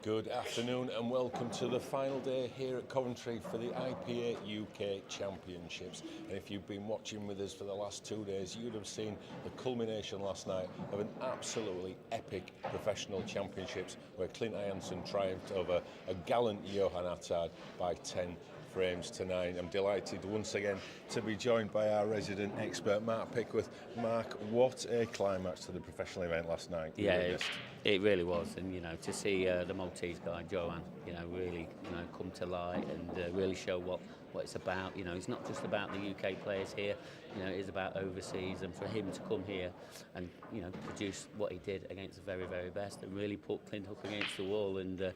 Good afternoon and welcome to the final day here at Coventry for the IPA UK Championships. And if you've been watching with us for the last 2 days, you'd have seen the culmination last night of an absolutely epic professional championships where Clint Ianson triumphed over a gallant Johan Attard by 10 frames to 9. I'm delighted once again to be joined by our resident expert, Mark Pickworth. Mark, what a climax to the professional event last night. Yeah, it really was, and to see the Maltese guy Johan, really come to light and really show what it's about. It's not just about the UK players here. It is about overseas, and for him to come here and produce what he did against the very, very best and really put Clint up against the wall. And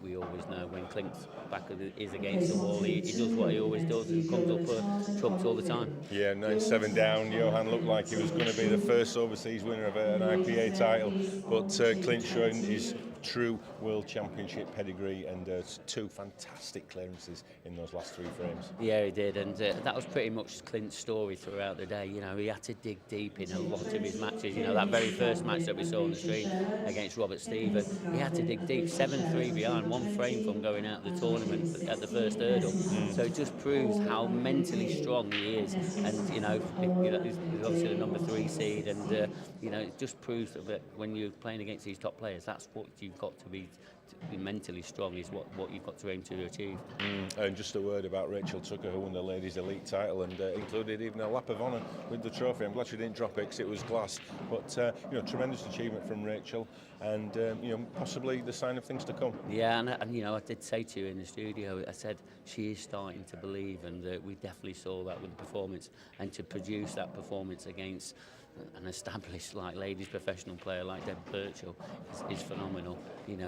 we always know when Clint's back is against the wall, he does what he always does and comes up trumps all the time. Yeah, 9-7 down. Johan looked like he was going to be the first overseas winner of an IPA title, but Clint showing his true World Championship pedigree and two fantastic clearances in those last 3 frames. Yeah, he did, and that was pretty much Clint's story throughout the day. He had to dig deep in a lot of his matches. That very first match that we saw on the screen against Robert Stephen, he had to dig deep, 7-3 behind, 1 frame from going out of the tournament at the first hurdle. So it just proves how mentally strong he is, and he's obviously the number 3 seed, and it just proves that when you're playing against these top players, that's what you've got to be mentally strong, is what you've got to aim to achieve. And just a word about Rachel Tucker, who won the ladies elite title and included even a lap of honour with the trophy. I'm glad she didn't drop it because it was glass, but tremendous achievement from Rachel, and possibly the sign of things to come. Yeah, and I did say to you in the studio, I said she is starting to believe, and we definitely saw that with the performance, and to produce that performance against an established ladies professional player like Deb Birchall is phenomenal.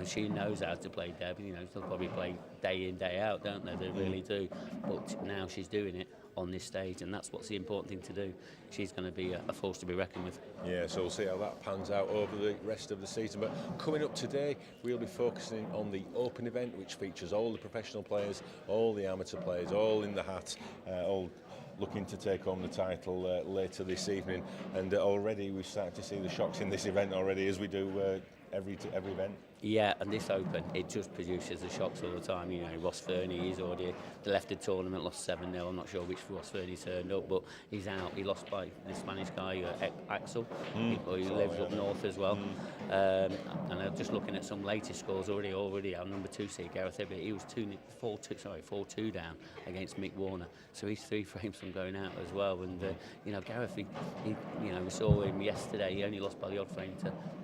She knows how to play Deb. She'll probably play day in, day out, don't they? They really do. But now she's doing it on this stage, and that's what's the important thing to do. She's going to be a force to be reckoned with. Yeah, so we'll see how that pans out over the rest of the season. But coming up today, we'll be focusing on the Open event, which features all the professional players, all the amateur players, all in the hat, all looking to take home the title later this evening. And already we've started to see the shocks in this event already, as we do every event. Yeah, and this Open, it just produces the shocks all the time. Ross Fernie, he's already left the tournament, lost 7-0. I'm not sure which Ross Fernie turned up, but he's out. He lost by the Spanish guy, Axel, who lives up north as well. And I'm just looking at some latest scores already. Our number 2 seed, Gareth Hibbert, he was 4-2 down against Mick Warner. So he's 3 frames from going out as well. And Gareth, we saw him yesterday. He only lost by the odd frame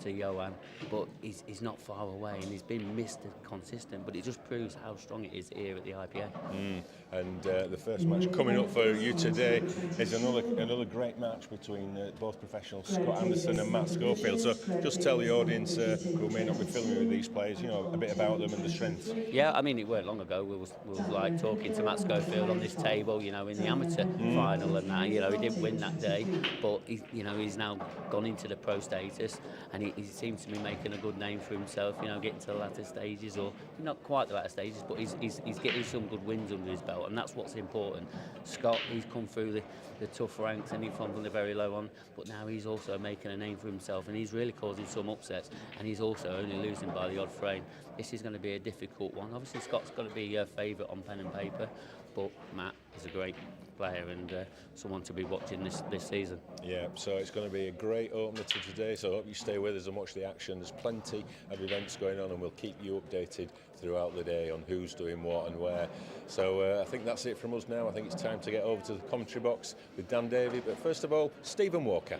to Johan, but he's not far away, and he's been Mr. Consistent, but it just proves how strong it is here at the IPA. And the first match coming up for you today is another great match between both professionals, Scott Anderson and Matt Schofield. So just tell the audience who may not be familiar with these players, a bit about them and the strengths. Yeah, it weren't long ago we was like talking to Matt Schofield on this table, in the amateur final, and that, he didn't win that day, but he's now gone into the pro status, and he seems to be making a good name for himself, getting to the latter stages, or not quite the latter stages, but he's getting some good wins under his belt, and that's what's important. Scott, he's come through the tough ranks, and he's from the very low on, but now he's also making a name for himself, and he's really causing some upsets, and he's also only losing by the odd frame. This is going to be a difficult one. Obviously, Scott's got to be a favourite on pen and paper, but Matt is a great player and someone to be watching this season. Yeah, so it's going to be a great opener to today, so I hope you stay with us and watch the action. There's plenty of events going on, and we'll keep you updated throughout the day on who's doing what and where. So I think that's it from us now. I think it's time to get over to the commentary box with Dan Davey, but first of all, Stephen Walker.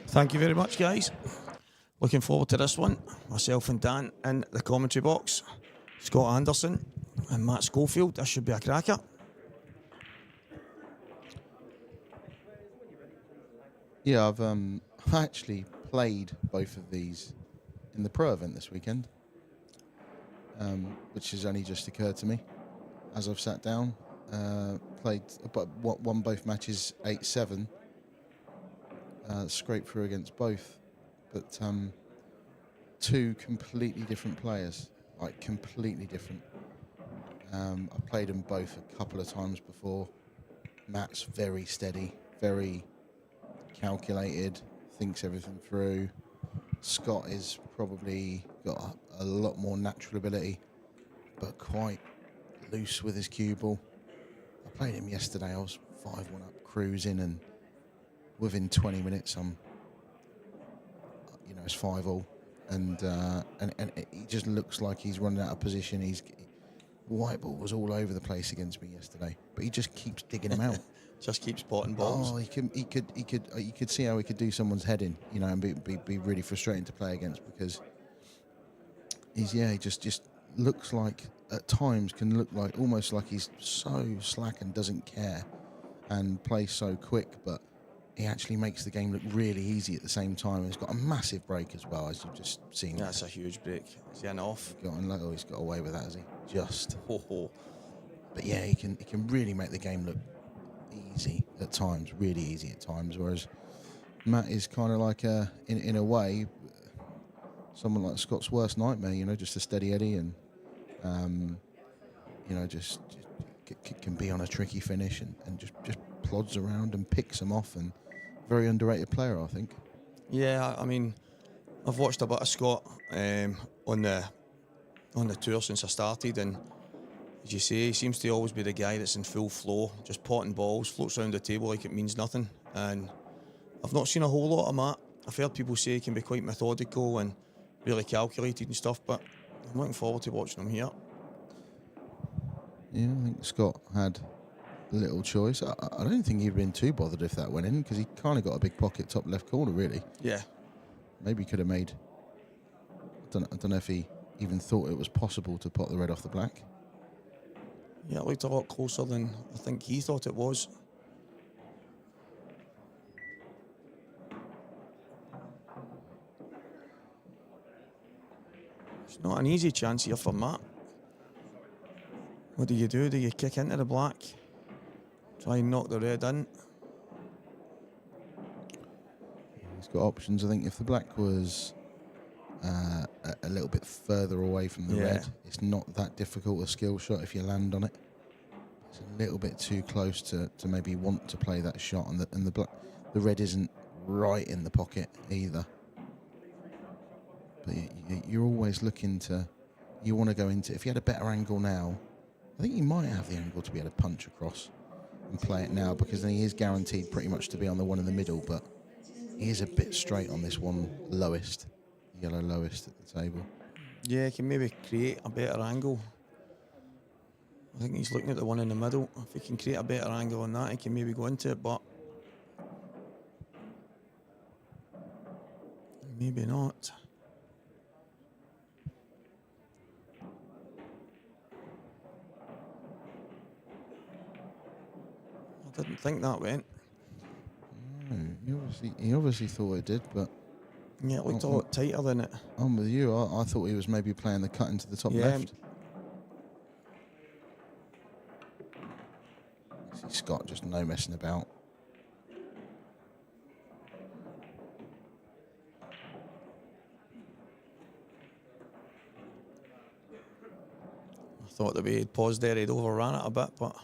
Thank you very much, guys. Looking forward to this one. Myself and Dan in the commentary box. Scott Anderson and Matt Schofield. This should be a cracker. Yeah, I've actually played both of these in the pro event this weekend, which has only just occurred to me as I've sat down. Played, but won both matches 8-7. Scraped through against both, but 2 completely different players, like completely different. I've played them both a couple of times before. Matt's very steady, very calculated, thinks everything through. Scott is probably got a lot more natural ability, but quite loose with his cue ball. I played him yesterday. I was 5-1 up, cruising, and within 20 minutes, it's 5-all, and he just looks like he's running out of position. White ball was all over the place against me yesterday, but he just keeps digging him out. Just keeps potting balls. Oh, you could see how he could do someone's head in, and be really frustrating to play against, because he just looks like, at times can look like almost like he's so slack and doesn't care and plays so quick, but he actually makes the game look really easy at the same time. He's got a massive break as well, as you've just seen. That's a huge break. Is he an off? He's got away with that, has he? Just. But yeah, he can really make the game look easy at times, really easy at times, whereas Matt is kind of like, in a way, someone like Scott's worst nightmare, just a steady Eddie, and just can be on a tricky finish and just plods around and picks them off, and very underrated player, I think. Yeah, I mean, I've watched a bit of Scott on the tour since I started, and as you say, he seems to always be the guy that's in full flow, just potting balls, floats around the table like it means nothing. And I've not seen a whole lot of Matt. I've heard people say he can be quite methodical and really calculated and stuff, but I'm looking forward to watching him here. Yeah, I think Scott had little choice. I don't think he'd been too bothered if that went in, because he kind of got a big pocket top left corner, really. Yeah. Maybe he could have made... I don't know if he even thought it was possible to pot the red off the black. Yeah, it looked a lot closer than I think he thought it was. It's not an easy chance here for Matt. What do? Do you kick into the black? Try and knock the red in? He's got options. I think if the black was a little bit further away from the red, it's not that difficult a skill shot if you land on it. It's a little bit too close to maybe want to play that shot, and the red isn't right in the pocket either. But you're always looking to, you want to go into, if you had a better angle now, I think you might have the angle to be able to punch across and play it now, because then he is guaranteed pretty much to be on the one in the middle, but he is a bit straight on this one lowest, yellow lowest at the table. Yeah, he can maybe create a better angle. I think he's looking at the one in the middle. If he can create a better angle on that, he can maybe go into it, but maybe not. I didn't think that went. No, he obviously thought it did, but... Yeah, it looked a lot tighter than it. I'm with you. I thought he was maybe playing the cut into the top left. See Scott just no messing about. I thought the way he'd paused there, he'd overran it a bit, but...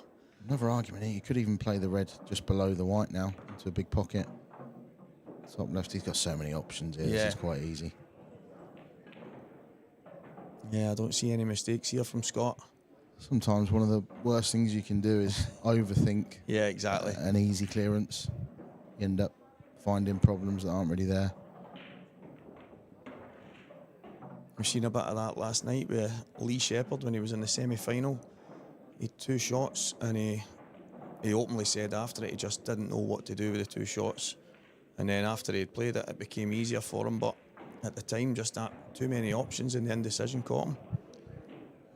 Another argument here, you could even play the red just below the white now, into a big pocket. Top left, he's got so many options here, This is quite easy. Yeah, I don't see any mistakes here from Scott. Sometimes one of the worst things you can do is overthink Yeah, exactly. an easy clearance. You end up finding problems that aren't really there. We've seen a bit of that last night with Lee Shepherd when he was in the semi-final. He had 2 shots, and he openly said after it he just didn't know what to do with the 2 shots. And then after he'd played it, it became easier for him. But at the time, just that too many options and the indecision caught him.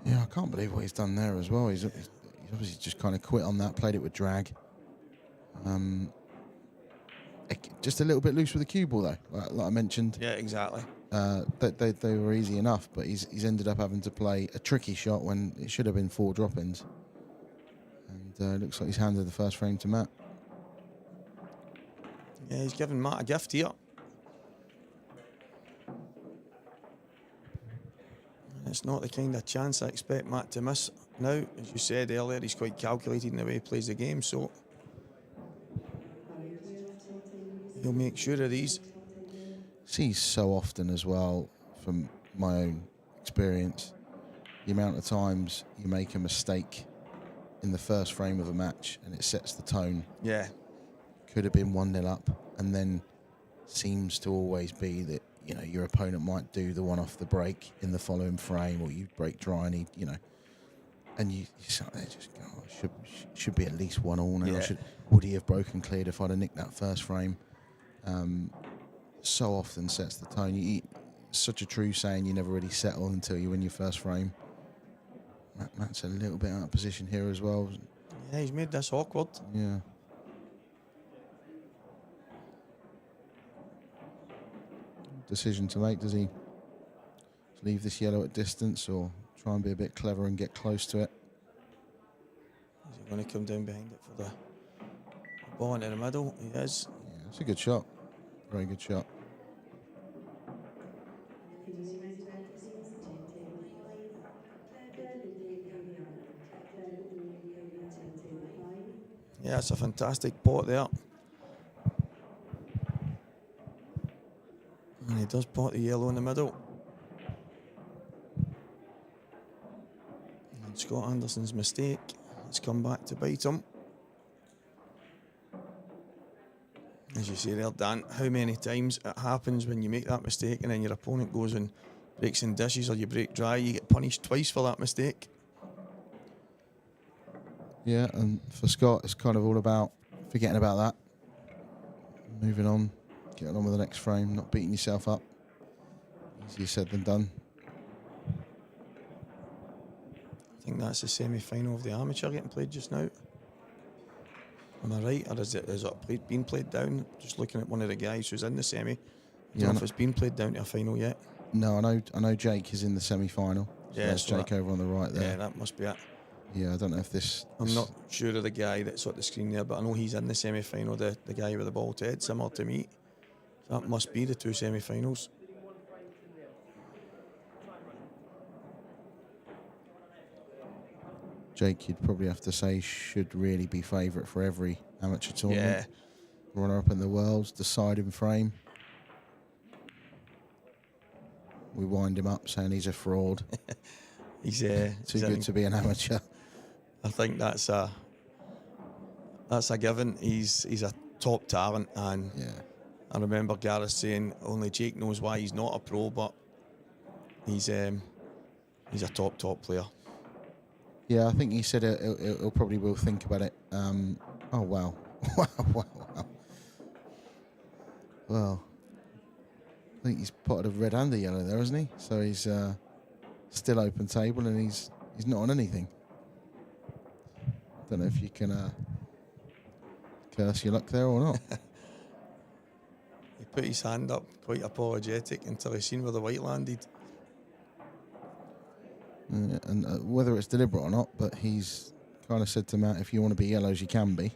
Yeah, I can't believe what he's done there as well. He's obviously just kind of quit on that, played it with drag. Just a little bit loose with the cue ball, though, like I mentioned. Yeah, exactly. They were easy enough, but he's ended up having to play a tricky shot when it should have been 4 drop-ins. And it looks like he's handed the first frame to Matt. Yeah, he's giving Matt a gift here. And it's not the kind of chance I expect Matt to miss now. As you said earlier, he's quite calculated in the way he plays the game, so he'll make sure of these. see so often as well, from my own experience, the amount of times you make a mistake in the first frame of a match and it sets the tone. Yeah. Could have been 1-0 up, and then seems to always be that, you know, your opponent might do the one off the break in the following frame, or you break dry and he, you know, and you sat there just go, oh, should be at least 1-1 now. Yeah. Would he have broken cleared if I'd have nicked that first frame? So often sets the tone. Such a true saying, you never really settle until you win your first frame. Matt's a little bit out of position here as well. Yeah, he's made this awkward. Yeah. Decision to make. Does he leave this yellow at distance or try and be a bit clever and get close to it? Is he going to come down behind it for the ball into the middle? He is. Yeah, it's a good shot. Very good shot. Yeah, it's a fantastic pot there. And he does pot the yellow in the middle. And Scott Anderson's mistake has come back to bite him. As you say there, Dan, how many times it happens when you make that mistake and then your opponent goes and breaks in dishes or you break dry, you get punished twice for that mistake. Yeah, and for Scott, it's kind of all about forgetting about that. Moving on, getting on with the next frame, not beating yourself up. Easier said than done. I think that's the semi-final of the amateur getting played just now. Am I right? Or is it being played down? Just looking at one of the guys who's in the semi. I don't know if it's been played down to a final yet. No, I know Jake is in the semi-final. So Yeah, that's so Jake over on the right there. Yeah, that must be it. Yeah, I don't know if this... I'm not sure of the guy that's on the screen there, but I know he's in the semi-final, the guy with the ball to head, similar to me. So that must be the two semi-finals. Jake, you'd probably have to say, should really be favourite for every amateur tournament. Yeah. Runner-up in the world, deciding frame. We wind him up saying he's a fraud. He's Too good to be an amateur. I think that's a given. He's a top talent, and Yeah. I remember Gareth saying only Jake knows why he's not a pro, but he's a top player. Yeah, I think he said he'll probably will think about it. Oh, wow. wow. Well, I think he's potted a red and a yellow there, hasn't he? So he's still open table and he's not on anything. Don't know if you can curse your luck there or not. He put his hand up, quite apologetic, until he seen where the white landed. And whether it's deliberate or not, but he's kind of said to Matt, if you want to be yellows, you can be.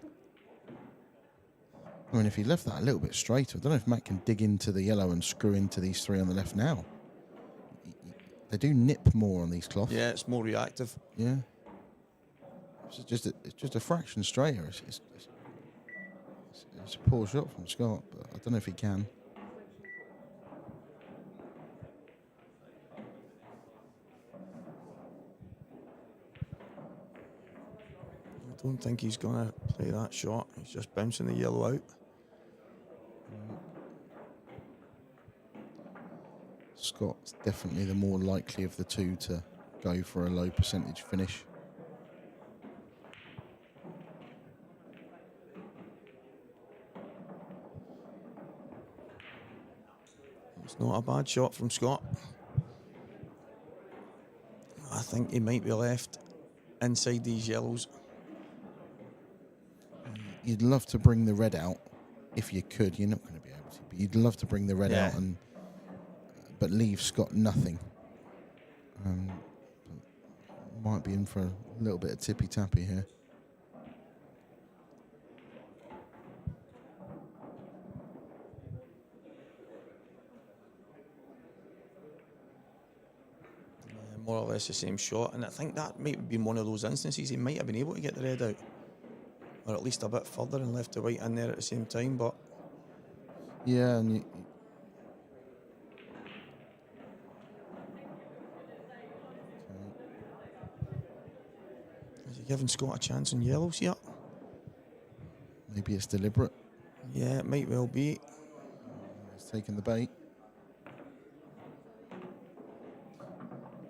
I mean, if he left that a little bit straighter, I don't know if Matt can dig into the yellow and screw into these three on the left now. They do nip more on these cloths. Yeah, it's more reactive. Yeah. It's just a fraction straighter. It's a poor shot from Scott, but I don't know if he can. I don't think he's going to play that shot. He's just bouncing the yellow out. Scott's definitely the more likely of the two to go for a low percentage finish. It's not a bad shot from Scott. I think he might be left inside these yellows. You'd love to bring the red out if you could. You're not going to be able to, but you'd love to bring the red out but leave Scott nothing. Might be in for a little bit of tippy-tappy here. More or less the same shot, and I think that might have been one of those instances he might have been able to get the red out, or at least a bit further and left the white in there at the same time. But yeah, and giving Scott a chance on yellows here. Maybe it's deliberate. Yeah, it might well be. He's taken the bait.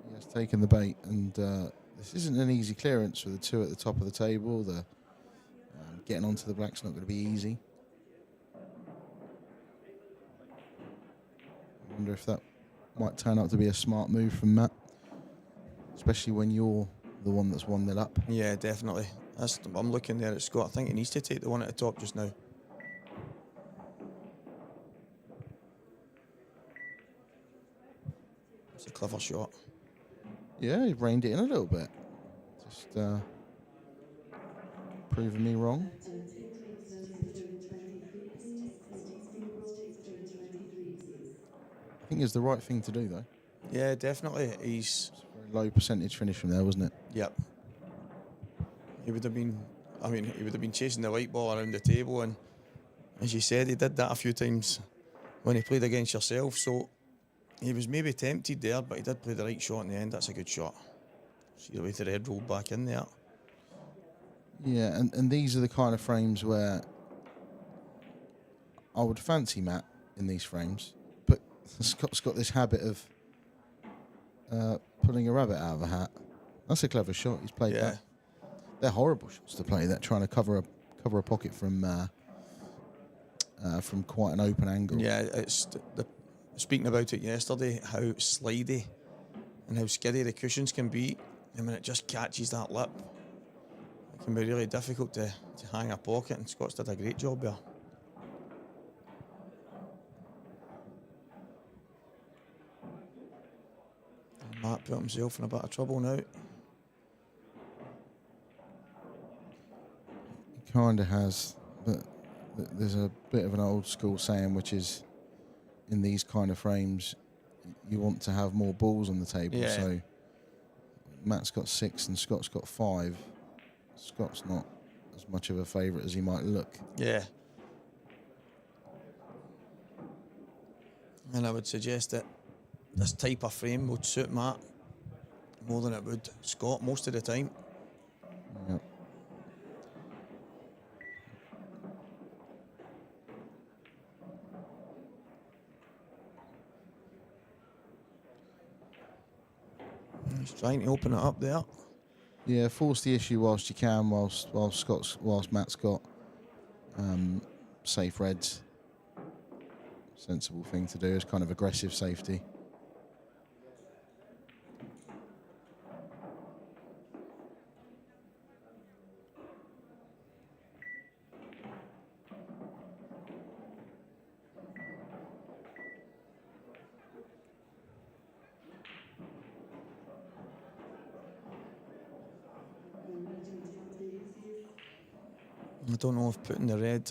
He has taken the bait, and this isn't an easy clearance for the two at the top of the table. The getting onto the black's not going to be easy. I wonder if that might turn out to be a smart move from Matt, especially when you're the one that's 1-0 up. Yeah, definitely. I'm looking there at Scott. I think he needs to take the one at the top just now. It's a clever shot. Yeah, he reined it in a little bit. Just proving me wrong. I think it's the right thing to do, though. Yeah, definitely. He's Very low percentage finish from there, wasn't it? Yep. He would have been. I mean, he would have been chasing the white ball around the table, and as you said, he did that a few times when he played against yourself. So he was maybe tempted there, but he did play the right shot in the end. That's a good shot. See the way the red rolled back in there. Yeah, and these are the kind of frames where I would fancy Matt in these frames, but Scott's got this habit of pulling a rabbit out of a hat. That's a clever shot. He's played that. They're horrible shots to play. That trying to cover a pocket from quite an open angle. Yeah, it's speaking about it yesterday, how slidey and how skiddy the cushions can be, and when it just catches that lip, it can be really difficult to hang a pocket, and Scott's did a great job there. And Matt put himself in a bit of trouble now. He kind of has, but there's a bit of an old school saying, which is, in these kind of frames, you want to have more balls on the table. Yeah. So Matt's got 6 and Scott's got 5. Scott's not as much of a favourite as he might look. Yeah. And I would suggest that this type of frame would suit Matt more than it would Scott most of the time. Yep. He's trying to open it up there. Yeah, force the issue whilst you can, whilst Matt's got safe reds. Sensible thing to do is kind of aggressive safety. I don't know if putting the red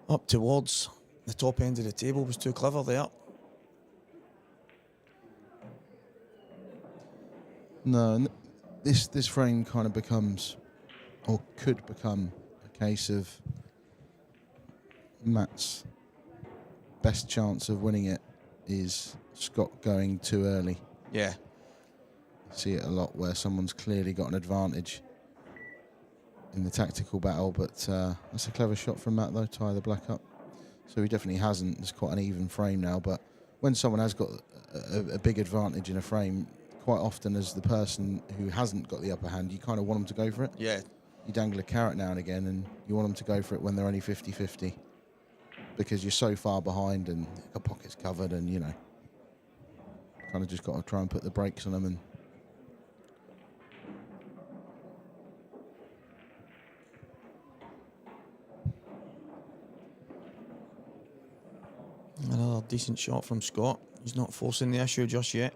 up towards the top end of the table was too clever there. No, and this frame kind of becomes, or could become, a case of Matt's best chance of winning it is Scott going too early. Yeah. See it a lot where someone's clearly got an advantage in the tactical battle, but that's a clever shot from Matt though, tie the black up. So he definitely hasn't. It's quite an even frame now, but when someone has got a big advantage in a frame, quite often as the person who hasn't got the upper hand, you kind of want them to go for it. Yeah. You dangle a carrot now and again, and you want them to go for it when they're only 50-50, because you're so far behind and the pocket's covered, and you know, kind of just got to try and put the brakes on them. And another decent shot from Scott. He's not forcing the issue just yet.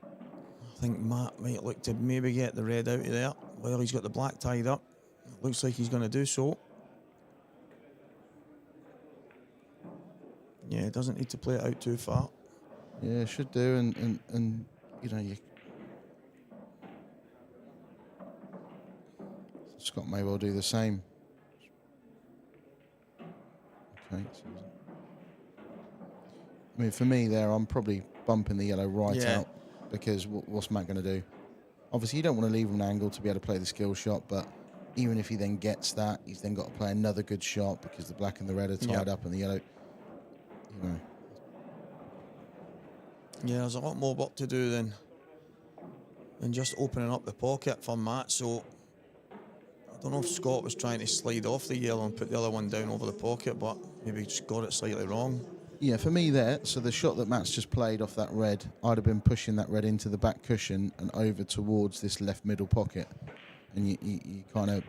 I think Matt might look to maybe get the red out of there while he's got the black tied up. It looks like he's going to do so. Yeah, doesn't need to play it out too far. yeah, should do, and you know, Scott may well do the same. Okay, so I mean, for me there, I'm probably bumping the yellow right Yeah. out. because what's Matt going to do? Obviously, you don't want to leave him an angle to be able to play the skill shot, but even if he then gets that, he's then got to play another good shot because the black and the red are tied up and the yellow, you know. Yeah, there's a lot more work to do than just opening up the pocket for Matt. So I don't know if Scott was trying to slide off the yellow and put the other one down over the pocket, but maybe he just got it slightly wrong. Yeah, for me there, so the shot that Matt's just played off that red, I'd have been pushing that red into the back cushion and over towards this left middle pocket. And you kind of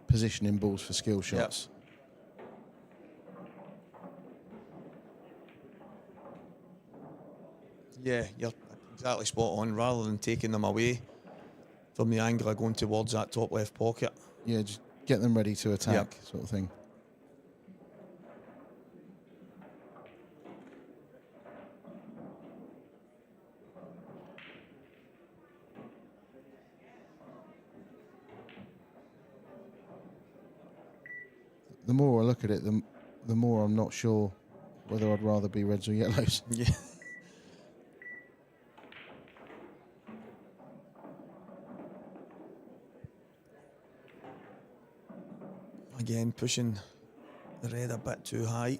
positioning balls for skill shots. Yeah, you're exactly spot on. Rather than taking them away from the angle of going towards that top left pocket. Yeah, just get them ready to attack, sort of thing. The more I look at it, the more I'm not sure whether I'd rather be reds or yellows. Yeah. Again, pushing the red a bit too high.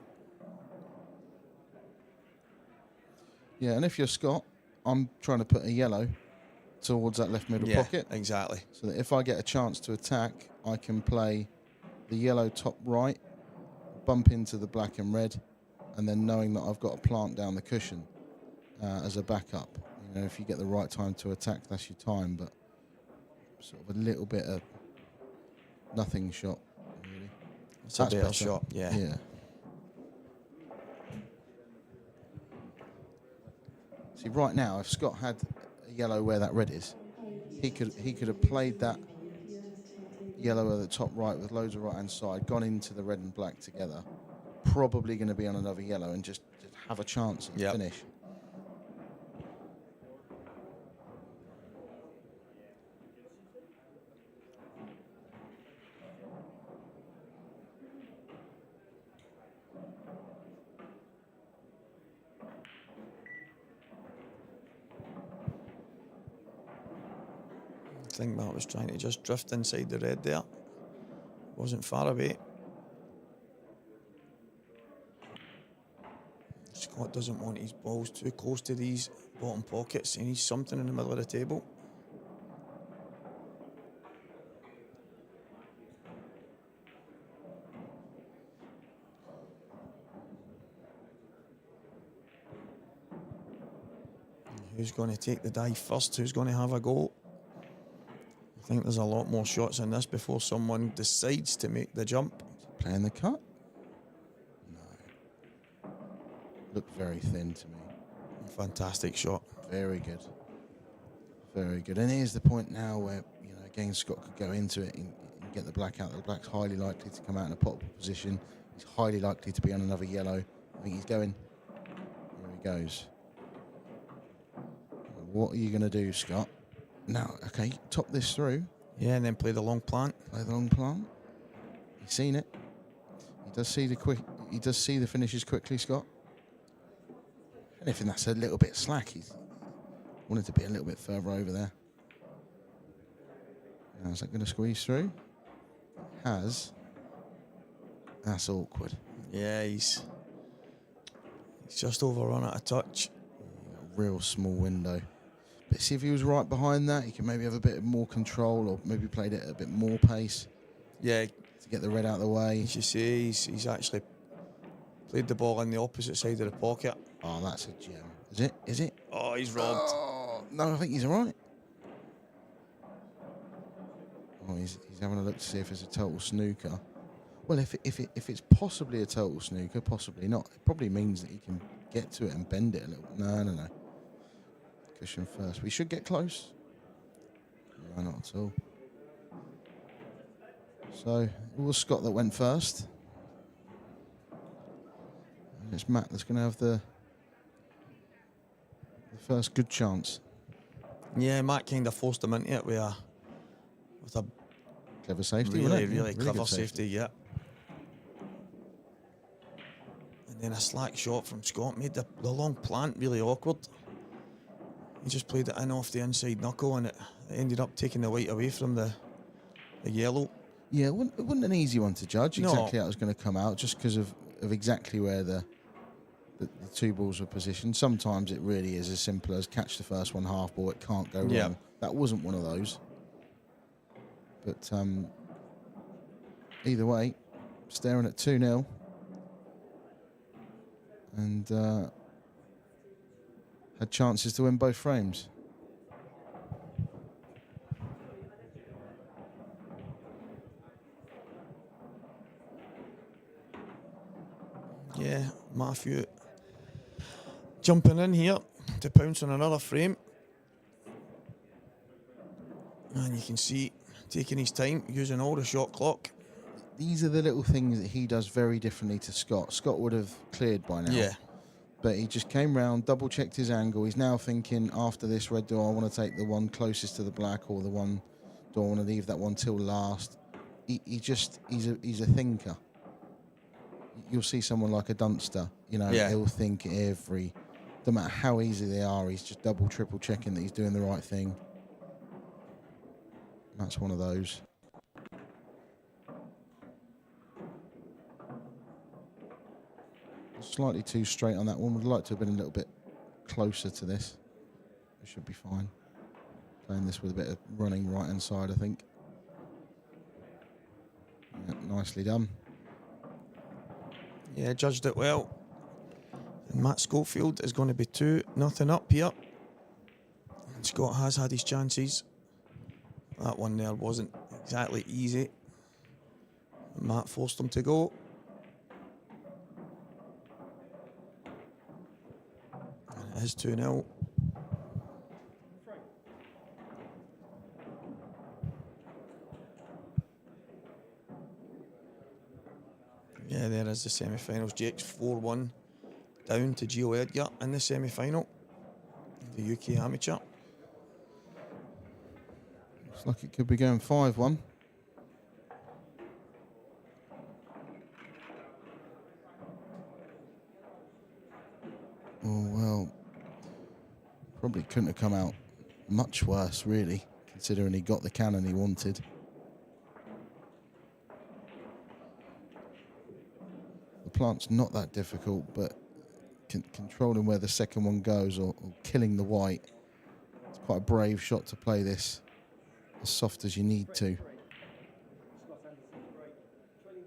Yeah, and if you're Scott, I'm trying to put a yellow towards that left middle pocket. Exactly. So that if I get a chance to attack, I can play the yellow top right, bump into the black and red, and then knowing that I've got a plant down the cushion as a backup. You know, if you get the right time to attack, that's your time, but sort of a little bit of nothing shot, really. It's a better shot, yeah. Yeah. See, right now, if Scott had a yellow where that red is, he could have played that yellow at the top right with loads of right-hand side, gone into the red and black together, probably going to be on another yellow and just have a chance at the finish. I think Matt was trying to just drift inside the red there. Wasn't far away. Scott doesn't want his balls too close to these bottom pockets. He needs something in the middle of the table. Who's going to take the dive first? Who's going to have a go? I think there's a lot more shots in this before someone decides to make the jump. Playing the cut? No. Looked very thin to me. Fantastic shot. Very good. Very good. And here's the point now where, you know, again, Scott could go into it and get the black out. The black's highly likely to come out in a pot position. He's highly likely to be on another yellow. I think he's going. Here he goes. What are you going to do, Scott? Now, okay, top this through. Yeah, and then play the long plant. Play the long plant. He's seen it. He does see the quick. He does see the finishes quickly, Scott. Anything that's a little bit slack, he's wanted to be a little bit further over there. Now, is that going to squeeze through? Has. That's awkward. Yeah, he's just overrun at a touch. A real small window. But see if he was right behind that, he could maybe have a bit more control or maybe played it at a bit more pace. Yeah. To get the red out of the way. As you say, he's actually played the ball in the opposite side of the pocket. Oh, that's a gem. Is it? Is it? Oh, he's robbed. Oh, no, I think he's all right. Oh, he's having a look to see if it's a total snooker. Well, if it's possibly a total snooker, possibly not. It probably means that he can get to it and bend it a little. No. Cushion first. We should get close. No, not at all. So it was Scott that went first. And it's Matt that's going to have the first good chance. Yeah, Matt kind of forced him into it with a clever safety. Really clever safety, yeah. And then a slack shot from Scott made the long plant really awkward. He just played it in off the inside knuckle, and it ended up taking the white away from the yellow. Yeah, it wasn't an easy one to judge No. exactly how it was going to come out, just because of exactly where the two balls were positioned. Sometimes it really is as simple as catch the first one half ball, it can't go wrong. Yeah. That wasn't one of those. But either way, staring at 2-0. And had chances to win both frames. Yeah, Matthew jumping in here to pounce on another frame. And you can see taking his time, using all the shot clock. These are the little things that he does very differently to Scott. Scott would have cleared by now. Yeah. But he just came round, double-checked his angle. He's now thinking, after this red, do I want to take the one closest to the black, or the one, do I want to leave that one till last? He's a thinker. You'll see someone like a Dunster, you know, Yeah. he'll think no matter how easy they are, he's just double, triple checking that he's doing the right thing. That's one of those. Slightly too straight on that one. Would like to have been a little bit closer to this. We should be fine. Playing this with a bit of running right hand side, I think. Yeah, nicely done. Yeah, judged it well. And Matt Schofield is going to be 2-0 up here. And Scott has had his chances. That one there wasn't exactly easy. Matt forced him to go. And it is 2-0. Yeah, there is the semi-finals. Jake's 4-1 down to Gio Edgar in the semi-final. The UK amateur. Looks like it could be going 5-1. Oh, well, probably couldn't have come out much worse, really, considering he got the cannon he wanted. The plant's not that difficult, but controlling where the second one goes, or killing the white, it's quite a brave shot to play this as soft as you need to.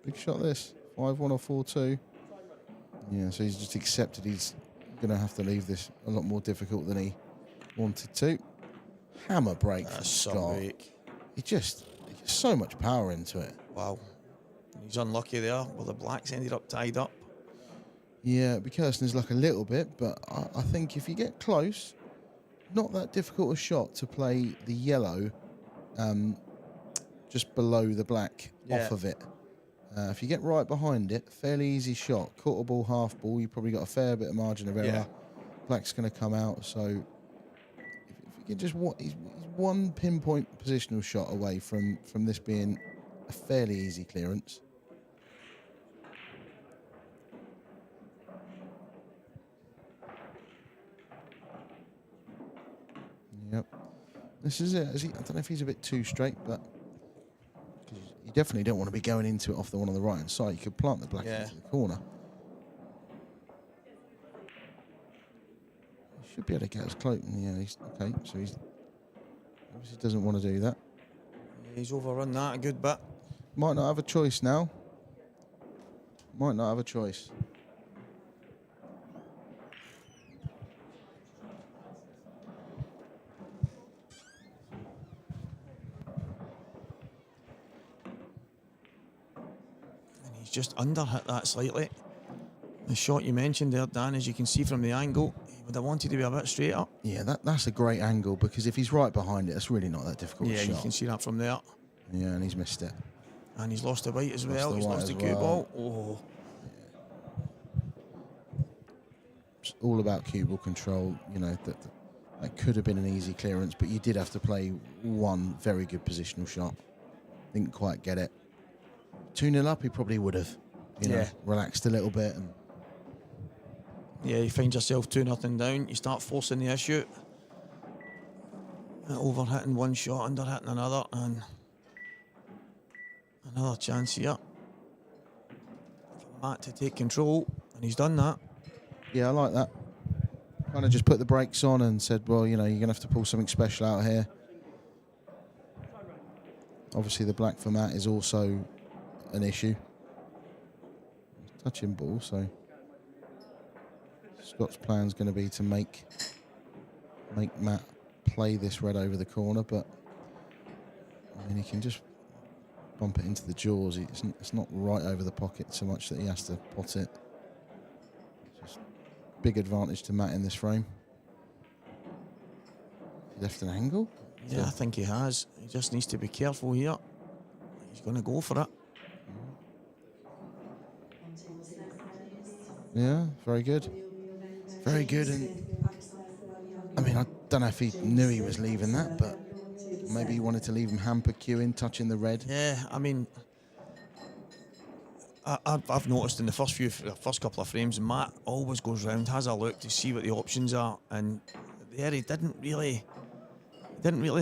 Big shot this, 5-1 or 4-2. Yeah, so he's just accepted he's going to have to leave this a lot more difficult than he wanted to. Hammer break from Scott. He just so much power into it. Wow. He's unlucky there, where the blacks ended up tied up. Yeah, Kirsten's luck a little bit, but I think if you get close, not that difficult a shot to play the yellow just below the black off of it. If you get right behind it, fairly easy shot. Quarter ball, half ball, you've probably got a fair bit of margin of error. Yeah. Black's going to come out, so if you can just he's one pinpoint positional shot away from this being a fairly easy clearance. Yep. This is it. I don't know if he's a bit too straight, but you definitely don't want to be going into it off the one on the right hand side. You could plant the black into the corner. He should be able to get as close. Yeah, he's okay. So he's obviously doesn't want to do that. He's overrun that a good bit. Might not have a choice now. Might not have a choice. Just under hit that slightly. The shot you mentioned there, Dan, as you can see from the angle, he would have wanted to be a bit straighter. Yeah, that's a great angle, because if he's right behind it, it's really not that difficult. Yeah, shot. you can see that from there. Yeah, and he's missed it. And he's lost the white as well. He's lost the as cue well. ball. Oh. It's all about cue ball control. You know, that could have been an easy clearance, but you did have to play one very good positional shot. Didn't quite get it. 2-0 up, he probably would have, relaxed a little bit. And yeah, you find yourself 2-0 down, you start forcing the issue. Over hitting one shot, under hitting another, and another chance here for Matt to take control, and he's done that. Yeah, I like that. Kind of just put the brakes on and said, well, you know, you're going to have to pull something special out here. Obviously, the black for Matt is also an issue. Touching ball, so Scott's plan is going to be to make Matt play this red over the corner, but I mean, he can just bump it into the jaws. It's not right over the pocket so much that he has to pot it. Just big advantage to Matt in this frame. He left an angle? Yeah, I think he has. He just needs to be careful here. He's going to go for it. Yeah, very good. Very good. And I mean, I don't know if he knew he was leaving that, but maybe he wanted to leave him hamper cueing, touching the red. Yeah, I mean, I've noticed in the first couple of frames, Matt always goes round, has a look to see what the options are, and there he didn't really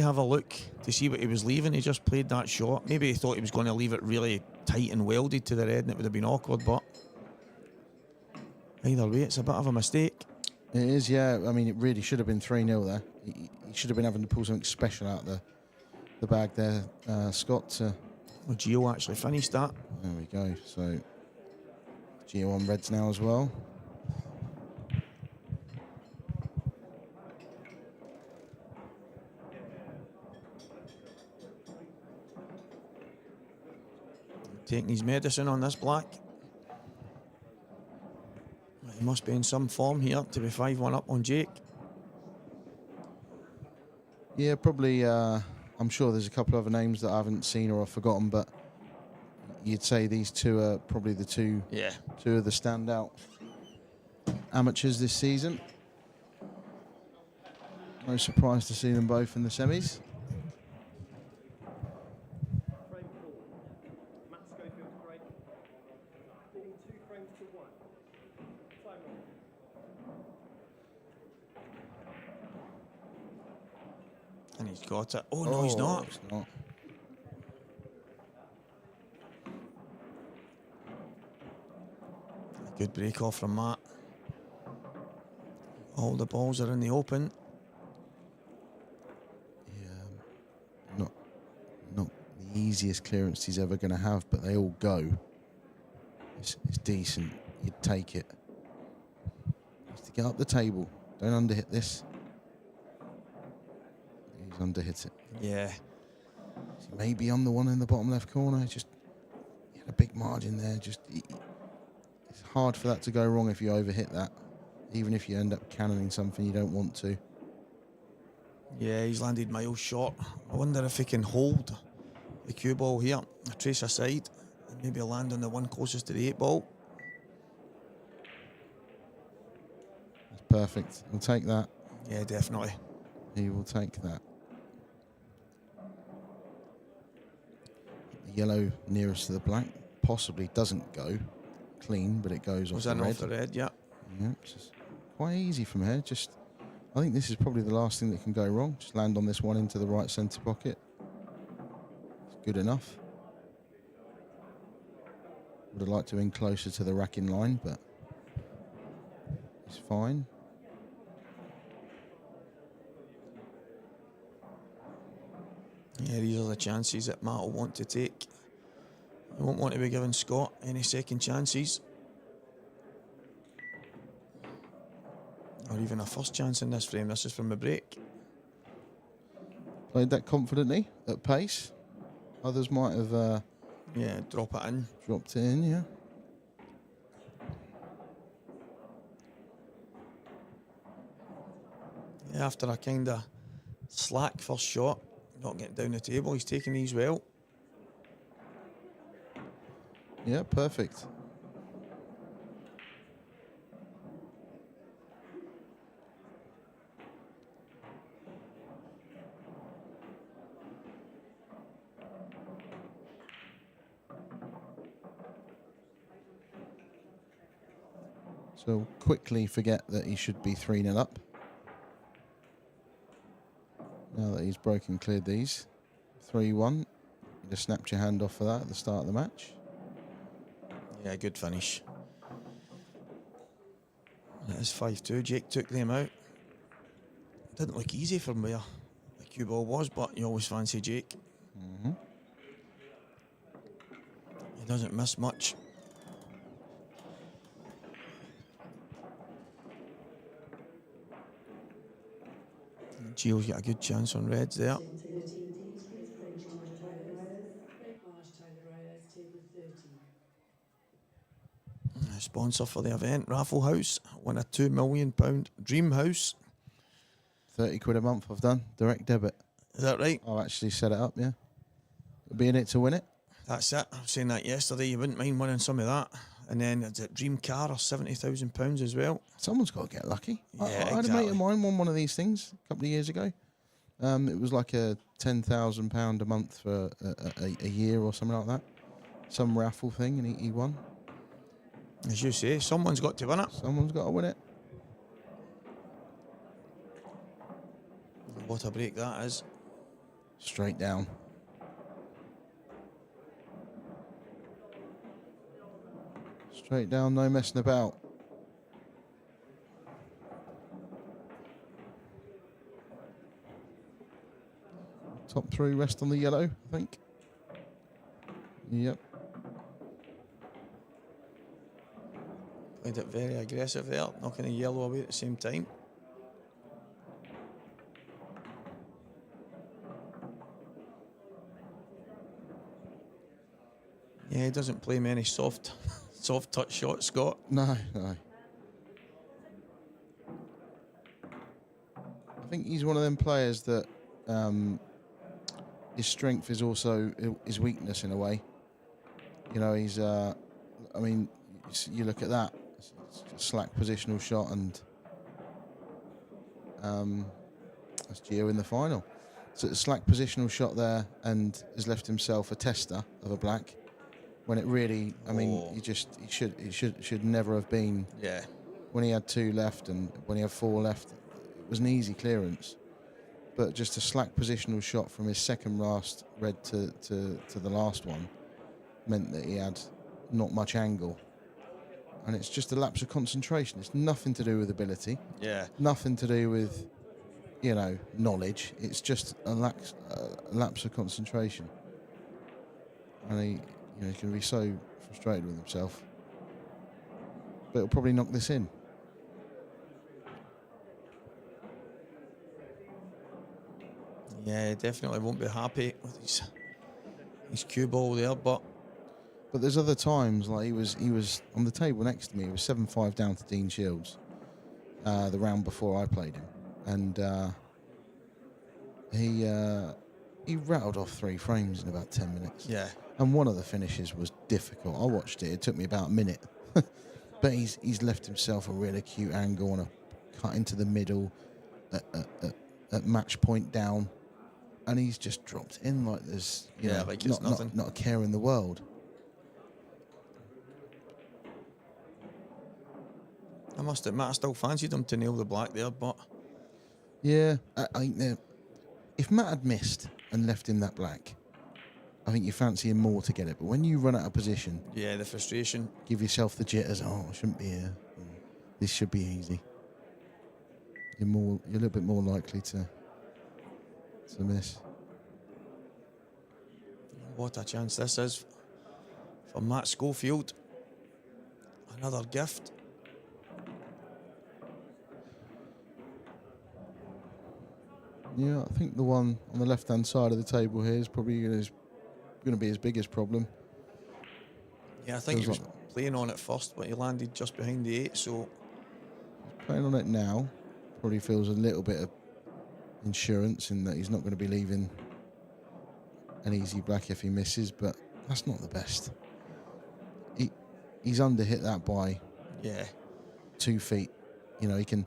have a look to see what he was leaving. He just played that shot. Maybe he thought he was going to leave it really tight and welded to the red, and it would have been awkward, but either way, it's a bit of a mistake. It is, yeah. I mean, it really should have been 3-0 there. He should have been having to pull something special out the bag there, Scott. Well, Gio actually finished that. There we go. So Gio on reds now as well. Taking his medicine on this black. He must be in some form here to be 5-1 up on Jake. Yeah, probably. I'm sure there's a couple other names that I haven't seen or I've forgotten, but you'd say these two are probably the two of the standout amateurs this season. No surprise to see them both in the semis. And he's got it. Oh, no, he's not. It's not. Good break off from Matt. All the balls are in the open. Yeah, not the easiest clearance he's ever going to have, but they all go. It's decent. You'd take it. Needs to get up the table. Don't underhit this. He's underhit it. Yeah. Maybe on the one in the bottom left corner. Just he had a big margin there. It's hard for that to go wrong if you overhit that. Even if you end up cannoning something you don't want to. Yeah, he's landed miles short. I wonder if he can hold the cue ball here, trace aside, and maybe land on the one closest to the 8 ball. That's perfect. We'll take that. Yeah, definitely. He will take that. The yellow nearest to the black possibly doesn't go clean, but it goes off the red. Off the red, yeah. Yeah, it's just quite easy from here. I think this is probably the last thing that can go wrong. Just land on this one into the right centre pocket. It's good enough. Would have liked to in closer to the racking line, but it's fine. Yeah, these are the chances that Matt will want to take. He won't want to be giving Scott any second chances. Or even a first chance in this frame. This is from the break. Played that confidently, at pace. Others might have Yeah, drop it in. dropped it in, yeah. Yeah, after a kind of slack first shot, not getting down the table, he's taking these well. Yeah, perfect. So quickly forget that he should be 3-0 up. Now that he's broken cleared these. 3-1. You just snapped your hand off for that at the start of the match. Yeah, good finish. It is 5-2. Jake took them out. Didn't look easy from where the cue ball was, but you always fancy Jake. Mm-hmm. He doesn't miss much. Gio's got a good chance on reds there. The sponsor for the event, Raffle House, won a £2 million dream house. 30 quid a month I've done, direct debit. Is that right? I've actually set it up, yeah. It'll be in it to win it. That's it. I was saying that yesterday. You wouldn't mind winning some of that. And then it's a dream car of £70,000 as well. Someone's got to get lucky. Yeah, I had a exactly. mate of mine won one of these things a couple of years ago. It was like a £10,000 a month for a year or something like that. Some raffle thing, and he won. As you say, someone's got to win it. Someone's got to win it. What a break that is. Straight down. Straight down, no messing about. Top three rest on the yellow, I think. Yep. Played it very aggressive there, knocking the yellow away at the same time. Yeah, he doesn't play many soft touch shots, Scott. No. I think he's one of them players that his strength is also his weakness in a way. You know, he's. I mean, you look at that. It's a slack positional shot, and that's Gio in the final. So it's a slack positional shot there, and has left himself a tester of a black. When it really, I mean, he should never have been. Yeah. When he had 2 left and when he had 4 left, it was an easy clearance. But just a slack positional shot from his second last red to the last one meant that he had not much angle. And it's just a lapse of concentration. It's nothing to do with ability. Yeah. Nothing to do with, knowledge. It's just a lapse of concentration. And he's going to be so frustrated with himself. But he'll probably knock this in. Yeah, he definitely won't be happy with his cue ball there, but there's other times, like he was on the table next to me. He was 7-5 down to Dean Shields the round before I played him, and he rattled off 3 frames in about 10 minutes. yeah. And one of the finishes was difficult. I watched it. It took me about a minute. But he's left himself a really acute angle on a cut into the middle at match point down. And he's just dropped in like there's like it's nothing. Not a care in the world. I must admit, I still fancied him to nail the black there, but Yeah, I think if Matt had missed and left him that black, I think you fancy him more to get it. But when you run out of position, yeah, the frustration. give yourself the jitters. Oh, I shouldn't be here. This should be easy. You're a little bit more likely to miss. What a chance this is for Matt Schofield. Another gift. Yeah, I think the one on the left-hand side of the table here is probably going to be his biggest problem. Yeah, I think he was Feels playing on it first, but he landed just behind the 8, so Playing on it now probably feels a little bit of insurance in that he's not going to be leaving an easy black if he misses, but that's not the best. He's under-hit that by yeah. 2 feet. You know, he can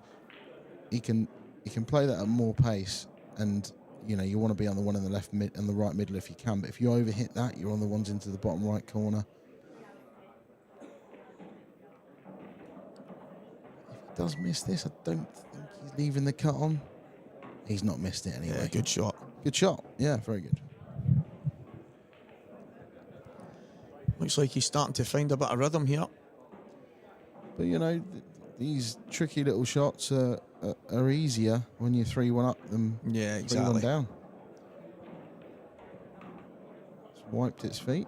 play that at more pace, and you want to be on the one in the left mid and the right middle if you can. But if you overhit that, you're on the ones into the bottom right corner. If he does miss this, I don't think he's leaving the cut on. He's not missed it anyway. Yeah, good shot. Good shot. Yeah, very good. Looks like he's starting to find a bit of rhythm here. But, you know, these tricky little shots are easier when you're 3-1 up than Yeah, 3-1 exactly. down. It's wiped its feet.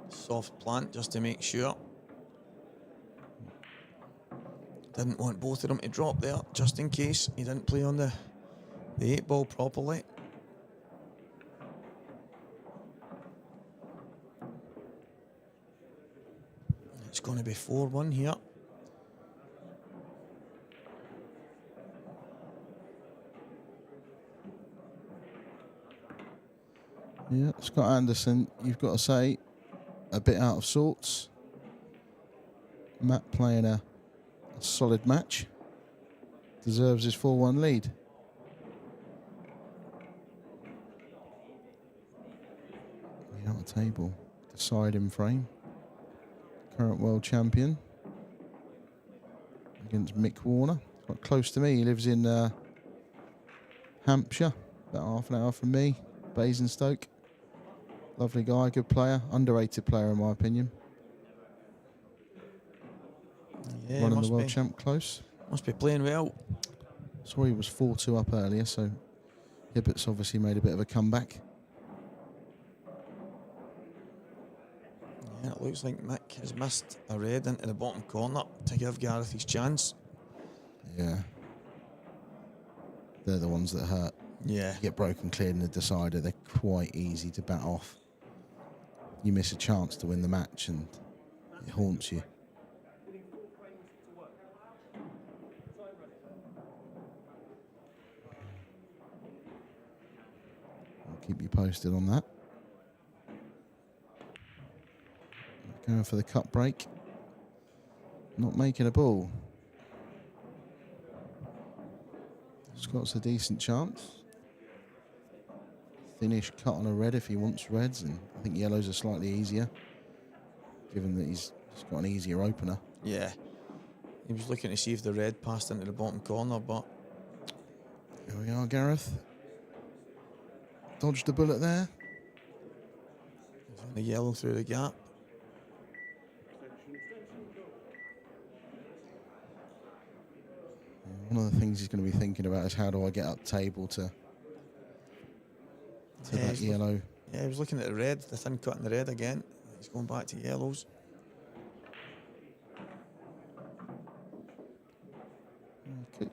Soft plant just to make sure. Didn't want both of them to drop there, just in case he didn't play on the 8-ball properly. It's going to be 4-1 here. Yeah, Scott Anderson, you've got to say, a bit out of sorts. Matt playing a solid match. Deserves his 4-1 lead. The outer table, deciding frame. Current world champion. Against Mick Warner. Quite close to me. He lives in Hampshire, about half an hour from me. Basingstoke. Lovely guy, good player. Underrated player in my opinion. Yeah, Running the must world be, champ close. must be playing well. Saw he was 4-2 up earlier, so Hibbert's obviously made a bit of a comeback. Yeah, it looks like Mick has missed a red into the bottom corner to give Gareth his chance. Yeah. They're the ones that hurt. Yeah. You get broken cleared in the decider, they're quite easy to bat off. You miss a chance to win the match and it haunts you. I'll keep you posted on that. Going for the cut break. Not making a ball. Scott's a decent chance. Thinnish cut on a red if he wants reds, and I think yellows are slightly easier, given that he's got an easier opener. Yeah. He was looking to see if the red passed into the bottom corner, but... Here we are, Gareth. Dodged the bullet there. The yellow through the gap. One of the things he's going to be thinking about is how do I get up table to Yeah, that yellow. Yeah, he was looking at the red, the thin cut in the red again. He's going back to yellows.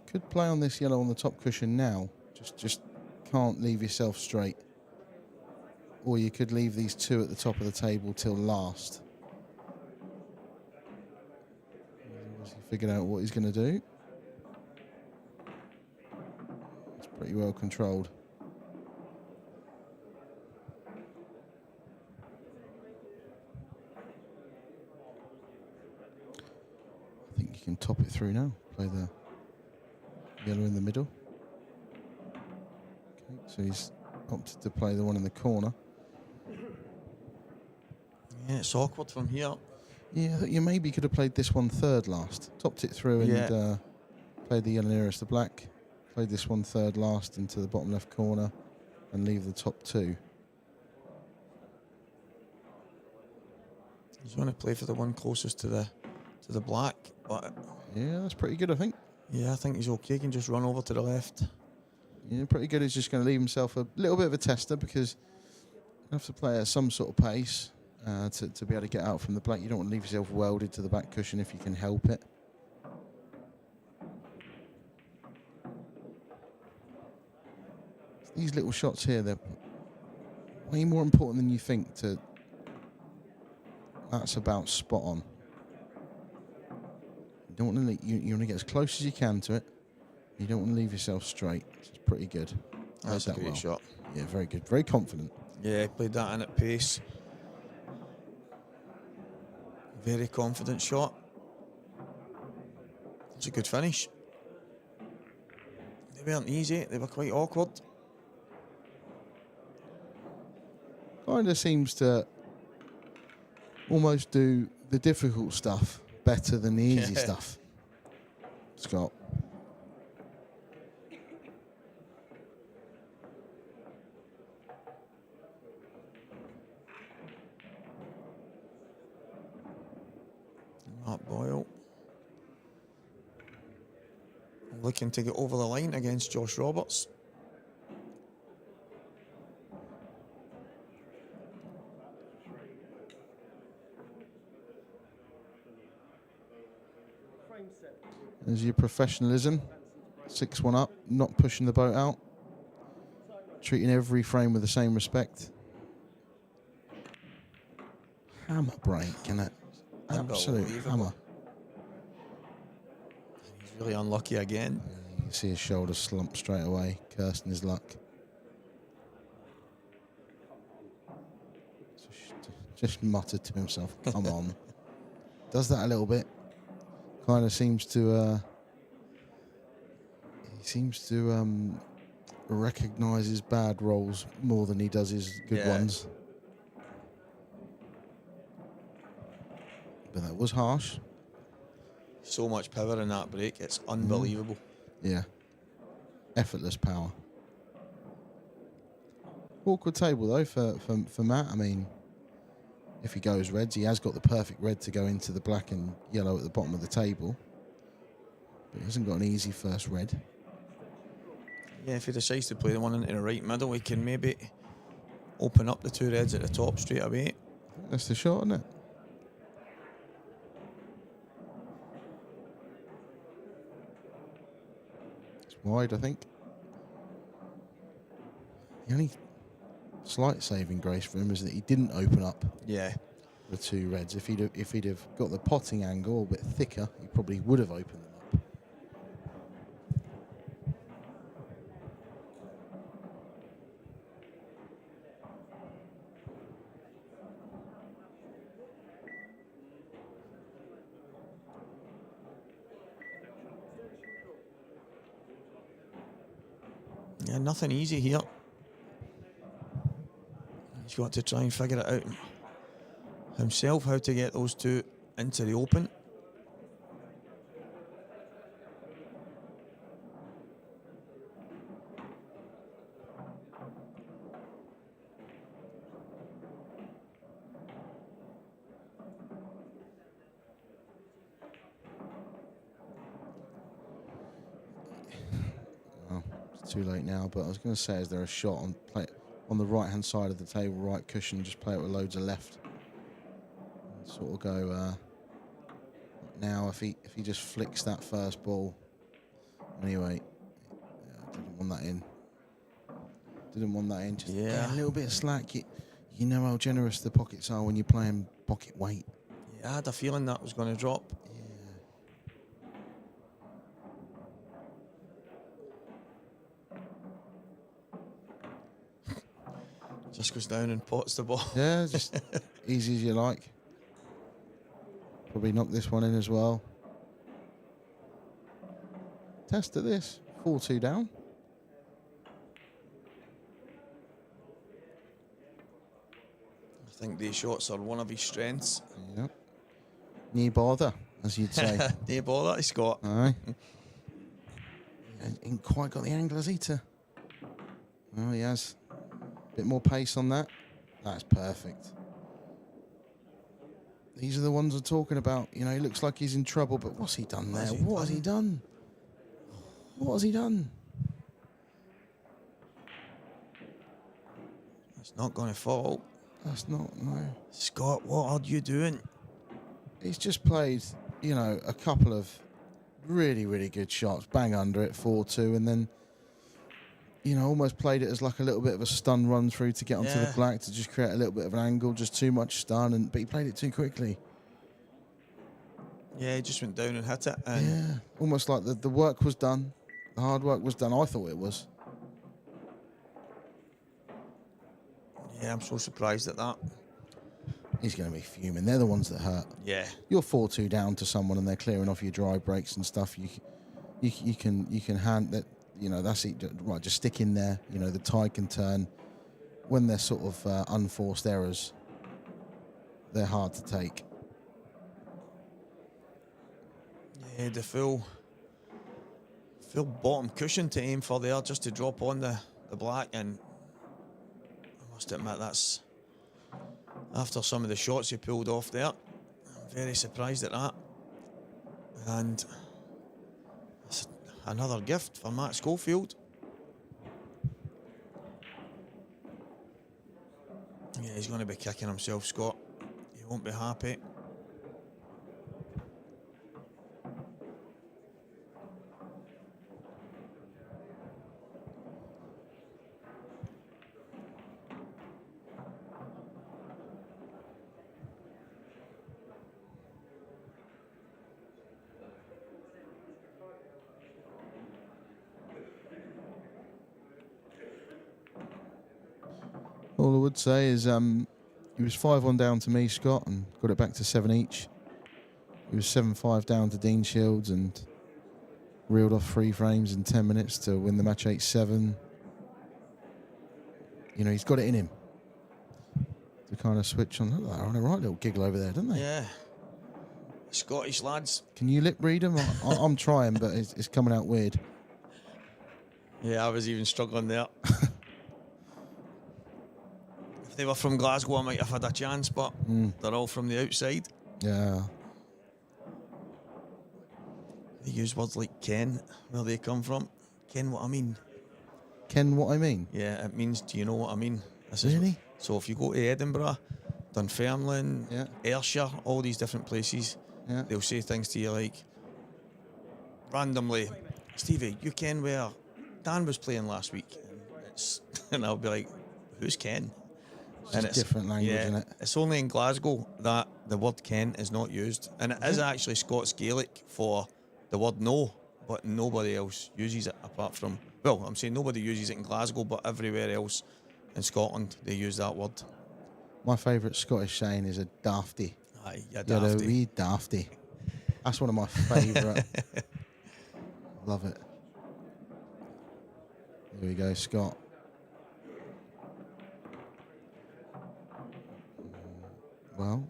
Could play on this yellow on the top cushion now. Just can't leave yourself straight. Or you could leave these two at the top of the table till last. He's figured out what he's going to do. It's pretty well controlled. I think you can top it through now. Play the yellow in the middle. Okay, so he's opted to play the one in the corner. Yeah, it's awkward from here. Yeah, I think you maybe could have played this one third last. Topped it through and played the yellow nearest the black. Played this one third last into the bottom left corner and leave the top two. He's going to play for the one closest to the black, but Yeah, that's pretty good, I think. yeah, I think he's okay. He can just run over to the left. Yeah, pretty good. He's just going to leave himself a little bit of a tester because you have to play at some sort of pace to be able to get out from the black. You don't want to leave yourself welded to the back cushion if you can help it. These little shots here, they're way more important than you think. That's about spot on. You don't want to you want to get as close as you can to it. You don't want to leave yourself straight. It's pretty good. That's Played a great shot. Yeah, very good. Very confident. Yeah, played that in at pace. Very confident shot. It's a good finish. They weren't easy, they were quite awkward. Kind of seems to almost do the difficult stuff better than the easy stuff. Scott. Mark Boyle looking to get over the line against Josh Roberts. There's your professionalism. 6-1 up, not pushing the boat out. Treating every frame with the same respect. Hammer break, and it? Absolute hammer. He's really unlucky again. You can see his shoulders slump straight away, cursing his luck. Just muttered to himself, come on. Does that a little bit. Kind of seems to recognise his bad rolls more than he does his good ones. But that was harsh. So much power in that break, it's unbelievable. Yeah. Effortless power. Awkward table though for Matt. I mean, if he goes reds, he has got the perfect red to go into the black and yellow at the bottom of the table. But he hasn't got an easy first red. Yeah, if he decides to play the one into the right middle, he can maybe open up the two reds at the top straight away. That's the shot, isn't it? It's wide, I think. The only slight saving grace for him is that he didn't open up the two reds. If he'd have got the potting angle a bit thicker, he probably would have opened them up. Yeah, nothing easy here. He's got to try and figure it out himself, how to get those two into the open. Well, it's too late now, but I was going to say, is there a shot on the right hand side of the table, right cushion, just play it with loads of left? And sort of go now if he just flicks that first ball. Anyway, didn't want that in. Didn't want that in. Just get a little bit of slack. You know how generous the pockets are when you're playing pocket weight. Yeah, I had a feeling that was going to drop. Just goes down and pots the ball. Yeah, just easy as you like. Probably knock this one in as well. Test at this. 4-2 down. I think these shots are one of his strengths. Yep. Knee bother, as you'd say. Knee bother, Scott. Aye. Ain't quite got the angle, has he? Oh, he has. Bit more pace on that. That's perfect. These are the ones we're talking about. You know, he looks like he's in trouble, but what's he done there? What has he done? What has he done? That's not going to fall. That's not, no. Scott, what are you doing? He's just played, you know, a couple of really, really good shots. Bang under it, 4-2, and then, you know, almost played it as like a little bit of a stun run through to get onto the black to just create a little bit of an angle, just too much stun, but he played it too quickly. Yeah, he just went down and hit it. Yeah, almost like the work was done. The hard work was done. I thought it was. Yeah, I'm so surprised at that. he's going to be fuming. They're the ones that hurt. Yeah. You're 4-2 down to someone and they're clearing off your dry breaks and stuff. You can hand that. You know, that's it. Right, just stick in there. You know, the tide can turn. When they're sort of unforced errors, they're hard to take. Yeah, the full bottom cushion to aim for there, just to drop on the black, and I must admit that's, after some of the shots he pulled off there, I'm very surprised at that. And it's another gift for Matt Schofield. Yeah, he's going to be kicking himself, Scott. He won't be happy. All I would say is he was 5-1 down to me, Scott, and got it back to 7 each. He was 7-5 down to Dean Shields and reeled off 3 frames in 10 minutes to win the match 8-7. You know, he's got it in him to kind of switch on. They're on a right little giggle over there, don't they? Yeah. Scottish lads. Can you lip read them? I'm trying, but it's coming out weird. Yeah, I was even struggling there. If they were from Glasgow, I might have had a chance, but they're all from the outside. Yeah. They use words like ken, where they come from. Ken what I mean. Ken what I mean? Yeah, it means, do you know what I mean? Really? So if you go to Edinburgh, Dunfermline, Yeah. Ayrshire, all these different places, Yeah. they'll say things to you like, randomly, Stevie, you ken where Dan was playing last week? And I'll be like, who's Ken? It's just different language, yeah, isn't it? It's only in Glasgow that the word Ken is not used. And it is actually Scots Gaelic for the word no, but nobody else uses it apart from, well, I'm saying nobody uses it in Glasgow, but everywhere else in Scotland they use that word. My favourite Scottish saying is a dafty. Aye, You're a dafty. wee dafty. That's one of my favourite. Love it. Here we go, Scott. Well,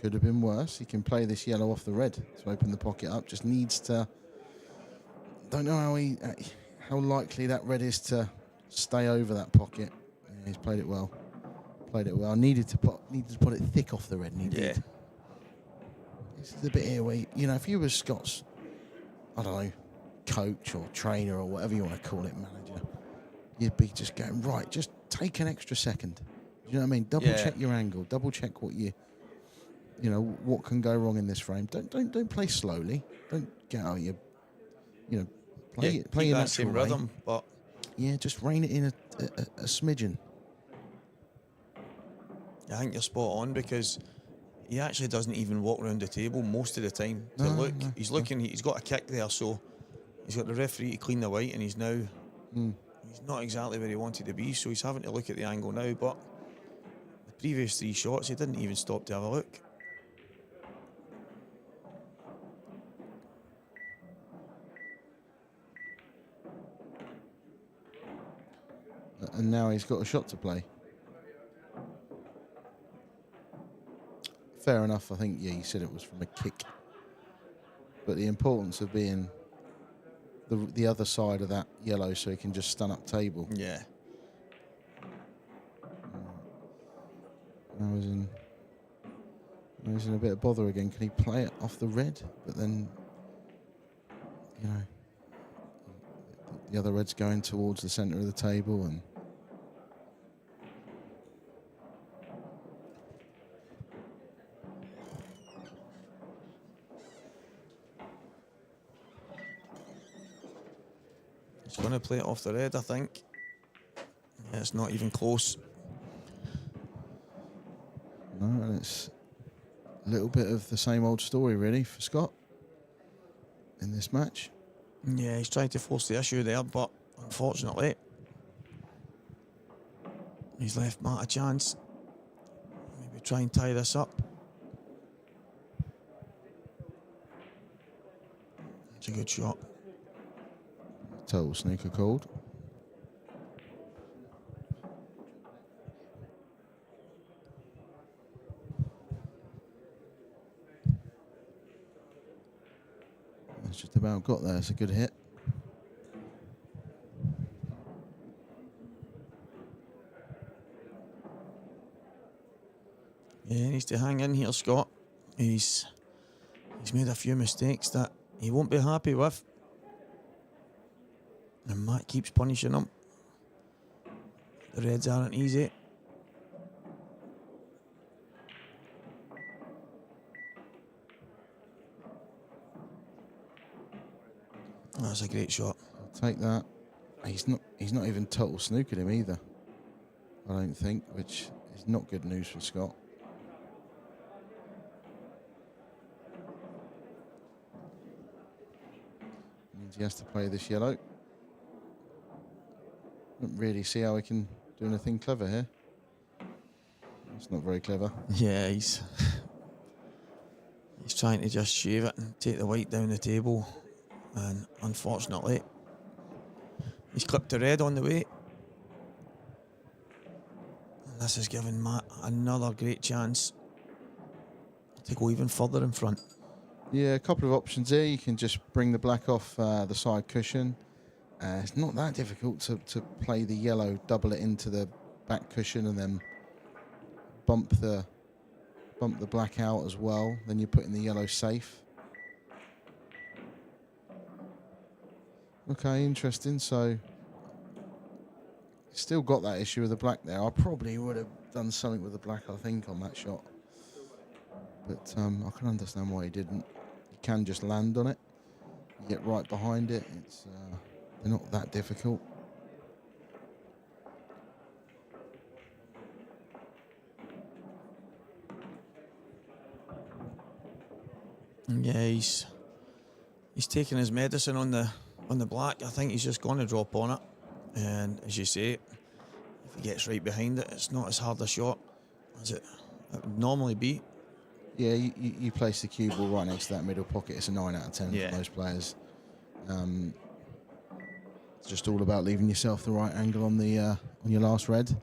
could have been worse. He can play this yellow off the red to open the pocket up. Just needs to. Don't know how likely that red is to stay over that pocket. Yeah, he's played it well. Played it well. Needed to put it thick off the red. And he did. This is the bit here where you know if you were Scott's, I don't know, coach or trainer or whatever you want to call it, manager, you'd be just going right. Just take an extra second. Do you know what I mean? Double check your angle. Double check what you know, what can go wrong in this frame. Don't play slowly. Don't get out your, you know, play your that same natural way. rhythm, but Yeah, just rein it in a smidgen. I think you're spot on because he actually doesn't even walk around the table most of the time to No, look. no, He's looking. He's got a kick there, so he's got the referee to clean the white, and he's now he's not exactly where he wanted to be, so he's having to look at the angle now. But the previous 3 shots, he didn't even stop to have a look. And now he's got a shot to play. Fair enough, I think, yeah, you said it was from a kick. But the importance of being the other side of that yellow so he can just stun up table. Yeah. I was in a bit of bother again. Can he play it off the red? But then, you know, the other red's going towards the centre of the table and... He's going to play it off the red, I think. Yeah, it's not even close. No, and it's a little bit of the same old story, really, for Scott in this match. Yeah, he's trying to force the issue there, but unfortunately, he's left Matt a chance. Maybe try and tie this up. It's a good shot. Total snooker called. It's just about got there. It's a good hit. Yeah, he needs to hang in here, Scott. He's made a few mistakes that he won't be happy with. And Matt keeps punishing him. The reds aren't easy. That's a great shot. I'll take that. He's not even total snookered him either, I don't think, which is not good news for Scott. Means he has to play this yellow. Don't really see how he can do anything clever here. It's not very clever. Yeah, he's trying to just shave it and take the white down the table. And unfortunately, he's clipped the red on the way. And this has given Matt another great chance to go even further in front. Yeah, a couple of options here. You can just bring the black off the side cushion. It's not that difficult to play the yellow, double it into the back cushion, and then bump the black out as well. Then you put in the yellow safe. Okay, interesting. So, still got that issue with the black there. I probably would have done something with the black, I think, on that shot. But I can understand why he didn't. You can just land on it. You get right behind it. It's they're not that difficult. Yeah, he's taking his medicine on the black. I think he's just going to drop on it. And as you say, if he gets right behind it, it's not as hard a shot as it would normally be. Yeah, you place the cue ball right next to that middle pocket. It's a 9 out of 10 for most players. It's just all about leaving yourself the right angle on your last red.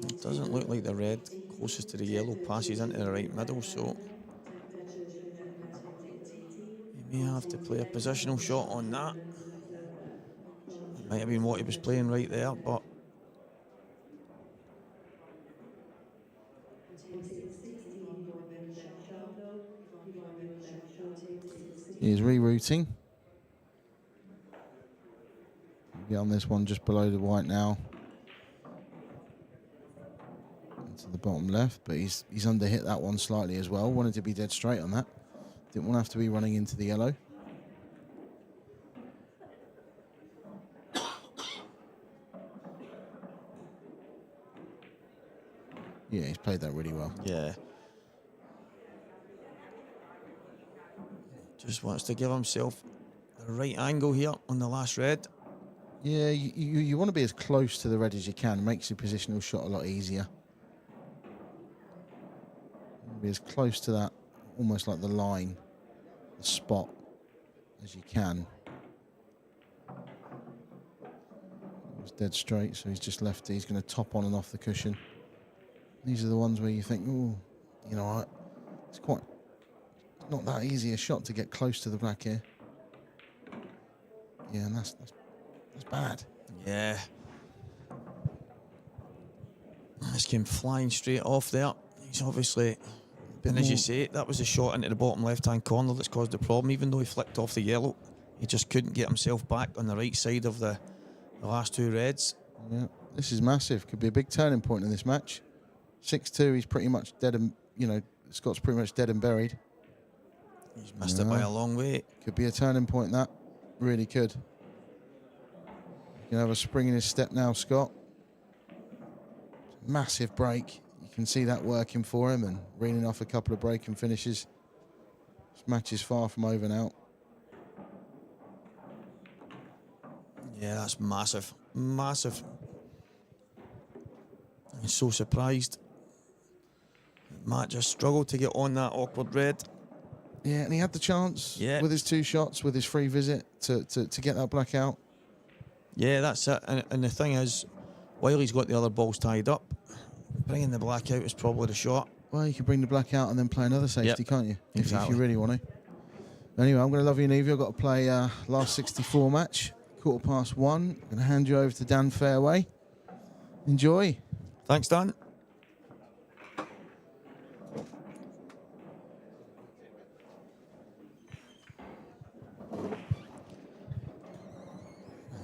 It doesn't look like the red closest to the yellow passes into the right middle, so he may have to play a positional shot on that. It might have been what he was playing right there, but He's rerouting. Get on this one just below the white now. To the bottom left, but he's under hit that one slightly as well. Wanted to be dead straight on that. Didn't want to have to be running into the yellow. Yeah, he's played that really well. yeah. Just wants to give himself the right angle here on the last red. Yeah, you want to be as close to the red as you can. It makes your positional shot a lot easier. Be as close to that, almost like the line, the spot, as you can. It's dead straight, so he's just left. He's going to top on and off the cushion. These are the ones where you think, oh, you know, it's quite not that easy a shot to get close to the black here. Yeah, and that's bad. Yeah. This came flying straight off there. He's obviously, and as you say, that was a shot into the bottom left-hand corner that's caused the problem. Even though he flicked off the yellow, he just couldn't get himself back on the right side of the last two reds. Yeah, this is massive. Could be a big turning point in this match. 6-2, he's pretty much dead and, you know, Scott's pretty much dead and buried. He's missed it by a long way. Could be a turning point, that. Really could. You can have a spring in his step now, Scott. Massive break. You can see that working for him and reeling off a couple of breaking finishes. This match is far from over now. Yeah, that's massive. Massive. I'm so surprised. Matt just struggled to get on that awkward red. Yeah, and he had the chance with his 2 shots, with his free visit to get that blackout. Yeah, that's it. And the thing is, while he's got the other balls tied up, bringing the blackout is probably the shot. Well, you can bring the blackout and then play another safety, can't you? Exactly. If you really want to. Anyway, I'm going to love you, Nevy. I've got to play last 64 match, 1:15. I'm going to hand you over to Dan Fairway. Enjoy. Thanks, Dan.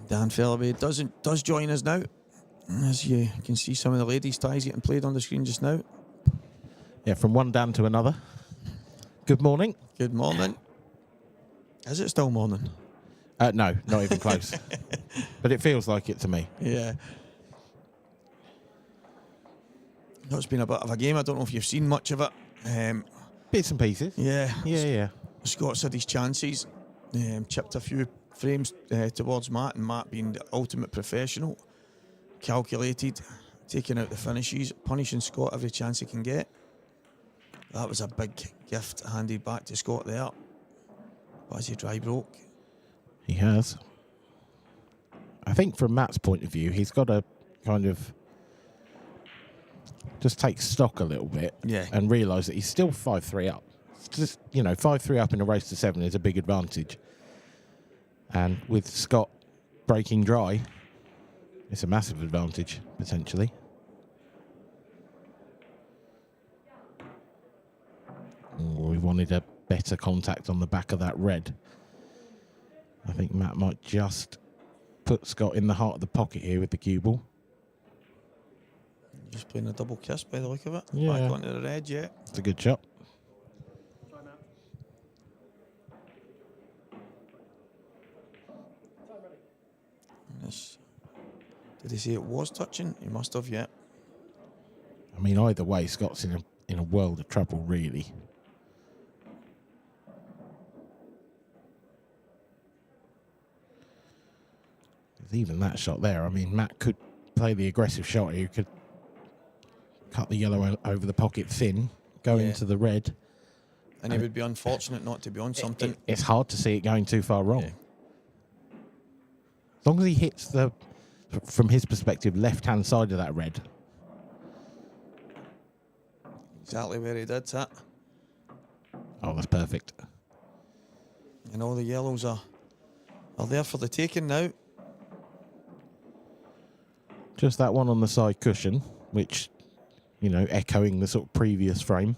Dan Fairway does join us now. As you can see, some of the ladies' ties getting played on the screen just now. Yeah, from one Dan to another. Good morning. Good morning. Is it still morning? No, not even close. But it feels like it to me. Yeah. No, it's been a bit of a game. I don't know if you've seen much of it. Bits and pieces. Yeah. Yeah. Scott's had his chances. Chipped a few frames towards Matt, and Matt being the ultimate professional, calculated, taking out the finishes, punishing Scott every chance he can get. That was a big gift handed back to Scott there. But as he dry broke. He has. I think from Matt's point of view, he's got to kind of just take stock a little bit and realise that he's still 5-3 up. It's just, 5-3 up in a race to 7 is a big advantage. And with Scott breaking dry, it's a massive advantage, potentially. We wanted a better contact on the back of that red. I think Matt might just put Scott in the heart of the pocket here with the cue ball. Just playing a double kiss by the look of it. Yeah. Back onto the red, yeah. It's a good shot. Did he say it was touching? He must have, yeah. I mean, either way, Scott's in a world of trouble, really. Even that shot there, I mean, Matt could play the aggressive shot. He could cut the yellow over the pocket thin, go into the red. And he would be unfortunate not to be on something. It's hard to see it going too far wrong. Yeah. As long as he hits the, from his perspective, left-hand side of that red. Exactly where he did that. Oh, that's perfect. And all the yellows are there for the taking now. Just that one on the side cushion, which, echoing the sort of previous frame.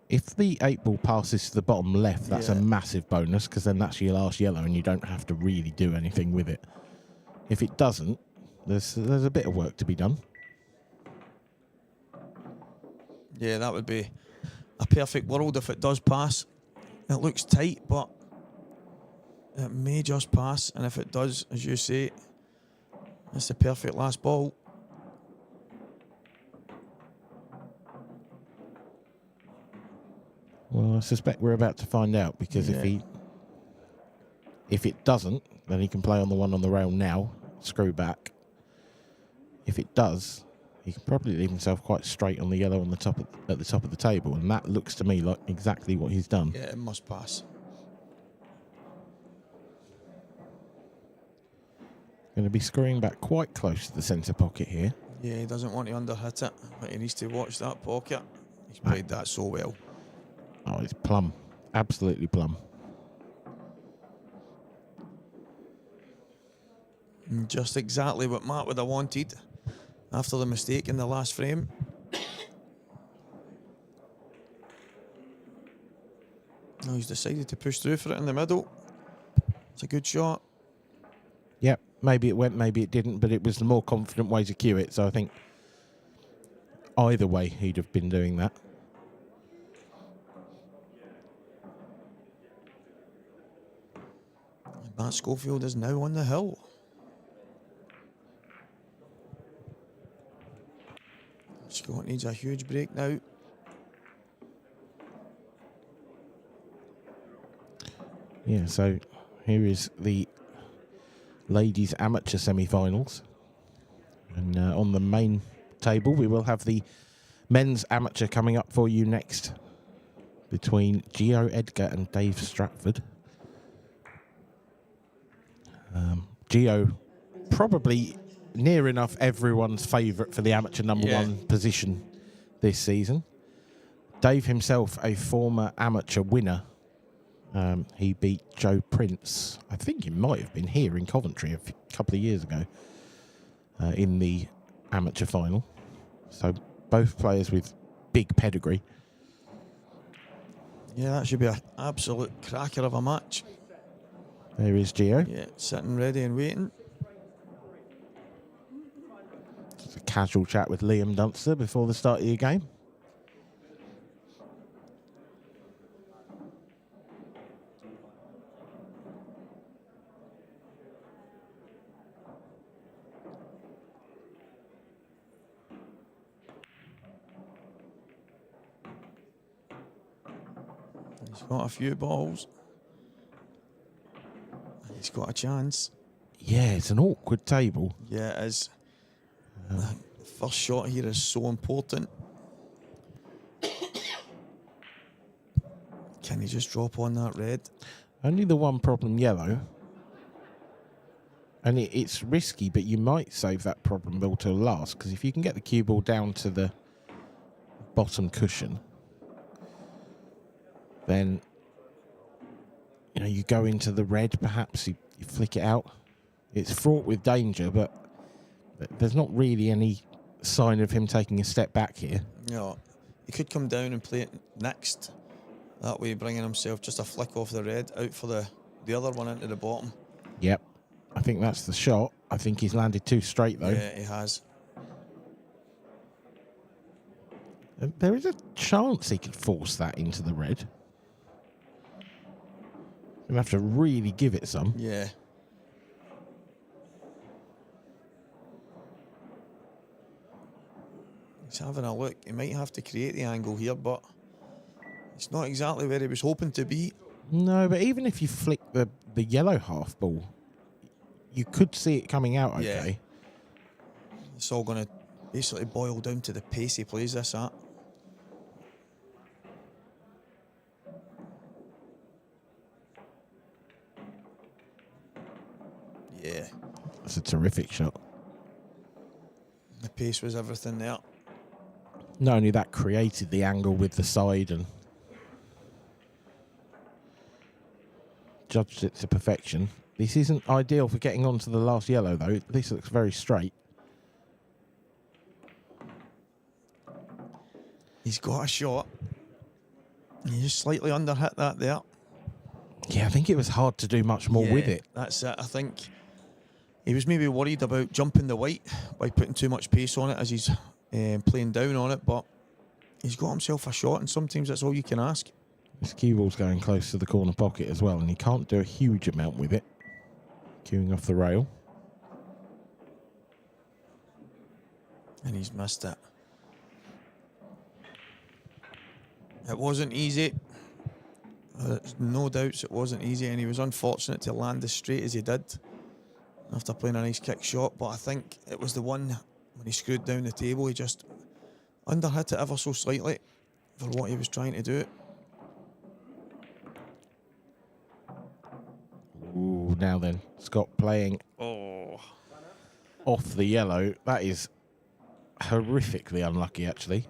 If the 8 ball passes to the bottom left, that's a massive bonus, because then that's your last yellow and you don't have to really do anything with it. If it doesn't, there's a bit of work to be done. Yeah, that would be a perfect world if it does pass. It looks tight, but it may just pass, and if it does, as you say, it's the perfect last ball. Well, I suspect we're about to find out, because if it doesn't, then he can play on the one on the rail now, screw back. If it does, he can probably leave himself quite straight on the yellow on the top at the top of the table, and that looks to me like exactly what he's done. Yeah, it must pass. Going to be screwing back quite close to the centre pocket here. Yeah, he doesn't want to underhit it, but he needs to watch that pocket. He's played that so well. Oh, it's plumb. Absolutely plumb. And just exactly what Matt would have wanted after the mistake in the last frame. Now he's decided to push through for it in the middle. It's a good shot. Yep, maybe it went, maybe it didn't, but it was the more confident way to cue it, so I think either way he'd have been doing that. Matt Schofield is now on the hill. Scott needs a huge break now. Yeah, so here is the ladies amateur semi-finals. And on the main table, we will have the men's amateur coming up for you next between Gio Edgar and Dave Stratford. Gio, probably near enough everyone's favourite for the amateur number one position this season. Dave himself, a former amateur winner. He beat Joe Prince, I think it might have been here in Coventry a couple of years ago, in the amateur final. So both players with big pedigree. Yeah, that should be an absolute cracker of a match. There is Gio. Yeah, sitting ready and waiting. Just a casual chat with Liam Dunster before the start of your game. He's got a few balls. He's got a chance. Yeah, it's an awkward table. Yeah, it is. The first shot here is so important. Can he just drop on that red? Only the one problem, yellow. And it's risky, but you might save that problem ball till last, because if you can get the cue ball down to the bottom cushion, then you go into the red, perhaps you flick it out. It's fraught with danger, but there's not really any sign of him taking a step back here. Yeah, he could come down and play it next. That way, bringing himself just a flick off the red, out for the other one into the bottom. Yep, I think that's the shot. I think he's landed too straight, though. Yeah, he has. There is a chance he could force that into the red. You'll have to really give it some. Yeah. He's having a look. He might have to create the angle here, but it's not exactly where he was hoping to be. No, but even if you flick the yellow half ball, you could see it coming out okay. Yeah. It's all going to basically boil down to the pace he plays this at. Yeah. That's a terrific shot. The pace was everything there. Not only that, created the angle with the side and judged it to perfection. This isn't ideal for getting onto the last yellow, though. This looks very straight. He's got a shot. He just slightly underhit that there. Yeah, I think it was hard to do much more with it. That's it. I think he was maybe worried about jumping the white by putting too much pace on it as he's playing down on it, but he's got himself a shot, and sometimes that's all you can ask. This cue ball's going close to the corner pocket as well, and he can't do a huge amount with it. Cueing off the rail. And he's missed it. It wasn't easy. There's no doubts it wasn't easy, and he was unfortunate to land as straight as he did after playing a nice kick shot, but I think it was the one when he screwed down the table, he just underhit it ever so slightly for what he was trying to do. Ooh, now then, Scott playing off the yellow. That is horrifically unlucky, actually.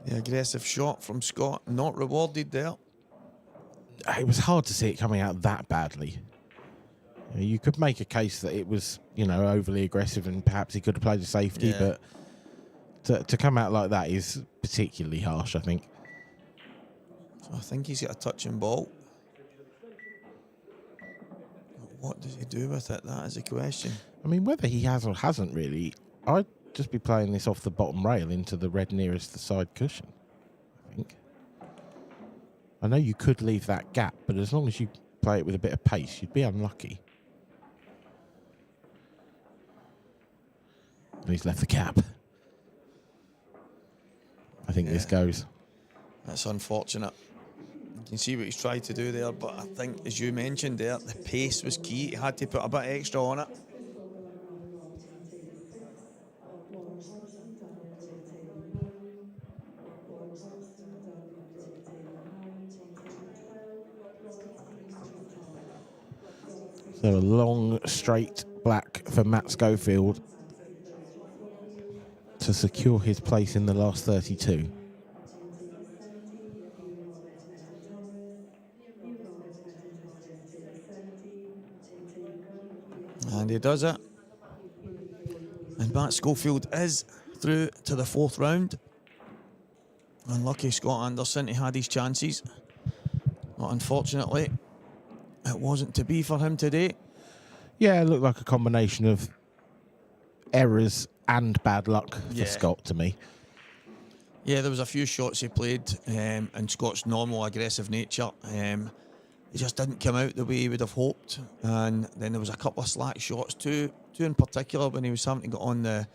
The aggressive shot from Scott, not rewarded there. It was hard to see it coming out that badly. You could make a case that it was, overly aggressive and perhaps he could have played a safety, but to come out like that is particularly harsh, I think. So I think he's got a touching ball. What does he do with it? That is the question. I mean, whether he has or hasn't really, I'd just be playing this off the bottom rail into the red nearest the side cushion, I think. I know you could leave that gap, but as long as you play it with a bit of pace, you'd be unlucky. And he's left the cap. I think this goes. That's unfortunate. You can see what he's tried to do there, but I think, as you mentioned there, the pace was key. He had to put a bit extra on it. So a long straight black for Matt Schofield to secure his place in the last 32. And he does it. And Matt Schofield is through to the 4th round. Unlucky Scott Anderson, he had his chances. But unfortunately, it wasn't to be for him today. Yeah, it looked like a combination of errors and bad luck for Scott to me. Yeah, there was a few shots he played, and Scott's normal aggressive nature. He just didn't come out the way he would have hoped. And then there was a couple of slack shots, two in particular, when he was having to get on the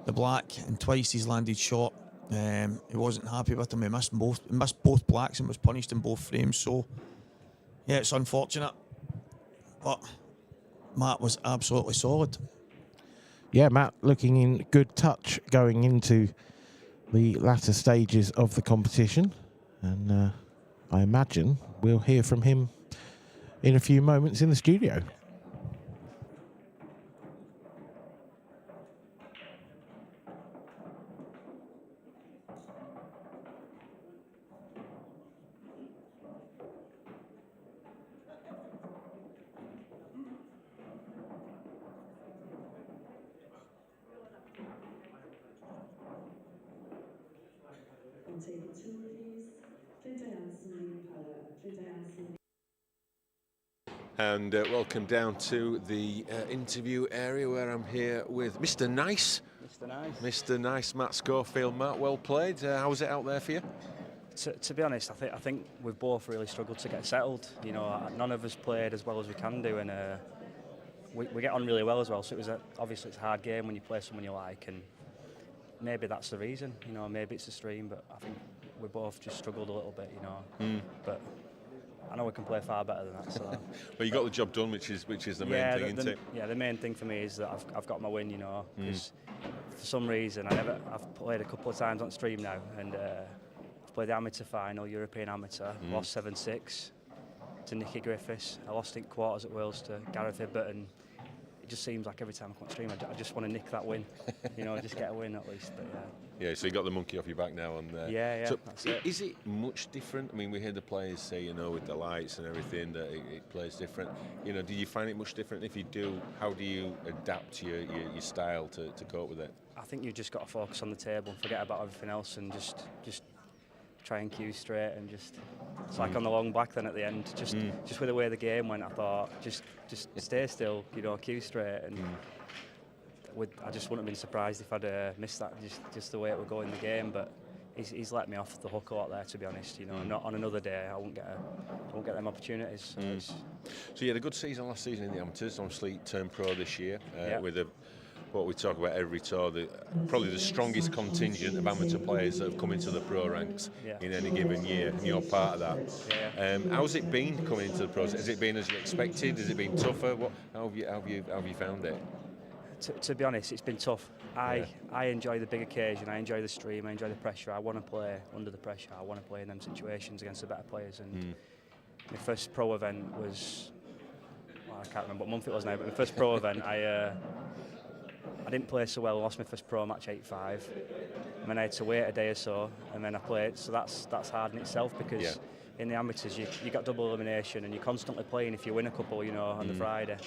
black, and twice he's landed short. He wasn't happy with them. He missed both blacks and was punished in both frames. So, yeah, it's unfortunate. But Matt was absolutely solid. Yeah, Matt looking in good touch going into the latter stages of the competition. And I imagine we'll hear from him in a few moments in the studio. And welcome down to the interview area where I'm here with Mr. Nice. Mr. Nice. Mr. Nice, Matt Schofield. Matt, well played. How was it out there for you? To be honest, I think we've both really struggled to get settled. You know, none of us played as well as we can do, and we get on really well as well. So it was obviously it's a hard game when you play someone you like, and maybe that's the reason. You know, maybe it's the stream, but I think we both just struggled a little bit. You know, but I know we can play far better than that. So. Well, you got the job done, which is the main thing, isn't it? Yeah, the main thing for me is that I've got my win. You know, because for some reason I've played a couple of times on stream now, and I've played the amateur final, European amateur, lost 7-6 to Nicky Griffiths. I lost in quarters at Worlds to Gareth Hibbert, and it just seems like every time I come on stream, I just want to nick that win. You know, just get a win at least. But yeah, so you got the monkey off your back now. And yeah, so that's it. Is it much different? I mean, we hear the players say, you know, with the lights and everything, that it plays different. You know, do you find it much different? If you do, how do you adapt your style to cope with it? I think you've just got to focus on the table and forget about everything else, and just try and cue straight, and just it's like on the long black then at the end, just with the way the game went, I thought just stay still, you know, cue straight, and I just wouldn't have been surprised if I'd missed that, just the way it would go in the game. But he's let me off the hook a lot there, to be honest. You know, not on another day I won't get them opportunities. So you had a good season last season in the amateurs. Obviously turned pro this year with what we talk about every tour, probably the strongest contingent of amateur players that have come into the pro ranks in any given year, and you're part of that. How's it been coming into the pros? Has it been as you expected? Has it been tougher? How have you found it? To be honest, it's been tough. I enjoy the big occasion. I enjoy the stream. I enjoy the pressure. I want to play under the pressure. I want to play in them situations against the better players. And my first pro event was, I can't remember what month it was now, but my first pro event, I didn't play so well. I lost my first pro match 8-5, and then I had to wait a day or so, and then I played. So that's hard in itself, because in the amateurs you got double elimination, and you're constantly playing if you win a couple, you know, on the Friday.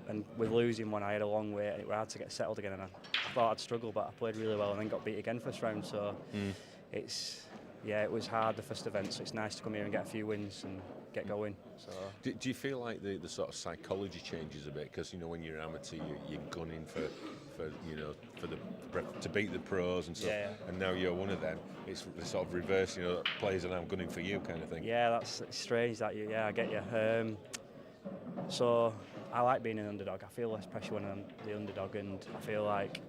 And with losing one, I had a long wait, and it was hard to get settled again. And I thought I'd struggle, but I played really well, and then got beat again first round. So it's yeah, it was hard, the first event, so it's nice to come here and get a few wins and get going. So Do you feel like the sort of psychology changes a bit? Because, you know, when you're amateur, you're gunning for you know, to beat the pros and stuff. Yeah. And now you're one of them. It's the sort of reverse, you know, players are now gunning for you kind of thing. yeah, that's strange that yeah, I get you. So I like being an underdog. I feel less pressure when I'm the underdog, and I feel like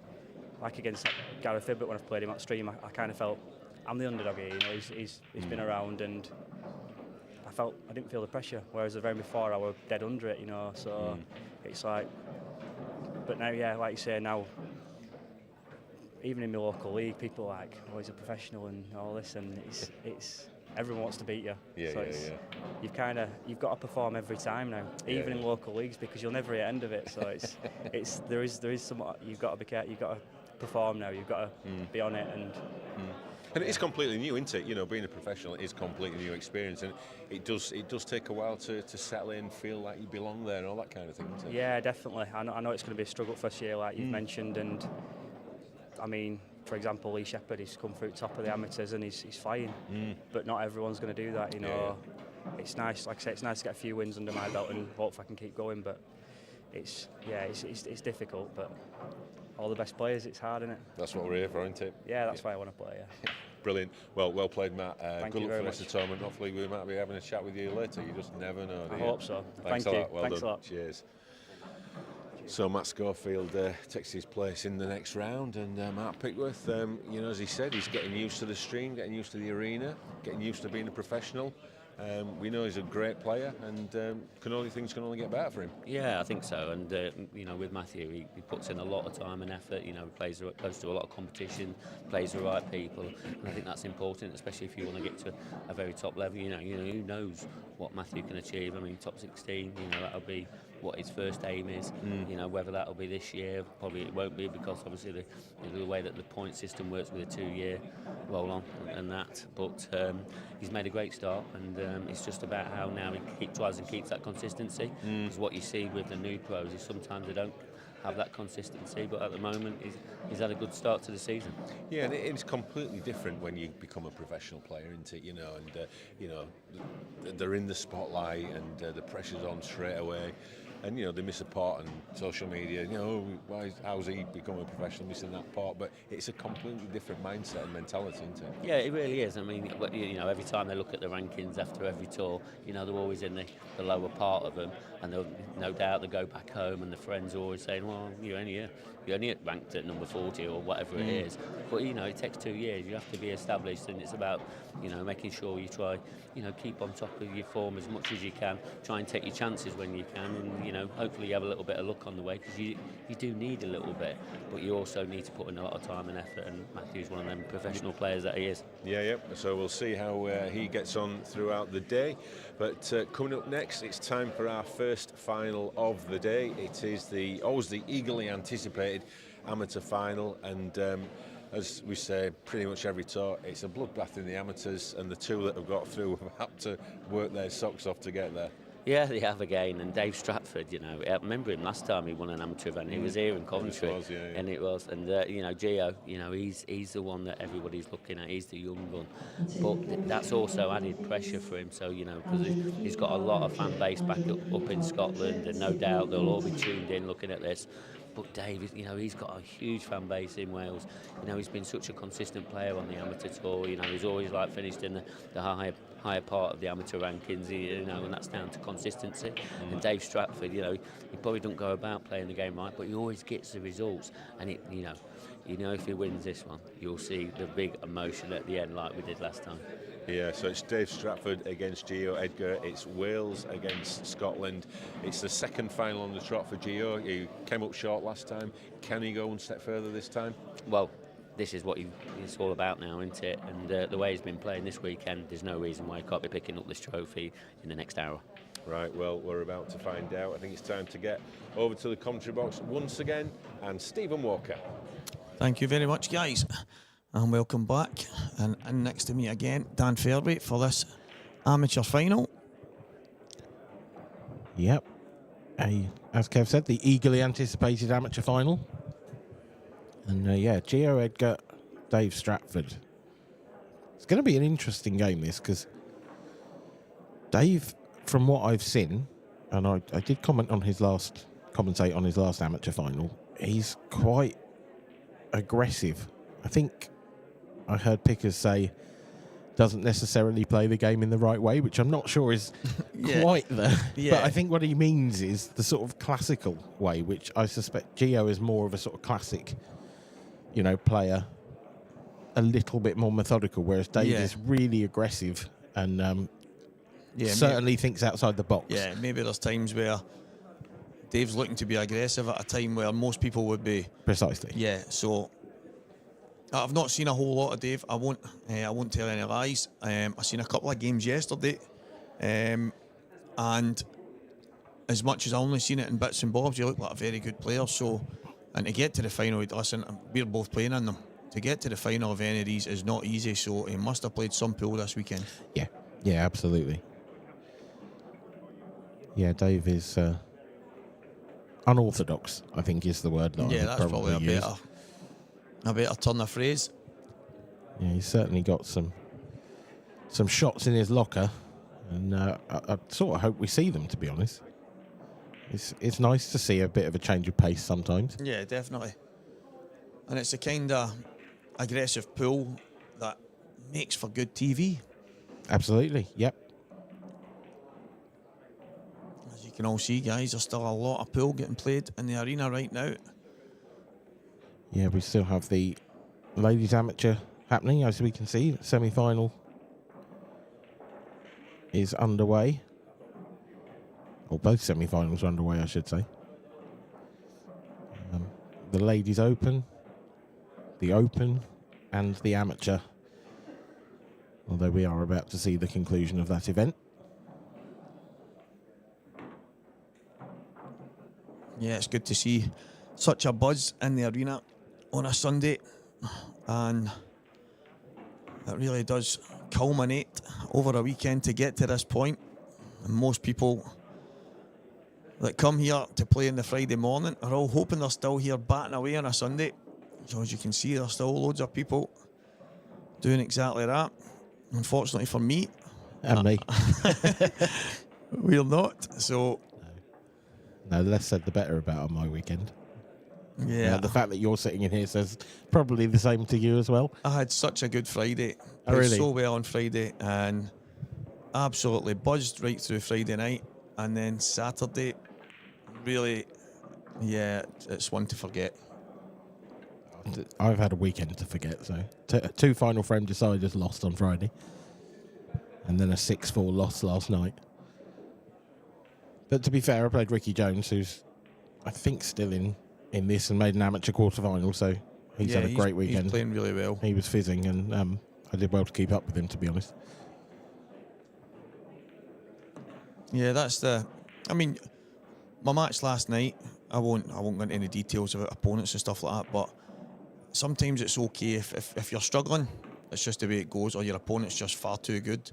against Gareth Hibbert when I've played him at stream, I kind of felt I'm the underdog here. You know, he's been around, and I didn't feel the pressure. Whereas the round before I was dead under it. You know, so it's like. But now, yeah, like you say, now even in my local league, people are like, oh, he's a professional and all this, and it's everyone wants to beat you. Yeah, so you've got to perform every time now, even in local leagues, because you'll never hit the end of it. So there is some, you've got to be careful, you've got to perform now, you've got to be on it. And it's completely new, isn't it? You know, being a professional is completely new experience, and it does take a while to settle in, feel like you belong there, and all that kind of thing, isn't it? Yeah, definitely. I know it's going to be a struggle first year, like you've mentioned, and I mean, for example, Lee Shepherd, he's come through top of the amateurs and he's flying, but not everyone's going to do that. You know, it's nice. Like I say, it's nice to get a few wins under my belt and hopefully I can keep going. But it's difficult, but all the best players, it's hard, isn't it? That's what we're here for, isn't it? Yeah, that's why I want to play. Yeah. Brilliant. Well played, Matt. Thank good you luck for very the rest much. of the tournament. Hopefully we might be having a chat with you later. You just never know. I hope so. Thanks Thank a you. lot. Well Thanks done. a lot. Cheers. So Matt Schofield takes his place in the next round, and Mark Pickworth, you know, as he said, he's getting used to the stream, getting used to the arena, getting used to being a professional. We know he's a great player, and things can only get better for him. Yeah, I think so. And you know, with Matthew, he puts in a lot of time and effort. You know, he goes to a lot of competition, plays the right people, and I think that's important, especially if you want to get to a very top level. You know, who knows what Matthew can achieve? I mean, top 16. You know, that'll be what his first aim is. You know, whether that'll be this year, probably it won't be, because obviously the way that the point system works with a 2-year roll on and that. But he's made a great start, and it's just about how now he tries and keeps that consistency. Because what you see with the new pros is sometimes they don't have that consistency, but at the moment he's had a good start to the season. Yeah, and it's completely different when you become a professional player, isn't it? You know, and you know, they're in the spotlight, and the pressure's on straight away. And you know, they miss a part on social media. You know, how's he become a professional, missing that part? But it's a completely different mindset and mentality, isn't it? Yeah, it really is. I mean, you know, every time they look at the rankings after every tour, you know, they're always in the lower part of them, and they'll no doubt they go back home, and the friends are always saying, "Well, you're only ranked at number 40 or whatever it is." But you know, it takes 2 years. You have to be established, and it's about, you know, making sure you try, you know, keep on top of your form as much as you can. Try and take your chances when you can, and you know, hopefully you have a little bit of luck on the way, because you do need a little bit, but you also need to put in a lot of time and effort. And Matthew's one of them professional players that he is. Yeah. So we'll see how he gets on throughout the day. But coming up next, it's time for our first final of the day. It is always the eagerly anticipated amateur final, and as we say pretty much every tour, it's a bloodbath in the amateurs, and the two that have got through have had to work their socks off to get there. Yeah, they have again. And Dave Stratford, you know, I remember him last time he won an amateur event. He was here in Coventry, and it was. And you know, Gio, you know, he's the one that everybody's looking at. He's the young gun, but that's also added pressure for him. So you know, because he's got a lot of fan base back up in Scotland, and no doubt they'll all be tuned in looking at this. But Dave, you know, he's got a huge fan base in Wales. You know, he's been such a consistent player on the amateur tour. You know, he's always like finished in the higher part of the amateur rankings. You know, and that's down to consistency. And Dave Stratford, you know, he probably don't go about playing the game right, but he always gets the results. And you know, if he wins this one, you'll see the big emotion at the end, like we did last time. Yeah, so it's Dave Stratford against Gio Edgar. It's Wales against Scotland. It's the second final on the trot for Gio. He came up short last time. Can he go one step further this time? Well, this is what it's all about now, isn't it? And the way he's been playing this weekend, there's no reason why he can't be picking up this trophy in the next hour. Right, well, we're about to find out. I think it's time to get over to the commentary box once again, and Stephen Walker. Thank you very much, guys. And welcome back. And next to me again, Dan Fairby for this amateur final. Yep. As Kev said, the eagerly anticipated amateur final. And Gio Edgar, Dave Stratford. It's going to be an interesting game, this, because Dave, from what I've seen, and I did commentate on his last amateur final, he's quite aggressive. I think I heard pickers say doesn't necessarily play the game in the right way, which I'm not sure is quite the... Yeah. But I think what he means is the sort of classical way, which I suspect Gio is more of a sort of classic, player, a little bit more methodical, whereas Dave is really aggressive and certainly thinks outside the box. Yeah, maybe there's times where Dave's looking to be aggressive at a time where most people would be. Precisely. Yeah, so I've not seen a whole lot of Dave. I won't tell any lies. I've seen a couple of games yesterday, and as much as I only seen it in bits and bobs, you look like a very good player. So, and to get to the final, listen, we're both playing in them. To get to the final of any of these is not easy. So he must have played some pool this weekend. Yeah, absolutely. Yeah, Dave is unorthodox, I think is the word that I would that's probably use. a better turn of phrase. Yeah, he's certainly got some shots in his locker, and I sort of hope we see them, to be honest. It's nice to see a bit of a change of pace sometimes. Yeah, definitely. And it's a kind of aggressive pool that makes for good TV. Absolutely, yep. As you can all see, guys, there's still a lot of pool getting played in the arena right now. Yeah, we still have the ladies amateur happening, as we can see. The semi-final is underway. Or both semi-finals are underway, I should say. The ladies open, the open, and the amateur. Although we are about to see the conclusion of that event. Yeah, it's good to see such a buzz in the arena on a Sunday, and it really does culminate over a weekend to get to this point. And most people that come here to play on the Friday morning are all hoping they're still here batting away on a Sunday. So as you can see, there's still loads of people doing exactly that. Unfortunately for me, and me, we're not. So no, the less said the better about on my weekend. Yeah, the fact that you're sitting in here says probably the same to you as well. I had such a good Friday. Oh, really? Played so well on Friday and absolutely buzzed right through Friday night, and then Saturday, really, yeah, it's one to forget. I've had a weekend to forget. So two final frame deciders lost on Friday, and then a 6-4 loss last night. But to be fair, I played Ricky Jones, who's I think still in this, and made an amateur quarter-final, so he's had a great weekend. He's playing really well. He was fizzing, and I did well to keep up with him, to be honest. Yeah, I mean, my match last night, I won't go into any details about opponents and stuff like that, but sometimes it's okay if you're struggling, it's just the way it goes, or your opponent's just far too good.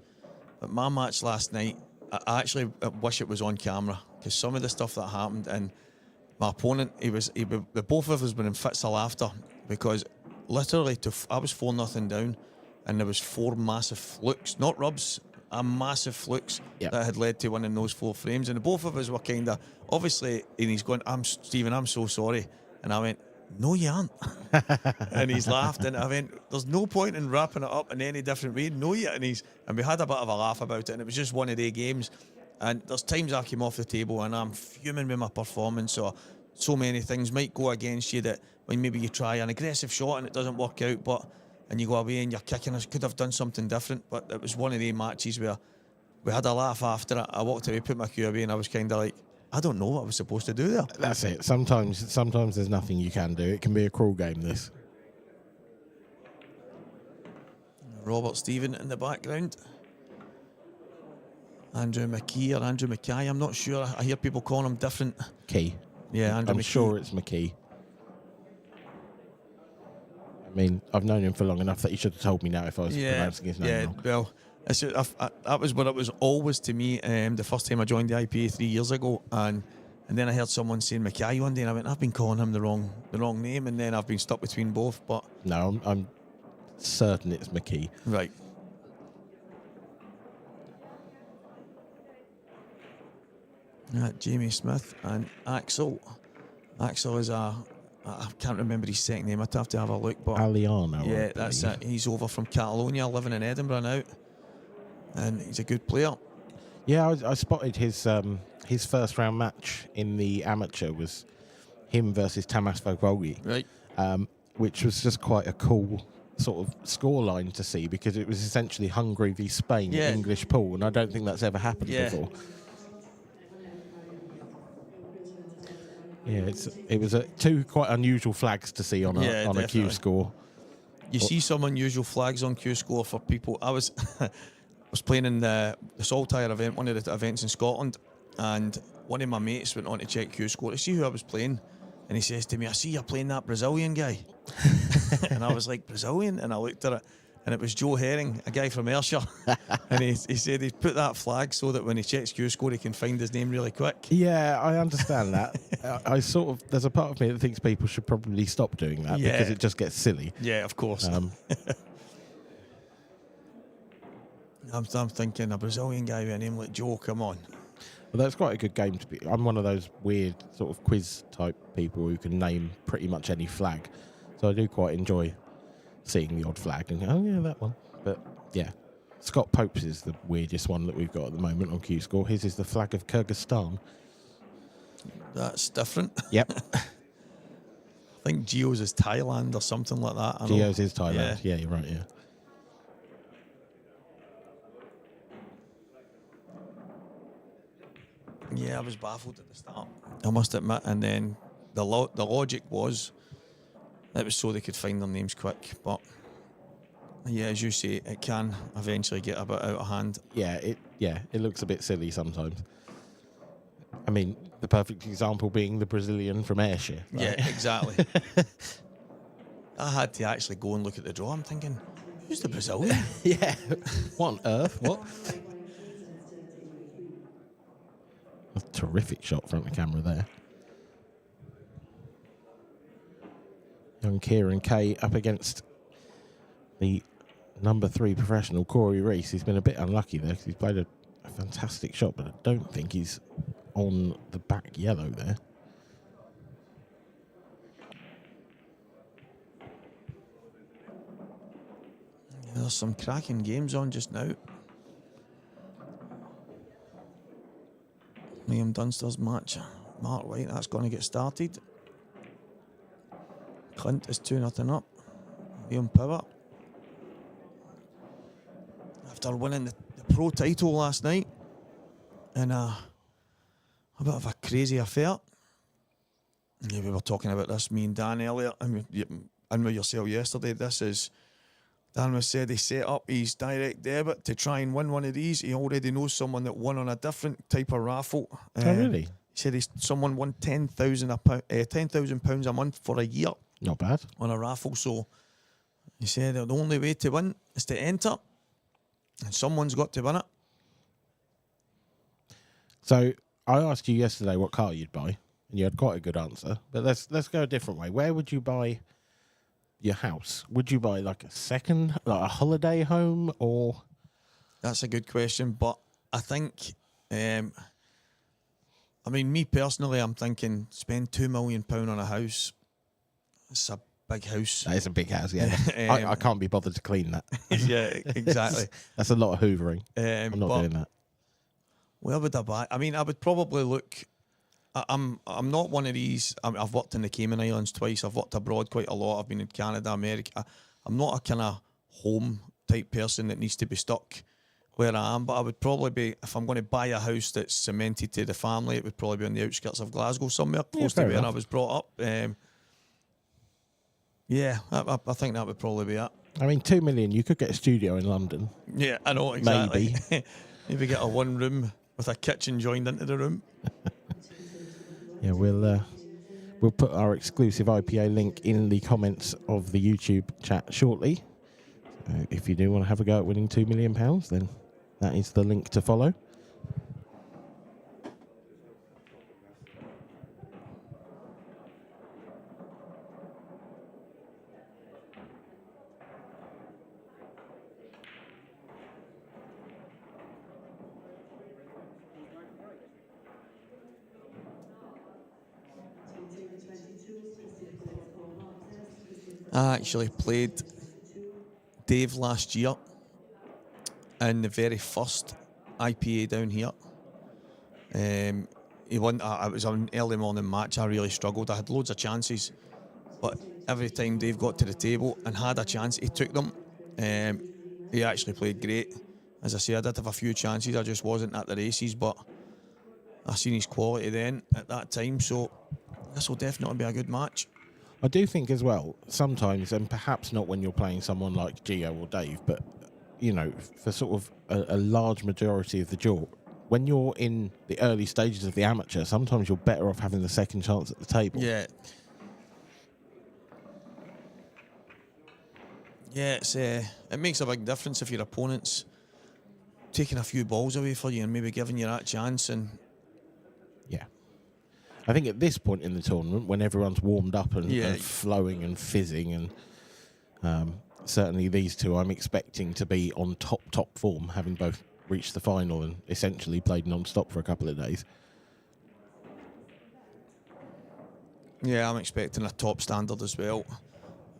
But my match last night, I actually wish it was on camera, because some of the stuff that happened, and my opponent, the both of us were in fits of laughter, because literally I was 4-0 down, and there was 4 massive flukes, not rubs, massive flukes that had led to winning those 4 frames, and the both of us were kind of, obviously, and he's going, Stephen, I'm so sorry, and I went, no, you aren't. And he's laughed, and I went, there's no point in wrapping it up in any different way. No, you. And we had a bit of a laugh about it, and it was just one of the games. And there's times I came off the table and I'm fuming with my performance, or so many things might go against you that when maybe you try an aggressive shot and it doesn't work out, and you go away and you're kicking, I could have done something different. But it was one of the matches where we had a laugh after it. I walked away, put my cue away, and I was kind of like, I don't know what I was supposed to do there. That's it. Sometimes there's nothing you can do. It can be a cruel game, this. Robert Stephen in the background. Andrew McKee or Andrew Mackay, I'm not sure. I hear people calling him different. Key. Yeah, Andrew I'm McKee. sure it's McKee. I mean, I've known him for long enough that he should have told me now if I was pronouncing his name wrong. Well, that was what it was always to me the first time I joined the IPA 3 years ago, and then I heard someone saying Mackay one day, and I went, I've been calling him the wrong name, and then I've been stuck between both. But no, I'm certain it's McKee. Right. Jamie Smith and Axel. Axel is I can't remember his second name. I'd have to have a look. But Aliano, yeah, that's it. He's over from Catalonia, living in Edinburgh now, and he's a good player. Yeah, I spotted his first round match in the amateur was him versus Tamas Vogvogi, Right. Which was just quite a cool sort of scoreline to see, because it was essentially Hungary v Spain, English pool, and I don't think that's ever happened before. Yeah, it was two quite unusual flags to see on a Q score. You see some unusual flags on Q score for people. I was playing in the Saltire event, one of the events in Scotland, and one of my mates went on to check Q score to see who I was playing, and he says to me, "I see you're playing that Brazilian guy." And I was like, "Brazilian?" And I looked at it, and it was Joe Herring, a guy from Ayrshire. And he said he'd put that flag so that when he checks Q score, he can find his name really quick. Yeah, I understand that. I sort of, there's a part of me that thinks people should probably stop doing that because it just gets silly. Yeah, of course. I'm thinking a Brazilian guy with a name like Joe, come on. Well, that's quite a good game to be. I'm one of those weird sort of quiz type people who can name pretty much any flag. So I do quite enjoy seeing the odd flag and oh yeah, that one. But yeah, Scott Pope's is the weirdest one that we've got at the moment on Q score. His is the flag of Kyrgyzstan. That's different. Yep. I think Gio's is Thailand or something like that. Gio's is Thailand. Yeah, you're right, yeah. Yeah, I was baffled at the start, I must admit. And then the logic was it was so they could find their names quick. But yeah, as you say, it can eventually get a bit out of hand. Yeah, it looks a bit silly sometimes. I mean, the perfect example being the Brazilian from Ayrshire. Right? Yeah, exactly. I had to actually go and look at the draw. I'm thinking, who's the Brazilian? Yeah. What on earth? What? A terrific shot from the camera there. Young Kieran Kay up against the number 3 professional, Corey Reese. He's been a bit unlucky there because he's played a fantastic shot, but I don't think he's on the back yellow there. Yeah, there's some cracking games on just now. Liam Dunster's match, Mark White, that's going to get started. Clint is 2-0 up. Liam Power. After winning the pro title last night in a bit of a crazy affair. Yeah, we were talking about this, me and Dan earlier, and with yourself yesterday. This is, Dan was said he set up his direct debit to try and win one of these. He already knows someone that won on a different type of raffle. Oh, really? He said someone won £10,000 a month for a year. Not bad. On a raffle. So he said the only way to win is to enter, and someone's got to win it. So I asked you yesterday what car you'd buy, and you had quite a good answer. But let's go a different way. Where would you buy your house? Would you buy like a second, like a holiday home, or? That's a good question, but I think, I mean, me personally, I'm thinking spend £2 million on a house. It's a big house. That is a big house, yeah. I can't be bothered to clean that. Yeah, exactly. That's a lot of hoovering. I'm not doing that. Where would I buy? I mean, I would probably look. I'm not one of these. I've worked in the Cayman Islands twice. I've worked abroad quite a lot. I've been in Canada, America. I'm not a kind of home type person that needs to be stuck where I am. But I would probably be, if I'm going to buy a house that's cemented to the family, it would probably be on the outskirts of Glasgow somewhere, close to where I was brought up. Yeah, I think that would probably be it. I mean, 2 million, you could get a studio in London. Yeah, I know, exactly. Maybe. Maybe get a one room with a kitchen joined into the room. Yeah, we'll put our exclusive IPA link in the comments of the YouTube chat shortly. If you do want to have a go at winning £2 million, then that is the link to follow. I actually played Dave last year in the very first IPA down here. He won. It was an early morning match. I really struggled. I had loads of chances, but every time Dave got to the table and had a chance, he took them. He actually played great. As I say, I did have a few chances. I just wasn't at the races, but I seen his quality then at that time. So this will definitely be a good match. I do think as well, sometimes, and perhaps not when you're playing someone like Gio or Dave, but, you know, for sort of a large majority of the draw, when you're in the early stages of the amateur, sometimes you're better off having the second chance at the table. Yeah. Yeah, it makes a big difference if your opponent's taking a few balls away for you and maybe giving you that chance. And yeah, I think at this point in the tournament, when everyone's warmed up and flowing and fizzing, and certainly these two, I'm expecting to be on top form, having both reached the final and essentially played non-stop for a couple of days. Yeah, I'm expecting a top standard as well.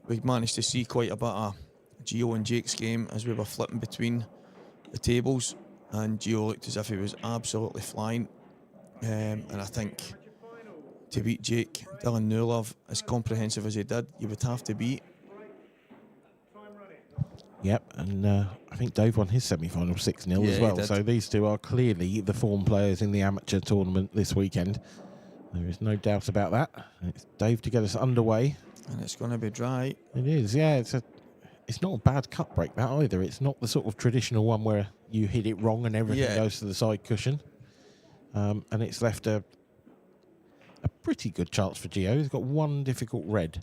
We managed to see quite a bit of Gio and Jake's game as we were flipping between the tables, and Gio looked as if he was absolutely flying. And I think to beat Jake, Dylan Newlove, as comprehensive as he did, you would have to beat. Yep, and I think Dave won his semi-final 6-0 as well. So these two are clearly the form players in the amateur tournament this weekend. There is no doubt about that. It's Dave to get us underway. And it's going to be dry. It is, yeah. It's not a bad cut break, that either. It's not the sort of traditional one where you hit it wrong and everything goes to the side cushion. And it's left a pretty good chance for Gio. He's got one difficult red.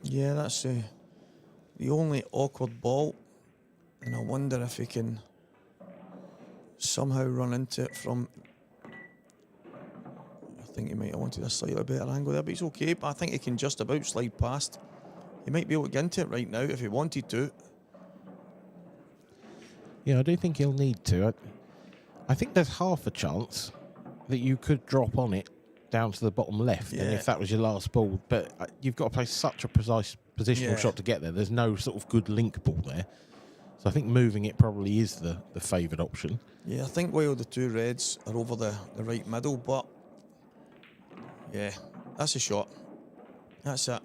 Yeah, that's the only awkward ball. And I wonder if he can somehow run into it from... I think he might have wanted a slightly better angle there, but he's okay. But I think he can just about slide past. He might be able to get into it right now if he wanted to. Yeah, I do think he'll need to. I think there's half a chance that you could drop on it down to the bottom left, and if that was your last ball. But you've got to play such a precise positional shot to get there. There's no sort of good link ball there. So I think moving it probably is the favoured option. Yeah, I think while the two reds are over the right middle, but yeah, that's a shot. That's it.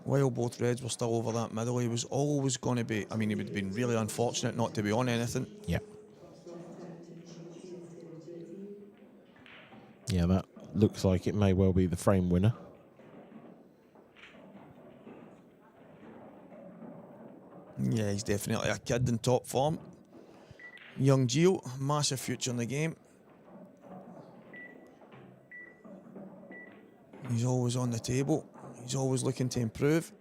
While both reds were still over that middle, he was always going to be... I mean, he would have been really unfortunate not to be on anything. Yeah. Yeah, that looks like it may well be the frame winner. Yeah, he's definitely a kid in top form. Young Gio, massive future in the game. He's always on the table. He's always looking to improve.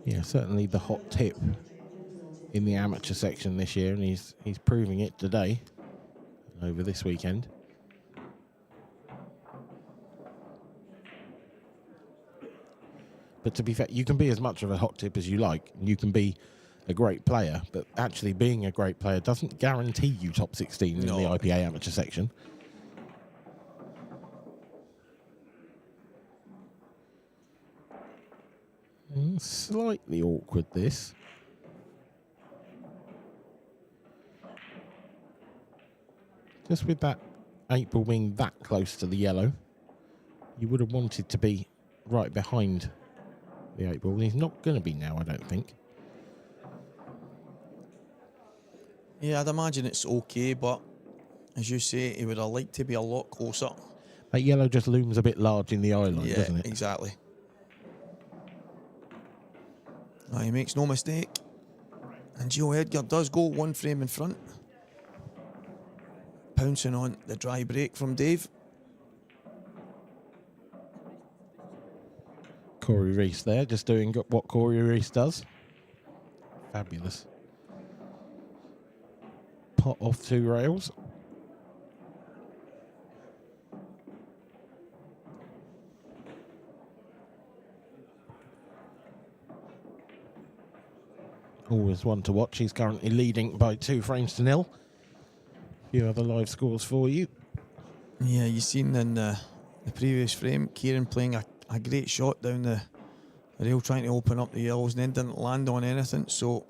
Yeah, certainly the hot tip in the amateur section this year, and he's proving it today over this weekend. But to be fair, you can be as much of a hot tip as you like. You can be a great player, but actually being a great player doesn't guarantee you top 16 in the IPA amateur section. Slightly awkward, this. Just with that 8 ball being that close to the yellow, you would have wanted to be right behind the 8 ball. He's not going to be now, I don't think. Yeah, I'd imagine it's okay, but as you say, he would have liked to be a lot closer. That yellow just looms a bit large in the eye line, doesn't it? Yeah, exactly. He makes no mistake. And Gio Edgar does go one frame in front. Pouncing on the dry break from Dave. Corey Reese there, just doing what Corey Reese does. Fabulous. Pot off 2 rails. always one to watch. He's currently leading by 2 frames to 0. A few other live scores for you. Yeah, you seen in the previous frame, Kieran playing a great shot down the rail, trying to open up the yellows, and then didn't land on anything. So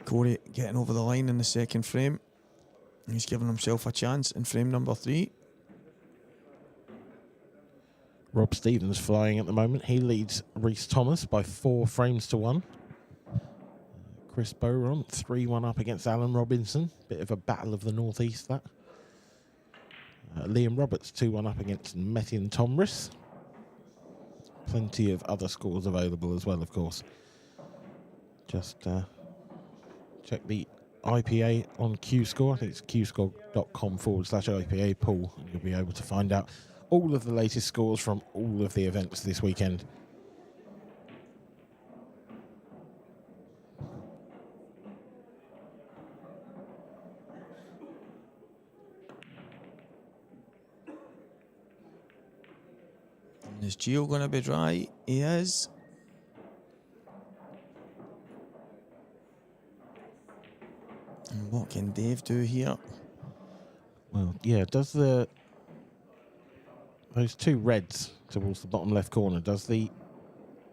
Corey getting over the line in the second frame. He's giving himself a chance in frame number 3. Rob Stevens flying at the moment. He leads Rhys Thomas by 4 frames to 1. Chris Bowron 3-1 up against Alan Robinson. Bit of a battle of the northeast, that. Liam Roberts 2-1 up against Metin Tomris. Plenty of other scores available as well, of course. Just check the IPA on Cuescore. I think it's cuescore.com/IPA pool, and you'll be able to find out all of the latest scores from all of the events this weekend. Is Gio going to be dry? He is. And what can Dave do here? Well, yeah, does those 2 reds towards the bottom left corner, does the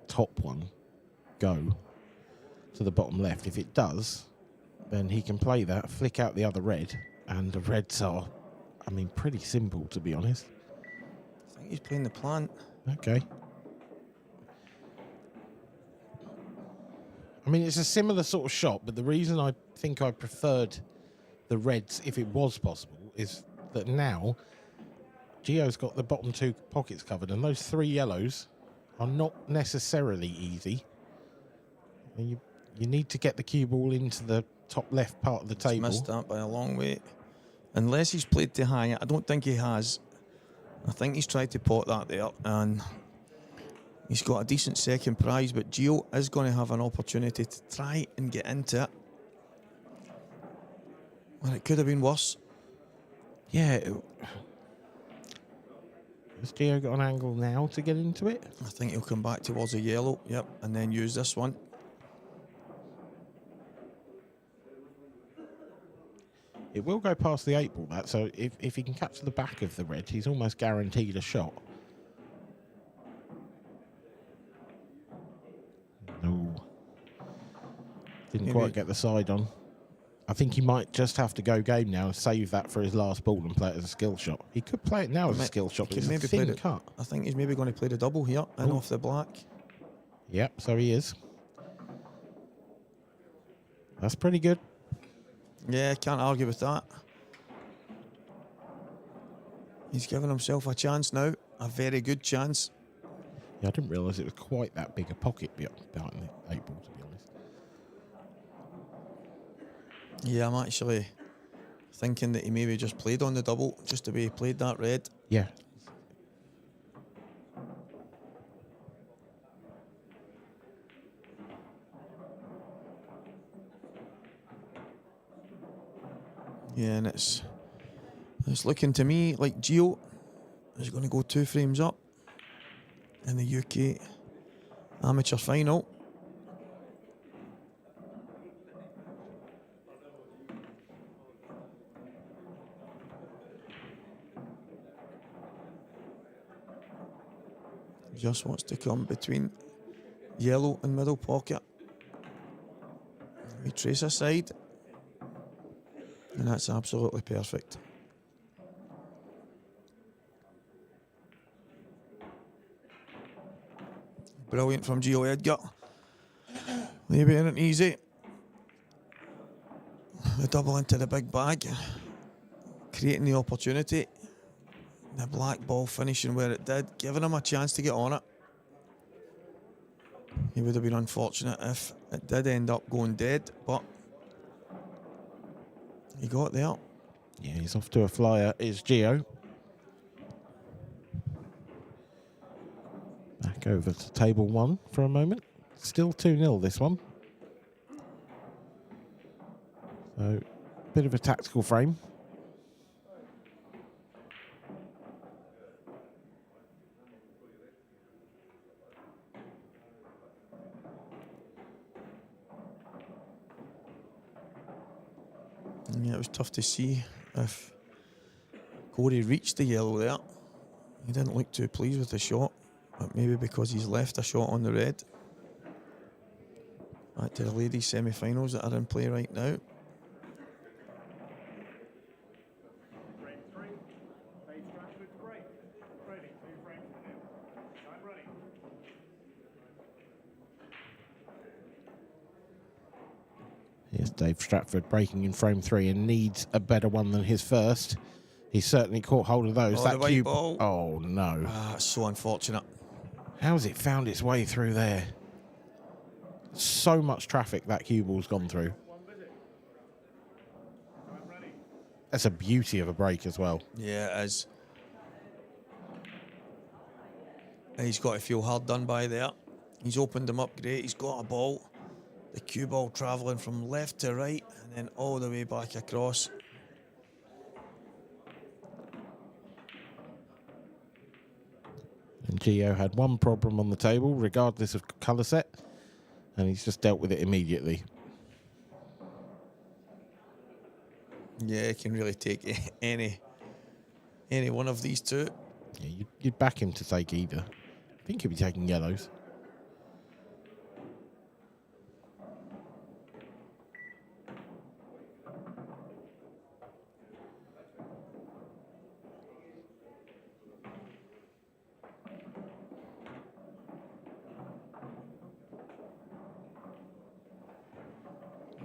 top one go to the bottom left? If it does, then he can play that, flick out the other red, and the reds are, I mean, pretty simple, to be honest. I think he's playing the plant. Okay. I mean, it's a similar sort of shot, but the reason I think I preferred the reds, if it was possible, is that now Gio's got the bottom 2 pockets covered, and those 3 yellows are not necessarily easy. And you need to get the cue ball into the top left part of the table. Missed that by a long way. Unless he's played to hang it, I don't think he has. I think he's tried to pot that there, and he's got a decent second prize, but Gio is going to have an opportunity to try and get into it. Well, it could have been worse. Yeah. Has Gio got an angle now to get into it? I think he'll come back towards the yellow, yep, and then use this one. It will go past the 8 ball, that, so if he can capture the back of the red, he's almost guaranteed a shot. No. Didn't quite get the side on. I think he might just have to go game now and save that for his last ball and play it as a skill shot. He could play it now as a skill shot, but it's a thin cut. I think he's maybe going to play the double here and off the black. Yep, so he is. That's pretty good. Yeah, can't argue with that. He's given himself a chance now, a very good chance. Yeah, I didn't realise it was quite that big a pocket behind the 8 ball, to be honest. Yeah, I'm actually thinking that he maybe just played on the double, just the way he played that red. Yeah. Yeah, and it's looking to me like Gio is going to go 2 frames up in the UK amateur final. Just wants to come between yellow and middle pocket. We trace aside. And that's absolutely perfect. Brilliant from Gio Edgar. Maybe it ain't easy. The double into the big bag. Creating the opportunity. The black ball finishing where it did, giving him a chance to get on it. He would have been unfortunate if it did end up going dead, but he got there. Yeah, he's off to a flyer. It's Gio. Back over to table 1 for a moment. Still 2-0 this one. So, bit of a tactical frame. Yeah, it was tough to see if Corey reached the yellow there. He didn't look too pleased with the shot, but maybe because he's left a shot on the red. Back to the ladies' semi-finals that are in play right now. Here's Dave Stratford breaking in frame 3 and needs a better one than his first. He certainly caught hold of those. Oh, that the white cube. ball. Oh no! Ah, it's so unfortunate. How's it found its way through there? So much traffic that cue ball's gone through. That's a beauty of a break as well. Yeah, it is. He's got to feel hard done by there. He's opened them up great. He's got a ball. The cue ball travelling from left to right and then all the way back across. And Gio had one problem on the table, regardless of colour set, and he's just dealt with it immediately. Yeah, he can really take any one of these two. Yeah, you'd back him to take either. I think he'd be taking yellows.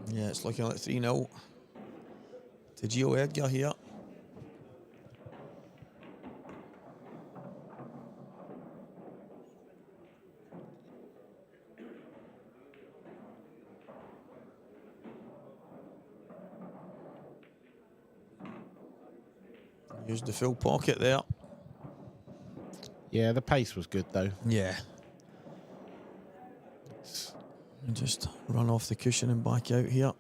Yeah, it's looking like 3-0 to Gio Edgar here. Used the full pocket there. Yeah, the pace was good though. Yeah. And just run off the cushion and back out here.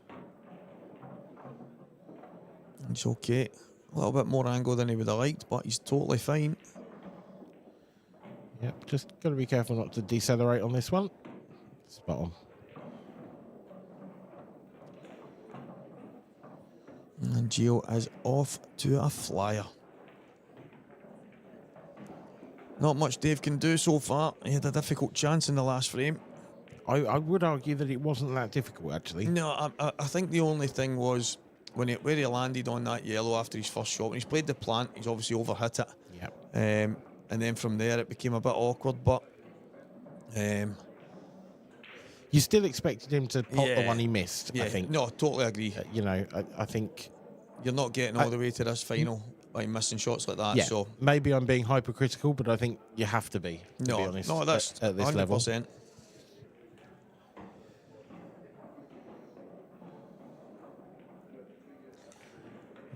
It's okay. A little bit more angle than he would have liked, but he's totally fine. Yep, just got to be careful not to decelerate on this one. Spot on. And Gio is off to a flyer. Not much Dave can do so far. He had a difficult chance in the last frame. I would argue that it wasn't that difficult, actually. No, I think the only thing was where he landed on that yellow after his first shot. When he's played the plant, he's obviously overhit it. Yep. And then from there, it became a bit awkward, but... you still expected him to pot the one he missed, yeah, I think. No, totally agree. You know, I think... You're not getting all the way to this final by missing shots like that. Yeah, so maybe I'm being hypercritical, but I think you have to be honest, no, that's at this 100%. level.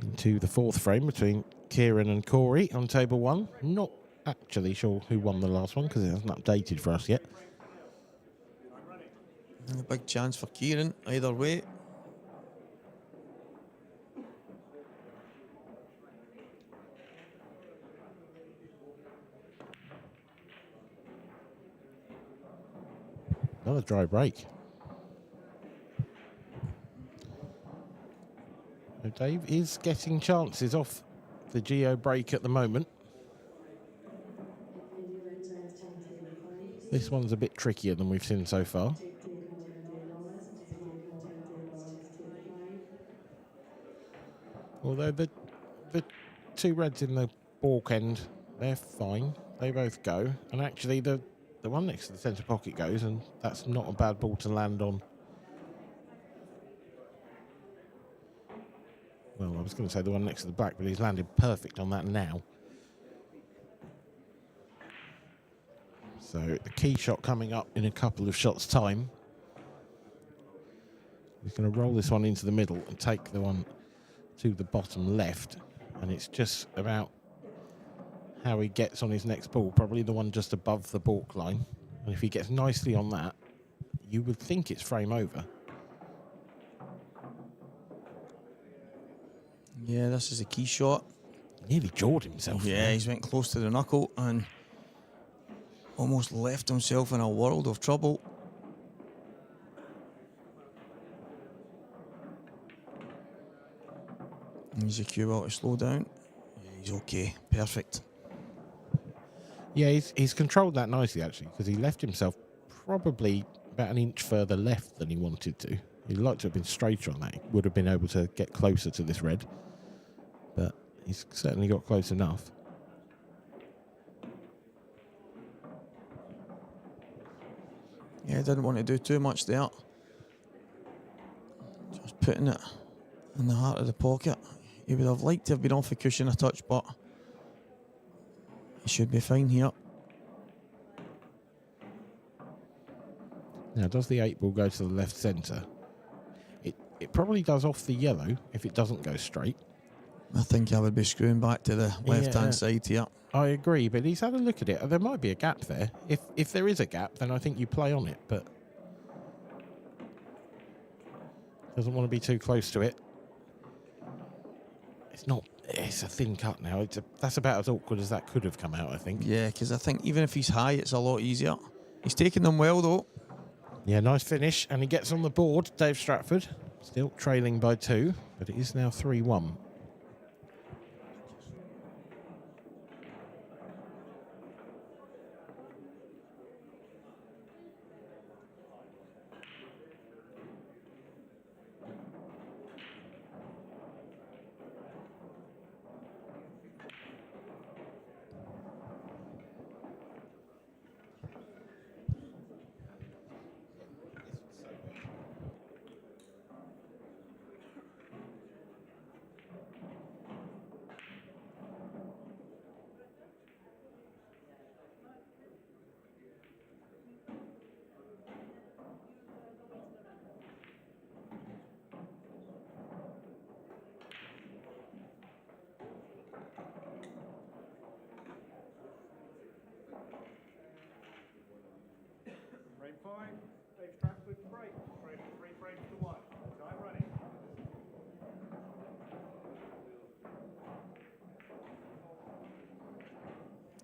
Into the fourth frame between Kieran and Corey on table 1. Not actually sure who won the last one because it hasn't updated for us yet. A big chance for Kieran either way. Another dry break. So Dave is getting chances off the Gio break at the moment. This one's a bit trickier than we've seen so far. Although the two reds in the balk end, they're fine. They both go. And actually the one next to the centre pocket goes, and that's not a bad ball to land on. Well, I was going to say the one next to the black, but he's landed perfect on that now. So the key shot coming up in a couple of shots' time. He's going to roll this one into the middle and take the one to the bottom left. And it's just about how he gets on his next ball, probably the one just above the balk line. And if he gets nicely on that, you would think it's frame over. Yeah, this is a key shot. Nearly jawed himself. Yeah, he's went close to the knuckle and almost left himself in a world of trouble. He's a cue out to slow down. Yeah, he's okay. Perfect. Yeah, he's controlled that nicely, actually, because he left himself probably about an inch further left than he wanted to. He'd like to have been straighter on that. He would have been able to get closer to this red. But he's certainly got close enough. Yeah, didn't want to do too much there. Just putting it in the heart of the pocket. He would have liked to have been off the cushion a touch, but he should be fine here. Now, does the 8 ball go to the left centre? It probably does off the yellow if it doesn't go straight. I think I would be screwing back to the left-hand side here. I agree, but he's had a look at it. There might be a gap there. If there is a gap, then I think you play on it, but doesn't want to be too close to it. It's a thin cut now. That's about as awkward as that could have come out, I think. Yeah, because I think even if he's high, it's a lot easier. He's taking them well, though. Yeah, nice finish, and he gets on the board, Dave Stratford. Still trailing by 2, but it is now 3-1.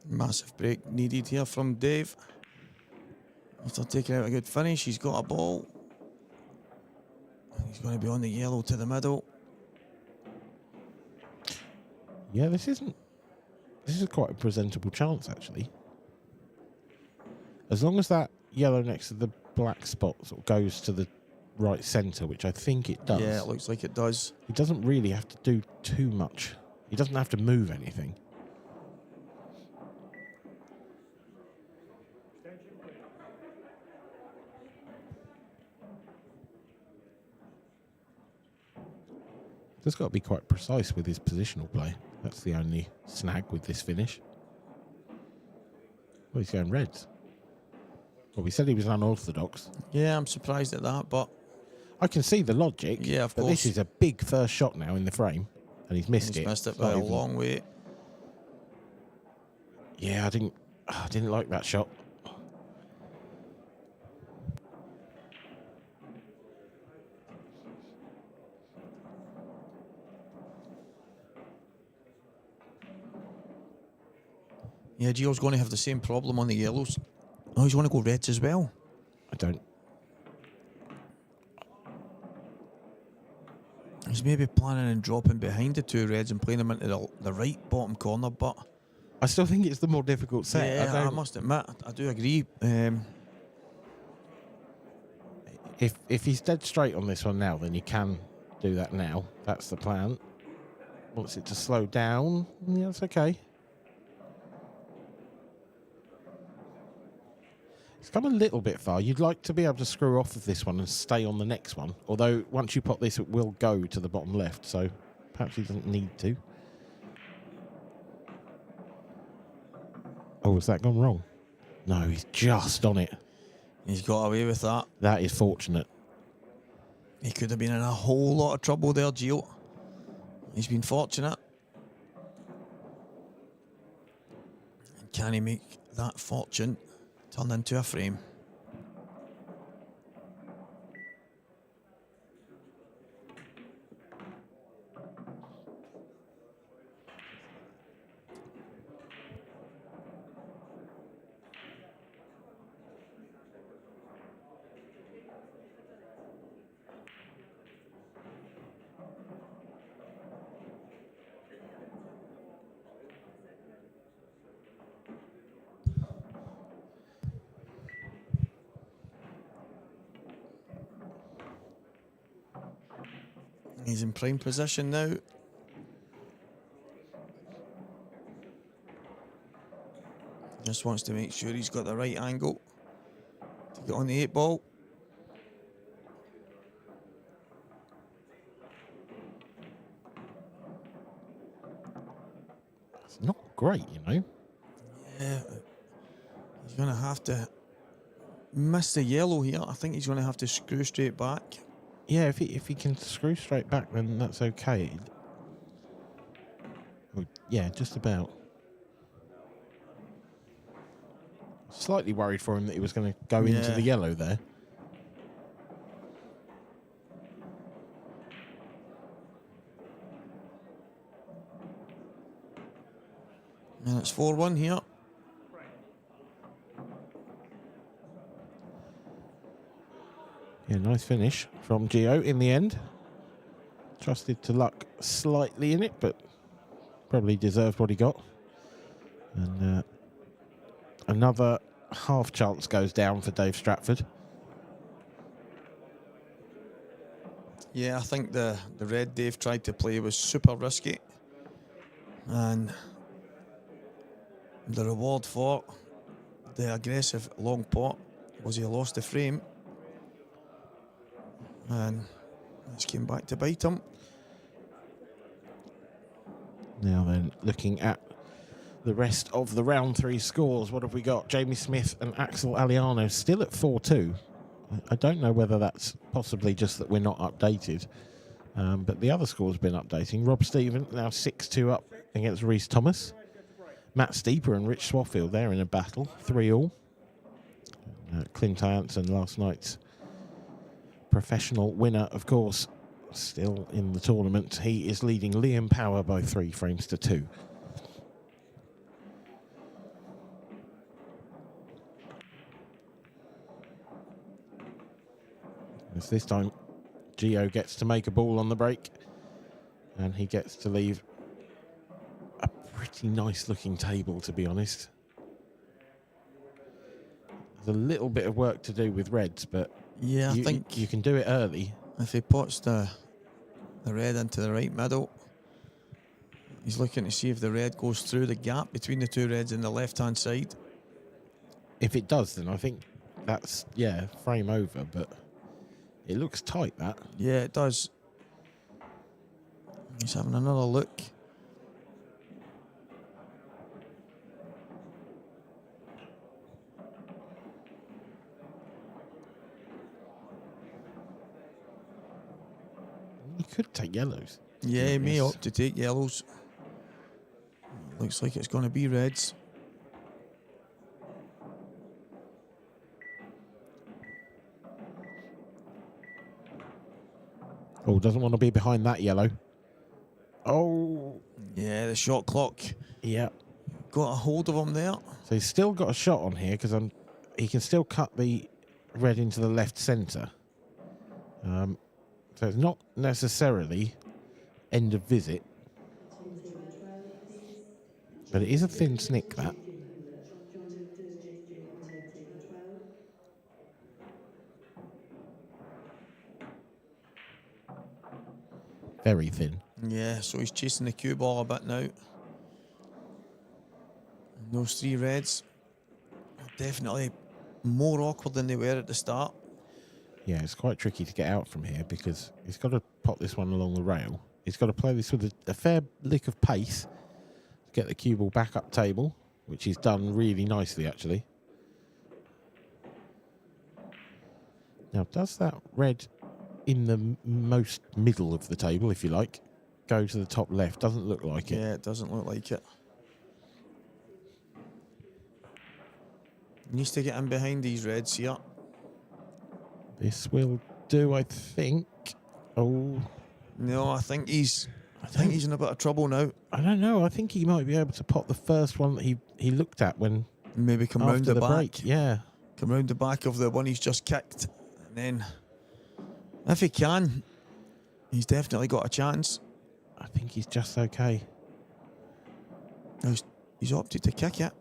Massive break needed here from Dave. After taking out a good finish, he's got a ball. And he's going to be on the yellow to the middle. Yeah, this is quite a presentable chance, actually. As long as that yellow next to the black spot sort of goes to the right centre, which I think it does. Yeah, it looks like it does. He doesn't really have to do too much. He doesn't have to move anything. Just got to be quite precise with his positional play. That's the only snag with this finish. Well, he's going reds. Well, we said he was unorthodox. Yeah, I'm surprised at that, but I can see the logic. Yeah, of but course. This is a big first shot now in the frame, and he's missed it. He's missed it It's by not a even- long way. Yeah, I didn't like that shot. Yeah, Gio's going to have the same problem on the yellows. Oh, he's going to go reds as well. I don't. He's maybe planning on dropping behind the 2 reds and playing them into the right bottom corner, but I still think it's the more difficult set. yeah, I must admit, I do agree. If he's dead straight on this one now, then you can do that now. That's the plan. Wants it to slow down. Yeah, that's okay. It's come a little bit far. You'd like to be able to screw off of this one and stay on the next one. Although, once you pop this, it will go to the bottom left. So, perhaps he doesn't need to. Oh, has that gone wrong? No, he's just on it. He's got away with that. That is fortunate. He could have been in a whole lot of trouble there, Gio. He's been fortunate. And can he make that fortune turn into a frame? He's in prime position now. Just wants to make sure he's got the right angle to get on the 8 ball. It's not great, you know. Yeah, he's going to have to miss the yellow here. I think he's going to have to screw straight back. Yeah, if he can screw straight back, then that's okay. Oh, yeah, just about. Slightly worried for him that he was going to go into the yellow there. And it's 4-1 here. Yeah, nice finish from Gio in the end. Trusted to luck slightly in it, but probably deserved what he got. And another half chance goes down for Dave Stratford. Yeah, I think the red Dave tried to play was super risky. And the reward for the aggressive long pot was he lost the frame. And this came back to bite him. Now then, looking at the rest of the round 3 scores, what have we got? Jamie Smith and Axel Aliano still at 4-2. I don't know whether that's possibly just that we're not updated, but the other scores have been updating. Rob Stephen now 6-2 up against Rhys Thomas. Matt Steeper and Rich Swaffield, they're in a battle, 3-all. Clint Ianson, last night's professional winner, of course, still in the tournament. He is leading Liam Power by 3 frames to 2. As this time, Gio gets to make a ball on the break, and he gets to leave a pretty nice looking table, to be honest. There's a little bit of work to do with reds, but yeah, I think you can do it early. If he puts the red into the right middle, he's looking to see if the red goes through the gap between the 2 reds in the left-hand side. If it does, then I think that's, yeah, frame over, but it looks tight, that. Yeah, it does. He's having another look. He could take yellows. Yeah, he may opt to take yellows. Looks like it's going to be reds. Oh, doesn't want to be behind that yellow. Oh. Yeah, the shot clock. Yeah. Got a hold of him there. So he's still got a shot on here because he can still cut the red into the left centre. So it's not necessarily end of visit. But it is a thin snick, that. Very thin. Yeah, so he's chasing the cue ball a bit now. And those 3 reds are definitely more awkward than they were at the start. Yeah, it's quite tricky to get out from here because he's got to pop this one along the rail. He's got to play this with a fair lick of pace to get the cue ball back up table, which he's done really nicely, actually. Now, does that red in the most middle of the table, if you like, go to the top left? Doesn't look like it. Yeah, it doesn't look like it. He needs to get in behind these reds here. This will do, I think. Oh. No, I think he's in a bit of trouble now. I don't know. I think he might be able to pot the first one that he looked at when maybe come round the back. Break. Yeah. Come round the back of the one he's just kicked. And then, if he can, he's definitely got a chance. I think he's just okay. No, he's opted to kick it.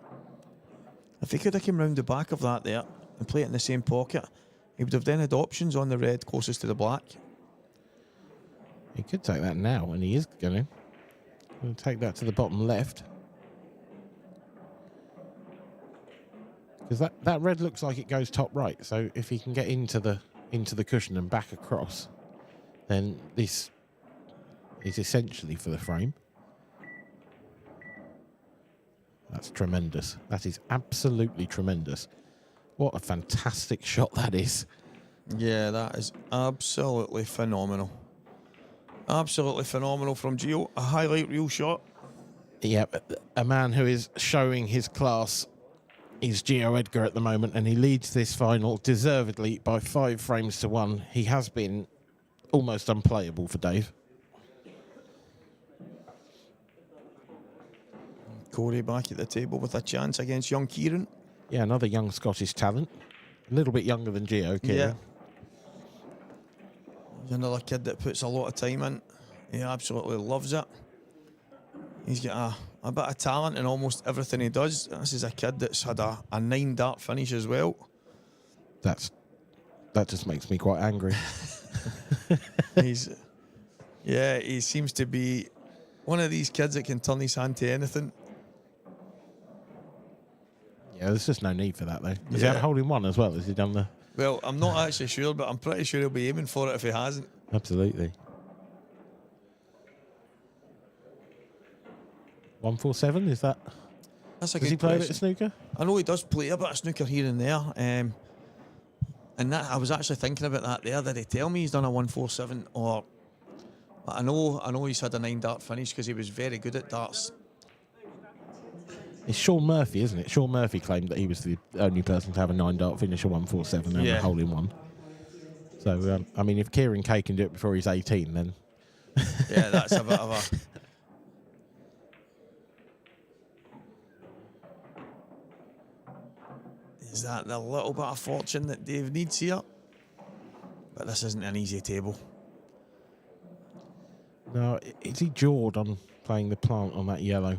If he could have come round the back of that there and play it in the same pocket, he would have then had options on the red closest to the black. He could take that now, and he is going to. He'll take that to the bottom left. Because that red looks like it goes top right. So if he can get into the cushion and back across, then this is essentially for the frame. That's tremendous. That is absolutely tremendous. What a fantastic shot that is. Yeah, that is absolutely phenomenal. Absolutely phenomenal from Gio. A highlight reel shot. Yeah, a man who is showing his class is Gio Edgar at the moment, and he leads this final deservedly by 5 frames to 1. He has been almost unplayable for Dave. Corey back at the table with a chance against young Kieran. Yeah, another young Scottish talent. A little bit younger than Gio, Kieran. Yeah. He's another kid that puts a lot of time in. He absolutely loves it. He's got a bit of talent in almost everything he does. This is a kid that's had a 9-dart finish as well. That just makes me quite angry. He seems to be one of these kids that can turn his hand to anything. Yeah, there's just no need for that, though. Has he had a hole in one as well? Has he done the... Well, I'm not actually sure, but I'm pretty sure he'll be aiming for it if he hasn't. Absolutely. 147, is that... That's a Does good he play a question. bit of snooker? I know he does play a bit of snooker here and there. And that I was actually thinking about that there. Did he tell me he's done a 147 or... I know he's had a 9-dart finish because he was very good at darts. It's Sean Murphy, isn't it? Sean Murphy claimed that he was the only person to have a 9-dart finish, a 147 and a hole in one. So, I mean, if Kieran Kay can do it before he's 18, then... Yeah, that's a bit of a... Is that the little bit of fortune that Dave needs here? But this isn't an easy table. No, is he jawed on playing the plant on that yellow?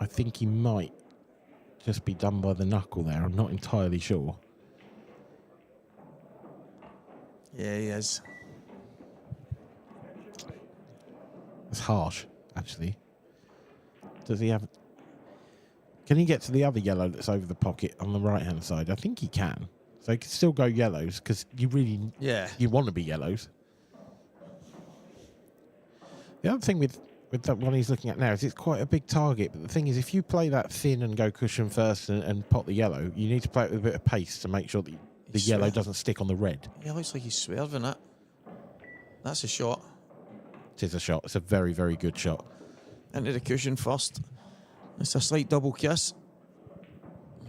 I think he might just be done by the knuckle there. I'm not entirely sure. Yeah, he is. It's harsh, actually. Does he have... Can he get to the other yellow that's over the pocket on the right-hand side? I think he can. So he can still go yellows, because you really... Yeah. You want to be yellows. The other thing with that one he's looking at now is it's quite a big target. But the thing is, if you play that thin and go cushion first and pot the yellow, you need to play it with a bit of pace to make sure that the yellow doesn't stick on the red. Yeah, it looks like he's swerving it. That's a shot. It is a shot. It's a very, very good shot. Into the cushion first. It's a slight double kiss.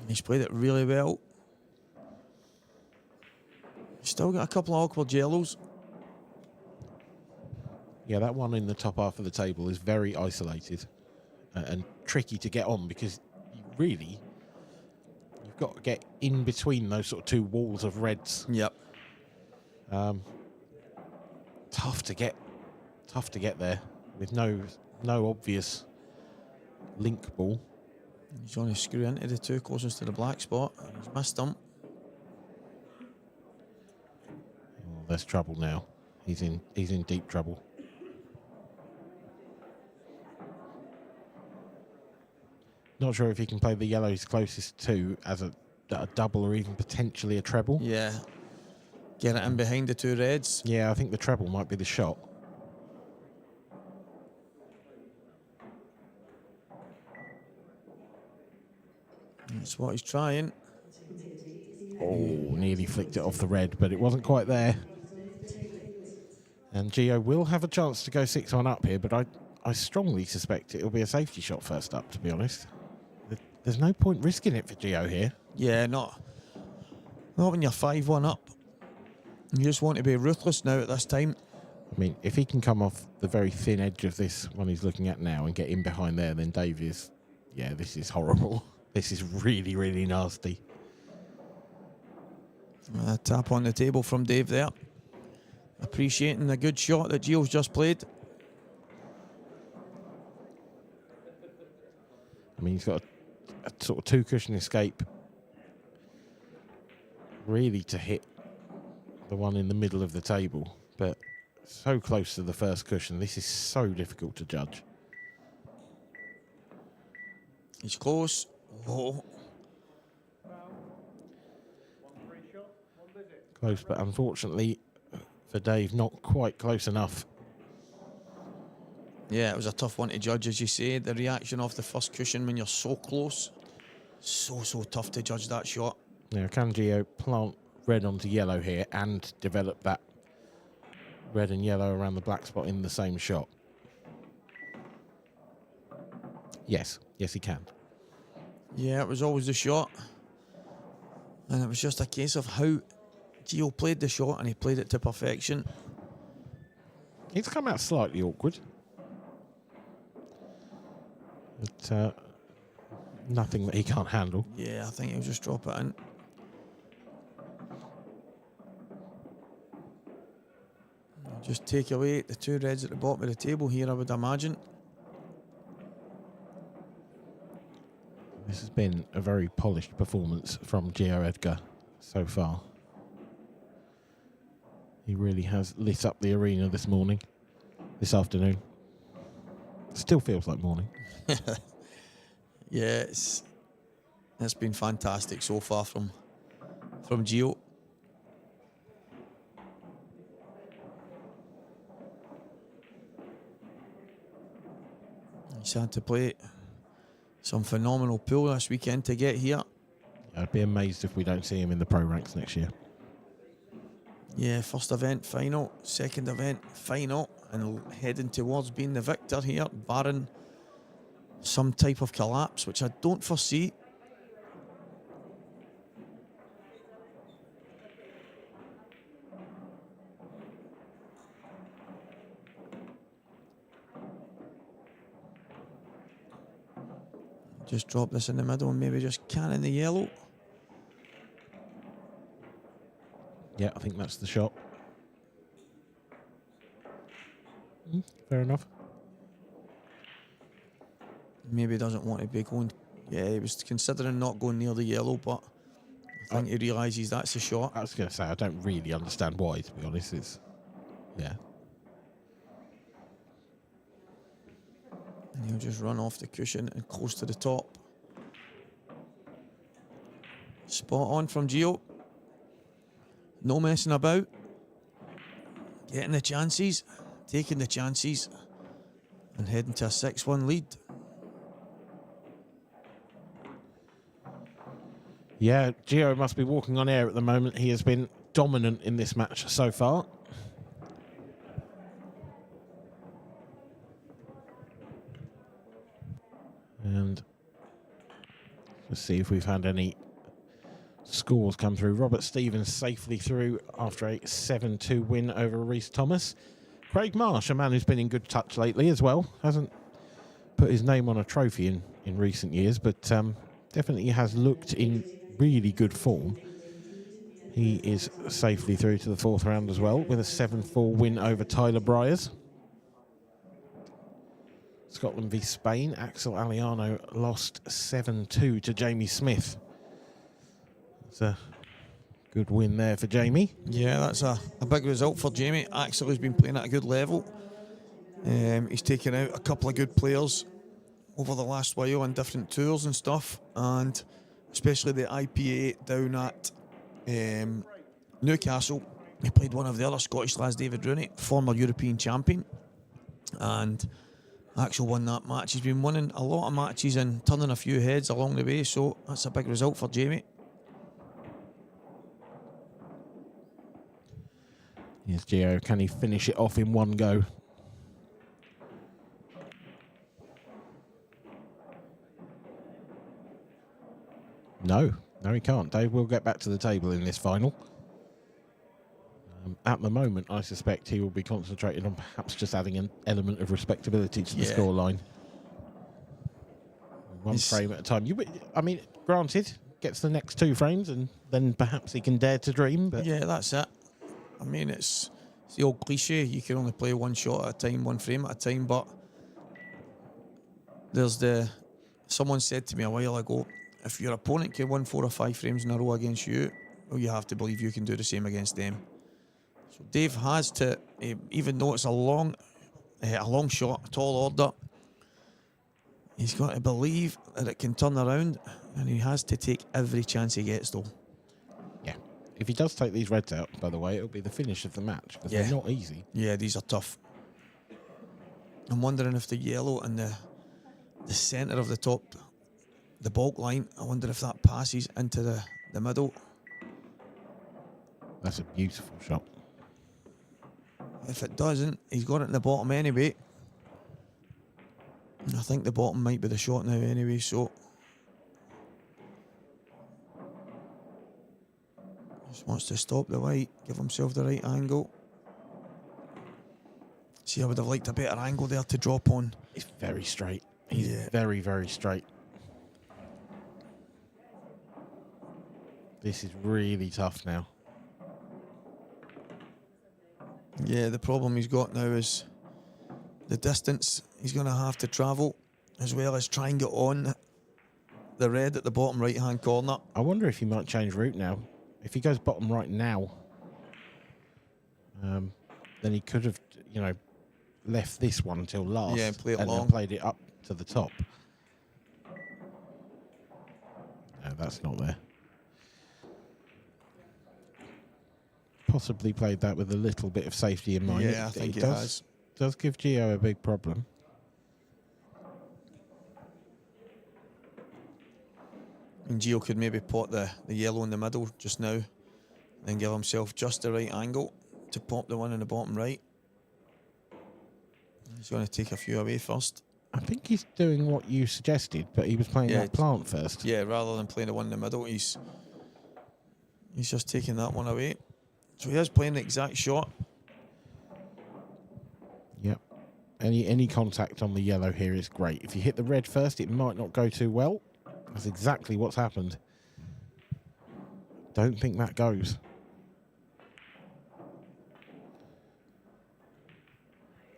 He's played it really well. He's still got a couple of awkward yellows. Yeah, that one in the top half of the table is very isolated and tricky to get on because you've got to get in between those sort of two walls of reds. Yep. Tough to get there with no obvious link ball. He's only screw into the two closest to the black spot. He's missed them. Oh, there's trouble now. He's in deep trouble. Not sure if he can play the yellows closest to as a double or even potentially a treble. Yeah. Get it in behind the two reds. Yeah, I think the treble might be the shot. That's what he's trying. Oh, nearly flicked it off the red, but it wasn't quite there. And Gio will have a chance to go 6-1 up here, but I strongly suspect it'll be a safety shot first up, to be honest. There's no point risking it for Gio here. Yeah, not when you're 5-1 up. You just want to be ruthless now at this time. I mean, if he can come off the very thin edge of this one he's looking at now and get in behind there, then Dave is... Yeah, this is horrible. This is really, really nasty. Tap on the table from Dave there. Appreciating the good shot that Gio's just played. I mean, he's got a sort of two-cushion escape really to hit the one in the middle of the table. But so close to the first cushion. This is so difficult to judge. He's close. Oh. Close, but unfortunately for Dave, not quite close enough. Yeah, it was a tough one to judge, as you say. The reaction off the first cushion when you're so close. So tough to judge that shot. Now, can Gio plant red onto yellow here and develop that red and yellow around the black spot in the same shot? Yes, he can. Yeah, it was always the shot. And it was just a case of how Gio played the shot, and he played it to perfection. It's come out slightly awkward. But nothing that he can't handle. Yeah, I think he'll just drop it in. Just take away the two reds at the bottom of the table here, I would imagine. This has been a very polished performance from Gio Edgar so far. He really has lit up the arena this afternoon. Still feels like morning. Yeah, it's been fantastic so far from Gio. He's had to play some phenomenal pool this weekend to get here. I'd be amazed if we don't see him in the pro ranks next year. Yeah, first event final, second event final, and heading towards being the victor here, barring some type of collapse, which I don't foresee. Just drop this in the middle and maybe just can in the yellow. Yeah, I think that's the shot. Fair enough. Maybe doesn't want to be going. Yeah, he was considering not going near the yellow, but I think he realises that's the shot. I was going to say, I don't really understand why, to be honest. Yeah. And he'll just run off the cushion and close to the top. Spot on from Gio. No messing about. Getting the chances, taking the chances, and heading to a 6-1 lead. Yeah, Gio must be walking on air at the moment. He has been dominant in this match so far. And let's see if we've had any scores come through. Robert Stevens safely through after a 7-2 win over Reece Thomas. Craig Marsh, a man who's been in good touch lately as well, hasn't put his name on a trophy in recent years, but definitely has looked in really good form. He is safely through to the fourth round as well with a 7-4 win over Tyler Briers. Scotland v Spain, Axel Aliano lost 7-2 to Jamie Smith. It's a good win there for Jamie. Yeah, that's a big result for Jamie. Axel has been playing at a good level. He's taken out a couple of good players over the last while on different tours and stuff, and especially the IPA down at Newcastle. He played one of the other Scottish lads, David Rooney, former European champion, and Axel won that match. He's been winning a lot of matches and turning a few heads along the way, so that's a big result for Jamie. Here's Gio. Can he finish it off in one go? No, he can't. Dave will get back to the table in this final. At the moment, I suspect he will be concentrating on perhaps just adding an element of respectability to the scoreline. One frame at a time. I mean, granted, gets the next two frames and then perhaps he can dare to dream. But yeah, that's it. I mean, it's the old cliche, you can only play one shot at a time, one frame at a time, but someone said to me a while ago, if your opponent can win 4 or 5 frames in a row against you, well, you have to believe you can do the same against them. So Dave has to, even though it's a long shot, a tall order, he's got to believe that it can turn around, and he has to take every chance he gets, though. Yeah. If he does take these reds out, by the way, it'll be the finish of the match, because they're not easy. Yeah, these are tough. I'm wondering if the yellow and the centre of the top, the bulk line, I wonder if that passes into the middle. That's a beautiful shot. If it doesn't, he's got it in the bottom anyway. And I think the bottom might be the shot now anyway, so just wants to stop the white, give himself the right angle. See, I would have liked a better angle there to drop on. It's very straight. He's very, very straight. This is really tough now. Yeah, the problem he's got now is the distance he's going to have to travel, as well as try and get on the red at the bottom right-hand corner. I wonder if he might change route now. If he goes bottom right now, then he could have, left this one until last. Yeah, and play it long. Then played it up to the top. No, that's not there. Possibly played that with a little bit of safety in mind. Yeah, I think it has. Does give Gio a big problem. And Gio could maybe pot the yellow in the middle just now, and give himself just the right angle to pop the one in the bottom right. He's going to take a few away first. I think he's doing what you suggested, but he was playing that plant first. Yeah, rather than playing the one in the middle, he's just taking that one away. So he is playing the exact shot. Yep. Any contact on the yellow here is great. If you hit the red first, it might not go too well. That's exactly what's happened. Don't think that goes.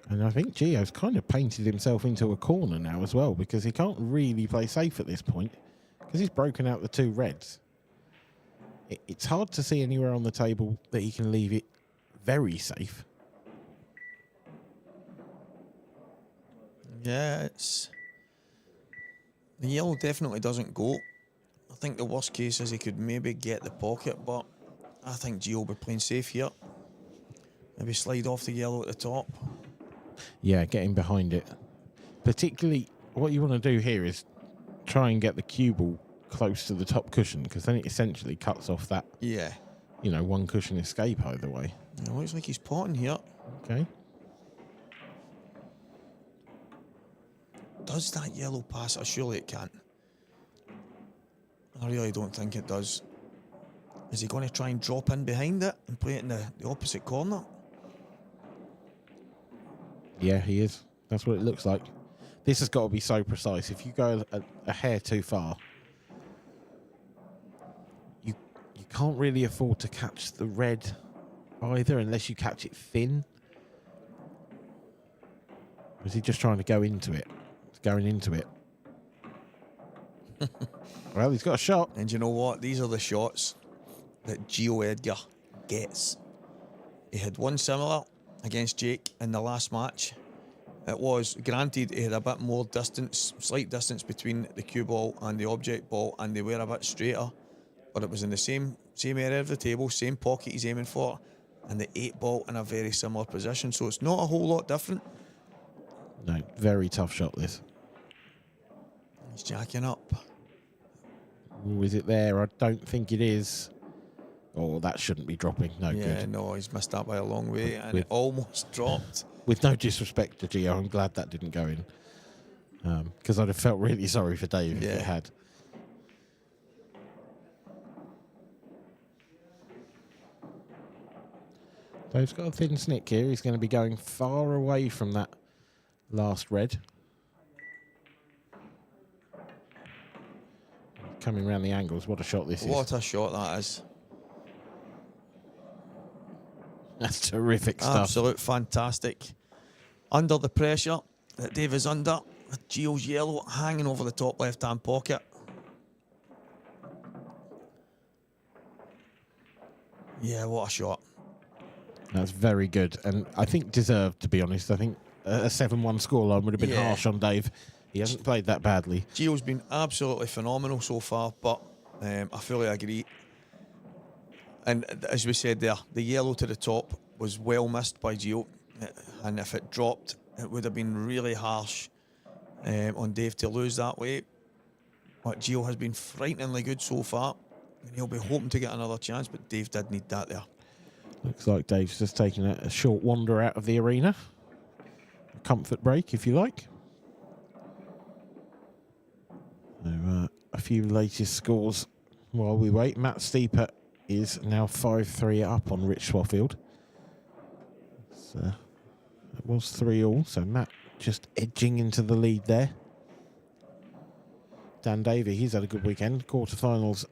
And I think Gio's kind of painted himself into a corner now as well, because he can't really play safe at this point, because he's broken out the two reds. It's hard to see anywhere on the table that he can leave it very safe. Yeah, the yellow definitely doesn't go. I think the worst case is he could maybe get the pocket, but I think Gio will be playing safe here. Maybe slide off the yellow at the top. Yeah, getting behind it. Particularly, what you want to do here is try and get the cue ball close to the top cushion, because then it essentially cuts off that, one cushion escape either way. It looks like he's potting here. Okay. Does that yellow pass it? Surely it can't. I really don't think it does. Is he going to try and drop in behind it and play it in the opposite corner? Yeah, he is. That's what it looks like. This has got to be so precise. If you go a hair too far, you can't really afford to catch the red either, unless you catch it thin. Or is he just trying to go into it? It's going into it. Well, he's got a shot. And you know what? These are the shots that Gio Edgar gets. He had one similar against Jake in the last match. It was, granted, he had a bit more distance, slight distance between the cue ball and the object ball, and they were a bit straighter, but it was in the same area of the table, same pocket he's aiming for, and the 8 ball in a very similar position, so it's not a whole lot different. No, very tough shot, this. He's jacking up. Ooh, is it there? I don't think it is. Oh, that shouldn't be dropping. No, yeah, good. no, he's missed that by a long way, and it almost dropped. With no disrespect to Gio, I'm glad that didn't go in. Because I'd have felt really sorry for Dave if it had. Dave's got a thin snick here. He's going to be going far away from that last red. Coming around the angles. What a shot this is. What a shot that is. That's terrific stuff. Absolute fantastic. Under the pressure that Dave is under, with Gio's yellow hanging over the top left-hand pocket. Yeah, what a shot. That's very good, and I think deserved, to be honest. I think a 7-1 scoreline would have been harsh on Dave. He hasn't played that badly. Gio's been absolutely phenomenal so far, but I fully agree. And as we said there, the yellow to the top was well missed by Gio, and if it dropped, it would have been really harsh on Dave to lose that way. But Gio has been frighteningly good so far, and he'll be hoping to get another chance, but Dave did need that there. Looks like Dave's just taking a short wander out of the arena. A comfort break, if you like. So, a few latest scores while we wait. Matt Steeper is now 5-3 up on Rich Swaffield. It was 3-all, so Matt just edging into the lead there. Dan Davey, he's had a good weekend. Quarterfinals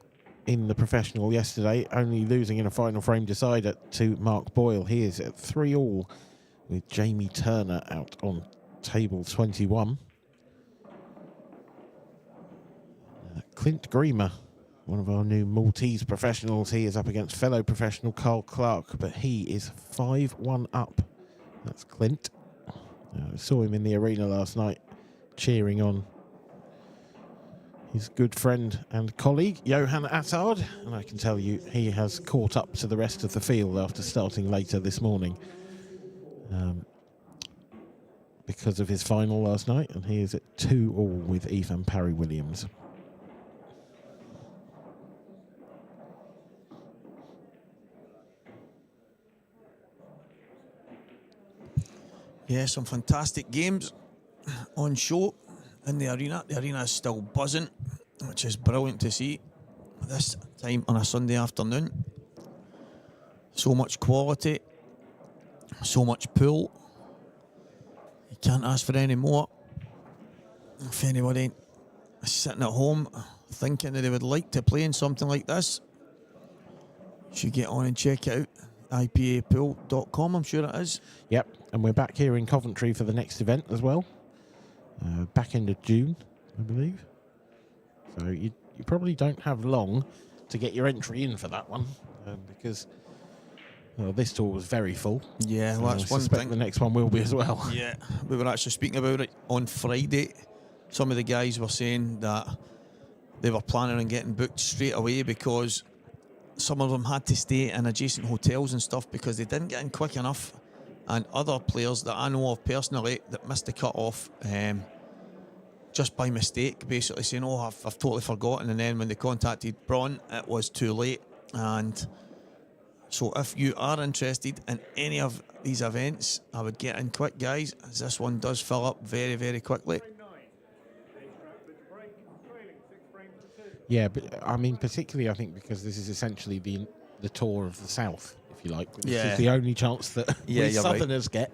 in the professional yesterday, only losing in a final frame decider to Mark Boyle. He is at 3-all with Jamie Turner out on table 21. Clint Griemer, one of our new Maltese professionals, he is up against fellow professional Carl Clark, but he is 5-1 up. That's Clint. I saw him in the arena last night cheering on his good friend and colleague, Johan Attard, and I can tell you he has caught up to the rest of the field after starting later this morning because of his final last night, and he is at 2-all with Ethan Parry-Williams. Yeah, some fantastic games on show in the arena. The arena is still buzzing, which is brilliant to see this time on a Sunday afternoon. So much quality, so much pool. You can't ask for any more. If anybody is sitting at home thinking that they would like to play in something like this, you should get on and check it out. IPApool.com, I'm sure it is. Yep, and we're back here in Coventry for the next event as well. Back end of June, I believe. So you probably don't have long to get your entry in for that one, because this tour was very full. Yeah, well, that's one thing. The next one will be as well. Yeah, we were actually speaking about it on Friday. Some of the guys were saying that they were planning on getting booked straight away because some of them had to stay in adjacent hotels and stuff because they didn't get in quick enough. And other players that I know of personally that missed the cut-off just by mistake, basically saying, oh, I've totally forgotten. And then when they contacted Braun, it was too late. And so if you are interested in any of these events, I would get in quick, guys, as this one does fill up very, very quickly. Yeah, but I mean, particularly I think because this is essentially the tour of the South, if you like. This is the only chance that we Southerners get.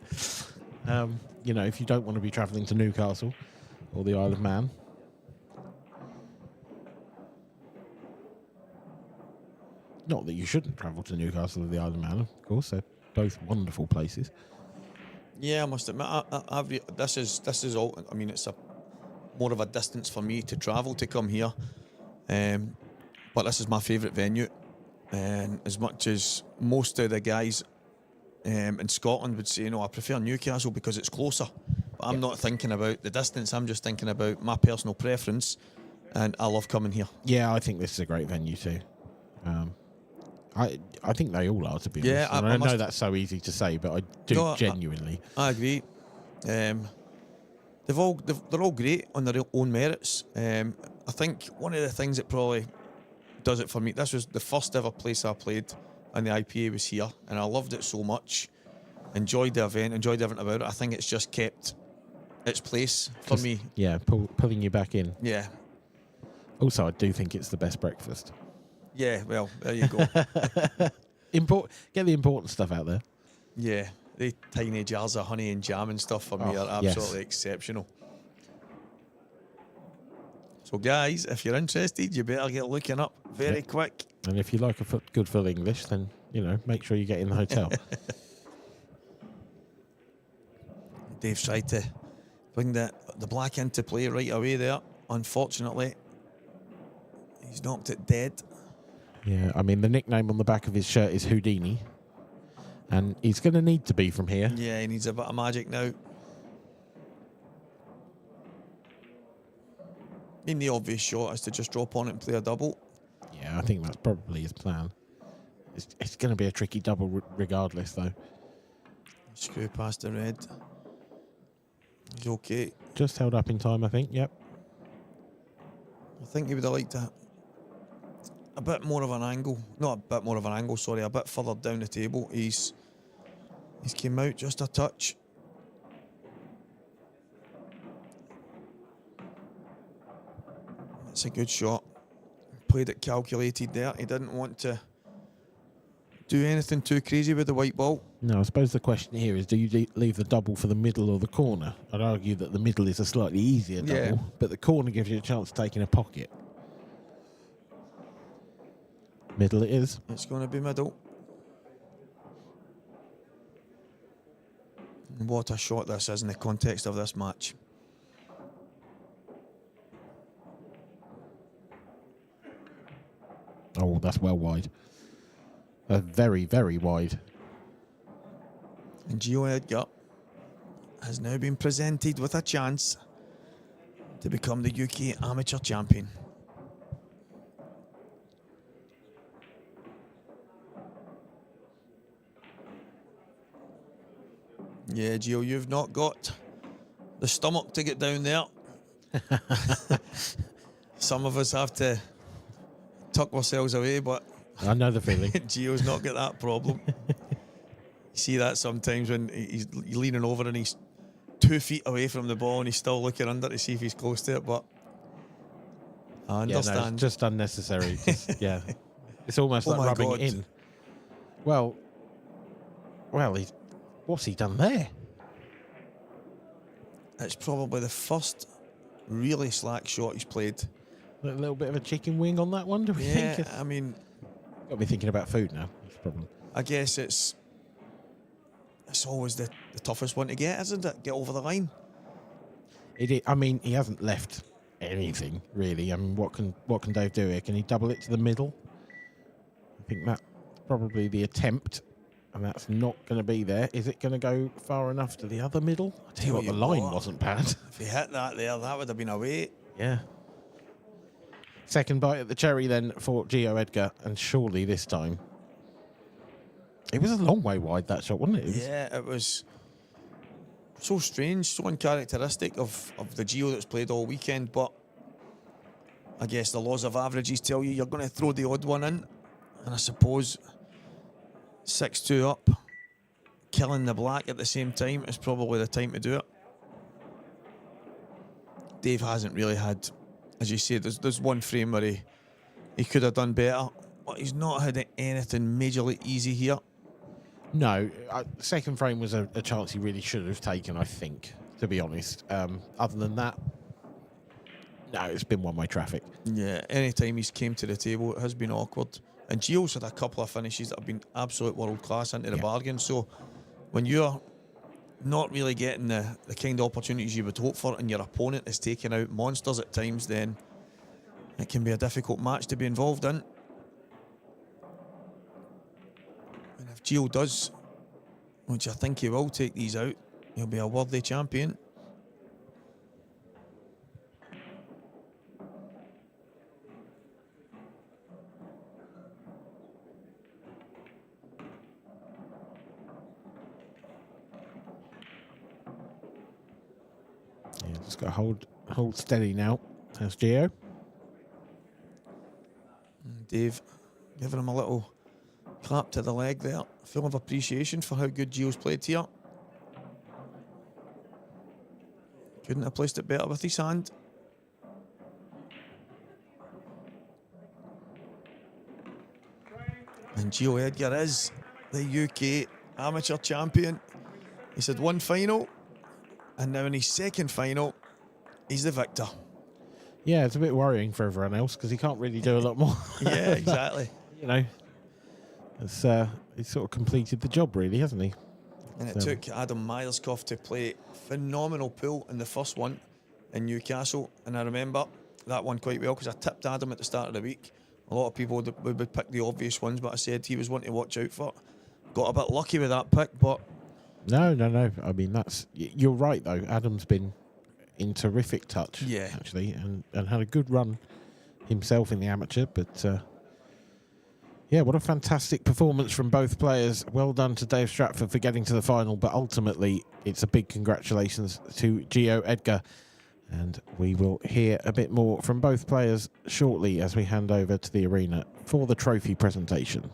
You know, if you don't want to be travelling to Newcastle or the Isle of Man. Not that you shouldn't travel to Newcastle or the Isle of Man, of course. They're both wonderful places. Yeah, I must admit, this is all. I mean, it's more of a distance for me to travel to come here. But this is my favourite venue, and as much as most of the guys in Scotland would say, no, I prefer Newcastle because it's closer, but I'm not thinking about the distance. I'm just thinking about my personal preference, and I love coming here. Yeah, I think this is a great venue too. I think they all are, to be honest. Yeah, I know that's so easy to say, but I do genuinely. I agree. They're all great on their own merits. I think one of the things that probably does it for me, this was the first ever place I played and the IPA was here, and I loved it so much. Enjoyed the event, enjoyed everything about it. I think it's just kept its place for me. Yeah, pulling you back in. Yeah. Also, I do think it's the best breakfast. Yeah, well, there you go. Get the important stuff out there. Yeah, the tiny jars of honey and jam and stuff for me are absolutely exceptional. So, guys, if you're interested, you better get looking up very quick. And if you like good full English, then, you know, make sure you get in the hotel. Dave's tried to bring the black into play right away there. Unfortunately, he's knocked it dead. Yeah, I mean, the nickname on the back of his shirt is Houdini. And he's going to need to be from here. Yeah, he needs a bit of magic now. I mean, the obvious shot is to just drop on it and play a double. Yeah, I think that's probably his plan. It's going to be a tricky double regardless, though. Screw past the red. He's okay. Just held up in time, I think. Yep. I think he would have liked a bit more of an angle. Not a bit more of an angle, sorry, a bit further down the table. He's came out just a touch. It's a good shot. Played it calculated there. He didn't want to do anything too crazy with the white ball. No, I suppose the question here is, do you leave the double for the middle or the corner? I'd argue that the middle is a slightly easier double, but the corner gives you a chance of taking a pocket. Middle it is. It's going to be middle. And what a shot this is in the context of this match. Oh, that's well wide. Very, very wide. And Gio Edgar has now been presented with a chance to become the UK amateur champion. Yeah, Gio, you've not got the stomach to get down there. Some of us have to tuck ourselves away, but I know the feeling. Gio's not got that problem. You see that sometimes when he's leaning over and he's 2 feet away from the ball and he's still looking under to see if he's close to it, but I understand. Yeah, no, it's just unnecessary. Yeah. It's almost like rubbing it in. Well, what's he done there? It's probably the first really slack shot he's played. A little bit of a chicken wing on that one, do we think? I mean, got me thinking about food now. That's the problem. I guess it's always the toughest one to get, isn't it? Get over the line. I mean, he hasn't left anything really. I mean, what can Dave do here? Can he double it to the middle? I think that's probably the attempt, and that's not going to be there. Is it going to go far enough to the other middle? I tell you what, the line wasn't bad. If he hit that there, that would have been away. Yeah. Second bite at the cherry then for Gio Edgar, and surely this time. It was a long way wide, that shot, wasn't it? Yeah, it was so strange, so uncharacteristic of the Gio that's played all weekend, but I guess the laws of averages tell you you're going to throw the odd one in, and I suppose 6-2 up, killing the black at the same time is probably the time to do it. Dave hasn't really had, as you say, there's one frame where he could have done better, but he's not had anything majorly easy here. No, second frame was a chance he really should have taken, I think, to be honest. Other than that, no, it's been one-way traffic. Yeah, any time he's came to the table, it has been awkward. And Gio's had a couple of finishes that have been absolute world-class into the bargain. So when you're not really getting the kind of opportunities you would hope for and your opponent is taking out monsters at times, then it can be a difficult match to be involved in. And if Gio does, which I think he will, take these out, he'll be a worthy champion. Yeah, just got to hold steady now. That's Gio. Dave giving him a little clap to the leg there. Full of appreciation for how good Gio's played here. Couldn't have placed it better with his hand. And Gio Edgar is the UK amateur champion. He's had one final, and now in his second final, he's the victor. Yeah, it's a bit worrying for everyone else because he can't really do a lot more. Yeah, exactly. You know, he's sort of completed the job, really, hasn't he? And it took Adam Myerscough to play phenomenal pool in the first one in Newcastle. And I remember that one quite well because I tipped Adam at the start of the week. A lot of people would pick the obvious ones, but I said he was one to watch out for. got a bit lucky with that pick, but No. I mean, you're right though. Adam's been in terrific touch, actually, and had a good run himself in the amateur. But yeah, what a fantastic performance from both players. Well done to Dave Stratford for getting to the final, but ultimately it's a big congratulations to Gio Edgar. And we will hear a bit more from both players shortly as we hand over to the arena for the trophy presentation.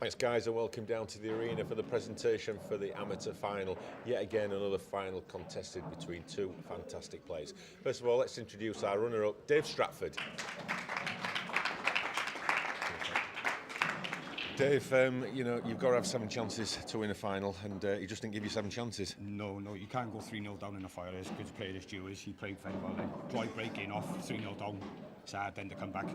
Thanks guys, and welcome down to the arena for the presentation for the amateur final. Yet again another final contested between two fantastic players. First of all, let's introduce our runner-up, Dave Stratford. Dave, you know, you've got to have 7 chances to win a final, and he just didn't give you 7 chances. No, you can't go 3-0 down in a final. As good a player as Gio is, he played very well then. Dry breaking off, 3-0 down. Sad then to come back.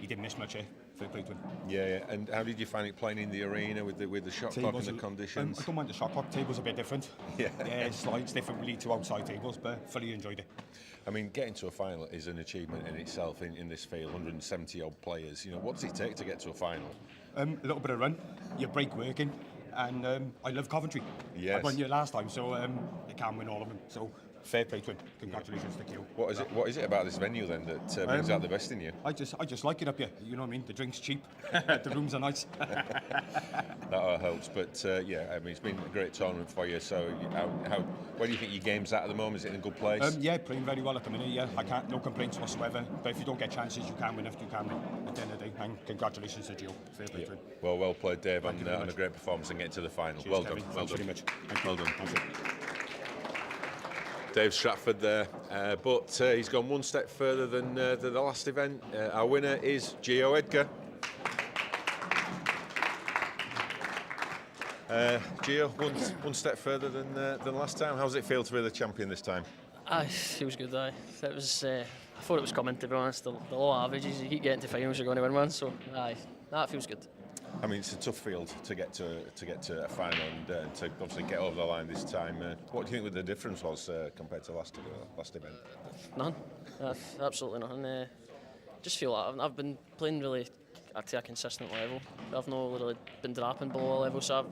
He didn't miss much here. Fair play to him. Yeah, and how did you find it playing in the arena with the shot clock and the conditions? I don't mind the shot clock. Table's a bit different. Yeah, slides different really to outside tables, but fully enjoyed it. I mean, getting to a final is an achievement in itself in this field. 170 odd players. You know, what does it take to get to a final? A little bit of run, your break working, and I love Coventry. Yes. I won here last time, so you can't win all of them. So fair play to him. Congratulations to you. What is it about this venue then that brings out the best in you? I just like it up here. You know what I mean? The drink's cheap, the rooms are nice. That all helps. But yeah, I mean, it's been a great tournament for you. So where do you think your game's at the moment? Is it in a good place? Yeah, playing very well at the minute. Yeah, no complaints whatsoever. But if you don't get chances, you can win if you can win at the end of the day. And congratulations to Gio. Fair play to him. Well played, Dave, on a great performance and getting to the final. Cheers, well Kevin. done. Thanks very much. Well done. Dave Stratford there, but he's gone one step further than the last event. Our winner is Gio Edgar. Gio, one step further than last time. How does it feel to be the champion this time? It was good. It was. I thought it was coming, to be honest. The low averages, you keep getting to finals, you're going to win one. So that feels good. I mean, it's a tough field to get to a final and to obviously get over the line this time. What do you think the difference was compared to last event? None. Absolutely nothing. Just feel like I've been playing really at a consistent level. I've not really been dropping below level, so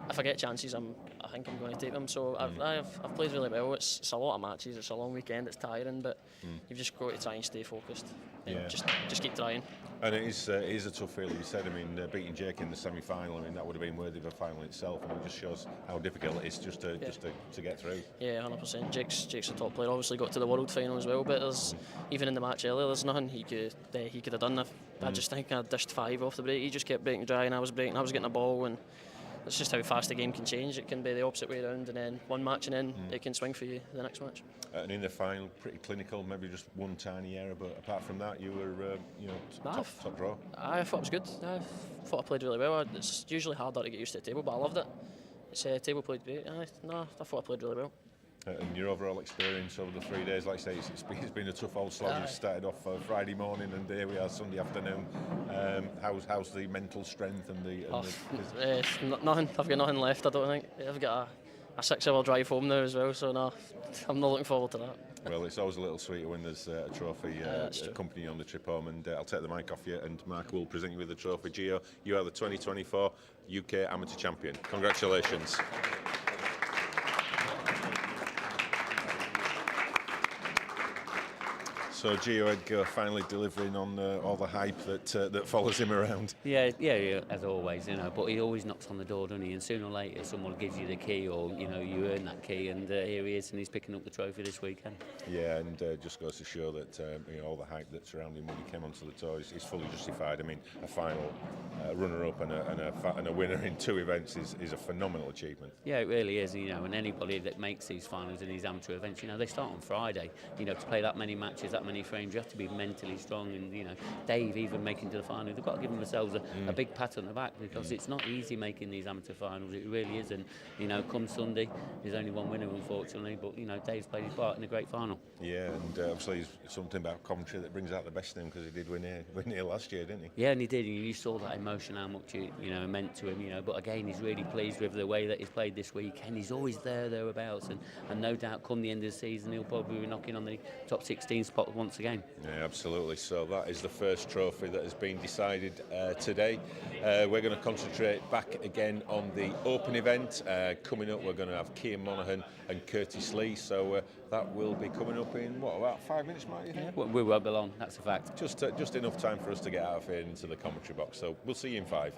if I get chances, I think I'm going to take them. So I've played really well. It's a lot of matches. It's a long weekend. It's tiring, but you've just got to try and stay focused. And just keep trying. And it is a tough field. You said, I mean, beating Jake in the semi-final. I mean, that would have been worthy of a final itself, and it just shows how difficult it is just to get through. Yeah, 100%. Jake's a top player. Obviously got to the world final as well, but there's even in the match earlier, there's nothing he could have done. I just think I dished 5 off the break. He just kept breaking dry, and I was getting a ball, and it's just how fast the game can change. It can be the opposite way around, and then one match, and then it can swing for you the next match. And in the final, pretty clinical, maybe just one tiny error, but apart from that, you were top draw. I thought it was good. I thought I played really well. It's usually harder to get used to the table, but I loved it. It's table played great. I thought I played really well. And your overall experience over the 3 days, like I say, it's been a tough old slog. You started off Friday morning, and here we are Sunday afternoon. How's the mental strength and the? Nothing. I've got nothing left. I don't think. I've got a 6-hour drive home now as well, so no, I'm not looking forward to that. Well, it's always a little sweeter when there's a trophy accompanying you on the trip home, and I'll take the mic off you, and Mark will present you with the trophy. Gio, you are the 2024 UK Amateur Champion. Congratulations. So Gio Edgar finally delivering on all the hype that follows him around. Yeah, as always, but he always knocks on the door, doesn't he? And sooner or later someone gives you the key, or you earn that key, and here he is, and he's picking up the trophy this weekend. Yeah, and just goes to show that all the hype that surrounded him when he came onto the tour is fully justified. I mean, a final runner-up and a winner in 2 events is a phenomenal achievement. Yeah, it really is. And anybody that makes these finals in these amateur events, they start on Friday. To play that many matches, that many frames, you have to be mentally strong. And Dave even making to the final, they've got to give themselves a big pat on the back, because it's not easy making these amateur finals. It really isn't. Come Sunday, there's only one winner, unfortunately. But Dave's played his part in a great final. Yeah, and obviously something about Coventry that brings out the best in him, because he did win here last year, didn't he? Yeah, and he did. And you saw that emotion, how much it meant to him. But again, he's really pleased with the way that he's played this weekend. He's always thereabouts, and no doubt, come the end of the season, he'll probably be knocking on the top 16 spot once again. Yeah, absolutely. So that is the first trophy that has been decided today. We're going to concentrate back again on the Open event. Coming up, we're going to have Monahan and Curtis Lee. So that will be coming up in, about 5 minutes, Mark, you think? Yeah, we won't be long, that's a fact. Just enough time for us to get out of here into the commentary box. So we'll see you in 5.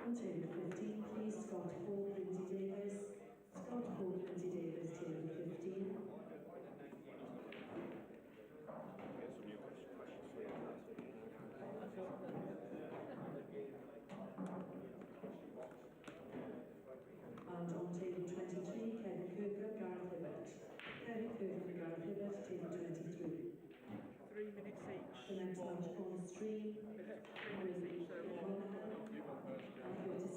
On table 15, please, Scott Hall, Lindsay Davis. Scott Hall, Lindsay Davis, table 15. And on table 23, Kevin Cooper, Gareth Hibbert. Kevin Cooper, Gareth Hibbert, table 23. 3 minutes each. The next match on stream will be Monahan and Curtis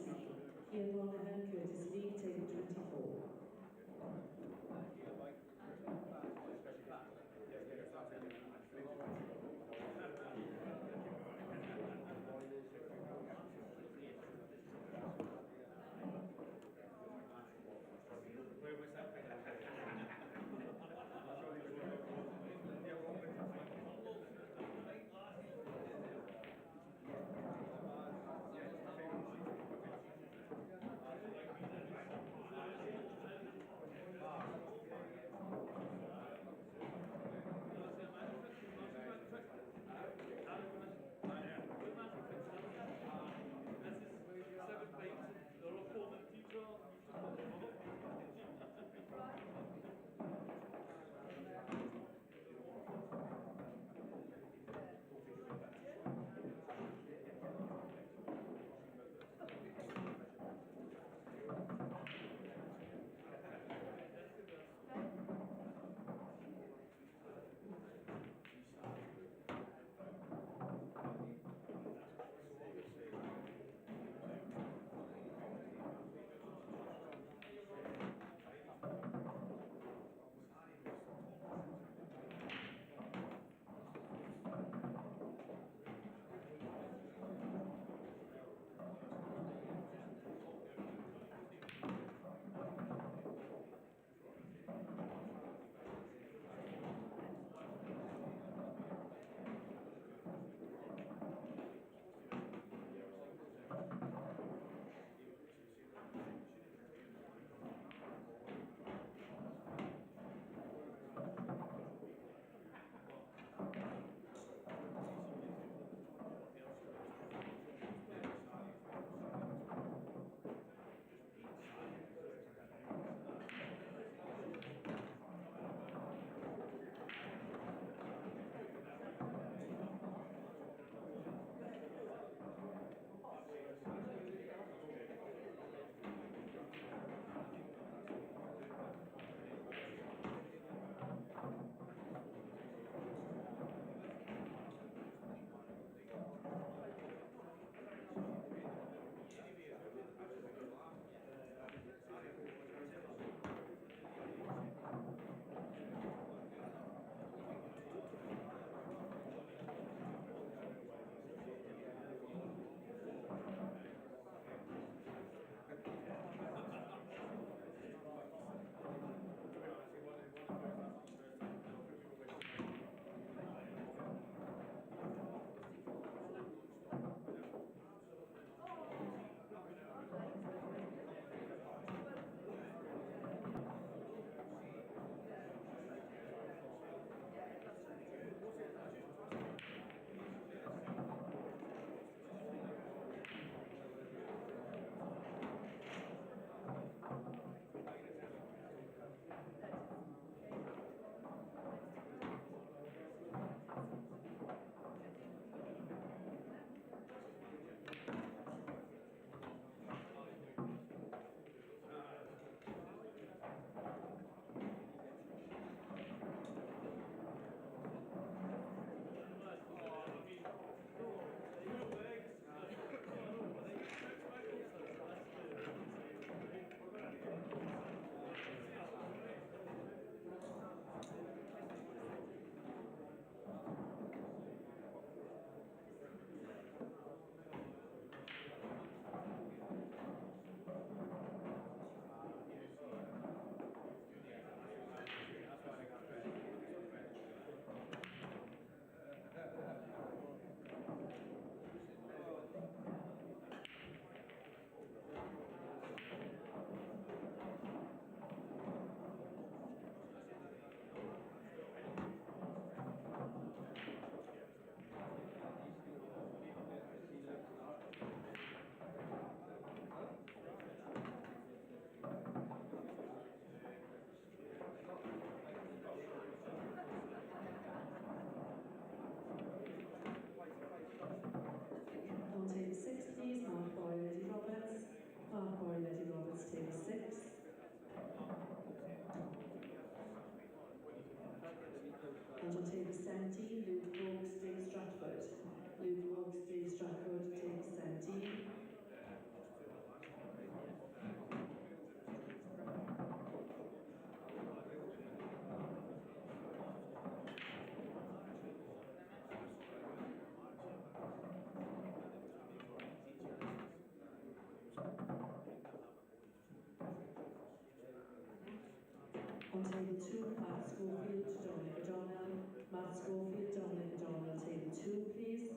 2, Matt Schofield, Dominic O'Donnell. Matt Schofield, Dominic O'Donnell, table 2, please.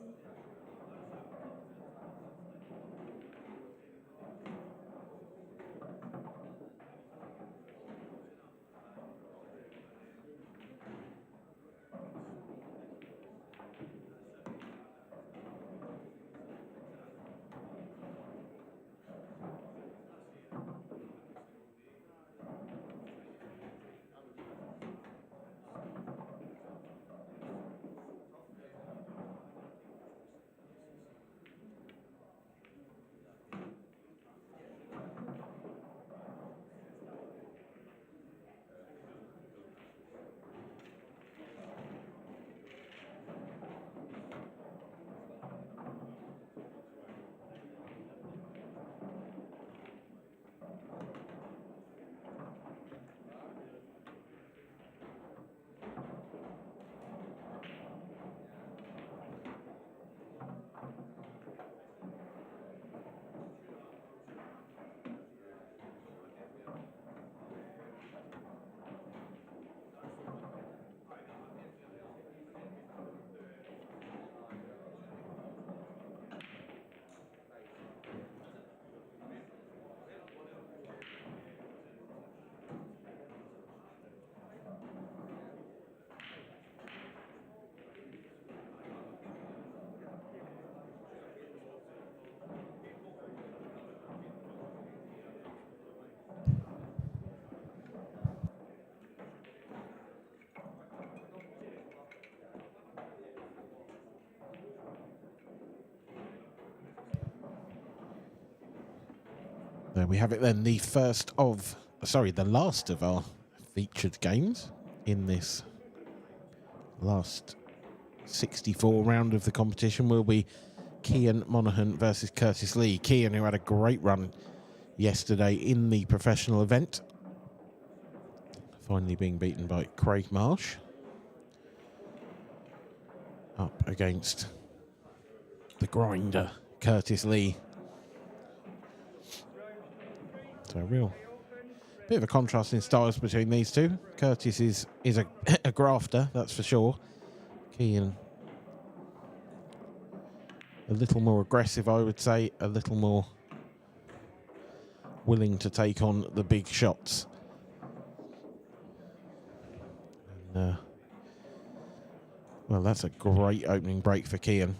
There we have it then, the last of our featured games in this last 64 round of the competition will be Cian Monahan versus Curtis Lee. Cian, who had a great run yesterday in the professional event, finally being beaten by Craig Marsh, up against the grinder Curtis Lee. So a real bit of a contrast in styles between these two. Curtis is a grafter, that's for sure. Cian a little more aggressive, I would say, a little more willing to take on the big shots. And, well, that's a great opening break for Cian.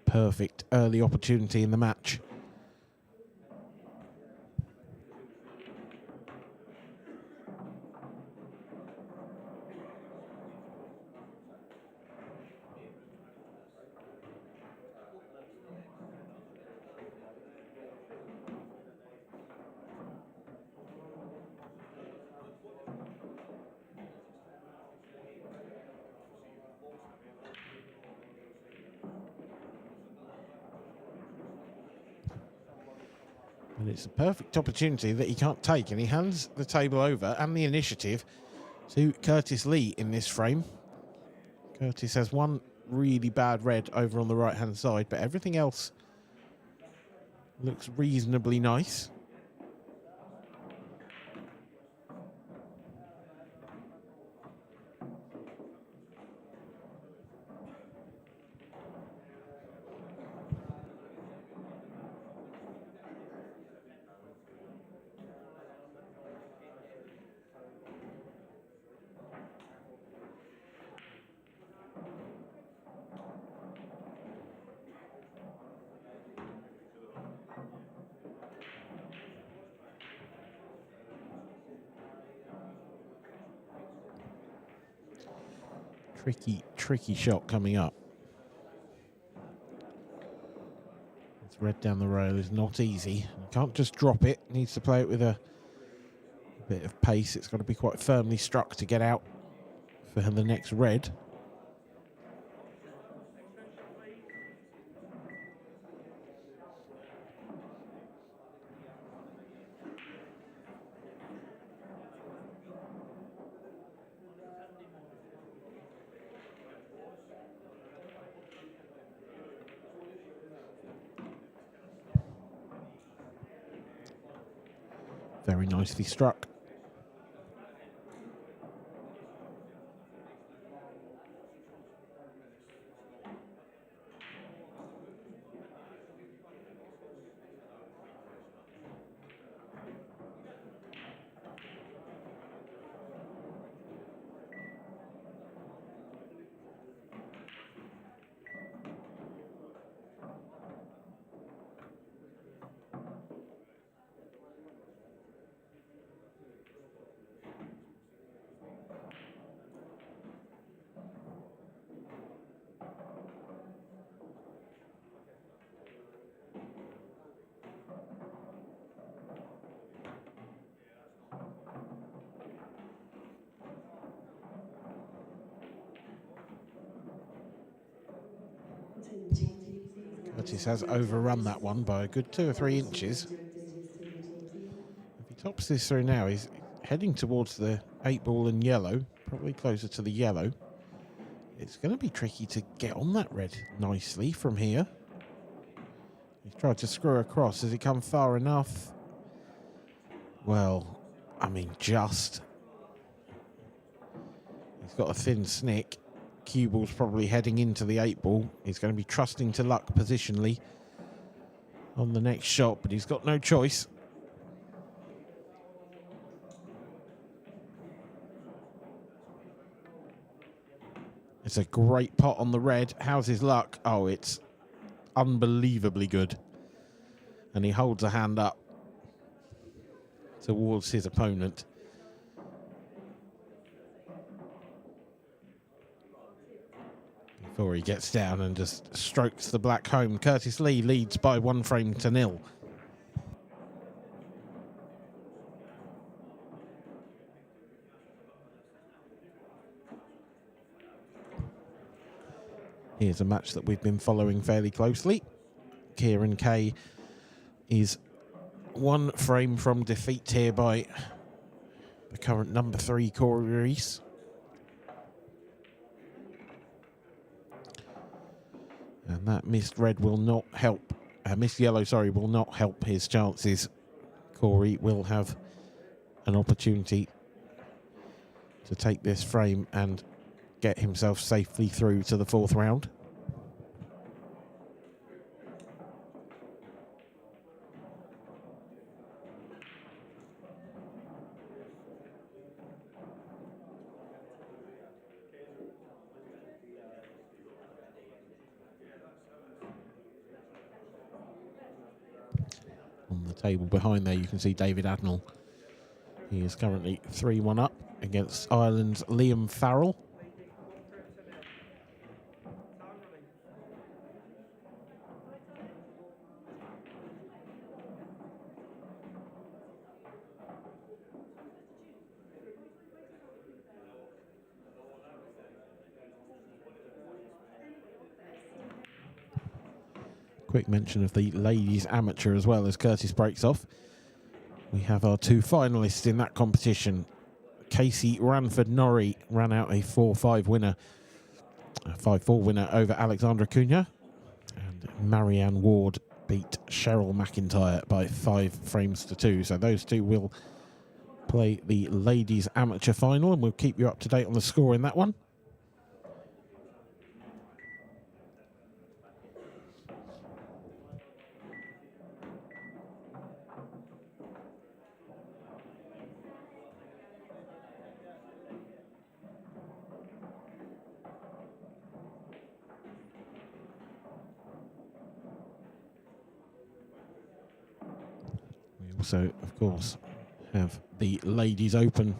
Perfect early opportunity in the match. And it's a perfect opportunity that he can't take, and he hands the table over and the initiative to Curtis Lee in this frame. Curtis has one really bad red over on the right-hand side, but everything else looks reasonably nice. Tricky shot coming up. It's red down the rail is not easy. You can't just drop it. Needs to play it with a bit of pace. It's got to be quite firmly struck to get out for the next red. Very nicely struck. Curtis has overrun that one by a good 2 or 3 inches. If he tops this through now, he's heading towards the 8-ball and yellow, probably closer to the yellow. It's going to be tricky to get on that red nicely from here. He's tried to screw across. Has he come far enough? Well, I mean, just. He's got a thin snick. Cue ball's probably heading into the 8-ball. He's going to be trusting to luck positionally on the next shot, but he's got no choice. It's a great pot on the red. How's his luck? Oh, it's unbelievably good. And he holds a hand up towards his opponent. Before he gets down and just strokes the black home. Curtis Lee leads by 1 frame to 0. Here's a match that we've been following fairly closely. Kieran Kay is 1 frame from defeat here by the current number 3 Corey Reese. And that missed red will not help. Missed yellow, sorry, will not help his chances. Corey will have an opportunity to take this frame and get himself safely through to the 4th round. On the table behind there, you can see David Adnell. He is currently 3-1 up against Ireland's Liam Farrell. Quick mention of the ladies amateur as well as Curtis breaks off. We have our 2 finalists in that competition. Casey Ranford-Norrie ran out a 4-5 winner, a 5-4 winner over Alexandra Cunha. And Marianne Ward beat Cheryl McIntyre by 5 frames to 2. So those 2 will play the ladies amateur final, and we'll keep you up to date on the score in that one. Also, of course, have the Ladies Open.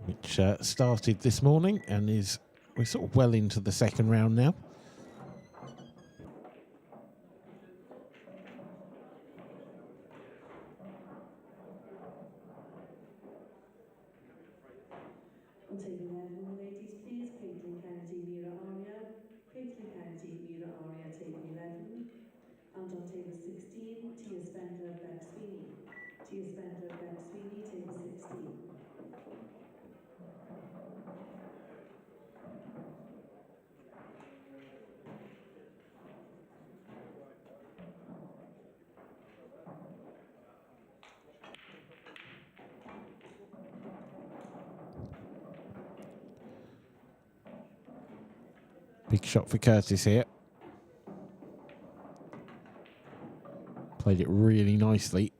Which started this morning and we're sort of well into the 2nd round now. On table 11, ladies, please, Caitlin Kennedy, Mira Aria. Caitlin Kennedy, Mira Aria, table 11. And on table 16, Tia Spender, Beck Sweeney. Tia Spender, Beck Sweeney, table 16. Big shot for Curtis here. Played it really nicely.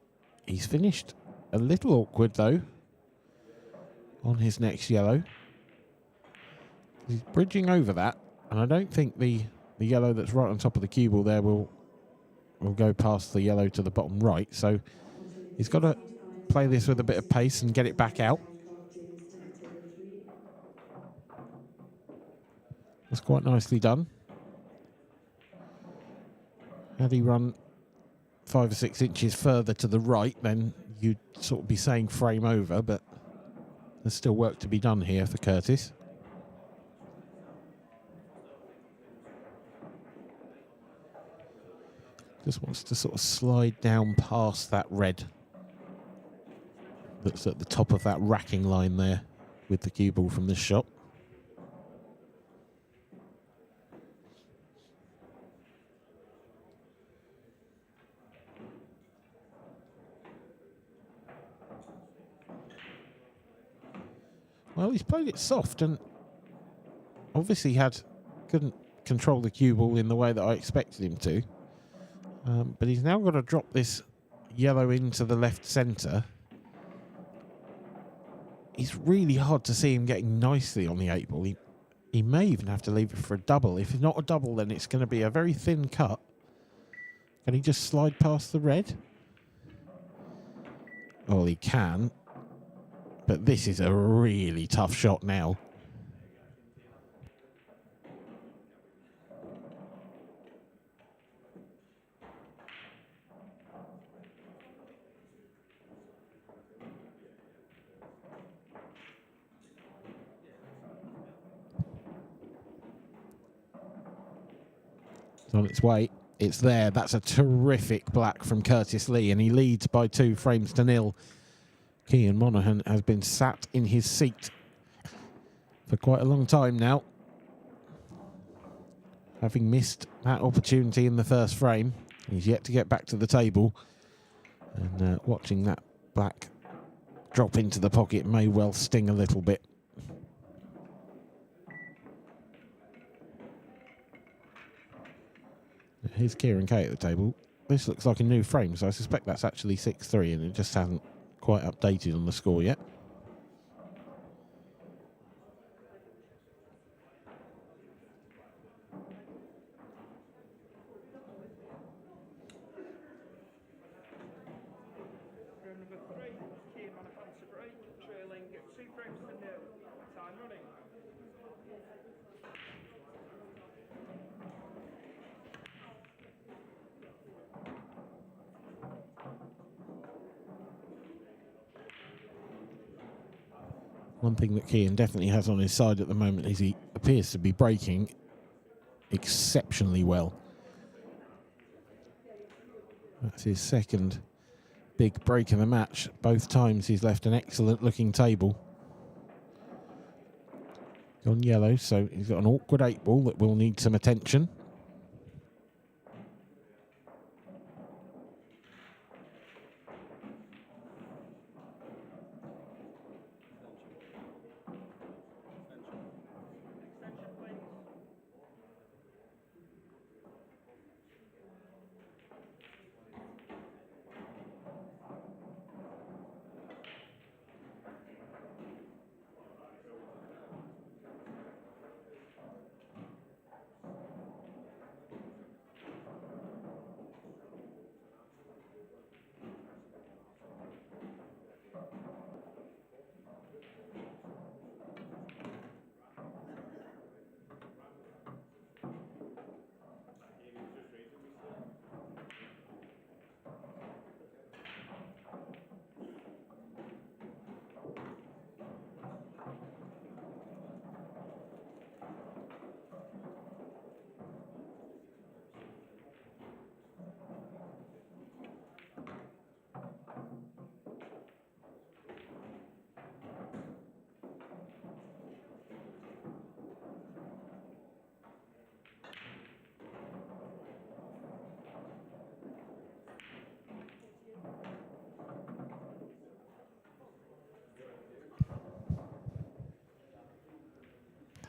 He's finished a little awkward though on his next yellow. He's bridging over that, and I don't think the yellow that's right on top of the cue ball there will go past the yellow to the bottom right. So he's got to play this with a bit of pace and get it back out. That's quite nicely done. Had he run 5 or 6 inches further to the right, then you'd sort of be saying frame over, but There's still work to be done here for Curtis. Just wants to sort of slide down past that red that's at the top of that racking line there with the cue ball from this shot. Well, he's played it soft and obviously couldn't control the cue ball in the way that I expected him to. But he's now got to drop this yellow into the left centre. It's really hard to see him getting nicely on the 8 ball. He may even have to leave it for a double. If it's not a double, then it's going to be a very thin cut. Can he just slide past the red? Well, he can. But this is a really tough shot now. It's on its way. It's there. That's a terrific black from Curtis Lee, and he leads by 2 frames to 0. Cian Monahan has been sat in his seat for quite a long time now, having missed that opportunity in the first frame. He's yet to get back to the table, and watching that black drop into the pocket may well sting a little bit. Here's Kieran Kay at the table. This looks like a new frame, so I suspect that's actually 6-3, and it just hasn't quite updated on the score yet. Round number 3, Cian Monahan to break, trailing 2 frames to 0. Time running. One thing that Cian definitely has on his side at the moment is he appears to be breaking exceptionally well. That's his second big break in the match. Both times he's left an excellent looking table. Gone yellow, so he's got an awkward 8 ball that will need some attention.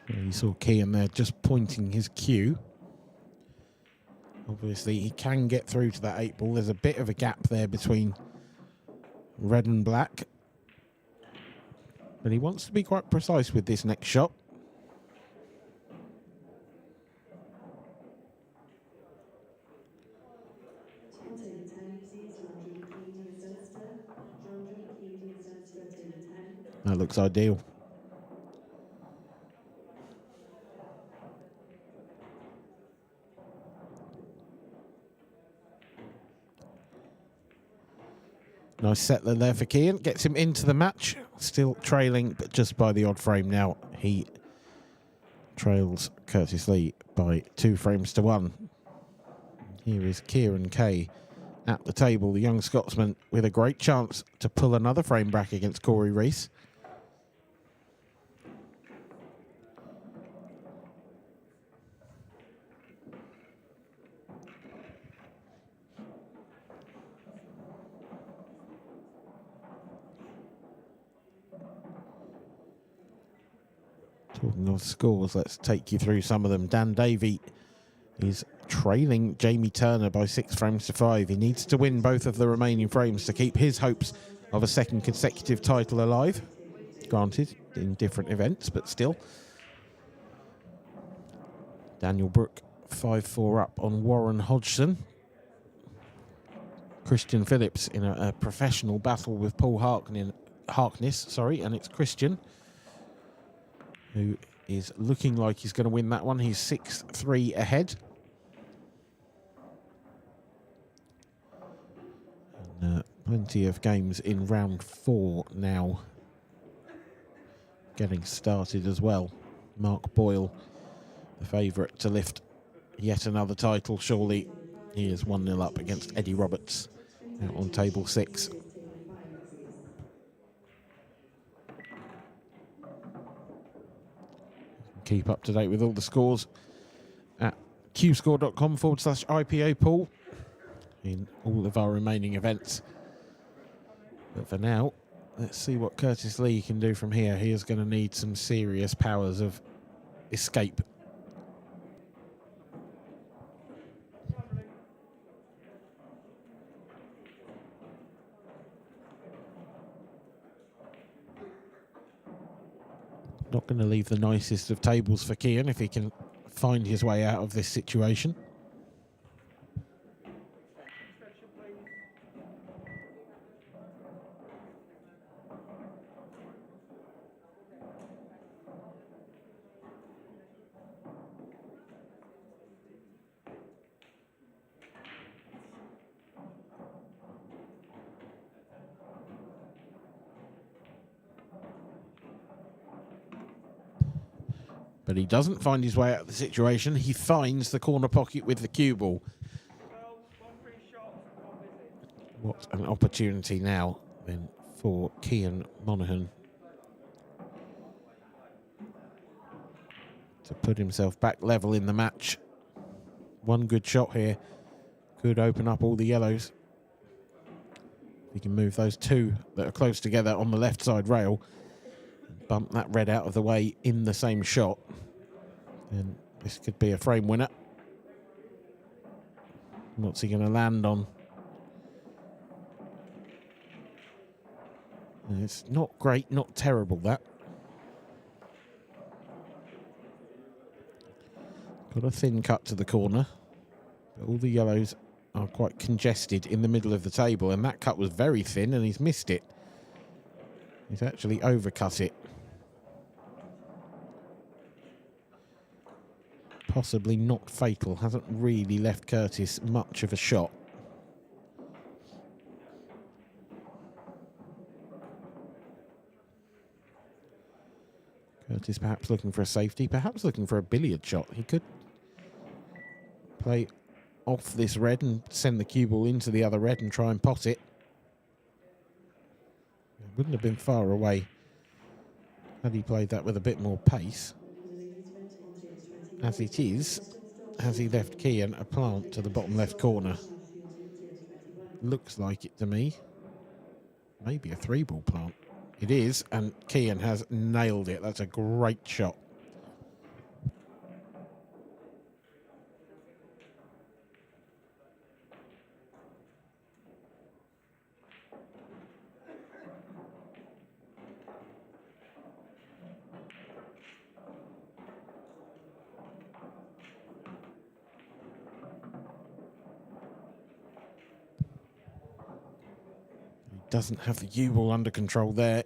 You saw Cian there just pointing his cue. Obviously, he can get through to that 8 ball. There's a bit of a gap there between red and black. But he wants to be quite precise with this next shot. That looks ideal. Nice settler there for Cian. Gets him into the match still trailing, but just by the odd frame now. He trails Curtis Lee by 2 frames to 1. Here is Kieran Kay at the table, the young Scotsman, with a great chance to pull another frame back against Corey Rees. Talking of scores, let's take you through some of them. Dan Davey is trailing Jamie Turner by 6 frames to 5. He needs to win both of the remaining frames to keep his hopes of a second consecutive title alive. Granted, in different events, but still. Daniel Brook 5-4 up on Warren Hodgson. Christian Phillips in a professional battle with Paul Harkness, and it's Christian who is looking like he's going to win that one. He's 6-3 ahead. And, plenty of games in round 4 now getting started as well. Mark Boyle, the favourite to lift yet another title, surely. He is 1-0 up against Eddie Roberts out on table 6. Keep up to date with all the scores at Cuescore.com/IPA pool in all of our remaining events. But for now, let's see what Curtis Lee can do from here. He is going to need some serious powers of escape. Not going to leave the nicest of tables for Kian if he can find his way out of this situation. But he doesn't find his way out of the situation. He finds the corner pocket with the cue ball. What an opportunity now then for Cian Monahan to put himself back level in the match. One good shot here could open up all the yellows. He can move those two that are close together on the left side rail, bump that red out of the way in the same shot, and this could be a frame winner. What's he going to land on? And it's not great, not terrible, that. Got a thin cut to the corner, but all the yellows are quite congested in the middle of the table, and that cut was very thin and he's missed it. He's actually overcut it. Possibly not fatal, hasn't really left Curtis much of a shot. Curtis perhaps looking for a safety, perhaps looking for a billiard shot. He could play off this red and send the cue ball into the other red and try and pot it. It wouldn't have been far away had he played that with a bit more pace. As it is, has he left Cian a plant to the bottom left corner? Looks like it to me. Maybe a 3-ball plant. It is, and Cian has nailed it. That's a great shot. Doesn't have the U-ball under control there.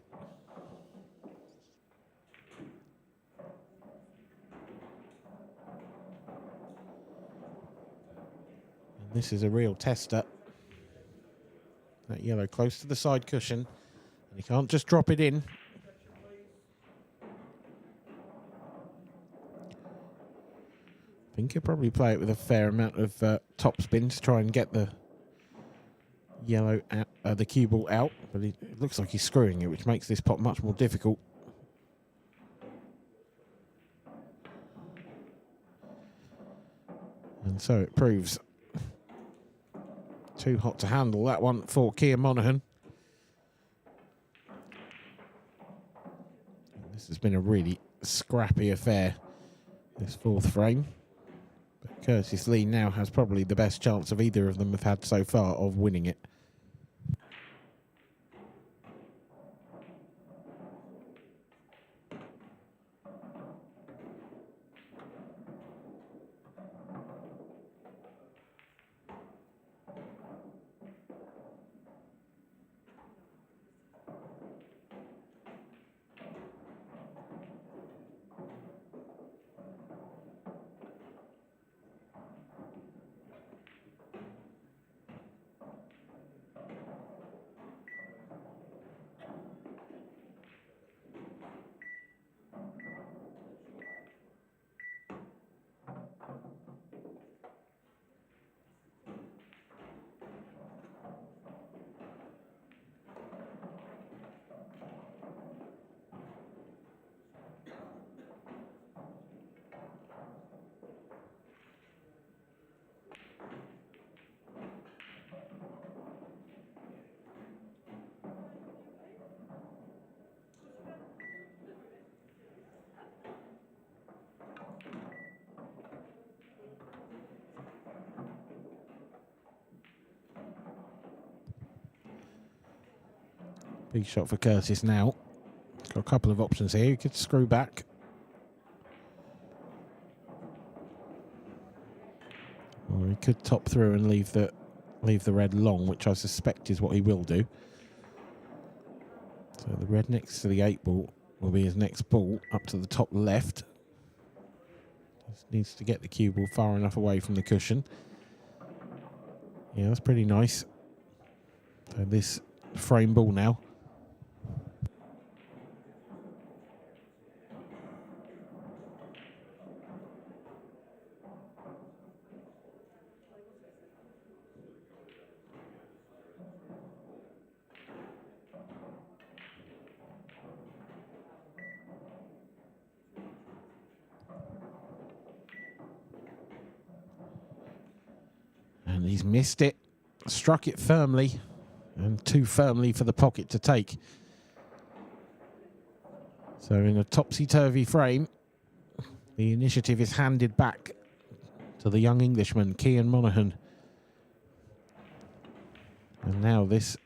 And this is a real tester. That yellow close to the side cushion. And he can't just drop it in. think he'll probably play it with a fair amount of top spin to try and get the yellow out, the cue ball out, but it looks like he's screwing it, which makes this pot much more difficult. And so it proves. Too hot to handle, that one for Monahan. This has been a really scrappy affair, this fourth frame. But Curtis Lee now has probably the best chance of either of them have had so far of winning it. Big shot for Curtis now. Got a couple of options here. He could screw back. Or he could top through and leave the red long, which I suspect is what he will do. So the red next to the 8 ball will be his next ball up to the top left. Just needs to get the cue ball far enough away from the cushion. Yeah, that's pretty nice. So this frame ball now. And he's missed it, struck it firmly, and too firmly for the pocket to take. So in a topsy-turvy frame, the initiative is handed back to the young Englishman, Monahan. And now this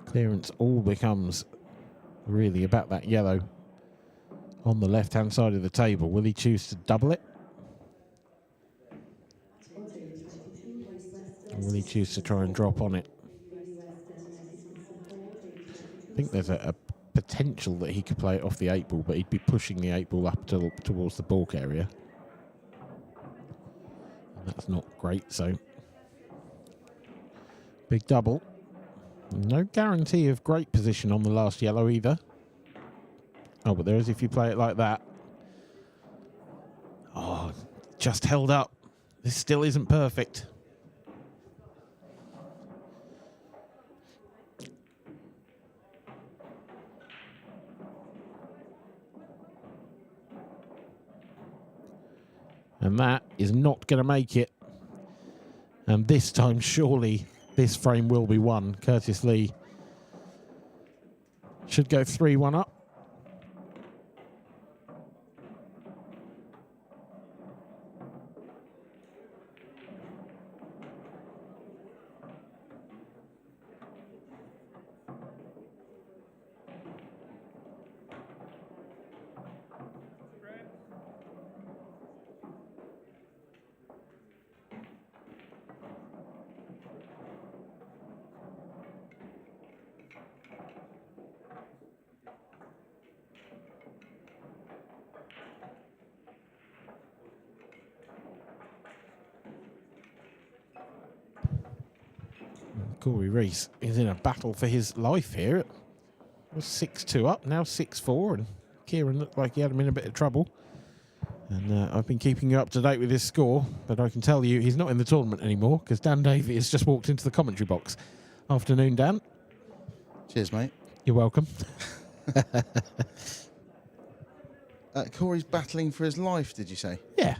clearance all becomes really about that yellow on the left-hand side of the table. Will he choose to double it? Or will he choose to try and drop on it? I think there's a potential that he could play it off the 8 ball, but he'd be pushing the 8 ball up towards the balk area. And that's not great, so big double. No guarantee of great position on the last yellow either. Oh, but there is if you play it like that. Oh, just held up. This still isn't perfect. And that is not going to make it. And this time, surely, this frame will be won. Curtis Lee should go 3-1 up. Corey Rees is in a battle for his life here. It was 6-2 up, now 6-4, and Kieran looked like he had him in a bit of trouble. And I've been keeping you up to date with his score, but I can tell you he's not in the tournament anymore because Dan Davey has just walked into the commentary box. Afternoon, Dan. Cheers, mate. You're welcome. Corey's battling for his life, did you say? Yeah,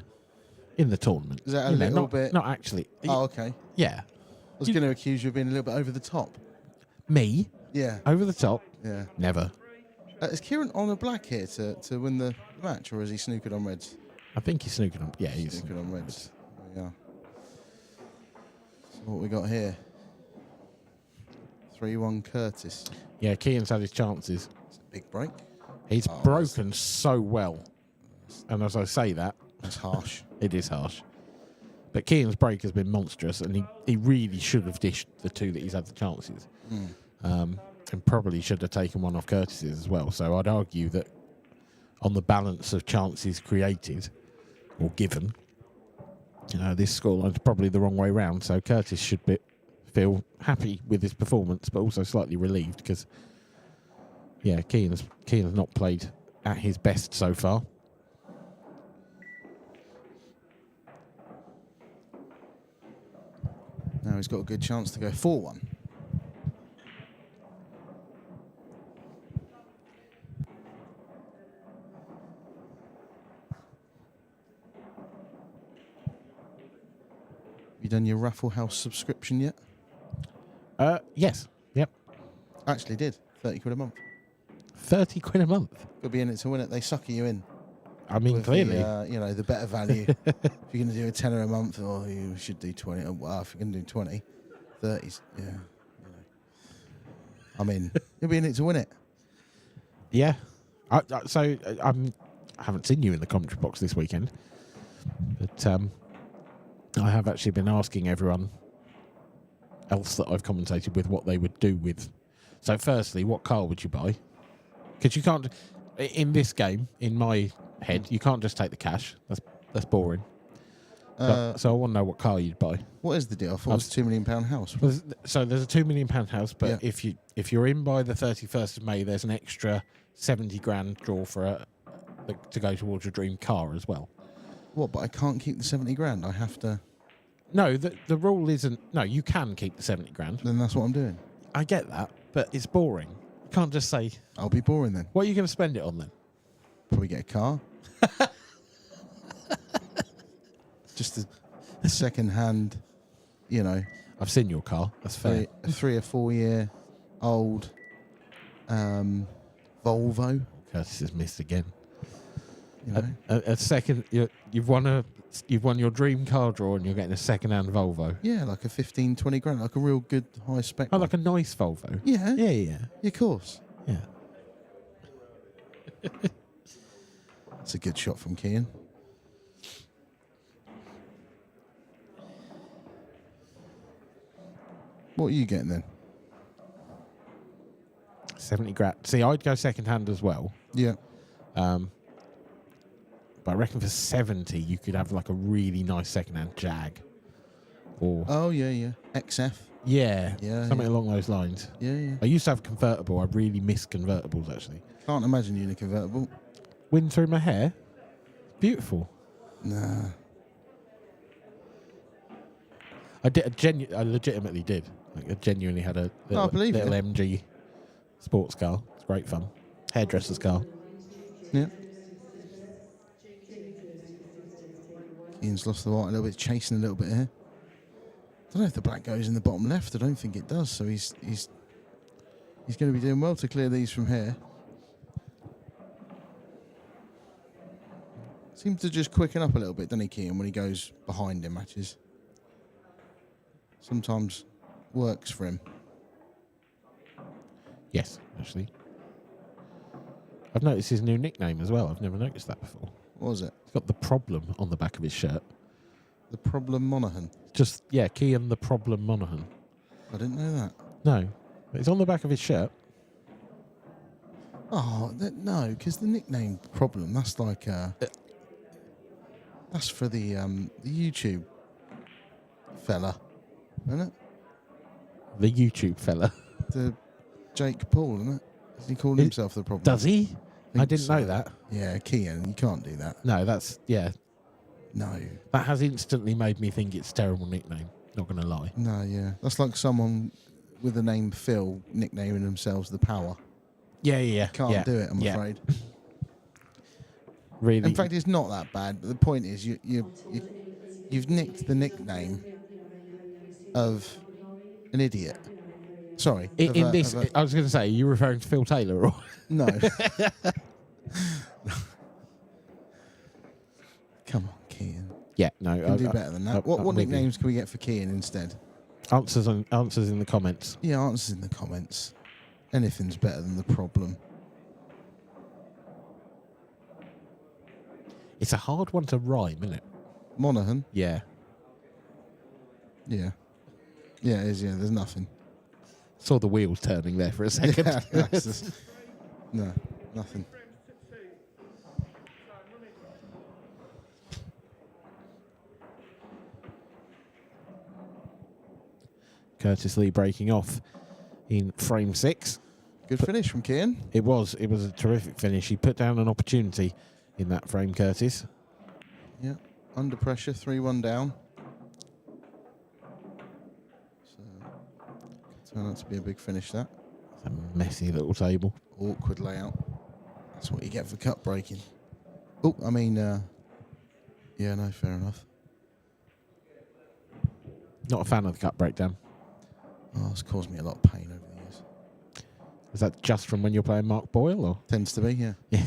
in the tournament. Is that a little bit? Not actually. Oh, okay. Yeah. I was going to accuse you of being a little bit over the top. Me? Yeah. Over the top? Yeah. Never. Is Kieran on a black here to win the match, or is he snookered on reds? I think he's snookered on. Yeah, he's snookered on reds. There we are. So what we got here? 3-1 Curtis. Yeah, Kean's had his chances. It's a big break. He's broken so well. And as I say that... That's harsh. It is harsh. But Kean's break has been monstrous, and he really should have dished the two that he's had the chances. And probably should have taken one off Curtis's as well. So I'd argue that on the balance of chances created or given, this scoreline's probably the wrong way round. So Curtis should feel happy with his performance, but also slightly relieved because, yeah, Kean's not played at his best so far. Now he's got a good chance to go 4-1. You done your Raffle House subscription yet? Yes. Yep. Actually did. 30 quid a month. 30 quid a month? Could be in it to win it. They sucker you in. I mean, clearly. The better value. If you're going to do a tenner a month, you should do 20. Well, if you're going to do 20, 30s, yeah. I mean, you'll be in it to win it. Yeah. I haven't seen you in the commentary box this weekend, but I have actually been asking everyone else that I've commentated with what they would do with. So firstly, what car would you buy? Because you can't, in this game, in my head, you can't just take the cash. That's boring. So I want to know what car you'd buy. What is the deal? I thought it was a £2 million house. So there's a £2 million house, but yeah. if you're in by the 31st of May, there's an extra 70 grand draw for to go towards your dream car as well. What? But I can't keep the 70 grand. I have to. No, the rule isn't. No, you can keep the 70 grand. Then that's what I'm doing. I get that, but it's boring. You can't just say. I'll be boring then. What are you going to spend it on then? Probably get a car. Just a second-hand, I've seen your car. That's fair. A 3 or 4 year old Volvo. Curtis has missed again. You know? A second, you've won your dream car draw, and you're getting a second-hand Volvo. Yeah, like a 15, 20 grand, like a real good high spec. Oh, like a nice Volvo. Yeah. Yeah, of course. Yeah. That's a good shot from Kean. What are you getting then? 70 grand. See, I'd go second-hand as well. Yeah. But I reckon for 70, you could have like a really nice second-hand Jag. Or yeah. XF. Yeah. Something along those lines. Yeah. I used to have a convertible. I really miss convertibles, actually. Can't imagine you in a convertible. Wind through my hair. Beautiful. Nah. I legitimately did. Like, I genuinely had a little MG sports car. It's great fun. Hairdresser's car. Yeah. Ian's lost the white a little bit, chasing a little bit here. I don't know if the black goes in the bottom left. I don't think it does. So he's going to be doing well to clear these from here. Seems to just quicken up a little bit, doesn't he, Kean, when he goes behind in matches? Sometimes works for him. Yes, actually. I've noticed his new nickname as well. I've never noticed that before. What was it? He's got The Problem on the back of his shirt. The Problem Monahan? Kean The Problem Monahan. I didn't know that. No. It's on the back of his shirt. Oh, no, because the nickname Problem, that's like... that's for the YouTube fella, isn't it? The YouTube fella. The Jake Paul, isn't it? Does he call himself The Problem? Does he? I didn't know that. Yeah, Kian, you can't do that. No, that's, yeah. No. That has instantly made me think it's a terrible nickname, not going to lie. No, yeah. That's like someone with the name Phil nicknaming themselves the Power. Yeah. Can't do it, I'm afraid. Really? In fact, it's not that bad. But the point is, you've nicked the nickname of an idiot. Sorry. I was going to say, are you referring to Phil Taylor? Or? No. Come on, Kian. Yeah, no. You can do better than that. What nicknames can we get for Kian instead? Answers in the comments. Yeah, answers in the comments. Anything's better than the problem. It's a hard one to rhyme, isn't it? Monahan? Yeah. Yeah. Yeah, it is, yeah. There's nothing. Saw the wheels turning there for a second. No, nothing. Curtis Lee breaking off in frame 6. Good finish from Kian. It was a terrific finish. He put down an opportunity in that frame, Curtis. Yeah, under pressure, 3-1 down. So, turn out to be a big finish, that. It's a messy little table. Awkward layout. That's what you get for cut breaking. Oh, I mean, yeah, no, fair enough. Not a fan of the cut breakdown. Oh, it's caused me a lot of pain over the years. Is that just from when you're playing Mark Boyle, or? Tends to be, yeah. Yeah.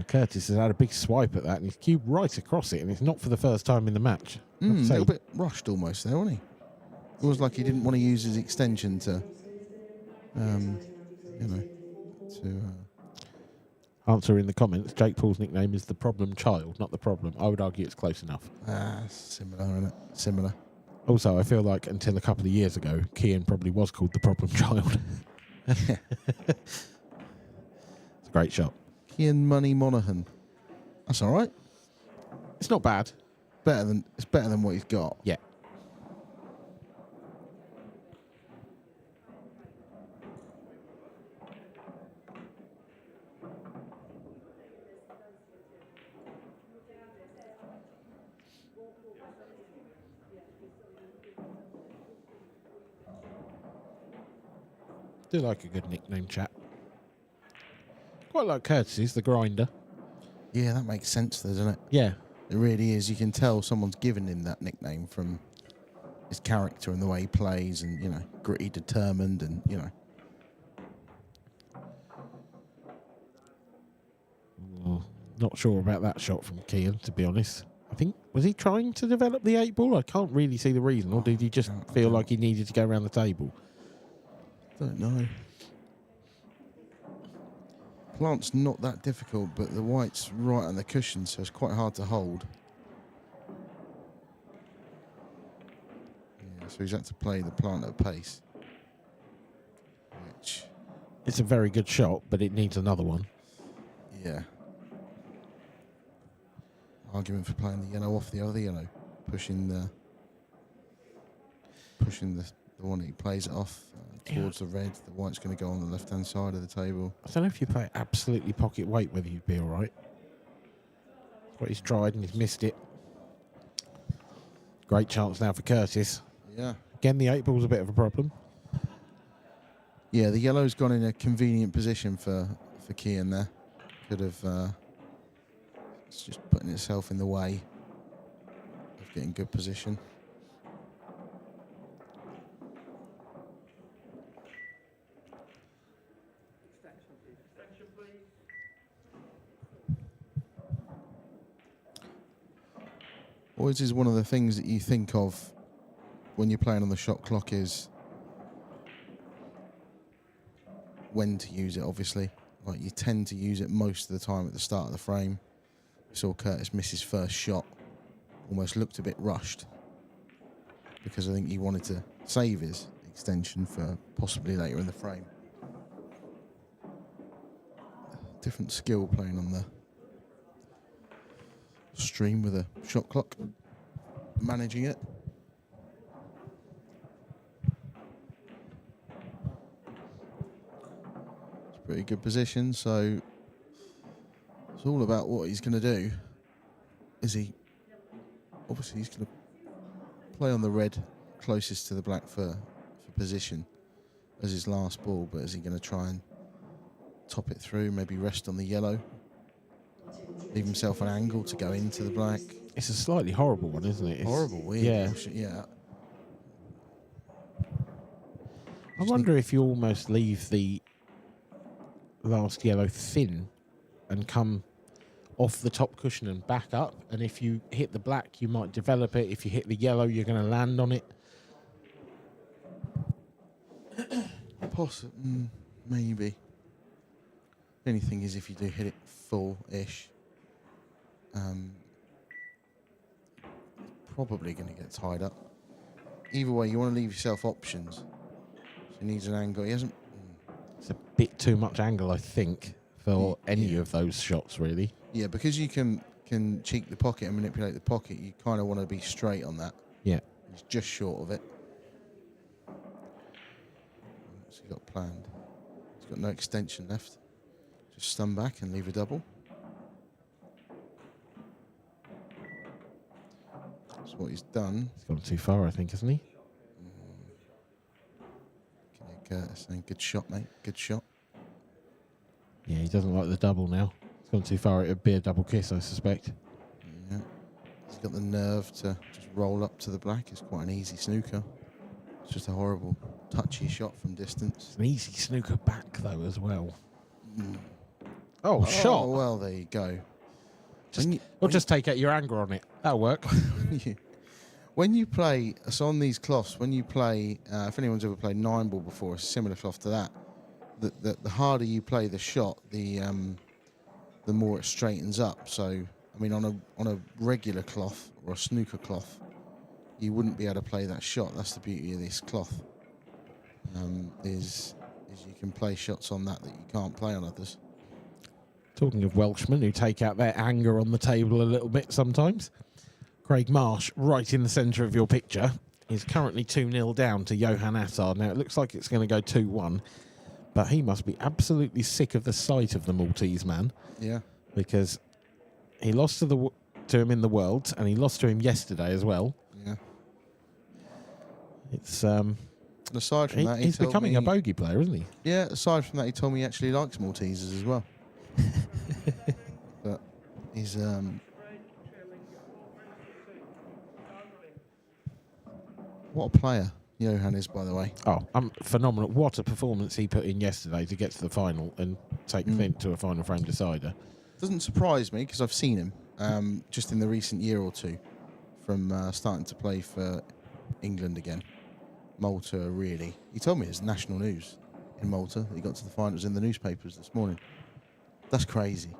Curtis has had a big swipe at that, and he's cubed right across it, and it's not for the first time in the match. A little bit rushed almost there, wasn't he? It was like he didn't want to use his extension to, Answer in the comments. Jake Paul's nickname is the Problem Child, not the Problem. I would argue it's close enough. Similar, isn't it? Similar. Also, I feel like until a couple of years ago, Kian probably was called the Problem Child. It's a great shot. Kian Money Monahan. That's all right. It's not bad. It's better than what he's got. Yeah. Do like a good nickname, chap. Quite like Curtis's, the Grinder. Yeah, that makes sense, doesn't it? Yeah. It really is. You can tell someone's given him that nickname from his character and the way he plays and, gritty, determined and, Not sure about that shot from Kian, to be honest. I think, was he trying to develop the 8-ball? I can't really see the reason. Or did he just feel like he needed to go around the table? Don't know. Plant's not that difficult, but the white's right on the cushion, so it's quite hard to hold. Yeah, so he's had to play the plant at pace. Which... It's a very good shot, but it needs another one. Yeah. Argument for playing the yellow off the other yellow. Pushing the one that he plays it off towards the red. The white's going to go on the left-hand side of the table. I don't know if you play absolutely pocket weight, whether you'd be all right. That's what he's tried, and he's missed it. Great chance now for Curtis. Yeah. Again, the 8-ball's a bit of a problem. Yeah, the yellow's gone in a convenient position for Kian there. Could have... it's just putting itself in the way of getting good position. Always is one of the things that you think of when you're playing on the shot clock is when to use it, obviously. Like, you tend to use it most of the time at the start of the frame. We saw Curtis miss his first shot. Almost looked a bit rushed because I think he wanted to save his extension for possibly later in the frame. Different skill playing on the stream with a shot clock, managing it. It's pretty good position. So it's all about what he's going to do. Obviously he's going to play on the red closest to the black for position as his last ball, but is he going to try and top it through, maybe rest on the yellow, leave himself an angle to go into the black? It's a slightly horrible one, isn't it? It's horrible, weird. Yeah. I wonder if you almost leave the last yellow thin and come off the top cushion and back up, and if you hit the black you might develop it. If you hit the yellow you're going to land on it. Possibly, maybe. The only thing is if you do hit it full-ish, probably going to get tied up. Either way, you want to leave yourself options. So he needs an angle. He hasn't. It's a bit too much angle, I think, for any of those shots, really. Yeah, because you can cheek the pocket and manipulate the pocket, you kind of want to be straight on that. Yeah. He's just short of it. What's he got planned? He's got no extension left. Just stun back and leave a double. That's what he's done. He's gone too far, I think, hasn't he? Saying good shot, mate. Good shot. Yeah, he doesn't like the double now. He's gone too far. It would be a double kiss, I suspect. Yeah. He's got the nerve to just roll up to the black. It's quite an easy snooker. It's just a horrible, touchy shot from distance. It's an easy snooker back, though, as well. Oh, shot. Oh, well, there you go. Just take out your anger on it. That'll work. When you play, so on these cloths, when you play, if anyone's ever played 9-ball before, a similar cloth to that, the harder you play the shot, the more it straightens up. So, I mean, on a regular cloth or a snooker cloth, you wouldn't be able to play that shot. That's the beauty of this cloth. Is you can play shots on that you can't play on others. Talking of Welshmen who take out their anger on the table a little bit sometimes, Craig Marsh, right in the centre of your picture, is currently 2-0 down to Johan Assar. Now, it looks like it's going to go 2-1, but he must be absolutely sick of the sight of the Maltese man. Yeah. Because he lost to him in the Worlds, and he lost to him yesterday as well. Yeah. It's aside from that, he's becoming a bogey player, isn't he? Yeah. Aside from that, he told me he actually likes Maltesers as well. But he's what a player Johan is, by the way. Oh, phenomenal. What a performance he put in yesterday to get to the final and take Clint to a final frame decider. Doesn't surprise me because I've seen him just in the recent year or two from starting to play for England again. Malta, really. He told me it's national news in Malta. He got to the finals in the newspapers this morning. That's crazy.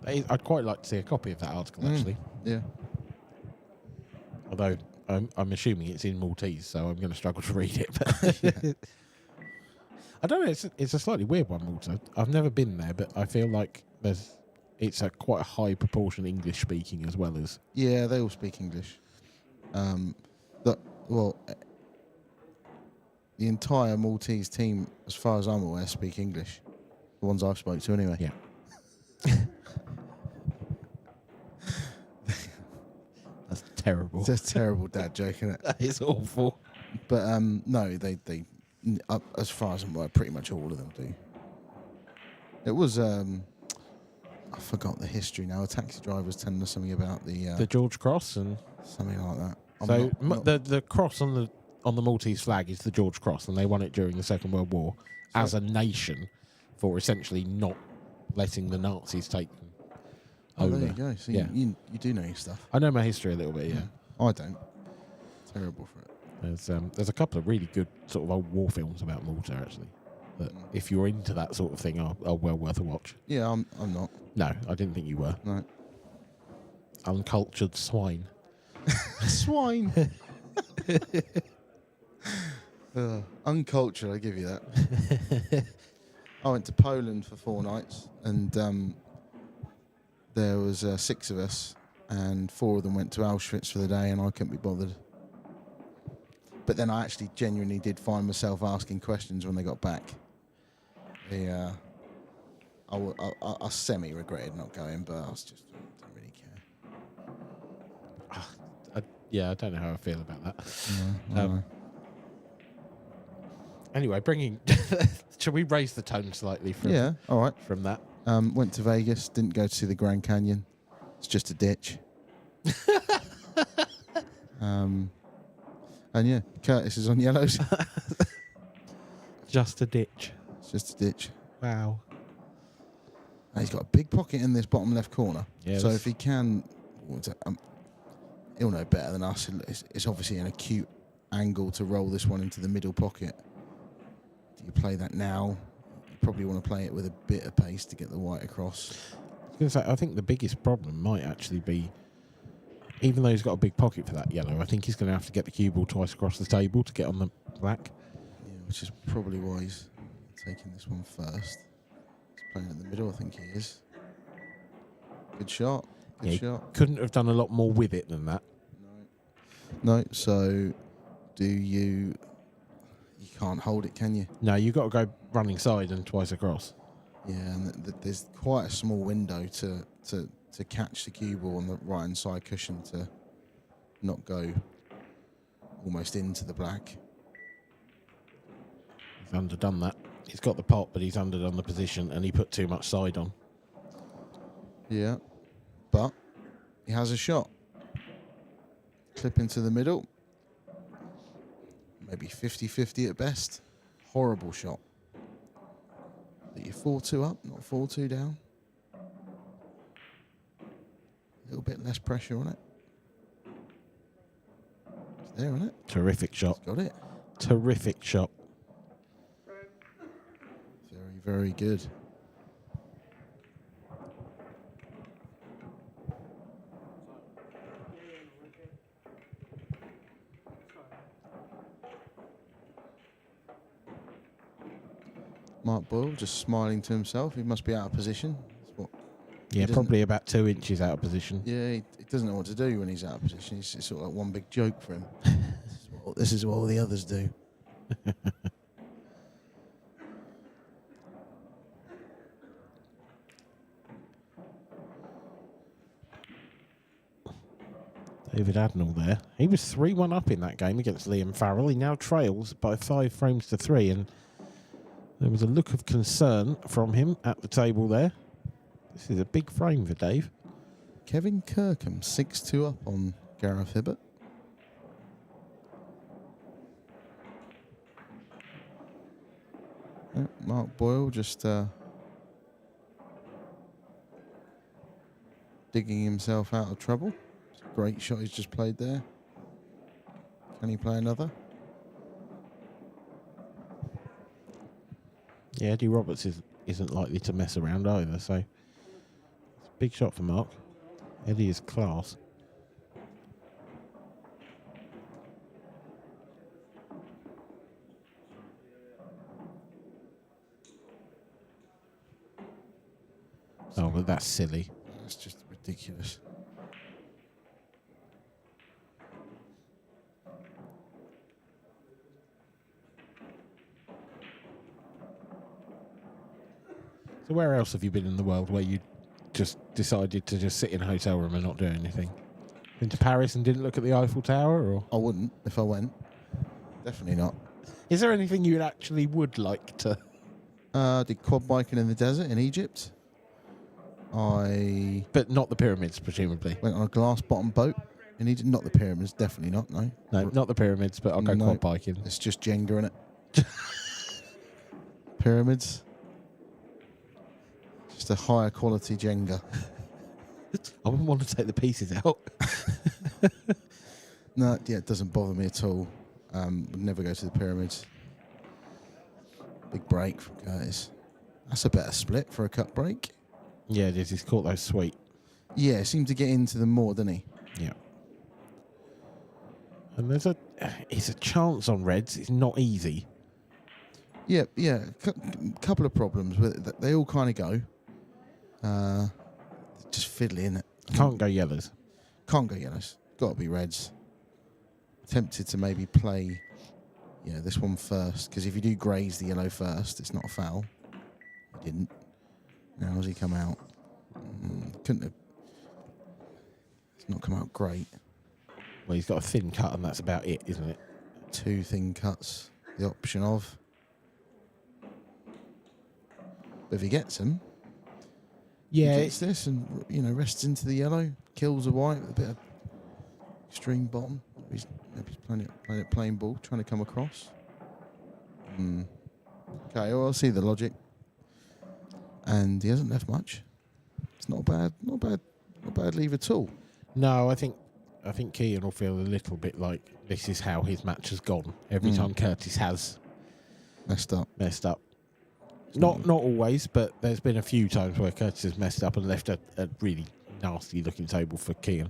I'd quite like to see a copy of that article, actually. Yeah. Although I'm assuming it's in Maltese, so I'm going to struggle to read it. But I don't know. It's a slightly weird one, Malta. I've never been there, but I feel like it's a quite a high proportion English speaking as well as. Yeah, they all speak English. The entire Maltese team, as far as I'm aware, speak English. The ones I've spoke to, anyway. Yeah. That's terrible. It's a terrible dad joke, isn't it? That is awful. But no, they as far as I'm aware, pretty much all of them do. It was I forgot the history now. A taxi driver was telling us something about the George Cross and something like that. The cross on the Maltese flag is the George Cross, and they won it during the Second World War as a nation for essentially not letting the Nazis take them over. There you go. So you do know your stuff. I know my history a little bit, yeah. I don't. Terrible for it. There's a couple of really good sort of old war films about Malta, actually. That if you're into that sort of thing, are well worth a watch. Yeah, I'm not. No, I didn't think you were. No. Uncultured swine. Swine. Uncultured, I give you that. I went to Poland for 4 nights, and there was 6 of us, and 4 of them went to Auschwitz for the day, and I couldn't be bothered. But then I actually genuinely did find myself asking questions when they got back. I semi-regretted not going, but I was just didn't really care. I don't know how I feel about that. No. Anyway, shall we raise the tone slightly from all right. from that? Went to Vegas, didn't go to see the Grand Canyon. It's just a ditch. And yeah, Curtis is on yellows. Just a ditch. It's just a ditch. Wow. And he's got a big pocket in this bottom left corner. Yeah, so if he can, he'll know better than us. It's obviously an acute angle to roll this one into the middle pocket. Do you play that now? You probably want to play it with a bit of pace to get the white across. I was going to say, I think the biggest problem might actually be, even though he's got a big pocket for that yellow, I think he's going to have to get the cue ball twice across the table to get on the black. Yeah, which is probably why he's taking this one first. He's playing in the middle, I think he is. Good shot. Good shot. Couldn't have done a lot more with it than that. No, so you can't hold it, can you? No, you've got to go running side and twice across. Yeah, and there's quite a small window to catch the cue ball on the right-hand side cushion to not go almost into the black. He's underdone that. He's got the pot, but he's underdone the position, and he put too much side on. Yeah, but he has a shot. Clip into the middle. Maybe 50-50 at best. Horrible shot. That you're 4-2 up, not 4-2 down. A little bit less pressure on it. It's there, isn't it? Terrific shot. He's got it. Terrific shot. Very, very good. Mark Boyle just smiling to himself. He must be out of position. Yeah, probably about 2 inches out of position. Yeah, he doesn't know what to do when he's out of position. It's sort of like one big joke for him. This is what all the others do. David Adnall there. He was 3-1 up in that game against Liam Farrell. He now trails by 5 frames to 3, and there was a look of concern from him at the table there. This is a big frame for Dave. Kevin Kirkham, 6-2 up on Gareth Hibbert. Mark Boyle just digging himself out of trouble. It's a great shot he's just played there. Can he play another? Yeah, Eddie Roberts isn't likely to mess around either, so it's a big shot for Mark. Eddie is class. Oh, but that's silly. That's just ridiculous. So where else have you been in the world where you just decided to just sit in a hotel room and not do anything? Been to Paris and didn't look at the Eiffel Tower, or? I wouldn't if I went. Definitely not. Is there anything you actually would like to? I did quad biking in the desert in Egypt. But not the pyramids, presumably. Went on a glass bottom boat in Egypt. Not the pyramids, definitely not, no. No, not the pyramids, but I'll go quad biking. It's just Jenga in it. Pyramids. Just a higher quality Jenga. I wouldn't want to take the pieces out. No, yeah, it doesn't bother me at all. Would never go to the pyramids. Big break from Curtis. That's a better split for a cut break. Yeah, it is. He's caught those sweet. Yeah, seemed to get into them more, didn't he? Yeah. And it's a chance on reds. It's not easy. Yeah. Couple of problems with it. They all kind of go. Just fiddly, innit? Can't go yellows. Can't go yellows. Got to be reds. Tempted to maybe play, this one first, because if you do graze the yellow first, it's not a foul. You didn't. Now, has he come out? Couldn't have. It's not come out great. Well, he's got a thin cut, and that's about it, isn't it? 2 thin cuts, the option of. But if he gets them, yeah, he gets this and rests into the yellow, kills the white with a bit of extreme bottom. Maybe he's playing it plain ball, trying to come across. Okay, well, I'll see the logic. And he hasn't left much. It's not bad leave at all. No, I think Kean will feel a little bit like this is how his match has gone. Every time Curtis has messed up. Not always, but there's been a few times where Curtis has messed up and left a really nasty looking table for Kean.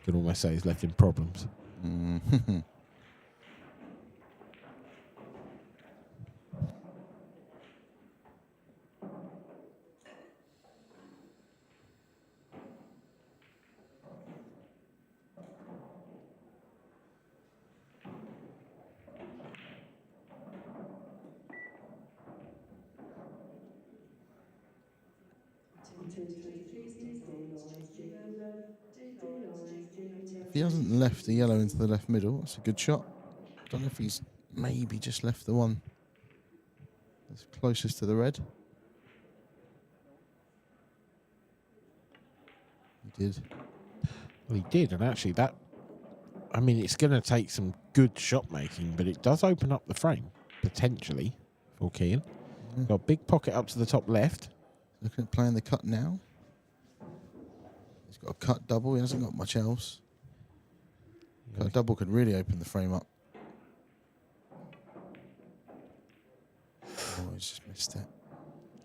Could almost say he's left him problems. If he hasn't left the yellow into the left middle, that's a good shot. I don't know if he's maybe just left the one that's closest to the red. He did. Well, he did, and actually it's going to take some good shot making, but it does open up the frame, potentially, for Kean. Got a big pocket up to the top left. Looking at playing the cut now. He's got a cut double, he hasn't got much else. Cut double could really open the frame up. Oh, he's just missed it.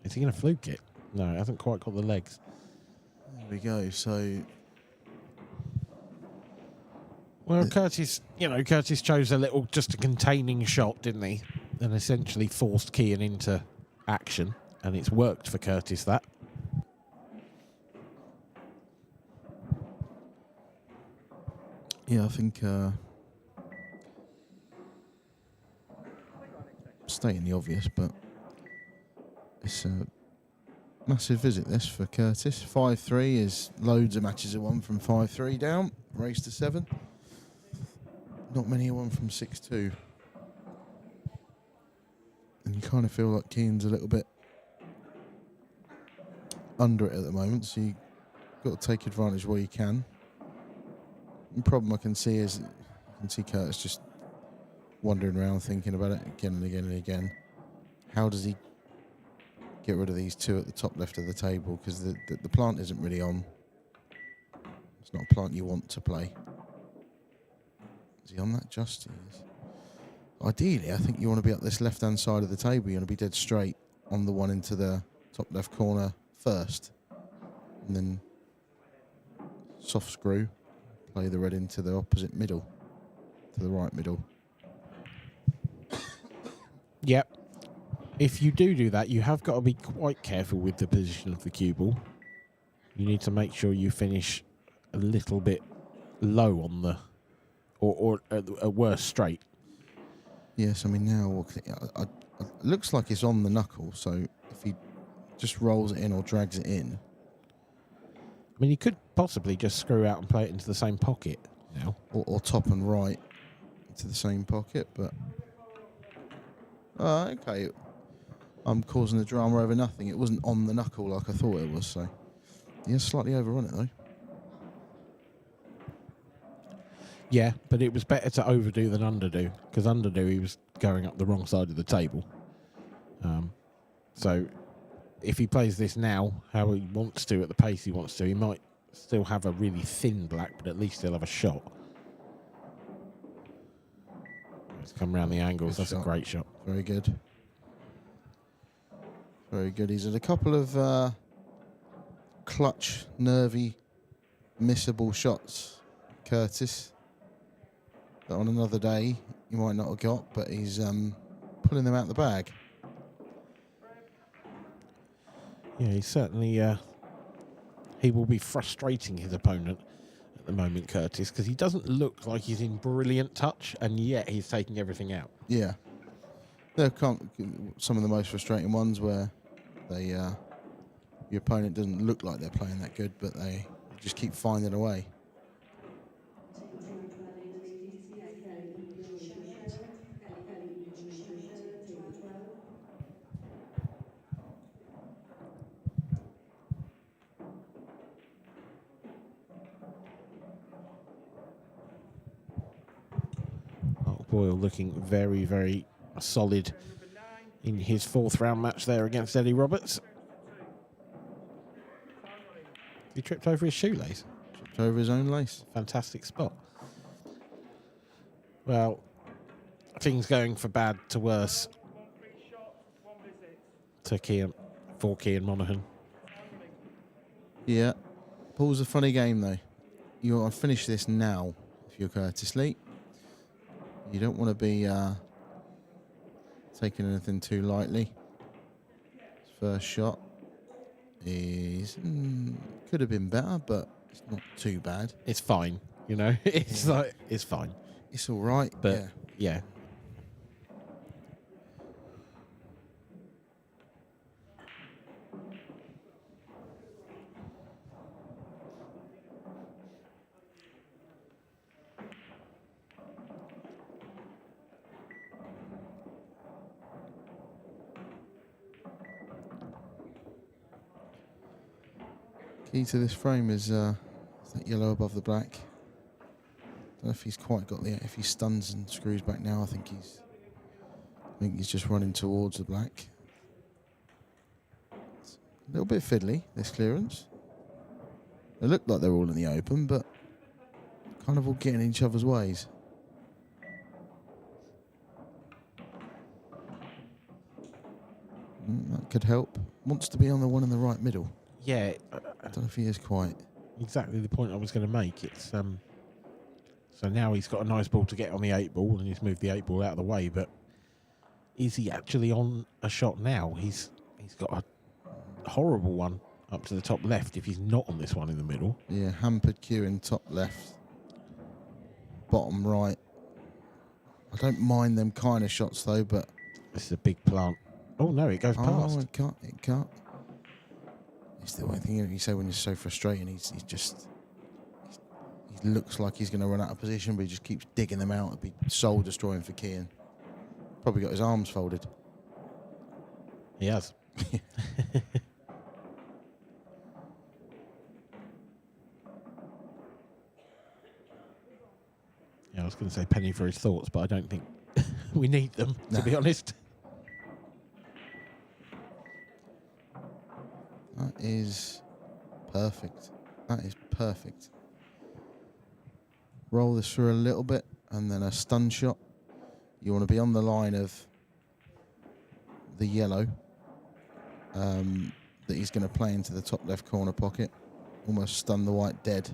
Is he going to fluke it? No, it hasn't quite got the legs. There we go, so... Well, Curtis chose just a containing shot, didn't he? And essentially forced Kean into action, and it's worked for Curtis, that. Yeah, I think stating the obvious, but it's a massive visit this for Curtis. 5-3 is loads of matches are won from 5-3 down, race to 7. Not many are won from 6-2. And you kind of feel like Keane's a little bit under it at the moment, so you've got to take advantage where you can. The problem I can see is I can see Curtis just wandering around thinking about it again and again and again. How does he get rid of these 2 at the top left of the table? Because the plant isn't really on. It's not a plant you want to play. Is he on that just? He is. Ideally, I think you want to be up this left-hand side of the table. You want to be dead straight on the one into the top left corner first. And then soft screw. Play the red into the opposite middle, to the right middle. Yep. If you do that, you have got to be quite careful with the position of the cue ball. You need to make sure you finish a little bit low on the, or at worst straight. Yes, I mean now it looks like it's on the knuckle. So if he just rolls it in or drags it in. I mean, you could possibly just screw out and play it into the same pocket now. Or top and right into the same pocket, but... okay. I'm causing the drama over nothing. It wasn't on the knuckle like I thought it was, so... He has slightly overrun it, though. Yeah, but it was better to overdo than underdo, because underdo he was going up the wrong side of the table. So... if he plays this now, how he wants to, at the pace he wants to, he might still have a really thin black, but at least he'll have a shot. Let's come around the angles. That's a great shot. Very good. Very good. He's had a couple of clutch, nervy, missable shots, Curtis, that on another day he might not have got, but he's pulling them out the bag. Yeah, he's certainly... he will be frustrating his opponent at the moment, Curtis, because he doesn't look like he's in brilliant touch, and yet he's taking everything out. Yeah. There can't some of the most frustrating ones where they your opponent doesn't look like they're playing that good, but they just keep finding a way. Boyle looking very, very solid in his 4th round match there against Eddie Roberts. He tripped over his shoelace. Tripped over his own lace. Fantastic spot. Well, things going from bad to worse for Cian Monahan. Yeah. Pool's a funny game, though. You want to finish this now if you're Curtis Lee. You don't want to be taking anything too lightly. His first shot is could have been better, but it's not too bad. It's fine, you know. It's like it's fine. It's all right, but yeah. Key to this frame is that yellow above the black. Don't know if he's quite got the. If he stuns and screws back now, I think he's just running towards the black. It's a little bit fiddly, this clearance. They look like they're all in the open, but kind of all getting in each other's ways. That could help. Wants to be on the one in the right middle. Yeah, I don't know if he is quite. Exactly the point I was going to make. It's so now he's got a nice ball to get on the 8 ball, and he's moved the 8 ball out of the way. But is he actually on a shot now? He's got a horrible one up to the top left. If he's not on this one in the middle, yeah, hampered cue in top left, bottom right. I don't mind them kind of shots though, but this is a big plant. Oh no, it goes past. Oh, it can't. It can't. It's the one thing you say when you're so frustrating. He looks like he's going to run out of position, but he just keeps digging them out. It'd be soul destroying for Cian. Probably got his arms folded. He has. Yeah, I was going to say penny for his thoughts, but I don't think we need them, to be honest. That is perfect. That is perfect. Roll this through a little bit and then a stun shot. You want to be on the line of the yellow that he's going to play into the top left corner pocket. Almost stun the white dead.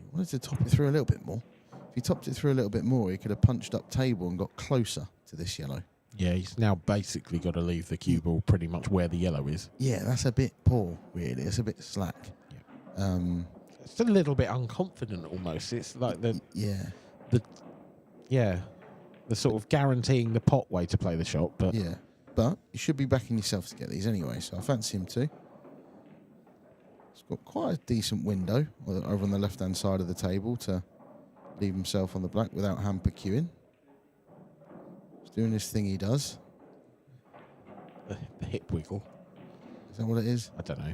He wanted to top it through a little bit more. If he topped it through a little bit more, he could have punched up table and got closer to this yellow. Yeah, he's now basically got to leave the cue ball pretty much where the yellow is. Yeah, that's a bit poor, really. It's a bit slack. Yeah. It's a little bit unconfident almost. It's like the sort of guaranteeing the pot way to play the shot. But yeah, but you should be backing yourself to get these anyway. So I fancy him too. He's got quite a decent window over on the left-hand side of the table to leave himself on the black without hamper queuing. Doing this thing he does. The hip wiggle. Is that what it is? I don't know.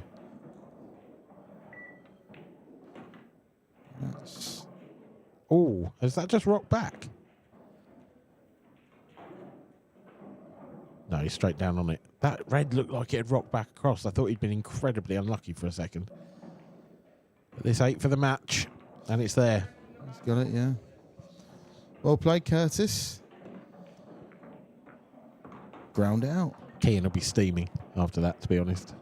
Oh, has that just rocked back? No, he's straight down on it. That red looked like it had rocked back across. I thought he'd been incredibly unlucky for a second. But this 8 for the match, and it's there. He's got it, yeah. Well played, Curtis. Ground it out. Cian will be steaming after that, to be honest.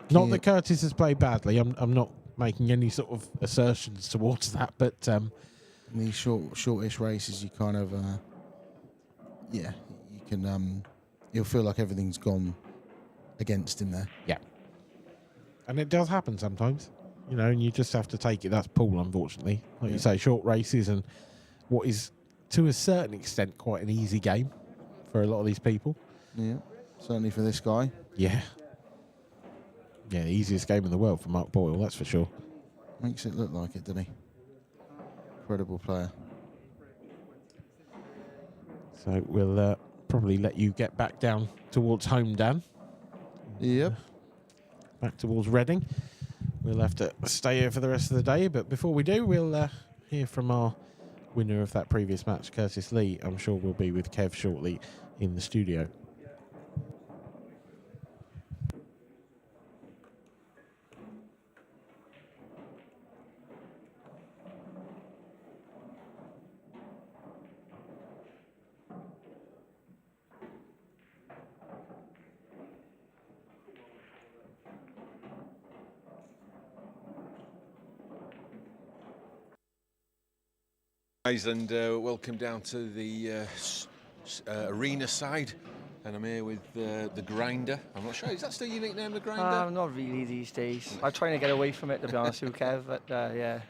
Not that Curtis has played badly. I'm not making any sort of assertions towards that, but in these shortish races, you kind of you can you'll feel like everything's gone against him there. Yeah. And it does happen sometimes, and you just have to take it. That's pool, unfortunately. Like you say, short races and what is to a certain extent, quite an easy game for a lot of these people. Yeah, certainly for this guy. Yeah. Yeah, easiest game in the world for Mark Boyle, that's for sure. Makes it look like it, doesn't he? Incredible player. So we'll probably let you get back down towards home, Dan. Yep. Back towards Reading. We'll have to stay here for the rest of the day, but before we do, we'll hear from our winner of that previous match, Curtis Lee. I'm sure we'll be with Kev shortly in the studio. Guys, and welcome down to the arena side, and I'm here with the Grinder. I'm not sure, is that still your nickname, the Grinder? Not really these days. I'm trying to get away from it, to be honest with you, Kev, but yeah.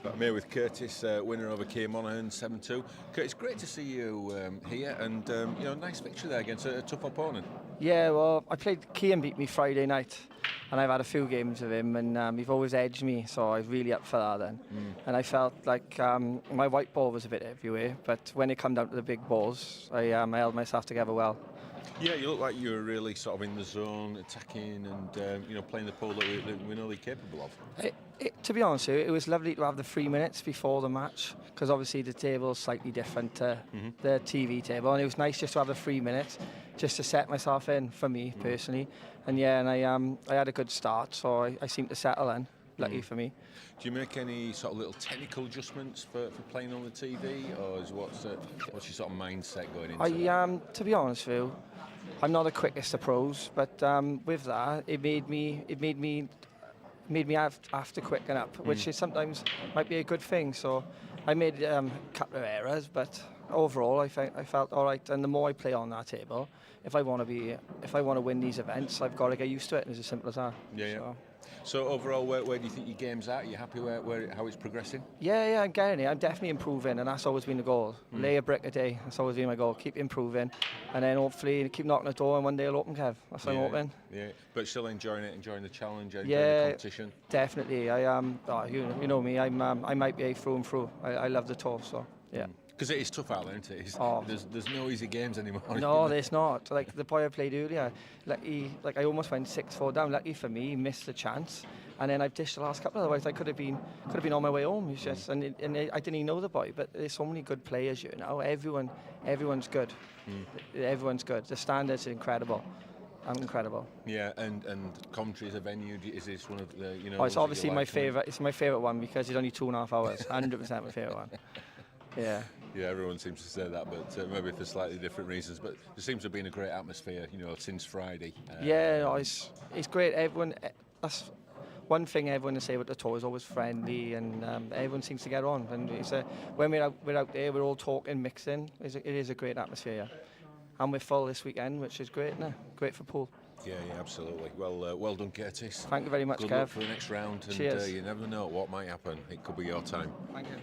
But I'm here with Curtis, winner over Monahan 7-2. Curtis, great to see you here, and you know, nice victory there against a tough opponent. Yeah, well, I played Kean beat me Friday night, and I've had a few games with him, and he's always edged me, so I was really up for that then. And I felt like my white ball was a bit everywhere, but when it come down to the big balls, I held myself together well. Yeah, you look like you were really sort of in the zone, attacking, and you know, playing the pole that we know you're capable of. To be honest with you, it was lovely to have the 3 minutes before the match, because obviously the table is slightly different to the TV table, and it was nice just to have the 3 minutes just to set myself in, for me personally. And yeah, and I had a good start, so I seemed to settle in, lucky for me. Do you make any sort of little technical adjustments for playing on the TV, or what's your sort of mindset going into that? To be honest with you, I'm not the quickest of pros, but with that, it made me have to quicken up, which is sometimes might be a good thing. So I made a couple of errors, but overall I felt all right. And the more I play on that table, if I want to win these events, I've got to get used to it. It's as simple as that. Yeah. So overall, where do you think your game's at? Are you happy how it's progressing? Yeah, I'm getting it. I'm definitely improving, and that's always been the goal. Lay a brick a day. That's always been my goal. Keep improving, and then hopefully keep knocking the door, and one day it'll open, Kev. That's what I'm hoping. Yeah, but still enjoying the challenge, enjoying the competition. Definitely. I am. You know me. I'm IPA through and through. I love the tour, so yeah. Because it is tough out there, isn't it? There's no easy games anymore. No, there's not. Like the boy I played earlier, I almost went 6-4 down. Lucky for me, he missed the chance, and then I've dished the last couple. Otherwise, I could have been on my way home. It's just, and I didn't even know the boy. But there's so many good players here now. Everyone's good. Everyone's good. The standards are incredible. Incredible. Yeah, and Coventry as a venue, is this one of the it's obviously my favourite. It's my favourite one because it's only 2.5 hours. 100% my favourite one. Yeah. Yeah, everyone seems to say that, but maybe for slightly different reasons. But there seems to have been a great atmosphere, since Friday. It's great. Everyone. That's one thing everyone will say about the tour is always friendly, and everyone seems to get on. And when we're out there, we're all talking, mixing. It is a great atmosphere. Yeah. And we're full this weekend, which is great. Great for pool. Yeah, absolutely. Well done, Curtis. Thank you very much, Good Kev. luck for the next round. And cheers. You never know what might happen. It could be your time. Thank you.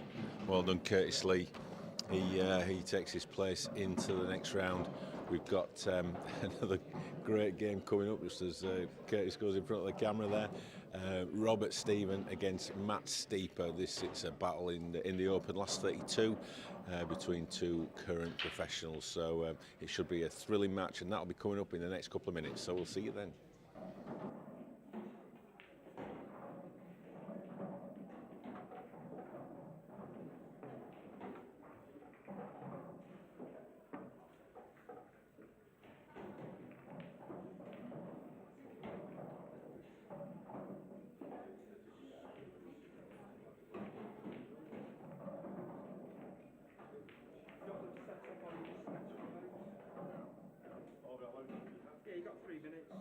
Well done, Curtis Lee. He takes his place into the next round. We've got another great game coming up, just as Curtis goes in front of the camera there. Robert Stephen against Matt Steeper. It's a battle in the Open, last 32 between two current professionals. So it should be a thrilling match, and that'll be coming up in the next couple of minutes. So we'll see you then. Yeah, you got 3 minutes.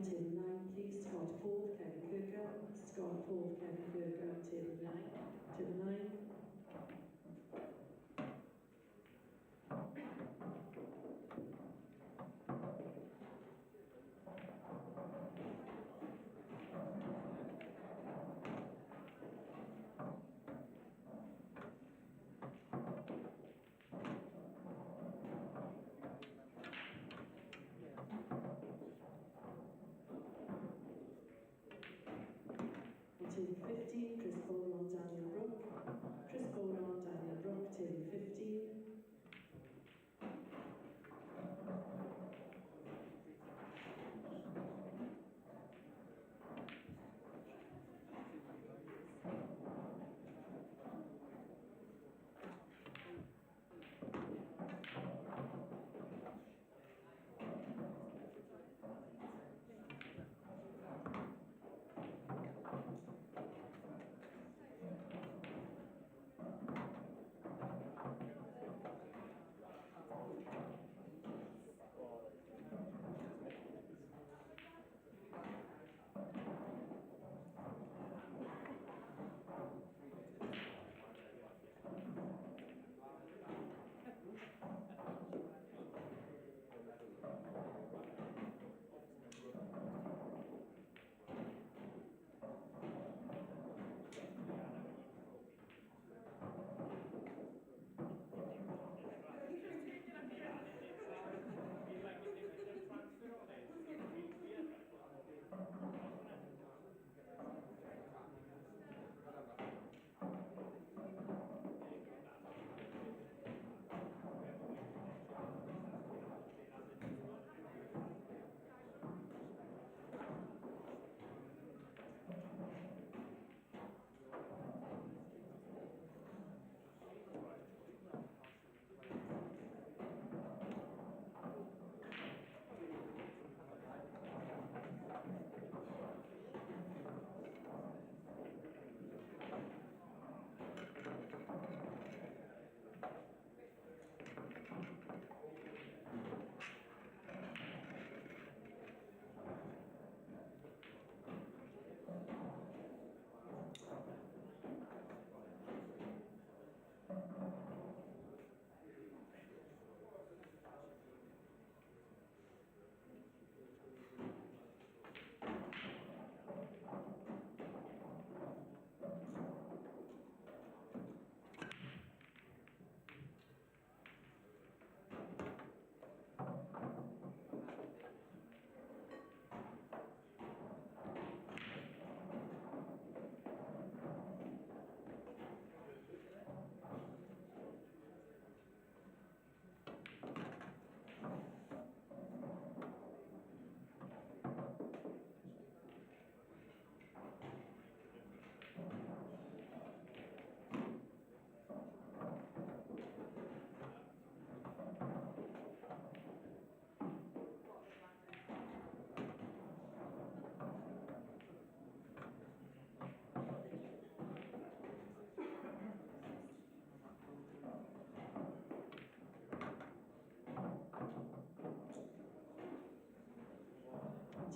on table 9, please. Scott fourth, Kevin Kirker. Scott fourth, Kevin Kirker on table 9. Table 9. Table 15, Chris Bowler on Daniel Brook. Chris Bowler on Daniel Brook, table 15.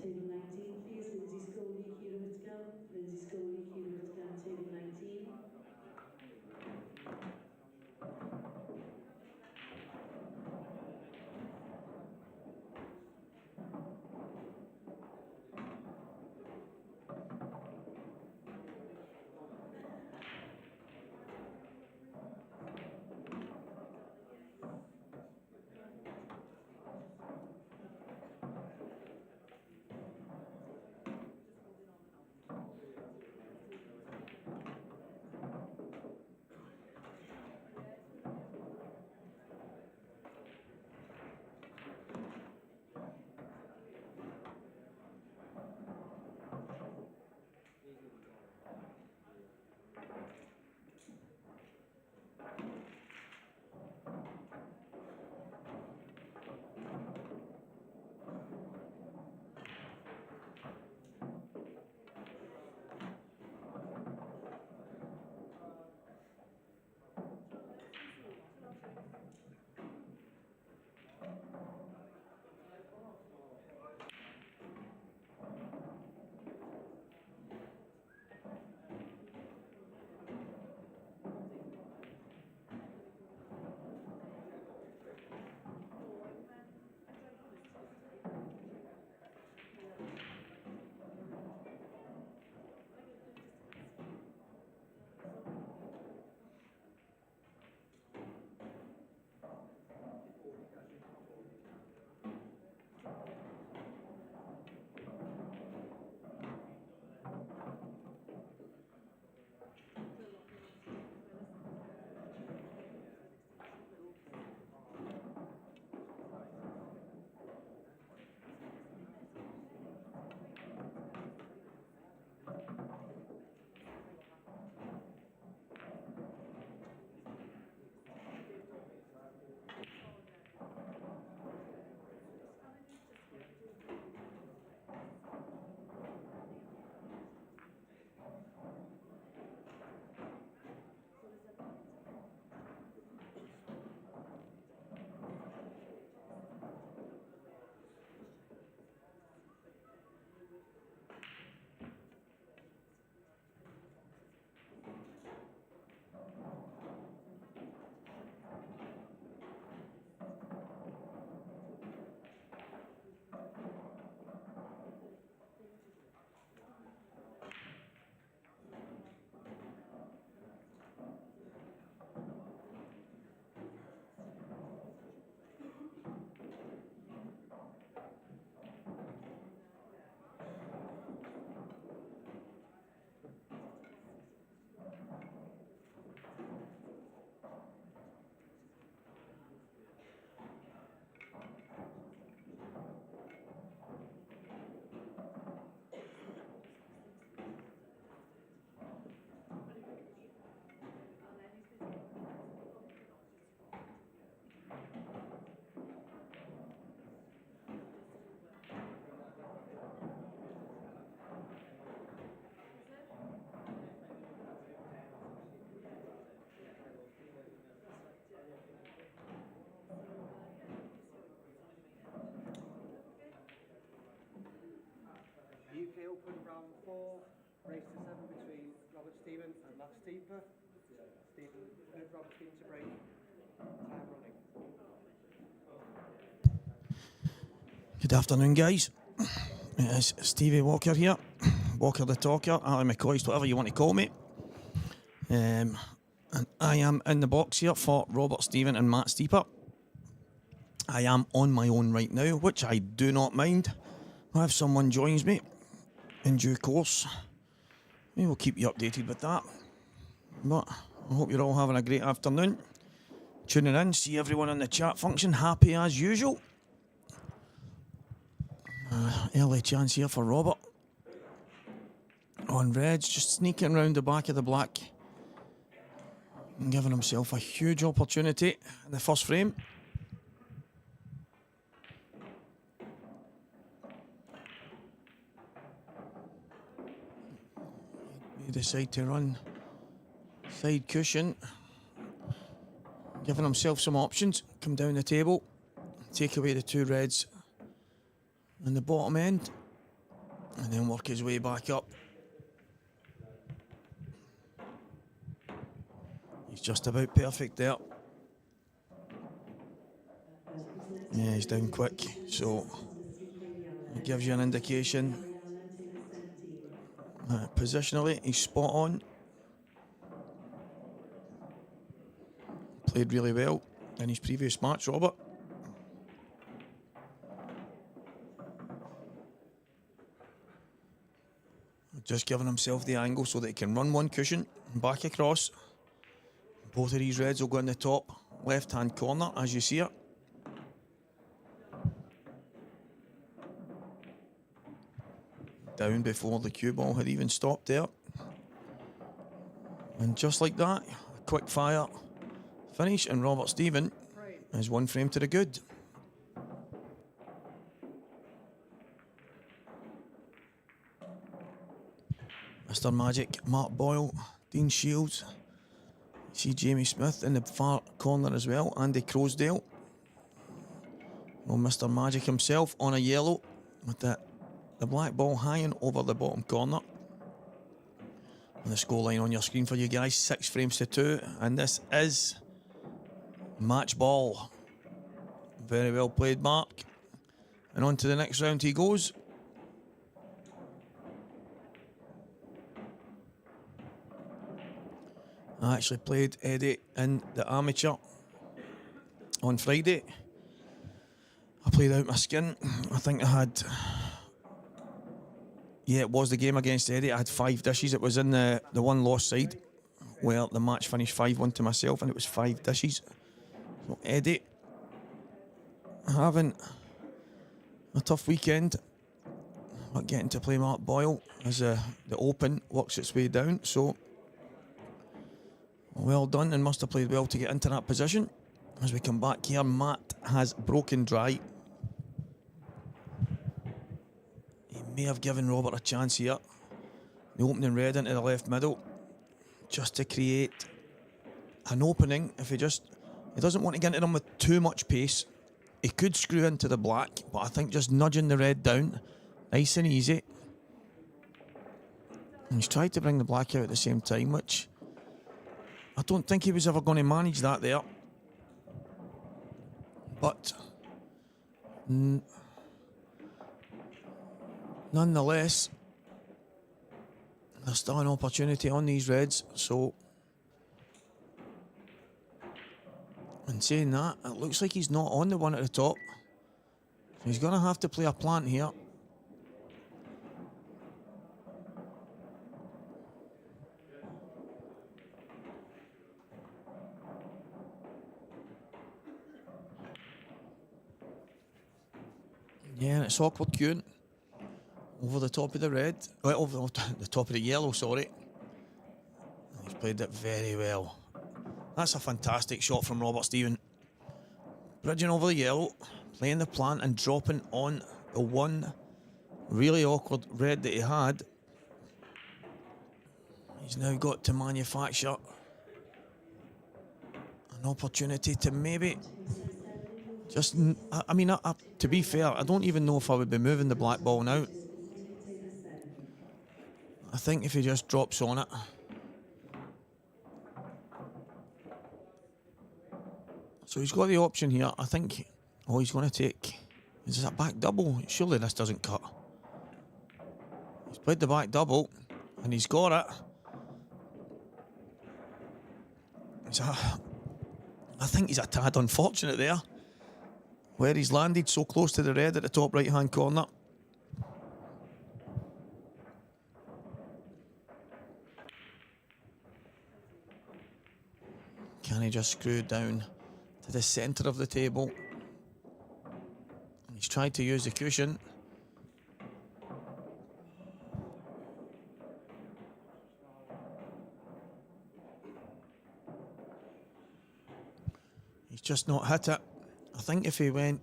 Table 19, please. Lindsay Scully, Kira Whitcomb. Lindsay Scully, Kira Whitcomb, table 19. open round 4, race to 7 between Robert Stephen and Matt Steeper. Robert Stephen to break. Time running. Good afternoon, guys. It is Stevie Walker here. Walker the Talker, Ali McCoist, whatever you want to call me. And I am in the box here for Robert Stephen and Matt Steeper. I am on my own right now, which I do not mind. If someone joins me in due course, we will keep you updated with that. But I hope you're all having a great afternoon. Tuning in, see everyone in the chat function, happy as usual. Early chance here for Robert. On reds, just sneaking round the back of the black. And giving himself a huge opportunity in the first frame. He decide to run side cushion. Giving himself some options. Come down the table. Take away the 2 reds in the bottom end. And then work his way back up. He's just about perfect there. Yeah, he's down quick, so it gives you an indication. Positionally, he's spot on. Played really well in his previous match, Robert. Just giving himself the angle so that he can run 1 cushion and back across. Both of these reds will go in the top left-hand corner, as you see it. Down before the cue ball had even stopped there. And just like that, a quick fire finish, and Robert Stephen is 1 frame to the good. Mr. Magic, Mark Boyle, Dean Shields. See Jamie Smith in the far corner as well, Andy Crosdale. Well, Mr. Magic himself on a yellow with the black ball hanging over the bottom corner. And the scoreline on your screen for you guys, 6 frames to 2. And this is match ball. Very well played, Mark. And on to the next round he goes. I actually played Eddie in the amateur on Friday. I played out my skin. I think I had... Yeah, it was the game against Eddie. I had 5 dishes. It was in the one lost side where the match finished 5-1 to myself, and it was 5 dishes. So Eddie having a tough weekend, but getting to play Mark Boyle as the Open works its way down. So well done, and must have played well to get into that position. As we come back here, Matt has broken dry. He may have given Robert a chance here. The opening red into the left middle, just to create an opening. If he doesn't want to get into them with too much pace, he could screw into the black, but I think just nudging the red down, nice and easy. And he's tried to bring the black out at the same time, which I don't think he was ever going to manage that there. But nonetheless, there's still an opportunity on these reds. So, in saying that, it looks like he's not on the one at the top. So he's going to have to play a plant here. Yeah, and it's awkward queuing over the top of the red, over the top of the yellow, sorry. He's played it very well. That's a fantastic shot from Robert Stephen. Bridging over the yellow, playing the plant and dropping on the one really awkward red that he had. He's now got to manufacture an opportunity to maybe just, I mean, to be fair, I don't even know if I would be moving the black ball now. think if he just drops on it. So he's got the option here. I think, oh, he's going to take, is this a back double? Surely this doesn't cut. He's played the back double, and he's got it. I think he's a tad unfortunate there, where he's landed so close to the red at the top right-hand corner. Can he just screw down to the centre of the table? He's tried to use the cushion. He's just not hit it. I think if he went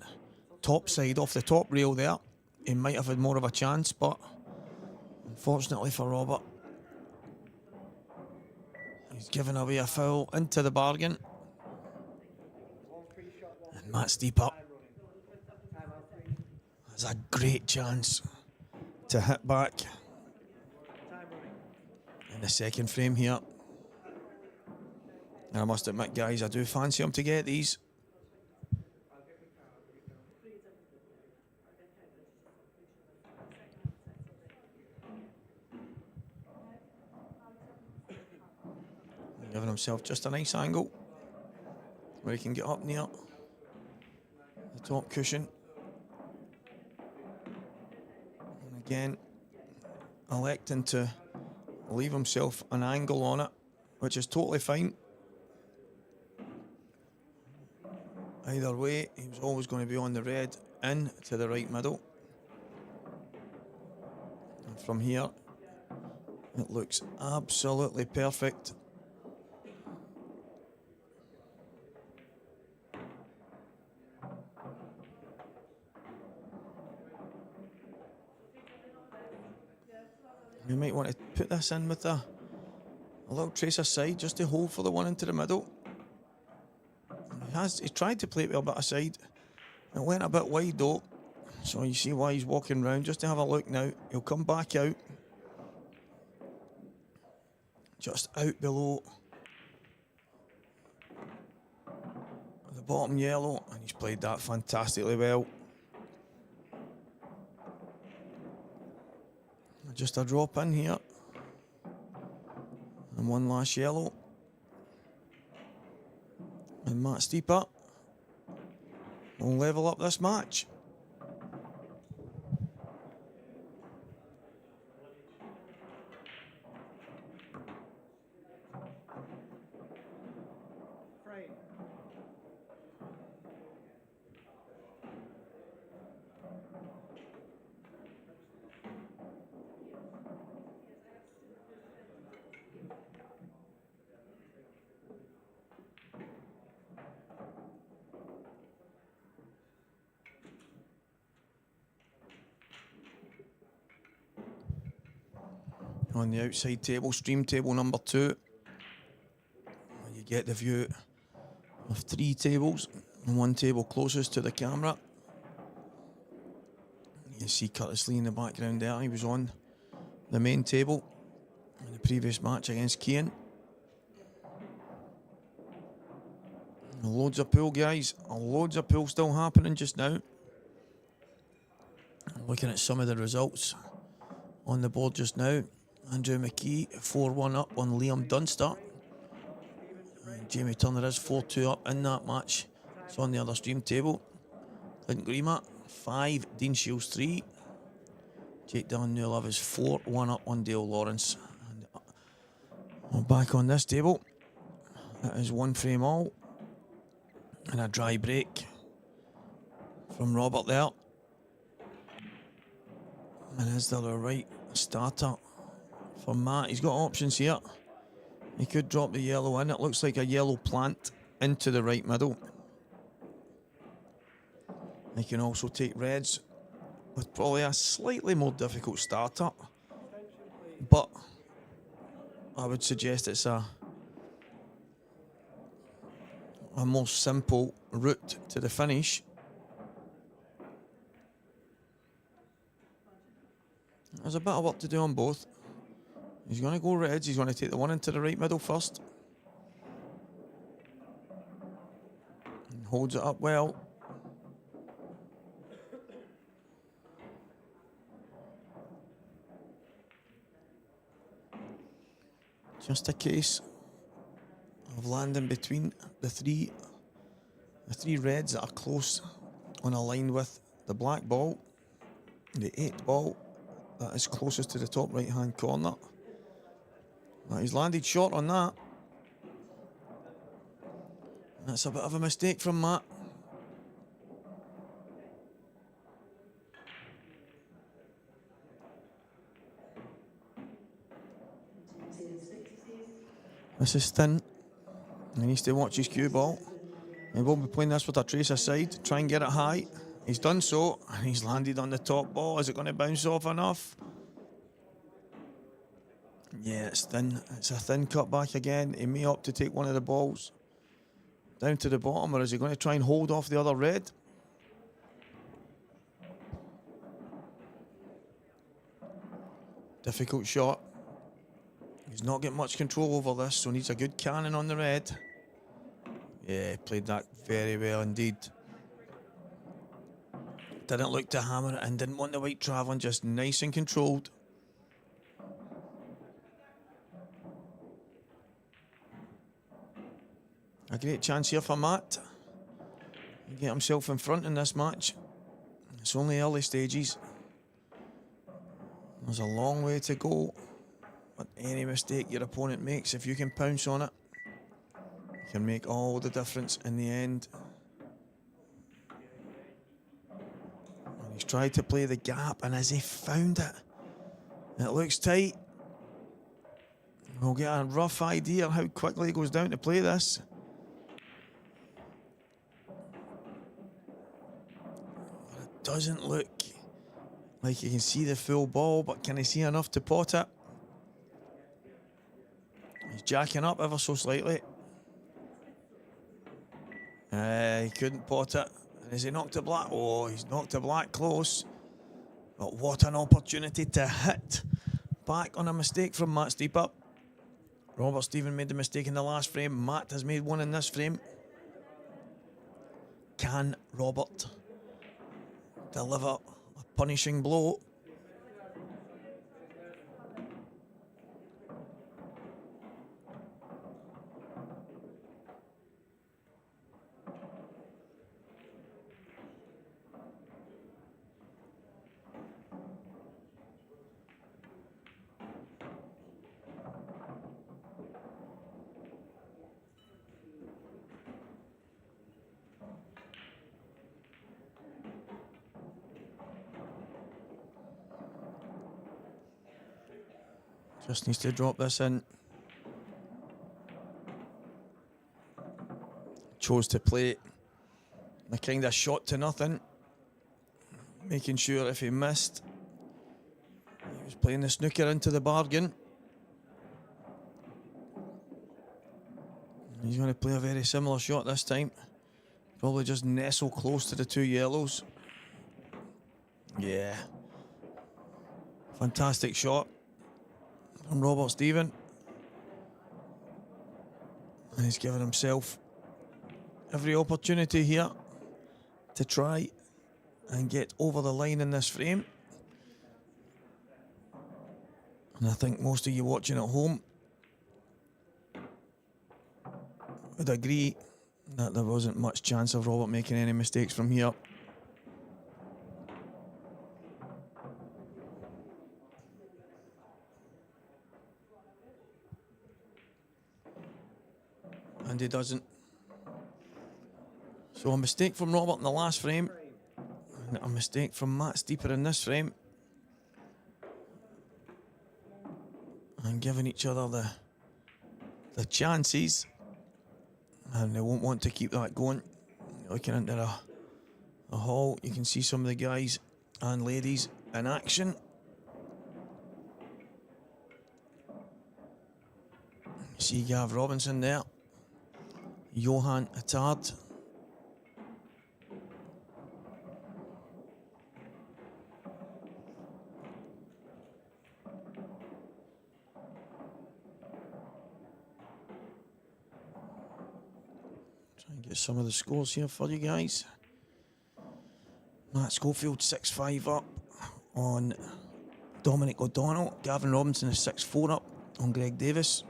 top side off the top rail there, he might have had more of a chance, but unfortunately for Robert, he's given away a foul into the bargain. And Matt Steeper has a great chance to hit back in the second frame here. And I must admit, guys, I do fancy him to get these. Giving himself just a nice angle where he can get up near the top cushion. And again, electing to leave himself an angle on it, which is totally fine. Either way, he was always going to be on the red in to the right middle. And from here, it looks absolutely perfect. You might want to put this in with a little trace aside just to hold for the one into the middle. He tried to play it with a bit aside. It went a bit wide though, so you see why he's walking round just to have a look now. He'll come back out, just out below the bottom yellow, and he's played that fantastically well. Just a drop in here, and one last yellow. And Matt Steeper will level up this match. On the outside table, stream table number 2, you get the view of 3 tables and 1 table closest to the camera. You see Curtis Lee in the background there. He was on the main table in the previous match against Keane. Loads of pool, guys. Loads of pool still happening just now. Looking at some of the results on the board just now. Andrew McKee 4-1 up on Liam Dunster. And Jamie Turner is 4-2 up in that match. It's on the other stream table. Clint Grima 5, Dean Shields 3. Jake Dillon Newlove is 4-1 up on Dale Lawrence. And we're back on this table. That is 1 frame all. And a dry break from Robert there. And is there a right starter for Matt? He's got options here. He could drop the yellow in. It looks like a yellow plant into the right middle. He can also take reds with probably a slightly more difficult starter. But I would suggest it's a more simple route to the finish. There's a bit of work to do on both. He's going to go reds. He's going to take the one into the right middle first. And holds it up well. Just a case of landing between the three reds that are close on a line with the black ball. The 8 ball that is closest to the top right hand corner. Now he's landed short on that. That's a bit of a mistake from Matt. This is thin. He needs to watch his cue ball. He will be playing this with a trace aside. Try and get it high. He's done so, and he's landed on the top ball. Is it going to bounce off enough? Yeah, it's thin. It's a thin cut back again. He may opt to take one of the balls down to the bottom, or is he going to try and hold off the other red? Difficult shot. He's not getting much control over this, so needs a good cannon on the red. Yeah, played that very well indeed. Didn't look to hammer it and didn't want the white travelling, just nice and controlled. A great chance here for Matt. He get himself in front in this match. It's only early stages. There's a long way to go. But any mistake your opponent makes, if you can pounce on it, it can make all the difference in the end. And he's tried to play the gap, and as he found it, it looks tight. We'll get a rough idea how quickly he goes down to play this. It doesn't look like you can see the full ball, but can he see enough to pot it? He's jacking up ever so slightly. He couldn't pot it. Has he knocked it black? Oh, he's knocked it black close. But what an opportunity to hit back on a mistake from Matt Steeper. Robert Stephen made the mistake in the last frame. Matt has made one in this frame. Can Robert deliver a punishing blow? Just needs to drop this in. Chose to play a kind of shot to nothing. Making sure if he missed, he was playing the snooker into the bargain. He's going to play a very similar shot this time. Probably just nestle close to the two yellows. Yeah. Fantastic shot from Robert Stephen. And he's given himself every opportunity here to try and get over the line in this frame. And I think most of you watching at home would agree that there wasn't much chance of Robert making any mistakes from here. And he doesn't. So a mistake from Robert in the last frame, and a mistake from Matt Steeper in this frame. And giving each other the chances. And they won't want to keep that going. Looking into the hall, you can see some of the guys and ladies in action. See Gav Robinson there. Johan Attard. Get some of the scores here for you guys. Matt Schofield 6-5 up on Dominic O'Donnell. Gavin Robinson is 6-4 up on Greg Davis.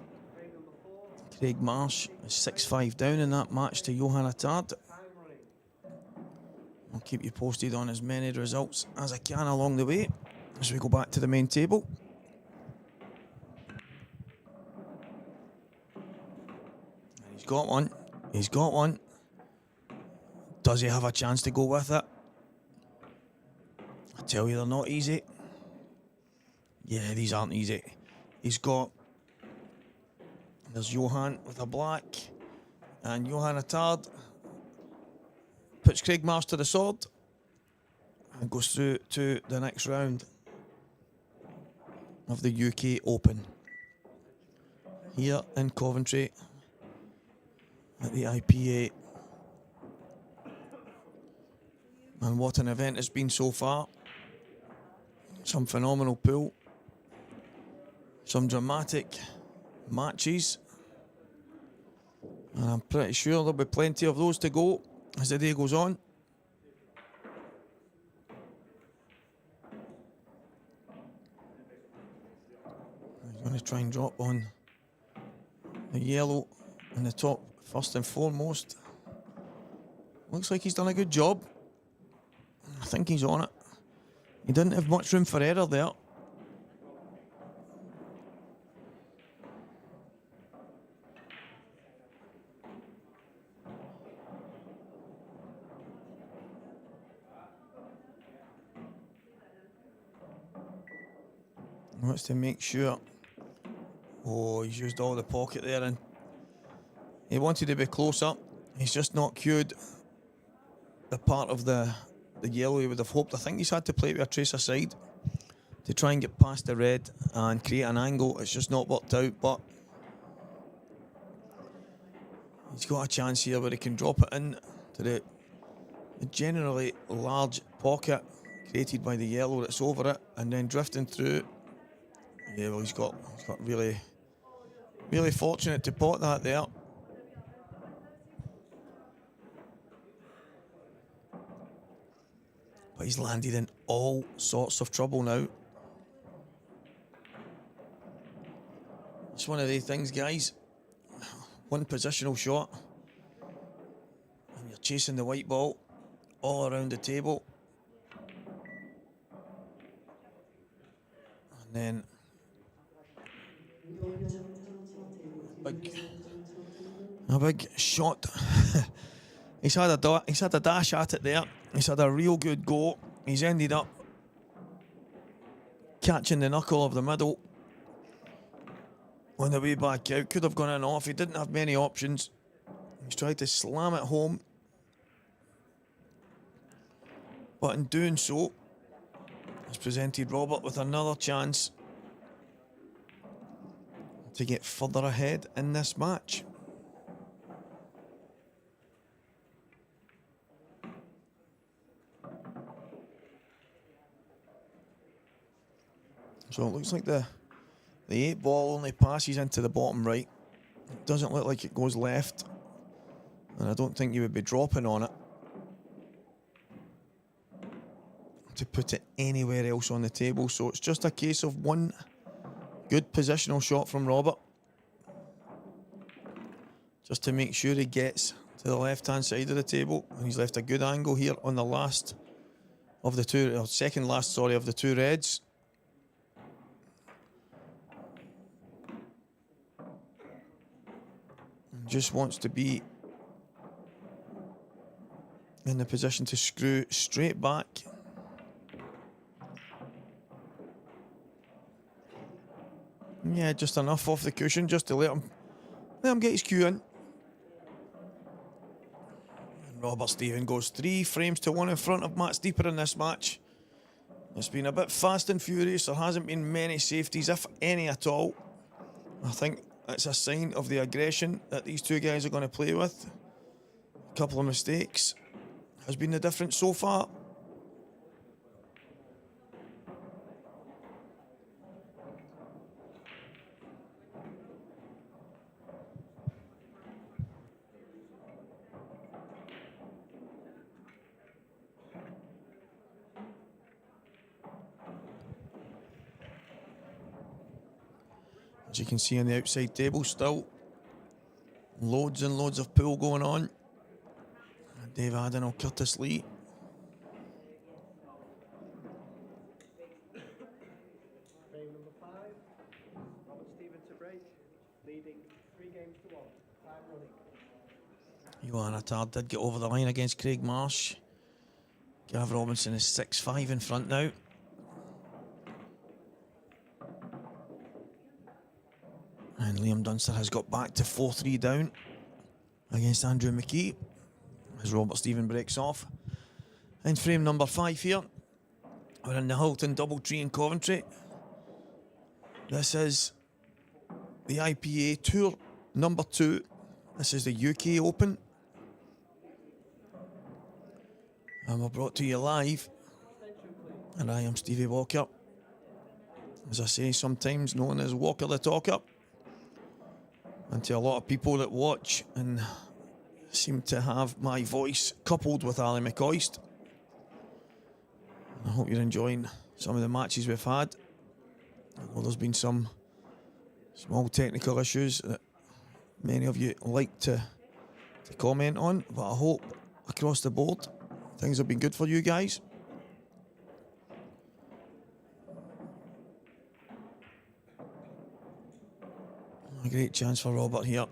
Craig Marsh is 6-5 down in that match to Johan Attard. I'll keep you posted on as many results as I can along the way as we go back to the main table. And he's got one. He's got one. Does he have a chance to go with it? I tell you, they're not easy. Yeah, these aren't easy. He's got... There's Johan with a black. And Johan Attard puts Craig Marsh to the sword and goes through to the next round of the UK Open here in Coventry at the IPA. And what an event it's been so far. Some phenomenal pool. Some dramatic matches. And I'm pretty sure there'll be plenty of those to go as the day goes on. He's going to try and drop on the yellow in the top first and foremost. Looks like he's done a good job. I think he's on it. He didn't have much room for error there. He wants to make sure. Oh, he's used all the pocket there, and he wanted to be closer. He's just not cued the part of the yellow he would have hoped. I think he's had to play it with a trace aside to try and get past the red and create an angle. It's just not worked out, but he's got a chance here where he can drop it in to the generally large pocket created by the yellow that's over it, and then drifting through. Yeah, well, he's got really, really fortunate to pot that there. But he's landed in all sorts of trouble now. It's one of the things, guys. One positional shot, and you're chasing the white ball all around the table. And then a big shot. He's had a dash at it there. He's had a real good go. He's ended up catching the knuckle of the middle on the way back out. Could have gone in off. He didn't have many options. He's tried to slam it home, but in doing so, has presented Robert with another chance to get further ahead in this match. So it looks like the 8 ball only passes into the bottom right. It doesn't look like it goes left, and I don't think you would be dropping on it to put it anywhere else on the table. So it's just a case of one good positional shot from Robert, just to make sure he gets to the left-hand side of the table. And he's left a good angle here on the last of the two, or second last, sorry, of the two reds. And just wants to be in the position to screw straight back. Yeah, just enough off the cushion just to let him get his cue in. And Robert Stephen goes 3 frames to 1 in front of Matt Steeper in this match. It's been a bit fast and furious. There hasn't been many safeties, if any at all. I think it's a sign of the aggression that these two guys are going to play with. A couple of mistakes has been the difference so far. As you can see on the outside table still, loads and loads of pool going on. Dave Adenall, Curtis Lee. Frame number 5, Robert Stephen to break, leading 3 games to 1, 5 running. Johan Attard did get over the line against Craig Marsh. Gav Robinson is 6-5 in front now. And Liam Dunster has got back to 4-3 down against Andrew McKee as Robert Stephen breaks off. In frame number 5 here, we're in the Hilton Doubletree in Coventry. This is the IPA Tour number 2. This is the UK Open. And we're brought to you live. And I am Stevie Walker. As I say, sometimes known as Walker the Talker. And to a lot of people that watch and seem to have my voice coupled with Ali McCoist. I hope you're enjoying some of the matches we've had. Well, there's been some small technical issues that many of you like to comment on, but I hope across the board things have been good for you guys. A great chance for Robert here.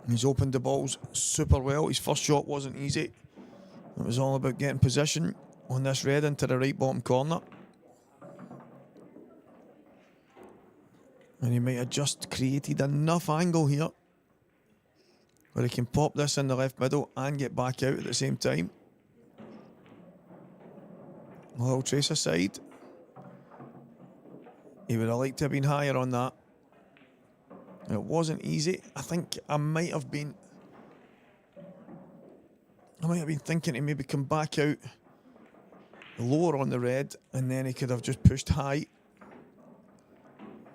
He's opened the balls super well. His first shot wasn't easy. It was all about getting position on this red into the right bottom corner. And he might have just created enough angle here where he can pop this in the left middle and get back out at the same time. A little trace aside. He would have liked to have been higher on that. It wasn't easy. I think I might have been thinking to maybe come back out lower on the red and then he could have just pushed high.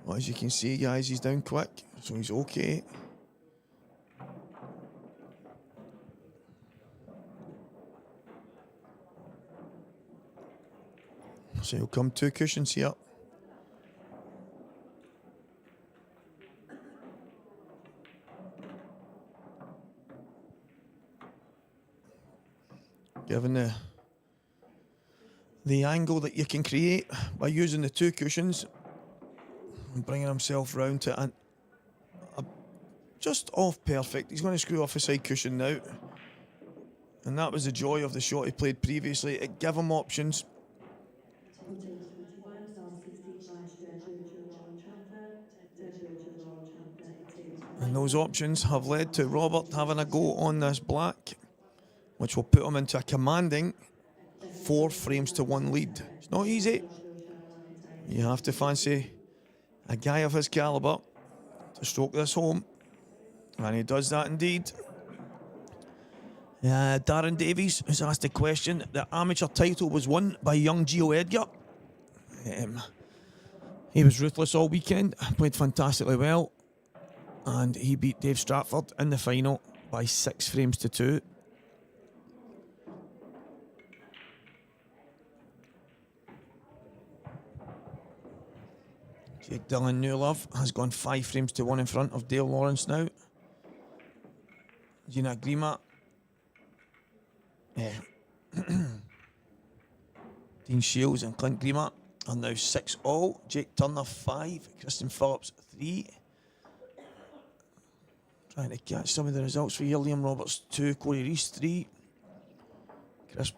Well, as you can see, guys, he's down quick, so he's okay. So he'll come 2 cushions here. Given the angle that you can create by using the 2 cushions and bringing himself round to a just off perfect. He's going to screw off a side cushion now. And that was the joy of the shot he played previously. It gave him options. And those options have led to Robert having a go on this black, which will put him into a commanding 4 frames to 1 lead. It's not easy. You have to fancy a guy of his calibre to stroke this home. And he does that indeed. Darren Davies has asked a question. The amateur title was won by young Gio Edgar. He was ruthless all weekend, played fantastically well. And he beat Dave Stratford in the final by 6 frames to 2. Jake Dillon Newlove has gone 5 frames to 1 in front of Dale Lawrence now. Gina Grima. Dean Shields and Clint Grima are now 6 all. Jake Turner 5. Kristen Phillips 3. Trying to catch some of the results for here. Liam Roberts 2. Corey Reese 3. Chris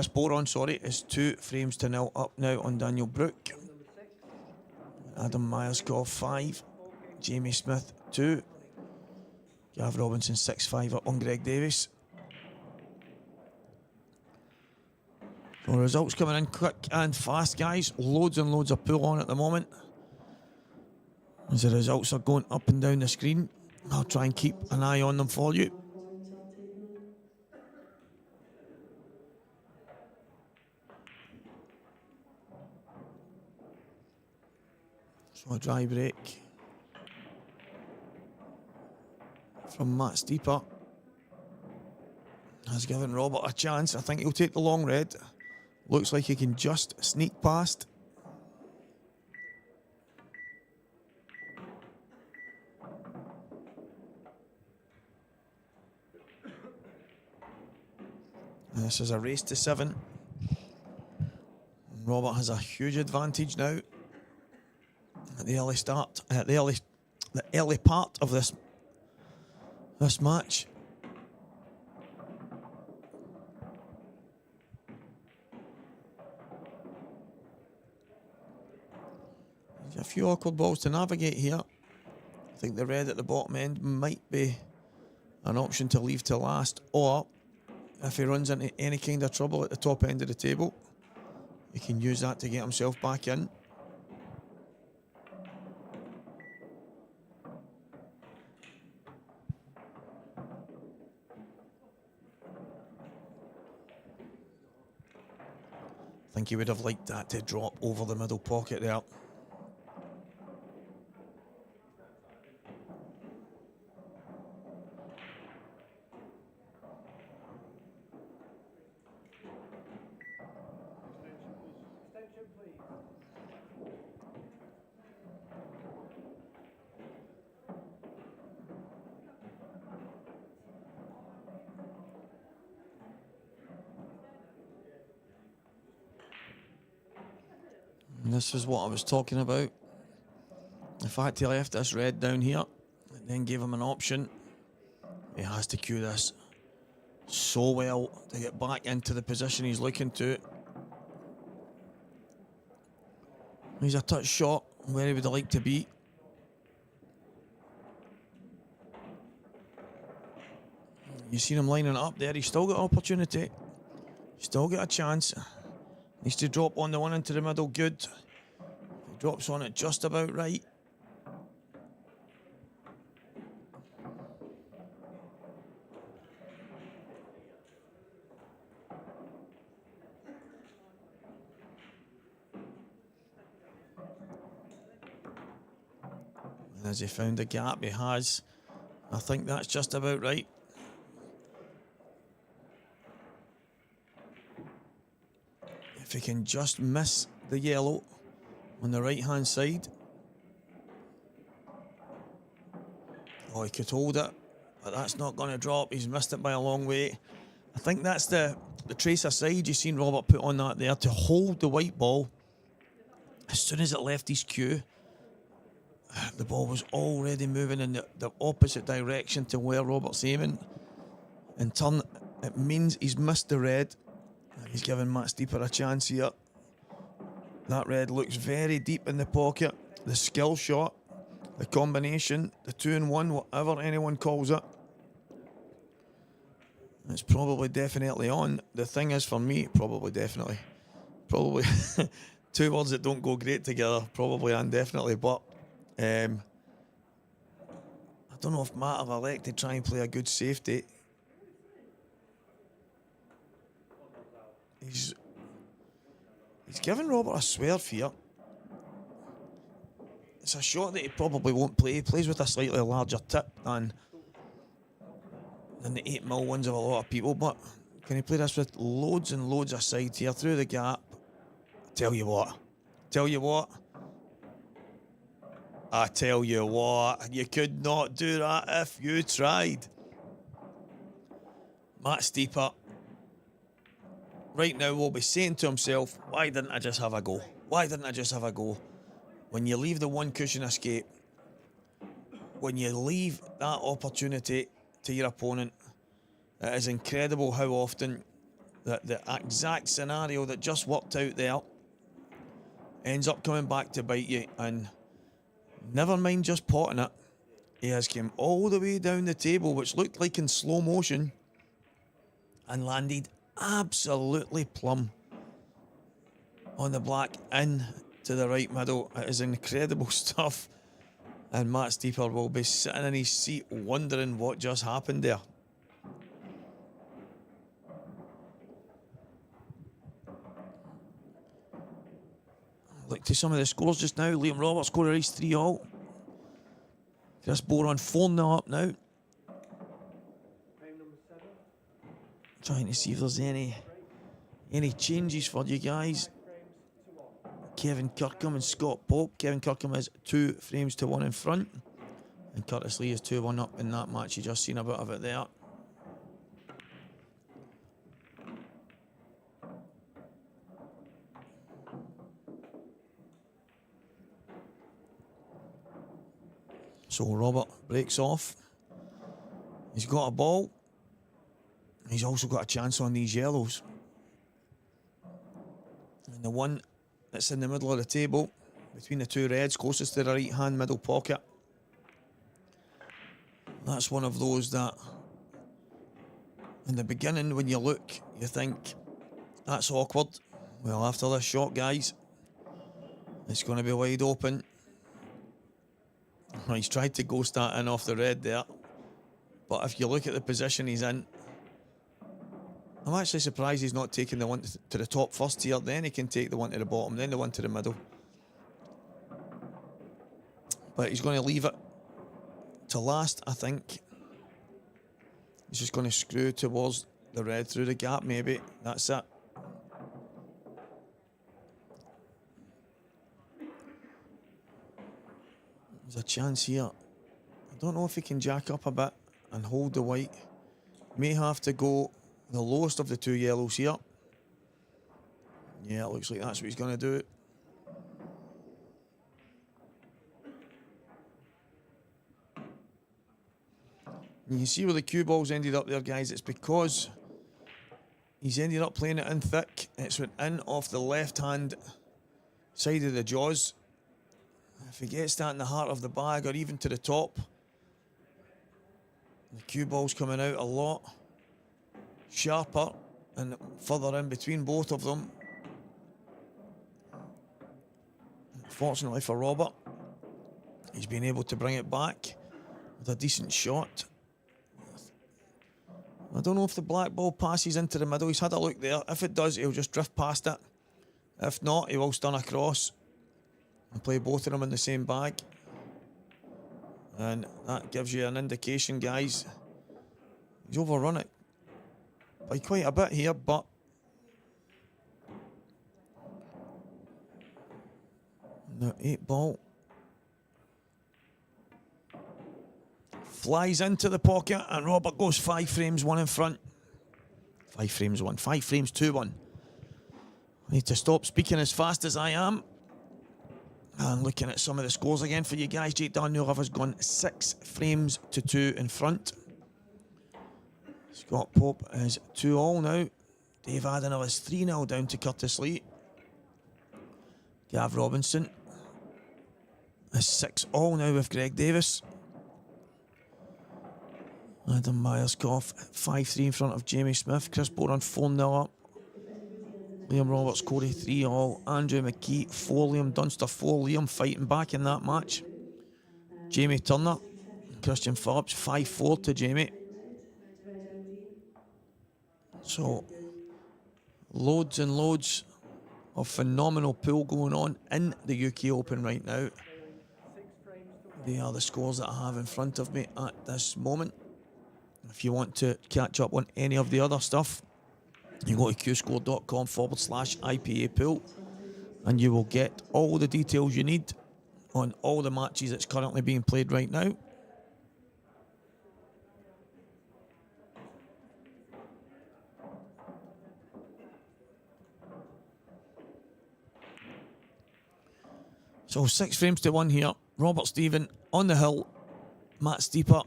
Boron, is 2 frames to 0 up now on Daniel Brook. Adam Myers-Goff 5. Jamie Smith 2. Gav Robinson 6-5 up on Greg Davis. So results coming in quick and fast, guys. Loads and loads of pull on at the moment. As the results are going up and down the screen, I'll try and keep an eye on them for you. So a dry break from Matt Steeper has given Robert a chance. I think he'll take the long red. Looks like he can just sneak past. This is a race to 7. Robert has a huge advantage now at the early start, at the early part of this match. There's a few awkward balls to navigate here. I think the red at the bottom end might be an option to leave to last, or if he runs into any kind of trouble at the top end of the table, he can use that to get himself back in. I think he would have liked that to drop over the middle pocket there. And this is what I was talking about. The fact he left this red down here and then gave him an option. He has to cue this so well to get back into the position he's looking to. He's a touch short where he would have liked to be. You seen him lining it up there. He's still got opportunity. Still got a chance. Needs to drop on the one into the middle. Good. He drops on it just about right. And as he found the gap, he has. I think that's just about right. If he can just miss the yellow on the right hand side. Oh, he could hold it, but that's not going to drop. He's missed it by a long way. I think that's the tracer side you've seen Robert put on that there to hold the white ball. As soon as it left his cue, the ball was already moving in the opposite direction to where Robert's aiming. In turn, it means he's missed the red. He's giving Matt Steeper a chance here. That red looks very deep in the pocket. The skill shot, the combination, the 2-in-1, whatever anyone calls it. It's probably definitely on. The thing is for me, probably definitely. Probably two words that don't go great together, probably and definitely. But I don't know if Matt have elected to try and play a good safety. He's given Robert a swerve here. It's a shot that he probably won't play. He plays with a slightly larger tip than the 8mm ones of a lot of people, but can he play this with loads and loads of sides here through the gap? Tell you what, I tell you what, you could not do that if you tried. Matt Steeper right now will be saying to himself, why didn't I just have a go? Why didn't I just have a go? When you leave the one cushion escape, when you leave that opportunity to your opponent, it is incredible how often the exact scenario that just worked out there ends up coming back to bite you. And never mind just potting it, he has come all the way down the table, which looked like in slow motion, and landed absolutely plumb on the black in to the right middle. It is incredible stuff, and Matt Steeper will be sitting in his seat wondering what just happened there. Look to some of the scores just now. Liam Roberts scored a race 3-all. Chris Boron 4-0 up now. Trying to see if there's any changes for you guys. Kevin Kirkham and Scott Pope. Kevin Kirkham is 2 frames to 1 in front, and Curtis Lee is 2-1 up in that match. You just seen a bit of it there. So Robert breaks off. He's got a ball. He's also got a chance on these yellows. And the one that's in the middle of the table, between the two reds, closest to the right-hand middle pocket, that's one of those that, in the beginning, when you look, you think, that's awkward. Well, after this shot, guys, it's going to be wide open. He's tried to ghost that in off the red there. But if you look at the position he's in, I'm actually surprised he's not taking the one to the top first here. Then he can take the one to the bottom, then the one to the middle. But he's going to leave it to last, I think. He's just going to screw towards the red through the gap, maybe. That's it. There's a chance here. I don't know if he can jack up a bit and hold the white. May have to go the lowest of the two yellows here. Yeah, it looks like that's what he's going to do. You can see where the cue ball's ended up there, guys. It's because he's ended up playing it in thick. It's went in off the left-hand side of the jaws. If he gets that in the heart of the bag or even to the top, the cue ball's coming out a lot sharper and further in between both of them. Fortunately for Robert, he's been able to bring it back with a decent shot. I don't know if the black ball passes into the middle. He's had a look there. If it does, he'll just drift past it. If not, he will stun across and play both of them in the same bag. And that gives you an indication, guys. He's overrun it by quite a bit here, but the 8-ball flies into the pocket and Robert goes 5 frames, 1 in front. 5 frames, 1. 5 frames, 2-1. I need to stop speaking as fast as I am. And looking at some of the scores again for you guys, Jake Newlove has gone 6 frames to 2 in front. Scott Pope is 2-all now. Dave Adenauer is 3-0 down to Curtis Lee. Gav Robinson is 6-all now with Greg Davis. Adam Myers-Koff 5-3 in front of Jamie Smith. Chris Boran 4-0 up. Liam Roberts, Corey 3-all. Andrew McKee 4. Liam Dunster 4. Liam fighting back in that match. Jamie Turner, Christian Phillips 5-4 to Jamie. So loads and loads of phenomenal pool going on in the UK Open right now. They are the scores that I have in front of me at this moment. If you want to catch up on any of the other stuff, you go to Cuesports.com/IPA pool and you will get all the details you need on all the matches that's currently being played right now. So 6 frames to 1 here. Robert Stephen on the hill. Matt Steeper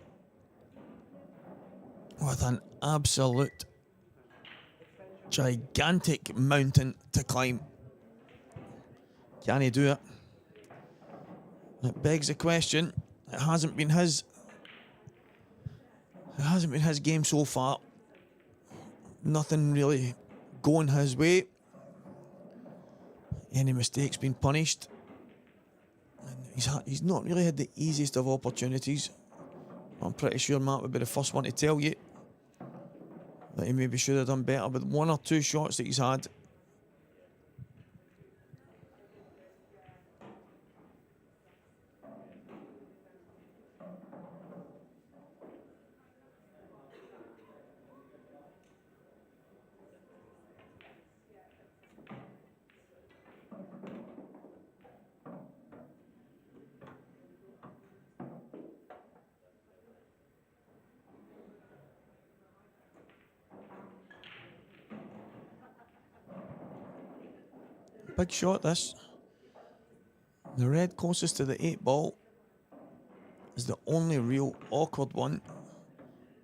with an absolute gigantic mountain to climb. Can he do it? It begs the question. It hasn't been his game so far. Nothing really going his way. Any mistakes been punished. And he's not really had the easiest of opportunities. I'm pretty sure Matt would be the first one to tell you that he maybe should have done better with 1 or 2 shots that he's had. Big shot this. The red closest to the 8-ball is the only real awkward one.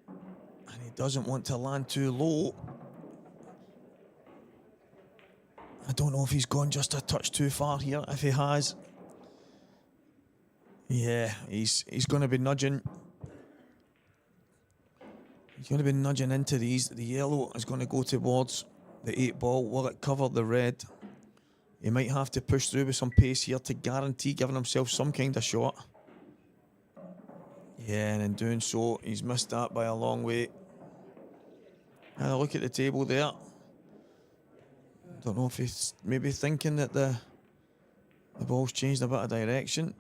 And he doesn't want to land too low. I don't know if he's gone just a touch too far here. If he has, yeah, he's going to be nudging. He's going to be nudging into these. The yellow is going to go towards the 8 ball. Will it cover the red? He might have to push through with some pace here to guarantee giving himself some kind of shot. Yeah, and in doing so, he's missed that by a long way. And a look at the table there. Don't know if he's maybe thinking that the ball's changed a bit of direction.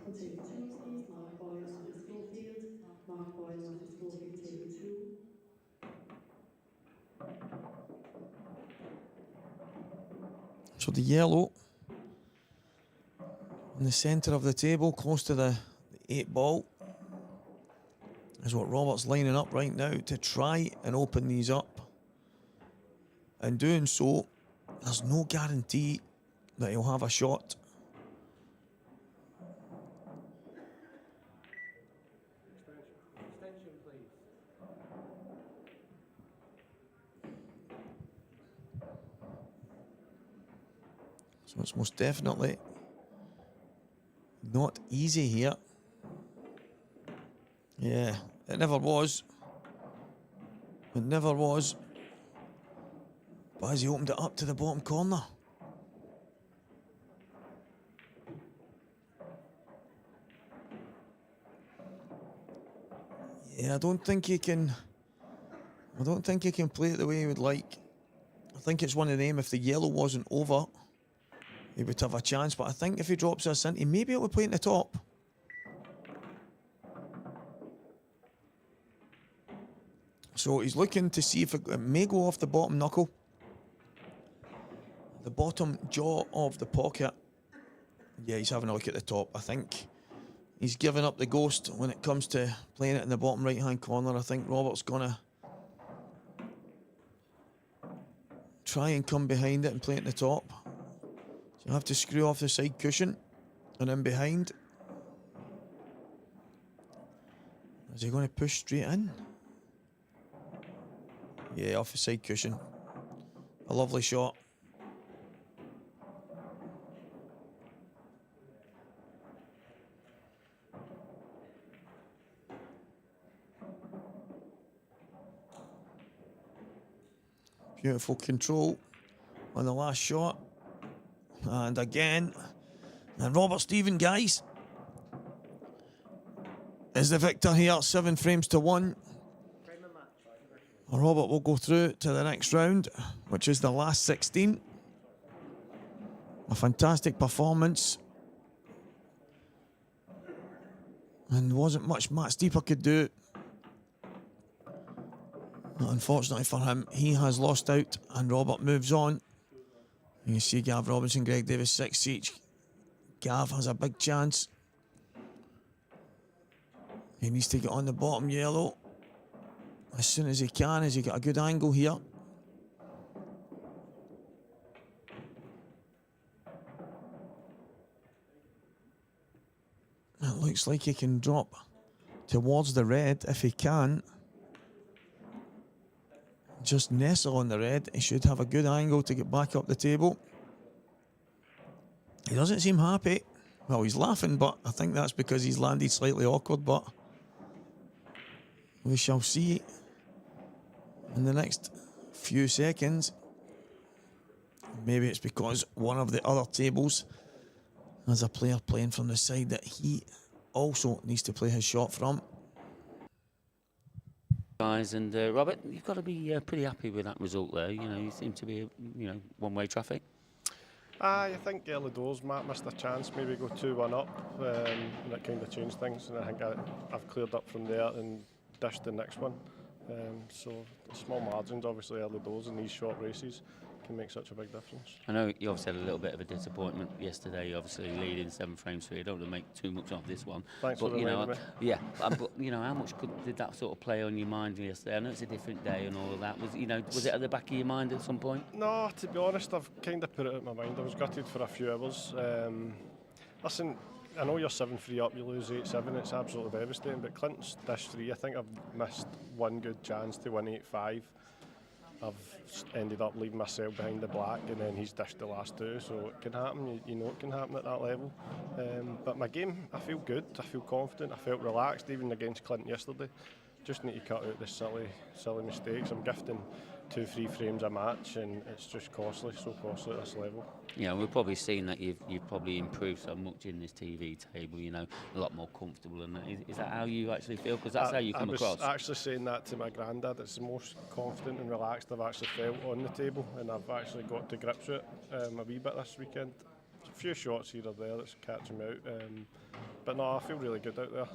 Table 2, please. Mark Boyle, office Schofield. Mark Boyle, office Schofield, table 2. So the yellow in the centre of the table, close to the 8 ball, is what Robert's lining up right now to try and open these up. In doing so, there's no guarantee that he'll have a shot. Extension, please. So it's most definitely not easy here. Yeah, it never was. It never was. But as he opened it up to the bottom corner, yeah, I don't think he can play it the way he would like. I think it's one of them. If the yellow wasn't over, he would have a chance. But I think if he drops this in, he may be able to play in the top. So he's looking to see if it may go off the bottom knuckle. The bottom jaw of the pocket. Yeah, he's having a look at the top. I think he's given up the ghost when it comes to playing it in the bottom right-hand corner. I think Robert's gonna try and come behind it and play it in the top. So you have to screw off the side cushion and in behind. Is he going to push straight in? Yeah, off the side cushion. A lovely shot. Beautiful control on the last shot. And again. And Robert Stephen, guys, is the victor here, 7 frames to 1. Robert will go through to the next round, which is the last 16. A fantastic performance. And wasn't much Matt Steeper could do. Unfortunately for him, he has lost out and Robert moves on. You see Gav Robinson, Greg Davis, 6 each. Gav has a big chance. He needs to get on the bottom yellow as soon as he can, as he got a good angle here. It looks like he can drop towards the red if he can. Just nestle on the red. He should have a good angle to get back up the table. He doesn't seem happy. Well, he's laughing, but I think that's because he's landed slightly awkward, but we shall see in the next few seconds. Maybe it's because one of the other tables has a player playing from the side that he also needs to play his shot from. Guys, and Robert, you've got to be pretty happy with that result there. You know, you seem to be, one-way traffic. I think early doors, Matt missed a chance, maybe go 2-1 up, and that kind of changed things. And I think I've cleared up from there and dished the next one. So small margins, obviously, early doors in these short races can make such a big difference. I know you obviously had a little bit of a disappointment yesterday, obviously leading 7 frames, so you don't want to make too much of this one. Thanks but, for reminding me. Yeah, but how much did that sort of play on your mind yesterday? I know it's a different day and all of that. Was it at the back of your mind at some point? No, to be honest, I've kind of put it out of my mind. I was gutted for a few hours. Listen, I know you're 7-3 up, you lose 8-7, it's absolutely devastating, but Clint's dished 3. I think I've missed one good chance to win 8-5. I've ended up leaving myself behind the black, and then he's dished the last 2, so it can happen, you know it can happen at that level. But my game, I feel good, I feel confident, I felt relaxed even against Clint yesterday. Just need to cut out the silly mistakes. I'm gifting 2-3 frames a match, and it's just costly, so costly at this level. Yeah, we've probably seen that you've probably improved so much in this TV table, you know, a lot more comfortable. And is that how you actually feel? Because that's how you come across. I was actually saying that to my granddad. It's the most confident and relaxed I've actually felt on the table, and I've actually got to grips with it a wee bit this weekend. A few shots here or there that's catching me out, but no, I feel really good out there.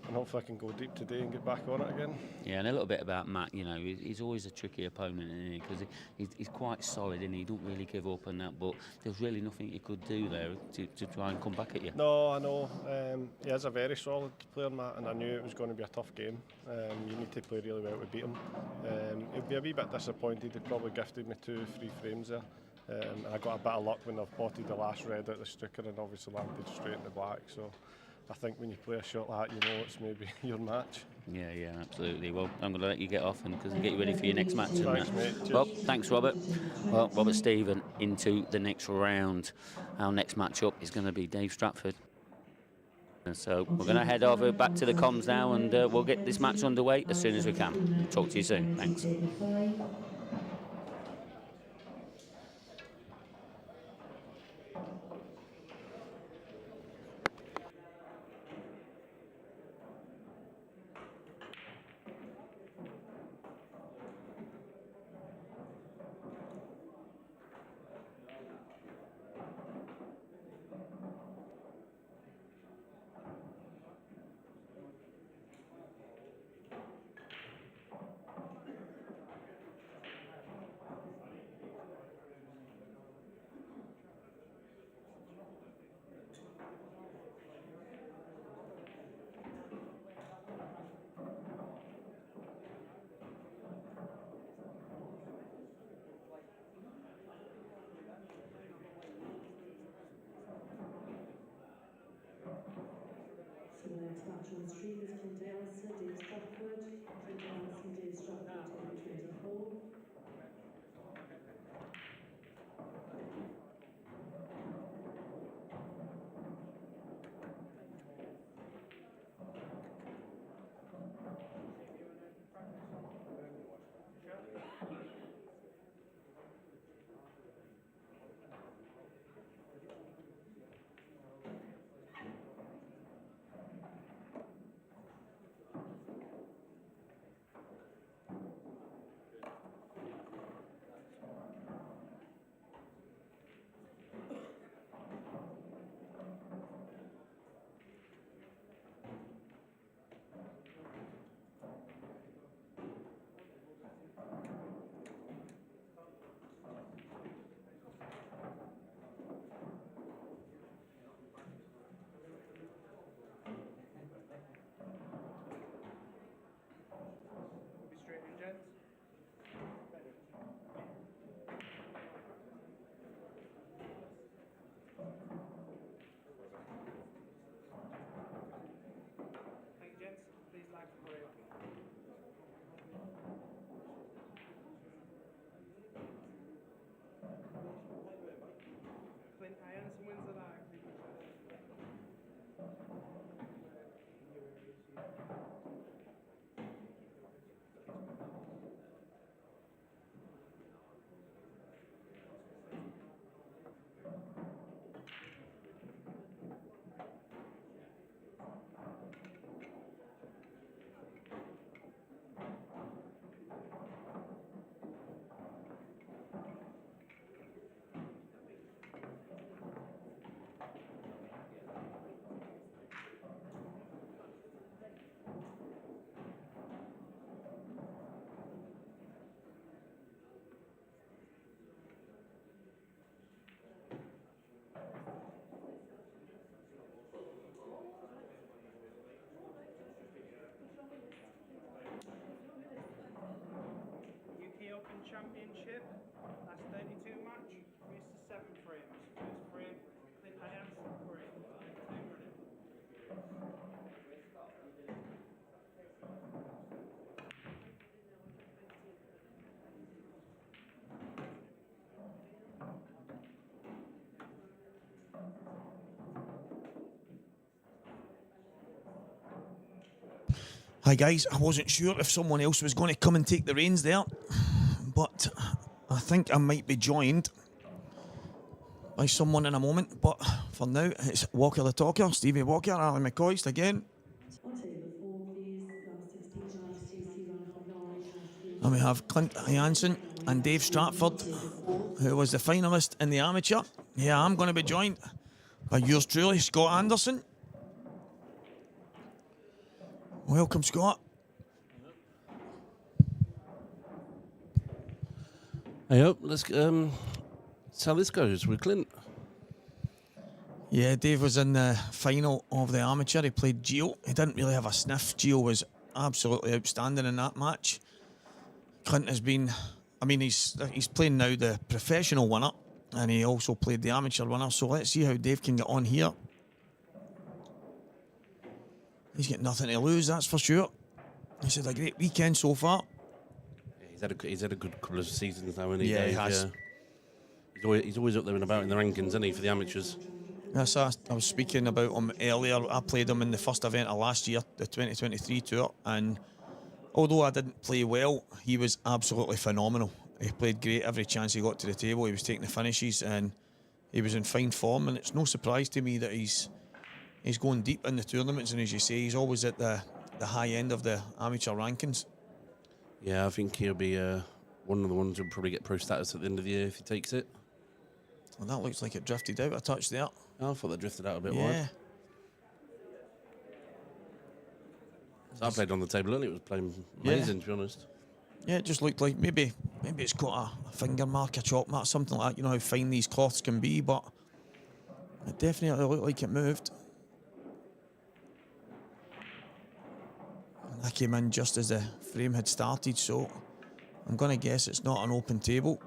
And hopefully I can go deep today and get back on it again. Yeah, and a little bit about Matt, you know, he's always a tricky opponent, isn't he? Because he's quite solid and he don't really give up and that, but there's really nothing you could do there to try and come back at you. No, I know. He is a very solid player, Matt, and I knew it was going to be a tough game. You need to play really well to beat him. He'll be a wee bit disappointed. He probably gifted me 2-3 frames there. And I got a bit of luck when I've potted the last red out the sticker and obviously landed straight in the black. So I think when you play a shot like that, you know it's maybe your match. Yeah, absolutely. Well, I'm going to let you get off and get you ready for your next match. Thanks, mate. Cheers. Well, thanks, Robert. Well, Robert Stephen into the next round. Our next match-up is going to be Dave Stratford. And so we're going to head over back to the comms now, and we'll get this match underway as soon as we can. Talk to you soon. Thanks. So the next match on the stream is Clint Ianson, Dave Stratford. Clint Ianson, Dave Stratford, table 24. Clint Ianson wins the lag. Open Championship, last 32 match, race to 7 frames. First frame, Clint Ianson frame. Hi guys, I wasn't sure if someone else was going to come and take the reins there, but I think I might be joined by someone in a moment. But for now, it's Walker the Talker, Stevie Walker, Alan McCoist again. On table 4, please. Last 16 marks, JC Ryan from Norwich has to be And we have Clint Ianson and Dave Stratford, who was the finalist in the amateur. Yeah, I'm going to be joined by yours truly, Scott Anderson. Welcome, Scott. Hey up, let's see how this goes with Clint. Yeah, Dave was in the final of the amateur. He played Gio. He didn't really have a sniff. Gio was absolutely outstanding in that match. Clint has been, I mean, he's playing now the professional winner, and he also played the amateur winner. So let's see how Dave can get on here. He's got nothing to lose, that's for sure. He's had a great weekend so far. Yeah, he's had a good couple of seasons now, hasn't he? Yeah, Dave? he has. Yeah. He's always up there and about in the rankings, isn't he, for the amateurs? Yes, I was speaking about him earlier. I played him in the first event of last year, the 2023 tour, and although I didn't play well, he was absolutely phenomenal. He played great every chance he got to the table. He was taking the finishes, and he was in fine form. And it's no surprise to me that he's going deep in the tournaments, and as you say, he's always at the high end of the amateur rankings. Yeah, I think he'll be one of the ones who'll probably get pro status at the end of the year if he takes it. Well, that looks like it drifted out a touch there. I thought that drifted out a bit Yeah. wide. So I played on the table and it was playing amazing, to be honest. Yeah, it just looked like maybe it's got a finger mark, a chop mark, something like that. You know how fine these cloths can be, but it definitely looked like it moved. And that came in just as the frame had started, so I'm going to guess it's not an open table.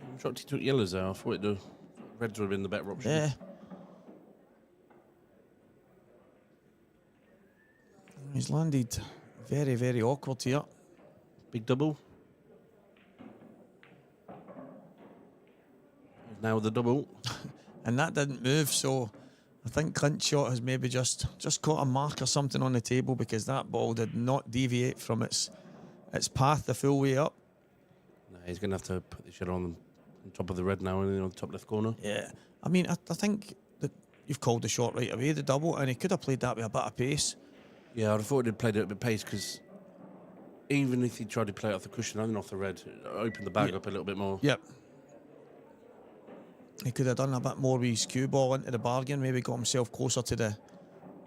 I'm shocked he took yellows there. I thought the reds would have been the better option. Yeah. He's landed very, very awkward here. Big double. Now the double. And that didn't move, so I think Clint's shot has maybe just caught a mark or something on the table, because that ball did not deviate from its path the full way up. No, he's going to have to put the shot on top of the red now, and on the top left corner. Yeah, I mean, I think that you've called the shot right away, the double, and he could have played that with a bit of pace. Yeah, I'd have thought he'd played it a bit pace, because even if he tried to play it off the cushion and off the red, it opened the bag up a little bit more. Yep. He could have done a bit more with his cue ball into the bargain, maybe got himself closer to the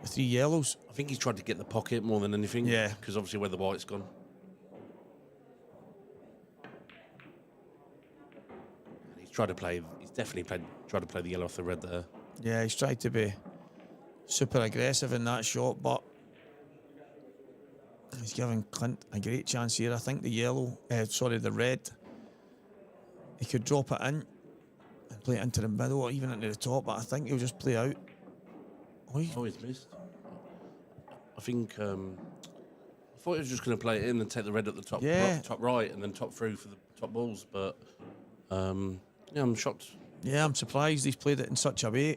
three yellows. I think he's tried to get the pocket more than anything. Yeah. Because obviously where the white's gone. And he's definitely tried to play the yellow off the red there. Yeah, he's tried to be super aggressive in that shot, but he's giving Clint a great chance here. I think the red, he could drop it in and play it into the middle or even into the top, but I think he'll just play out. He's missed. I think I thought he was just going to play it in and take the red at the top, top right, and then top through for the top balls. But yeah, I'm shocked. Yeah, I'm surprised he's played it in such a way.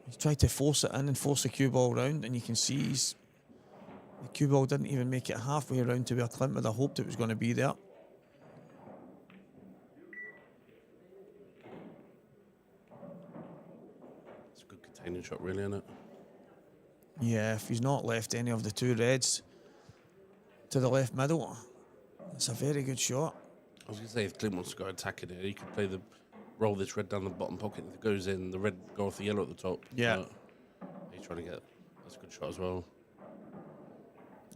He's tried to force it in and force the cue ball round, and you can see the cue ball didn't even make it halfway around to where Clint would have hoped it was going to be there. It's a good containing shot, really, isn't it? Yeah, if he's not left any of the two reds to the left middle, it's a very good shot. I was going to say, if Clint wants to go attacking it, he could play roll this red down the bottom pocket. If it goes in, the red go off the yellow at the top. Yeah. He's trying to get... That's a good shot as well.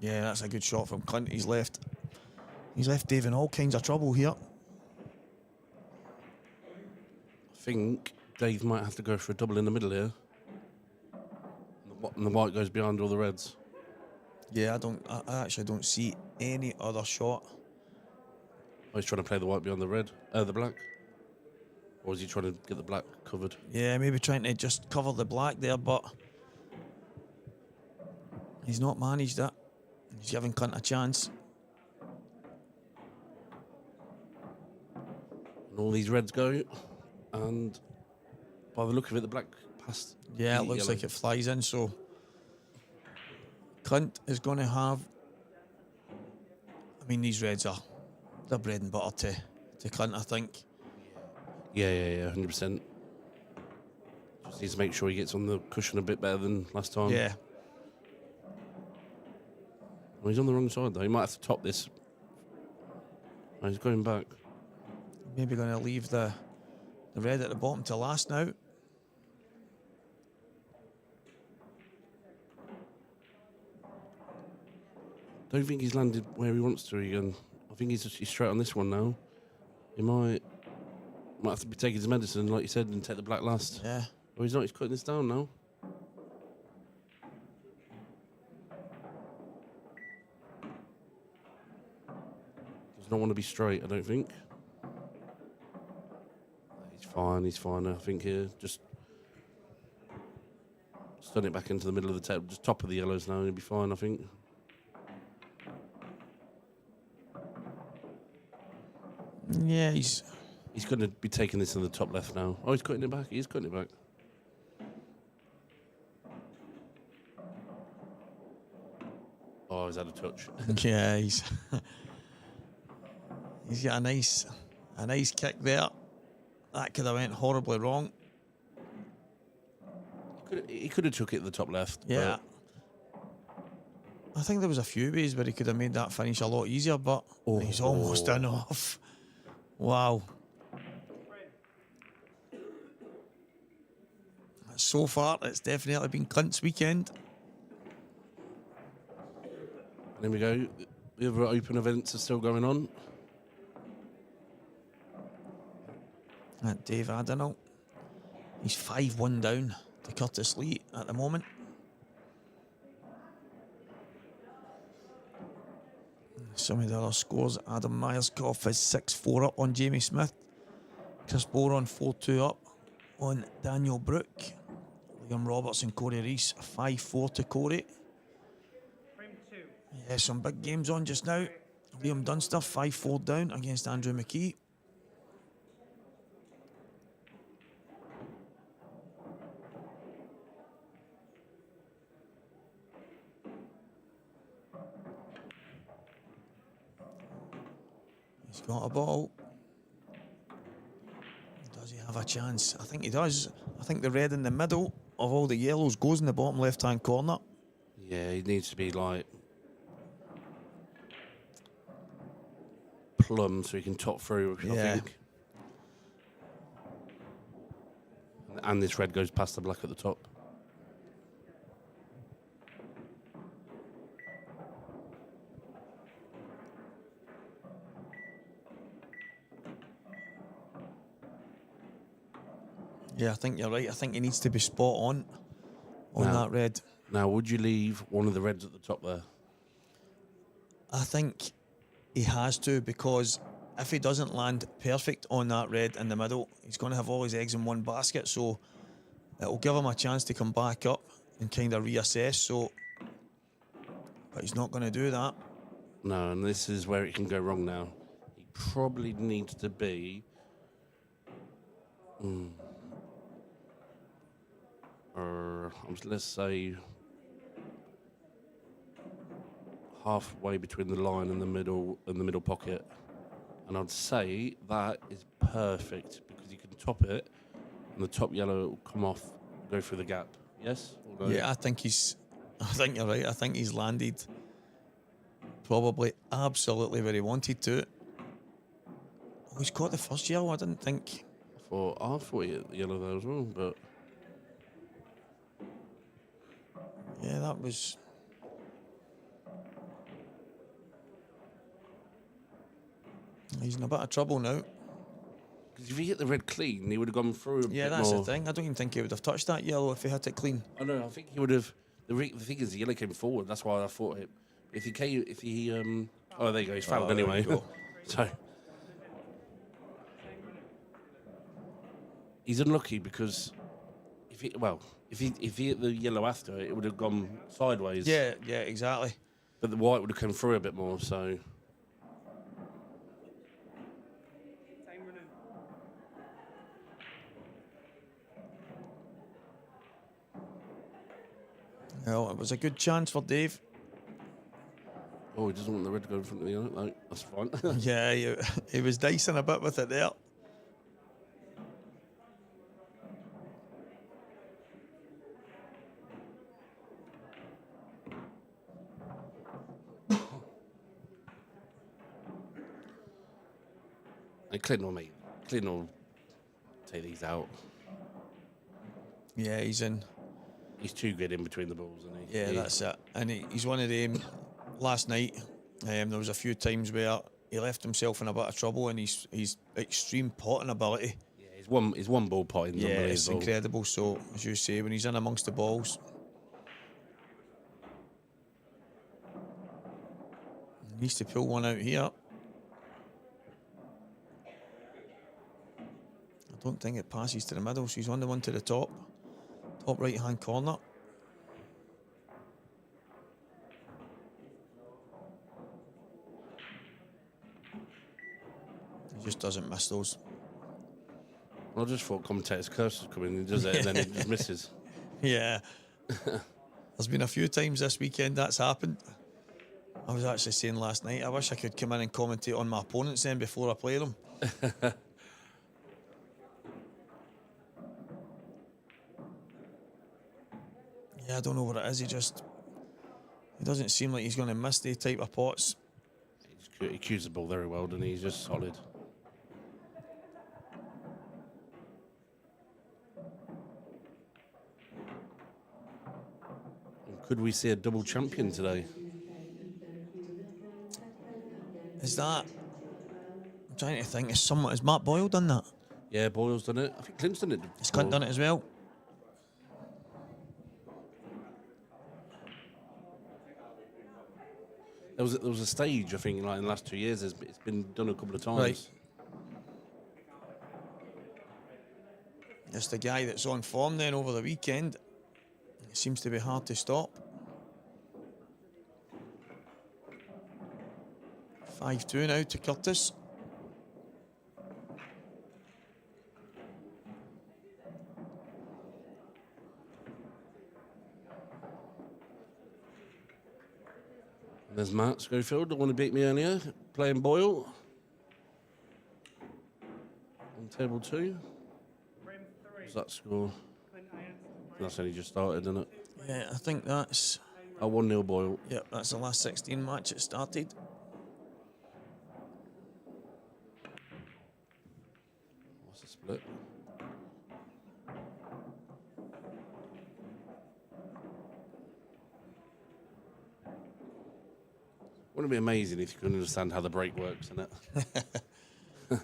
Yeah, that's a good shot from Clint. He's left Dave in all kinds of trouble here. I think Dave might have to go for a double in the middle here. And the white goes behind all the reds. Yeah, I actually don't see any other shot. Oh, he's trying to play the white behind the black. Or is he trying to get the black covered? Yeah, maybe trying to just cover the black there, but he's not managed it. He's giving Clint a chance. And all these reds go, and by the look of it, the black past. Yeah, it the looks yellow. like it flies in. So Clint is going to have. I mean, these reds are they're bread and butter to Clint, I think. Yeah, 100%. Just needs to make sure he gets on the cushion a bit better than last time. Yeah. Well, he's on the wrong side though. He might have to top this. Oh, he's going back. Maybe going to leave the red at the bottom to last now. Don't think he's landed where he wants to again. I think he's straight on this one now. He might have to be taking his medicine, like you said, and take the black last. Yeah. Oh, he's not. He's cutting this down now. Does not want to be straight, I don't think. He's fine. I think here, just stun it back into the middle of the table, just top of the yellows now, and he'll be fine, I think. Yeah, he's going to be taking this in the top left now. Oh, he's cutting it back. He's cutting it back. Oh, he's had a touch. Yeah, he's got a nice kick there. That could have went horribly wrong. He could have took it at the top left. Yeah. I think there was a few ways where he could have made that finish a lot easier, but he's almost in off. Wow. So far, it's definitely been Clint's weekend. There we go. The other open events are still going on. And Dave Adenal, he's 5-1 down to Curtis Lee at the moment. Some of the other scores, Adam Myerscough is 6-4 up on Jamie Smith. Chris Boron 4-2 up on Daniel Brook. Liam Roberts and Corey Reese 5-4 to Corey. Yeah, some big games on just now. Liam Dunster 5-4 down against Andrew McKee. He's got a ball. Does he have a chance? I think he does. I think the red in the middle of all the yellows goes in the bottom left-hand corner. Yeah, he needs to be like plumb so he can top through, I think. And this red goes past the black at the top. Yeah, I think you're right. I think he needs to be spot on that red. Now, would you leave one of the reds at the top there? I think he has to, because if he doesn't land perfect on that red in the middle, he's going to have all his eggs in one basket, so it'll give him a chance to come back up and kind of reassess. So, but he's not going to do that. No, and this is where it can go wrong now. He probably needs to be... let's say halfway between the line and the middle pocket, and I'd say that is perfect because you can top it, and the top yellow will come off, go through the gap. Yes? Or no? Yeah, I think you're right. I think he's landed probably absolutely where he wanted to. Oh, he's caught the first yellow. I didn't think. I thought he hit the yellow there as well, but. Yeah, that was... He's in a bit of trouble now. Because if he hit the red clean, he would have gone through a bit more. Yeah, that's the thing. I don't even think he would have touched that yellow if he hit it clean. I know, I think he would have... The thing is, the yellow came forward. That's why I thought it. If he oh, there you go. He's fouled anyway. So... He's unlucky because... If he hit the yellow after, it would have gone sideways. Yeah, exactly. But the white would have come through a bit more, so... Well, it was a good chance for Dave. Oh, he doesn't want the red to go in front of the yellow. No, that's fine. Yeah, he was dicing a bit with it there. And Clint will take these out. Yeah, he's in. He's too good in between the balls, isn't he? Yeah, that's it. And he's one of them. Last night, there was a few times where he left himself in a bit of trouble, and he's extreme potting ability. Yeah, his one ball potting. Yeah, it's incredible. So, as you say, when he's in amongst the balls, he needs to pull one out here. I don't think it passes to the middle, so he's on the one to the top right-hand corner. He just doesn't miss those. I just thought commentator's curse was coming. He does it and then he just misses. Yeah. There's been a few times this weekend that's happened. I was actually saying last night, I wish I could come in and commentate on my opponents then before I play them. Yeah, I don't know what it is. He doesn't seem like he's going to miss the type of pots. He cues the ball very well, and he's just solid. Could we see a double champion today? Is that? I'm trying to think. Has Matt Boyle done that? Yeah, Boyle's done it. I think Clint's done it. Has Clint done it as well? There was a stage, I think, like in the last 2 years. It's been done a couple of times. Right. It's the guy that's on form then over the weekend. It seems to be hard to stop. 5-2 now to Curtis. There's Matt Schofield, the one who beat me earlier, playing Boyle. On table 2. What's that score? That's only just started, isn't it? Yeah, I think that's... 1-0 Boyle. Yep, that's the last 16 match it started. What's the split? Wouldn't it be amazing if you could understand how the break works, isn't it?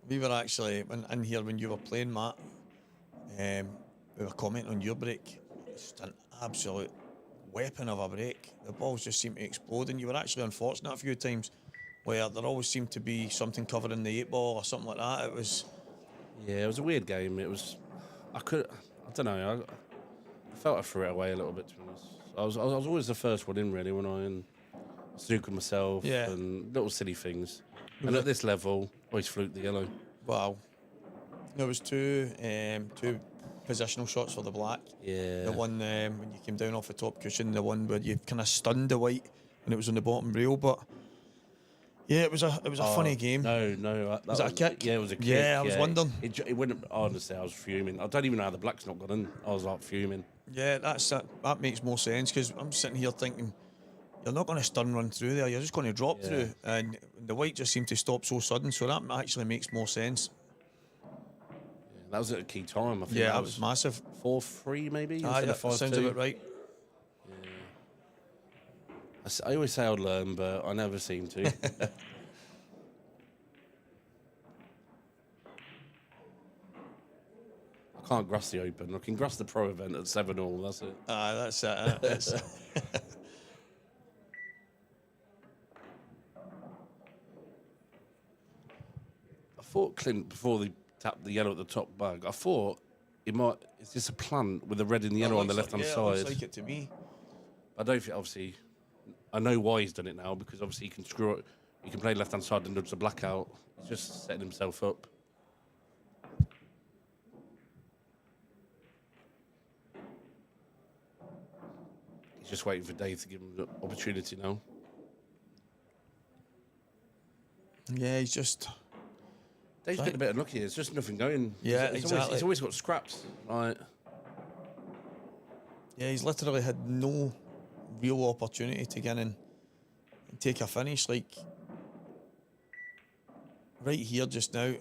We were actually in here when you were playing, Matt. We were commenting on your break. It's just an absolute weapon of a break. The balls just seem to explode, and you were actually unfortunate a few times where there always seemed to be something covering the 8-ball or something like that. It was... Yeah, it was a weird game. It was... I don't know. I felt I threw it away a little bit, to be honest. I was always the first one in, really, when I snookered myself and little silly things. And at this level, always fluked the yellow. Wow. There was two positional shots for the black. Yeah. The one when you came down off the top cushion, the one where you kind of stunned the white when it was on the bottom rail. But yeah, it was a funny game. No. Was that a kick? Yeah, it was a kick. Yeah, I was wondering. It wouldn't. Honestly, I was fuming. I don't even know how the black's not got in. I was like fuming. Yeah, that makes more sense, because I'm sitting here thinking, you're not going to stun run through there, you're just going to drop through. And the white just seemed to stop so sudden, so that actually makes more sense. Yeah, that was at a key time, I think. Yeah, that was massive. 4-3 maybe? Aye, that sounds about right. Yeah. I always say I'd learn, but I never seem to. I can't grasp the Open. I can grasp the Pro event at 7-all, that's it. That's it. I thought Clint, before they tapped the yellow at the top bag, I thought it might... Is this a plant with the red and the yellow on the left-hand side? It looks like it to me. I don't think, obviously... I know why he's done it now, because obviously he can screw it. He can play left-hand side and nudge the black out. He's just setting himself up. just waiting for Dave to give him the opportunity now. Yeah, he's just... Dave's getting a bit unlucky. There's just nothing going. Yeah, He's always got scraps. Right. Yeah, he's literally had no real opportunity to get in and take a finish. Like, right here just now,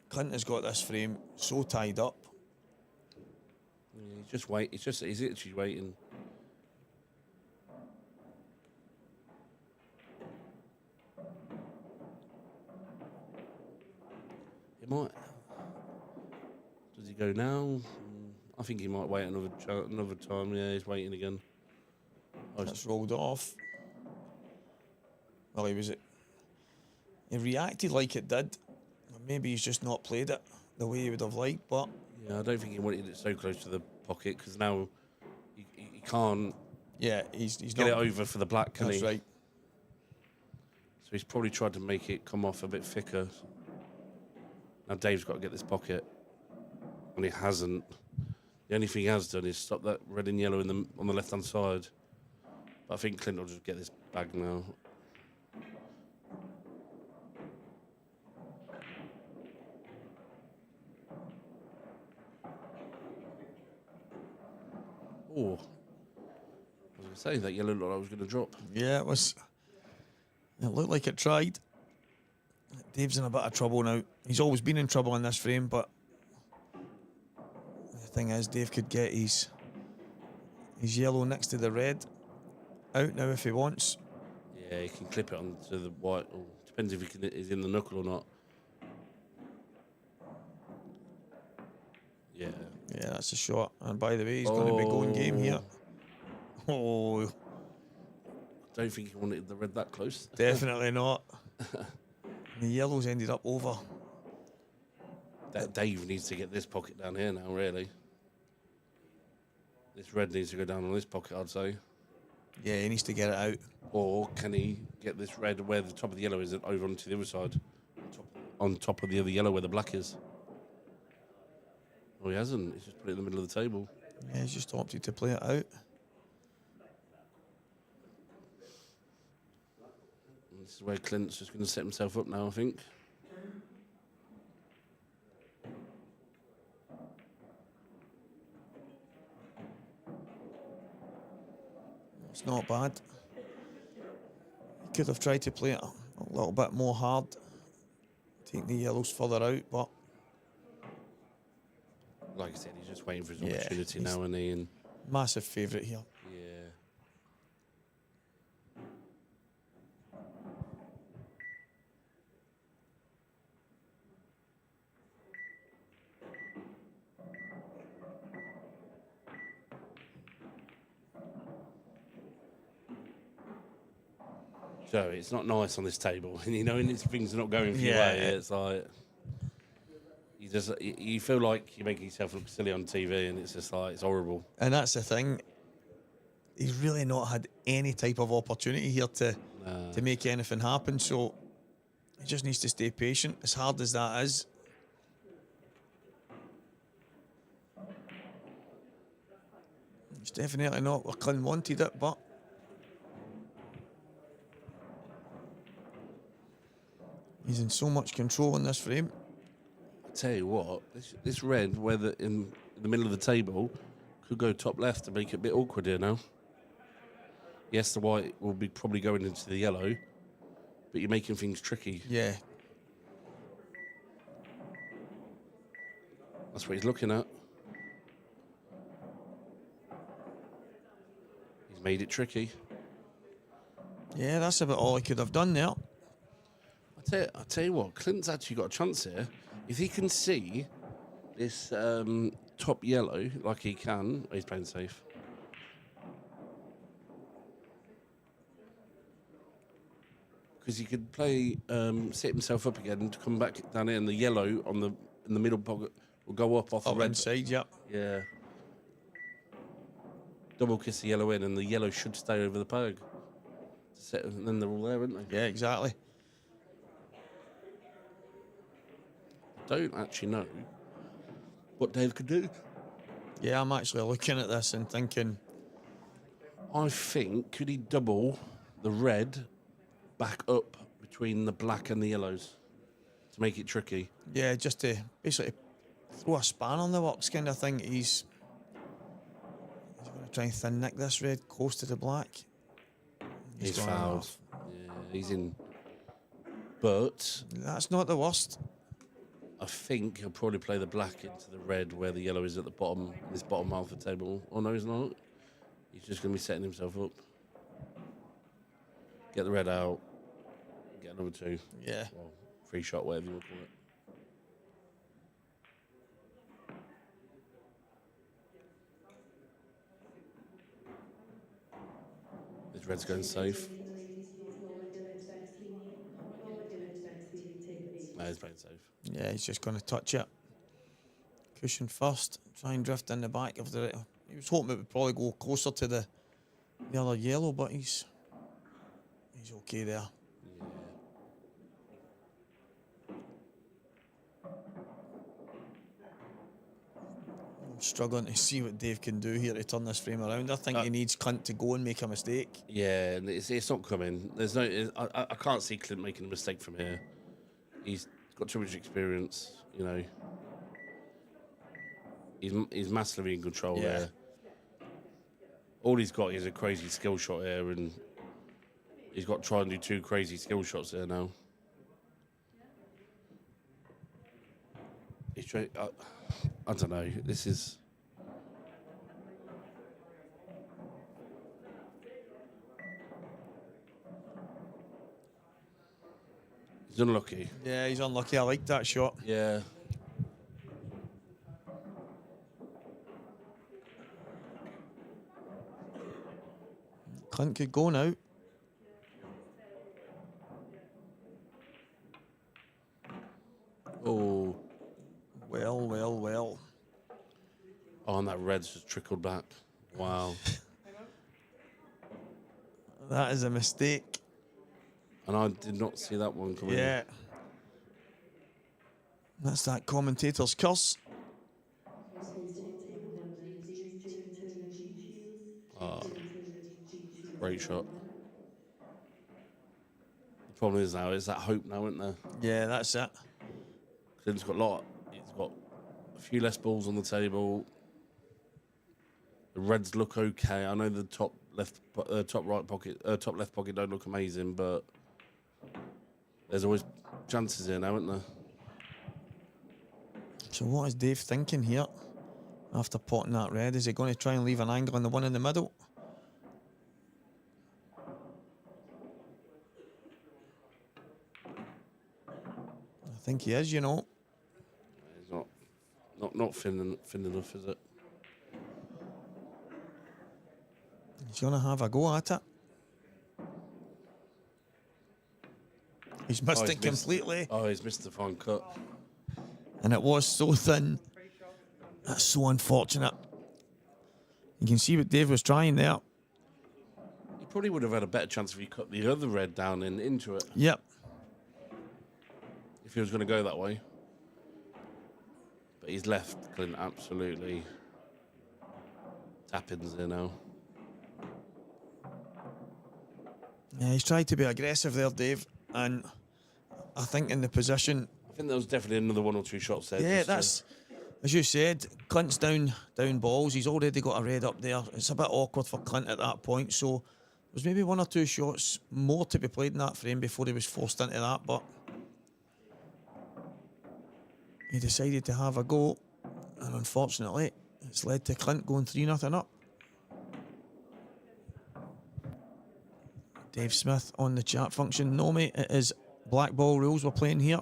Clint has got this frame so tied up. Yeah, he's just wait. He's literally waiting. He might. Does he go now? I think he might wait another time. Yeah, he's waiting again. That's rolled off. Well, he reacted like it did. Maybe he's just not played it the way he would have liked, but... Yeah, I don't think he wanted it so close to the pocket, because now he can't... Yeah, he's get not... it over for the black, can he? That's right. So he's probably tried to make it come off a bit thicker. Now Dave's got to get this pocket, and he hasn't. The only thing he has done is stop that red and yellow on the left-hand side. But I think Clint will just get this bag now. Oh, I was going to say that yellow looked like I was going to drop. Yeah, it was. It looked like it tried. Dave's in a bit of trouble now. He's always been in trouble in this frame, but the thing is, Dave could get his yellow next to the red out now if he wants. Yeah, he can clip it onto the white. Or depends if he's in the knuckle or not. Yeah. Yeah, that's a shot. And by the way, he's going to be going game here. Oh. I don't think he wanted the red that close. Definitely not. The yellow's ended up over. That Dave needs to get this pocket down here now, really. This red needs to go down on this pocket, I'd say. Yeah, he needs to get it out. Or can he get this red where the top of the yellow is over onto the other side? On top of the other yellow where the black is. Oh, he hasn't. He's just put it in the middle of the table. Yeah, he's just opted to play it out. This is where Clint's just going to set himself up now, I think. It's not bad. He could have tried to play it a little bit more hard, take the yellows further out, but... Like I said, he's just waiting for his opportunity now, isn't he? And massive favourite here. yeah. So it's not nice on this table, and and things are not going for your way. It's like you feel like you're making yourself look silly on TV, and it's just like it's horrible. And that's the thing. He's really not had any type of opportunity here to make anything happen. So he just needs to stay patient, as hard as that is. It's definitely not where Clint wanted it, but he's in so much control in this frame. I tell you what, this red, whether in the middle of the table, could go top left to make it a bit awkward here now. Yes, the white will be probably going into the yellow, but you're making things tricky. Yeah. That's what he's looking at. He's made it tricky. Yeah, that's about all he could have done there. I tell you what, Clint's actually got a chance here. If he can see this top yellow like he can, he's playing safe. Because he could play, set himself up again to come back down here, and the yellow in the middle pocket will go up off the red inside. Yeah. Yeah. Double kiss the yellow in, and the yellow should stay over the peg. And then they're all there, aren't they? Yeah, exactly. Don't actually know what Dave could do. Yeah, I'm actually looking at this and thinking I think, could he double the red back up between the black and the yellows to make it tricky? Yeah, just to basically throw a span on the works kind of thing. He's going to try and thin nick this red close to the black. He's gone fouled. off. Yeah, he's in. But that's not the worst. I think he'll probably play the black into the red where the yellow is at the bottom, this bottom half of the table. Oh, no, he's not. He's just going to be setting himself up. Get the red out. Get another 2. Yeah. Well, free shot, whatever you want to call it. This red's going safe. No, he's playing safe. Yeah, he's just going to touch it. Cushion first. Try and drift in the back of the... He was hoping it would probably go closer to the other yellow, but he's okay there. I'm struggling to see what Dave can do here to turn this frame around. I think he needs Clint to go and make a mistake. Yeah, and it's not coming. There's no. I can't see Clint making a mistake from here. He's got too much experience, you know. He's massively in control there. All he's got is a crazy skill shot here, and he's got to try and do 2 crazy skill shots there now. He's trying. I don't know. This is. He's unlucky. Yeah, he's unlucky. I like that shot. Yeah. Clint could go now. Oh. Well. Oh, and that red's just trickled back. Wow. That is a mistake. And I did not see that one coming. Yeah. That's that commentator's curse. Oh, great shot. The problem is now, is that hope now, isn't there? Yeah, that's it. Clint's got he's got a few less balls on the table. The reds look okay. I know the top left pocket don't look amazing, but there's always chances here now, isn't there? So what is Dave thinking here after potting that red? Is he going to try and leave an angle on the one in the middle? I think he is, you know. He's not thin enough, is it? He's going to have a go at it. He's missed it completely. He's missed the fine cut. And it was so thin. That's so unfortunate. You can see what Dave was trying there. He probably would have had a better chance if he cut the other red down and into it. Yep. If he was going to go that way. But he's left Clint absolutely tap-ins there now. Yeah, he's tried to be aggressive there, Dave. And I think in the position... I think there was definitely another 1 or 2 shots there. Yeah, that's... As you said, Clint's down balls. He's already got a red up there. It's a bit awkward for Clint at that point. So there's maybe 1 or 2 shots more to be played in that frame before he was forced into that. But he decided to have a go. And unfortunately, it's led to Clint going 3-0 up. Dave Smith on the chat function. No, mate, it is blackball rules we're playing here.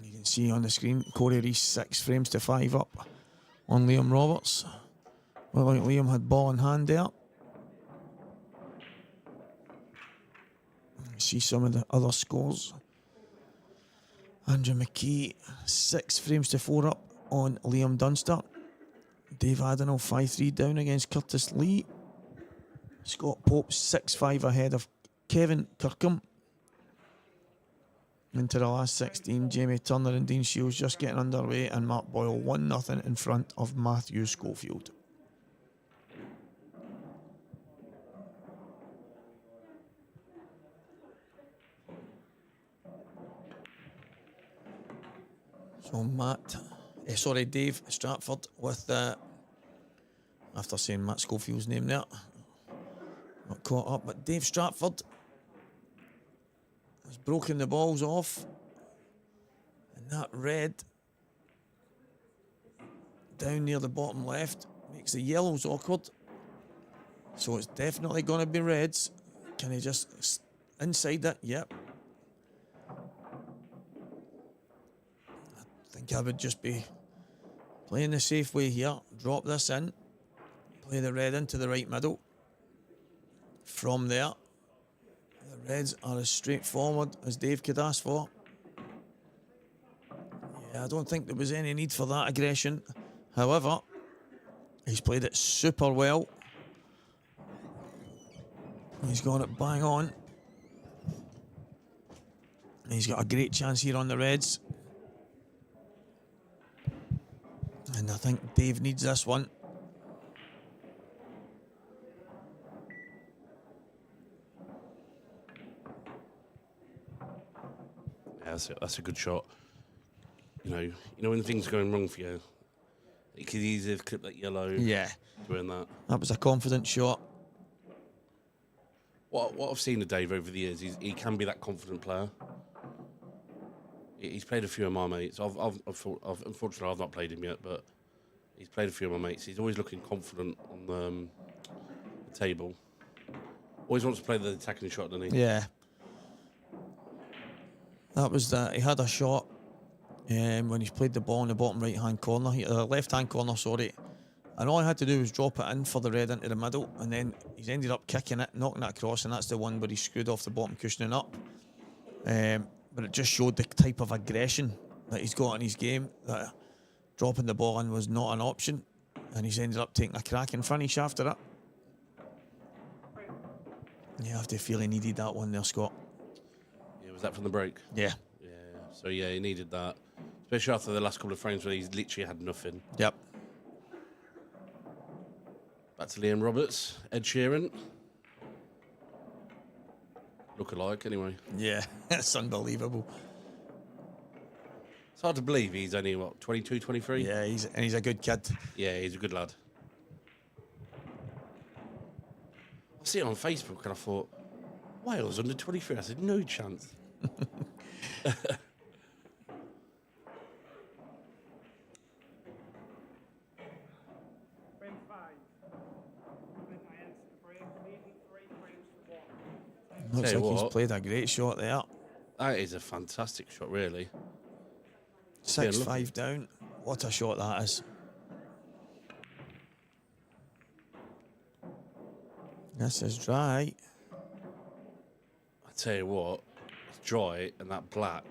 You can see on the screen, Corey Reese 6 frames to 5 up on Liam Roberts. Well, like Liam had ball in hand there. You see some of the other scores. Andrew McKee 6 frames to 4 up on Liam Dunster. Dave Adenall 5-3 down against Curtis Lee. Scott Pope 6-5 ahead of Kevin Kirkham. into the last 16. Jamie Turner and Dean Shields just getting underway, and Mark Boyle 1-0 in front of Matthew Schofield. So Dave Stratford with, after saying Matt Schofield's name there, not caught up, but Dave Stratford has broken the balls off, and that red down near the bottom left makes the yellows awkward. So it's definitely going to be reds. Can he just inside that? Yep. I think I would just be playing the safe way here. Drop this in, play the red into the right middle. From there, the reds are as straightforward as Dave could ask for. Yeah, I don't think there was any need for that aggression. However, he's played it super well. He's got it bang on. He's got a great chance here on the reds. And I think Dave needs this one. Yeah, that's a good shot. You know when things are going wrong for you, you could easily have clipped that yellow. Yeah. Doing that. That was a confident shot. What I've seen of Dave over the years, he can be that confident player. He's played a few of my mates. Unfortunately, I've not played him yet, but he's played a few of my mates. He's always looking confident on the table. Always wants to play the attacking shot, doesn't he? Yeah. That was that. He had a shot when he's played the ball in the bottom right-hand corner, left-hand corner, sorry. And all I had to do was drop it in for the red into the middle, and then he's ended up kicking it, knocking it across, and that's the one where he screwed off the bottom cushioning up. But it just showed the type of aggression that he's got in his game, that dropping the ball in was not an option, and he's ended up taking a cracking finish after it. Yeah, I have to feel he needed that one there, Scott. Yeah, was that from the break? Yeah. Yeah, so yeah, he needed that. Especially after the last couple of frames where he's literally had nothing. Yep. Back to Liam Roberts, Ed Sheeran. Look alike, anyway. Yeah, it's unbelievable. It's hard to believe he's only, 22, 23? Yeah, he's a good kid. Yeah, he's a good lad. I see it on Facebook and I thought, Wales under 23? I said, no chance. Looks like he's played a great shot there. That is a fantastic shot, really. 6-5 down. What a shot that is. This is dry. I tell you what, it's dry, and that black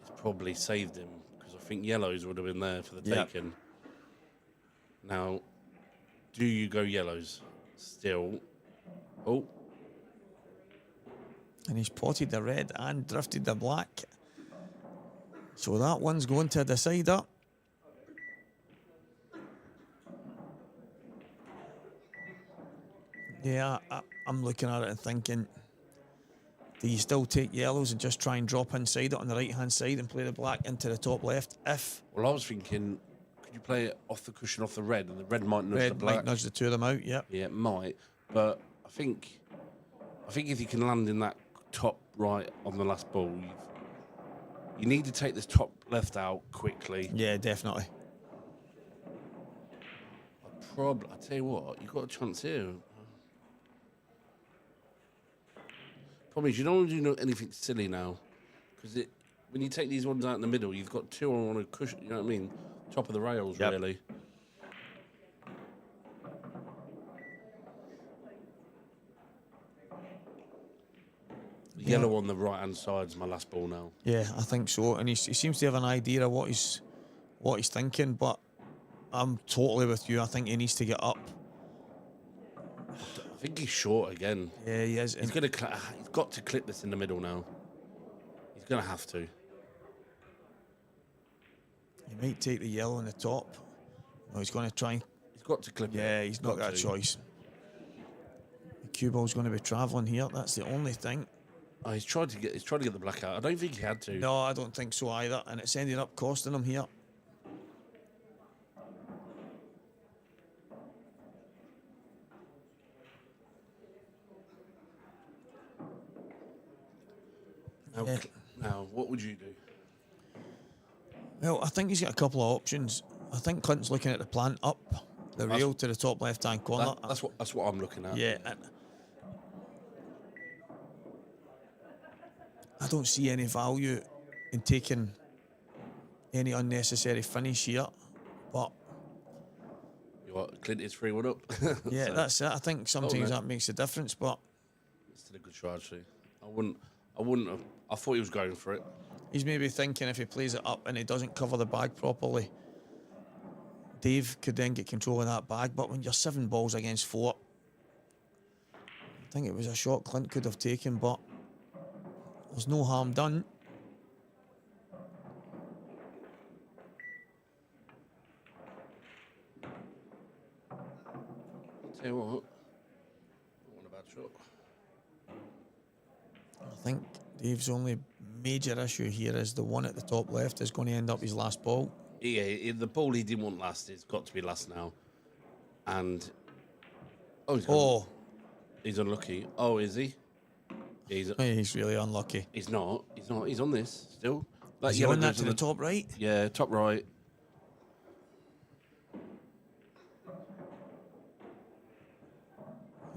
has probably saved him, because I think yellows would have been there for the taking. Now, do you go yellows still? Oh. And he's potted the red and drifted the black. So that one's going to a decider. Yeah, I'm looking at it and thinking, do you still take yellows and just try and drop inside it on the right-hand side and play the black into the top left? Well, I was thinking, could you play it off the cushion, off the red, and the red might nudge the black? Might nudge the two of them out, yeah. Yeah, it might. But I think if you can land in that top right on the last ball, you need to take this top left out quickly. Yeah, definitely. I tell you what, you've got a chance here. Problem is, you don't want to do anything silly now, because when you take these ones out in the middle, you've got two on a cushion. You know what I mean? Top of the rails, really. The yellow on the right-hand side is my last ball now. Yeah, I think so. And he seems to have an idea of what he's thinking, but I'm totally with you. I think he needs to get up. I think he's short again. Yeah, he is. He's got to clip this in the middle now. He's going to have to. He might take the yellow on the top. No, he's going to try. He's got to clip it. Yeah, he's not got a choice. The cue ball's going to be travelling here. That's the only thing. Oh, he's tried to get the black out. I don't think he had to. No, I don't think so either. And it's ended up costing him here. Now, what would you do? Well, I think he's got a couple of options. I think Clinton's looking at the plant up the rail to the top left-hand corner. That's what I'm looking at. Yeah. And I don't see any value in taking any unnecessary finish here, but You what? Clint is 3-1 up. yeah, So- that's it. I think sometimes that makes a difference, but It's still a good try, actually. I wouldn't have. I thought he was going for it. he's maybe thinking if he plays it up and he doesn't cover the bag properly, Dave could then get control of that bag. But when you're 7 balls against 4, I think it was a shot Clint could have taken, but there's no harm done. Tell you what, not a bad shot. I think Dave's only major issue here is the one at the top left is going to end up his last ball. Yeah, the ball he didn't want last, it's got to be last now. And he's unlucky. Oh, is he? He's really unlucky. He's not. He's on this still. Is he on that to the top right? Yeah, top right.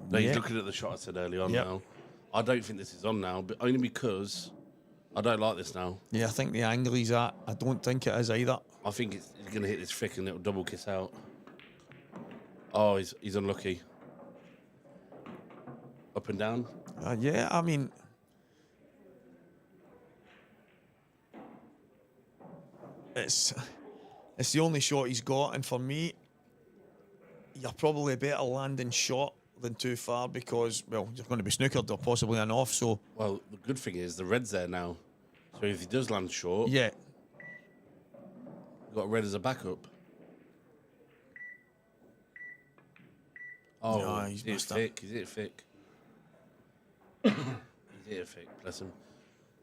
No, he's looking at the shot I said earlier on now. I don't think this is on now, but only because I don't like this now. Yeah, I think the angle he's at, I don't think it is either. I think he's going to hit this thick and it'll double kiss out. Oh, he's unlucky. Up and down. Yeah, I mean, it's the only shot he's got, and for me, you're probably a better landing shot than too far because, well, you're going to be snookered or possibly an off. So, well, the good thing is the red's there now, so if he does land short, yeah, you've got red as a backup. Oh, no, he's hit messed thick. up. He's hit thick. He's hit thick. Bless him.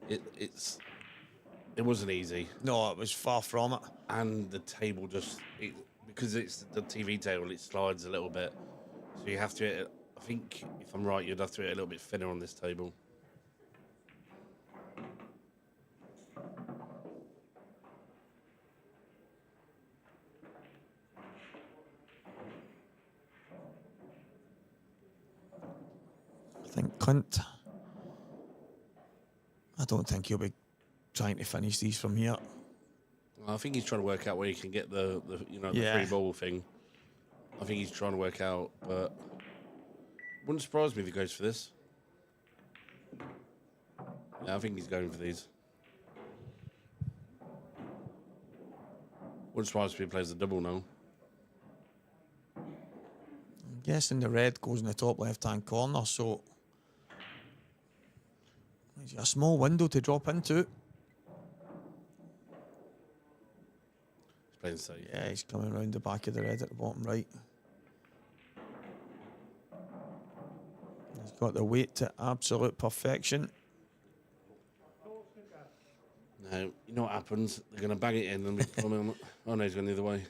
It wasn't easy. No, it was far from it. And the table because it's the TV table, it slides a little bit. So you have to hit it, I think, if I'm right, you'd have to hit it a little bit thinner on this table. I think Clint, I don't think he'll be trying to finish these from here. I think he's trying to work out where he can get the free ball thing. I think he's trying to work out, but wouldn't surprise me if he goes for this. Yeah, I think he's going for these. Wouldn't surprise me if he plays the double now. I'm guessing the red goes in the top left-hand corner, so there's a small window to drop into. He's playing safe. Yeah, he's coming around the back of the red at the bottom right. He's got the weight to absolute perfection. Now, you know what happens? They're going to bang it in and we come in. Oh no, he's going the other way. Is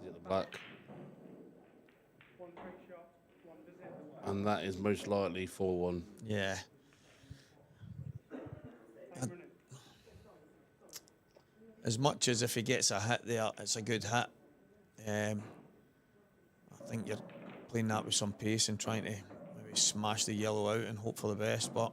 it the black? And that is most likely 4-1. Yeah. As much as if he gets a hit there, it's a good hit. I think you're playing that with some pace and trying to maybe smash the yellow out and hope for the best. But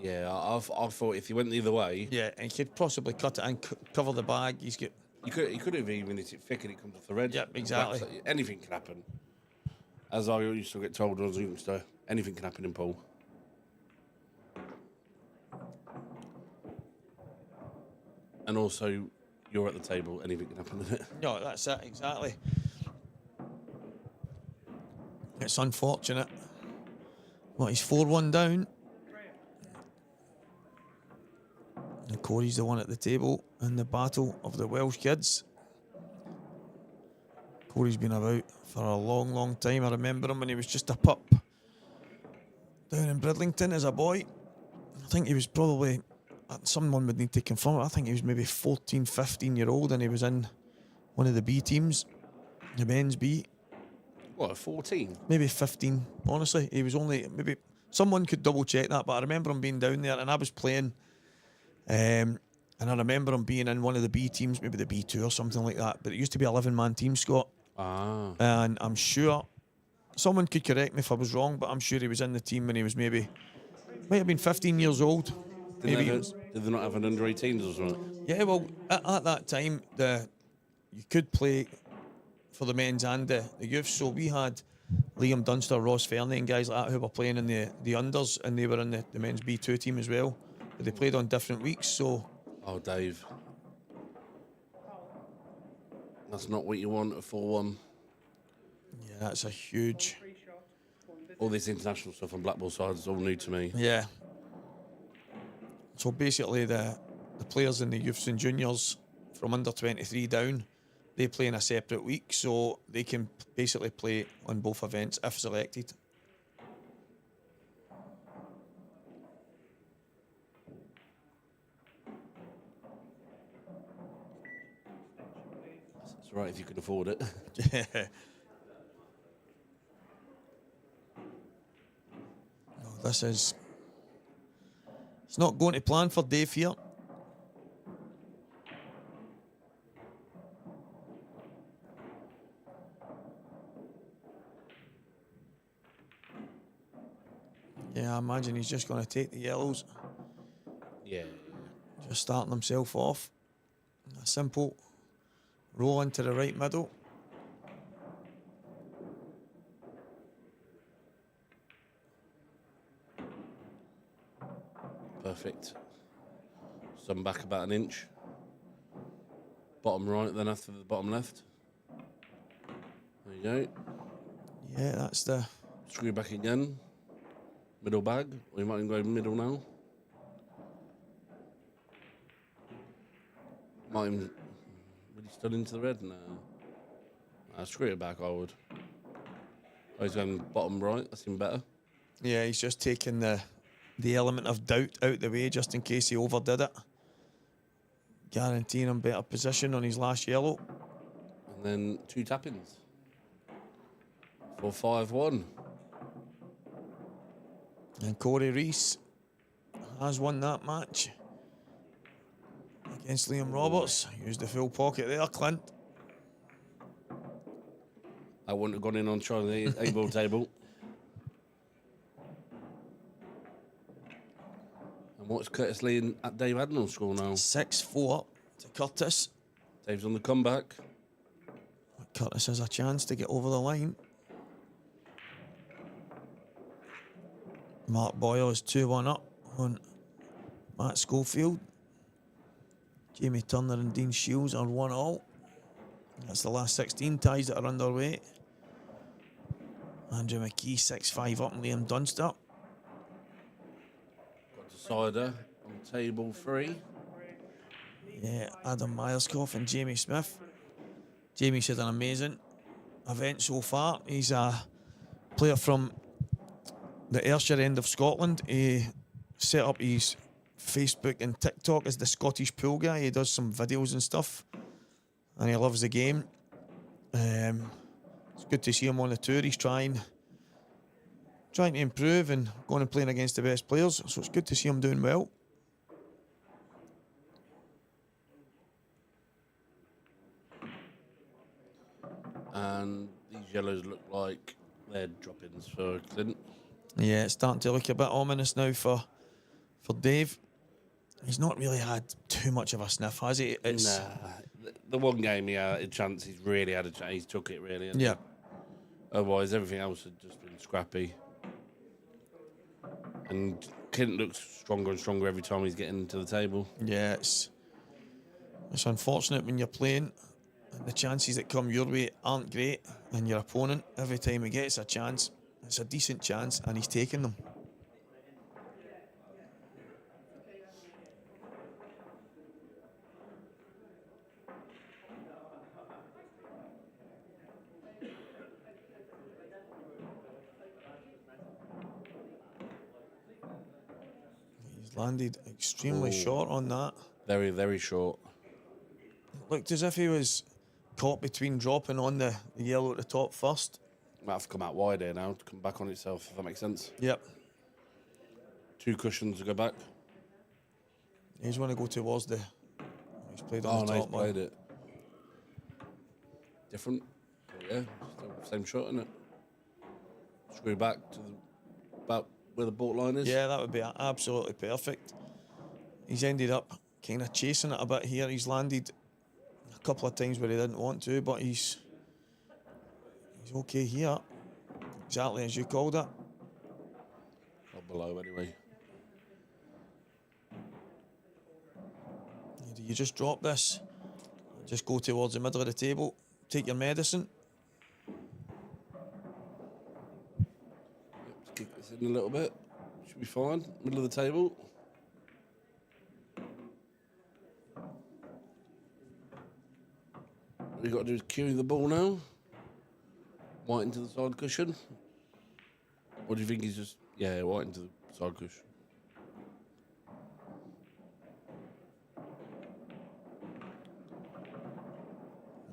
yeah, I thought if he went the other way, yeah, and he could possibly cut it and cover the bag. He's got. He could have even hit it thick and it comes off the red. Yep, exactly. Anything can happen. As I used to get told as a youngster, anything can happen in pool. And also, you're at the table, anything can happen with it. No, that's it, exactly. It's unfortunate. Well, he's 4-1 down. And Corey's the one at the table in the battle of the Welsh kids. Corey's been about for a long, long time. I remember him when he was just a pup down in Bridlington as a boy. I think he was probably, someone would need to confirm it, I think he was maybe 14, 15-year-old, and he was in one of the B teams, the men's B. What, 14? Maybe 15, honestly. He was only, maybe, someone could double check that, but I remember him being down there, and I was playing, and I remember him being in one of the B teams, maybe the B2 or something like that, but it used to be 11-man team, Scott. Ah. And I'm sure, someone could correct me if I was wrong, but I'm sure he was in the team when he was maybe, might have been 15 years old. Did they not have an under 18s or something? Yeah, well, at that time, you could play for the men's and the youth. So we had Liam Dunster, Ross Fernie and guys like that who were playing in the unders, and they were in the men's B2 team as well. But they played on different weeks, so... Oh, Dave. That's not what you want at 4-1. Yeah, that's a huge... All this international stuff on blackball side is all new to me. Yeah. So basically the players in the youths and juniors from under 23 down, they play in a separate week, so they can basically play on both events if selected. It's right if you can afford it. Yeah. No, this is... It's not going to plan for Dave here. Yeah, I imagine he's just going to take the yellows. Yeah. Just starting himself off. A simple roll into the right middle. Perfect. Some back about an inch. Bottom right, then after the bottom left. There you go. Yeah, that's the... Screw back again. Middle bag. Or you might even go middle now. Might even... Would he still into the red? No. Screw it back, I would. Oh, he's going bottom right. That's even better. Yeah, he's just taking the element of doubt out the way just in case he overdid it. Guaranteeing him better position on his last yellow. And then 2 tap-ins. 4-5-1. And Corey Rees has won that match against Liam Roberts. Used the full pocket there, Clint. I wouldn't have gone in on trying the 8-ball table. And what's Curtis Lee and Dave Adnall's score now? 6-4 to Curtis. Dave's on the comeback. Curtis has a chance to get over the line. Mark Boyle is 2-1 up on Matt Schofield. Jamie Turner and Dean Shields are 1-all. That's the last 16 ties that are underway. Andrew McKee 6-5 up and Liam Dunster. Got decider on table 3. Yeah, Adam Myerscough and Jamie Smith. Jamie's had an amazing event so far. He's a player from the Ayrshire end of Scotland. He set up his Facebook and TikTok as the Scottish pool guy. He does some videos and stuff, and he loves the game. It's good to see him on the tour. He's trying to improve and going and playing against the best players, so it's good to see him doing well. And these yellows look like they're drop-ins for Clint. Yeah, it's starting to look a bit ominous now for Dave. He's not really had too much of a sniff, has he? Nah. The one game he had a chance, he's really had a chance. He's took it, really. Yeah. Otherwise, everything else had just been scrappy. And Clint looks stronger and stronger every time he's getting to the table. Yeah, it's unfortunate when you're playing and the chances that come your way aren't great, and your opponent, every time he gets a chance, it's a decent chance, and he's taking them. Landed extremely short on that. Very, very short. Looked as if he was caught between dropping on the yellow at the top first. Might have to come out wide here now to come back on itself, if that makes sense. Yep. 2 cushions to go back. He's going to go towards the... He's played on the nice, top one. played it. Different. Yeah, still same shot, isn't it? Screw back to about where the baulk line is. Yeah, that would be absolutely perfect. He's ended up kind of chasing it a bit here. He's landed a couple of times where he didn't want to, but he's okay here. Exactly as you called it. Not below, anyway. Do you just drop this? Just go towards the middle of the table. Take your medicine. Let's kick this in a little bit. Should be fine. Middle of the table. What we've got to do is cue the ball now. White into the side cushion. Or do you think he's just... Yeah, white into the side cushion.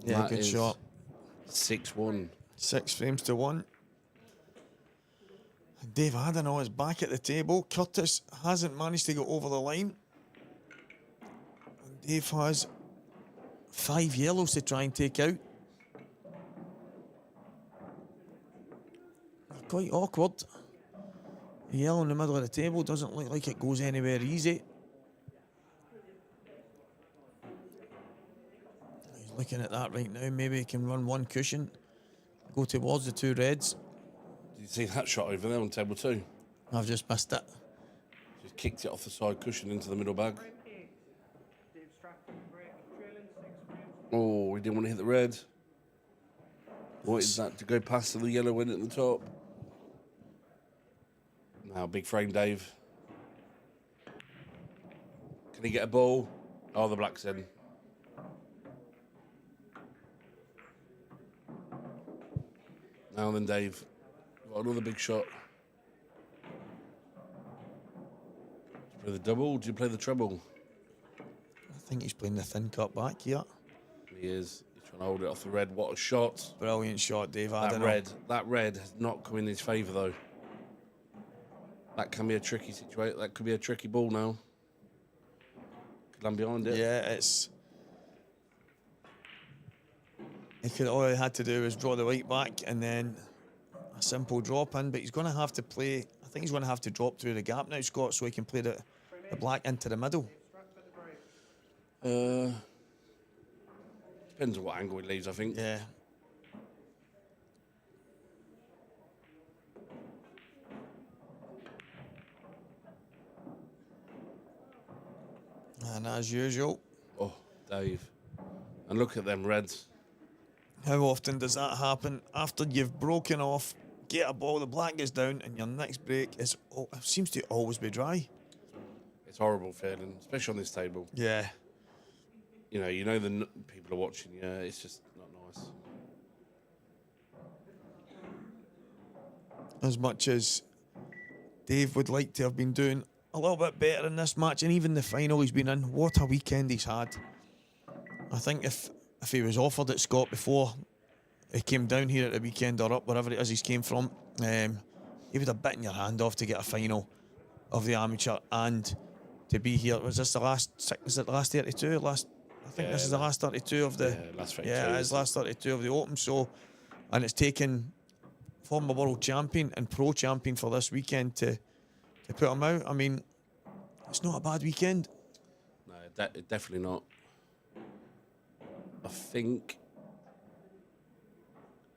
Yeah, That good is shot. 6-1. 6 frames to 1. Dave Adenau is back at the table. Curtis hasn't managed to get over the line. And Dave has 5 yellows to try and take out. Quite awkward. The yellow in the middle of the table doesn't look like it goes anywhere easy. He's looking at that right now. Maybe he can run 1 cushion, go towards the 2 reds. Did you see that shot over there on table 2? I've just missed it. Just kicked it off the side cushion into the middle bag. Oh, he didn't want to hit the red. Wanted that to go past the yellow one at the top. Now, big frame, Dave. Can he get a ball? Oh, the black's in. Now then, Dave. Got another big shot. Do you play the double or do you play the treble? I think he's playing the thin cut back here. He is. He's trying to hold it off the red. What a shot. Brilliant shot, Dave. That red has not come in his favour, though. That can be a tricky situation. That could be a tricky ball now. Could land behind it. Yeah, it's... All he had to do was draw the white back and then a simple drop in, but he's going to have to play... I think he's going to have to drop through the gap now, Scott, so he can play the black into the middle. Depends on what angle he leaves, I think. Yeah. And as usual... Oh, Dave. And look at them reds. How often does that happen? After you've broken off, get a ball, the black goes down, and your next break seems to always be dry. It's horrible feeling, especially on this table. Yeah. You know the people are watching. Yeah, it's just not nice. As much as Dave would like to have been doing a little bit better in this match, and even the final he's been in, what a weekend he's had. I think if he was offered it, Scott, before he came down here at the weekend or up wherever it is he's came from, he would have bitten your hand off to get a final of the amateur and to be here. Was this the last? Is it the last 32? I think this is the last 32 of the. Last 32. Yeah, it's last 32 of the Open. So, and it's taken former world champion and pro champion for this weekend to put him out. I mean, it's not a bad weekend. No, definitely not. I think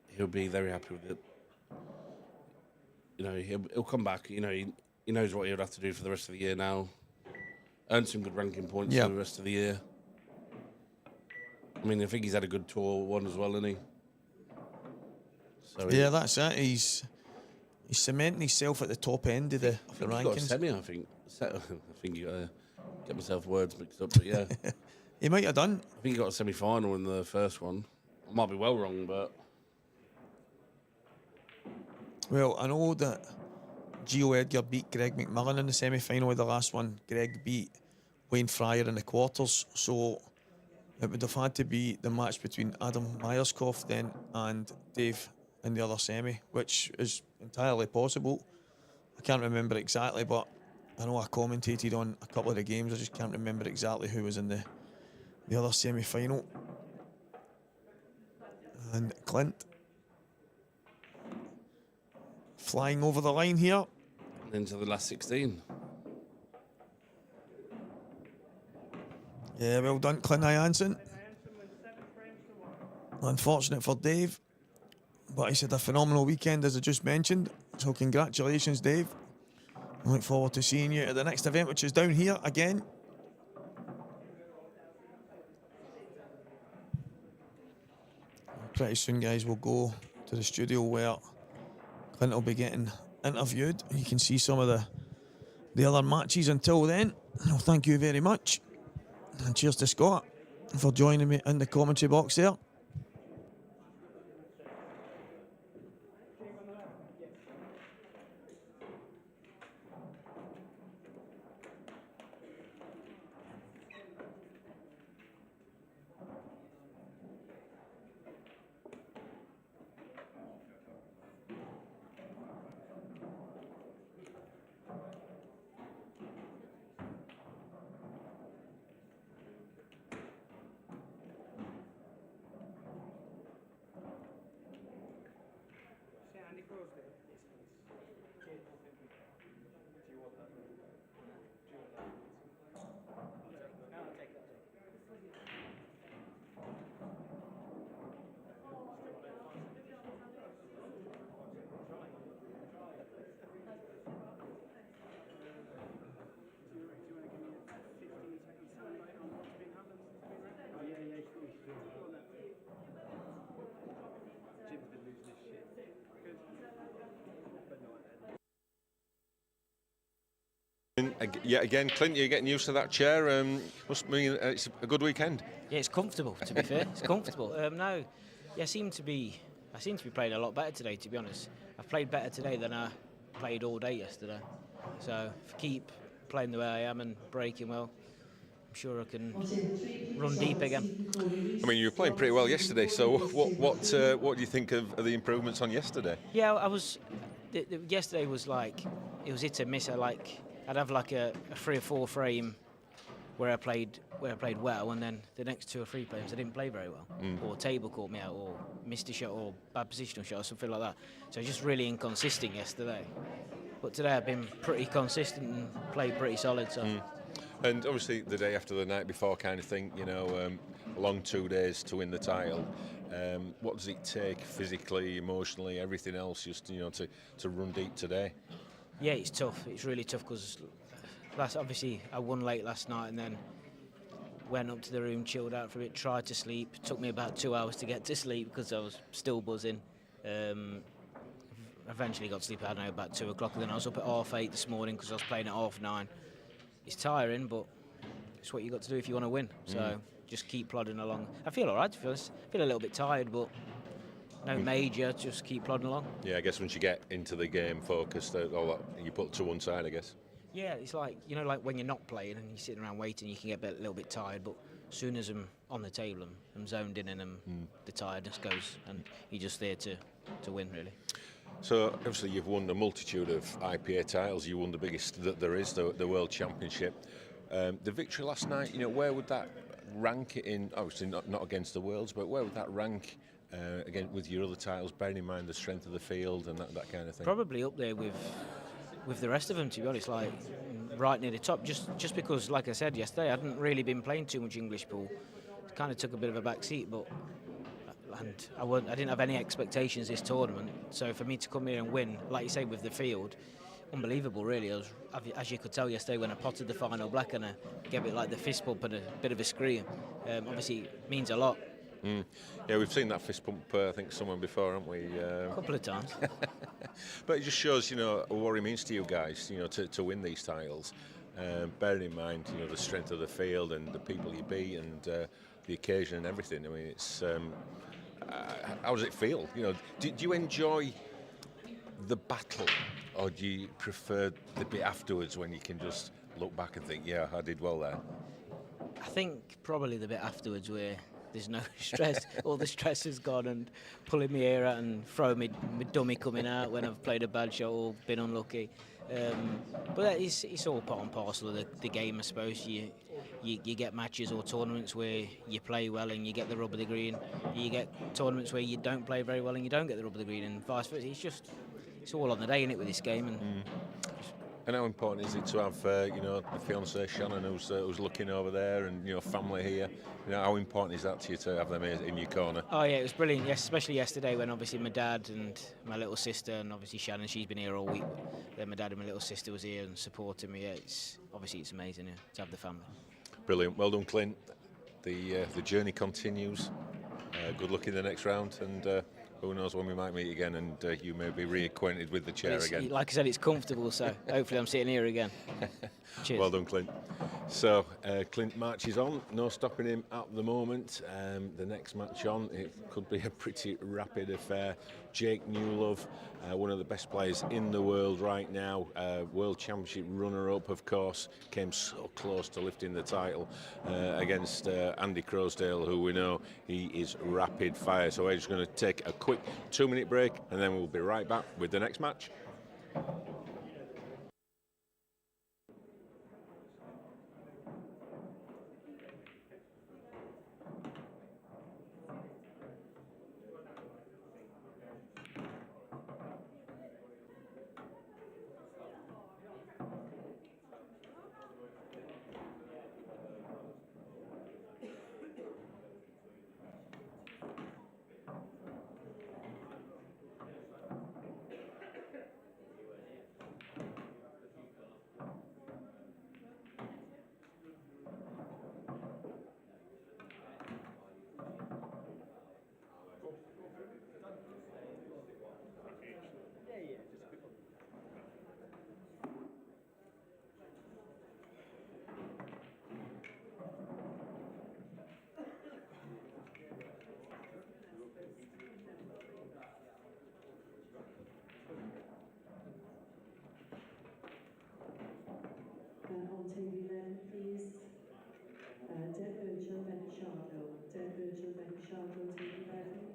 he'll be very happy with it. He'll come back. He knows what he'll have to do for the rest of the year now. Earn some good ranking points for the rest of the year. I mean, I think he's had a good tour one as well, hasn't he? So yeah, that's it. He's cementing himself at the top end of the rankings. He got a semi, I think. I think you got to get myself words mixed up, but yeah. He might have done. I think he got a semi-final in the first one. I might be well wrong, but... Well, I know that Gio Edgar beat Greg McMillan in the semi-final of the last one. Greg beat Wayne Fryer in the quarters. So it would have had to be the match between Adam Myerscough then and Dave in the other semi, which is entirely possible. I can't remember exactly, but I know I commentated on a couple of the games. I just can't remember exactly who was in the other semi-final. And Clint flying over the line here. And into the last 16. Yeah, well done, Clint Ianson. Unfortunate for Dave, but he's had a phenomenal weekend, as I just mentioned. So congratulations, Dave. I look forward to seeing you at the next event, which is down here again. Pretty soon, guys, we'll go to the studio where Clint will be getting interviewed. You can see some of the other matches. Until then, well, thank you very much. And cheers to Scott for joining me in the commentary box there. Yeah, again, Clint, you're getting used to that chair. Must mean it's a good weekend. Yeah, it's comfortable. To be fair, it's comfortable. No, yeah, I seem to be playing a lot better today. To be honest, I've played better today than I played all day yesterday. So if I keep playing the way I am and breaking well, I'm sure I can run deep again. I mean, you were playing pretty well yesterday. So what do you think of the improvements on yesterday? Yeah, I was. Yesterday was like it was hit and miss. I'd have like a 3 or 4 frame where I played well, and then the next 2 or 3 frames I didn't play very well, or table caught me out, or missed a shot, or bad positional shot, or something like that. So just really inconsistent yesterday. But today I've been pretty consistent and played pretty solid. So. And obviously the day after the night before kind of thing, you know, a long 2 days to win the title. What does it take physically, emotionally, everything else, just to run deep today? Yeah, it's tough. It's really tough because obviously I won late last night and then went up to the room, chilled out for a bit, tried to sleep. It took me about 2 hours to get to sleep because I was still buzzing. Eventually got to sleep, I don't know, about 2 o'clock, and then I was up at 8:30 this morning because I was playing at 9:30. It's tiring, but it's what you got to do if you want to win. So just keep plodding along. I feel all right, to be honest. I feel a little bit tired, but no major, just keep plodding along. Yeah, I guess once you get into the game focused, all that you put to one side, I guess. Yeah, it's like, like when you're not playing and you're sitting around waiting, you can get a little bit tired, but as soon as I'm on the table, I'm zoned in and the tiredness goes, and you're just there to win, really. So, obviously, you've won a multitude of IPA titles. You won the biggest that there is, the World Championship. The victory last night, where would that rank it in? Obviously, not against the Worlds, but where would that rank again with your other titles, bearing in mind the strength of the field and that kind of thing? Probably up there with the rest of them, to be honest, like right near the top. Just because, like I said yesterday, I hadn't really been playing too much English pool. It kind of took a bit of a back seat, and I didn't have any expectations this tournament. So for me to come here and win, like you say, with the field, unbelievable, really. As you could tell yesterday when I potted the final black and I gave it like the fist pump and a bit of a scream. Obviously, it means a lot. Yeah, we've seen that fist pump, I think, somewhere before, haven't we? A couple of times. But it just shows, what it means to you guys, to win thing titles. Bearing in mind, the strength of the field and the people you beat and the occasion and everything. I mean, it's how does it feel? Do you enjoy the battle or do you prefer the bit afterwards when you can just look back and think, yeah, I did well there? I think probably the bit afterwards where there's no stress, all the stress is gone, and pulling my hair out and throwing my dummy coming out when I've played a bad shot or been unlucky. But it's all part and parcel of the game, I suppose. You get matches or tournaments where you play well and you get the rub of the green. You get tournaments where you don't play very well and you don't get the rub of the green, and vice versa. It's all on the day, innit, with this game. And how important is it to have, the fiancée Shannon who's looking over there, and family here? How important is that to you to have them in your corner? Oh yeah, it was brilliant. Yes, especially yesterday when obviously my dad and my little sister, and obviously Shannon, she's been here all week. Then my dad and my little sister was here and supporting me. Yeah, it's amazing to have the family. Brilliant. Well done, Clint. The journey continues. Good luck in the next round, and who knows when we might meet again, and you may be reacquainted with the chair again. Like I said, it's comfortable, so hopefully I'm sitting here again. Cheers. Well done, Clint. So Clint marches on, no stopping him at the moment. The next match on, it could be a pretty rapid affair. Jake Newlove, one of the best players in the world right now, World Championship runner-up, of course, came so close to lifting the title against Andy Crosdale, who we know he is rapid fire. So we're just going to take a quick 2-minute break, and then we'll be right back with the next match. On table 11, please. Deb Birchall, Becky Shardlow. Deb Birchall, Becky Shardlow, table 11.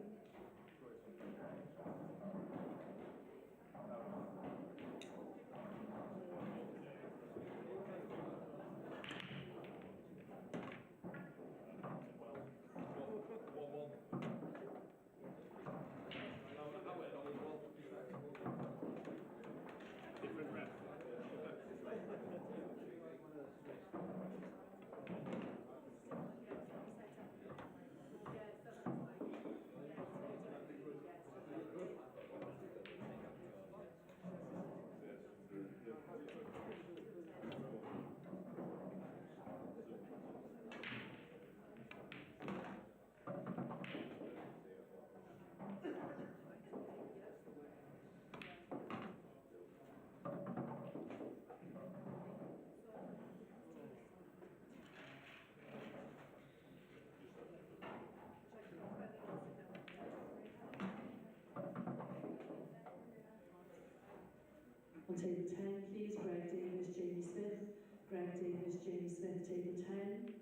On table 10, please. Greg Davis, Jamie Smith. Greg Davis, Jamie Smith, table 10.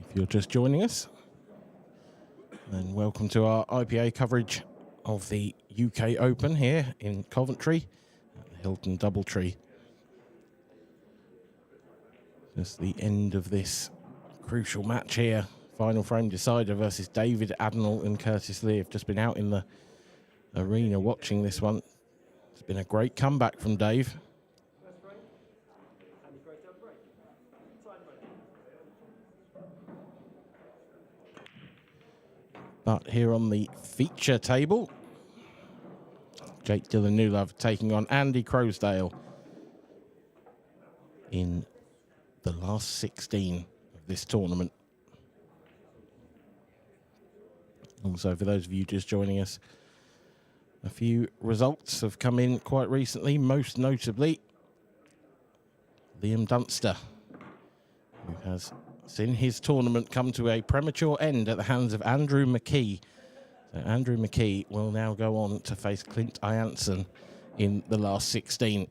If you're just joining us, then welcome to our IPA coverage of the UK Open here in Coventry at the Hilton Doubletree. Just the end of this crucial match here. Final frame decider versus David Adnall and Curtis Lee. I've just been out in the arena watching this one. It's been a great comeback from Dave. But here on the feature table, Jake Dillon Newlove taking on Andy Crowsdale in the last 16 of this tournament. Also, for those of you just joining us, a few results have come in quite recently, most notably Liam Dunster, who has seen his tournament come to a premature end at the hands of Andrew McKee. So Andrew McKee will now go on to face Clint Ianson in the last 16.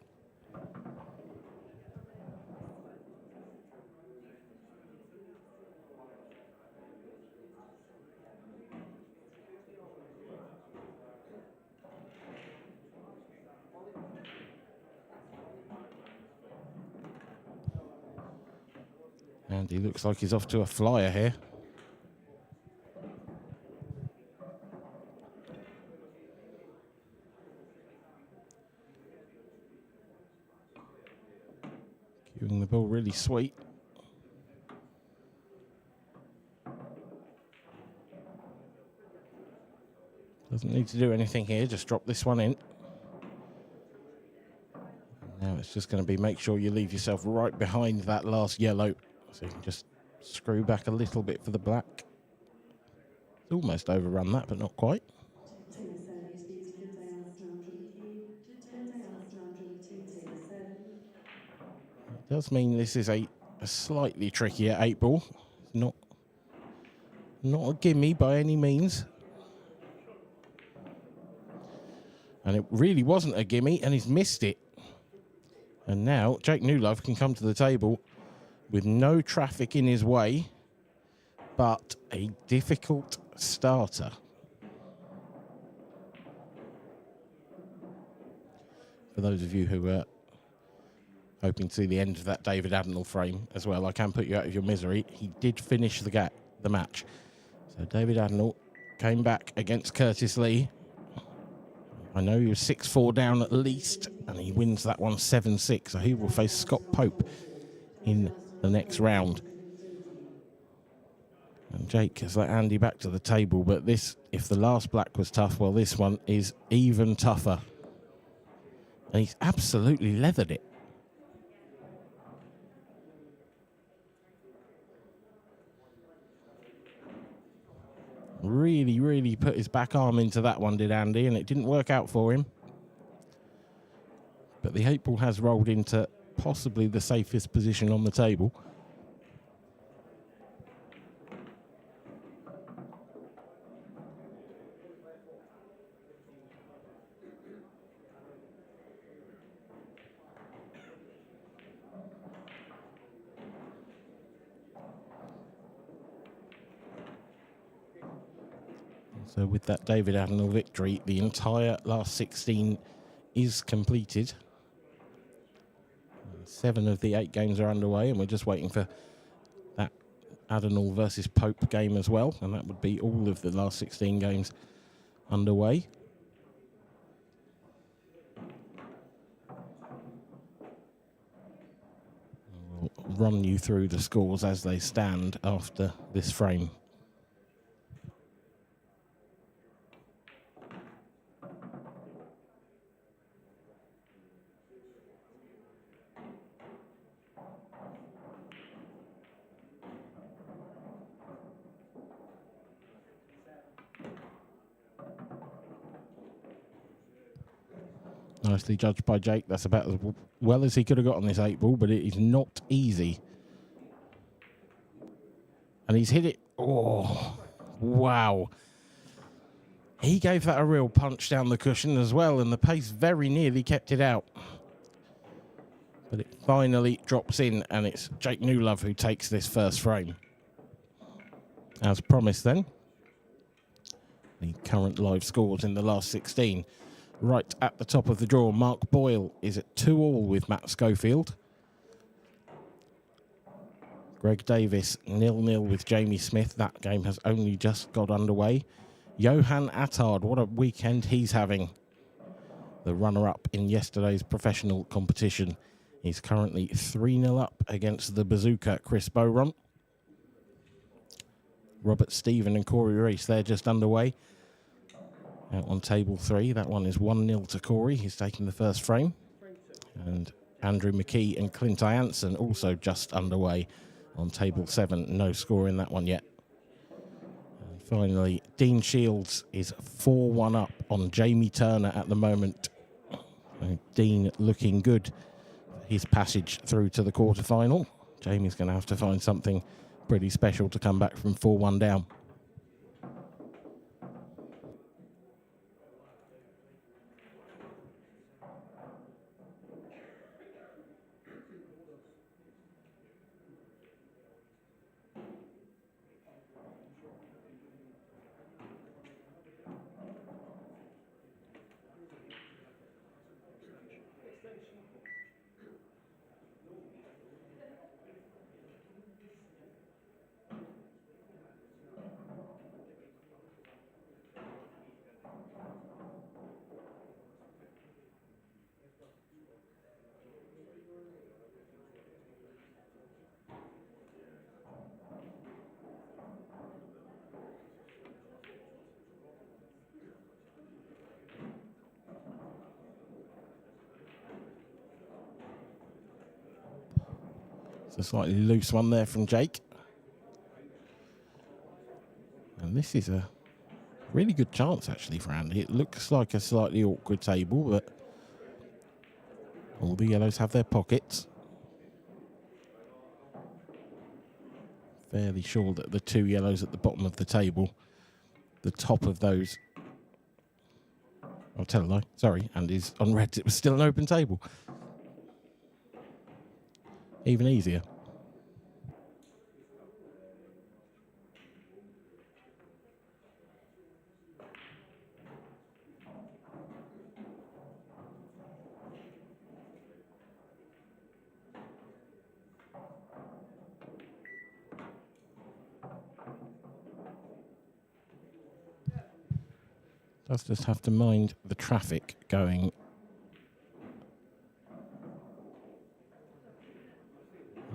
And he looks like he's off to a flyer here. Cueing the ball really sweet. Doesn't need to do anything here, just drop this one in. Now it's just going to be make sure you leave yourself right behind that last yellow. So you can just screw back a little bit for the black. It's almost overrun that, but not quite. It does mean this is a slightly trickier 8-ball. Not a gimme by any means. And it really wasn't a gimme, and he's missed it. And now Jake Newlove can come to the table with no traffic in his way, but a difficult starter. For those of you who are hoping to see the end of that David Adnall frame as well, I can put you out of your misery. He did finish the match. So David Adnall came back against Curtis Lee. I know he was 6-4 down at least, and he wins that one 7-6. So he will face Scott Pope in the next round. And Jake has let Andy back to the table, but this, if the last black was tough, well, this one is even tougher. And he's absolutely leathered it. Really, really put his back arm into that one, did Andy, and it didn't work out for him. But the 8-ball has rolled into possibly the safest position on the table. So with that David Adnall victory, the entire last 16 is completed. 7 of the 8 games are underway, and we're just waiting for that Adnall versus Pope game as well, and that would be all of the last 16 games underway. We'll run you through the scores as they stand after this frame. Nicely judged by Jake. That's about as well as he could have got on this 8-ball, but it is not easy. And he's hit it. Oh, wow. He gave that a real punch down the cushion as well, and the pace very nearly kept it out. But it finally drops in, and it's Jake Newlove who takes this first frame. As promised then, the current live scores in the last 16. Right at the top of the draw, Mark Boyle is at 2-all with Matt Schofield. Greg Davis 0-0 with Jamie Smith. That game has only just got underway. Johan Attard, what a weekend he's having. The runner-up in yesterday's professional competition. He's currently 3-0 up against the bazooka Chris Beauront. Robert Stephen and Corey Reese, they're just underway. Out on table 3, that one is 1-0 to Corey. He's taking the first frame. And Andrew McKee and Clint Ianson also just underway on table 7. No score in that one yet. And finally, Dean Shields is 4-1 up on Jamie Turner at the moment. And Dean looking good for his passage through to the quarterfinal. Jamie's going to have to find something pretty special to come back from 4-1 down. A slightly loose one there from Jake. And this is a really good chance, actually, for Andy. It looks like a slightly awkward table, but all the yellows have their pockets. Fairly sure that the 2 yellows at the bottom of the table, the top of those... I'll tell a lie. Sorry, Andy's on reds. It was still an open table. Even easier. Does just have to mind the traffic going.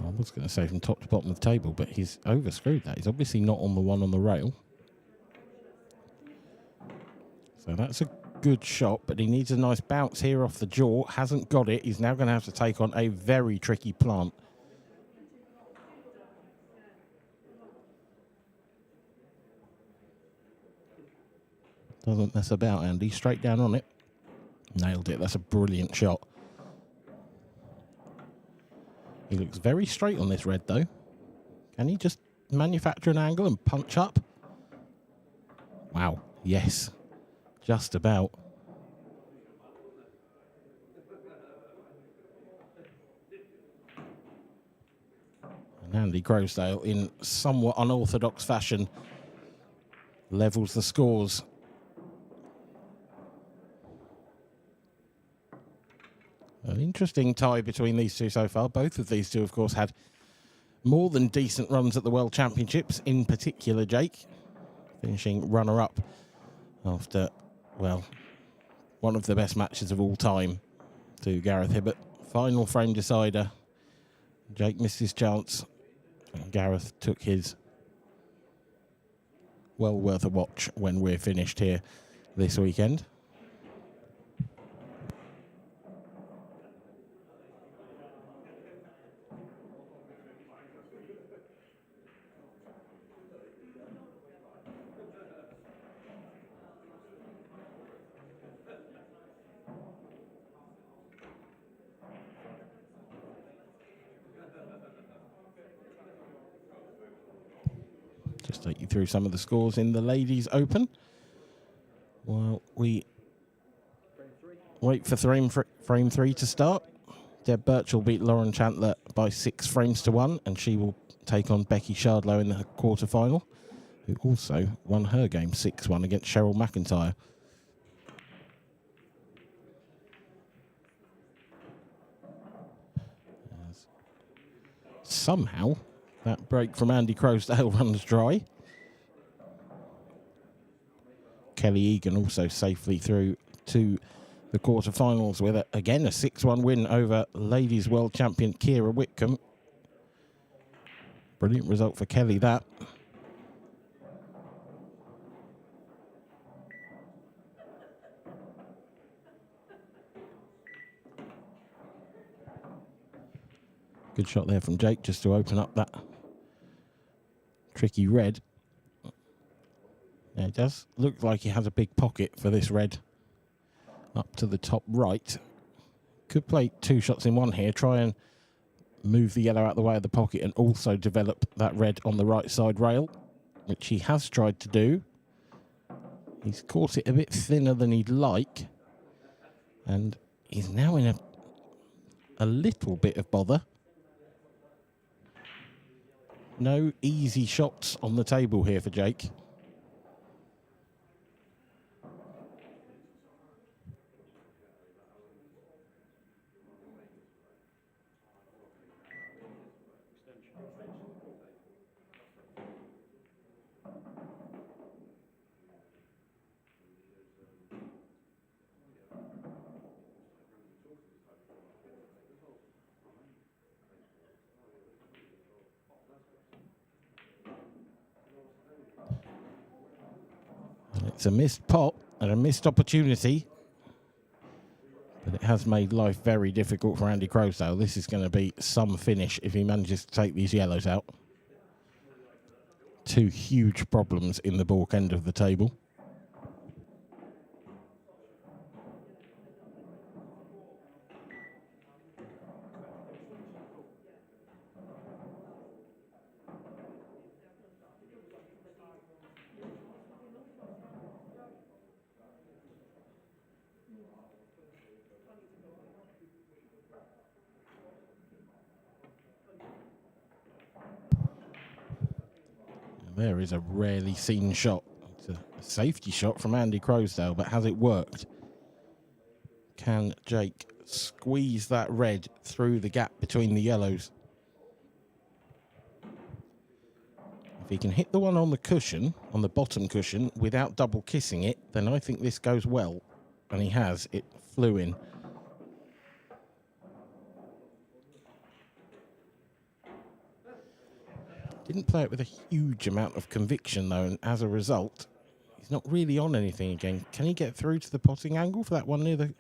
I was going to say from top to bottom of the table, but he's overscrewed that. He's obviously not on the one on the rail. So that's a good shot, but he needs a nice bounce here off the jaw. Hasn't got it. He's now going to have to take on a very tricky plant. Doesn't mess about, Andy. Straight down on it. Nailed it. That's a brilliant shot. He looks very straight on this red, though. Can he just manufacture an angle and punch up? Wow. Yes. Just about. And Andy Grosedale, in somewhat unorthodox fashion, levels the scores. An interesting tie between these two so far. Both of these two, of course, had more than decent runs at the World Championships, in particular Jake, finishing runner-up after, well, one of the best matches of all time to Gareth Hibbert. Final frame decider. Jake missed his chance, and Gareth took his. Well worth a watch when we're finished here this weekend. Just take you through some of the scores in the Ladies Open while we wait for frame 3 to start. Deb Birchall beat Lauren Chandler by 6 frames to 1, and she will take on Becky Shardlow in the quarterfinal. who also won her game 6-1 against Cheryl McIntyre. Somehow, that break from Andy Croasdale runs dry. Kelly Egan also safely through to the quarterfinals with, again, a 6-1 win over ladies world champion Kira Whitcomb. Brilliant result for Kelly, that. Good shot there from Jake just to open up that tricky red. Yeah, it does look like he has a big pocket for this red up to the top right. Could play 2 shots in one here, try and move the yellow out of the way of the pocket and also develop that red on the right side rail, which he has tried to do. He's caught it a bit thinner than he'd like, and he's now in a little bit of bother. No easy shots on the table here for Jake. It's a missed pot and a missed opportunity, but it has made life very difficult for Andy Croasdale. This is going to be some finish if he manages to take these yellows out. 2 huge problems in the baulk end of the table. There is a rarely seen shot. It's a safety shot from Andy Croasdale, but has it worked? Can Jake squeeze that red through the gap between the yellows? If he can hit the one on the cushion, on the bottom cushion, without double kissing it, then I think this goes well. And he has. It flew in. Didn't play it with a huge amount of conviction, though, and as a result, he's not really on anything again. Can he get through to the potting angle for that one near the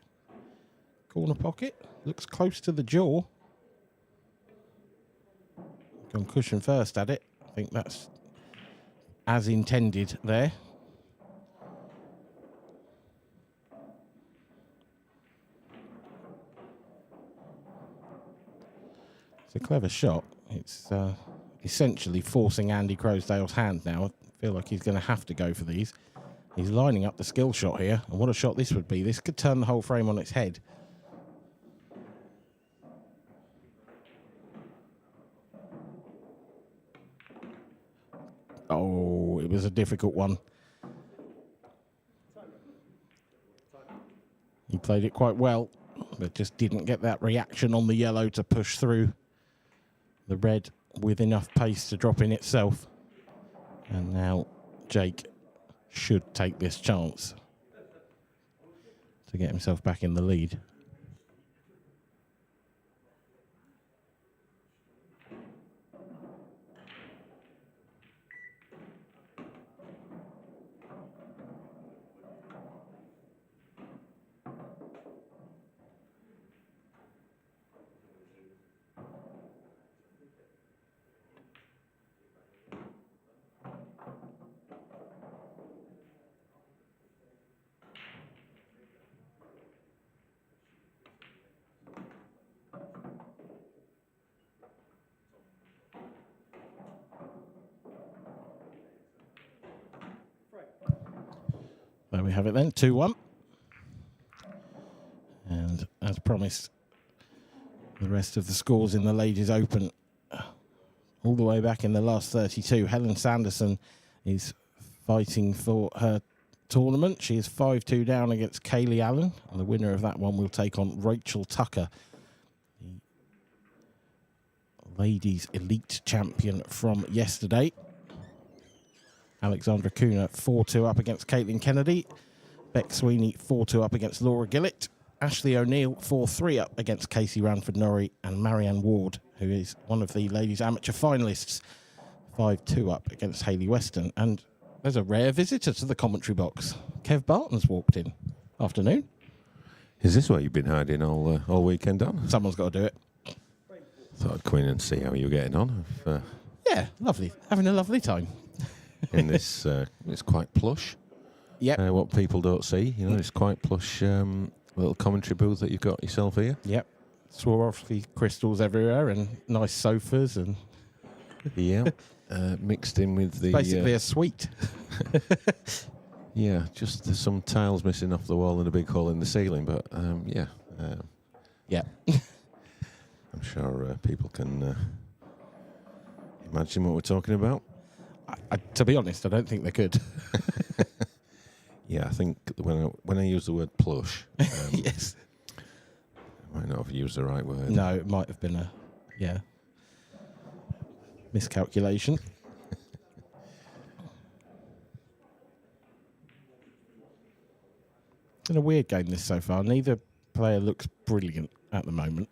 corner pocket? Looks close to the jaw. Gone cushion first at it. I think that's as intended there. It's a clever shot. It's essentially forcing Andy Croasdale's hand now. I feel like he's going to have to go for these. He's lining up the skill shot here, and what a shot this would be. This could turn the whole frame on its head. Oh, it was a difficult one. He played it quite well, but just didn't get that reaction on the yellow to push through the red with enough pace to drop in itself. And now Jake should take this chance to get himself back in the lead. There we have it then, 2-1. And as promised, the rest of the scores in the Ladies Open all the way back in the last 32. Helen Sanderson is fighting for her tournament. She is 5-2 down against Kaylee Allen, and the winner of that one will take on Rachel Tucker, the ladies elite champion from yesterday. Alexandra Kuna 4-2 up against Caitlin Kennedy. Beck Sweeney 4-2 up against Laura Gillett. Ashley O'Neill 4-3 up against Casey Ranford-Norrie, and Marianne Ward, who is one of the ladies amateur finalists, 5-2 up against Hayley Weston. And there's a rare visitor to the commentary box. Kev Barton's walked in. Afternoon. Is this where you've been hiding all weekend on? Someone's got to do it. Thought I'd come in and see how you're getting on. Yeah, lovely. Having a lovely time. In this, it's quite plush. Yep. What people don't see, it's quite plush little commentary booth that you've got yourself here. Yep. Swarovski crystals everywhere and nice sofas and... Yeah. Mixed in with the... Basically a suite. Yeah, just some tiles missing off the wall and a big hole in the ceiling, but yeah. Yeah. I'm sure people can imagine what we're talking about. To be honest, I don't think they could. Yeah, I think when I use the word plush, yes, I might not have used the right word. No, it might have been a miscalculation. It's been a weird game this so far. Neither player looks brilliant at the moment.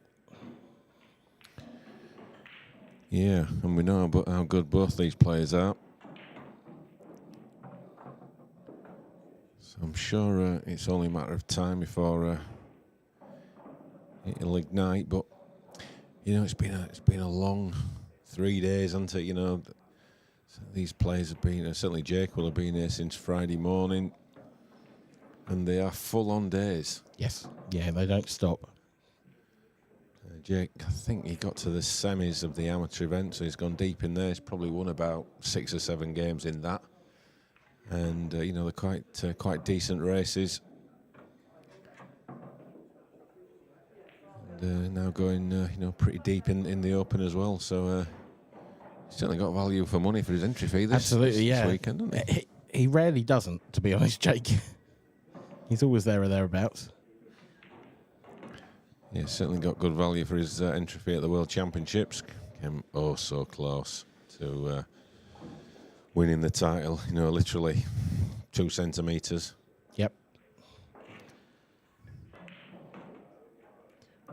Yeah, and we know how good both these players are. So I'm sure it's only a matter of time before it'll ignite. But it's been a long 3 days, hasn't it? These players have been. Certainly, Jake will have been here since Friday morning, and they are full-on days. Yes. Yeah, they don't stop. Jake, I think he got to the semis of the amateur event, so he's gone deep in there. He's probably won about 6 or 7 games in that, and they're quite decent races. And now going pretty deep in the Open as well. So he's certainly got value for money for his entry fee this weekend, doesn't he? He rarely doesn't, to be honest, Jake. He's always there or thereabouts. Yeah, certainly got good value for his entry fee at the World Championships. Came so close to winning the title. Literally 2 centimetres. Yep.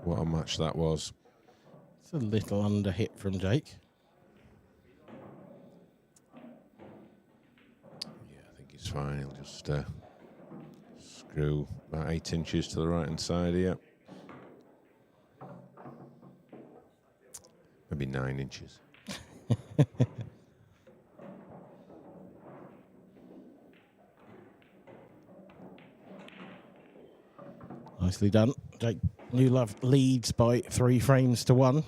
What a match that was. It's a little under hit from Jake. Yeah, I think he's fine. He'll just screw about 8 inches to the right-hand side here. Maybe 9 inches. Nicely done. Jake Newlove leads by 3 frames to 1.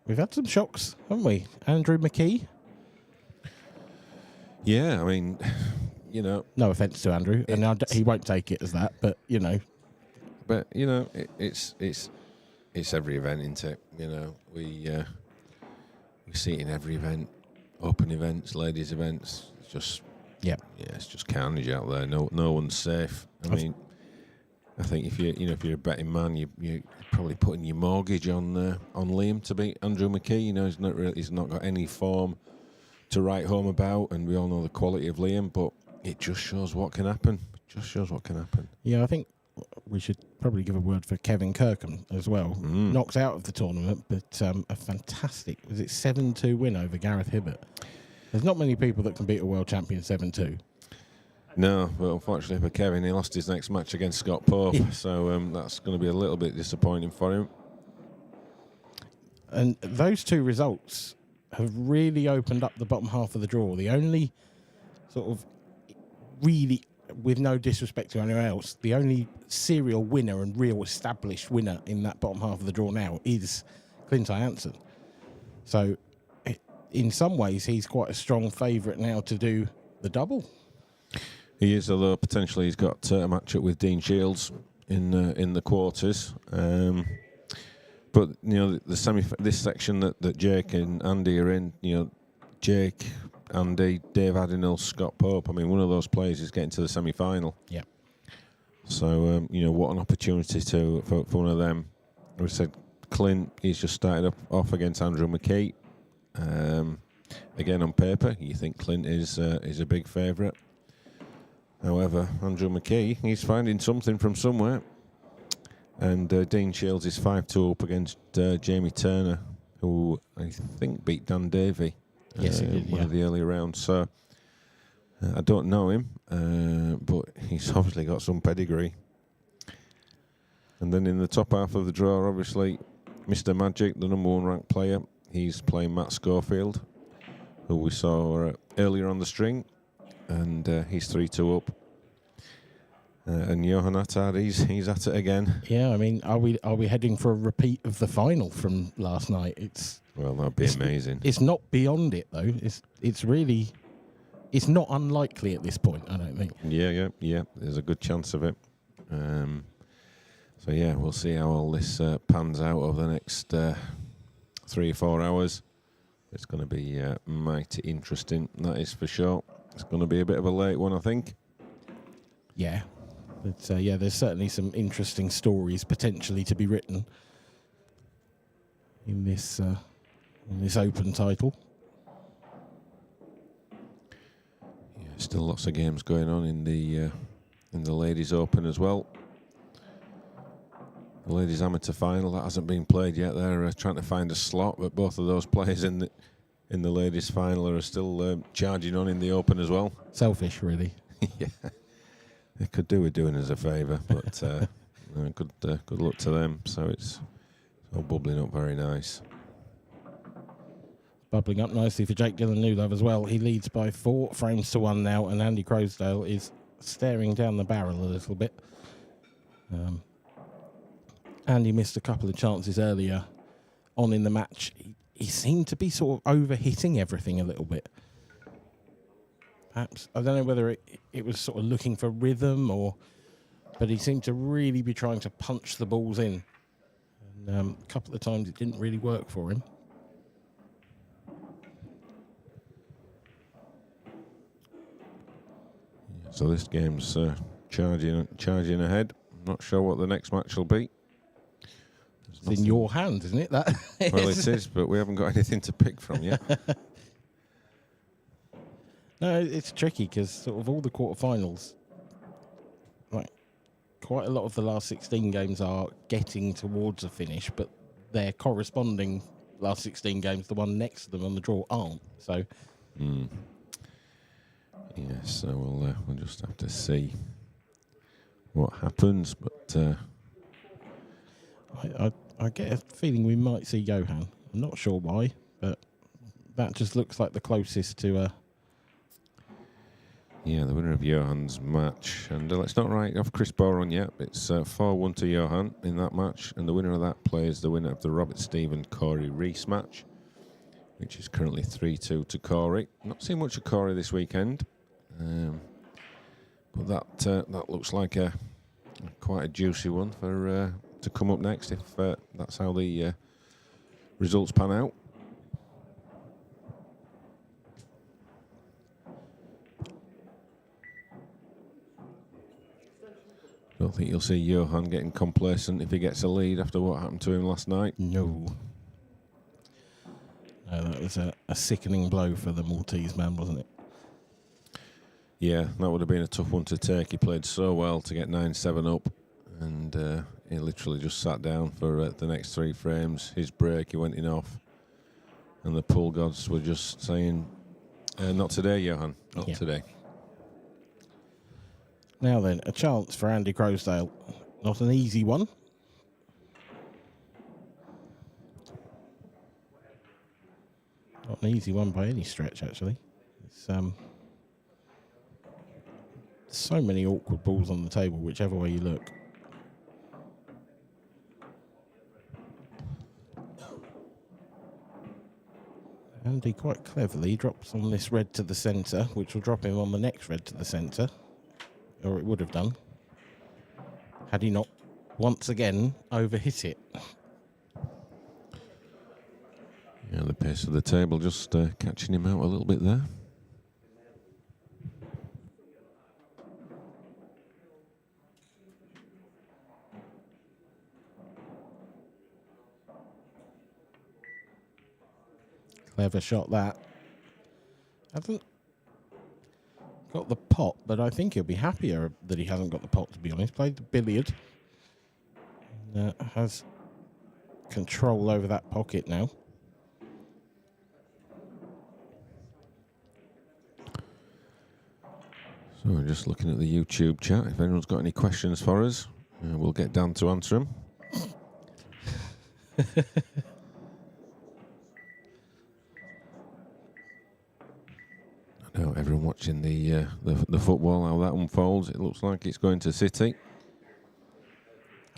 We've had some shocks, haven't we? Andrew McKee. Yeah, I mean, No offence to Andrew, and he won't take it as that, but But it's every event, isn't it? We see it in every event, open events, ladies events. It's just it's just carnage out there. No one's safe. I mean, I think if you're a betting man, you're probably putting your mortgage on Liam to beat Andrew McKee. He's not got any form to write home about, and we all know the quality of Liam, but it just shows what can happen. Yeah, I think we should probably give a word for Kevin Kirkham as well. Knocked out of the tournament, but a fantastic, was it 7-2 win over Gareth Hibbert? There's not many people that can beat a world champion 7-2. No, but unfortunately for Kevin, he lost his next match against Scott Pope, so that's going to be a little bit disappointing for him. And those 2 results have really opened up the bottom half of the draw. The only sort of really, with no disrespect to anyone else, the only serial winner and real established winner in that bottom half of the draw now is Clint Ianson. So in some ways, he's quite a strong favourite now to do the double. He is, although potentially he's got a matchup with Dean Shields in the quarters. But this section that Jake and Andy are in, Jake, Andy, Dave Addinall, Scott Pope. I mean, one of those players is getting to the semi-final. Yeah. So what an opportunity for one of them. We said Clint. He's just started off against Andrew McKee. Again, on paper, you think Clint is a big favourite. However, Andrew McKee, he's finding something from somewhere. And Dean Shields is 5-2 up against Jamie Turner, who I think beat Dan Davey. Yes, he did, one of the earlier rounds. So I don't know him, but he's obviously got some pedigree. And then in the top half of the draw, obviously, Mr. Magic, the number 1 ranked player, he's playing Matt Schofield, who we saw earlier on the string, and he's 3-2 up. And Johan Attard, he's at it again. Yeah, I mean, are we heading for a repeat of the final from last night? Well, that'd be amazing. It's not beyond it though. It's not unlikely at this point, I don't think. Yeah. There's a good chance of it. So yeah, we'll see how all this pans out over the next 3 or 4 hours. It's going to be mighty interesting, that is for sure. It's going to be a bit of a late one, I think. Yeah. But there's certainly some interesting stories potentially to be written in this Open title. Yeah, still lots of games going on in the Ladies Open as well. The Ladies Amateur Final, that hasn't been played yet. They're trying to find a slot, but both of those players in the Ladies Final are still charging on in the Open as well. Selfish, really. Yeah. They could do with doing us a favour, but good luck to them. So it's all bubbling up very nice. Bubbling up nicely for Jake Dillon Newlove as well. He leads by 4 frames to 1 now, and Andy Croasdale is staring down the barrel a little bit. Andy missed a couple of chances earlier on in the match. He seemed to be sort of over-hitting everything a little bit. Perhaps, I don't know whether it was sort of looking for rhythm but he seemed to really be trying to punch the balls in. And a couple of times it didn't really work for him. So this game's charging ahead. I'm not sure what the next match will be. It's in your hands, isn't it? That well, it is, but we haven't got anything to pick from yet. No, it's tricky because sort of all the quarterfinals, like quite a lot of the last 16 games are getting towards a finish, but their corresponding last 16 games, the one next to them on the draw, aren't. So, yes, so we'll just have to see what happens. But I get a feeling we might see Johan. I'm not sure why, but that just looks like the closest to yeah, the winner of Johan's match. And let's not write off Chris Boron yet. It's 4-1 to Johan in that match. And the winner of that plays the winner of the Robert Stephen Corey Rees match, which is currently 3-2 to Corey. Not seen much of Corey this weekend. But that looks like quite a juicy one for to come up next if that's how the results pan out. Don't think you'll see Johan getting complacent if he gets a lead after what happened to him last night. No, that was a sickening blow for the Maltese man, wasn't it? Yeah, that would have been a tough one to take. He played so well to get 9-7 up, and he literally just sat down for the next 3 frames. His break, he went in off, and the pool gods were just saying, not today, Johan, not today. Now then, a chance for Andy Croasdale. Not an easy one. Not an easy one by any stretch, actually. It's so many awkward balls on the table, whichever way you look. Andy quite cleverly drops on this red to the centre, which will drop him on the next red to the centre. Or it would have done, had he not once again overhit it. Yeah, the pace of the table just catching him out a little bit there. Clever shot that. Hasn't got the pot, but I think he'll be happier that he hasn't got the pot, to be honest. Played the billiard. Has control over that pocket now. So we're just looking at the YouTube chat. If anyone's got any questions for us, we'll get Dan to answer them. I know everyone watching the football, how that unfolds. It looks like it's going to City.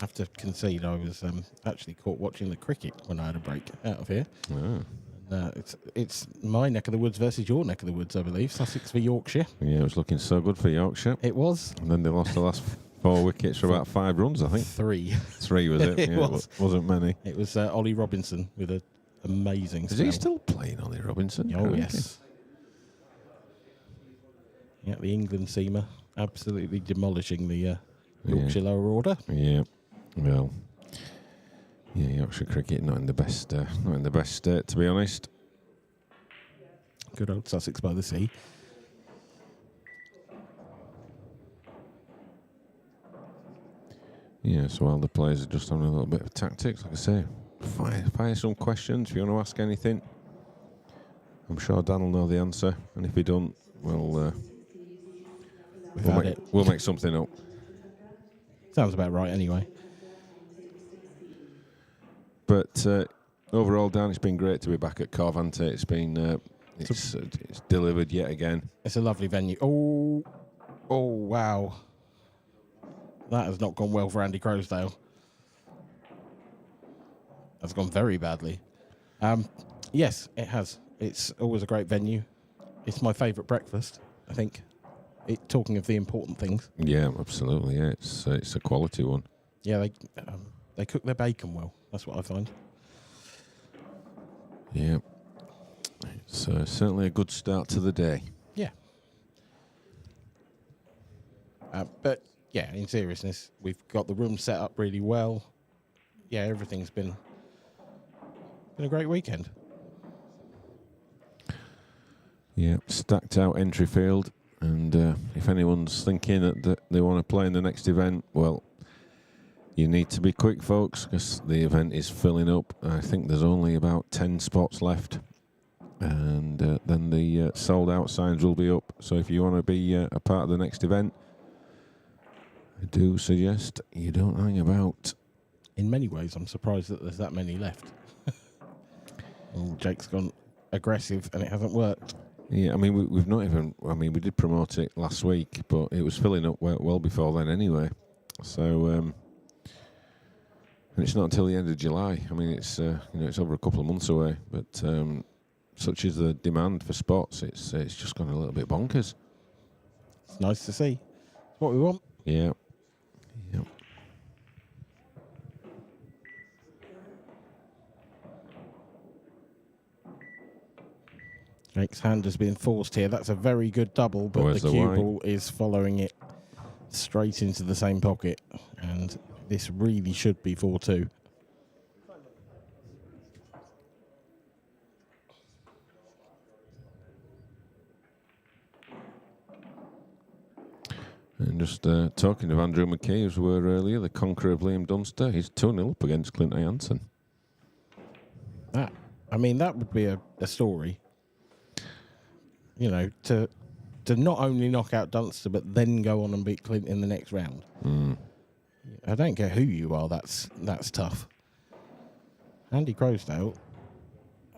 I have to concede, I was actually caught watching the cricket when I had a break out of here. Oh. It's my neck of the woods versus your neck of the woods, I believe. Sussex v Yorkshire. Yeah, it was looking so good for Yorkshire. It was. And then they lost the last 4 wickets for about 5 runs, I think. 3. 3 was it? It Yeah, was. It wasn't many. It was Ollie Robinson with an amazing Is he still playing, Ollie Robinson? Oh, yes. Yeah, the England seamer absolutely demolishing the Yorkshire lower order. Yeah. Well, yeah, Yorkshire cricket not in the best state, to be honest. Good old Sussex by the sea. Yeah, so while the players are just having a little bit of tactics, like I say, fire some questions if you want to ask anything. I'm sure Dan will know the answer, and if he don't, we'll make something up. Sounds about right anyway. But overall, Dan, it's been great to be back at Coventry. It's been it's delivered yet again. It's a lovely venue. Oh, wow. That has not gone well for Andy Croasdale. That's gone very badly. Yes, it has. It's always a great venue. It's my favourite breakfast, I think. Talking of the important things. Yeah, absolutely. Yeah, it's a quality one. Yeah, they cook their bacon well. That's what I find. Yeah. It's certainly a good start to the day. Yeah. But, yeah, in seriousness, we've got the room set up really well. Yeah, everything's been a great weekend. Yeah, stacked out entry field. And if anyone's thinking that they want to play in the next event, well, you need to be quick, folks, because the event is filling up. I think there's only about 10 spots left. And then the sold-out signs will be up. So if you want to be a part of the next event, I do suggest you don't hang about. In many ways, I'm surprised that there's that many left. Jake's gone aggressive, and it hasn't worked. Yeah, I mean, we've not even... I mean, we did promote it last week, but it was filling up well before then anyway. So... and it's not until the end of July. I mean, it's it's over a couple of months away. But such is the demand for spots, it's just gone a little bit bonkers. It's nice to see. It's what we want. Yeah. Yeah. Jake's hand has been forced here. That's a very good double, but the cue ball is following it straight into the same pocket, and this really should be 4-2. And just talking of Andrew McKay, as we were earlier, the conqueror of Liam Dunster, he's 2-0 up against Clint Ianson. That would be a story. You know, to not only knock out Dunster, but then go on and beat Clint in the next round. Mm. I don't care who you are, that's tough. Andy Croasdale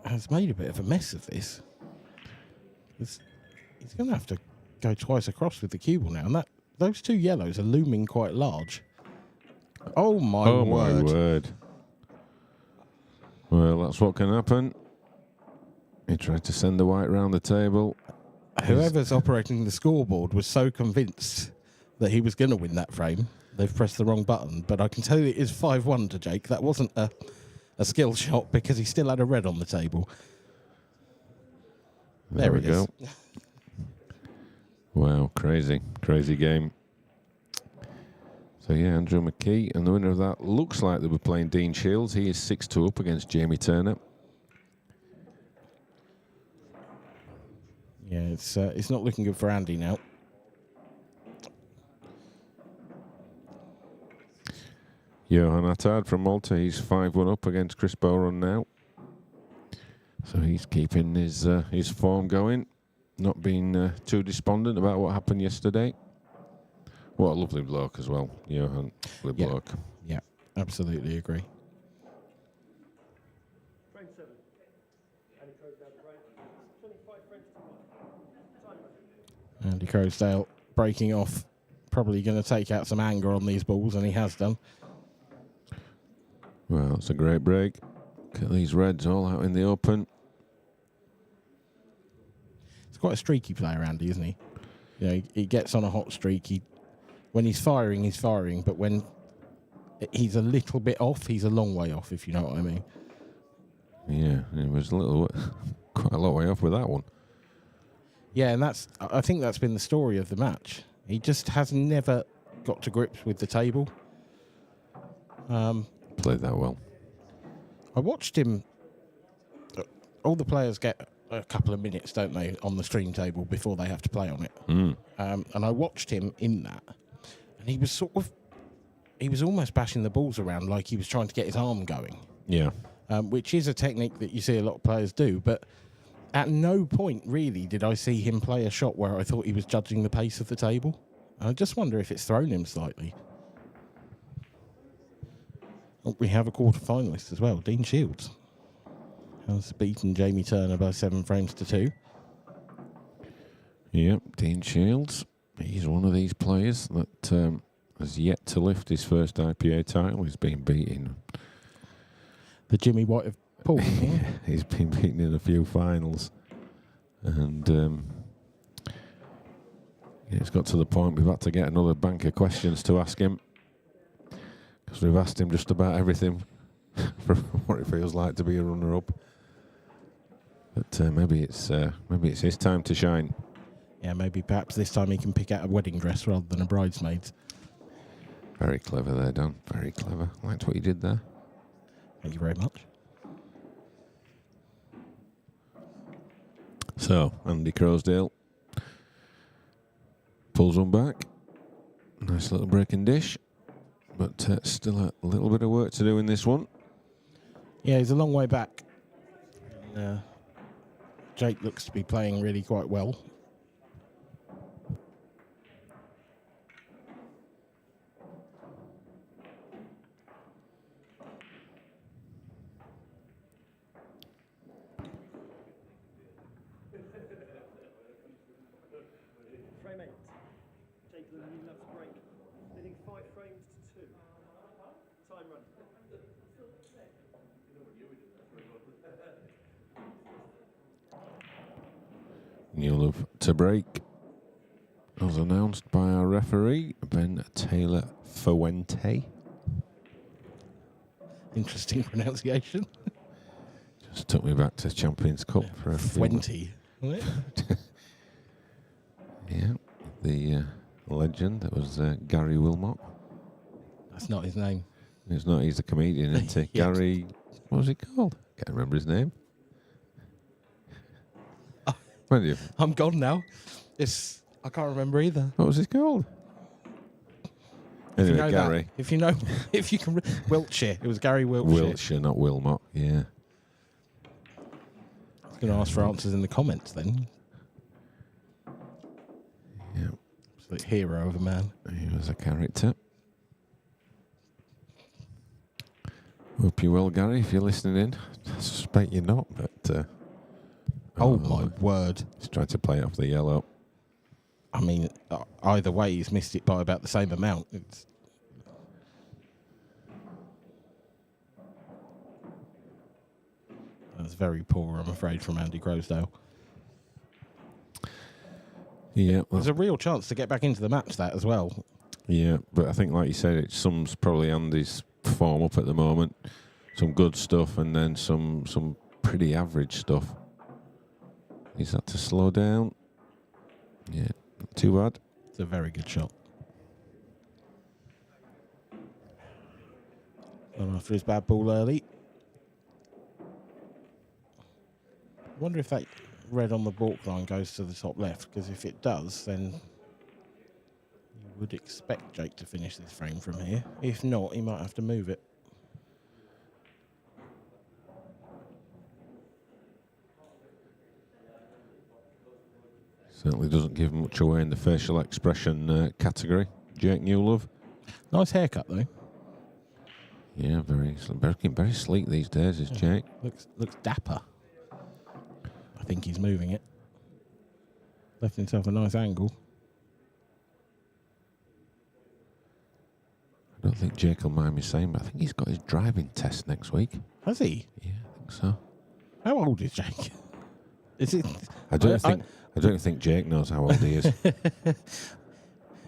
has made a bit of a mess of this. He's going to have to go twice across with the cue ball now, and those 2 yellows are looming quite large. Oh my word. Well, that's what can happen. He tried to send the white round the table. Whoever's operating the scoreboard was so convinced that he was going to win that frame, they've pressed the wrong button. But I can tell you it is 5-1 to Jake. That wasn't a a skill shot because he still had a red on the table. There we it is. go. Wow, crazy game. So yeah, Andrew McKee, and the winner of that looks like they were playing Dean Shields. He is 6-2 up against Jamie Turner. Yeah, it's not looking good for Andy now. Johan Attard from Malta, he's 5-1 up against Chris Boron now. So he's keeping his form going, not being too despondent about what happened yesterday. What a lovely bloke as well, Johan. Lovely bloke. Yeah, absolutely agree. Frame 7. Andy Crowsdale to break. 25 frames to 1. Time run. Andy Crowsdale breaking off, probably going to take out some anger on these balls, and he has done. Well, it's a great break. Look at these reds all out in the open. He's quite a streaky player, Andy, isn't he? You know, he gets on a hot streak. When he's firing, but when he's a little bit off, he's a long way off, if you know what I mean. Yeah, it was quite a long way off with that one. Yeah, and I think that's been the story of the match. He just has never got to grips with the table. Played that well. I watched him. All the players get a couple of minutes, don't they, on the stream table before they have to play on it. And I watched him in that, and he was almost bashing the balls around like he was trying to get his arm going. Yeah. Which is a technique that you see a lot of players do, but at no point really did I see him play a shot where I thought he was judging the pace of the table. And I just wonder if it's thrown him slightly. Oh, we have a quarter-finalist as well, Dean Shields. Has beaten Jamie Turner by 7 frames to 2. Yep, Dean Shields. He's one of these players that has yet to lift his first IPA title. He's been beaten. The Jimmy White of Paul. Yeah, he's been beaten in a few finals. And it's got to the point we've had to get another bank of questions to ask him. Because we've asked him just about everything from what it feels like to be a runner-up. But maybe it's his time to shine. Yeah, maybe perhaps this time he can pick out a wedding dress rather than a bridesmaid's. Very clever there, Dan. Very clever. Liked what you did there. Thank you very much. So, Andy Crowsdale pulls one back. Nice little breaking dish. But still a little bit of work to do in this one. Yeah, he's a long way back. Jake looks to be playing really quite well. Frame 8. Take the Newlove to break. Leading 5 frames to 2. Time run. Newlove to break. As announced by our referee, Ben Taylor Fuente. Interesting pronunciation. Just took me back to Champions Cup for a few. Fuente. Yeah, the legend that was Gary Wilmot. That's not his name. It's not. He's a comedian, isn't he? Yes. Gary. What was he called? Can't remember his name. When do you? I'm gone now. I can't remember either. What was he called? Anyway, if you know Gary. That, if you know, if you can, Wiltshire. It was Gary Wiltshire. Wiltshire, not Wilmot. Yeah. I was going to ask for answers in the comments then. Yeah. Absolute hero of a man. He was a character. Hope you're well, Gary, if you're listening in. I suspect you're not, but... oh, my word. He's tried to play off the yellow. I mean, either way, he's missed it by about the same amount. That's very poor, I'm afraid, from Andy Crowsdale. Yeah. Well, there's a real chance to get back into the match, that as well. Yeah, but I think, like you said, it sums probably Andy's form up at the moment. some good stuff and then some pretty average stuff. Is that to slow down? Yeah, not too bad. It's a very good shot. And after his bad ball early. I wonder if that red on the balk line goes to the top left, because if it does, then you would expect Jake to finish this frame from here. If not, he might have to move it. Certainly doesn't give much away in the facial expression category. Jake Newlove. Nice haircut, though. Yeah, very sleek these days, is Jake. Looks dapper. I think he's moving it. Left himself a nice angle. I don't think Jake will mind me saying, but I think he's got his driving test next week. Has he? Yeah, I think so. How old is Jake? Is it? I don't think Jake knows how old he is.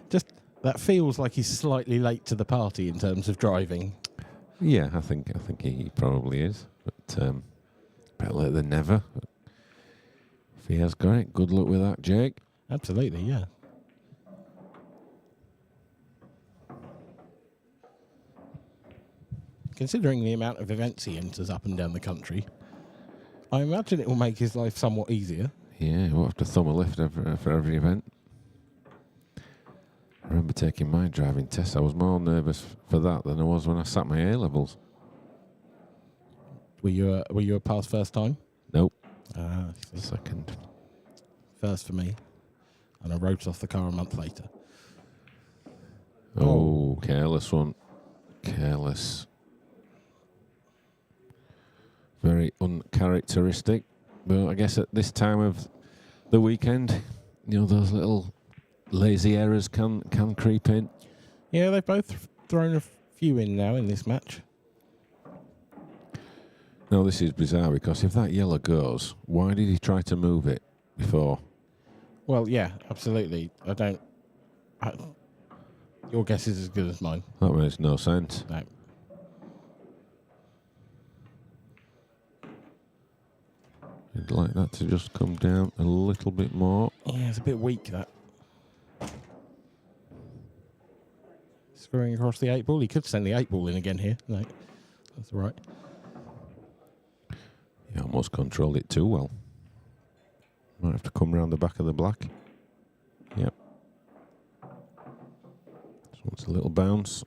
Just that feels like he's slightly late to the party in terms of driving. Yeah, I think he probably is, but better late than never. But if he has got it, good luck with that, Jake. Absolutely, yeah. Considering the amount of events he enters up and down the country, I imagine it will make his life somewhat easier. Yeah, you won't have to thumb a lift for every event. I remember taking my driving test. I was more nervous for that than I was when I sat my A-levels. Were you a pass first time? Nope. Second. First for me. And I wrote off the car a month later. Oh, careless one. Careless. Very uncharacteristic. But I guess at this time of the weekend, those little lazy errors can creep in. Yeah, they've both thrown a few in now in this match. No, this is bizarre because if that yellow goes, why did he try to move it before? Well, yeah, absolutely. Your guess is as good as mine. That makes no sense. No. You'd like that to just come down a little bit more. Yeah, it's a bit weak, that. Screwing across the 8 ball. He could send the 8 ball in again here. No, that's all right. He almost controlled it too well. Might have to come round the back of the black. Yep. Just wants a little bounce.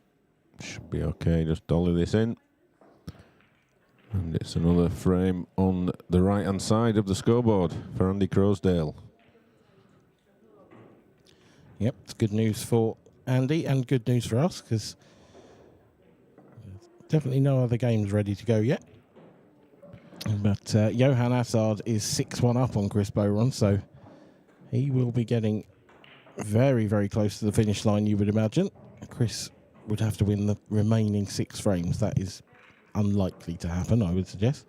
Should be okay. Just dolly this in. And it's another frame on the right-hand side of the scoreboard for Andy Crosdale. Yep, it's good news for Andy and good news for us because definitely no other games ready to go yet. But Johan Assad is 6-1 up on Chris Bowron, so he will be getting very, very close to the finish line, you would imagine. Chris would have to win the remaining 6 frames. That is unlikely to happen, I would suggest.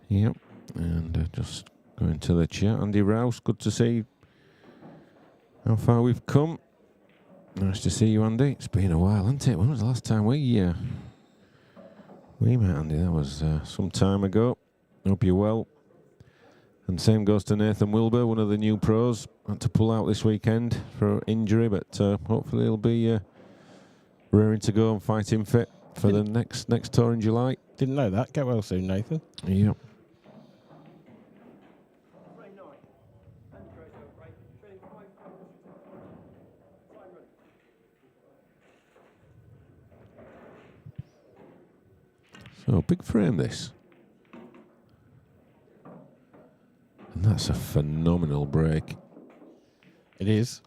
Yep, and just going to the chat. Andy Rouse, good to see how far we've come. Nice to see you, Andy. It's been a while, hasn't it? When was the last time we met, Andy? That was some time ago. Hope you're well. And same goes to Nathan Wilbur, one of the new pros. Had to pull out this weekend for injury, but hopefully he'll be raring to go and fighting fit for the next tour in July. Didn't know that. Get well soon, Nathan. Yep. So, big frame this. And that's a phenomenal break. It is.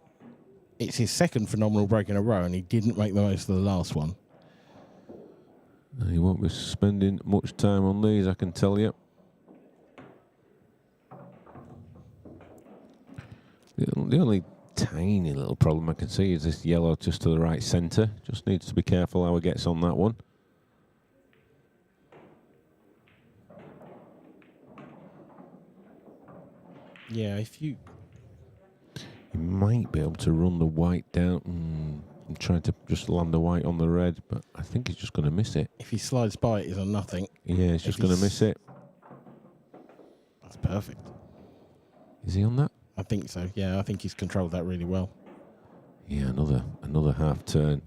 It's his second phenomenal break in a row, and he didn't make the most of the last one. He won't be spending much time on these, I can tell you. The only tiny little problem I can see is this yellow just to the right centre. Just needs to be careful how he gets on that one. Yeah, if you might be able to run the white down. and trying to just land the white on the red, but I think he's just going to miss it. If he slides by it, he's on nothing. Yeah, he's just going to miss it. That's perfect. Is he on that? I think so. Yeah, I think he's controlled that really well. Yeah, another half turn,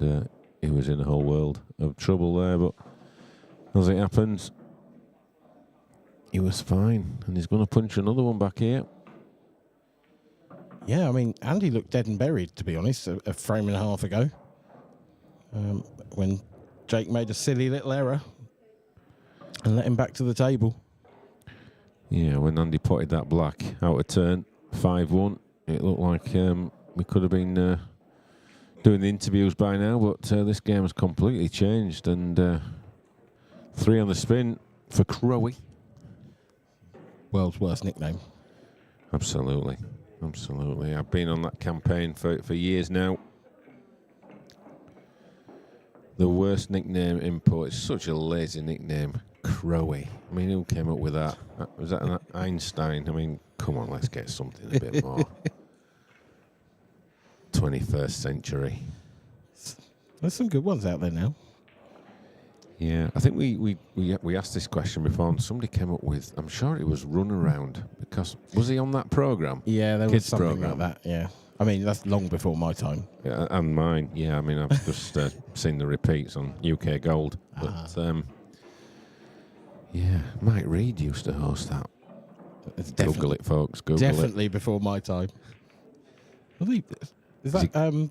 and he was in a whole world of trouble there. But as it happens, he was fine, and he's going to punch another one back here. Yeah, I mean, Andy looked dead and buried, to be honest, a frame and a half ago. When Jake made a silly little error and let him back to the table. Yeah, when Andy potted that black out of turn, 5-1, it looked like we could have been doing the interviews by now, but this game has completely changed, and 3 on the spin for Crowie. World's worst nickname. Absolutely. Absolutely. I've been on that campaign for years now. The worst nickname import is such a lazy nickname. Crowie. I mean, who came up with that? Was that an Einstein? I mean, come on, let's get something a bit more 21st century. There's some good ones out there now. Yeah, I think we asked this question before, and somebody came up with, I'm sure it was Run Around, because was he on that programme? Yeah, there was Kids something programme. like that, yeah. I mean, that's long before my time. Yeah, and mine, yeah. I mean, I've just seen the repeats on UK Gold. But, yeah, Mike Reid used to host that. Google it, folks, Google definitely before my time. Is that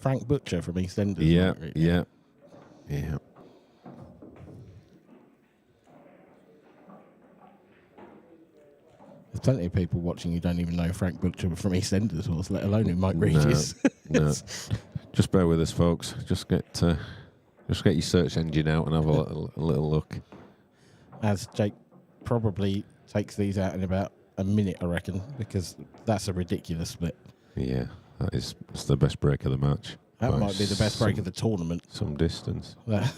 Frank Butcher from EastEnders? Yeah, yeah. There's plenty of people watching who don't even know Frank Butcher from EastEnders was, let alone who Mike Reid is. No. Just bear with us, folks. Just get your search engine out and have a little look. As Jake probably takes these out in about a minute, I reckon, because that's a ridiculous split. Yeah, it's the best break of the match. That might be the best break of the tournament. Some distance. I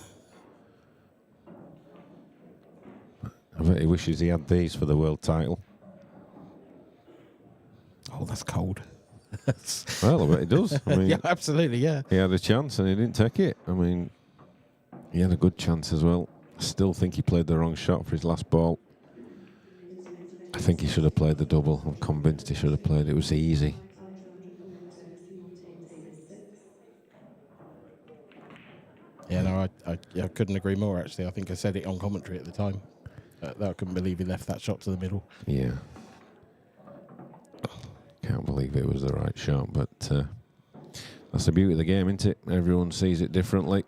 bet he wishes he had these for the world title. Oh, that's cold. Well, I bet he does. I mean, yeah, absolutely, yeah. He had a chance and he didn't take it. I mean, he had a good chance as well. I still think he played the wrong shot for his last ball. I think he should have played the double. I'm convinced he should have played it. It was easy. Yeah, no, I couldn't agree more, actually. I think I said it on commentary at the time. I couldn't believe he left that shot to the middle. Yeah. Can't believe it was the right shot, but that's the beauty of the game, isn't it? Everyone sees it differently.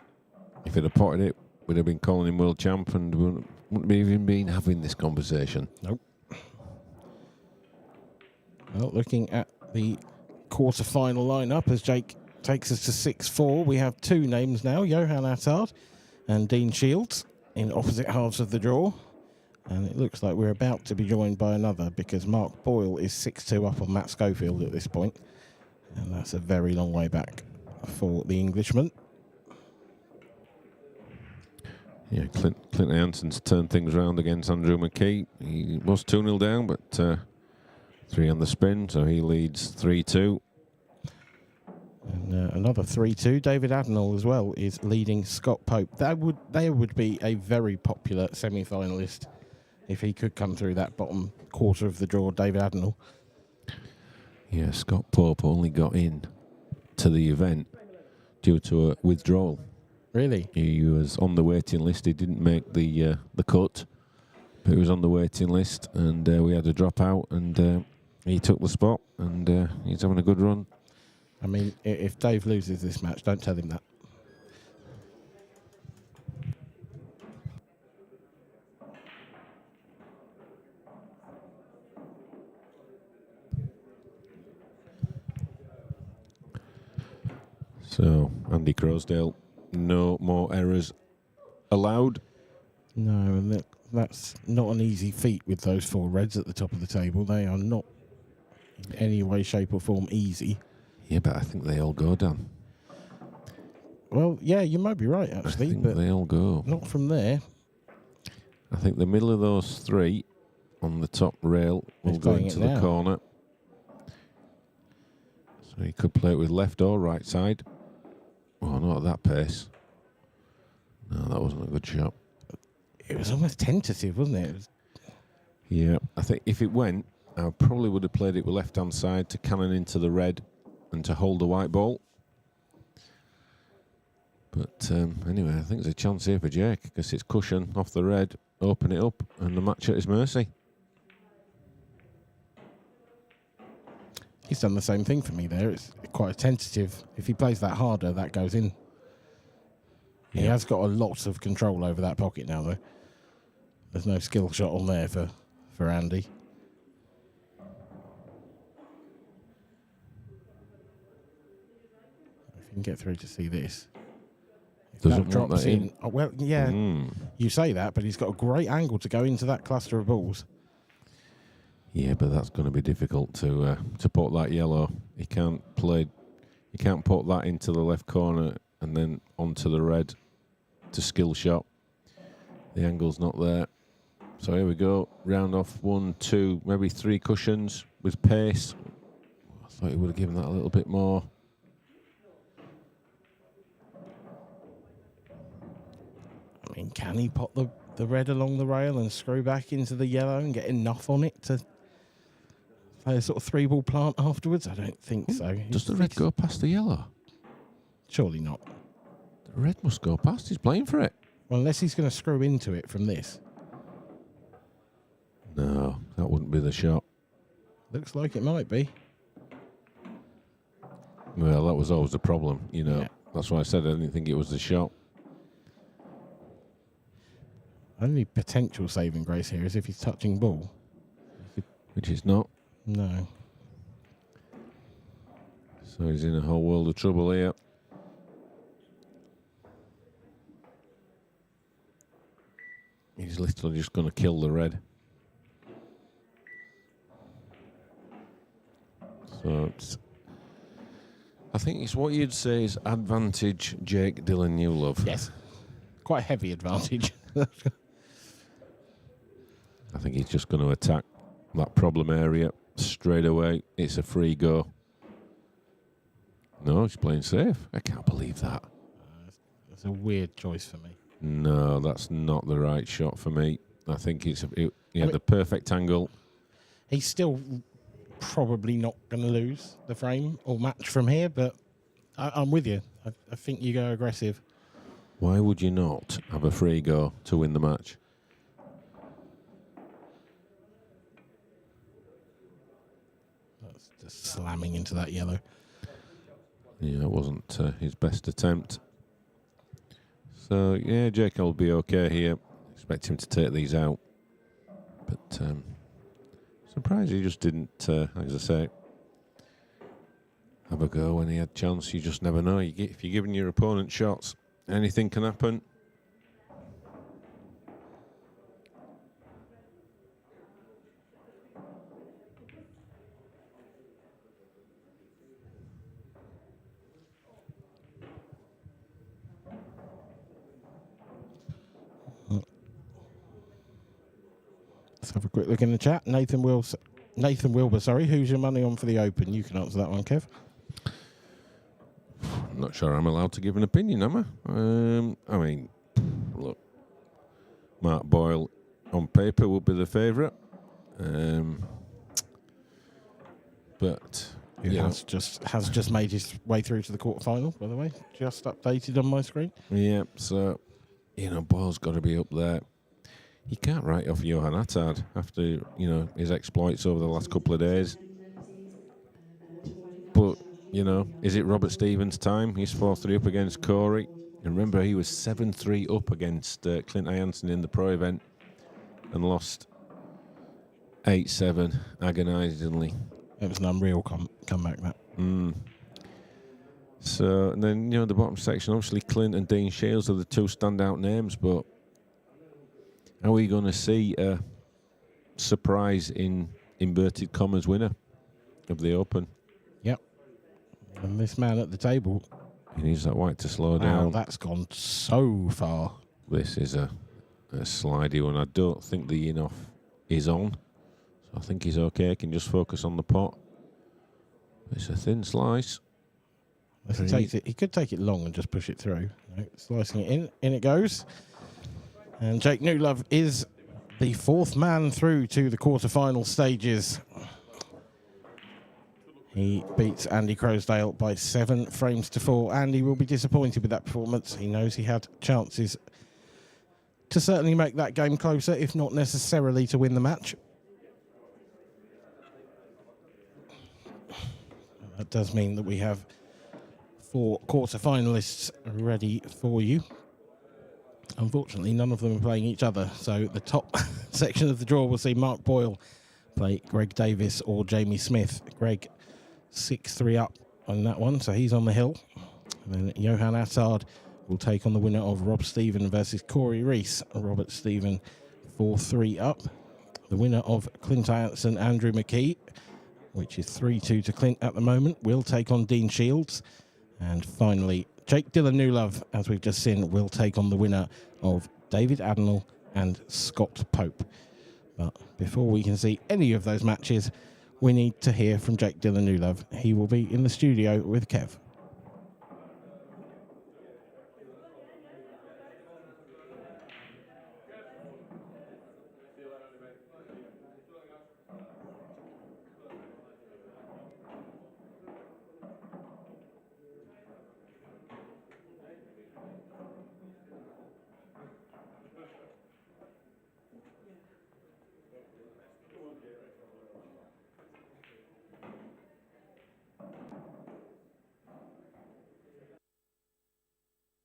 If he'd have potted it, we'd have been calling him world champ and wouldn't even been having this conversation. Nope. Well, looking at the quarter-final lineup as Jake takes us to 6-4, we have 2 names now, Johan Attard and Dean Shields, in opposite halves of the draw. And it looks like we're about to be joined by another, because Mark Boyle is 6-2 up on Matt Schofield at this point. And that's a very long way back for the Englishman. Yeah, Clint Ianson's turned things around against Andrew McKee. He was 2-0 down, but 3 on the spin, so he leads 3-2. And another 3-2. David Adnall as well is leading Scott Pope. They would be a very popular semi-finalist if he could come through that bottom quarter of the draw, David Adnall. Yeah, Scott Pope only got in to the event due to a withdrawal. Really? He was on the waiting list. He didn't make the cut, but he was on the waiting list, and we had a dropout, and he took the spot, and he's having a good run. I mean, if Dave loses this match, don't tell him that. So, Andy Crosdale, no more errors allowed. No, and that's not an easy feat with those 4 reds at the top of the table. They are not in any way, shape or form easy. Yeah, but I think they all go down. Well, yeah, you might be right, actually. I think but they all go. Not from there. I think the middle of those 3 on the top rail will go into the corner. So he could play it with left or right side. Well, not at that pace. No, that wasn't a good shot. It was almost tentative, wasn't it? Yeah, I think if it went, I probably would have played it with left-hand side to cannon into the red and to hold the white ball. But anyway, I think there's a chance here for Jake because it's cushion off the red, open it up, and the match at his mercy. He's done the same thing for me there. It's quite a tentative. If he plays that harder, that goes in. Yeah. He has got a lot of control over that pocket now, though. There's no skill shot on there for Andy. If you can get through to see this. Doesn't drop that in. Oh, well, yeah, you say that, but he's got a great angle to go into that cluster of balls. Yeah, but that's going to be difficult to put that yellow. He can't put that into the left corner and then onto the red to skill shot. The angle's not there. So here we go. Round off 1, 2, maybe 3 cushions with pace. I thought he would have given that a little bit more. I mean, can he pop the red along the rail and screw back into the yellow and get enough on it to play a sort of 3-ball plant afterwards? I don't think so. Does the red go past the yellow? Surely not. The red must go past. He's playing for it. Well, unless he's going to screw into it from this. No, that wouldn't be the shot. Looks like it might be. Well, that was always the problem, you know. Yeah. That's why I said I didn't think it was the shot. Only potential saving grace here is if he's touching ball. Which is not. No. So he's in a whole world of trouble here. He's literally just going to kill the red. So I think it's what you'd say is advantage Jake Dylan Newlove. Yes. Quite a heavy advantage. I think he's just going to attack that problem area straight away. It's a free go. No, he's playing safe. I can't believe that. That's a weird choice for me. No, that's not the right shot for me. I think he had the perfect angle. He's still probably not going to lose the frame or match from here, but I'm with you. I think you go aggressive. Why would you not have a free go to win the match? That's just slamming into that yellow. Yeah, it wasn't his best attempt. So, yeah, Jake will be okay here. Expect him to take these out. But surprised he just didn't, as I say, have a go when he had chance. You just never know. If you're giving your opponent shots, anything can happen. Let's have a quick look in the chat. Nathan Wilbur, sorry. Who's your money on for the Open? You can answer that one, Kev. I'm not sure I'm allowed to give an opinion, am I? I mean, look, Mark Boyle on paper would be the favourite. But he has just made his way through to the quarterfinal, by the way. Just updated on my screen. Yeah, so, Boyle's got to be up there. You can't write off Johan Attard after, his exploits over the last couple of days. But, is it Robert Stevens' time? He's 4-3 up against Corey. And remember, he was 7-3 up against Clint Ianson in the pro event and lost 8-7 agonisingly. It was an unreal comeback, that. So, and then, the bottom section, obviously Clint and Dean Shields are the two standout names, but are we going to see a surprise in inverted commas winner of the Open? Yep. And this man at the table. He needs that white to slow down. That's gone so far. This is a slidey one. I don't think the in-off is on. So I think he's okay. He can just focus on the pot. It's a thin slice. As he takes it, he could take it long and just push it through. No, slicing it in it goes. And Jake Newlove is the 4th man through to the quarter-final stages. He beats Andy Crosdale by 7 frames to 4. Andy will be disappointed with that performance. He knows he had chances to certainly make that game closer, if not necessarily to win the match. That does mean that we have 4 quarter-finalists ready for you. Unfortunately, none of them are playing each other, so the top section of the draw will see Mark Boyle play Greg Davis or Jamie Smith. Greg 6-3 up on that one, so he's on the hill. And then Johan Attard will take on the winner of Rob Stephen versus Corey Rees. Robert Stephen 4-3 up. The winner of Clint Ianson, Andrew McKee, which is 3-2 to Clint at the moment, will take on Dean Shields. And finally, Jake Dillon Newlove, as we've just seen, will take on the winner of David Adenall and Scott Pope. But before we can see any of those matches, we need to hear from Jake Dillon Newlove. He will be in the studio with Kev.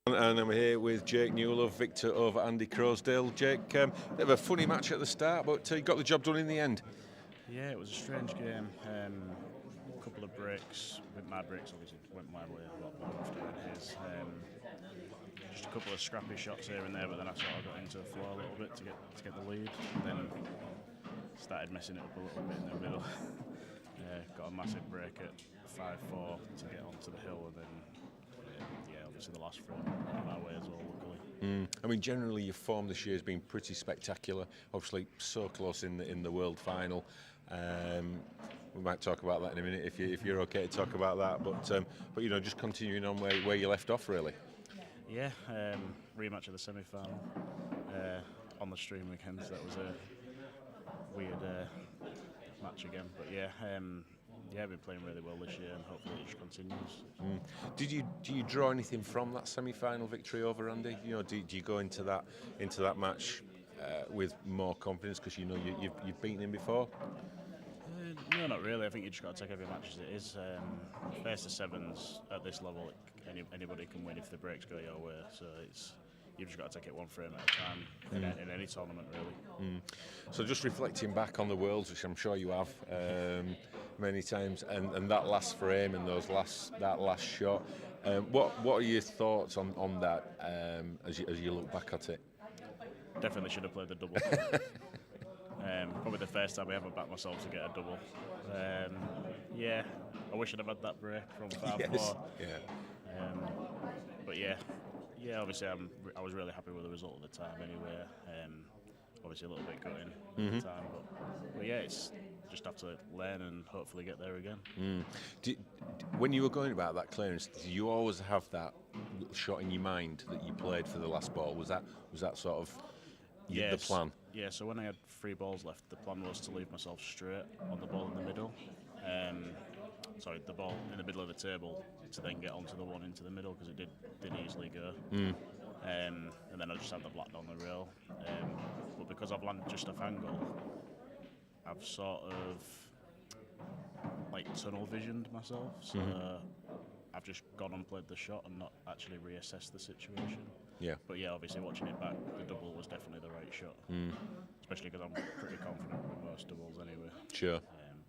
And I'm here with Jake Newlove, victor over Andy Crosdale. Jake, bit of a funny match at the start, but you got the job done in the end. Yeah, it was a strange game. A couple of breaks. With my breaks, obviously, went my way a lot more often than his. Just a couple of scrappy shots here and there, but then I sort of got into the flow a little bit to get the lead. And then started messing it up a little bit in the middle. Got a massive break at 5-4 to get onto the hill, and then obviously the last frame went my way as well, luckily. I mean, generally your form this year has been pretty spectacular. Obviously, so close in the world final. We might talk about that in a minute if you're okay to talk about that. But you know, just continuing on where you left off, really. Yeah, rematch of the semi-final on the stream weekend. So that was a weird match again. But yeah. I've been playing really well this year, and hopefully it just continues. Do you draw anything from that semi-final victory over Andy? You know, do you go into that match with more confidence because you know you've beaten him before? No, not really. I think you just got to take every match as it is. First to sevens at this level, anybody can win if the breaks go your way. So you've just got to take it one frame at a time in any tournament, really. So just reflecting back on the Worlds, which I'm sure you have many times, and that last frame and that last shot, what are your thoughts on that as you look back at it? Definitely should have played the double. Probably the first time I ever backed myself to get a double. I wish I'd have had that break from 5-4. Yes. Yeah. But yeah, obviously I was really happy with the result at the time anyway. Obviously a little bit gutting at the time, but yeah, it's just have to learn and hopefully get there again. When you were going about that clearance, did you always have that shot in your mind that you played for the last ball? Was that sort of the plan? Yeah, so when I had 3 balls left, the plan was to leave myself straight on the ball in the middle. The ball in the middle of the table to then get onto the one into the middle, because it did easily go. And then I just had the black down the rail. But because I've landed just off angle, I've sort of tunnel visioned myself. So I've just gone and played the shot and not actually reassessed the situation. Yeah. But yeah, obviously watching it back, the double was definitely the right shot. Especially because I'm pretty confident with most doubles anyway. Sure.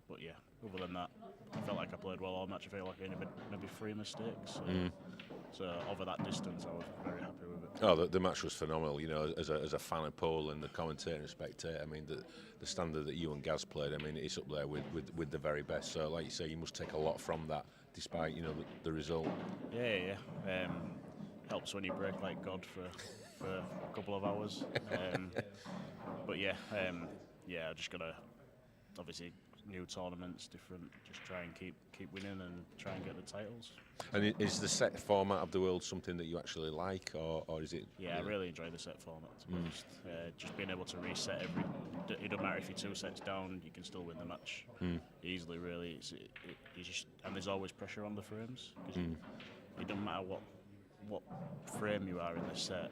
But yeah, other than that, I felt like I played well all match. I feel like I only made maybe 3 mistakes. So over that distance, I was very happy with it. Oh, the match was phenomenal. You know, as a fan of Paul and the commentator and spectator, I mean, the standard that you and Gaz played, I mean, it's up there with the very best. So, like you say, you must take a lot from that, despite the result. Yeah. Helps when you break like God for a couple of hours. But I just gotta obviously new tournaments, different. Just try and keep winning and try and get the titles. And is the set format of the World something that you actually like, or is it? Yeah, I really enjoy the set format. To be honest, just being able to reset every. It don't matter if you're 2 sets down, you can still win the match easily. Really, it's just, and there's always pressure on the frames because it doesn't matter what frame you are in the set.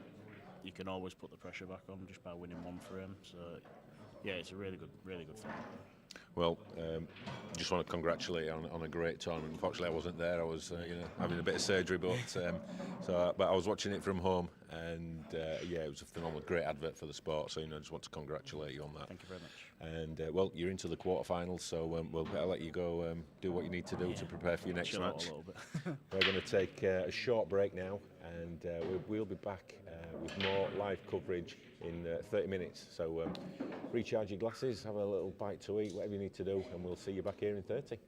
You can always put the pressure back on just by winning 1 frame. So, yeah, it's a really good thing. Well, just want to congratulate you on a great tournament. Unfortunately, I wasn't there. I was, having a bit of surgery, but but I was watching it from home, and yeah, it was a phenomenal, great advert for the sport. So, I just want to congratulate you on that. Thank you very much. And well, you're into the quarterfinals, so we'll better let you go do what you need to do to prepare for your next Chill out match. a little bit. We're going to take a short break now, and we'll be back with more live coverage in 30 minutes. So recharge your glasses, have a little bite to eat, whatever you need to do, and we'll see you back here in 30.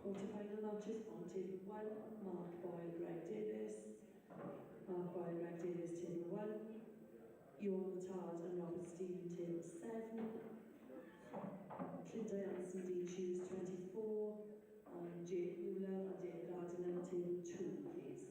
Quarter-final matches on table 1, Mark Boyle, Greg Davis. Mark Boyle, Greg Davis, table 1. Ewan Tard and Robert Stephen, table 7. Clint Ianson, Dean Shoes, 24. And Jake Newlove and David Arden, table 2, please.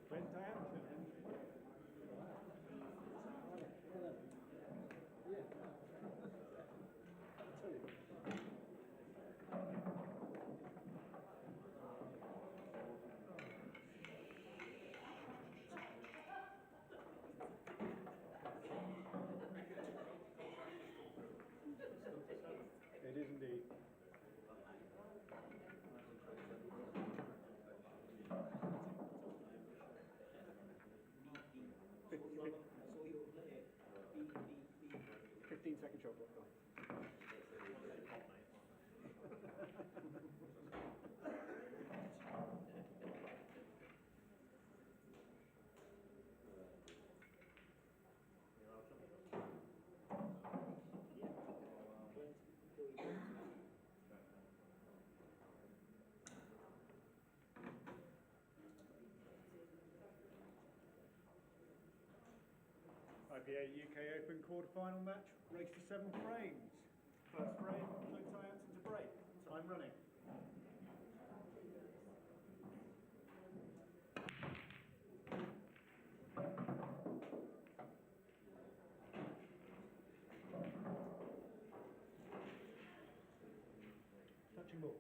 Clint Ianson. It is indeed. Second shot. IPA UK Open quarter-final match, race to 7 frames. First frame, Clint Ianson to break. Time running. Touching ball.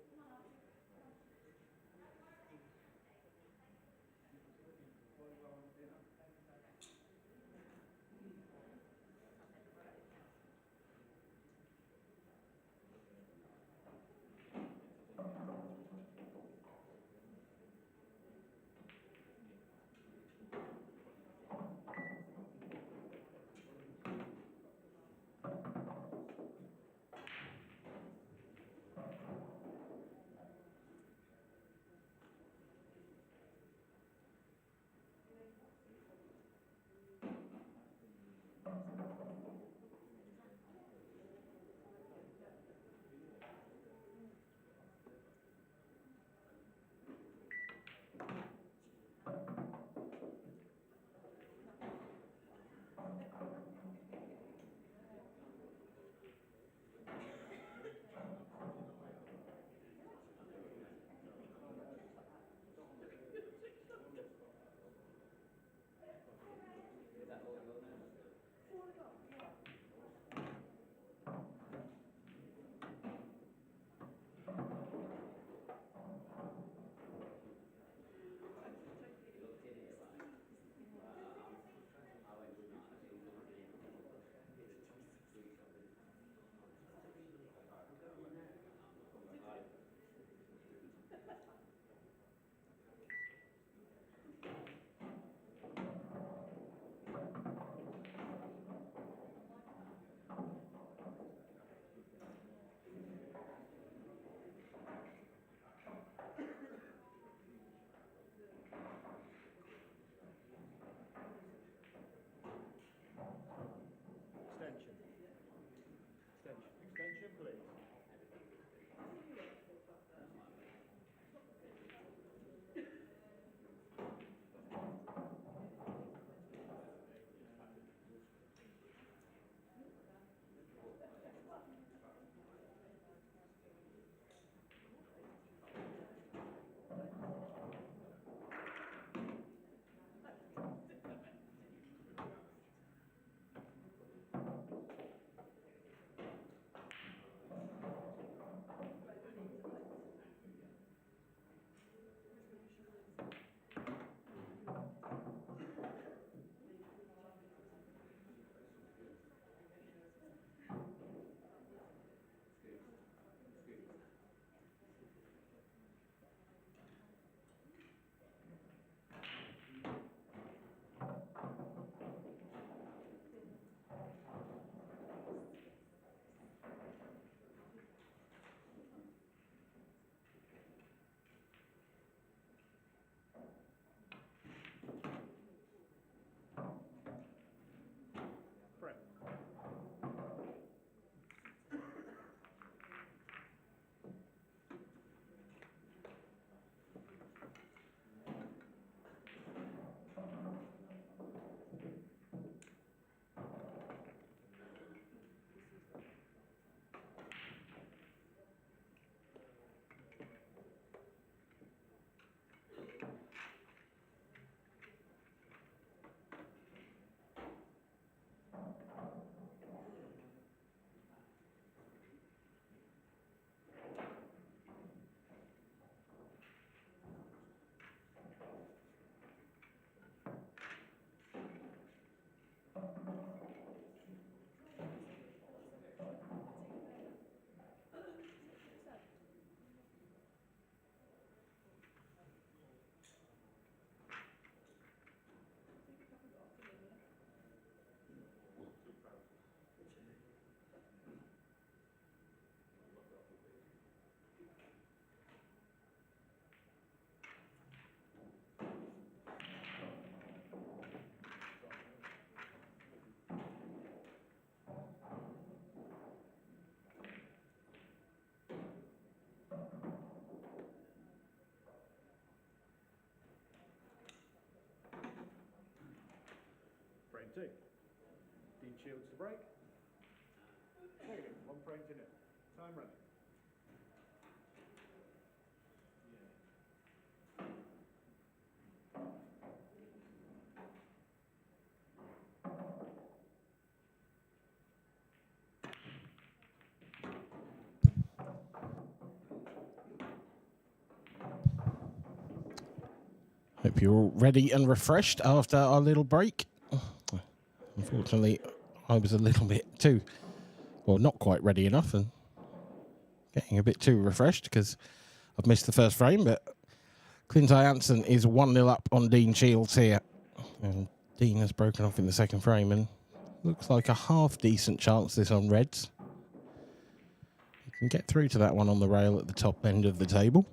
2. Dean Shields to break. Negative, 1 frame to nil. Time running. Hope you're all ready and refreshed after our little break. Unfortunately, I was a little bit too, well, not quite ready enough and getting a bit too refreshed because I've missed the first frame, but Clint Ianson is 1-0 up on Dean Shields here. And Dean has broken off in the second frame and looks like a half-decent chance this on reds. You can get through to that one on the rail at the top end of the table.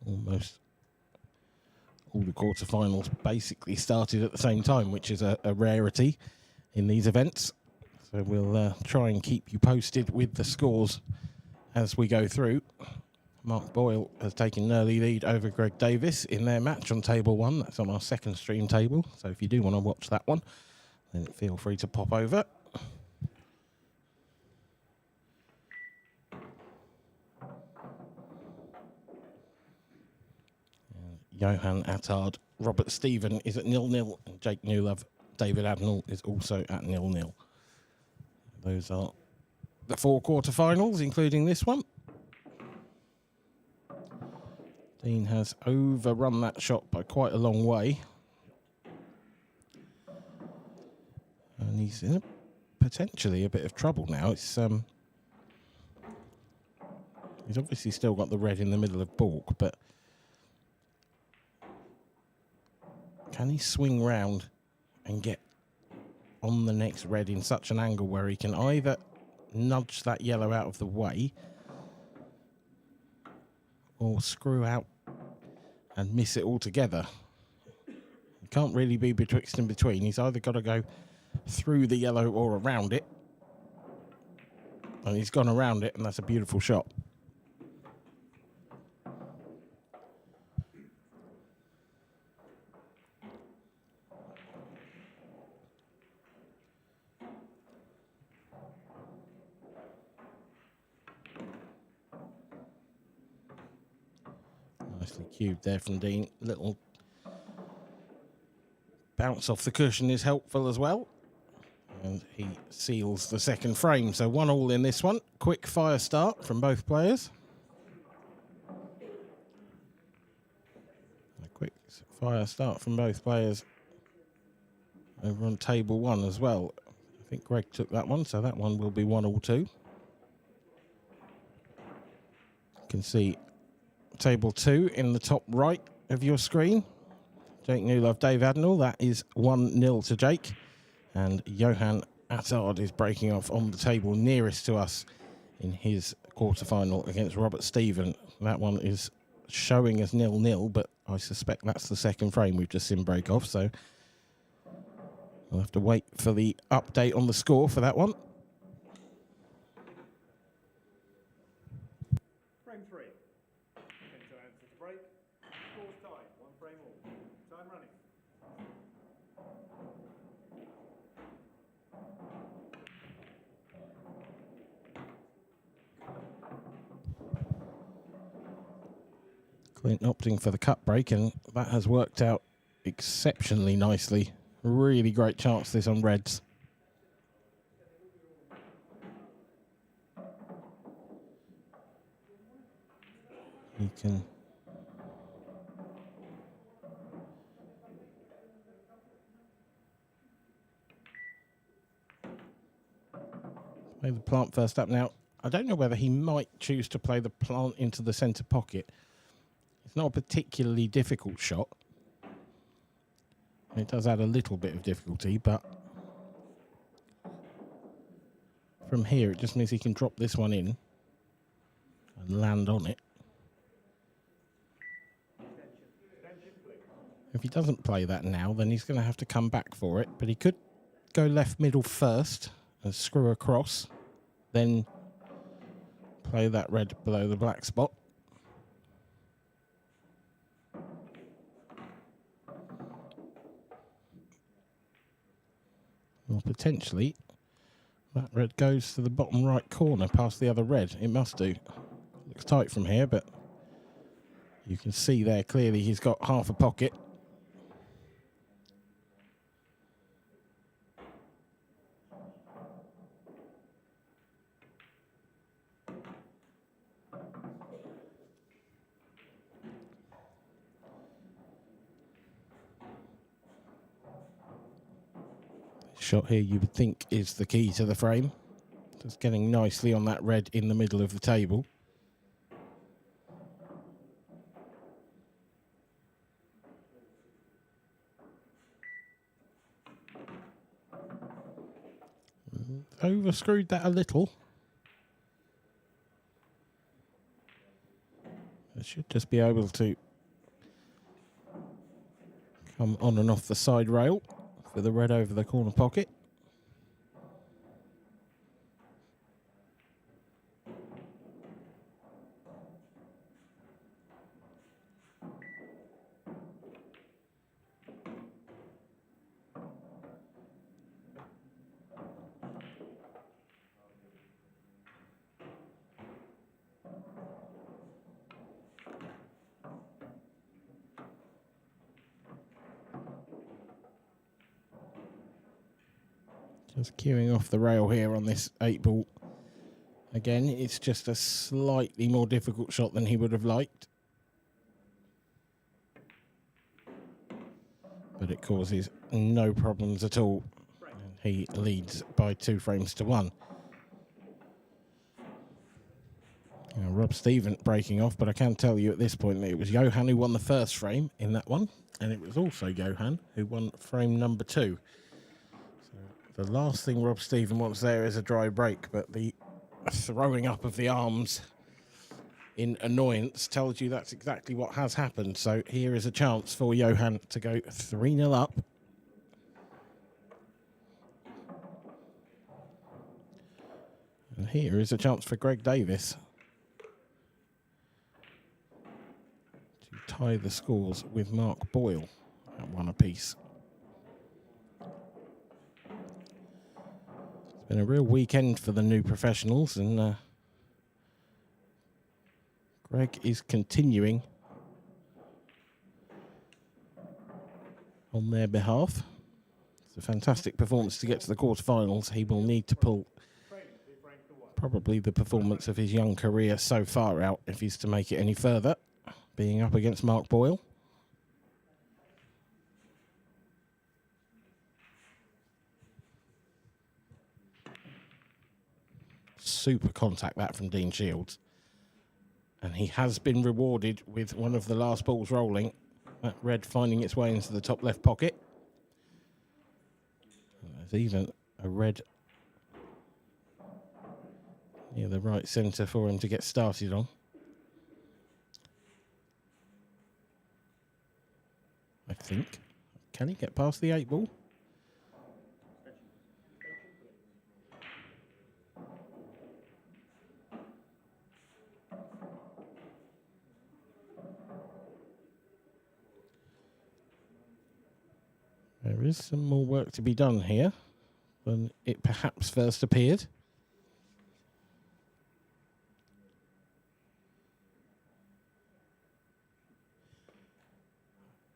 Almost all the quarterfinals basically started at the same time, which is a rarity in these events. So we'll try and keep you posted with the scores as we go through. Mark Boyle has taken an early lead over Greg Davis in their match on table 1. That's on our second stream table. So if you do want to watch that one, then feel free to pop over. Johan Attard, Robert Stephen is at 0-0, and Jake Newlove, David Adnall is also at 0-0. Those are the 4 quarterfinals, including this one. Dean has overrun that shot by quite a long way. And he's in potentially a bit of trouble now. It's he's obviously still got the red in the middle of baulk, but can he swing round and get on the next red in such an angle where he can either nudge that yellow out of the way or screw out and miss it altogether? He can't really be betwixt and between. He's either got to go through the yellow or around it. And he's gone around it, and that's a beautiful shot. Nicely cubed there from Dean. Little bounce off the cushion is helpful as well. And he seals the second frame. So 1-1 in this one. Quick fire start from both players. A quick fire start from both players over on table 1 as well. I think Greg took that one, so that one will be 1-2. You can see table 2 in the top right of your screen. Jake Newlove, Dave Adnall. That is 1-0 to Jake. And Johan Attard is breaking off on the table nearest to us in his quarterfinal against Robert Stephen. That one is showing as 0-0, but I suspect that's the second frame we've just seen break off. So we'll have to wait for the update on the score for that one. Frame 3. Into answer to break. Scores tied. 1 frame all. Time running. Clint opting for the cut break, and that has worked out exceptionally nicely. Really great chance this on reds. He can play the plant first up. Now, I don't know whether he might choose to play the plant into the centre pocket. It's not a particularly difficult shot. It does add a little bit of difficulty, but from here it just means he can drop this one in and land on it. If he doesn't play that now, then he's going to have to come back for it. But he could go left middle first and screw across, then play that red below the black spot. Or potentially, that red goes to the bottom right corner past the other red. It must do. Looks tight from here, but you can see there clearly he's got half a pocket. Shot here you would think is the key to the frame. Just getting nicely on that red in the middle of the table. Overscrewed that a little. It should just be able to come on and off the side rail for the red over the corner pocket. Just queuing off the rail here on this 8-ball. Again, it's just a slightly more difficult shot than he would have liked. But it causes no problems at all. And he leads by 2 frames to 1. Now, Rob Stephen breaking off, but I can tell you at this point that it was Johan who won the first frame in that one. And it was also Johan who won frame number 2. The last thing Rob Stephen wants there is a dry break, but the throwing up of the arms in annoyance tells you that's exactly what has happened. So here is a chance for Johan to go 3-0 up. And here is a chance for Greg Davis to tie the scores with Mark Boyle at 1 apiece. Been a real weekend for the new professionals, and Greg is continuing on their behalf. It's a fantastic performance to get to the quarterfinals. He will need to pull probably the performance of his young career so far out if he's to make it any further, being up against Mark Boyle. Super contact that from Dean Shields, and he has been rewarded with one of the last balls rolling, that red finding its way into the top left pocket. There's even a red near the right centre for him to get started on. I think. Can he get past the 8-ball? There is some more work to be done here than it perhaps first appeared.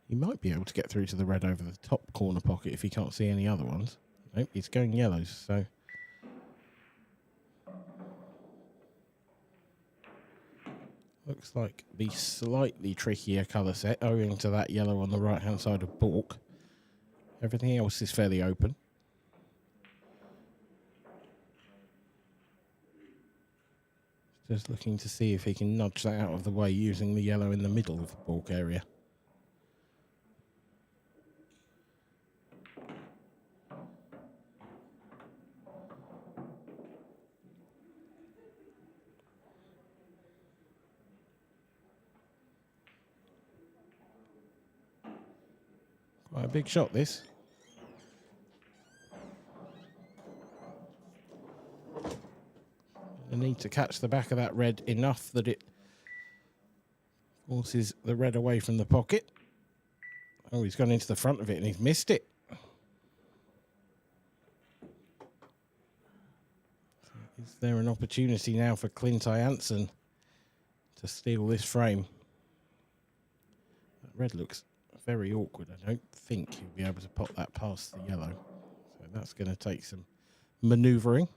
He might be able to get through to the red over the top corner pocket if he can't see any other ones. Nope, he's going yellows, so... Looks like the slightly trickier colour set owing to that yellow on the right-hand side of balk. Everything else is fairly open. Just looking to see if he can nudge that out of the way using the yellow in the middle of the balk area. A big shot, this. The need to catch the back of that red enough that it forces the red away from the pocket. Oh, he's gone into the front of it and he's missed it. Is there an opportunity now for Clint Ianson to steal this frame? That red looks very awkward. I don't think he'll be able to pop that past the yellow. So that's going to take some manoeuvring.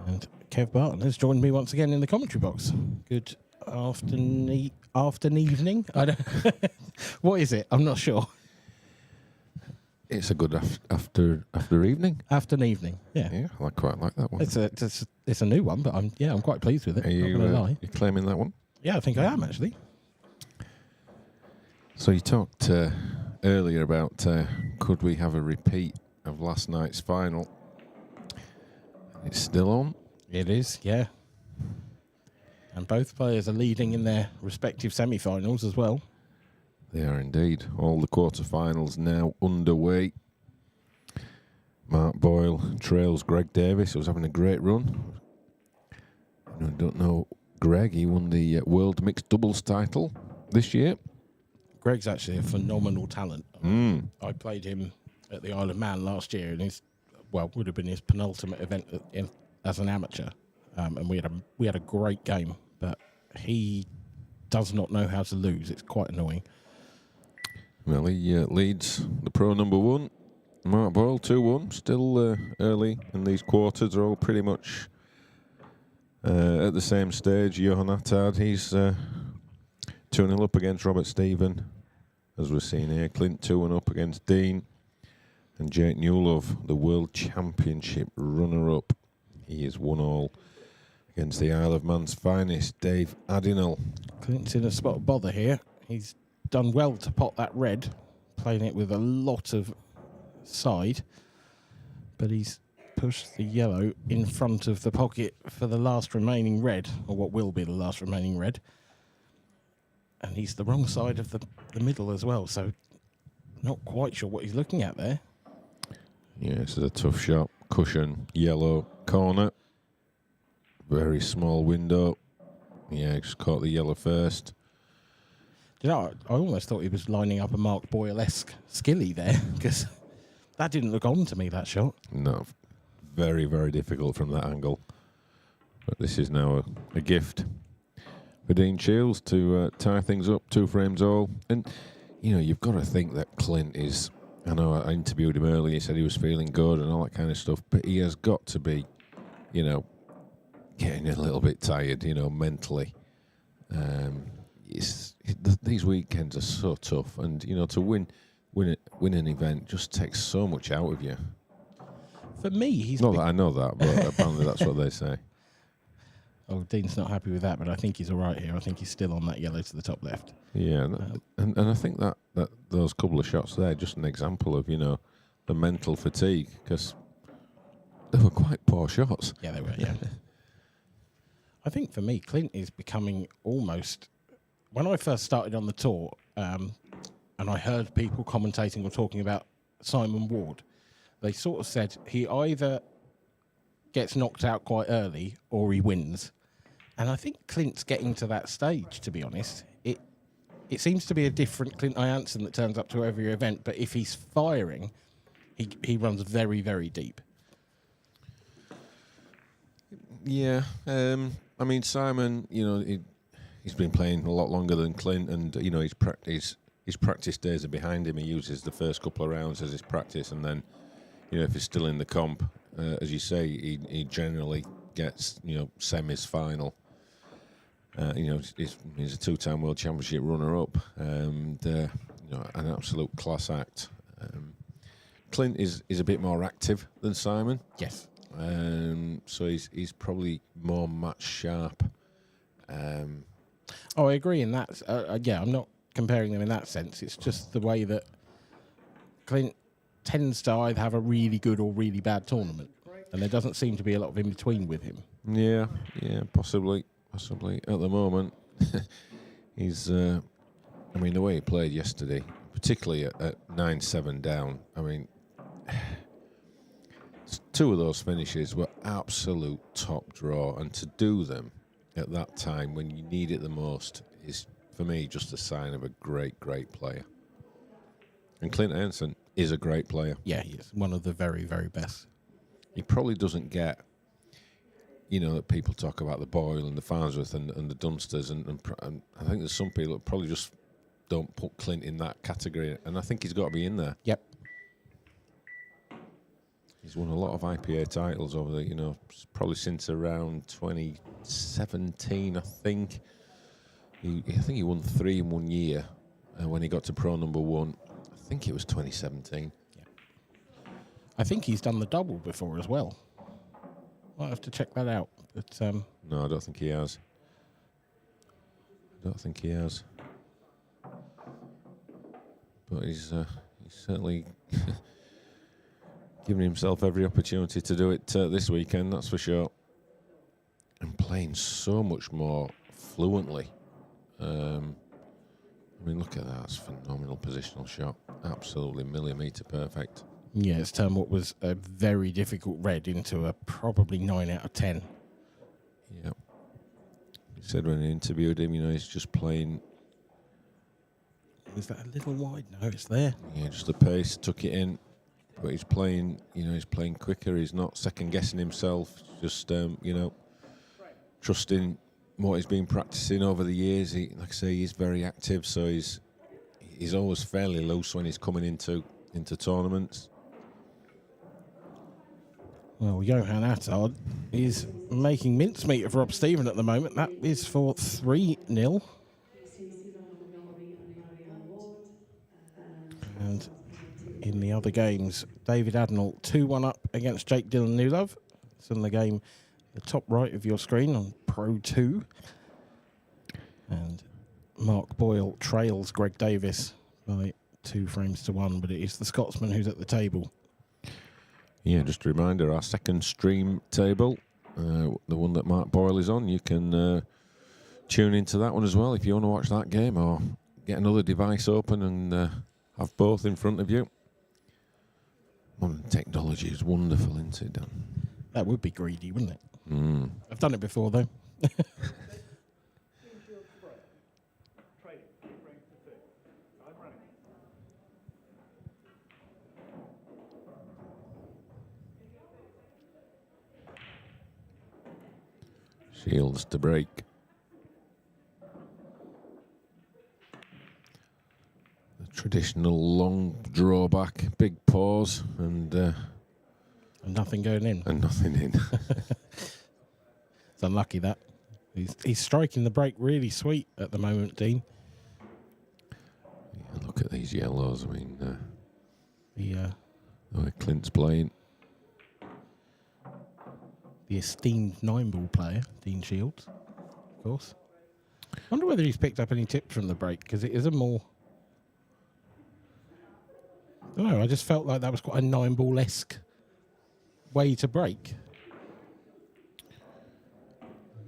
And Kev Barton has joined me once again in the commentary box. Good afternoon. I don't what is it? I'm not sure. It's a good after evening. Afternoon evening. Yeah. Yeah, I quite like that one. It's a new one, but I'm quite pleased with it. Are you, not gonna lie. you claiming that one? Yeah, I think I am actually. So you talked earlier about could we have a repeat of last night's final? It's still on. It is, yeah. And both players are leading in their respective semi-finals as well. They are indeed. All the quarter-finals now underway. Mark Boyle trails Greg Davis, who's having a great run. I don't know Greg, he won the World Mixed Doubles title this year. Greg's actually a phenomenal talent. I played him at the Isle of Man last year, and would have been his penultimate event as an amateur. And we had a great game, but he does not know how to lose. It's quite annoying. Well, he leads the pro number one. Mark Boyle 2-1. Still early in these quarters. They're all pretty much at the same stage. Johan Attard, he's 2-0 up against Robert Stephen, as we're seeing here. Clint 2-1 up against Dean. And Jake Newlove, the World Championship runner-up. He is 1-1 against the Isle of Man's finest, Dave Addinall. Clint's in a spot of bother here. He's done well to pot that red, playing it with a lot of side, but he's pushed the yellow in front of the pocket for the last remaining red, or what will be the last remaining red. And he's the wrong side of the middle as well, so not quite sure what he's looking at there. Yeah, this is a tough shot. Cushion, yellow, corner. Very small window. Yeah, just caught the yellow first. You know, I almost thought he was lining up a Mark Boyle-esque skilly there, because that didn't look on to me, that shot. No, very, very difficult from that angle. But this is now a gift for Dean Shields to tie things up, 2 frames all. And, you know, you've got to think that Clint is... I know I interviewed him earlier, he said he was feeling good and all that kind of stuff, but he has got to be, you know, getting a little bit tired, you know, mentally. These weekends are so tough, and, you know, to win an event just takes so much out of you. For me, he's... Not that I know that, but apparently that's what they say. Oh, Dean's not happy with that, but I think he's all right here. I think he's still on that yellow to the top left. Yeah, and I think that those couple of shots there, just an example of, you know, the mental fatigue, because they were quite poor shots. Yeah, they were, yeah. I think for me, Clint is becoming almost... When I first started on the tour, and I heard people commentating or talking about Simon Ward, they sort of said he either gets knocked out quite early or he wins. And I think Clint's getting to that stage, to be honest. It seems to be a different Clint Ianson that turns up to every event, but if he's firing, he runs very, very deep. Yeah, I mean, Simon, you know, he's been playing a lot longer than Clint, and, you know, his practice days are behind him. He uses the first couple of rounds as his practice, and then, you know, if he's still in the comp, as you say, he generally gets, you know, semis final. You know, he's a 2-time World Championship runner-up, and you know, an absolute class act. Clint is a bit more active than Simon. Yes. So he's probably more match sharp. Oh, I agree in that. Yeah, I'm not comparing them in that sense. It's just the way that Clint tends to either have a really good or really bad tournament. And there doesn't seem to be a lot of in between with him. Yeah, possibly. At the moment, he's. I mean, the way he played yesterday, particularly at 9-7 down. I mean, two of those finishes were absolute top draw, and to do them at that time when you need it the most is, for me, just a sign of a great, great player. And Clint Ianson is a great player. Yeah, he is one of the very, very best. He probably doesn't get, that people talk about the Boyle and the Farnsworth and the Dunsters, and I think there's some people that probably just don't put Clint in that category, and I think he's got to be in there. Yep. He's won a lot of IPA titles over the, probably since around 2017, I think. I think he won 3 in 1 year when he got to Pro number 1. I think it was 2017. Yeah. I think he's done the double before as well. Might have to check that out. But no, I don't think he has. But he's certainly giving himself every opportunity to do it this weekend, that's for sure. And playing so much more fluently. I mean, look at that. It's a phenomenal positional shot. Absolutely millimetre perfect. Yeah, it's turned what was a very difficult red into a probably 9 out of 10. Yeah. He said when I interviewed him, he's just playing. Is that a little wide? No, it's there. Yeah, just the pace, took it in. But he's playing, he's playing quicker. He's not second-guessing himself. Just, trusting what he's been practicing over the years. Like I say, he's very active, so he's always fairly loose when he's coming into tournaments. Well, Johan Attard is making mincemeat of Rob Stephen at the moment. That is for 3-0. And in the other games, David Adnall 2-1 up against Jake Dillon Newlove. It's in the game, the top right of your screen on Pro 2. And Mark Boyle trails Greg Davis by 2 frames to 1, but it is the Scotsman who's at the table. Yeah, just a reminder, our second stream table, the one that Mark Boyle is on, you can tune into that one as well if you want to watch that game, or get another device open and have both in front of you. Modern technology is wonderful, isn't it, Dan? That would be greedy, wouldn't it? Mm. I've done it before, though. Shields to break. The traditional long drawback, big pause, and nothing going in. And nothing in. It's unlucky that. He's striking the break really sweet at the moment, Dean. Yeah, look at these yellows. I mean, the way Clint's playing. The esteemed 9-ball player, Dean Shields, of course. I wonder whether he's picked up any tips from the break, because it is a more... I don't know, I just felt like that was quite a 9-ball-esque way to break.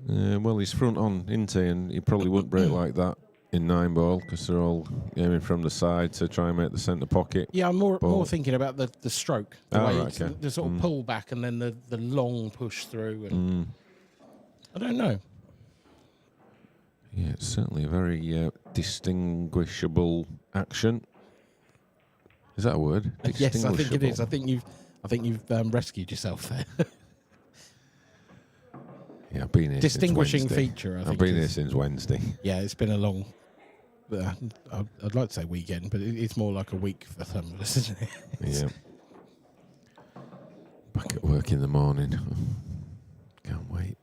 Well, he's front on, isn't he? And he probably wouldn't break like that in 9-ball, because they're all aiming from the side to try and make the centre pocket. Yeah, I'm more thinking about the stroke, the sort of pull back and then the long push through. And I don't know. Yeah, it's certainly a very distinguishable action. Is that a word? Yes, I think it is. I think you've rescued yourself there. Yeah, I've been here distinguishing since Wednesday. feature. I think I've been here since Wednesday. Yeah, it's been a long. I'd like to say weekend, but it's more like a week for some of us, isn't it? Yeah. Back at work in the morning. Can't wait.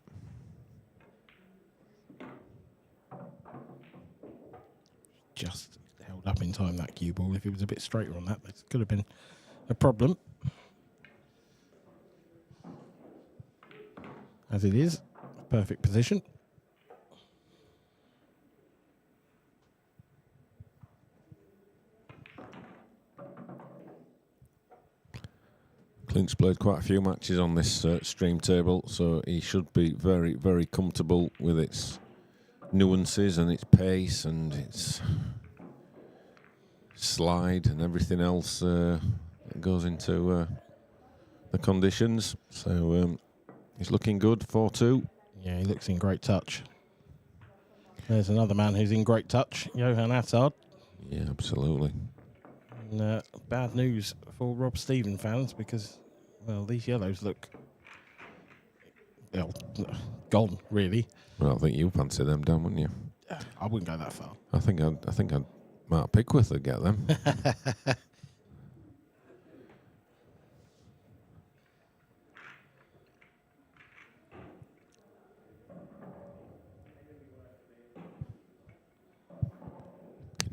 Just held up in time, that cue ball. If it was a bit straighter on that, it could have been a problem. As it is, perfect position. Clint's played quite a few matches on this stream table, so he should be very, very comfortable with its nuances and its pace and its slide and everything else that goes into the conditions. So he's looking good, 4-2. Yeah, he looks in great touch. There's another man who's in great touch, Johan Attard. Yeah, absolutely. And, bad news for Rob Stephen fans because, well, these yellows look gone, really. Well, I think you fancy them down, wouldn't you? I wouldn't go that far. I think Mark Pickworth would get them.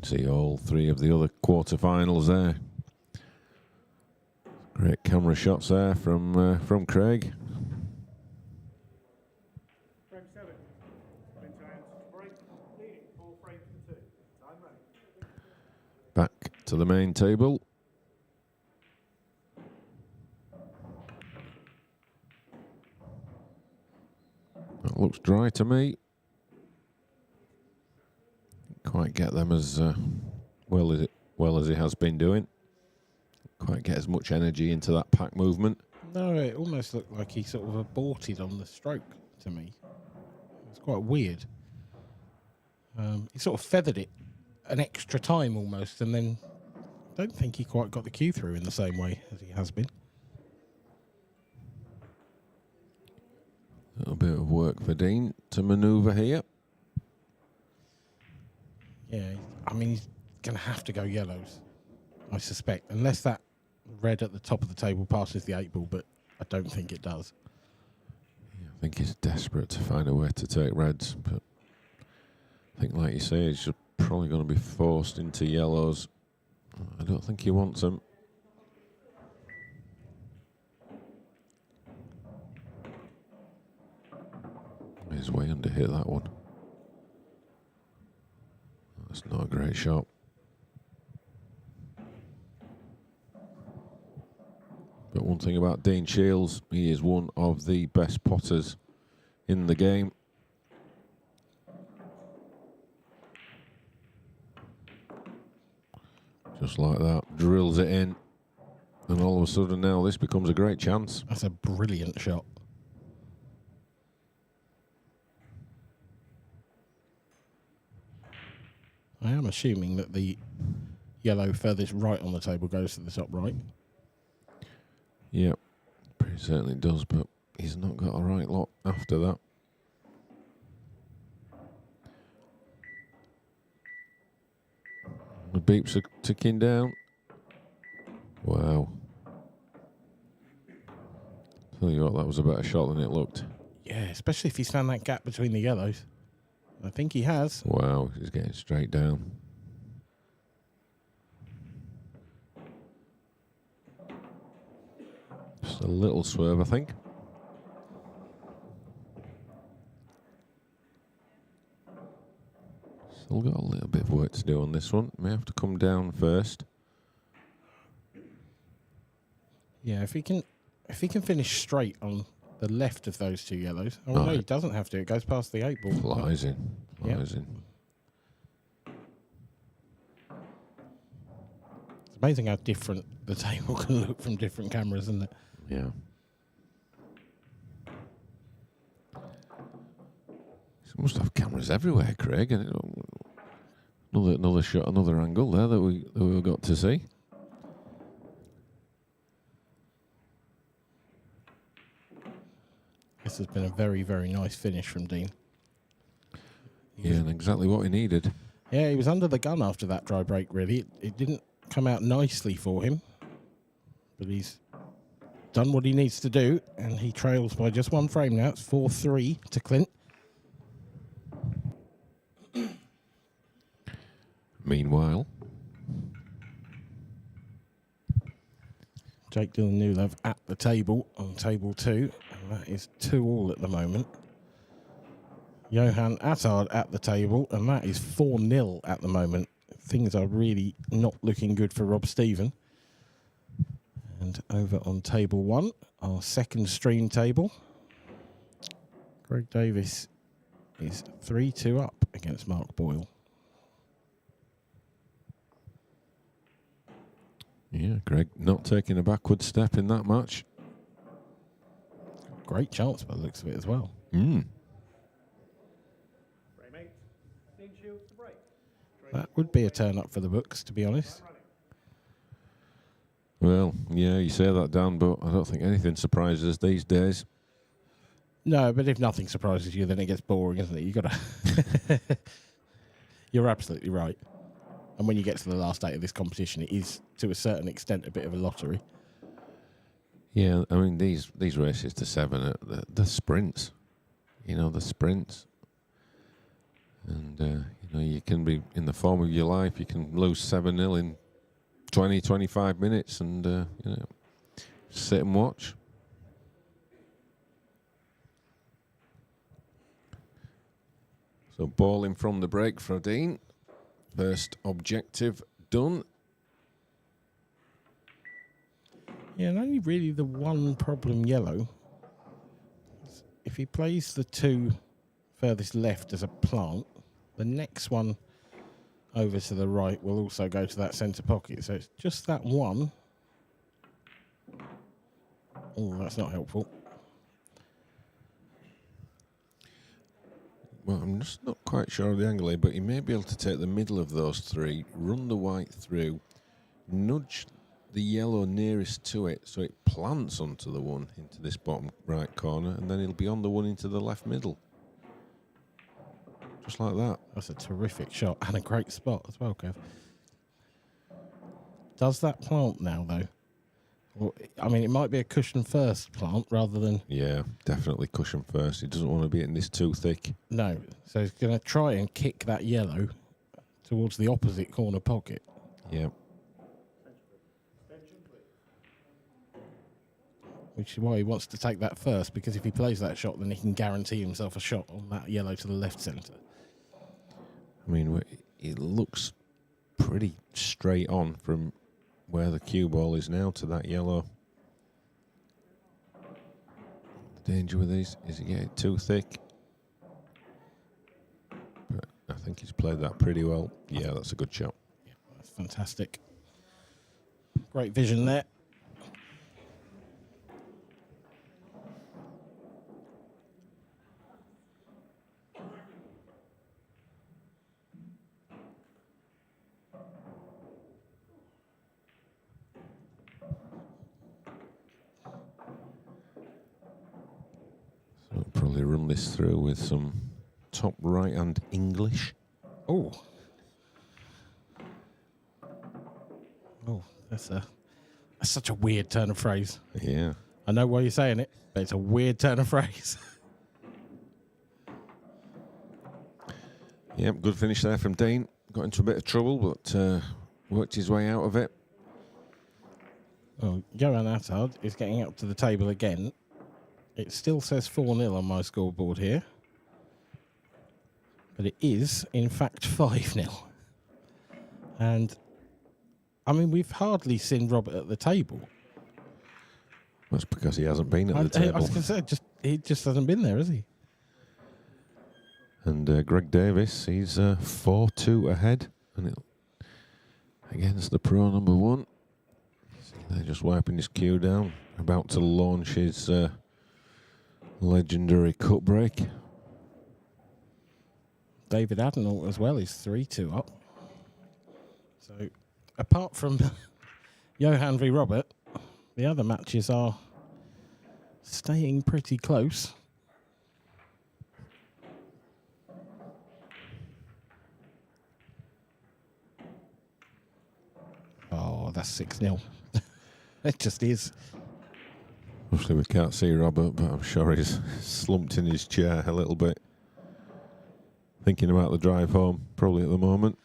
See all three of the other quarterfinals there. Great camera shots there from Craig. Frame 7. Clint Ianson to break, leading 4 frames to 2. Time ready. Back to the main table. That looks dry to me. Quite get them as well as he has been doing. Quite get as much energy into that pack movement. No, it almost looked like he sort of aborted on the stroke to me. It's quite weird. He sort of feathered it an extra time almost, and then I don't think he quite got the cue through in the same way as he has been. A little bit of work for Dean to manoeuvre here. Yeah, I mean, he's going to have to go yellows, I suspect, unless that red at the top of the table passes the 8 ball, but I don't think it does. Yeah, I think he's desperate to find a way to take reds, but I think, like you say, he's just probably going to be forced into yellows. I don't think he wants them. He's way under hit that one. That's not a great shot. But one thing about Dean Shields, he is one of the best potters in the game. Just like that, drills it in. And all of a sudden now this becomes a great chance. That's a brilliant shot. I am assuming that the yellow furthest right on the table goes to the top right. Yep, pretty certainly does, but he's not got a right lot after that. The beeps are ticking down. Wow. Tell you what, that was a better shot than it looked. Yeah, especially if he's found that gap between the yellows. I think he has. Wow, he's getting straight down. Just a little swerve, I think. Still got a little bit of work to do on this one. May have to come down first. Yeah, if he can finish straight on the left of those two yellows. Oh, no, he doesn't have to. It goes past the 8 ball. Flies in. Flies in. It's amazing how different the table can look from different cameras, isn't it? Yeah. So must have cameras everywhere, Craig. And another shot, another angle there that we got to see. This has been a very, very nice finish from Dean. Yeah, and exactly what he needed. Yeah, he was under the gun after that dry break, really. It didn't come out nicely for him, but he's done what he needs to do, and he trails by just 1 frame now. It's 4-3 to Clint. Meanwhile, Jake Dillon Newlove at the table on table 2, and that is 2-2 at the moment. Johan Attard at the table, and that is 4-0 at the moment. Things are really not looking good for Rob Stephen. And over on table 1, our second stream table, Greg Davis is 3-2 up against Mark Boyle. Yeah, Greg not taking a backward step in that match. Great chance by the looks of it as well. That would be a turn up for the books, to be honest. Well, yeah, you say that, Dan, but I don't think anything surprises us these days. No, but if nothing surprises you, then it gets boring, isn't it? You got to. You're absolutely right. And when you get to the last 8 of this competition, it is, to a certain extent, a bit of a lottery. Yeah, I mean, these races to 7, the sprints. You know, the sprints. And, you know, you can be in the form of your life. You can lose 7-0 in 20, 25 minutes and, you know, sit and watch. So balling from the break for Dean. First objective done. Yeah, and only really the one problem yellow. If he plays the 2 furthest left as a plant, the next one over to the right will also go to that centre pocket. So it's just that one. Oh, that's not helpful. Well, I'm just not quite sure of the angle here, but he may be able to take the middle of those 3, run the white through, nudge the yellow nearest to it so it plants onto the one into this bottom right corner, and then he'll be on the one into the left middle. Just like that. That's a terrific shot and a great spot as well, Kev. Does that plant now, though? Well, I mean, it might be a cushion first plant rather than... Yeah, definitely cushion first. He doesn't want to be in this too thick. No, so he's going to try and kick that yellow towards the opposite corner pocket. Yeah. Which is why he wants to take that first, because if he plays that shot, then he can guarantee himself a shot on that yellow to the left centre. I mean, it looks pretty straight on from where the cue ball is now to that yellow. The danger with these is you get it too thick. But I think he's played that pretty well. Yeah, that's a good shot. Yeah, that's fantastic. Great vision there. So I'll probably run this through with some top right hand English. Oh, that's such a weird turn of phrase. Yeah. I know why you're saying it, but it's a weird turn of phrase. Yep, good finish there from Dean. Got into a bit of trouble, but worked his way out of it. Well, Johan Attard is getting up to the table again. It still says 4-0 on my scoreboard here. But it is, in fact, 5-0. And, I mean, we've hardly seen Robert at the table. That's because he hasn't been at the table. I was going to say, he just hasn't been there, has he? And Greg Davis, he's 4-2 ahead. And against the pro number 1. See, they're just wiping his cue down. About to launch his legendary cut break. David Adenauer as well is 3-2 up. So, apart from Johan v Robert, the other matches are staying pretty close. Oh, that's 6-0. It just is. Obviously, we can't see Robert, but I'm sure he's slumped in his chair a little bit. Thinking about the drive home, probably at the moment.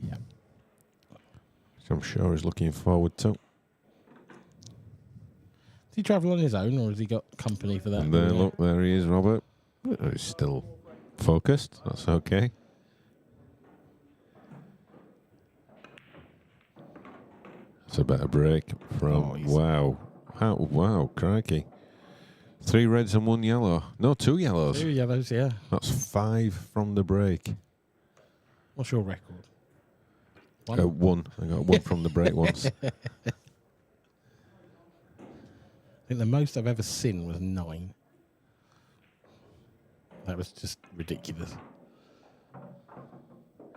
Yeah. Which I'm sure he's looking forward to. Does he travel on his own, or has he got company for that? And there, look, there he is, Robert. He's still focused. That's okay. It's a better break from wow, crikey. 3 reds and 1 yellow. No, 2 yellows. 2 yellows, yeah. That's 5 from the break. What's your record? 1. I got 1 from the break once. I think the most I've ever seen was 9. That was just ridiculous.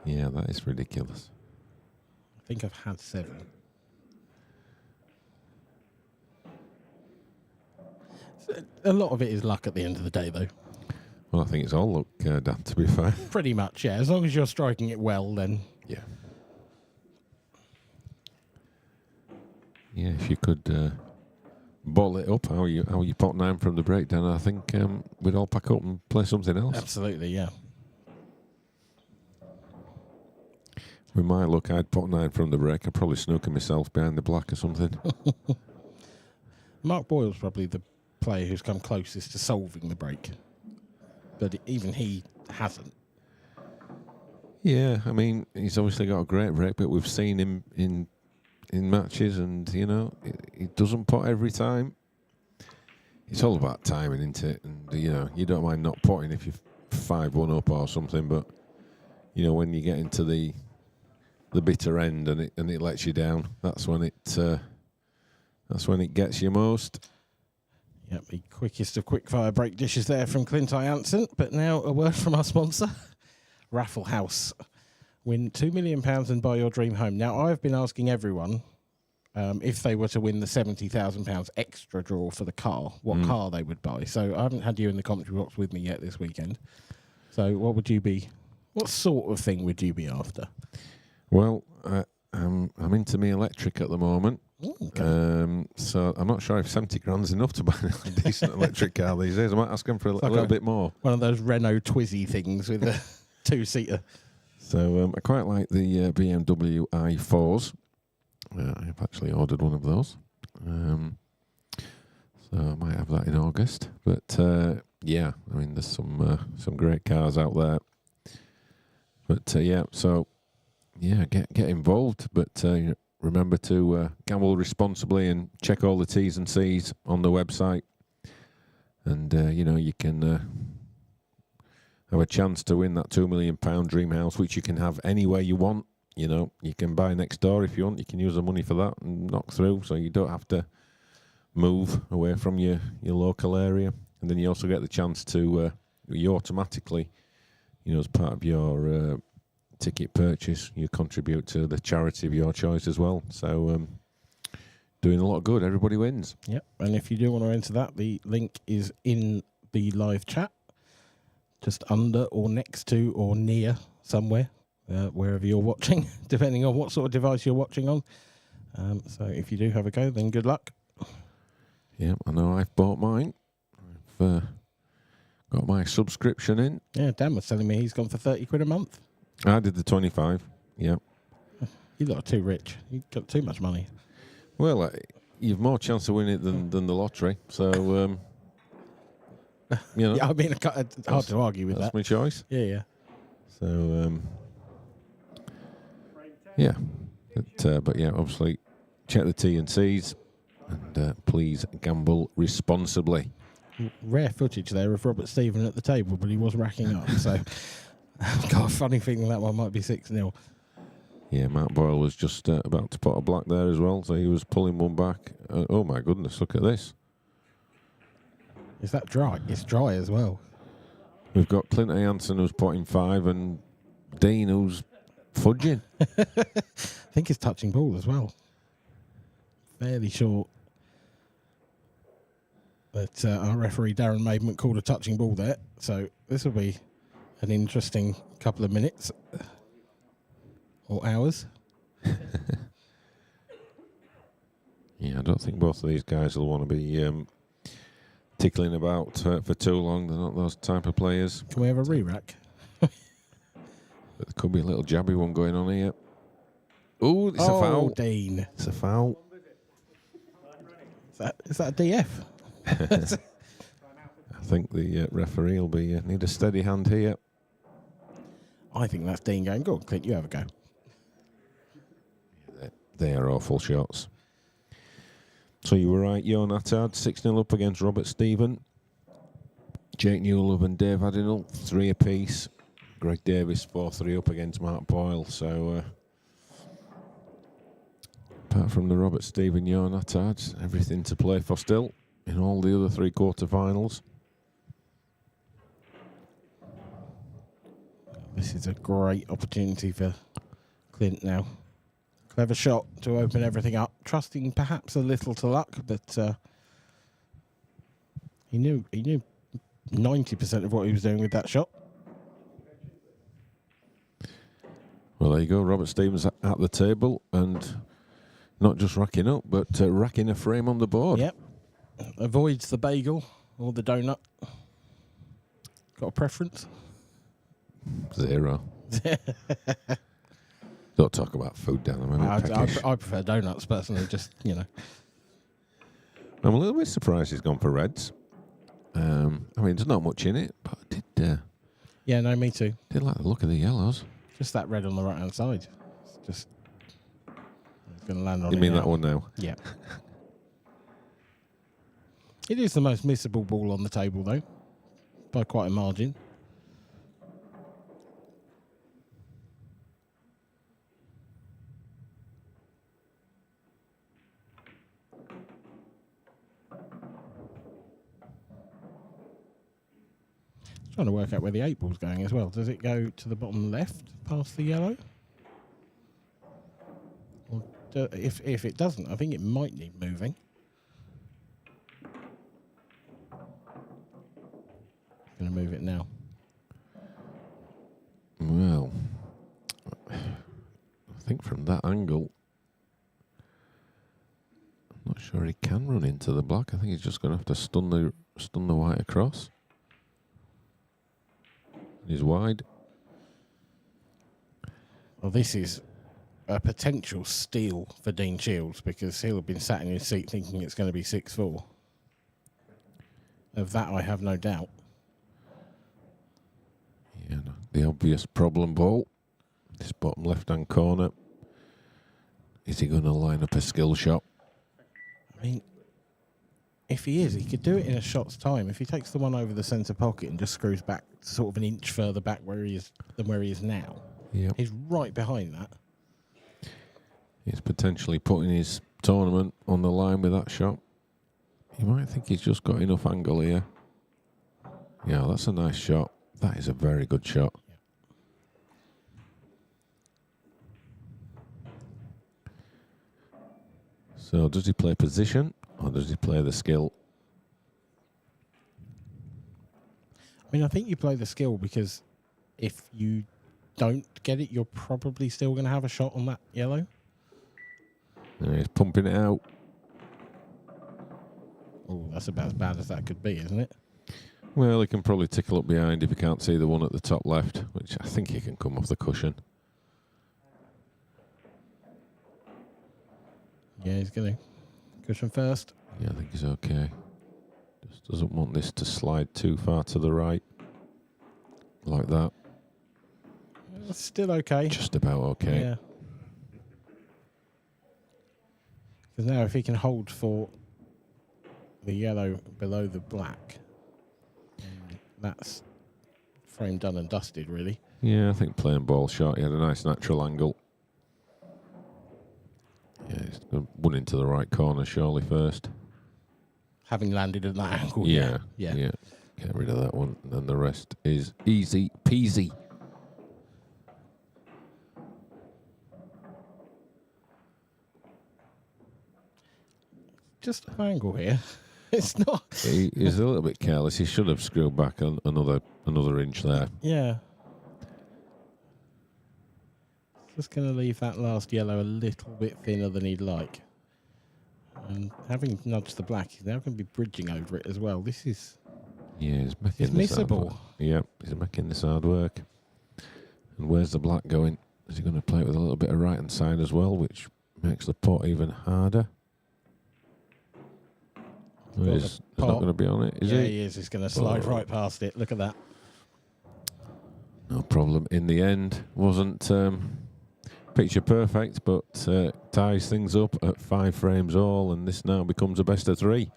Yeah, that is ridiculous. I think I've had 7. A lot of it is luck at the end of the day, though. Well, I think it's all luck, Dan, to be fair. Pretty much, yeah. As long as you're striking it well, then... Yeah. Yeah, if you could bottle it up, how you pot 9 from the break, Dan, I think we'd all pack up and play something else. Absolutely, yeah. With my luck, I'd pot 9 from the break. I'd probably snooker myself behind the black or something. Mark Boyle's probably the player who's come closest to solving the break. But even he hasn't. Yeah, I mean, he's obviously got a great break, but we've seen him in matches and, you know, he doesn't pot every time. It's all about timing, isn't it? And, you know, you don't mind not potting if you're 5-1 up or something, but, you know, when you get into the bitter end and it lets you down, that's when it gets you most. Yep, the quickest of quick-fire break dishes there from Clint Ianson. But now a word from our sponsor, Raffle House. Win £2 million and buy your dream home. Now, I've been asking everyone if they were to win the £70,000 extra draw for the car, what car they would buy. So I haven't had you in the commentary box with me yet this weekend. So what sort of thing would you be after? Well, I'm into me electric at the moment. Okay. So I'm not sure if 70 grand's enough to buy a decent electric car these days. I might ask them for a little bit more. One of those Renault Twizy things with a 2-seater. So I quite like the BMW i4s. I've actually ordered one of those. So I might have that in August. But yeah, I mean, there's some great cars out there. But yeah, so yeah, get involved. But remember to gamble responsibly and check all the T's and C's on the website. And, you know, you can have a chance to win that £2 million dream house, which you can have anywhere you want. You know, you can buy next door if you want. You can use the money for that and knock through, so you don't have to move away from your local area. And then you also get the chance to, you automatically, you know, as part of your ticket purchase, you contribute to the charity of your choice as well. So doing a lot of good. Everybody wins. Yep. And if you do want to enter that, the link is in the live chat, just under or next to or near somewhere, wherever you're watching, depending on what sort of device you're watching on. So if you do have a go, then good luck. Yeah, I know I've bought mine. I've got my subscription in. Yeah, Dan was telling me he's gone for £30 a month. I did the 25, yeah. You lot are too rich. You've got too much money. Well, you've more chance of winning it than the lottery, so, you know. Yeah, I mean, it's hard to argue with that. That's my choice. Yeah, yeah. So, yeah. But yeah, obviously, check the T&Cs and please gamble responsibly. Rare footage there of Robert Stephen at the table, but he was racking up, so... I've got a funny feeling that one might be 6-0. Yeah, Matt Boyle was just about to put a black there as well, so he was pulling one back. Oh my goodness, look at this. Is that dry? It's dry as well. We've got Clint Ianson who's potting 5 and Dean who's fudging. I think he's touching ball as well. Fairly short. But our referee Darren Maidment called a touching ball there, so this will be an interesting couple of minutes or hours. Yeah, I don't think both of these guys will want to be tickling about for too long. They're not those type of players. Can we have a re-rack? But there could be a little jabby one going on here. Ooh, it's a foul. Dean. It's a foul. Is that a DF? I think the referee will be need a steady hand here. I think that's Dean going, go on, Clint, you have a go. They are awful shots. So you were right, Jon Attard, 6-0 up against Robert Stephen. Jake Newlove and Dave Addinall, 3 apiece. Greg Davis, 4-3 up against Mark Boyle. So, apart from the Robert Stephen, Jon Attard, everything to play for still in all the other 3 quarter-finals. This is a great opportunity for Clint now. Clever shot to open everything up, trusting perhaps a little to luck, but he knew 90% of what he was doing with that shot. Well, there you go. Robert Stevens at the table and not just racking up, but racking a frame on the board. Yep. Avoids the bagel or the donut. Got a preference? 0. Don't talk about food down there. I prefer donuts personally, just, you know. I'm a little bit surprised he's gone for reds. I mean, there's not much in it, but I did. Yeah, no, me too. Did like the look of the yellows. Just that red on the right hand side. It's just going to land on You it mean now. that one now? Yeah. It is the most missable ball on the table, though, by quite a margin. Trying to work out where the 8 ball's going as well. Does it go to the bottom left past the yellow? Or if it doesn't, I think it might need moving. Going to move it now. Well, I think from that angle, I'm not sure he can run into the black. I think he's just going to have to stun the white across. He's wide. Well, this is a potential steal for Dean Shields because he'll have been sat in his seat thinking it's going to be 6-4. Of that, I have no doubt. Yeah, no, the obvious problem ball. This bottom left-hand corner. Is he going to line up a skill shot? I mean, if he is, he could do it in a shot's time. If he takes the one over the centre pocket and just screws back sort of an inch further back where he is than where he is now, yep. He's right behind that. He's potentially putting his tournament on the line with that shot. You might think he's just got enough angle here. Yeah, that's a nice shot. That is a very good shot. So does he play position or does he play the skill? I mean, I think you play the skill because if you don't get it, you're probably still going to have a shot on that yellow. And he's pumping it out. Oh, that's about as bad as that could be, isn't it? Well, he can probably tickle up behind if he can't see the one at the top left, which I think he can come off the cushion. Yeah, he's going to cushion first. Yeah, I think he's okay. Just doesn't want this to slide too far to the right. Like that. It's still okay. Just about okay. Yeah. Because now if he can hold for the yellow below the black, that's frame done and dusted, really. Yeah, I think playing ball shot. He had a nice natural angle. Yeah, he's one into the right corner, surely first. Having landed at that angle, yeah. Yeah. Get rid of that one, and then the rest is easy peasy. Just an angle here. It's not. He's a little bit careless. He should have screwed back another inch there. Yeah. Just going to leave that last yellow a little bit thinner than he'd like. And having nudged the black, he's now going to be bridging over it as well. This is... Yeah, he's making this hard work. Yep, he's making this hard work. And where's the black going? Is he going to play it with a little bit of right-hand side as well, which makes the pot even harder? He's not going to be on it, is he? Yeah, he is. He's going to slide right past it. Look at that. No problem. In the end, wasn't picture perfect, but ties things up at 5 frames all, and this now becomes a best of 3.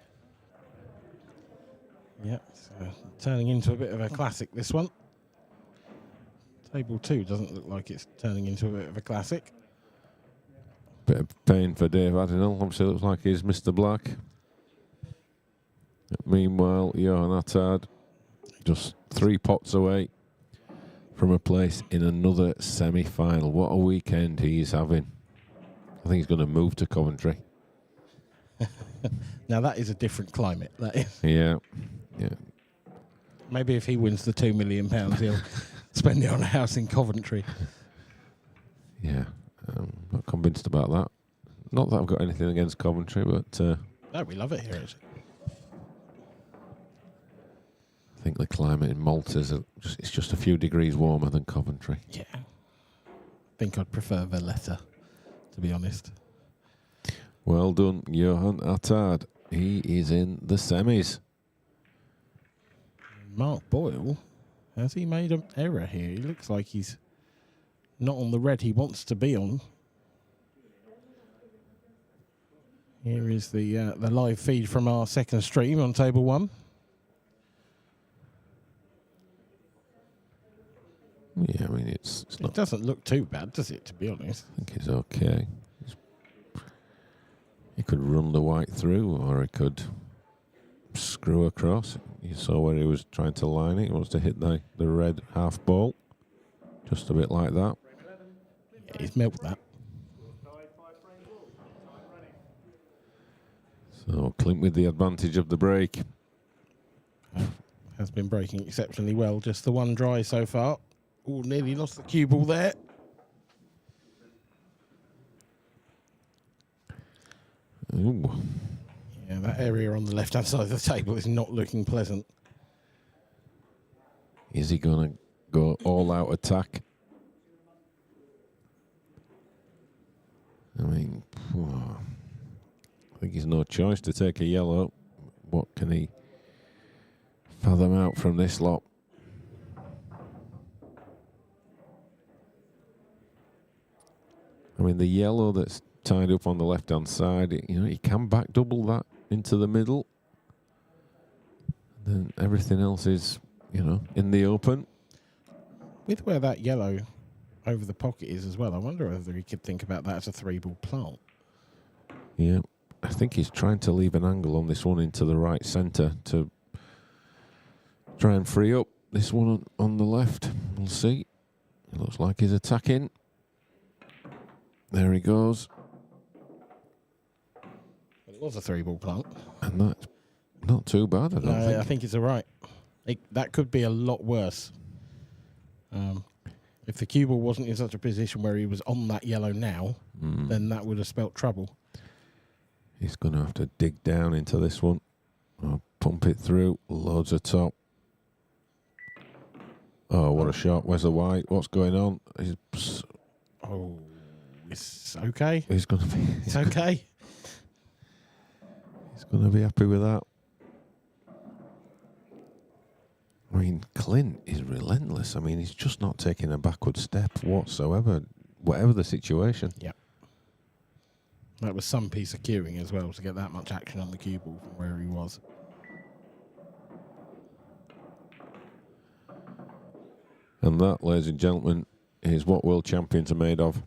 Yeah, it's turning into a bit of a classic, this one. Table 2 doesn't look like it's turning into a bit of a classic. Bit of pain for Dave Addinall. Obviously looks like he's Mr. Black. Meanwhile, Johan Attard just 3 pots away from a place in another semi-final. What a weekend he's having. I think he's going to move to Coventry. Now that is a different climate, that is. Yeah. Maybe if he wins the £2 million, he'll spend it on a house in Coventry. Yeah, not convinced about that. Not that I've got anything against Coventry, but... no, we love it here, actually. I think the climate in Malta is it's just a few degrees warmer than Coventry. Yeah. I think I'd prefer Valletta, to be honest. Well done, Johan Attard. He is in the semis. Mark Boyle, has he made an error here? He looks like he's not on the red he wants to be on. Here is the live feed from our second stream on table 1. Yeah, I mean, it's not... It doesn't look too bad, does it, to be honest? I think it's okay. He could run the white through, or he could screw across. You saw where he was trying to line it. He wants to hit the red half ball. Just a bit like that. Yeah, he's milked that. So Clint with the advantage of the break. Has been breaking exceptionally well. Just the one dry so far. Oh, nearly lost the cue ball there. Ooh. Yeah, that area on the left-hand side of the table is not looking pleasant. Is he going to go all-out attack? I mean, I think he's no choice to take a yellow. What can he fathom out from this lot? I mean, the yellow that's tied up on the left-hand side, he can back double that into the middle. Then everything else is, in the open. With where that yellow over the pocket is as well, I wonder whether he could think about that as a 3-ball plant. Yeah, I think he's trying to leave an angle on this one into the right centre to try and free up this one on the left. We'll see. It looks like he's attacking. There he goes. It was a 3-ball plant. And that's not too bad, I don't think. I think it's all right. That could be a lot worse. If the cue ball wasn't in such a position where he was on that yellow now, then that would have spelt trouble. He's going to have to dig down into this one. Pump it through. Loads of top. Oh, what a shot. Where's the white? What's going on? Oh, it's okay. He's going to be... It's okay. He's going to be happy with that. I mean, Clint is relentless. I mean, he's just not taking a backward step whatsoever, whatever the situation. Yeah. That was some piece of cueing as well to get that much action on the cue ball from where he was. And that, ladies and gentlemen, is what world champions are made of.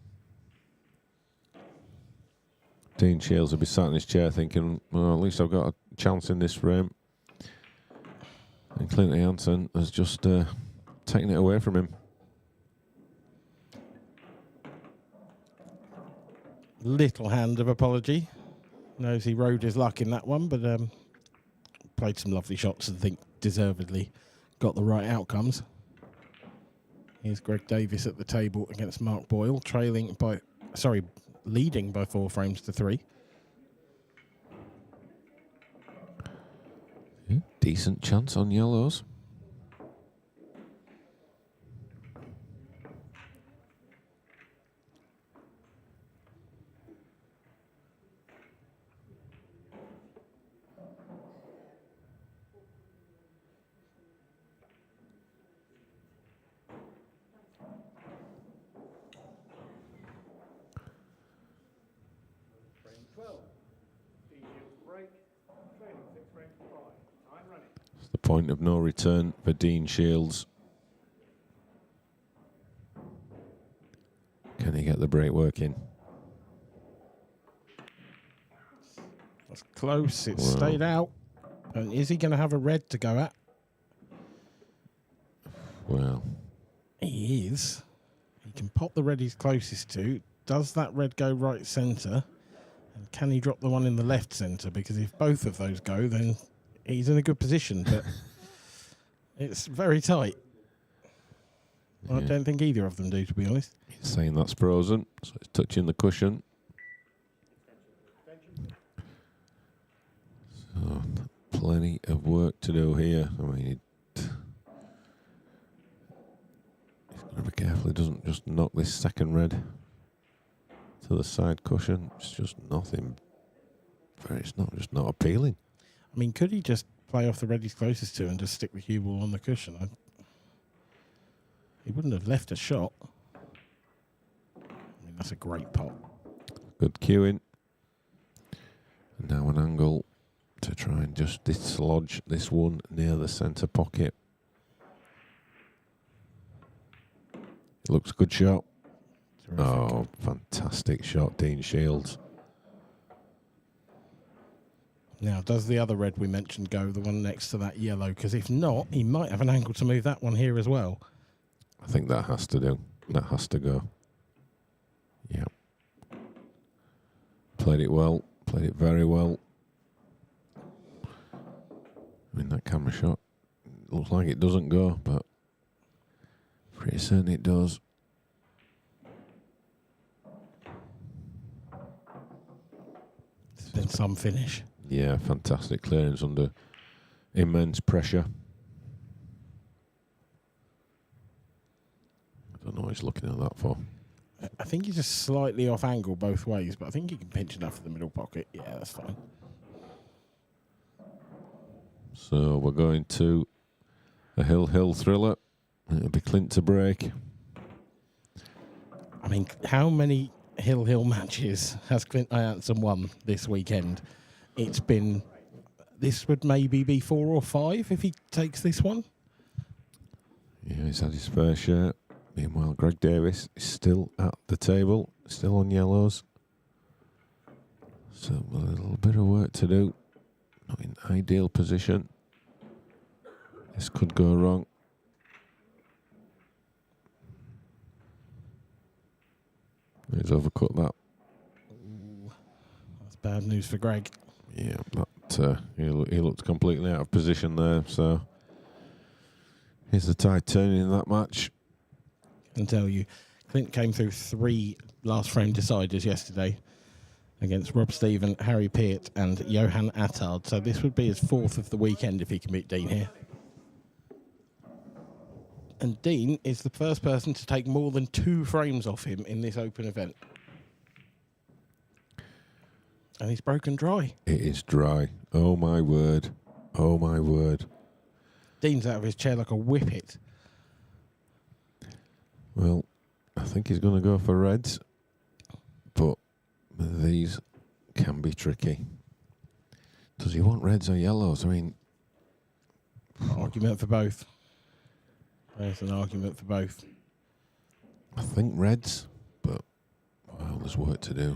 Dean Shields will be sat in his chair thinking, well, at least I've got a chance in this frame. And Clint Ianson has just taken it away from him. Little hand of apology. Knows he rode his luck in that one, but played some lovely shots and think deservedly got the right outcomes. Here's Greg Davis at the table against Mark Boyle, leading by 4 frames to 3. Yeah, decent chance on yellows. Point of no return for Dean Shields. Can he get the break working? That's close. It stayed out. And is he going to have a red to go at? Well, he is. He can pop the red he's closest to. Does that red go right centre? And can he drop the one in the left centre? Because if both of those go, then he's in a good position. But it's very tight. I don't think either of them do, to be honest. He's saying that's frozen, so it's touching the cushion. So, plenty of work to do here. I mean, he's got to be careful he doesn't just knock this second red to the side cushion. It's just nothing. It's not appealing. I mean, could he just play off the red he's closest to and just stick the cue ball on the cushion? He wouldn't have left a shot. I mean, that's a great pot. Good cueing. And now an angle to try and just dislodge this one near the centre pocket. It looks a good shot. Terrific. Oh, fantastic shot, Dean Shields. Now, does the other red we mentioned go, the one next to that yellow? Because if not, he might have an angle to move that one here as well. I think that has to do. That has to go. Yeah. Played it well. Played it very well. I mean, that camera shot looks like it doesn't go, but pretty certain it does. It's been some finish. Yeah, fantastic clearance under immense pressure. I don't know what he's looking at that for. I think he's just slightly off angle both ways, but I think he can pinch enough for the middle pocket. Yeah, that's fine. So we're going to a hill thriller. It'll be Clint to break. I mean, how many hill matches has Clint Ianson won this weekend? It's been... This would maybe be 4 or 5 if he takes this one. Yeah, he's had his fair share. Meanwhile, Greg Davis is still at the table, still on yellows. So a little bit of work to do. Not in ideal position. This could go wrong. He's overcut that. Ooh, that's bad news for Greg. Yeah, that he looked completely out of position there. So here's the tide turning in that match. I can tell you, Clint came through 3 last frame deciders yesterday against Rob Stephen, Harry Peart and Johan Attard. So this would be his 4th of the weekend if he can beat Dean here. And Dean is the first person to take more than 2 frames off him in this open event. And he's broken dry. It is dry. Oh, my word. Oh, my word. Dean's out of his chair like a whippet. Well, I think he's going to go for reds. But these can be tricky. Does he want reds or yellows? I mean... Argument for both. There's an argument for both. I think reds, but well, there's work to do.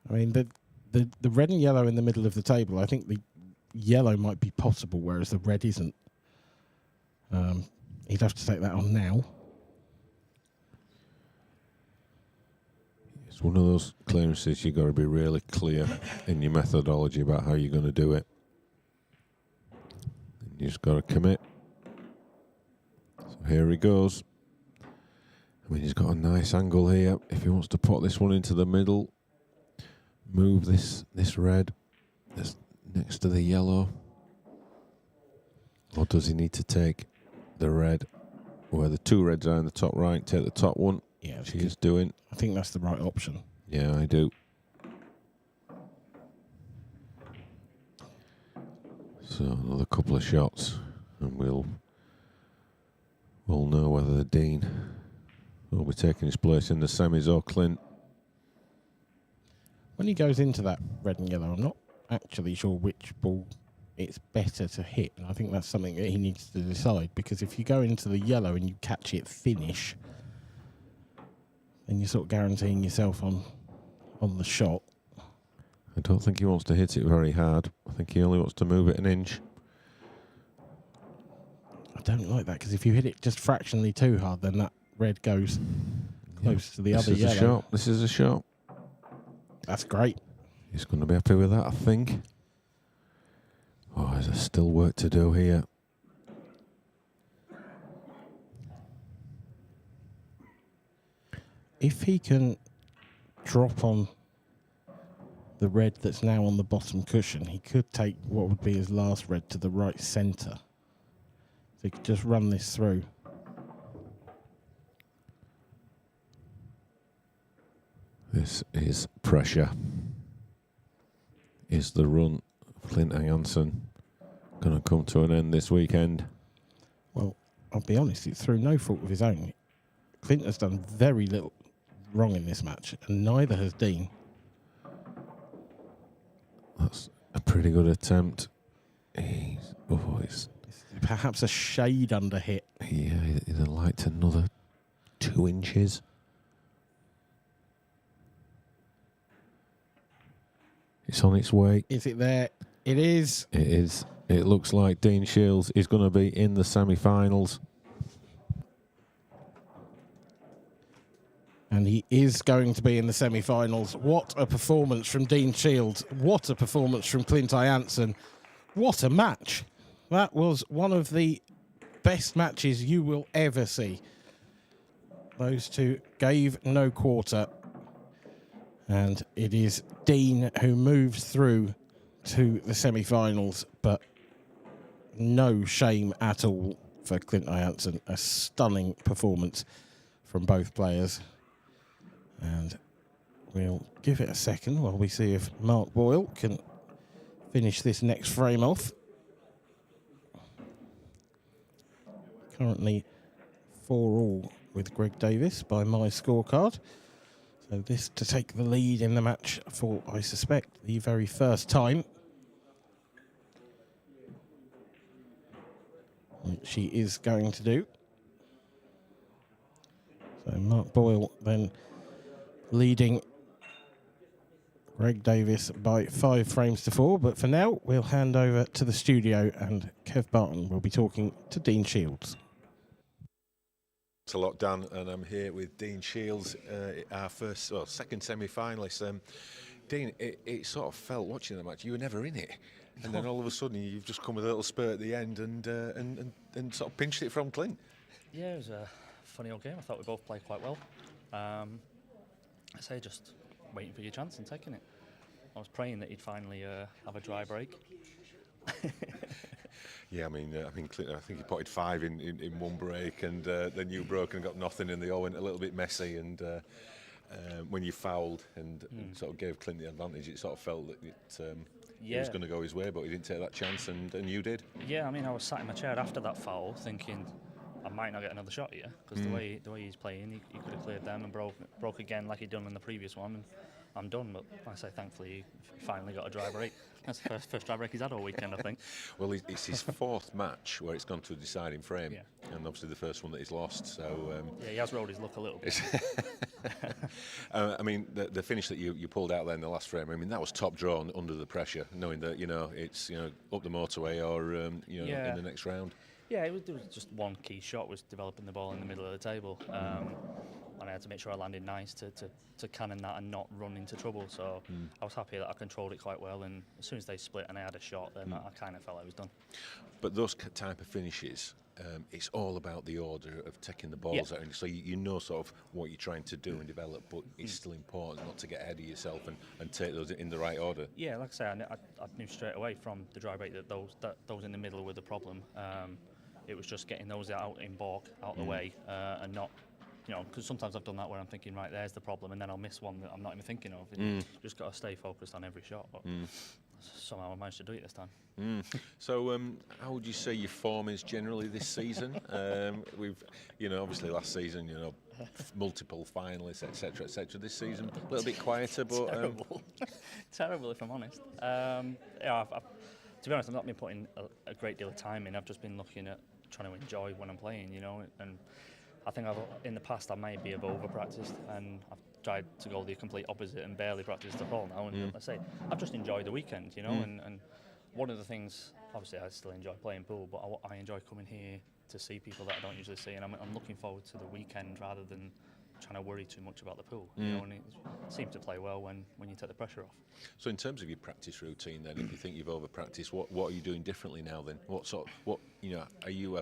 I mean, the red and yellow in the middle of the table, I think the yellow might be possible, whereas the red isn't. He'd have to take that on now. It's one of those clearances you've got to be really clear in your methodology about how you're going to do it. You just got to commit. So here he goes. I mean, he's got a nice angle here. If he wants to put this one into the middle, move this red that's next to the yellow. Or does he need to take the red where the 2 reds are in the top right, take the top one? Yeah, which he is doing. I think that's the right option. Yeah, I do. So another couple of shots, and we'll know whether the Dean will be taking his place in the semis or Clint. When he goes into that red and yellow, I'm not actually sure which ball it's better to hit. And I think that's something that he needs to decide, because if you go into the yellow and you catch it finish, then you're sort of guaranteeing yourself on the shot. I don't think he wants to hit it very hard. I think he only wants to move it an inch. I don't like that, because if you hit it just fractionally too hard, then that red goes close to the other yellow. This is a shot. This is a shot. That's great. He's going to be happy with that, I think. Oh, there's still work to do here. If he can drop on the red that's now on the bottom cushion, he could take what would be his last red to the right centre. So he could just run this through. This is pressure. Is the run of Clint Ianson going to come to an end this weekend? Well, I'll be honest, it's through no fault of his own. Clint has done very little wrong in this match, and neither has Dean. That's a pretty good attempt. He's perhaps a shade under hit. Yeah, he'd have liked another 2 inches. It's on its way. Is it there? It is. It is. It looks like Dean Shields is going to be in the semi-finals. And he is going to be in the semi-finals. What a performance from Dean Shields. What a performance from Clint Ianson. What a match. That was one of the best matches you will ever see. Those two gave no quarter. And it is Dean who moves through to the semi-finals, but no shame at all for Clint Ianson. A stunning performance from both players. And we'll give it a second while we see if Mark Boyle can finish this next frame off. Currently 4-all with Greg Davis by my scorecard. So this to take the lead in the match for, I suspect, the very first time. Which she is going to do. So Mark Boyle then leading Greg Davis by 5 frames to 4. But for now, we'll hand over to the studio and Kev Barton will be talking to Dean Shields. It's a lot, Dan, and I'm here with Dean Shields, our second semi-finalist. Dean, it sort of felt, watching the match, you were never in it, and then all of a sudden you've just come with a little spurt at the end and sort of pinched it from Clint. Yeah, it was a funny old game. I thought we both played quite well. I say just waiting for your chance and taking it. I was praying that he'd finally have a dry break. Yeah, I mean, Clint, I think he potted 5 in one break, and then you broke and got nothing, and they all went a little bit messy. And when you fouled and sort of gave Clint the advantage, it sort of felt that it was going to go his way, but he didn't take that chance, and you did. Yeah, I mean, I was sat in my chair after that foul, thinking I might not get another shot here, because the way he's playing, he could have cleared them and broke again like he'd done in the previous one. And I'm done, but like I say, thankfully, he finally got a dry break. That's the first dry break he's had all weekend, I think. Well, it's his 4th match where it's gone to a deciding frame, and obviously the first one that he's lost. So yeah, he has rolled his luck a little bit. I mean, the finish that you pulled out there in the last frame, I mean, that was top draw under the pressure, knowing that it's up the motorway or in the next round. Yeah, there was just one key shot, was developing the ball in the middle of the table. And I had to make sure I landed nice to cannon that and not run into trouble. So I was happy that I controlled it quite well. And as soon as they split and I had a shot, then I kind of felt I was done. But those type of finishes, it's all about the order of taking the balls out. So you know sort of what you're trying to do and develop, but it's still important not to get ahead of yourself and take those in the right order. Yeah, like I say, I knew straight away from the dry break that those in the middle were the problem. It was just getting those out in balk, out the way, and not, because sometimes I've done that where I'm thinking, right, there's the problem, and then I'll miss one that I'm not even thinking of. You just got to stay focused on every shot. But somehow I managed to do it this time. So, how would you say your form is generally this season? We've, obviously last season, multiple finalists, etc., etc. This season, a little bit quieter, but Terrible, if I'm honest. To be honest, I've not been putting a great deal of time in. I've just been looking at trying to enjoy when I'm playing, and I think in the past I maybe have over-practiced, and I've tried to go the complete opposite and barely practiced at all now. And I say, I've just enjoyed the weekend, and one of the things, obviously I still enjoy playing pool, but I enjoy coming here to see people that I don't usually see, and I'm looking forward to the weekend rather than trying to worry too much about the pool. And it seems to play well when you take the pressure off. So in terms of your practice routine, then, if you think you've over-practiced, what are you doing differently now? Then, are you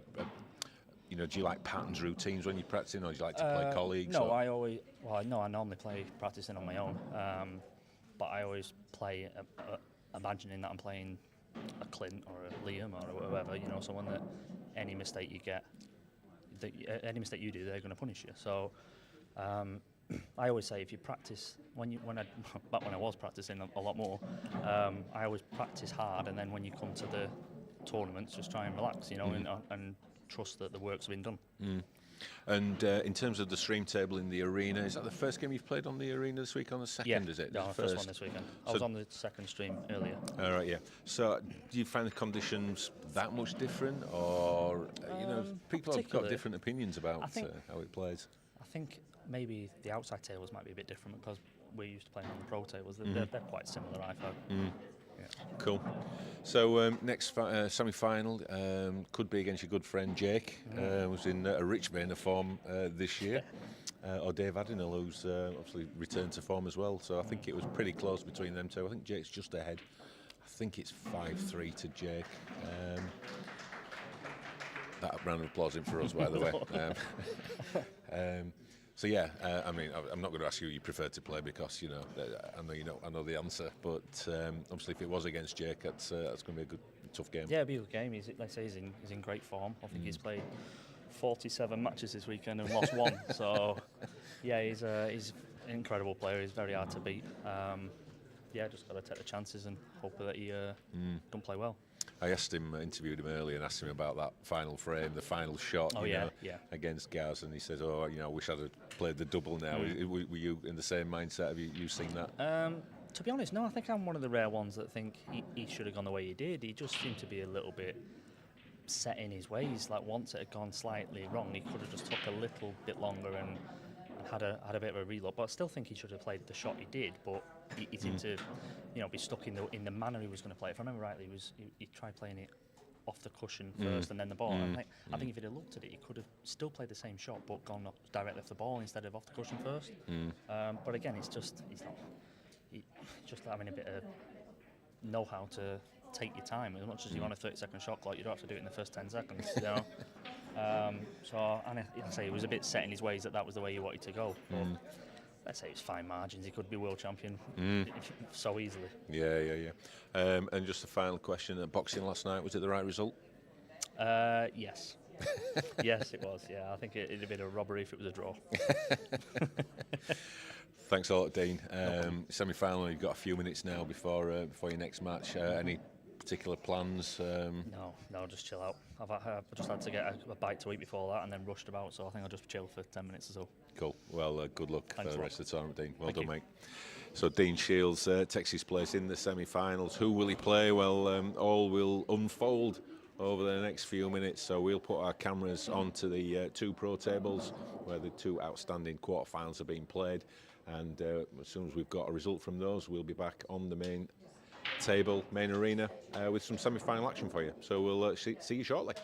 do you like patterns, routines when you're practicing, or do you like to play colleagues? No, I normally play practicing on my own, but I always play imagining that I'm playing a Clint or a Liam or whoever, someone that any mistake you get, any mistake you do, they're going to punish you. So I always say, if you practice back when I was practicing a lot more, I always practice hard, and then when you come to the tournaments, just try and relax, and trust that the work's been done. And in terms of the stream table in the arena, is that the first game you've played on the arena this week? On the second, is it? Yeah, first one this weekend. I was on the second stream earlier. All right, yeah. So do you find the conditions that much different, or people have got different opinions about how it plays? I think maybe the outside tables might be a bit different because we're used to playing on the pro tables. They're quite similar, I thought. Yeah. Cool. So next semi-final could be against your good friend Jake, who's in a rich vein of form this year, or Dave Adenell, who's obviously returned to form as well. So I think it was pretty close between them two. I think Jake's just ahead. I think it's 5-3 to Jake. That round of applause in for us, by the way. So yeah, I'm not going to ask you who you prefer to play because I know the answer. But obviously, if it was against Jake, that's going to be a tough game. Yeah, it'll be a good game. He's in great form. I think he's played 47 matches this weekend and lost one. So yeah, he's an incredible player. He's very hard to beat. Just got to take the chances and hope that he can play well. I interviewed him earlier and asked him about that final frame, the final shot against Gaz, and he said, I wish I'd have played the double now. Were you in the same mindset? Have you seen that? To be honest, no, I think I'm one of the rare ones that think he should have gone the way he did. He just seemed to be a little bit set in his ways. Like, once it had gone slightly wrong, he could have just took a little bit longer and had a bit of a reload. But I still think he should have played the shot he did, but he seemed to be stuck in the manner he was going to play. If I remember rightly, he tried playing it off the cushion first and then the ball. I think if he'd have looked at it, he could have still played the same shot but gone directly off the ball instead of off the cushion first. But again, he's just having a bit of know-how to take your time. As much as you want a 30-second shot clock, you don't have to do it in the first 10 seconds. I say he was a bit set in his ways that was the way he wanted to go. But let's say it's fine margins. He could be world champion so easily. Yeah. And just a final question: boxing last night, was it the right result? Yes. Yes, it was. Yeah, I think it'd have been a robbery if it was a draw. Thanks a lot, Dean. Semi-final, you've got a few minutes now before your next match. Any particular plans? No, just chill out. I've just had to get a bite to eat before that and then rushed about, so I think I'll just chill for 10 minutes or so. Cool. Well, good luck for the rest of the tournament, Dean. Well done, mate. So Dean Shields takes his place in the semi-finals. Who will he play? Well, all will unfold over the next few minutes. So we'll put our cameras onto the two pro tables where the two outstanding quarterfinals are being played. And as soon as we've got a result from those, we'll be back on the main table, main arena, with some semi-final action for you. So we'll see you shortly.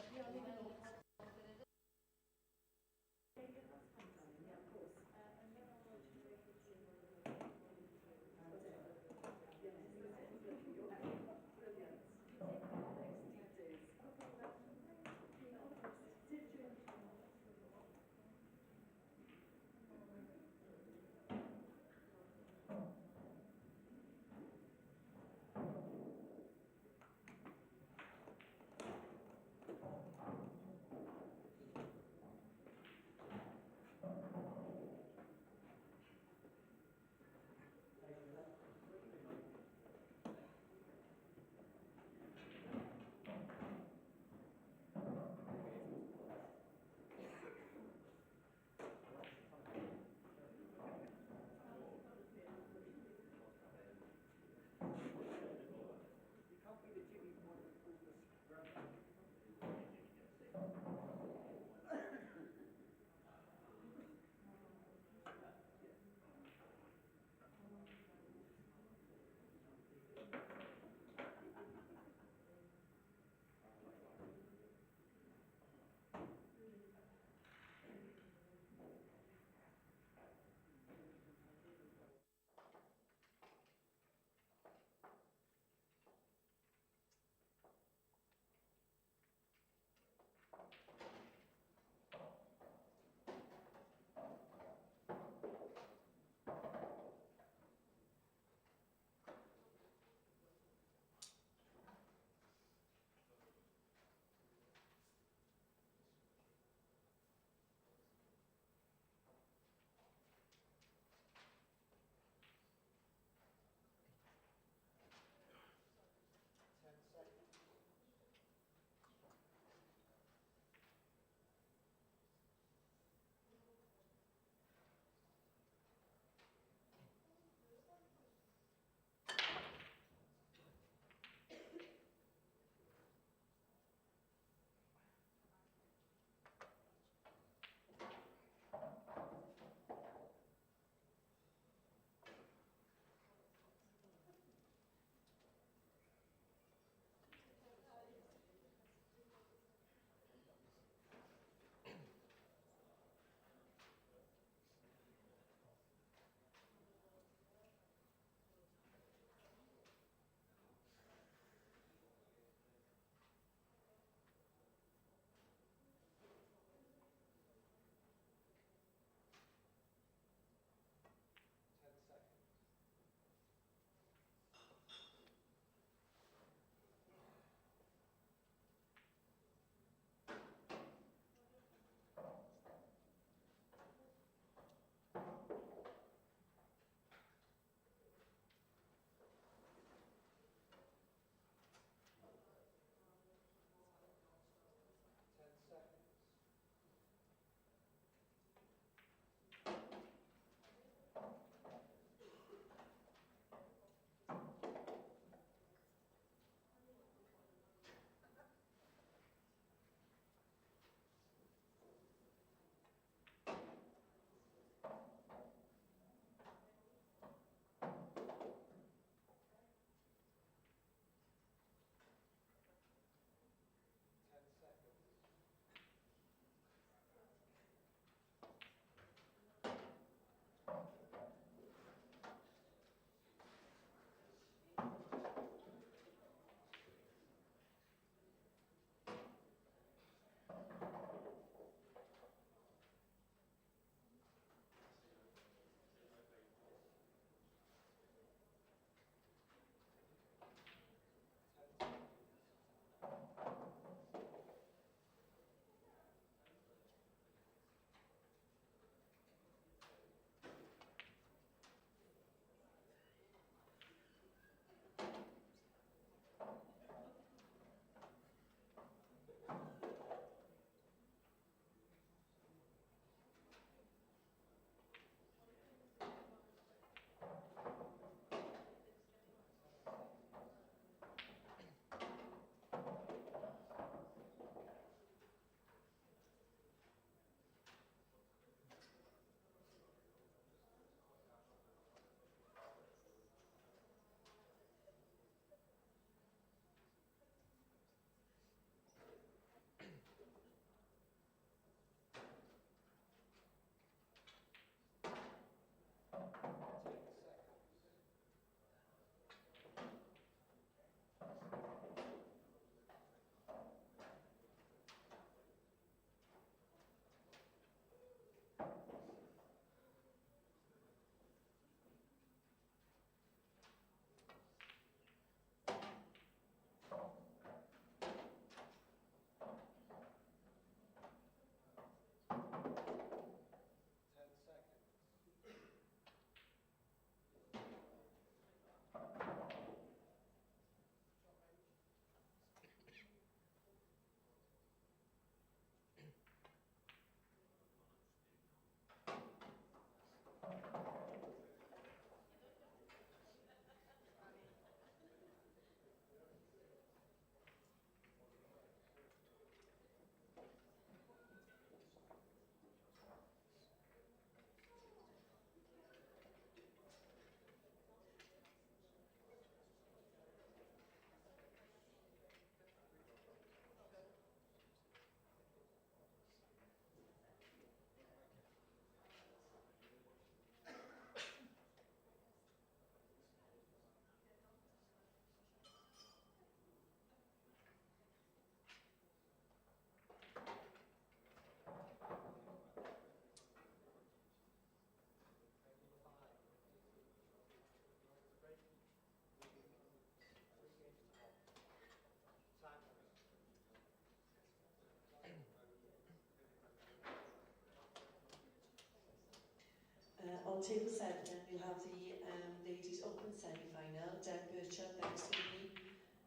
On table 7 then we'll have the ladies open semi-final, Deb Birchall, Beck Sweeney.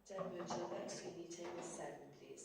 Deb Birchall, Beck Sweeney, table 7 please.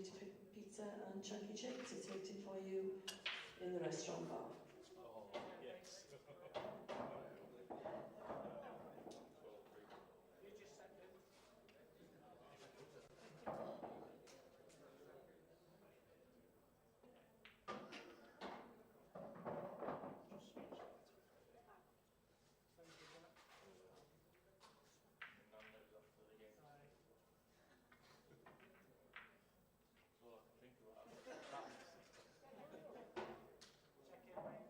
to pick pizza and chunky chips. It's waiting for you in the restaurant bar. Check in, mate.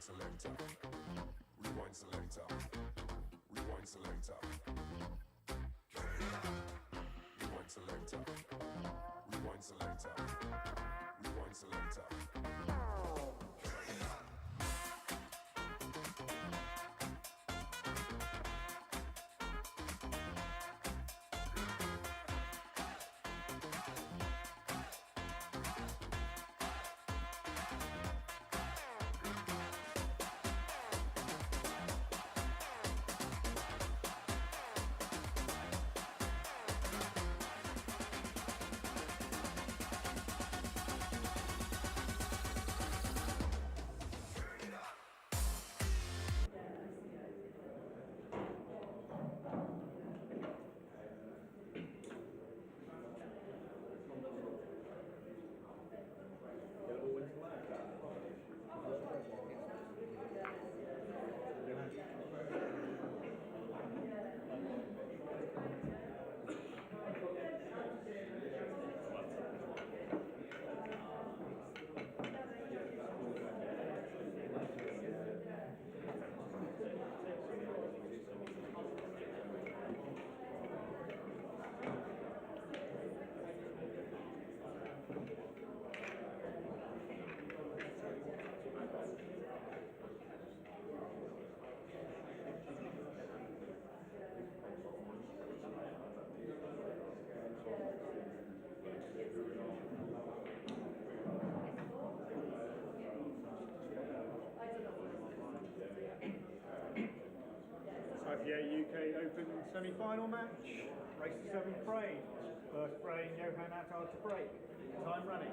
selector. Rewind selector. Rewind selector. Rewind selector. Rewind selector. Rewind selector. IPA UK Open semi-final match. Race to 7 frame. First frame, Monahan Attard to break. Time running.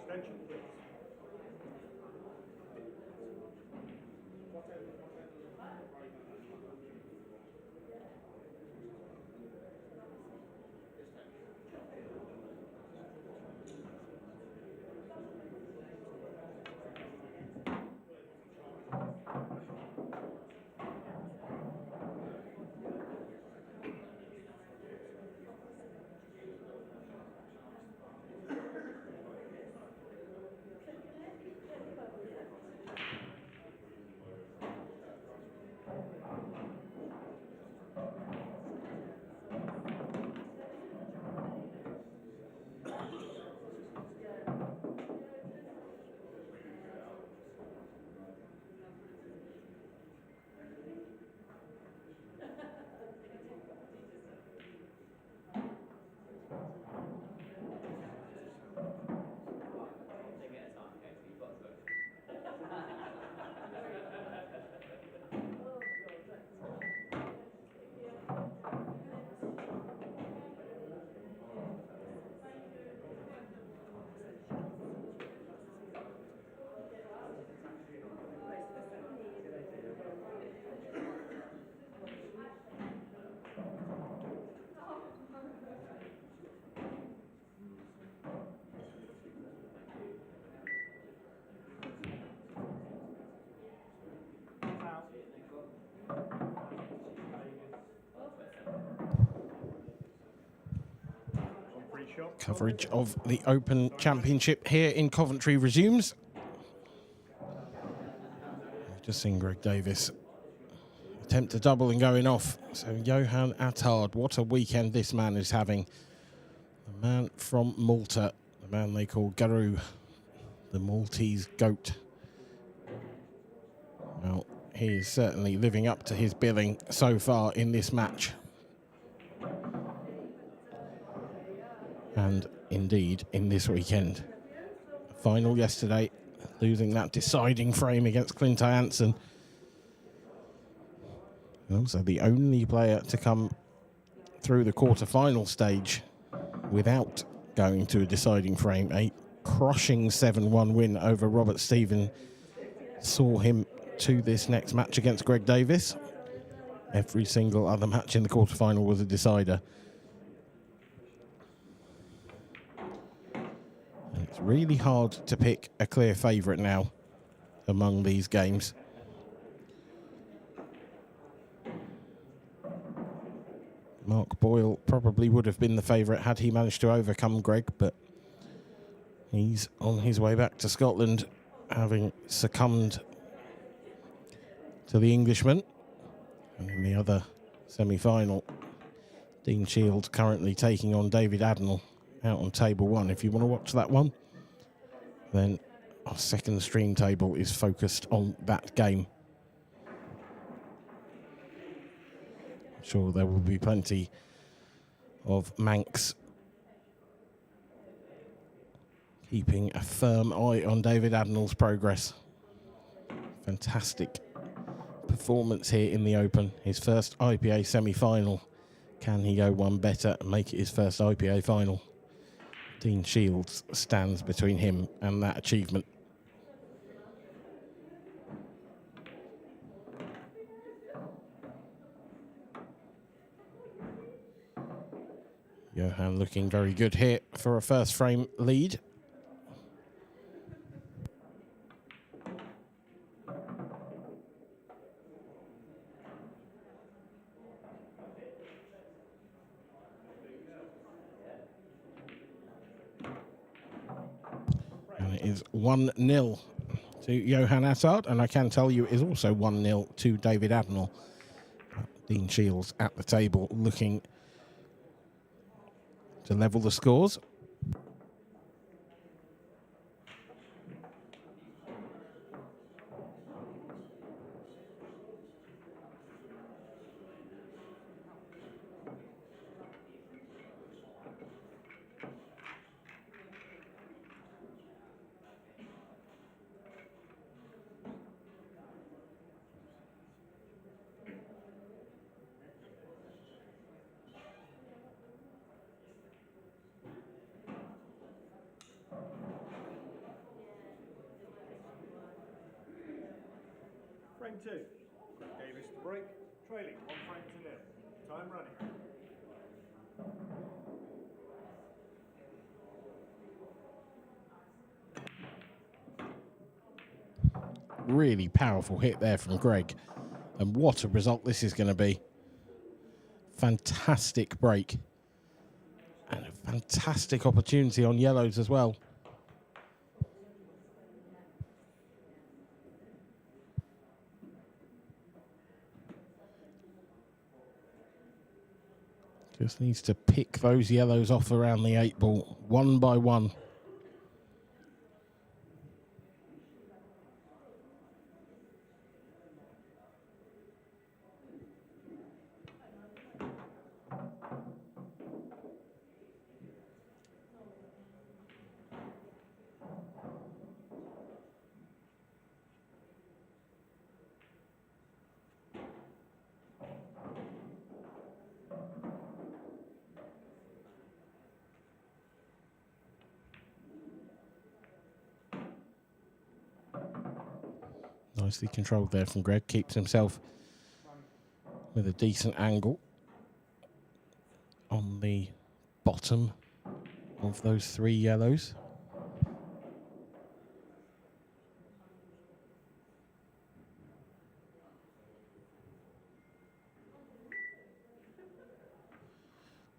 Extension, please. Coverage of the Open Championship here in Coventry resumes. We've just seen Greg Davis attempt to double and going off. So Monahan Attard, what a weekend this man is having. The man from Malta, the man they call Guru, the Maltese goat. Well, he is certainly living up to his billing so far in this match. And indeed, in this weekend. Final yesterday, losing that deciding frame against Clint Ianson. And also the only player to come through the quarter-final stage without going to a deciding frame, crushing 7-1 win over Robert Stephen saw him to this next match against Greg Davis. Every single other match in the quarterfinal was a decider. And it's really hard to pick a clear favourite now among these games. Mark Boyle probably would have been the favourite had he managed to overcome Greg, but he's on his way back to Scotland, having succumbed to the Englishman. And in the other semi-final, Dean Shields currently taking on David Adnell out on table 1. If you want to watch that one, then our second stream table is focused on that game. I'm sure there will be plenty of Manx keeping a firm eye on David Adnell's progress. Fantastic performance here in the Open. His first IPA semi-final. Can he go one better and make it his first IPA final? Dean Shields stands between him and that achievement. Johan looking very good here for a first frame lead. And it is 1-0 to Johan Attard, and I can tell you it is also 1-0 to David Adnell. Dean Shields at the table looking to level the scores. Frame 2. Greg Davis to break, trailing 1 frame to 0. Time running. Really powerful hit there from Greg. And what a result this is going to be. Fantastic break. And a fantastic opportunity on yellows as well. Just needs to pick those yellows off around the 8 ball, one by one. Nicely controlled there from Greg. Keeps himself with a decent angle on the bottom of those 3 yellows.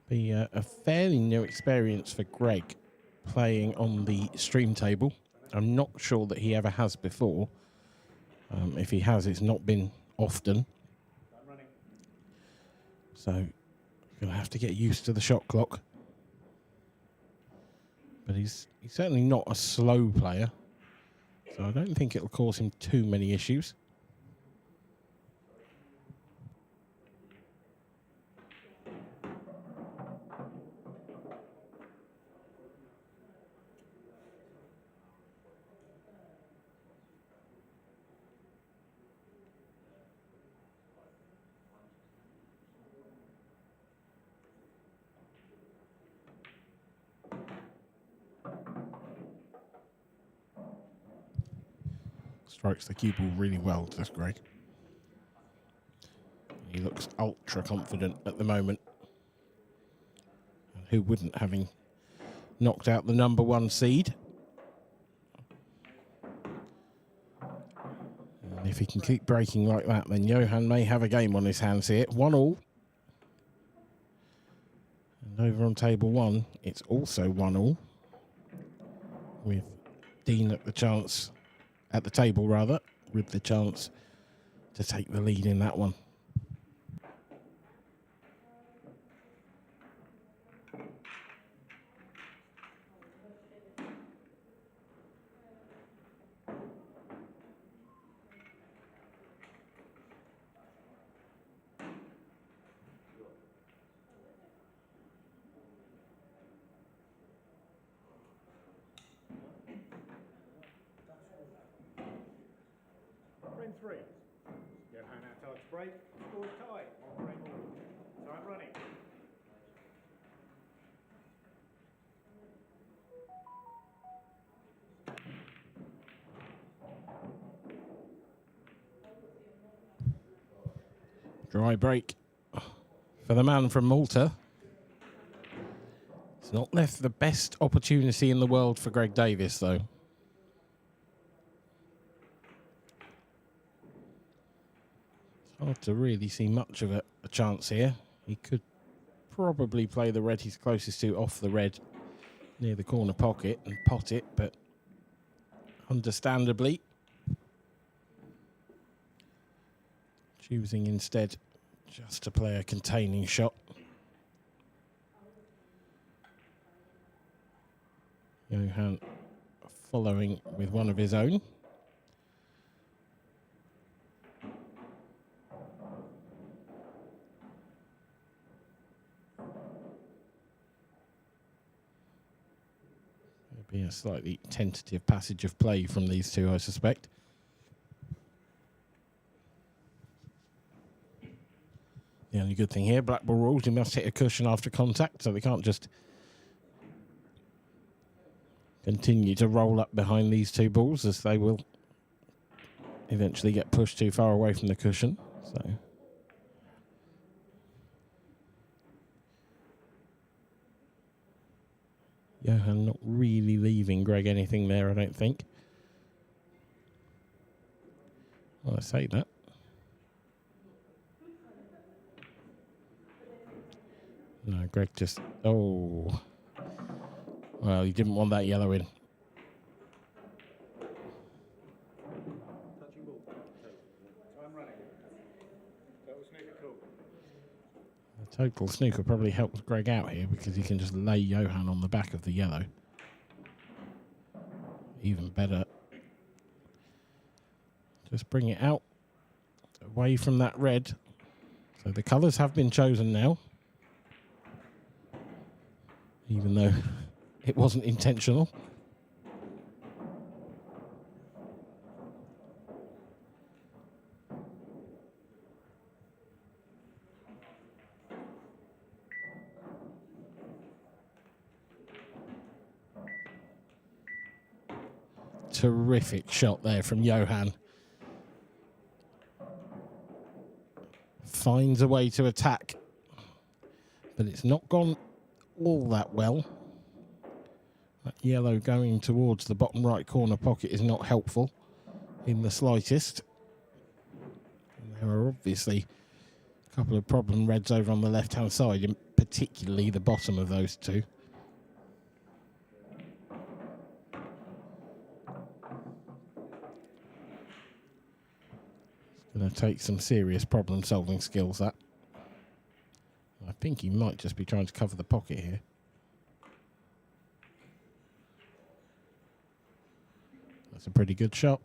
Be a fairly new experience for Greg playing on the stream table. I'm not sure that he ever has before. If he has, it's not been often. So, going to have to get used to the shot clock. But he's certainly not a slow player. So I don't think it'll cause him too many issues. Strikes the cue ball really well, does Greg. He looks ultra confident at the moment. Who wouldn't, having knocked out the number 1 seed? And if he can keep breaking like that, then Johan may have a game on his hands here. 1-1. And over on table 1, it's also 1-1. With Dean at the table rather, with the chance to take the lead in that one. Frame 3. Johan out to break. Scores tied on frame 1. Time running. Dry break for the man from Malta. It's not left the best opportunity in the world for Greg Davis, though. It's hard to really see much of a chance here. He could probably play the red he's closest to off the red near the corner pocket and pot it, but understandably choosing instead just to play a containing shot. Johan following with one of his own. There'll be a slightly tentative passage of play from these two, I suspect. The only good thing here, blackball rules, you must hit a cushion after contact, so they can't just continue to roll up behind these two balls, as they will eventually get pushed too far away from the cushion. So Johan not really leaving Greg anything there, I don't think. Well, I say that. No, Greg just... Oh. Well, he didn't want that yellow in. Touching ball. Time running. That was snooker cool. The total snooker probably helps Greg out here because he can just lay Johan on the back of the yellow. Even better. Just bring it out away from that red. So the colours have been chosen now. Even though it wasn't intentional. Terrific shot there from Johan. Finds a way to attack, but it's not gone all that well. That yellow going towards the bottom right corner pocket is not helpful in the slightest. And there are obviously a couple of problem reds over on the left hand side, and particularly the bottom of those two. It's going to take some serious problem solving skills, that. I think he might just be trying to cover the pocket here. That's a pretty good shot.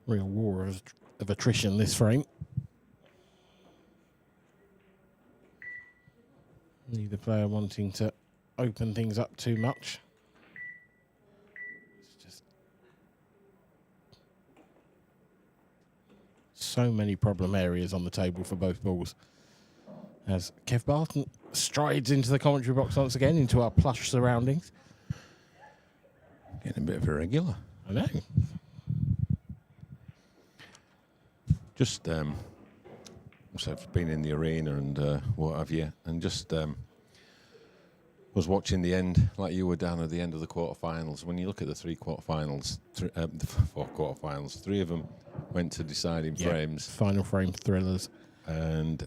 Real war of attrition this frame. Neither player wanting to open things up too much. It's just so many problem areas on the table for both balls. As Kev Barton strides into the commentary box once again, into our plush surroundings. Getting a bit of irregular. I know. Just, so I've been in the arena and what have you, and just was watching the end, like you were down at the end of the quarterfinals. When you look at the four quarterfinals, 3 of them went to deciding frames. Final frame thrillers. And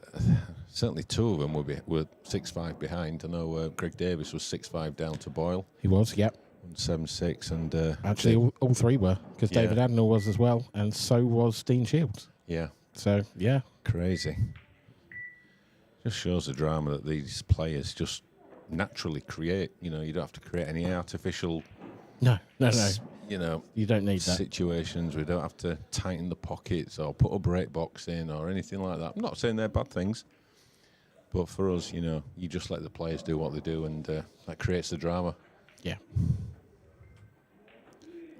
certainly 2 of them were 6-5 behind. I know Greg Davis was 6-5 down to Boyle. He was, yep. 7-6, and actually all 3 were, because David Adnall was as well, and so was Dean Shields. Yeah. So yeah, crazy. Just shows the drama that these players just naturally create. You know, you don't have to create any artificial. No. You know, you don't need that. Situations. We don't have to tighten the pockets or put a break box in or anything like that. I'm not saying they're bad things, but for us, you know, you just let the players do what they do, and that creates the drama. Yeah.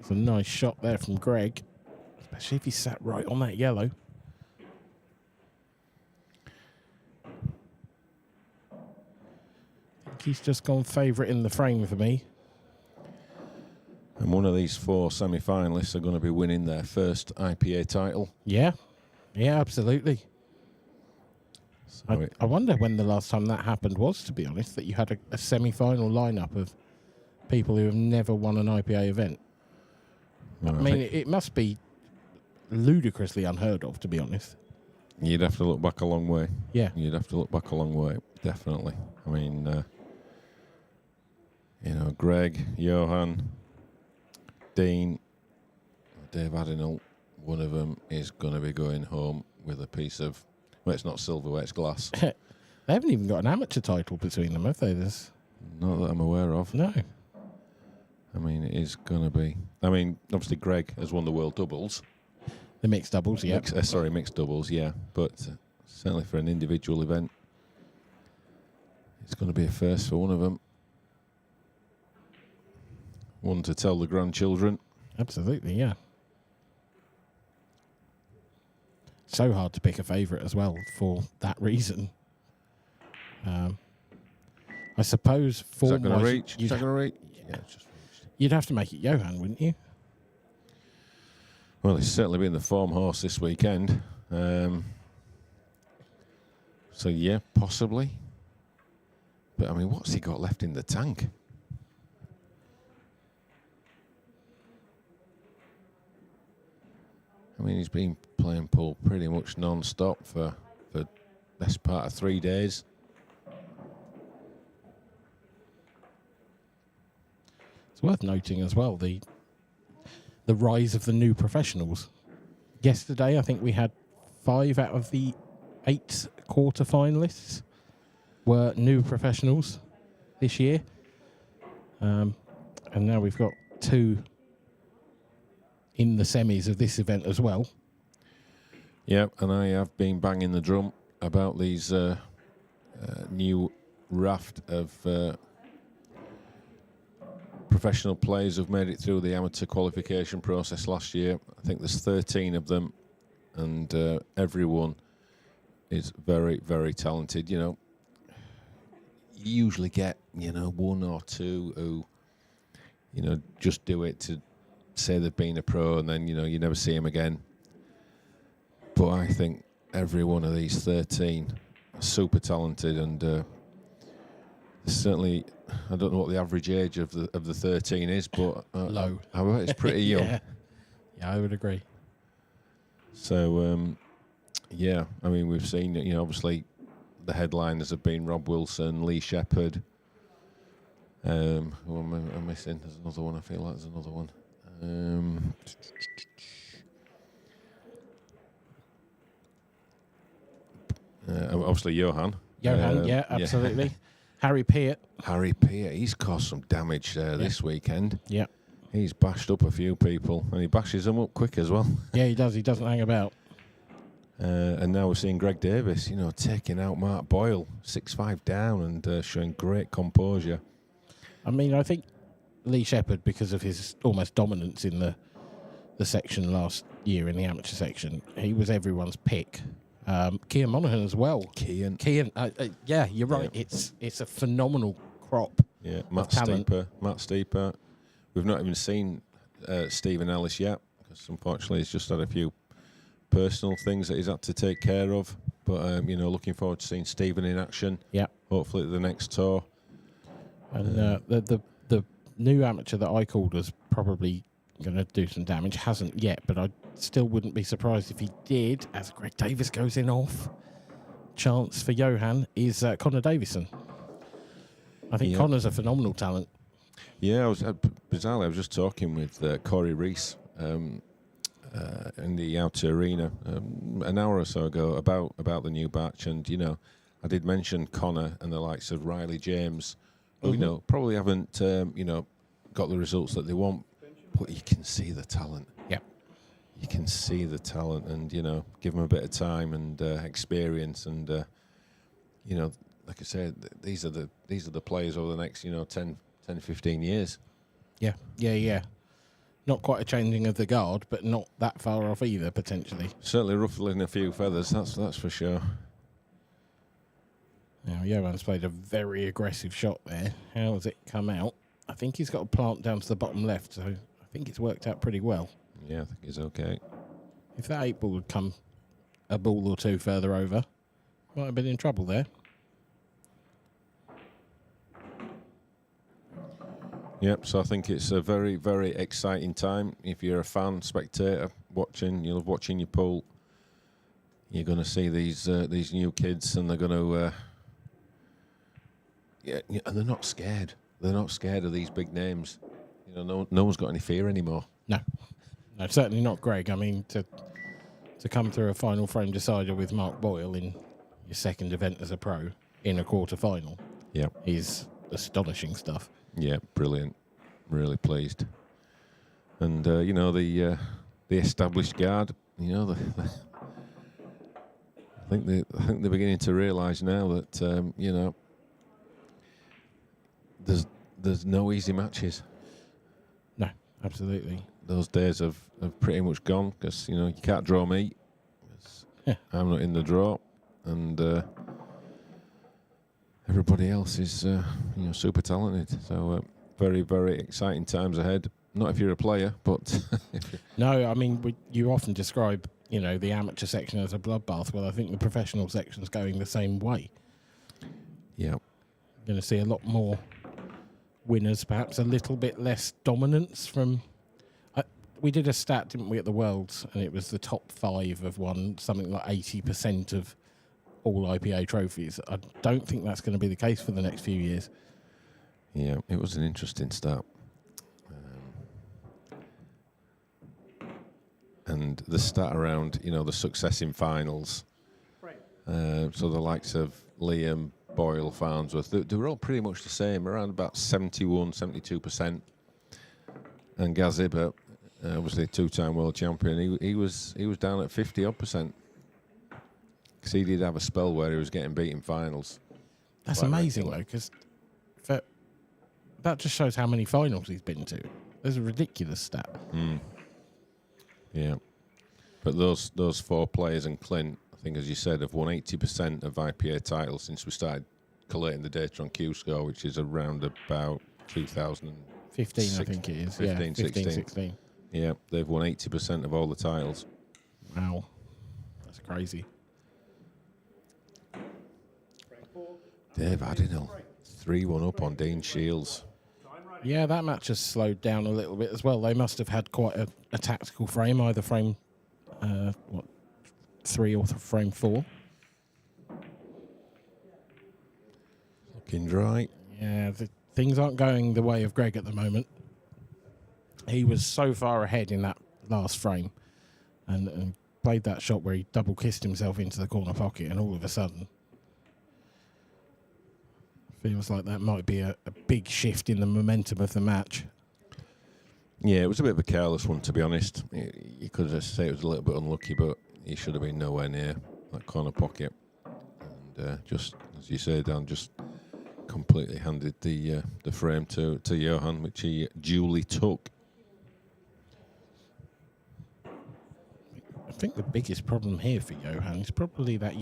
It's a nice shot there from Greg, especially if he sat right on that yellow. I think he's just gone favourite in the frame for me. And one of these 4 semi-finalists are going to be winning their first IPA title. Yeah, absolutely. So I wonder when the last time that happened was, to be honest, that you had a semi-final lineup of people who have never won an IPA event. Well, I mean, it must be ludicrously unheard of, to be honest. You'd have to look back a long way. Yeah. You'd have to look back a long way, definitely. I mean, you know, Greg, Johan, Dean, Dave Adinall, one of them is going to be going home with a piece of, well, it's not silverware, it's glass. They haven't even got an amateur title between them, have they? Not that I'm aware of. No. I mean, it is going to be. I mean, obviously, Greg has won the world doubles. The mixed doubles, yeah. Mixed doubles, yeah. But certainly for an individual event, it's going to be a first for one of them. One to tell the grandchildren. Absolutely, yeah. So hard to pick a favourite as well for that reason. I suppose Is that going to reach? Is that going to reach? Yeah, it's just reached. You'd have to make it Johan, wouldn't you? Well, he's certainly been the form horse this weekend. So, yeah, possibly. But, I mean, what's he got left in the tank? I mean, he's been playing pool pretty much non-stop for the best part of 3 days. It's worth noting as well the rise of the new professionals. Yesterday, I think we had 5 out of the 8 quarter-finalists were new professionals this year. And now we've got 2 in the semis of this event as well. Yeah, and I have been banging the drum about these new raft of professional players who've made it through the amateur qualification process last year. I think there's 13 of them, and everyone is very, very talented. You know, you usually get, 1 or 2 who, just do it to say they've been a pro, and then, you never see them again. But I think every one of these 13 are super talented, and certainly, I don't know what the average age of the 13 is, but low. I bet it's pretty young. Yeah, I would agree. So, yeah, I mean, we've seen, obviously the headliners have been Rob Wilson, Lee Shepherd. Who am I missing? There's another one. I feel like there's another one. Obviously, Johan. Yeah, absolutely. Harry Peart. Harry Peart, he's caused some damage this weekend. Yeah. He's bashed up a few people, and he bashes them up quick as well. Yeah, he does. He doesn't hang about. And now we're seeing Greg Davis, taking out Mark Boyle, 6-5 down, and showing great composure. I mean, I think Lee Shepherd, because of his almost dominance in the section last year in the amateur section, he was everyone's pick. Kian Monahan as well. Kian, yeah, you're right. Yeah. It's a phenomenal crop. Yeah, Matt Steeper. We've not even seen Stephen Ellis yet, because unfortunately he's just had a few personal things that he's had to take care of. But looking forward to seeing Stephen in action. Yeah, hopefully at the next tour. And the new amateur that I called was probably going to do some damage. Hasn't yet, but I still wouldn't be surprised if he did. As Greg Davis goes in off, chance for Johan is Connor Davison. I think Connor's a phenomenal talent. Yeah, bizarrely, I was just talking with Corey Reese in the outer arena an hour or so ago about the new batch, and I did mention Connor and the likes of Riley James, who probably haven't got the results that they want, but you can see the talent. Yeah, you can see the talent, and give them a bit of time and experience, and like I said, these are the players over the next 10, 15 years. Yeah. Not quite a changing of the guard, but not that far off either, potentially. Certainly ruffling a few feathers, that's for sure. Now, Johan's played a very aggressive shot there. How has it come out? I think he's got a plant down to the bottom left, so I think it's worked out pretty well. Yeah, I think he's okay. If that 8 ball had come a ball or two further over, might have been in trouble there. Yep, so I think it's a very, very exciting time. If you're a fan, spectator, watching, you love watching your pool, you're going to see these new kids, and they're going to... and they're not scared. They're not scared of these big names. No one's got any fear anymore. No, certainly not Greg. I mean, to come through a final frame decider with Mark Boyle in your second event as a pro in a quarter-final is astonishing stuff. Yeah, brilliant. Really pleased. And the established guard. I think they're beginning to realise now that there's no easy matches. No, absolutely. Those days have pretty much gone, because you can't draw me. I'm not in the draw, and everybody else is super talented. So very, very exciting times ahead. Not if you're a player, but no. I mean, you often describe the amateur section as a bloodbath. Well, I think the professional section's going the same way. Yeah, going to see a lot more winners, perhaps a little bit less dominance from. We did a stat, didn't we, at the Worlds, and it was the top 5 have won something like 80% of all IPA trophies. I don't think that's going to be the case for the next few years. Yeah, it was an interesting start. And the stat around, the success in finals. So the likes of Liam, Boyle, Farnsworth, they were all pretty much the same, around about 71, 72%. And Gaz Ibbott, obviously two-time world champion, he was down at 50-odd%. Because he did have a spell where he was getting beat in finals. That's amazing, though, because that just shows how many finals he's been to. There's a ridiculous stat. Yeah. But those 4 players and Clint, I think, as you said, have won 80% of IPA titles since we started collating the data on Q-Score, which is around about 2015, I think it is. 15, 16. Yeah, they've won 80% of all the titles. Wow. That's crazy. Dave Addinall, 3-1 up on Dean Shields. Yeah, that match has slowed down a little bit as well. They must have had quite a tactical frame, either frame 3 or frame 4. Looking dry. Yeah, things aren't going the way of Greg at the moment. He was so far ahead in that last frame and played that shot where he double kissed himself into the corner pocket, and all of a sudden feels like that might be a big shift in the momentum of the match. Yeah, it was a bit of a careless one, to be honest. You could just say it was a little bit unlucky, but he should have been nowhere near that corner pocket. And just, as you say, Dan, just completely handed the frame to Johan, which he duly took. I think the biggest problem here for Johan is probably that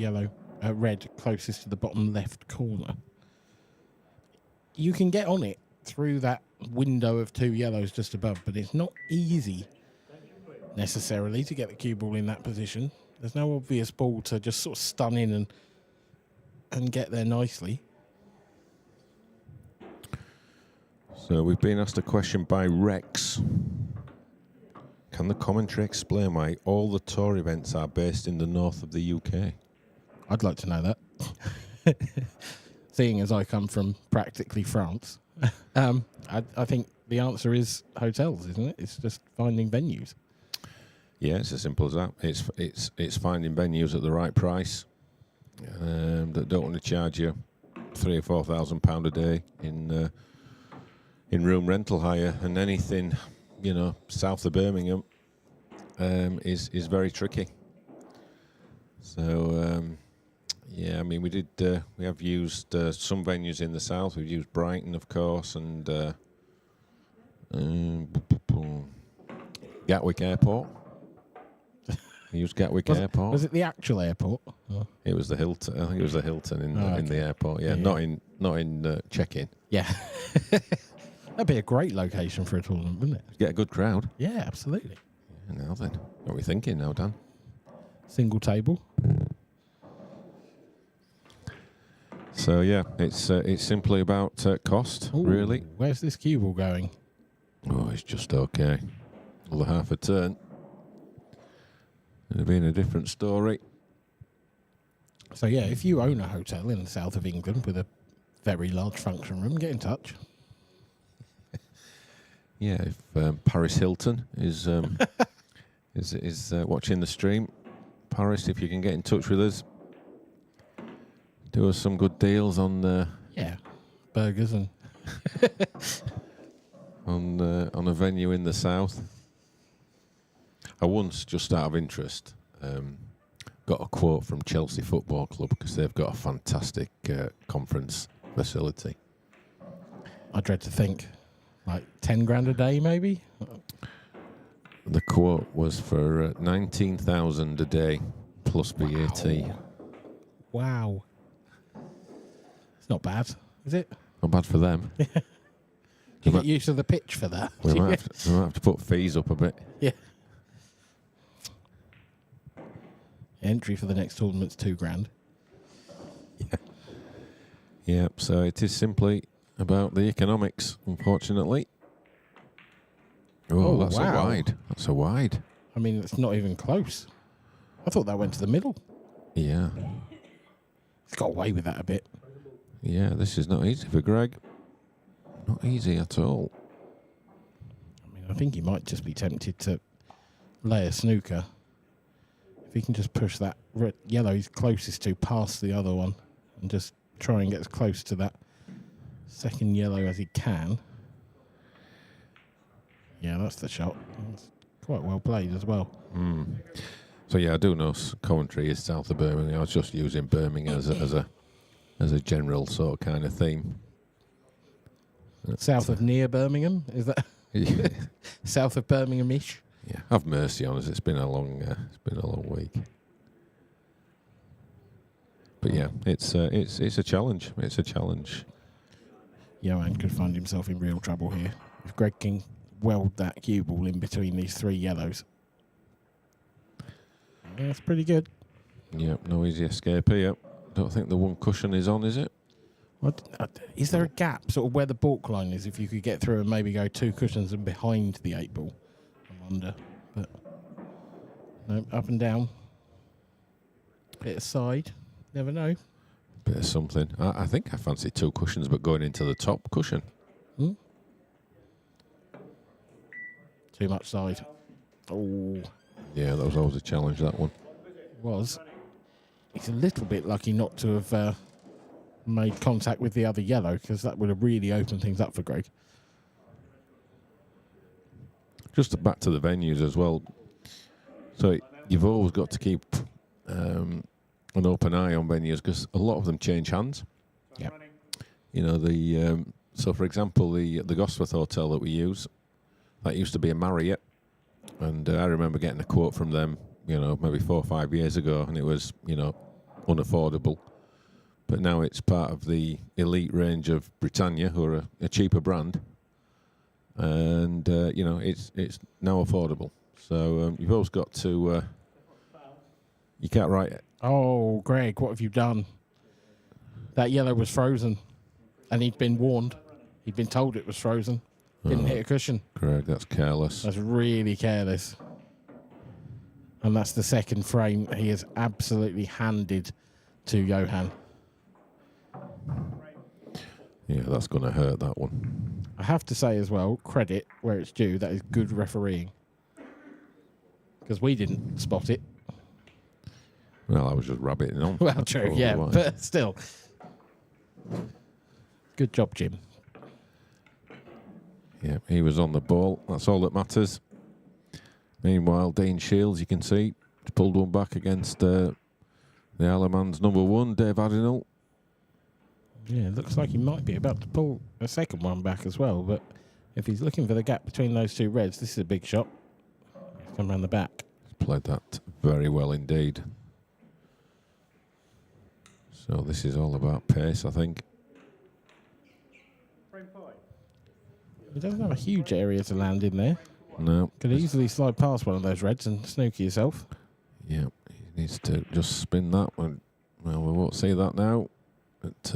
red closest to the bottom left corner. You can get on it through that window of 2 yellows just above, but it's not easy necessarily to get the cue ball in that position. There's no obvious ball to just sort of stun in and get there nicely. So we've been asked a question by Rex. Can the commentary explain why all the tour events are based in the north of the UK? I'd like to know that. Seeing as I come from practically France, I think the answer is hotels, isn't it? It's just finding venues. Yeah, it's as simple as that. It's finding venues at the right price that don't want to charge you £3,000 or £4,000 a day in room rental hire, and anything, south of Birmingham is very tricky. So yeah, I mean, we have used some venues in the south. We've used Brighton, of course, and Gatwick Airport. We used Gatwick Airport. Was it the actual airport? Oh. It was the Hilton. I think it was the Hilton in the airport. Yeah, not in check-in. Yeah. That'd be a great location for a tournament, wouldn't it? Get a good crowd. Yeah, absolutely. Yeah, now then, what are we thinking now, Dan? Single table. So yeah, it's simply about cost, really. Where's this cue ball going? Oh, it's just okay. Another half a turn. It'd have been a different story. So yeah, if you own a hotel in the south of England with a very large function room, get in touch. Yeah, if Paris Hilton is watching the stream, Paris, if you can get in touch with us, do us some good deals on burgers and on a venue in the south. I once, just out of interest, got a quote from Chelsea Football Club because they've got a fantastic conference facility. I dread to think. Like 10 grand a day, maybe? The quote was for 19,000 a day plus VAT. Wow. It's not bad, is it? Not bad for them. Do you get used to the pitch for that? We might have to put fees up a bit. Yeah. Entry for the next tournament's 2 grand. Yeah. Yeah, so it is simply about the economics, unfortunately. Oh, that's wow. a wide. That's a wide. I mean, it's not even close. I thought that went to the middle. Yeah. It's got away with that a bit. Yeah, this is not easy for Greg. Not easy at all. I mean, I think he might just be tempted to lay a snooker. If he can just push that yellow he's closest to past the other one and just try and get as close to that second yellow as he can. Yeah, that's the shot. It's quite well played as well. So yeah, I do know Coventry is south of Birmingham. I was just using Birmingham as a general sort of kind of theme. South of near Birmingham, is that? South of Birmingham-ish. Yeah, have mercy on us. It's been a long week. But yeah, it's a challenge. It's a challenge. Johan could find himself in real trouble here if Greg can weld that cue ball in between these 3 yellows. Yeah, that's pretty good. Yep, no easy escape here. Don't think the one cushion is on, is it? Is there a gap sort of where the balk line is if you could get through and maybe go 2 cushions and behind the 8 ball? I wonder. But no, up and down. Bit aside. Never know. Bit of something. I think I fancy 2 cushions, but going into the top cushion. Too much side. Oh. Yeah, that was always a challenge, that one. Was. He's a little bit lucky not to have made contact with the other yellow, because that would have really opened things up for Greg. just back to the venues as well. So you've always got to keep an open eye on venues because a lot of them change hands. Yep. You know, so for example, the Gosforth Hotel that we use, that used to be a Marriott, and I remember getting a quote from them, you know, maybe 4 or 5 years ago, and it was, you know, unaffordable. But now it's part of the elite range of Britannia, who are a cheaper brand, and you know, it's now affordable. So you've always got to. You can't write it. Oh, Greg, what have you done? That yellow was frozen, and he'd been warned. He'd been told it was frozen. Didn't hit a cushion. Greg, that's careless. That's really careless. And that's the second frame he has absolutely handed to Johan. Yeah, that's going to hurt, that one. I have to say as well, credit where it's due, that is good refereeing. Because we didn't spot it. Well, I was just rabbiting on. Well, true, yeah, but still. Good job, Jim. Yeah, he was on the ball. That's all that matters. Meanwhile, Dean Shields, you can see, pulled one back against the Isle of Man's number 1, Dave Addinall. Yeah, it looks like he might be about to pull a second one back as well, but if he's looking for the gap between those two reds, this is a big shot. He's come around the back. He's played that very well indeed. So this is all about pace, I think. He doesn't have a huge area to land in there. No. Could easily slide past one of those reds and snooker yourself. Yeah, he needs to just spin that one. Well, we won't see that now. But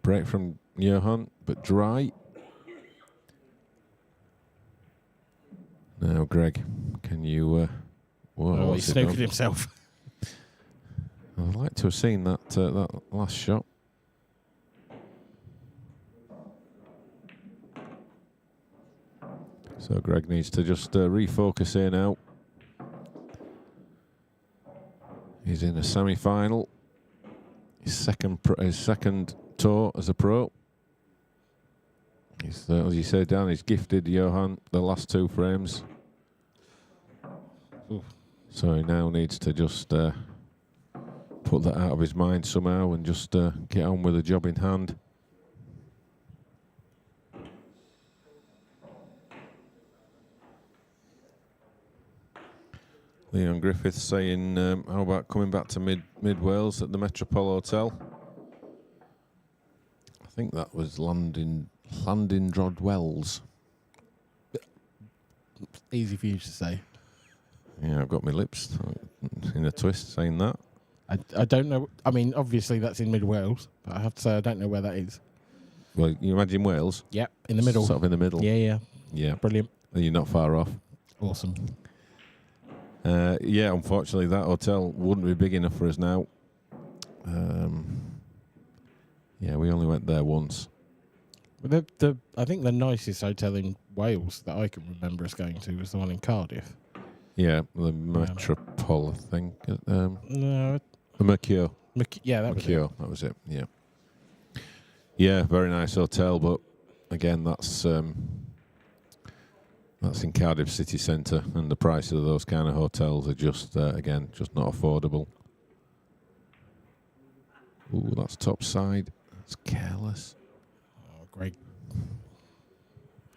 break from Johan, but dry. Now, Greg, can you... whoa, he snookered himself. I'd like to have seen that that last shot. So Greg needs to just refocus here now. He's in a semi-final. His second tour as a pro. He's, as you said, Dan, he's gifted Johan the last 2 frames. Oof. So he now needs to just put that out of his mind somehow and just get on with the job in hand. Leon Griffith saying, how about coming back to mid Wales at the Metropole Hotel? I think that was Llandudrod Wells. Easy for you to say. Yeah, I've got my lips in a twist saying that. I don't know. I mean, obviously that's in mid Wales, but I have to say I don't know where that is. Well, you imagine Wales? Yep, in the middle. Sort of in the middle. Yeah. Yeah. Brilliant. And you're not far off. Awesome. Yeah, unfortunately, that hotel wouldn't be big enough for us now. Yeah, we only went there once. I think the nicest hotel in Wales that I can remember us going to was the one in Cardiff. Yeah, the Metropole, I think. No. The Mercure. Yeah, that was it. That was it, yeah. Yeah, very nice hotel, but again, that's in Cardiff city centre, and the prices of those kind of hotels are just, again, just not affordable. Ooh, that's top side. That's careless. Oh, great.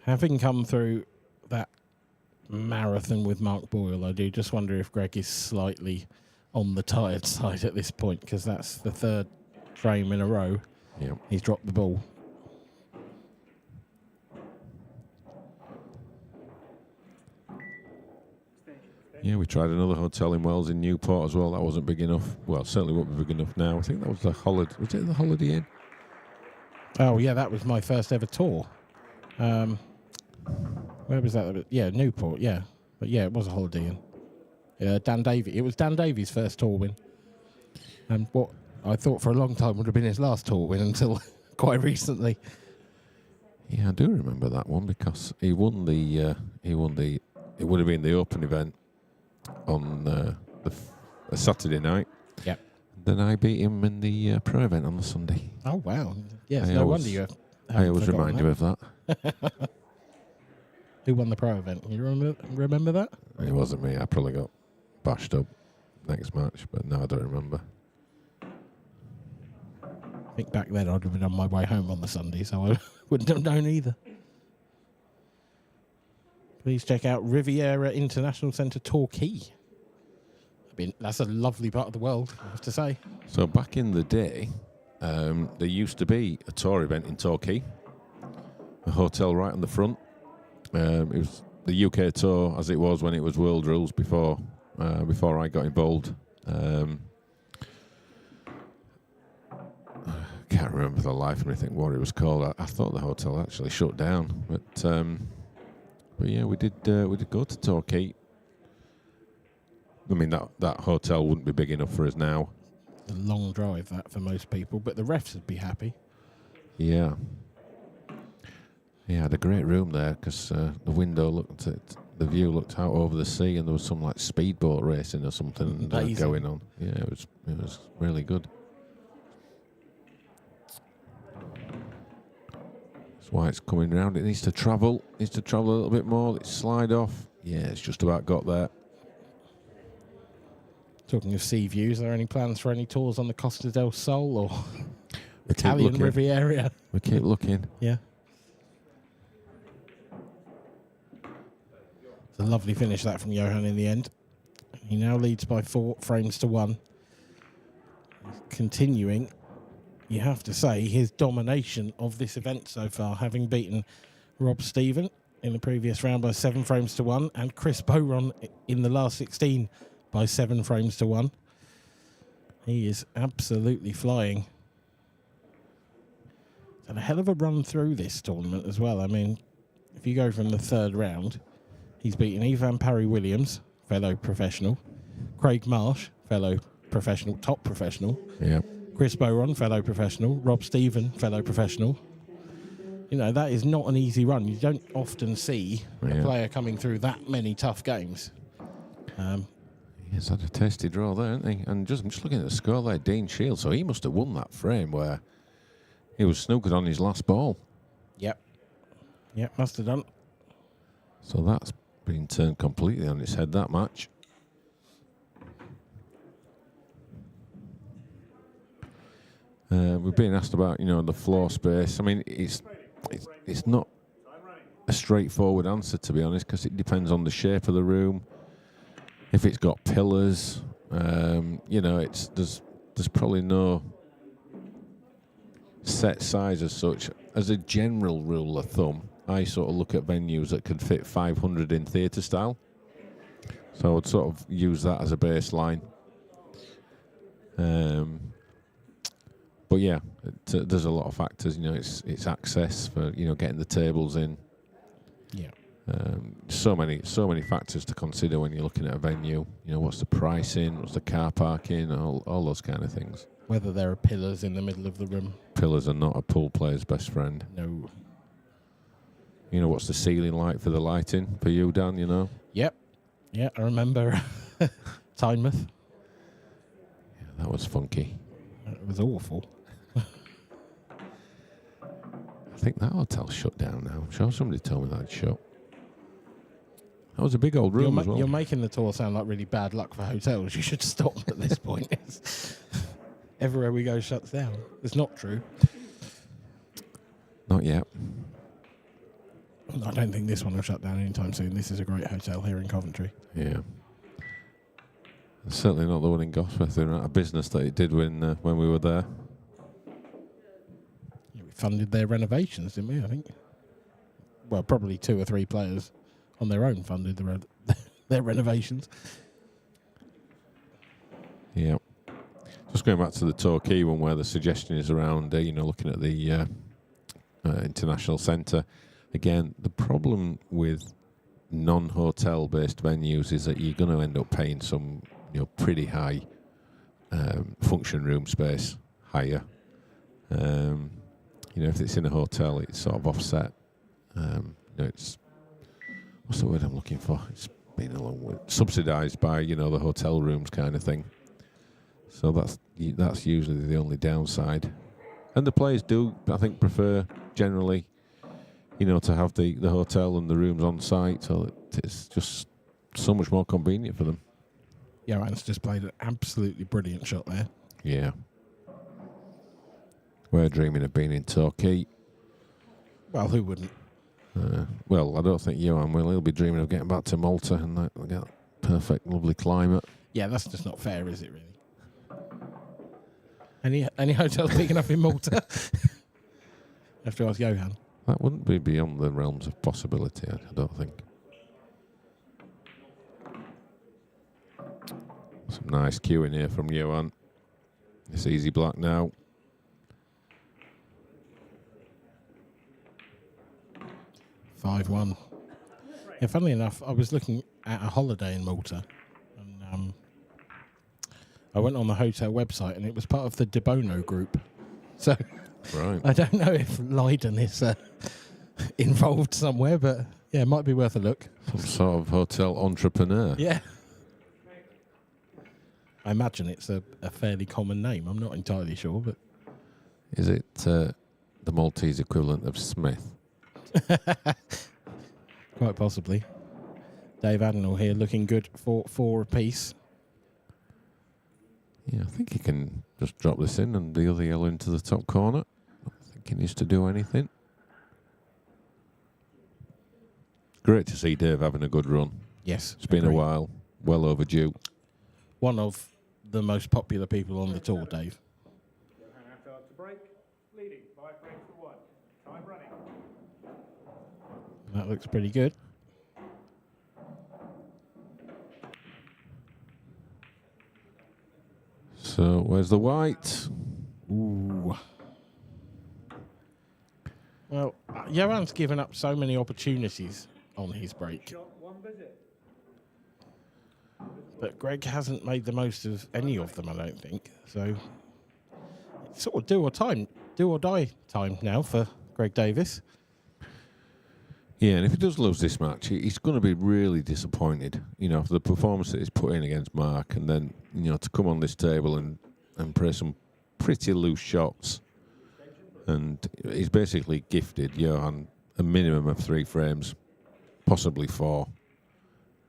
Having come through that marathon with Mark Boyle, I do just wonder if Greg is slightly on the tired side at this point, because that's the 3rd frame in a row. Yeah. He's dropped the ball. Yeah, we tried another hotel in Wales in Newport as well. That wasn't big enough. Well, certainly won't be big enough now. I think that was the Holiday. Was it the Holiday Inn? Oh, yeah, that was my first ever tour. Where was that? Yeah, Newport, yeah. But yeah, it was a Holiday Inn. Dan Davey. It was Dan Davies' first tour win. And what I thought for a long time would have been his last tour win until quite recently. Yeah, I do remember that one because he won the. It would have been the open event on a Saturday night. Yep. Then I beat him in the pro event on the Sunday. Oh wow! Yes, no wonder you. I always remind him of that. Who won the pro event? You remember that? It wasn't me. I probably got bashed up next match, but no, I don't remember. I think back then I'd have been on my way home on the Sunday, so I wouldn't have known either. Please check out Riviera International Centre Torquay. That's a lovely part of the world, I have to say. So back in the day, there used to be a tour event in Torquay, a hotel right on the front. It was the UK tour as it was when it was World Rules before I got involved. Can't remember the life of me think what it was called. I thought the hotel actually shut down, but yeah, we did go to Torquay. I mean, that hotel wouldn't be big enough for us now. A long drive, that, for most people, but the refs would be happy. Yeah. Yeah, I had a great room there because the view looked out over the sea, and there was some like speedboat racing or something going on. Yeah, it was really good. That's why it's coming round. It needs to travel. A little bit more. Let's slide off. Yeah, it's just about got there. Talking of sea views, are there any plans for any tours on the Costa del Sol or Italian Riviera? We keep looking. Yeah. It's a lovely finish that from Johan in the end. He now leads by 4 frames to 1. Continuing, you have to say, his domination of this event so far, having beaten Rob Stephen in the previous round by 7 frames to 1 and Chris Boron in the last 16 by 7 frames to 1. He is absolutely flying. He's had a hell of a run through this tournament as well. I mean, if you go from the 3rd round, he's beaten Ivan Parry-Williams, fellow professional, Craig Marsh, fellow professional, top professional, Chris Boron, fellow professional, Rob Stephen, fellow professional. You know, that is not an easy run. You don't often see a player coming through that many tough games. He's had a tasty draw there, hasn't he? And I'm just looking at the score there, Dean Shields. So he must have won that frame where he was snookered on his last ball. Yep, must have done. So that's been turned completely on its head, that match. We've been asked about, the floor space. I mean, it's not a straightforward answer, to be honest, because it depends on the shape of the room. If it's got pillars, there's probably no set size as such. As a general rule of thumb, I sort of look at venues that could fit 500 in theatre style. So I would sort of use that as a baseline. But yeah, there's a lot of factors. It's access for getting the tables in. Yeah. So many factors to consider when you're looking at a venue. What's the pricing? What's the car parking? All those kind of things. Whether there are pillars in the middle of the room. Pillars are not a pool player's best friend. No. What's the ceiling like for the lighting for you, Dan? Yep. Yeah, I remember Tynemouth. Yeah, that was funky. It was awful. I think that hotel's shut down now. I'm sure somebody told me that shut. That was a big old room as well. You're making the tour sound like really bad luck for hotels. You should stop at this point. Everywhere we go shuts down. It's not true. Not yet. I don't think this one will shut down anytime soon. This is a great hotel here in Coventry. Yeah. Certainly not the one in Gosforth. They're out of business that it did when we were there. Yeah, we funded their renovations, didn't we? I think. Well, probably 2 or 3 players on their own funded their renovations. Yeah. Just going back to the Torquay one, where the suggestion is around, looking at the International Centre. Again, the problem with non-hotel based venues is that you're going to end up paying some pretty high function room space, higher. If it's in a hotel, it's sort of offset. It's, what's the word I'm looking for? It's been a long word. Subsidised by the hotel rooms kind of thing. So that's usually the only downside. And the players do, I think, prefer generally, you know, to have the hotel and the rooms on site. So it's just so much more convenient for them. Yeah, Ryan's just played an absolutely brilliant shot there. Yeah. We're dreaming of being in Torquay. Well, who wouldn't? Well, I don't think Johan will. He'll be dreaming of getting back to Malta and that perfect, lovely climate. Yeah, that's just not fair, is it, really? Any hotels big enough in Malta? Have to ask Johan. That wouldn't be beyond the realms of possibility, I don't think. Some nice cue in here from Johan. It's easy black now. $5-1. Yeah, funnily enough, I was looking at a holiday in Malta, and I went on the hotel website, and it was part of the De Bono group. So right. I don't know if Leiden is involved somewhere, but yeah, it might be worth a look. Some sort of hotel entrepreneur. Yeah. I imagine it's a fairly common name. I'm not entirely sure, but... Is it the Maltese equivalent of Smith? Quite possibly. Dave Adenall here looking good for 4 apiece. Yeah, I think he can just drop this in and deal the yellow into the top corner. I don't think he needs to do anything. Great to see Dave having a good run. Yes. It's been a while. Well overdue. One of the most popular people on the tour, Dave. To break, leading 5 frames to 1. Time running. That looks pretty good. So, where's the white? Ooh. Well, Johan's given up so many opportunities on his break. But Greg hasn't made the most of any of them, I don't think. So, it's sort of do or die time now for Greg Davis. Yeah, and if he does lose this match, he's going to be really disappointed, you know, for the performance that he's put in against Mark, and then, you know, to come on this table and play some pretty loose shots. And he's basically gifted Johan a minimum of 3 frames, possibly 4.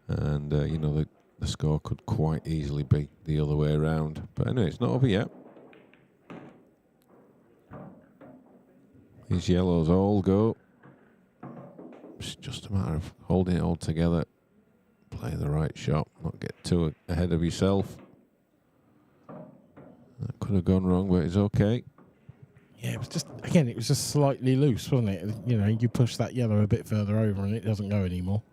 And, you know, the score could quite easily be the other way around. But anyway, it's not over yet. These yellows all go. It's just a matter of holding it all together, play the right shot, not get too ahead of yourself. That could have gone wrong, but it's okay. Yeah, it was just slightly loose, wasn't it? You know, you push that yellow a bit further over and it doesn't go anymore.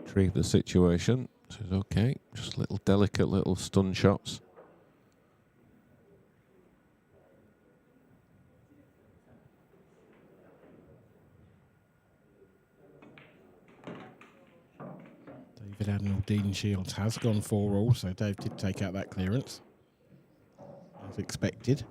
Retrieve the situation. This is okay. Just little delicate little stun shots. David Adenall, Dean Shields has gone 4-all, so Dave did take out that clearance, as expected.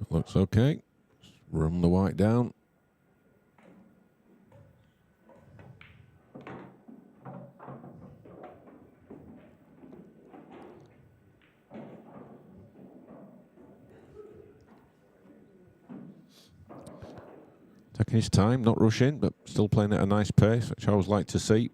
Looks okay. Just run the white down. Taking his time, not rushing, but still playing at a nice pace, which I always like to see.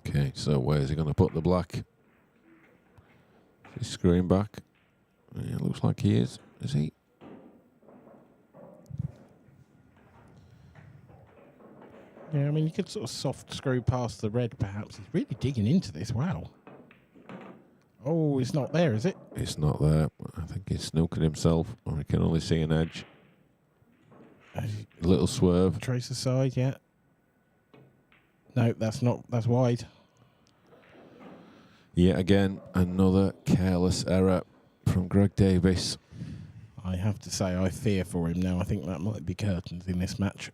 Okay, so where's he going to put the black? He's screwing back. Yeah, looks like he is he? Yeah, I mean, you could sort of soft screw past the red, perhaps. He's really digging into this. Wow. Oh, it's not there, is it? It's not there. I think he's snooking himself, or he can only see an edge. A little swerve. Trace aside, yeah. No, that's wide. Yet again, another careless error from Greg Davis. I have to say, I fear for him now. I think that might be curtains in this match.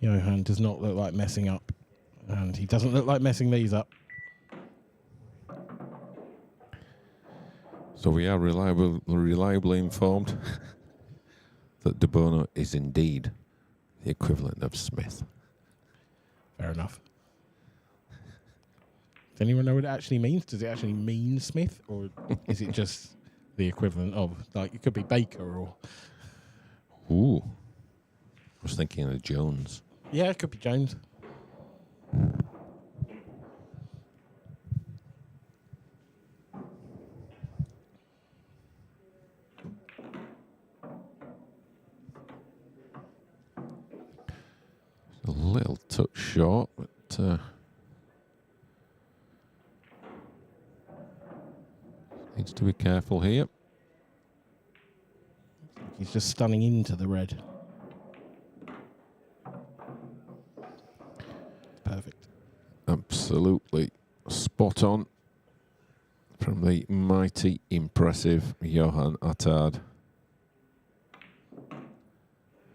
Johan does not look like messing up, and he doesn't look like messing these up. So we are reliably informed that De Bono is indeed the equivalent of Smith. Fair enough. Does anyone know what it actually means? Does it actually mean Smith, or is it just the equivalent of, like, it could be Baker or... Ooh. I was thinking of Jones. Yeah, it could be Jones. A little touch short, but needs to be careful here. He's just stunning into the red. Perfect. Absolutely spot on from the mighty, impressive Johan Attard.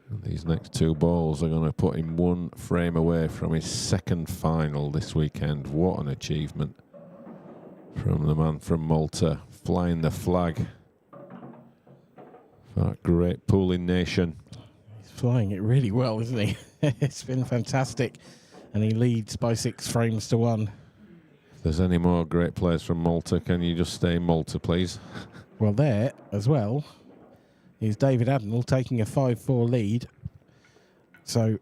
And these next two balls are going to put him one frame away from his second final this weekend. What an achievement from the man from Malta, flying the flag for that great pooling nation. He's flying it really well, isn't he? It's been fantastic. And he leads by 6 frames to 1. If there's any more great players from Malta, can you just stay in Malta, please? Well, there as well is David Admiral taking a 5-4 lead. So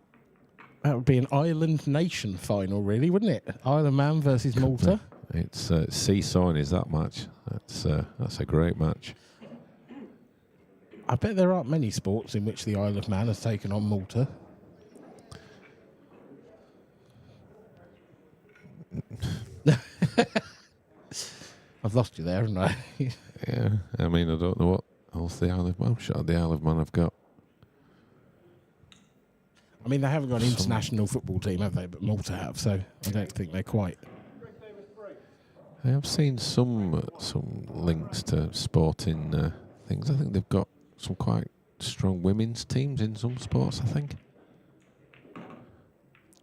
that would be an island nation final, really, wouldn't it? Isle of Man versus Malta. It's seesawing, is that match? That's a great match. I bet there aren't many sports in which the Isle of Man has taken on Malta. I've lost you there, haven't I? Yeah, I mean, I don't know what else the Isle of Man. I'm sure the Isle of Man have got. I mean, they haven't got an international football team, have they? But Malta have, so I don't think they're quite. I have seen some links to sporting things. I think they've got some quite strong women's teams in some sports, I think.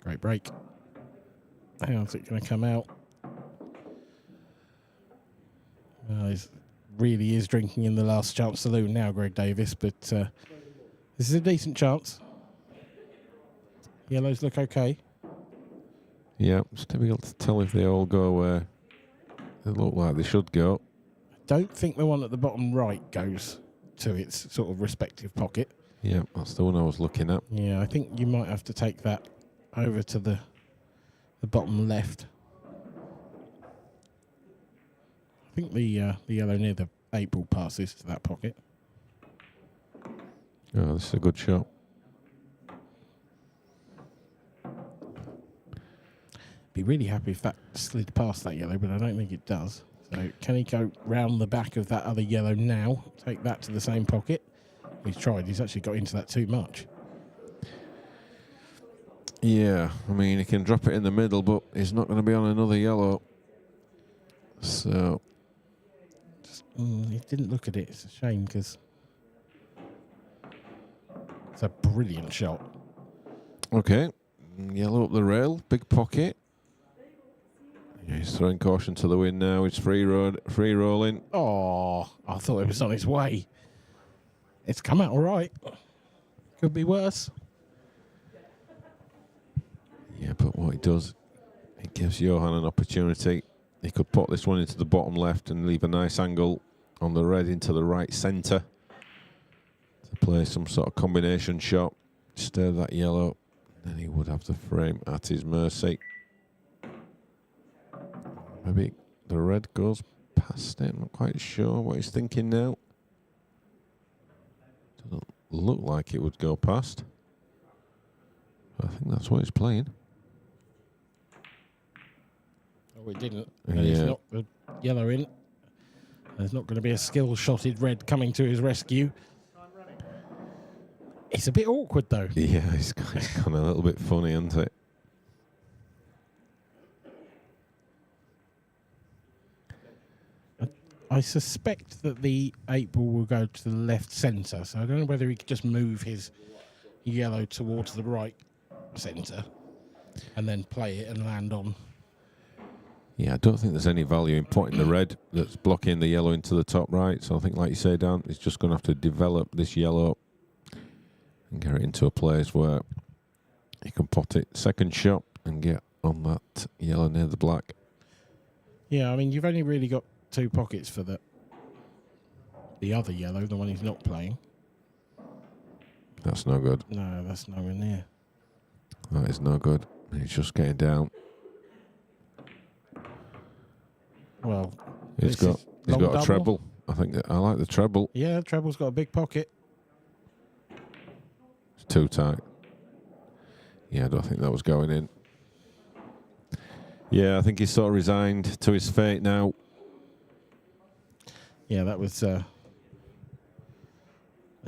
Great break. How's it going to come out? Well, he really is drinking in the last chance saloon now, Greg Davis, but this is a decent chance. Yellows look okay. Yeah, it's difficult to tell if they all go where they look like they should go. I don't think the one at the bottom right goes to its sort of respective pocket. Yeah, that's the one I was looking at. Yeah, I think you might have to take that over to the bottom left. I think the yellow near the 8 ball passes to that pocket. Oh, this is a good shot. Be really happy if that slid past that yellow, but I don't think it does. So can he go round the back of that other yellow now? Take that to the same pocket. He's tried. He's actually got into that too much. Yeah, I mean, he can drop it in the middle, but he's not going to be on another yellow. So... he didn't look at it. It's a shame because it's a brilliant shot. Okay, yellow up the rail, big pocket. Yeah, he's throwing caution to the wind now. It's free rolling. Oh, I thought it was on its way. It's come out all right. Could be worse. Yeah, but what it does, it gives Johan an opportunity. He could put this one into the bottom left and leave a nice angle on the red into the right centre to play some sort of combination shot, stir that yellow, then he would have the frame at his mercy. Maybe the red goes past it. I'm not quite sure what he's thinking now. Doesn't look like it would go past. But I think that's what he's playing. Oh, it didn't. Yeah. He's not the yellow in. There's not going to be a skill-shotted red coming to his rescue. It's a bit awkward, though. Yeah, it's kind of a little bit funny, isn't it? I suspect that the 8 ball will go to the left centre, so I don't know whether he could just move his yellow towards the right centre and then play it and land on. Yeah, I don't think there's any value in putting the red that's blocking the yellow into the top right. So I think, like you say, Dan, it's just going to have to develop this yellow and get it into a place where you can pot it second shot and get on that yellow near the black. Yeah, I mean, you've only really got 2 pockets for the other yellow, the one he's not playing. That's no good. No, that's nowhere near. That is no good. He's just getting down. Well, he's got a treble. I think I like the treble. Yeah, treble's got a big pocket. It's too tight. Yeah, I don't think that was going in. Yeah, I think he's sort of resigned to his fate now. Yeah, that was a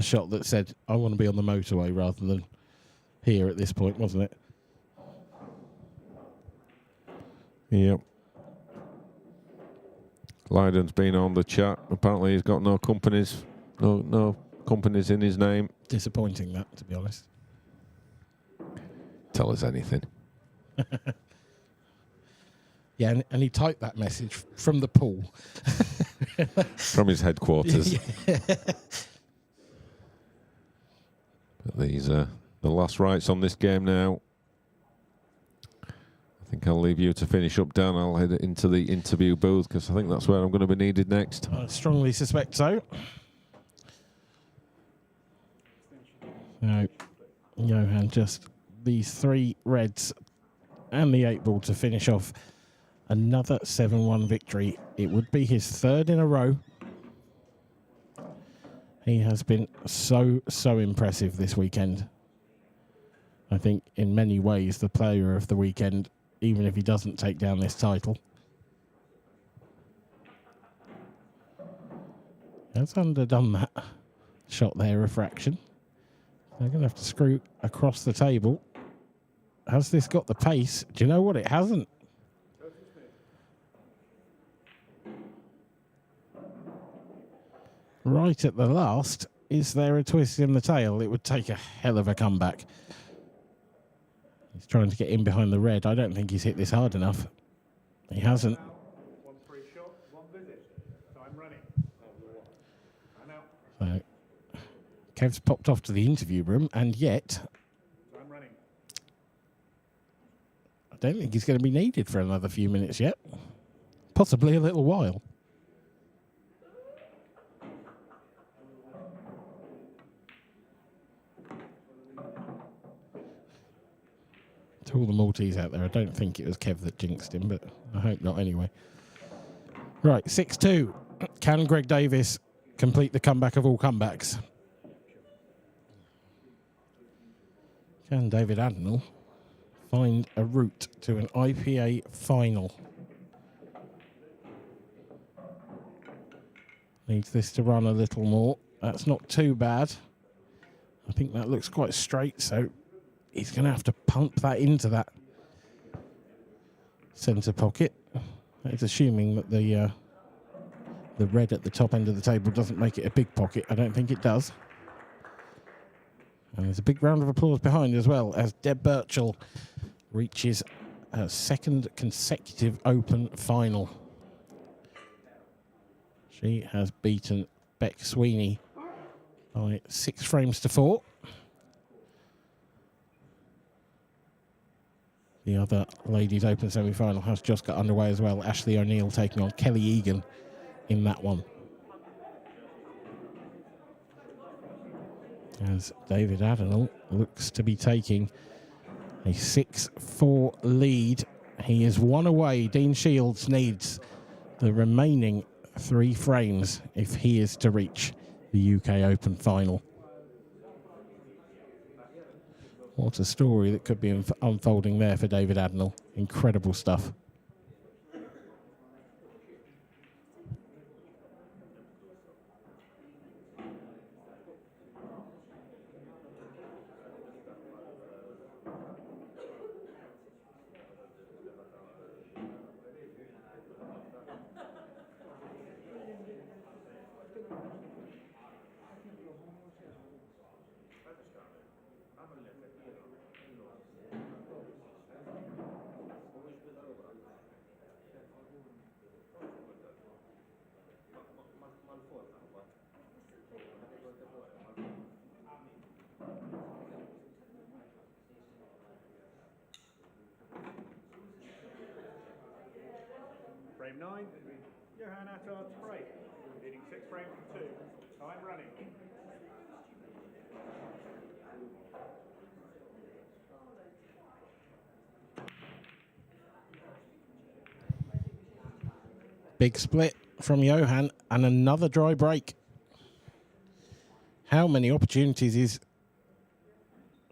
shot that said, I want to be on the motorway rather than here at this point, wasn't it? Yep. Lydon's been on the chat. Apparently he's got no companies in his name. Disappointing that, to be honest. Tell us anything. Yeah, and he typed that message from the pool. From his headquarters. Yeah. But these are the last rights on this game now. I think I'll leave you to finish up, Dan. I'll head into the interview booth because I think that's where I'm going to be needed next. I strongly suspect so. No, Johan, just these 3 reds and the 8 ball to finish off another 7-1 victory. It would be his 3rd in a row. He has been so impressive this weekend. I think in many ways the player of the weekend, even if he doesn't take down this title. Has underdone that shot there, refraction. They're going to have to screw across the table. Has this got the pace? Do you know what? It hasn't. Right at the last, is there a twist in the tail? It would take a hell of a comeback. He's trying to get in behind the red. I don't think he's hit this hard enough. He hasn't. 1 free shot, 1 visit. Time running. So, Kev's popped off to the interview room, and yet Time running. I don't think he's going to be needed for another few minutes yet. Possibly a little while. To all the Maltese out there, I don't think it was Kev that jinxed him, but I hope not anyway. Right, 6-2. Can Greg Davis complete the comeback of all comebacks? Can David Adenall find a route to an IPA final? Needs this to run a little more. That's not too bad. I think that looks quite straight, so he's going to have to pump that into that centre pocket. That is assuming that the red at the top end of the table doesn't make it a big pocket. I don't think it does. And there's a big round of applause behind as well as Deb Birchall reaches her 2nd consecutive Open final. She has beaten Beck Sweeney by 6 frames to 4. The other Ladies Open semi-final has just got underway as well. Ashley O'Neill taking on Kelly Egan in that one. As David Adenall looks to be taking a 6-4 lead. He is 1 away. Dean Shields needs the remaining 3 frames if he is to reach the UK Open final. What a story that could be unfolding there for David Adenall. Incredible stuff. Johan Attard to break, leading 6 frames to 2. Time running. Big split from Johan and another dry break. How many opportunities is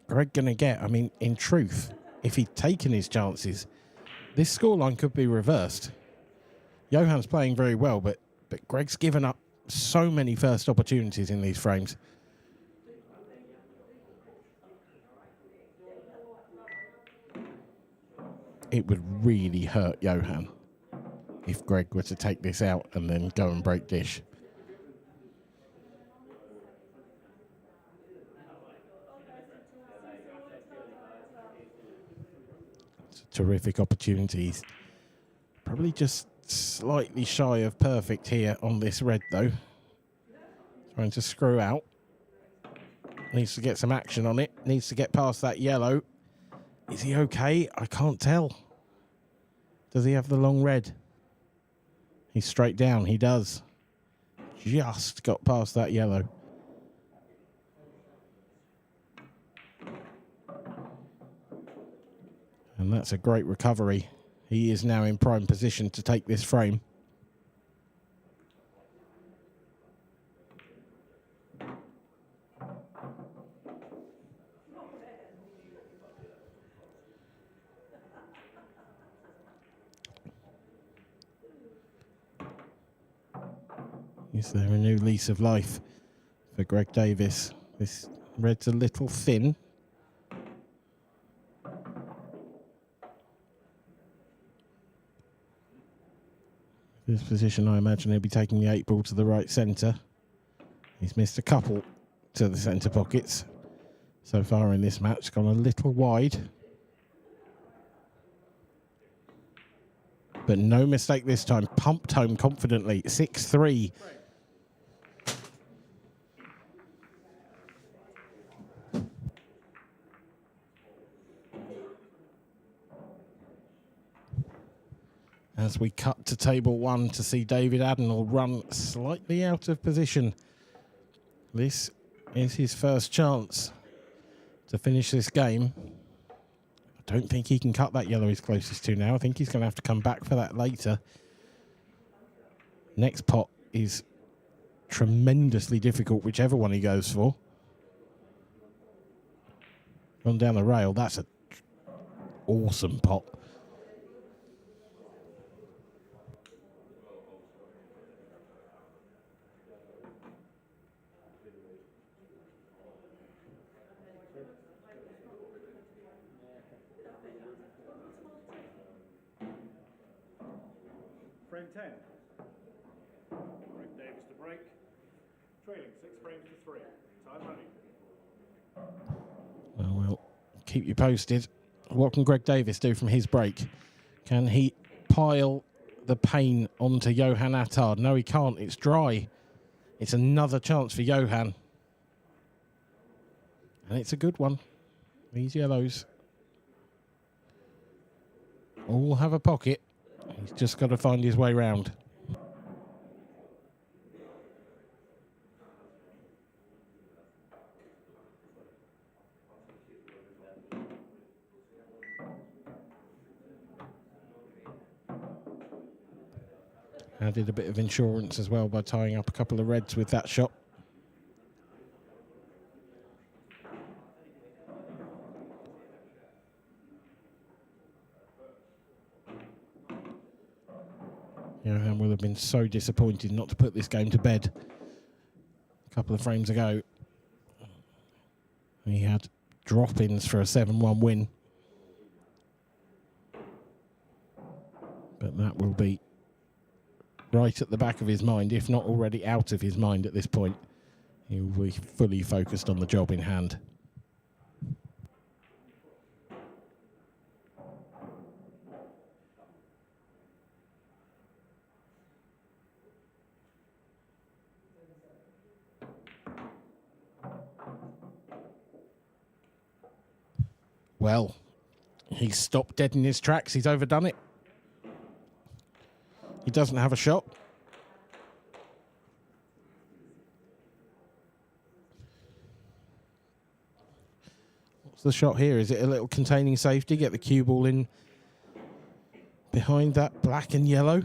Greg going to get? I mean, in truth, if he'd taken his chances, this scoreline could be reversed. Johan's playing very well, but Greg's given up so many first opportunities in these frames. It would really hurt Johan if Greg were to take this out and then go and break dish. It's a terrific opportunity. He's probably just slightly shy of perfect here on this red, though. Trying to screw out. Needs to get some action on it. Needs to get past that yellow. Is he okay? I can't tell. Does he have the long red? He's straight down. He does. Just got past that yellow. And that's a great recovery. He is now in prime position to take this frame. Is there a new lease of life for Greg Davis? This red's a little thin. This position, I imagine he'll be taking the 8 ball to the right centre. He's missed a couple to the centre pockets so far in this match. Gone a little wide. But no mistake this time. Pumped home confidently. 6-3. As we cut to table 1 to see David Adenall run slightly out of position. This is his first chance to finish this game. I don't think he can cut that yellow he's closest to now. I think he's going to have to come back for that later. Next pot is tremendously difficult, whichever one he goes for. Gone down the rail. That's an awesome pot. Frame 10. Greg Davis to break. Trailing 6 frames to 3. Time running. Well, we'll keep you posted. What can Greg Davis do from his break? Can he pile the pain onto Johan Attard? No, he can't. It's dry. It's another chance for Johan. And it's a good one. These yellows all have a pocket. He's just got to find his way round. Added a bit of insurance as well by tying up a couple of reds with that shot. Johan will have been so disappointed not to put this game to bed a couple of frames ago. He had drop-ins for a 7-1 win. But that will be right at the back of his mind, if not already out of his mind at this point. He will be fully focused on the job in hand. Well, he's stopped dead in his tracks. He's overdone it. He doesn't have a shot. What's the shot here? Is it a little containing safety? Get the cue ball in behind that black and yellow.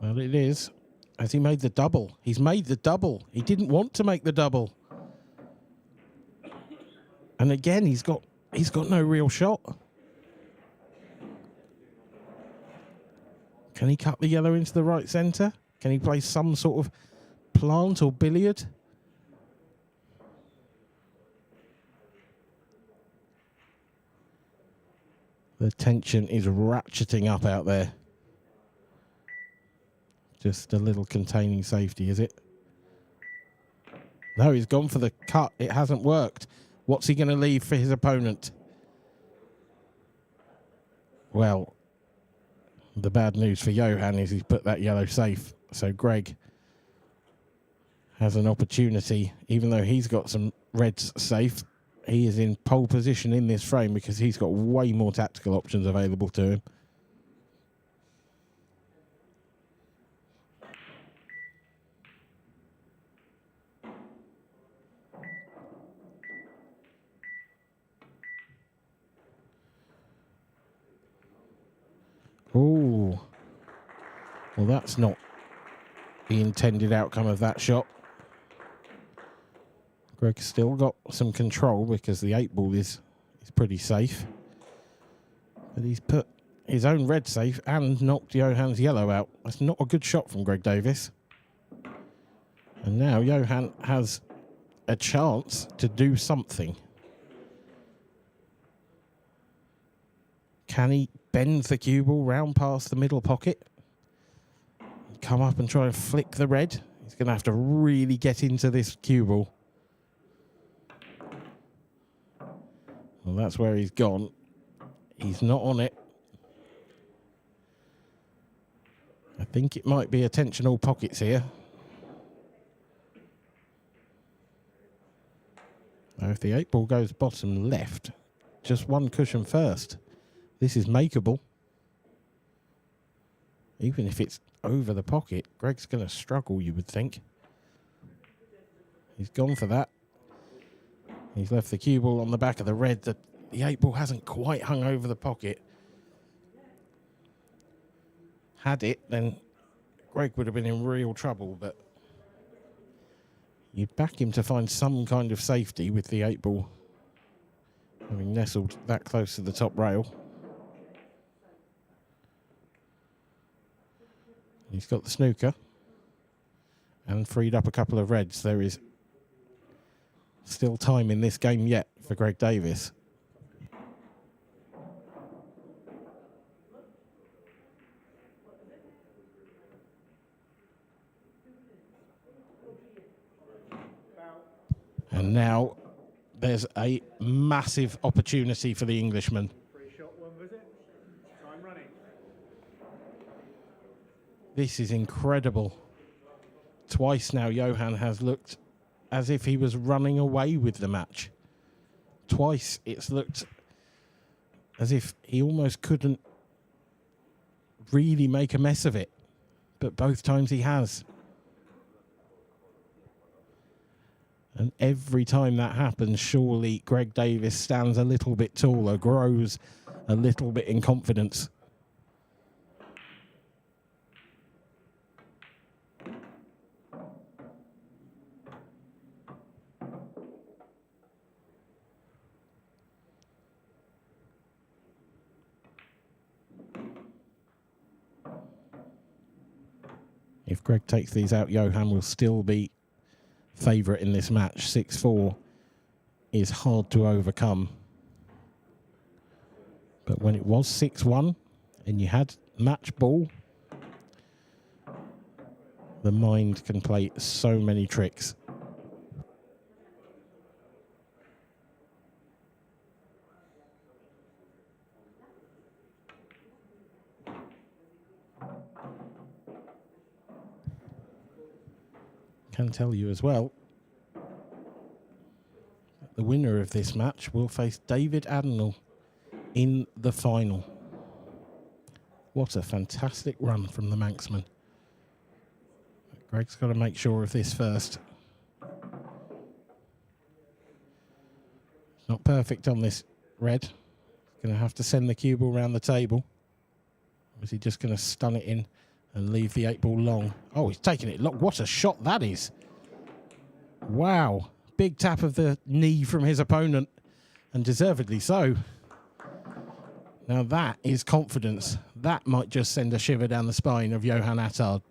Well, it is. Has he made the double? He's made the double. He didn't want to make the double. And again, he's got no real shot. Can he cut the yellow into the right centre? Can he play some sort of plant or billiard? The tension is ratcheting up out there. Just a little containing safety, is it? No, he's gone for the cut. It hasn't worked. What's he going to leave for his opponent? Well, the bad news for Johan is he's put that yellow safe. So Greg has an opportunity, even though he's got some reds safe. He is in pole position in this frame because he's got way more tactical options available to him. Oh, well, that's not the intended outcome of that shot. Greg's still got some control because the 8-ball is pretty safe. But he's put his own red safe and knocked Johan's yellow out. That's not a good shot from Greg Davis. And now Johan has a chance to do something. Can he bend the cue ball round past the middle pocket? Come up and try and flick the red? He's going to have to really get into this cue ball. Well, that's where he's gone. He's not on it. I think it might be attentional pockets here. Now, if the 8-ball goes bottom left, just one cushion first. This is makeable. Even if it's over the pocket, Greg's going to struggle, you would think. He's gone for that. He's left the cue ball on the back of the red. The 8-ball hasn't quite hung over the pocket. Had it, then Greg would have been in real trouble, but you'd back him to find some kind of safety with the 8-ball having nestled that close to the top rail. He's got the snooker and freed up a couple of reds. There is still time in this game yet for Greg Davis. And now there's a massive opportunity for the Englishman. This is incredible. Twice now Johan has looked as if he was running away with the match. Twice it's looked as if he almost couldn't really make a mess of it. But both times he has. And every time that happens, surely Greg Davis stands a little bit taller, grows a little bit in confidence. If Greg takes these out, Johan will still be favourite in this match. 6-4 is hard to overcome. But when it was 6-1 and you had match ball, the mind can play so many tricks. Can tell you as well, the winner of this match will face David Adenall in the final. What a fantastic run from the Manxman. Greg's got to make sure of this first. Not perfect on this red. Going to have to send the cue ball around the table. Or is he just going to stun it in and leave the 8 ball long? Oh, he's taking it long. What a shot that is. Wow. Big tap of the knee from his opponent, and deservedly so. Now that is confidence. That might just send a shiver down the spine of Johan Attard.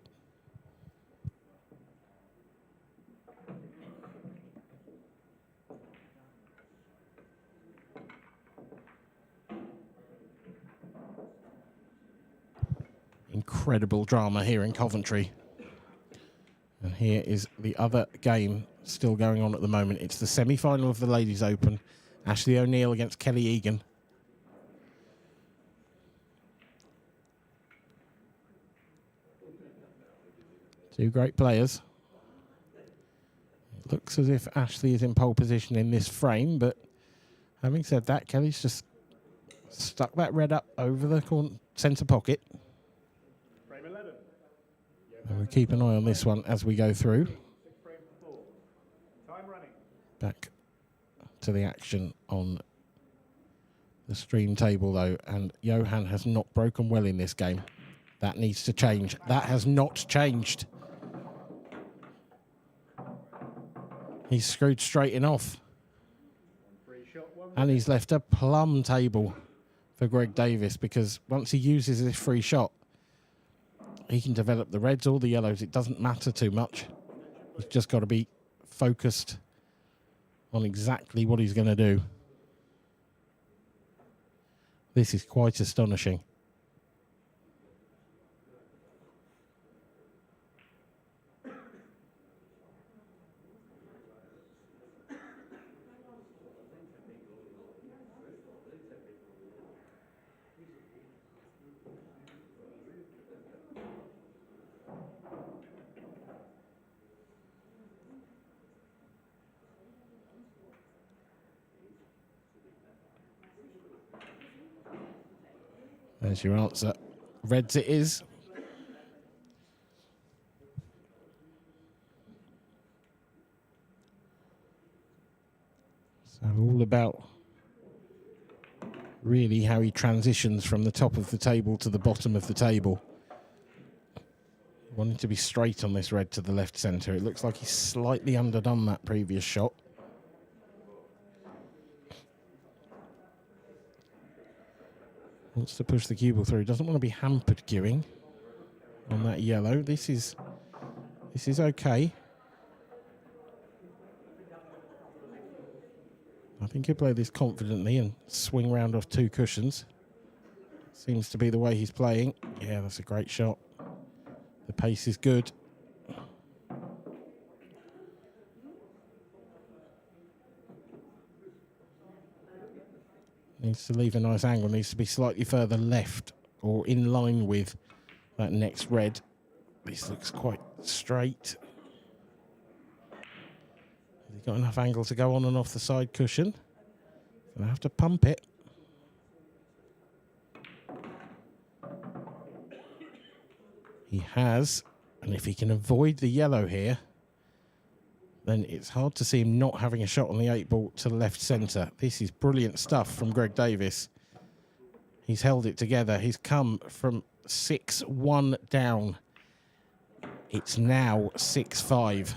Incredible drama here in Coventry. And here is the other game still going on at the moment. It's the semi-final of the Ladies Open. Ashley O'Neill against Kelly Egan. Two great players. It looks as if Ashley is in pole position in this frame, but having said that, Kelly's just stuck that red up over the centre pocket. And we'll keep an eye on this one as we go through. Back to the action on the stream table, though, and Johan has not broken well in this game. That needs to change. That has not changed. He's screwed straight off. And he's left a plum table for Greg Davis, because once he uses this free shot, he can develop the reds or the yellows. It doesn't matter too much. He's just got to be focused on exactly what he's going to do. This is quite astonishing. There's your answer. Reds it is. So all about really how he transitions from the top of the table to the bottom of the table. Wanting to be straight on this red to the left centre. It looks like he's slightly underdone that previous shot. Wants to push the cue ball through. Doesn't want to be hampered queuing on that yellow. This is okay. I think he'll play this confidently and swing round off 2 cushions. Seems to be the way he's playing. Yeah, that's a great shot. The pace is good. Needs to leave a nice angle. Needs to be slightly further left or in line with that next red. This looks quite straight. Has he got enough angle to go on and off the side cushion? Gonna have to pump it. He has, and if he can avoid the yellow here, then it's hard to see him not having a shot on the 8 ball to the left centre. This is brilliant stuff from Greg Davis. He's held it together. He's come from 6-1 down. It's now 6-5.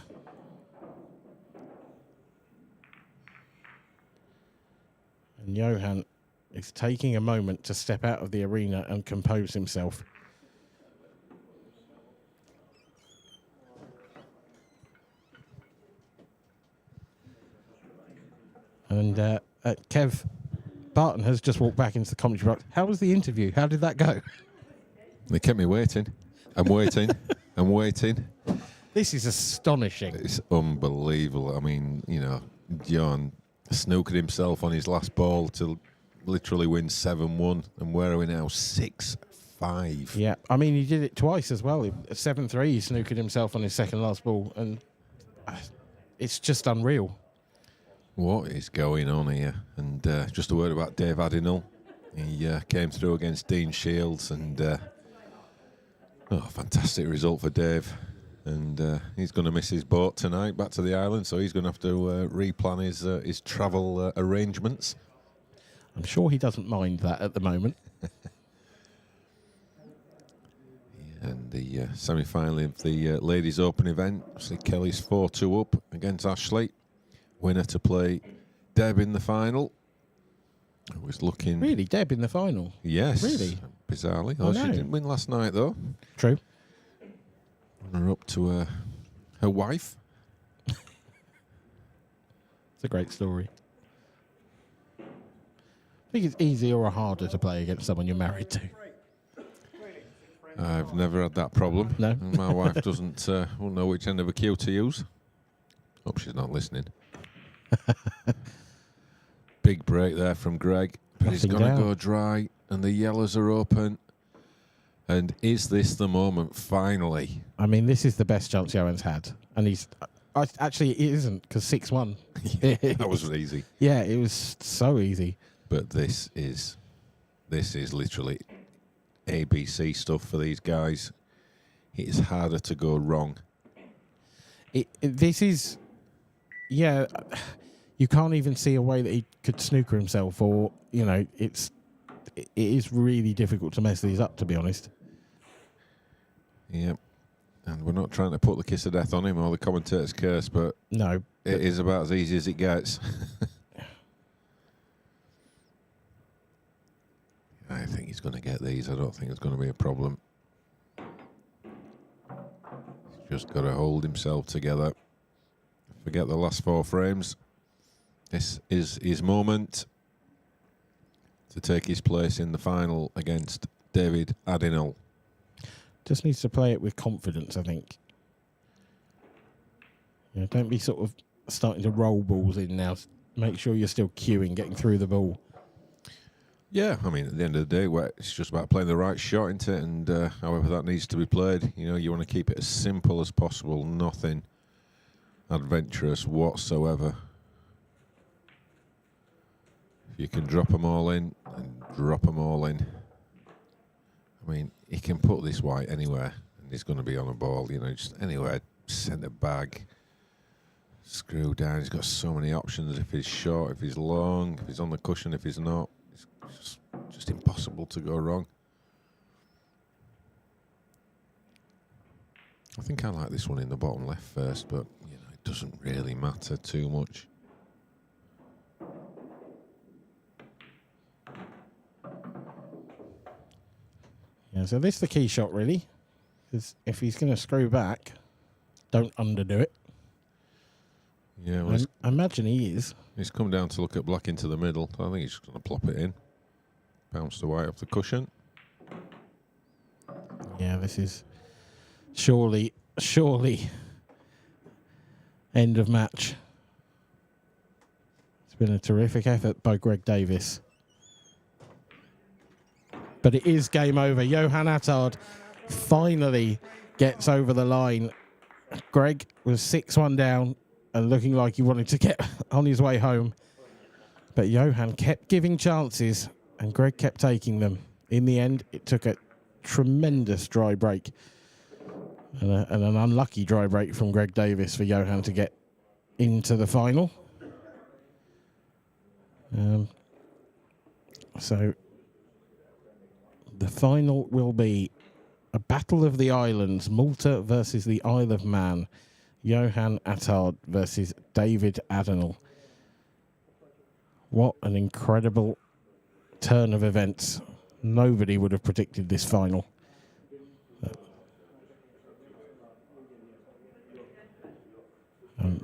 And Johan is taking a moment to step out of the arena and compose himself. And Kev Barton has just walked back into the commentary box. How was the interview? How did that go? They kept me waiting. I'm waiting. I'm waiting. This is astonishing. It's unbelievable. I mean, you know, John snookered himself on his last ball to literally win 7-1. And where are we now? 6-5. Yeah, I mean, he did it twice as well. 7-3, he snookered himself on his second last ball. And it's just unreal. What is going on here? And just a word about Dave Addinall. He came through against Dean Shields, and Oh, fantastic result for Dave. And he's going to miss his boat tonight back to the island, so he's going to have to replan his travel arrangements. I'm sure he doesn't mind that at the moment. And the semi-final of the Ladies Open event, obviously Kelly's 4-2 up against Ashley. Winner to play Deb in the final. It was looking... Really, Deb in the final? Yes. Really? Bizarrely. Oh, She no. didn't win last night, though. True. Runner up to her wife. It's a great story. I think it's easier or harder to play against someone you're married to. I've never had that problem. No. And my wife won't know which end of a cue to use. Hope she's not listening. Big break there from Greg. But he's going to go dry, and the yellows are open. And is this the moment, finally? I mean, this is the best chance Johan's had. And he's... actually, it isn't, because 6-1. That was easy. Yeah, it was so easy. But this is literally ABC stuff for these guys. It is harder to go wrong. This is... Yeah, you can't even see a way that he could snooker himself, or, you know, it is really difficult to mess these up, to be honest. Yep. And we're not trying to put the kiss of death on him or the commentator's curse, but no, it is about as easy as it gets. I think he's going to get these. I don't think it's going to be a problem. He's just got to hold himself together. Forget the last 4 frames. This is his moment to take his place in the final against David Adinal. Just needs to play it with confidence, I think. Yeah, don't be sort of starting to roll balls in now. Make sure you're still queuing, getting through the ball. Yeah, I mean, at the end of the day, it's just about playing the right shot, isn't it? And however that needs to be played, you know, you want to keep it as simple as possible. Nothing adventurous whatsoever. If you can drop them all in, and drop them all in. I mean, he can put this white anywhere, and he's going to be on a ball, you know, just anywhere, centre bag, screw down. He's got so many options. If he's short, if he's long, if he's on the cushion, if he's not, it's just impossible to go wrong. I think I like this one in the bottom left first, but you know, it doesn't really matter too much. Yeah, so this is the key shot, really. Because if he's going to screw back, don't underdo it. Yeah, well, I imagine he is. He's come down to look at black into the middle. I think he's just going to plop it in. Bounce the white off the cushion. Yeah, this is surely end of match. It's been a terrific effort by Greg Davis. But it is game over. Johan Attard finally gets over the line. Greg was 6-1 down and looking like he wanted to get on his way home. But Johan kept giving chances and Greg kept taking them. In the end, it took a tremendous dry break and an unlucky dry break from Greg Davis for Johan to get into the final. So the final will be a battle of the islands, Malta versus the Isle of Man. Johan Attard versus David Adinal. What an incredible turn of events. Nobody would have predicted this final.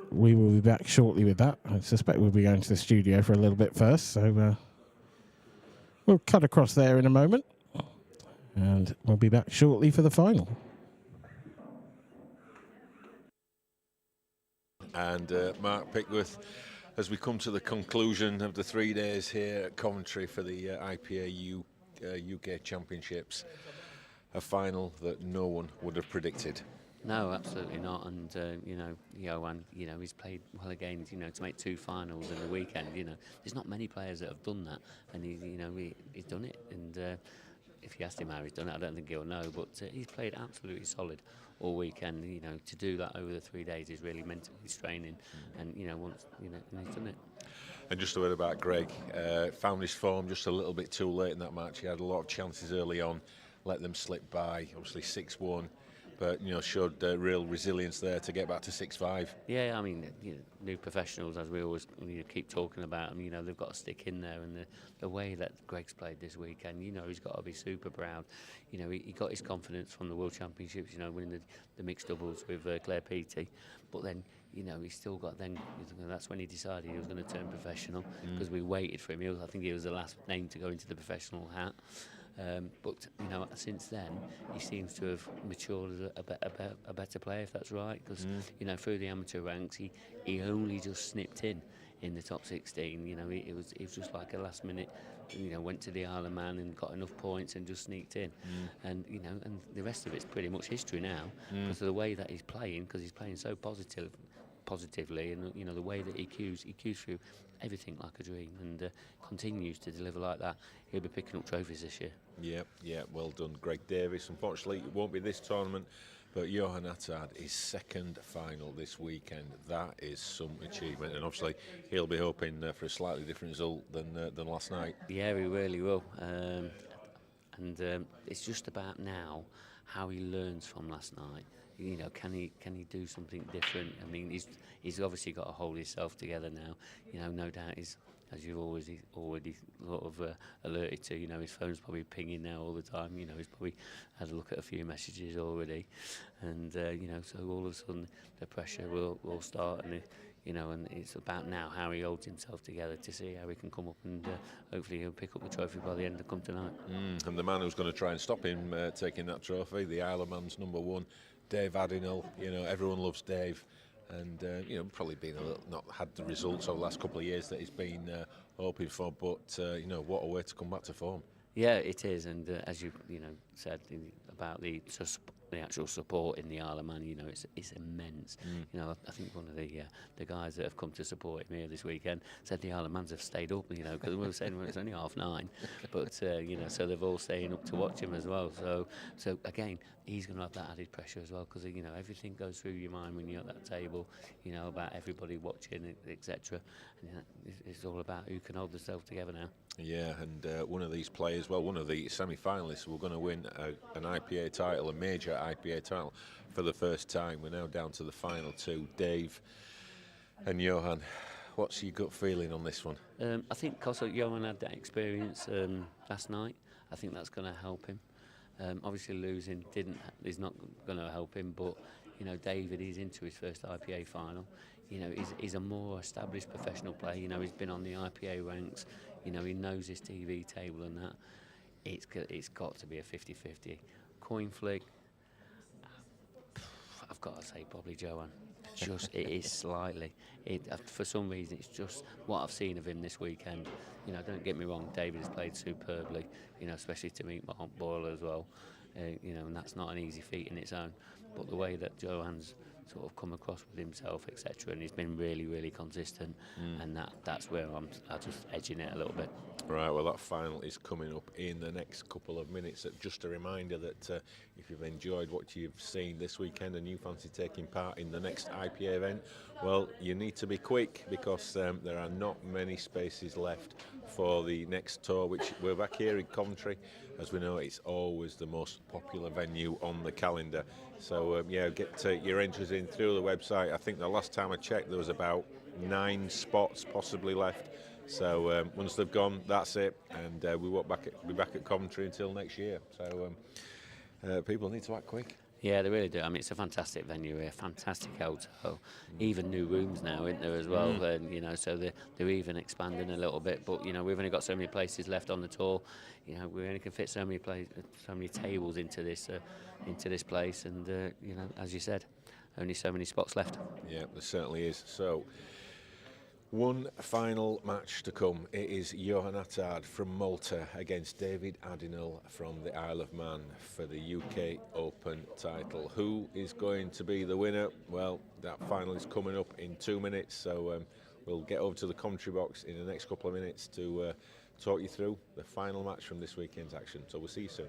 We will be back shortly with that. I suspect we'll be going to the studio for a little bit first, so we'll cut across there in a moment. And we'll be back shortly for the final. And Mark Pickworth, as we come to the conclusion of the 3 days here at Coventry for the IPA UK Championships, a final that no one would have predicted. No, absolutely not. And you know, Johan, you know, he's played well again. You know, to make 2 finals in the weekend. You know, there's not many players that have done that, and he's done it. And if you asked him how he's done it, I don't think he'll know. But he's played absolutely solid all weekend. You know, to do that over the 3 days is really mentally straining. And and he's done it. And just a word about Greg. Found his form just a little bit too late in that match. He had a lot of chances early on, let them slip by. Obviously 6-1. But showed real resilience there to get back to 6-5. Yeah, I mean, new professionals, as we always keep talking about them. They've got to stick in there, and the way that Greg's played this weekend, he's got to be super proud. He got his confidence from the World Championships, winning the mixed doubles with Claire Peaty, but then he's still got. Then that's when he decided he was going to turn professional, because we waited for him. I think he was the last name to go into the professional hat. But since then he seems to have matured as a better player, if that's right. Because through the amateur ranks, he only just snipped in the top 16. It was just like a last minute. Went to the Isle of Man and got enough points and just sneaked in. And and the rest of it's pretty much history now, because of the way that he's playing. Because he's playing so positively, and the way that he cues through everything like a dream, and continues to deliver like that. He'll be picking up trophies this year. Yeah, well done, Greg Davis. Unfortunately, it won't be this tournament, but Johan Attard, his second final this weekend. That is some achievement, and obviously he'll be hoping for a slightly different result than last night. Yeah, he really will. And it's just about now how he learns from last night. Can he do something different? I mean, he's obviously got to hold himself together now. No doubt he's, as you've already sort of alerted to, his phone's probably pinging now all the time. He's probably had a look at a few messages already, and so all of a sudden the pressure will start, and and it's about now how he holds himself together to see how he can come up, and hopefully he'll pick up the trophy by the end of come tonight. And the man who's going to try and stop him taking that trophy, the Isle of Man's #1, Dave Addinall. Everyone loves Dave, and probably been not had the results over the last couple of years that he's been hoping for, but what a way to come back to form. Yeah, it is, and as you said about the actual support in the Isle of Man, it's immense. I think one of the guys that have come to support him here this weekend said the Isle of Mans have stayed up, because we were saying it's only 9:30, but so they've all staying up to watch him as well. So again, he's going to have that added pressure as well, because everything goes through your mind when you're at that table, about everybody watching, etc. And it's all about who can hold themselves together now. Yeah, and one of these players, one of the semi-finalists, we're going to win an IPA title, a major IPA title for the first time. We're now down to the final two, Dave and Johan. What's your gut feeling on this one? I think because Johan had that experience last night, I think that's going to help him. Obviously losing is not going to help him, but David is into his first IPA final. He's a more established professional player. He's been on the IPA ranks. He knows his TV table and that. It's got to be a 50-50 coin flick. I've got to say probably Johan. It is slightly. For some reason, it's just what I've seen of him this weekend. Don't get me wrong, David has played superbly. Especially to meet Mark Boyle as well. And that's not an easy feat in its own. But the way that Johan's sort of come across with himself, etc., and he's been really, really consistent, and that's where I'm just edging it a little bit. Right, well, that final is coming up in the next couple of minutes. Just a reminder that if you've enjoyed what you've seen this weekend and you fancy taking part in the next IPA event, well, you need to be quick, because there are not many spaces left for the next tour, which we're back here in Coventry. As we know, it's always the most popular venue on the calendar. So, get your entries in through the website. I think the last time I checked, there was about 9 spots possibly left. So once they've gone, that's it, and we won't be back at Coventry until next year. So people need to act quick. Yeah, they really do. I mean, it's a fantastic venue here, fantastic hotel, even new rooms now, isn't there, as well? And so they're even expanding a little bit. But we've only got so many places left on the tour. We only can fit so many tables into this place, and as you said, only so many spots left. Yeah, there certainly is. So, one final match to come. It is Johan Attard from Malta against David Addinall from the Isle of Man for the UK Open title. Who is going to be the winner? Well, that final is coming up in 2 minutes, so we'll get over to the commentary box in the next couple of minutes to talk you through the final match from this weekend's action. So we'll see you soon.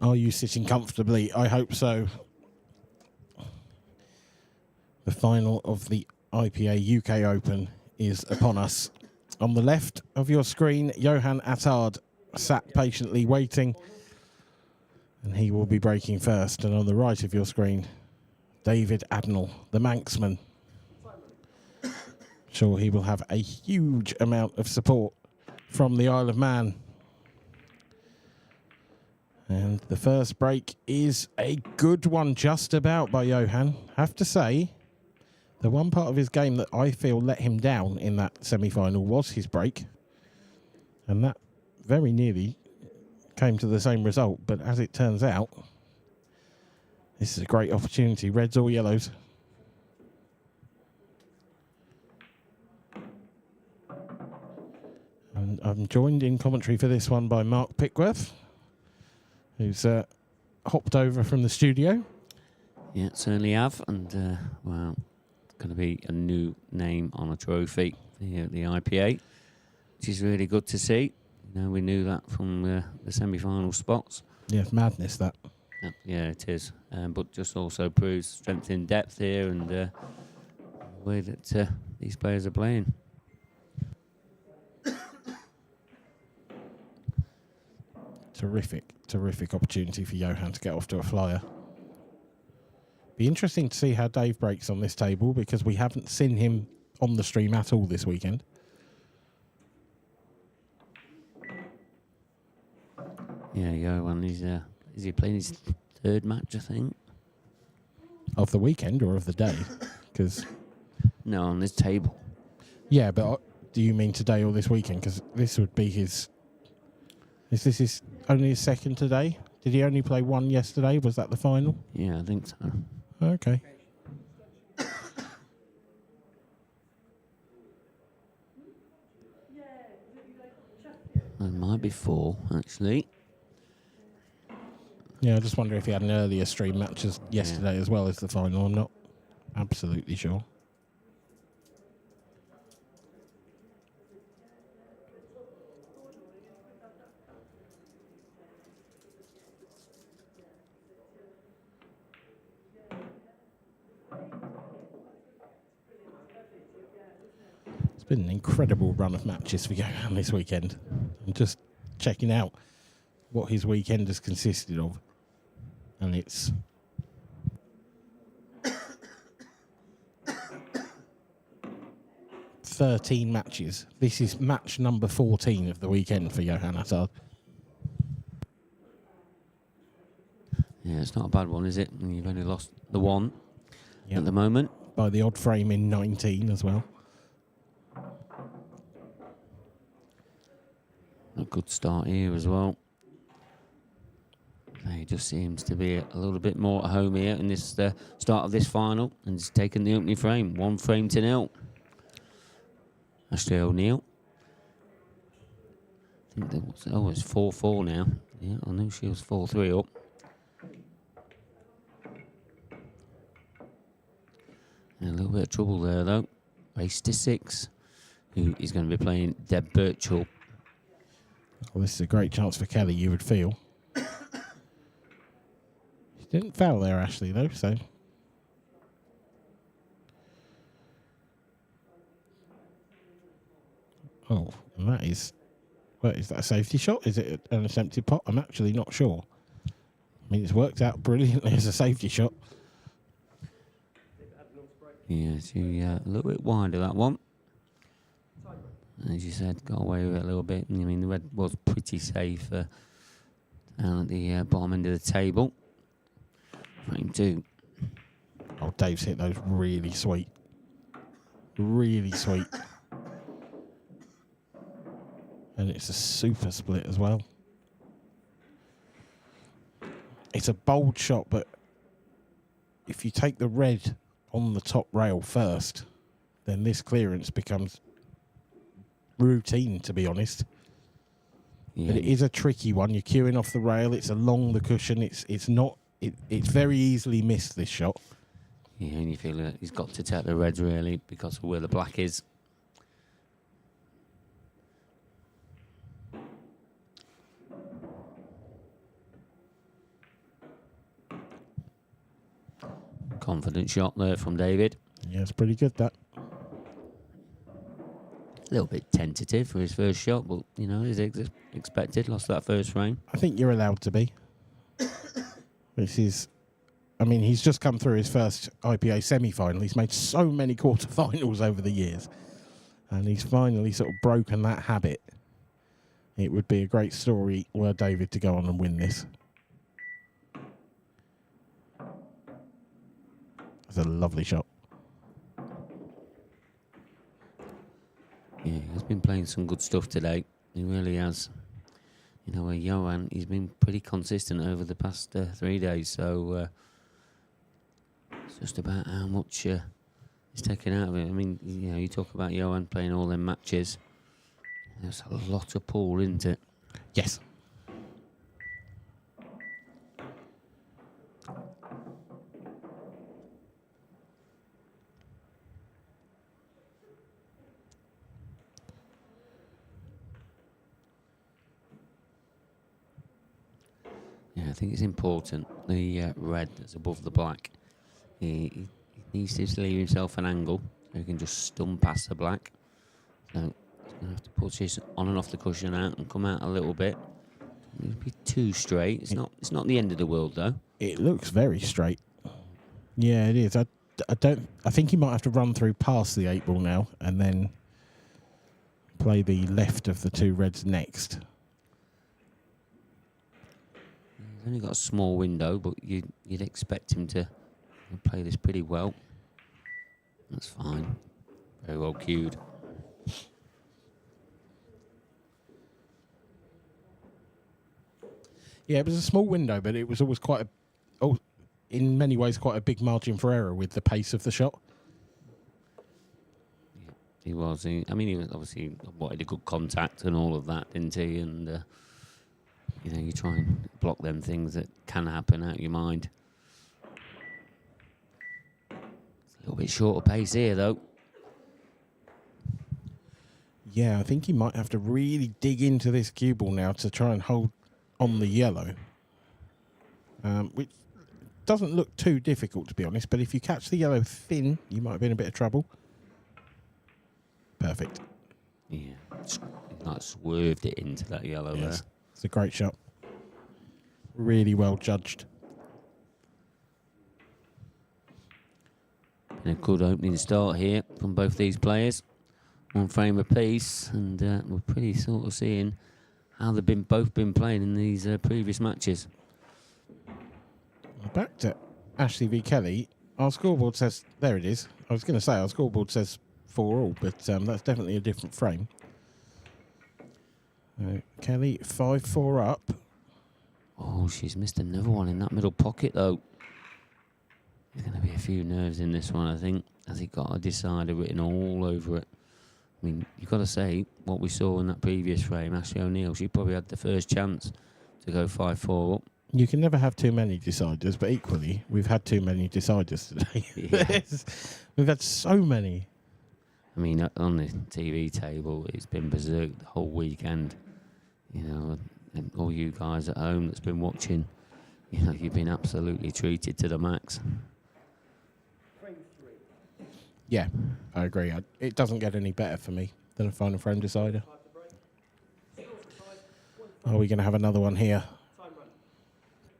Are you sitting comfortably? I hope so. The final of the IPA UK Open is upon us. On the left of your screen, Johan Attard sat patiently waiting, and he will be breaking first. And on the right of your screen, David Adnell, the Manxman. Sure, he will have a huge amount of support from the Isle of Man. And the first break is a good one, just about, by Johan. Have to say, the one part of his game that I feel let him down in that semi-final was his break. And that very nearly came to the same result. But as it turns out, this is a great opportunity. Reds or yellows? And I'm joined in commentary for this one by Mark Pickworth, who's hopped over from the studio. Yeah, certainly have. And, well, it's going to be a new name on a trophy, the IPA, which is really good to see. You know, we knew that from the semi-final spots. Yeah, it's madness, that. Yeah, it is. But just also proves strength in depth here and the way that these players are playing. Terrific opportunity for Johan to get off to a flyer. Be interesting to see how Dave breaks on this table, because we haven't seen him on the stream at all this weekend. Yeah, Johan, is he playing his third match, I think? Of the weekend or of the day? Because No, on this table. yeah, but do you mean today or this weekend? Because this would be his. Is this his only his second today? Did he only play one yesterday? Was that the final? Yeah, I think so. Okay. It might be 4, actually. Yeah, I just wonder if he had an earlier stream matches yesterday as well as the final. I'm not absolutely sure. It's been an incredible run of matches for Johan this weekend. I'm just checking out what his weekend has consisted of. And it's 13 matches. This is match number 14 of the weekend for Johan Hazard. Yeah, it's not a bad one, is it? And you've only lost the one at the moment. By the odd frame in 19 as well. A good start here as well. He just seems to be a little bit more at home here in this start of this final, and he's taken the opening frame, 1-0. Ashley O'Neill. I think that was, it's 4-4 now. Yeah, I knew she was 4-3 up. And a little bit of trouble there though. Race to 6. Who is going to be playing Deb Birchall. Well, this is a great chance for Kelly, you would feel. She didn't foul there, Ashley, though, so. Oh, and that is. Well, is that a safety shot? Is it an attempted pot? I'm actually not sure. I mean, it's worked out brilliantly as a safety shot. Yeah, she a little bit wider, that one. As you said, got away with it a little bit. I mean, the red was pretty safe down at the bottom end of the table. Frame 2. Oh, Dave's hit those really sweet. Really sweet. And it's a super split as well. It's a bold shot, but if you take the red on the top rail first, then this clearance becomes routine, to be honest. Yeah. But it is a tricky one. You're queuing off the rail. It's along the cushion. It's not. It's very easily missed, this shot. Yeah, and you feel that he's got to take the reds really because of where the black is. Confident shot there from David. Yeah, it's pretty good, that. A little bit tentative for his first shot, but, you know, as expected, lost that first frame. I think you're allowed to be. This is... I mean, he's just come through his first IPA semi-final. He's made so many quarter-finals over the years. And he's finally sort of broken that habit. It would be a great story were David to go on and win this. It's a lovely shot. Yeah, he's been playing some good stuff today. He really has. You know, Johan, he's been pretty consistent over the past 3 days, so it's just about how much he's taken out of it. I mean, you know, you talk about Johan playing all them matches. There's a lot of pull, isn't it? Yes. Yeah, I think it's important. The red that's above the black. He needs to just leave himself an angle so he can just stun past the black. So he's going to have to push his on and off the cushion out and come out a little bit. It'll be too straight. It's not the end of the world though. It looks very straight. Yeah, it is. I think he might have to run through past the 8 ball now and then play the left of the 2 reds next. He's only got a small window, but you'd expect him to play this pretty well. That's fine. Very well cued. Yeah, it was a small window, but it was always in many ways, quite a big margin for error with the pace of the shot. He was. He was obviously wanted a good contact and all of that, didn't he? And you try and block them things that can happen out of your mind. It's a little bit shorter pace here, though. Yeah, I think he might have to really dig into this cue ball now to try and hold on the yellow. Which doesn't look too difficult, to be honest, but if you catch the yellow thin, you might be in a bit of trouble. Perfect. Yeah, like swerved it into that yellow there. It's a great shot. Really well judged. Been a good opening start here from both these players. One frame apiece, and we're pretty sort of seeing how they've both been playing in these previous matches. Back to Ashley v Kelly. Our scoreboard says, there it is. I was going to say our scoreboard says 4-all, but that's definitely a different frame. Kelly 5-4 up. Oh, she's missed another one in that middle pocket, though. There's going to be a few nerves in this one, I think. Has he got a decider written all over it? I mean, you've got to say, what we saw in that previous frame, Ashley O'Neill, she probably had the first chance to go 5-4 up. You can never have too many deciders, but equally, we've had too many deciders today. Yeah. We've had so many. I mean, on the TV table, it's been berserk the whole weekend. And all you guys at home that's been watching, you've been absolutely treated to the max. Yeah, I agree. It doesn't get any better for me than a final frame decider. Are we going to have another one here?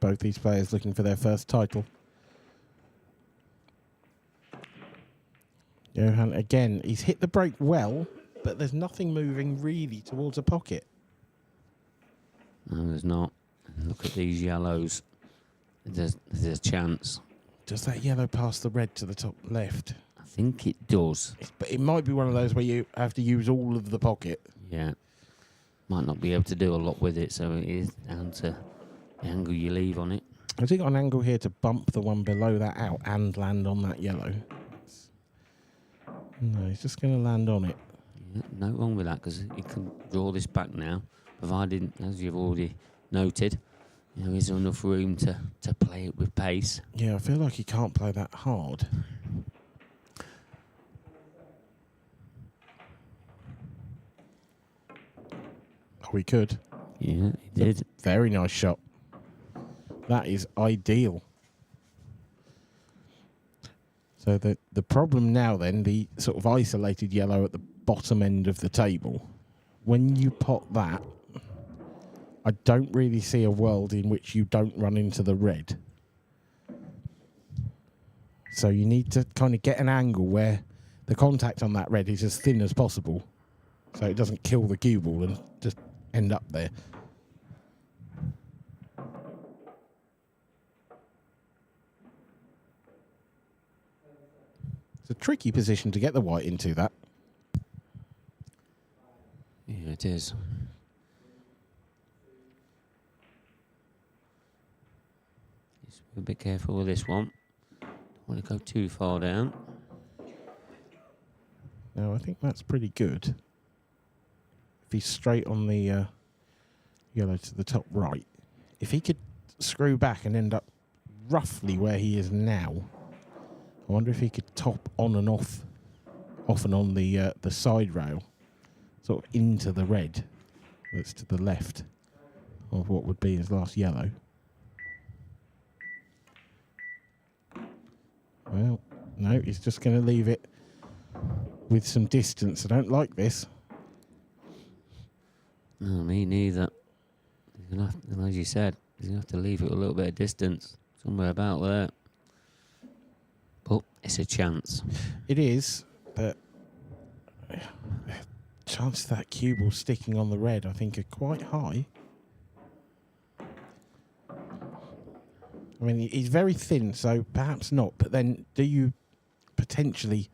Both these players looking for their first title. Johan, again, he's hit the break well, but there's nothing moving really towards a pocket. No, there's not. Look at these yellows. There's a chance. Does that yellow pass the red to the top left? I think it does. But it might be one of those where you have to use all of the pocket. Yeah. Might not be able to do a lot with it, so it is down to the angle you leave on it. Has he got an angle here to bump the one below that out and land on that yellow? No, he's just going to land on it. Yeah, no wrong with that, because he can draw this back now, provided, as you've already noted, is there enough room to play it with pace? Yeah, I feel like he can't play that hard. Oh, he could. Yeah, he did. Very nice shot. That is ideal. So the problem now then, the sort of isolated yellow at the bottom end of the table, when you pot that, I don't really see a world in which you don't run into the red. So you need to kind of get an angle where the contact on that red is as thin as possible, so it doesn't kill the cue ball and just end up there. It's a tricky position to get the white into, that. Yeah, it is. Just be a bit careful with this one. Don't want to go too far down. No, I think that's pretty good. If he's straight on the yellow to the top right, if he could screw back and end up roughly where he is now, I wonder if he could top on and off and on the side rail, sort of into the red that's to the left of what would be his last yellow. Well, no, he's just going to leave it with some distance. I don't like this. No, me neither. He's gonna have, and as you said, he's going to have to leave it a little bit of distance, somewhere about there. But it's a chance. It is, but chances of that cue ball sticking on the red, I think, are quite high. I mean, he's very thin, so perhaps not. But then, do you potentially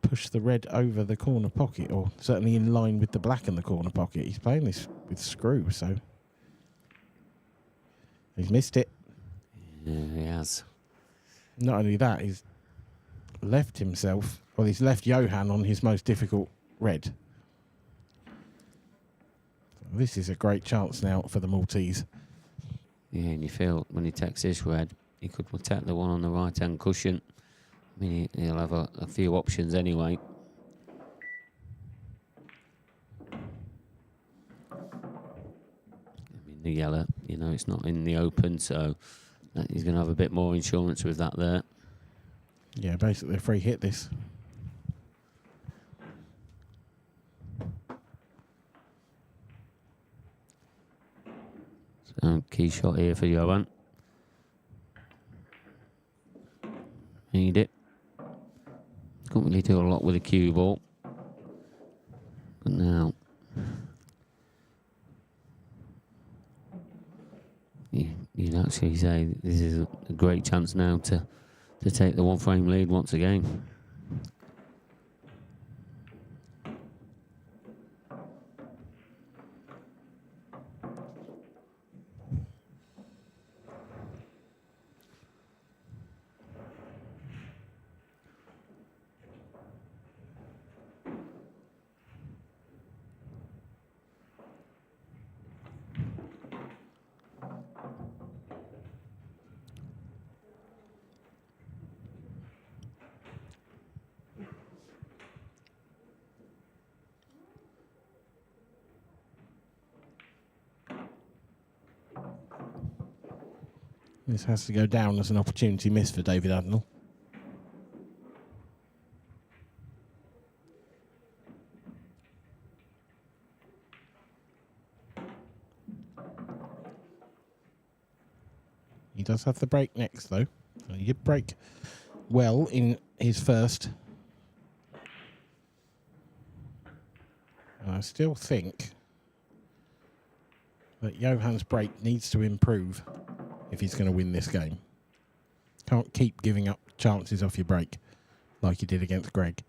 push the red over the corner pocket, or certainly in line with the black in the corner pocket? He's playing this with screw, so he's missed it. Yeah, he has. Not only that, he's left himself, well, he's left Johan on his most difficult red. This is a great chance now for the Maltese. Yeah, and you feel when he takes this red, he could protect the one on the right-hand cushion. I mean, he'll have a few options anyway. I mean, the yellow, you know, it's not in the open, so he's going to have a bit more insurance with that there. Yeah, basically a free hit, this. So, key shot here for Johan. Need it. Couldn't really do a lot with the cue ball. But now, you'd actually say this is a great chance now to take the one-frame lead once again. This has to go down as an opportunity missed for David Adnell. He does have the break next, though. So he did break well in his first. And I still think that Johan's break needs to improve if he's going to win this game. Can't keep giving up chances off your break like he did against Greg.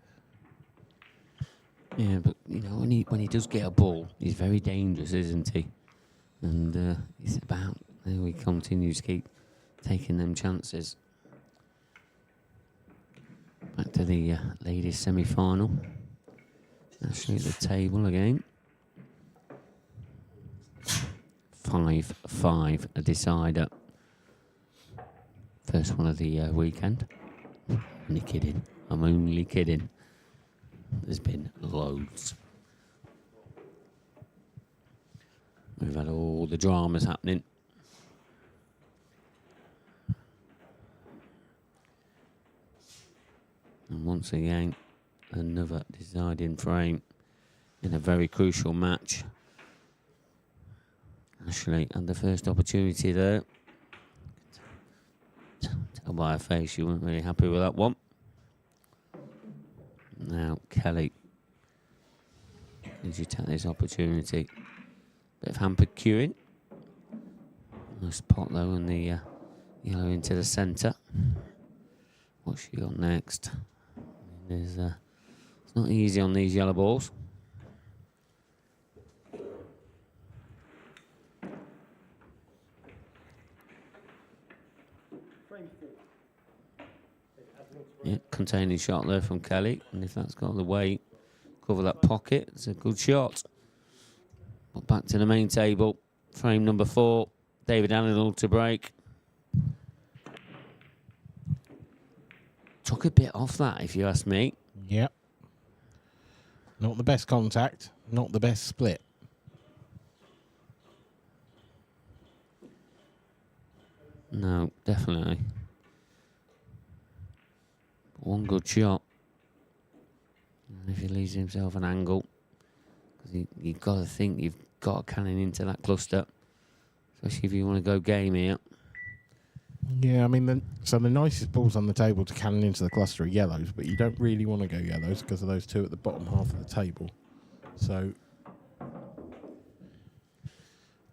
Yeah, but you know, when he does get a ball, he's very dangerous, isn't he? And it's about how he continues to keep taking them chances. Back to the ladies' semi-final. Actually at the table again. 5-5, a decider. First one of the weekend. Only kidding. I'm only kidding. There's been loads. We've had all the dramas happening. And once again, another deciding frame in a very crucial match. Ashley had the first opportunity there. Tell by her face she wasn't really happy with that one. Now Kelly, did you take this opportunity? Bit of hampered queuing. Nice pot though, and the yellow into the centre. What's she got next? It's not easy on these yellow balls. Yeah, containing shot there from Kelly, and if that's got the weight, cover that pocket, it's a good shot. But back to the main table, frame number 4, David Adnell to break. Took a bit off that, if you ask me. Yep. Not the best contact, not the best split. No, definitely. One good shot. And if he leaves himself an angle, because you've got to think you've got a cannon into that cluster, especially if you want to go game here. Yeah, I mean, so the nicest balls on the table to cannon into the cluster are yellows, but you don't really want to go yellows because of those two at the bottom half of the table. So,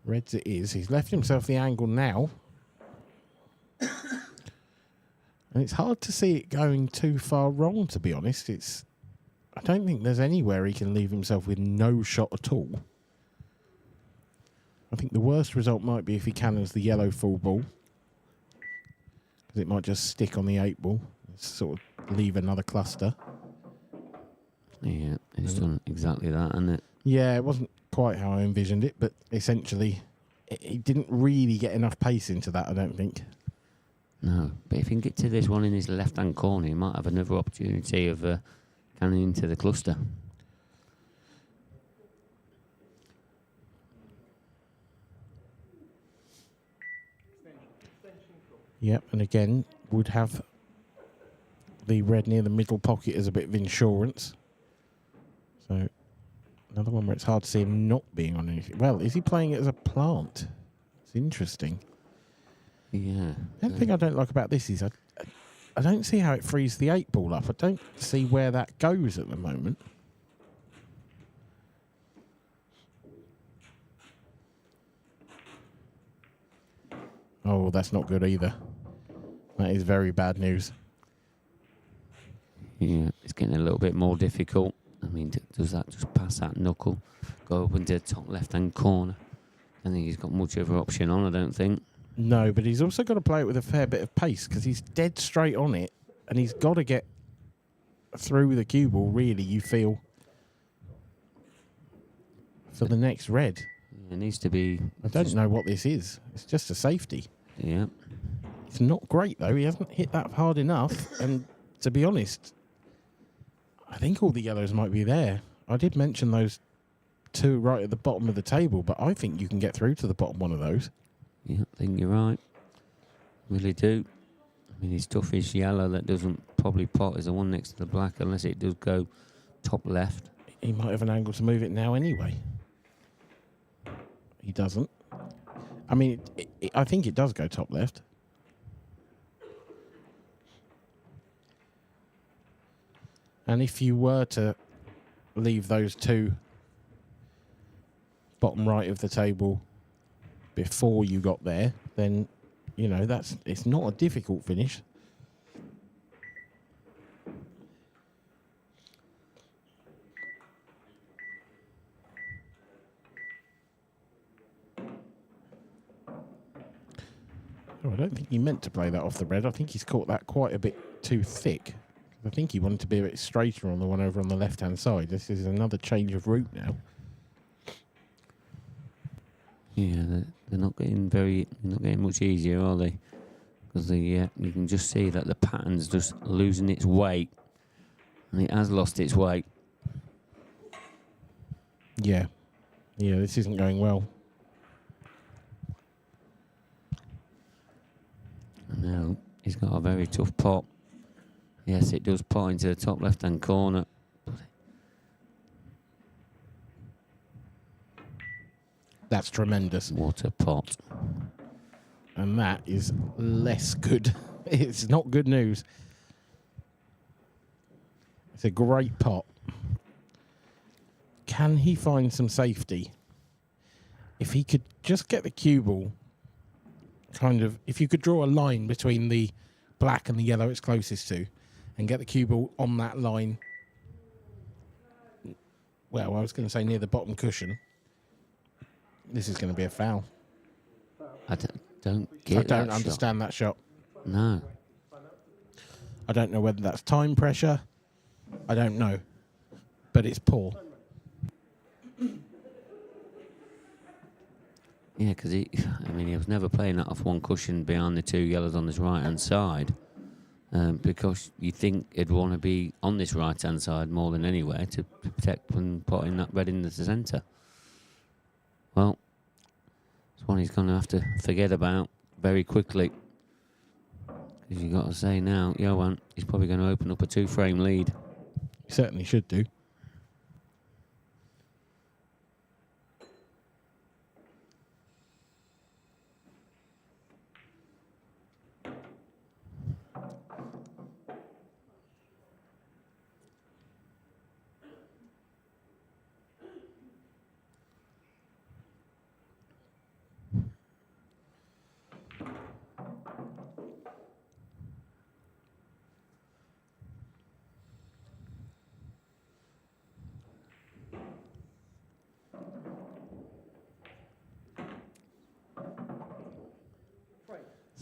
reds it is. He's left himself the angle now. And it's hard to see it going too far wrong, to be honest. I don't think there's anywhere he can leave himself with no shot at all. I think the worst result might be if he cannons the yellow full ball, because it might just stick on the 8 ball, sort of leave another cluster. Yeah, it's done exactly that, hasn't it? Yeah, it wasn't quite how I envisioned it, but essentially he didn't really get enough pace into that, I don't think. No, but if he can get to this one in his left-hand corner, he might have another opportunity of cannon into the cluster. Yep, and again, would have the red near the middle pocket as a bit of insurance. So, another one where it's hard to see him not being on anything. Well, is he playing it as a plant? It's interesting. Yeah. The only thing I don't like about this is I don't see how it frees the 8 ball up. I don't see where that goes at the moment. Oh, that's not good either. That is very bad news. Yeah, it's getting a little bit more difficult. I mean, does that just pass that knuckle, go up into the top left-hand corner? I don't think he's got much of an option on, I don't think. No, but he's also got to play it with a fair bit of pace because he's dead straight on it and he's got to get through the cue ball, really, you feel, for the next red. It needs to be... I don't know what this is. It's just a safety. Yeah. It's not great, though. He hasn't hit that hard enough. And to be honest, I think all the yellows might be there. I did mention those 2 right at the bottom of the table, but I think you can get through to the bottom one of those. Yeah, I think you're right. Really do. I mean, his toughest yellow that doesn't probably pot is the one next to the black, unless it does go top left. He might have an angle to move it now anyway. He doesn't. I mean, I think it does go top left. And if you were to leave those 2 bottom right of the table before you got there, then, you know, it's not a difficult finish. Oh, I don't think he meant to play that off the red. I think he's caught that quite a bit too thick. I think he wanted to be a bit straighter on the one over on the left-hand side. This is another change of route now. Yeah, they're not getting much easier, are they? Because you can just see that the pattern's just losing its weight, and it has lost its weight. Yeah, this isn't going well. No, he's got a very tough pot. Yes, it does pot into the top left-hand corner. That's tremendous. What a pot. And that is less good. It's not good news. It's a great pot. Can he find some safety? If he could just get the cue ball, if you could draw a line between the black and the yellow it's closest to, and get the cue ball on that line, well, I was going to say near the bottom cushion, this is going to be a foul. I don't understand that shot. No. I don't know whether that's time pressure. I don't know. But it's poor. Yeah, because he was never playing that off one cushion behind the 2 yellows on this right-hand side. Because you think he'd want to be on this right-hand side more than anywhere to protect and putting that red in the centre. Well, it's one he's going to have to forget about very quickly. Because you've got to say now, Johan, he's probably going to open up a 2-frame lead. He certainly should do.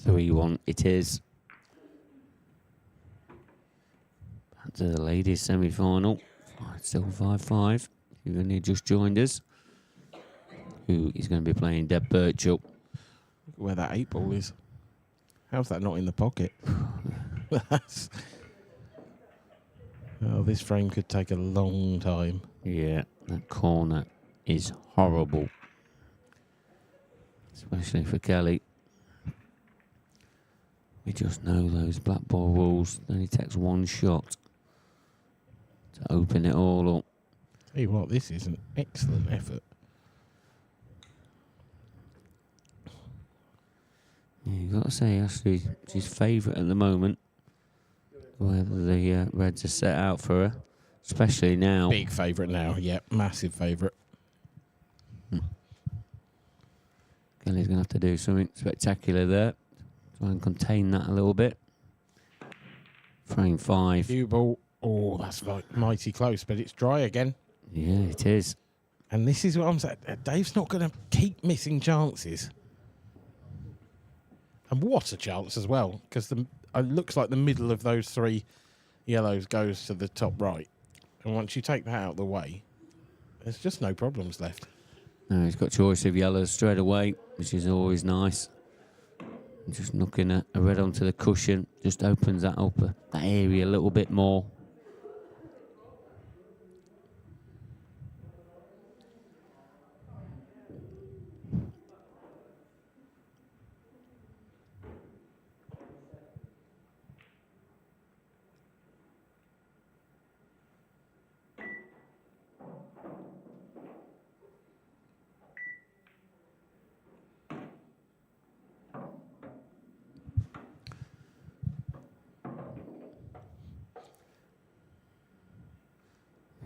3-1 it is. Back to the ladies semi-final. Still 5-5. You've only just joined us. Who is going to be playing Deb Birchall? Where that 8 ball is. How's that not in the pocket? Oh, this frame could take a long time. Yeah, that corner is horrible. Especially for Kelly. We just know those blackball rules. It only takes one shot to open it all up. Tell you what, this is an excellent effort. Yeah, you've got to say, Ashley, she's favourite at the moment. Whether the Reds are set out for her, especially now. Big favourite now, yep, massive favourite. Kelly's going to have to do something spectacular there. Try and contain that a little bit. Frame 5. Cue ball. Oh, that's like mighty close, but it's dry again. Yeah, it is. And this is what I'm saying. Dave's not going to keep missing chances. And what a chance as well, because it looks like the middle of those 3 yellows goes to the top right. And once you take that out of the way, there's just no problems left. No, he's got choice of yellows straight away, which is always nice. Just knocking a red onto the cushion just opens that up, that area a little bit more.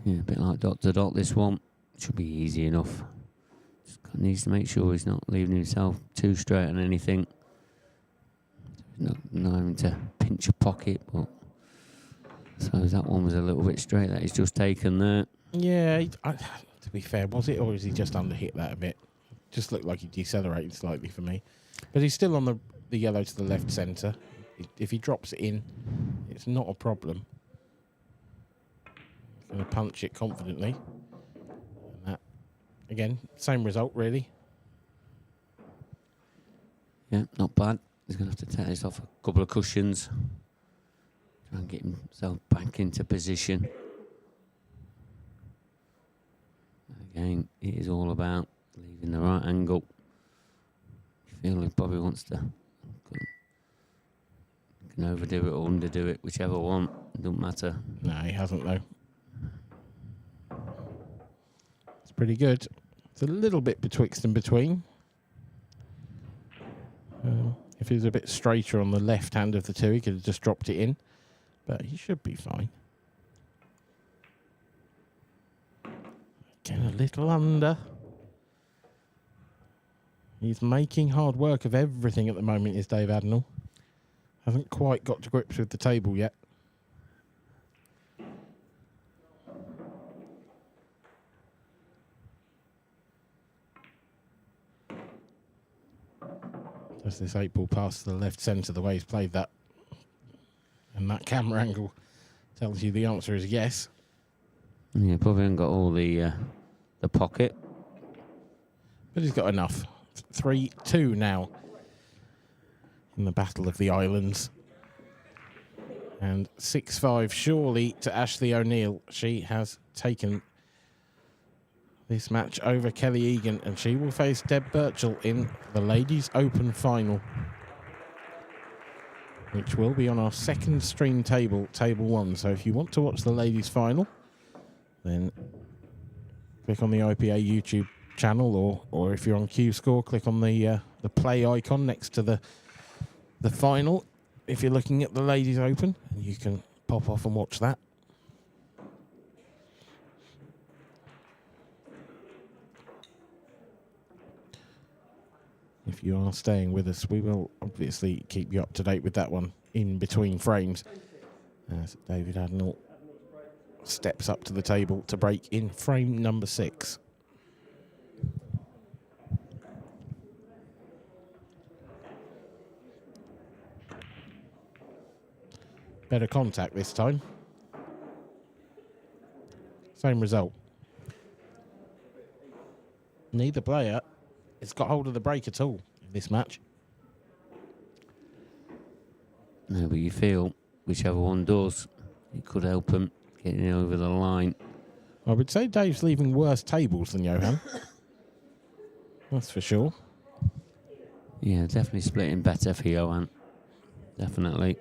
Yeah, a bit like dot to dot, this one. Should be easy enough. Just needs to make sure he's not leaving himself too straight on anything. Not having to pinch a pocket, but I suppose that one was a little bit straight that he's just taken there. Yeah, to be fair, was it, or is he just underhit that a bit? Just looked like he decelerated slightly for me. But he's still on the yellow to the left centre. If he drops it in, it's not a problem. Going to punch it confidently. And that, again, same result, really. Yeah, not bad. He's going to have to take this off a couple of cushions. Try and get himself back into position. Again, it is all about leaving the right angle. You feel he probably wants to. Can overdo it or underdo it, whichever one. It don't matter. No, he hasn't, though. It's pretty good. It's a little bit betwixt and between. If he was a bit straighter on the left hand of the 2, he could have just dropped it in. But he should be fine. Again, a little under. He's making hard work of everything at the moment, is Dave Adnall. Hasn't quite got to grips with the table yet. Does this 8 ball pass to the left centre the way he's played that? And that camera angle tells you the answer is yes. Yeah, probably haven't got all the pocket. But he's got enough. 3-2 now in the Battle of the Islands. And 6-5 surely to Ashley O'Neill. She has taken this match over Kelly Egan, and she will face Deb Birchall in the Ladies Open Final, which will be on our second stream table, Table 1. So if you want to watch the Ladies Final, then click on the IPA YouTube channel, or if you're on Cuescore, click on the play icon next to the final. If you're looking at the Ladies Open, and you can pop off and watch that. If you are staying with us, we will obviously keep you up to date with that one in between frames, as David Adnall steps up to the table to break in frame number 6. Better contact this time. Same result. Neither player has got hold of the break at all in this match. No, but you feel whichever one does, it could help them getting over the line. I would say Dave's leaving worse tables than Johan. That's for sure. Yeah, definitely splitting better for Johan. Definitely.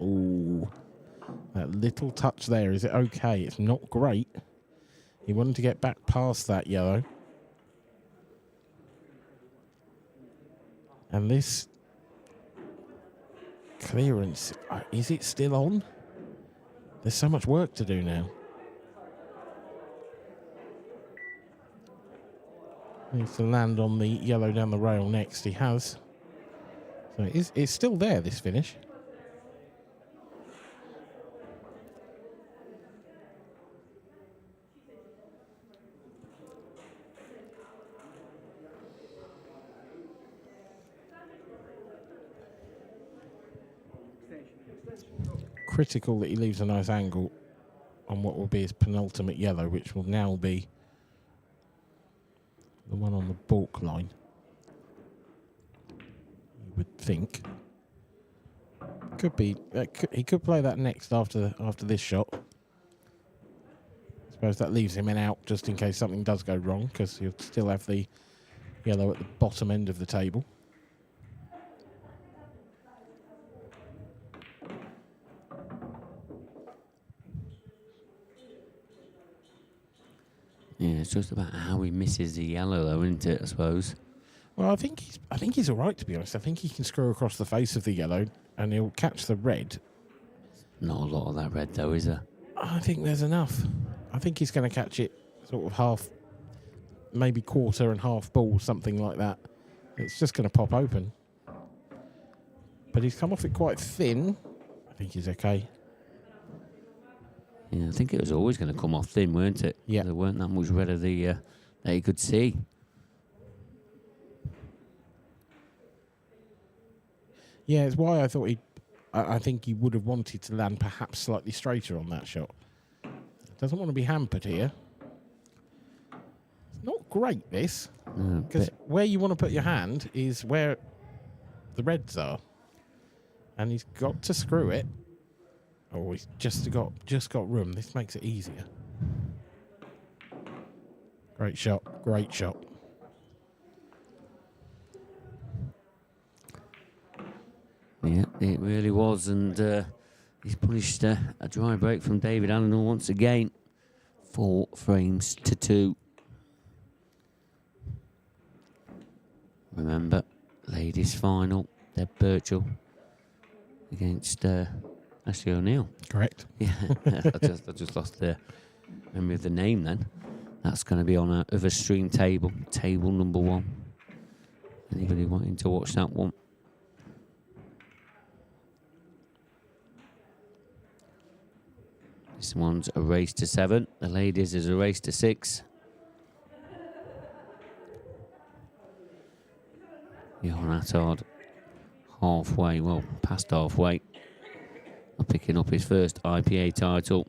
Ooh, that little touch there. Is it okay? It's not great. He wanted to get back past that yellow. And this clearance, is it still on? There's so much work to do now. Needs to land on the yellow down the rail next. He has. So it's still there, this finish. Critical that he leaves a nice angle on what will be his penultimate yellow, which will now be the one on the balk line. You would think. Could be. He could play that next after this shot. I suppose that leaves him in out just in case something does go wrong, because he'll still have the yellow at the bottom end of the table. Yeah, it's just about how he misses the yellow, though, isn't it? I suppose. Well, I think he's all right, to be honest. I think he can screw across the face of the yellow, and he'll catch the red. Not a lot of that red, though, is there? I think there's enough. I think he's going to catch it sort of half, maybe quarter and half ball, something like that. It's just going to pop open. But he's come off it quite thin. I think he's okay. Yeah, I think it was always going to come off thin, weren't it? Yeah. There weren't that much red of the that you could see. Yeah, it's why I thought I think he would have wanted to land perhaps slightly straighter on that shot. Doesn't want to be hampered here. It's not great, this. Because where you want to put your hand is where the reds are. And he's got to screw it. Oh, he's just got room. This makes it easier. Great shot. Great shot. Yeah, it really was. And he's punished a dry break from David Allen once again. 4 frames to 2. Remember, ladies final. Deb Birchall against Ashley O'Neill. Correct. Yeah, I just lost the memory of the name then. That's going to be on a other stream table number 1. Anybody wanting to watch that one? This one's a race to 7. The ladies is a race to 6. Johan Attard halfway, well, past halfway. Picking up his first IPA title.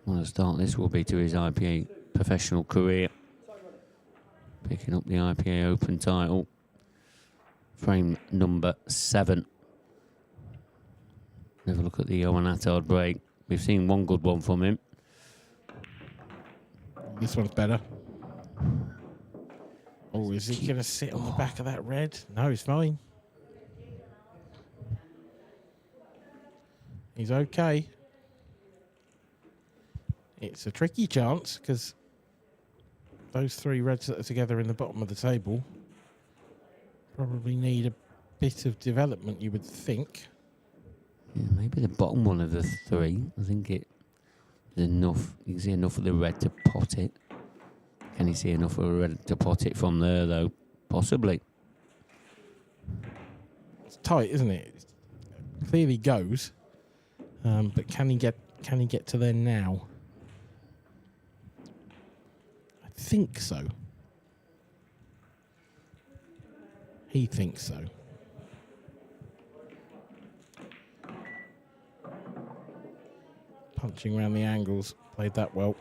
Well, the start this will be to his IPA professional career. Picking up the IPA Open title. Frame number 7. Have a look at the Johan Attard break. We've seen one good one from him. This one's better. Oh, is he going to sit on the back of that red? No, he's fine. He's okay. It's a tricky chance because those 3 reds that are together in the bottom of the table probably need a bit of development, you would think. Yeah, maybe the bottom one of the 3. I think it's enough. You can see enough of the red to pot it. Can you see enough of the red to pot it from there, though? Possibly. It's tight, isn't it? It clearly goes. But can he get Can he get to there now? I think so. He thinks so. Punching around the angles. Played that well.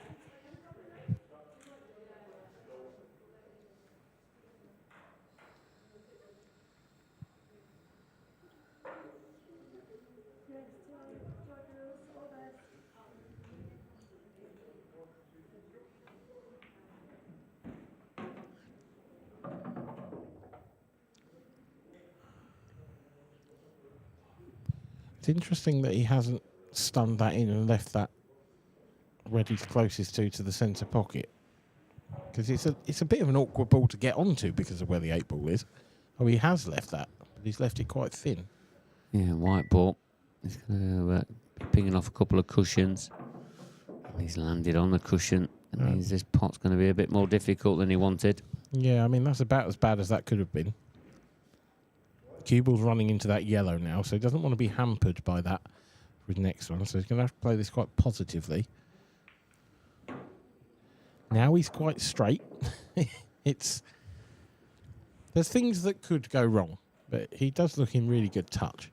It's interesting that he hasn't stunned that in and left that where he's closest to the centre pocket, because it's a bit of an awkward ball to get onto because of where the 8 ball is. Oh, he has left that, but he's left it quite thin. Yeah, white ball. He's going to be pinging off a couple of cushions. And he's landed on the cushion. It means this pot's going to be a bit more difficult than he wanted. Yeah, I mean, that's about as bad as that could have been. Cue ball's running into that yellow now, so he doesn't want to be hampered by that for his next one. So he's going to have to play this quite positively. Now he's quite straight. There's things that could go wrong, but he does look in really good touch.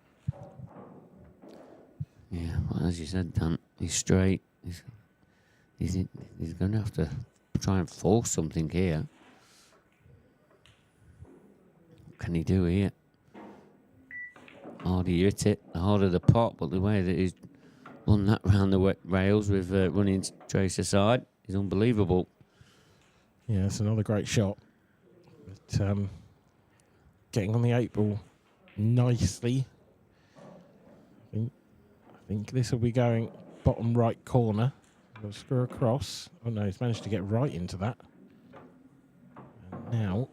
Yeah, well, as you said, Dan, he's straight. He's going to have to try and force something here. What can he do here? The harder you hit it, the harder the pot, but the way that he's won that round the rails with running trace aside is unbelievable. Yeah, it's another great shot. But getting on the 8 ball nicely. I think this will be going bottom right corner. We'll screw across. Oh no, he's managed to get right into that. And now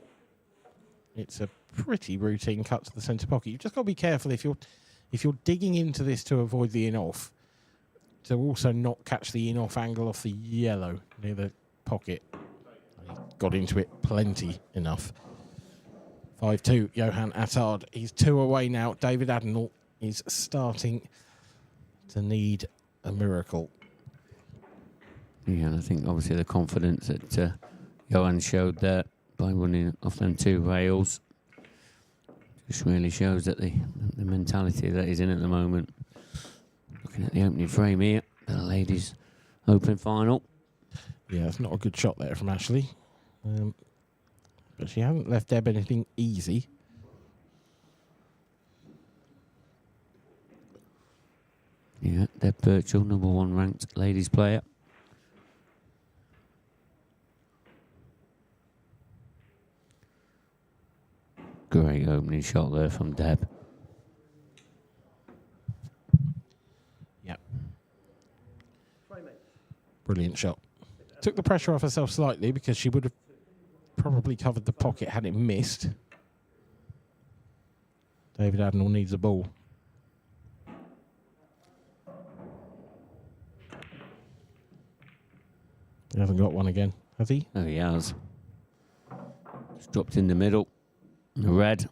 it's a pretty routine cut to the centre pocket. You've just got to be careful if you're digging into this to avoid the in-off, to also not catch the in-off angle off the yellow near the pocket. He got into it plenty enough. 5-2, Johan Attard. He's 2 away now. David Adenall is starting to need a miracle. Yeah, and I think obviously the confidence that Johan showed there by running off them 2 rails just really shows that the mentality that he's in at the moment. Looking at the opening frame here, the ladies' open final. Yeah, it's not a good shot there from Ashley. But she hasn't left Deb anything easy. Yeah, Deb Birchall, number 1 ranked ladies player. Great opening shot there from Deb. Yep. Brilliant shot. Took the pressure off herself slightly because she would have probably covered the pocket had it missed. David Adenall needs a ball. He hasn't got one again, has he? Oh, he has. Just dropped in the middle. The red.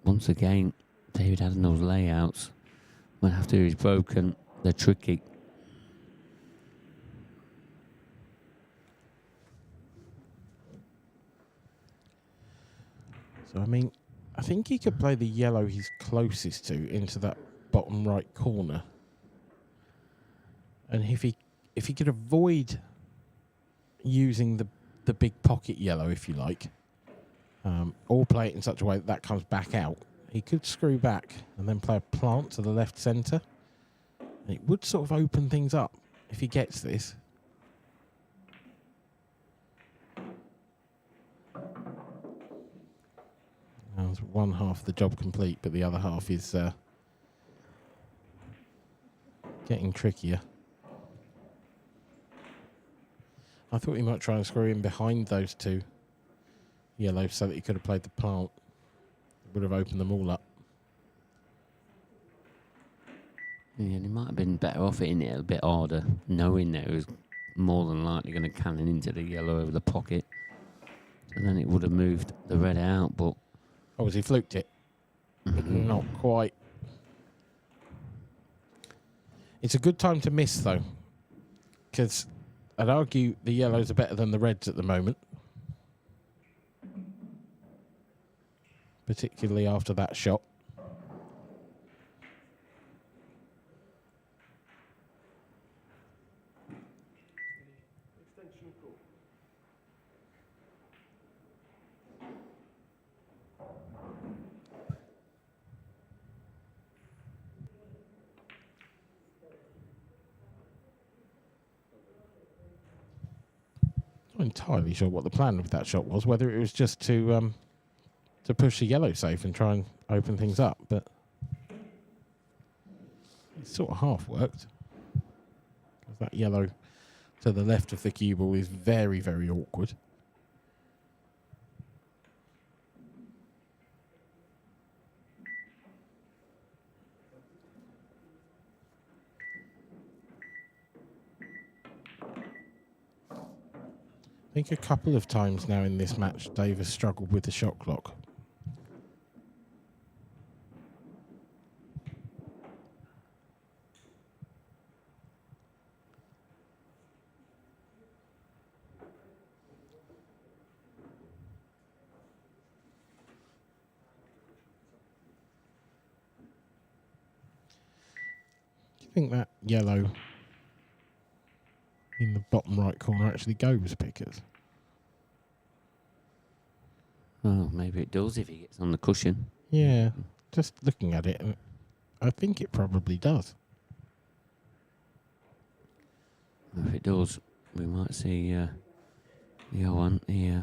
Once again, David Adenall's layouts, when after he's broken, they're tricky. So, I mean, I think he could play the yellow he's closest to into that bottom right corner. And if he could avoid using the big pocket yellow, if you like, or play it in such a way that that comes back out, he could screw back and then play a plant to the left centre. And it would sort of open things up if he gets this. That's one half of the job complete, but the other half is getting trickier. I thought he might try and screw in behind those 2 yellows so that he could have played the plant. It would have opened them all up. Yeah, he might have been better off hitting it a bit harder, knowing that it was more than likely going to cannon into the yellow over the pocket. And then it would have moved the red out, but... Oh, has he fluked it? Not quite It's a good time to miss, though, because I'd argue the yellows are better than the reds at the moment, particularly after that shot. Extension call. Not entirely sure what the plan with that shot was, whether it was just to push the yellow safe and try and open things up, but it sort of half worked. 'Cause that yellow to the left of the cue ball is very, very awkward. I think a couple of times now in this match, Dave has struggled with the shot clock. Do you think that yellow in the bottom right corner actually goes, Pickers? Oh, maybe it does if he gets on the cushion. Yeah, just looking at it, I think it probably does. If it does, we might see Johan here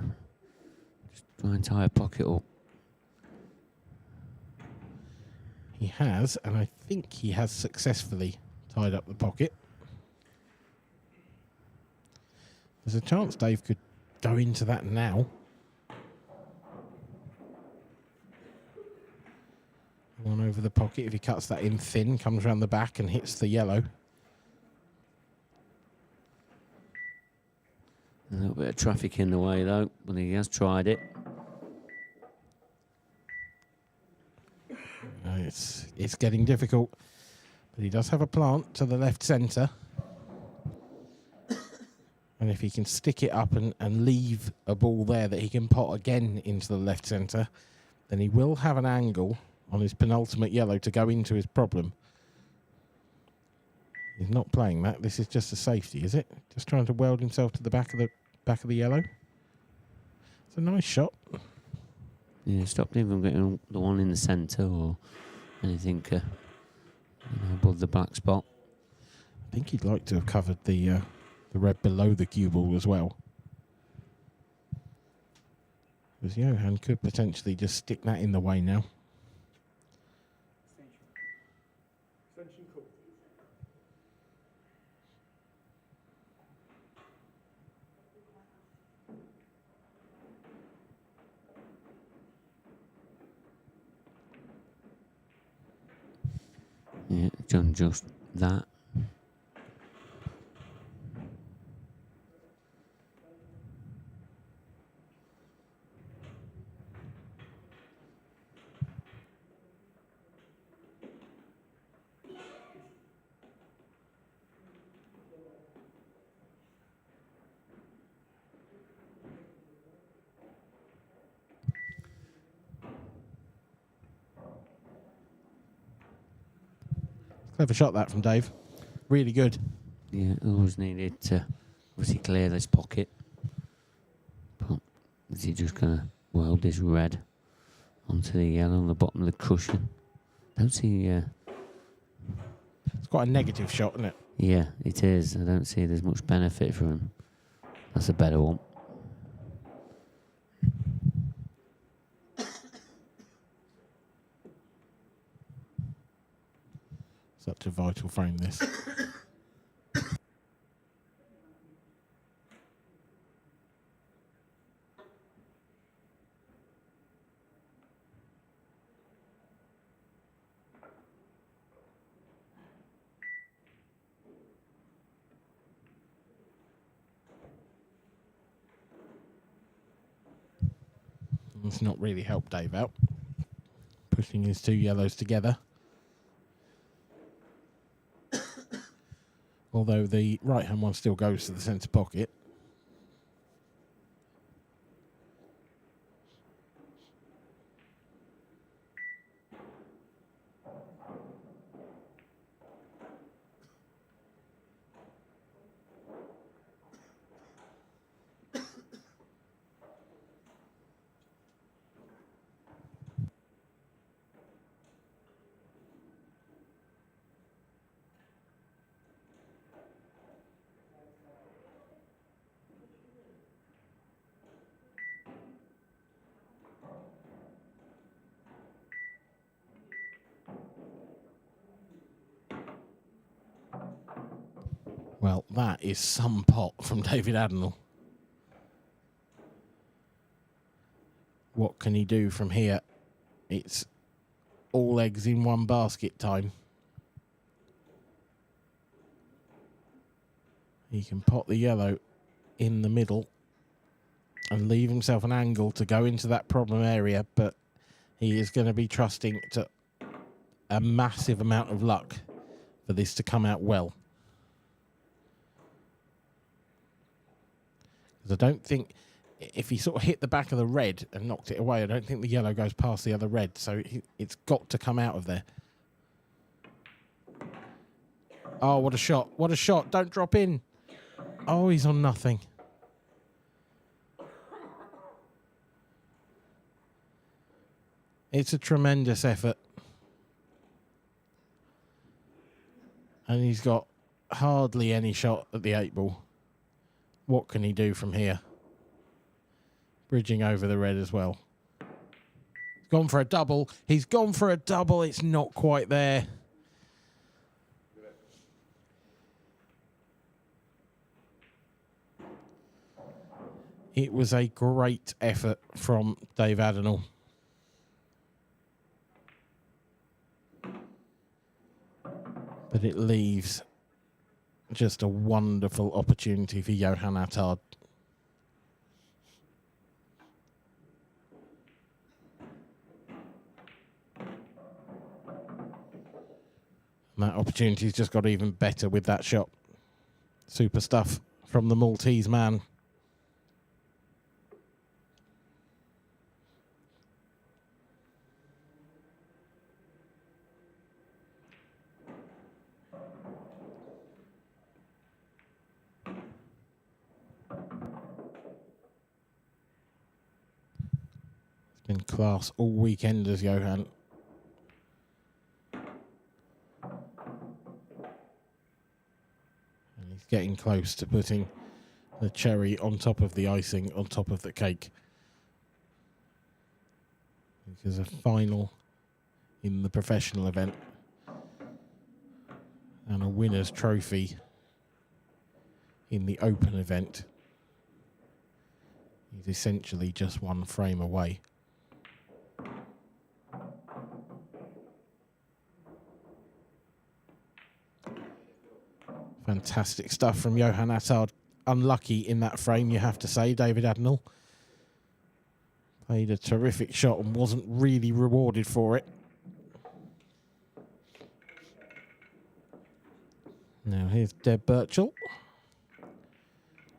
just try and tie a pocket up. He has, and I think he has successfully tied up the pocket. There's a chance Dave could go into that now. One over the pocket. If he cuts that in thin, comes around the back and hits the yellow. A little bit of traffic in the way though, but he has tried it. It's getting difficult, but he does have a plant to the left centre. And if he can stick it up and leave a ball there that he can pot again into the left centre, then he will have an angle on his penultimate yellow to go into his problem. He's not playing that. This is just a safety, is it? Just trying to weld himself to the back of the yellow. It's a nice shot. Yeah, stopped him from getting the one in the centre or anything above the black spot. I think he'd like to have covered the red below the cue ball as well. Because Johan could potentially just stick that in the way now. Extension call. Yeah, done just that. Clever shot that from Dave. Really good. Yeah, always needed to obviously clear this pocket. But is he just going to weld this red onto the yellow on the bottom of the cushion? Don't see... It's quite a negative shot, isn't it? Yeah, it is. I don't see there's much benefit for him. That's a better one. Such a vital frame, this. It's not really helped Dave out. Pushing his two yellows together. Although the right-hand one still goes to the centre pocket. Well, that is some pot from David Adenall. What can he do from here? It's all eggs in one basket time. He can pot the yellow in the middle and leave himself an angle to go into that problem area, but he is going to be trusting to a massive amount of luck for this to come out well. Because I don't think, if he sort of hit the back of the red and knocked it away, I don't think the yellow goes past the other red, so it's got to come out of there. Oh, what a shot. What a shot. Don't drop in. Oh, he's on nothing. It's a tremendous effort. And he's got hardly any shot at the 8-ball. What can he do from here? Bridging over the red as well. He's gone for a double. He's gone for a double. It's not quite there. It was a great effort from Dave Adenall. But it leaves just a wonderful opportunity for Johan Attard. And that opportunity's just got even better with that shot. Super stuff from the Maltese man. Been class all weekend as Johan. And he's getting close to putting the cherry on top of the icing, on top of the cake. Because a final in the professional event and a winner's trophy in the open event is essentially just one frame away. Fantastic stuff from Johan Attard. Unlucky in that frame, you have to say. David Adenall played a terrific shot and wasn't really rewarded for it. Now here's Deb Birchall,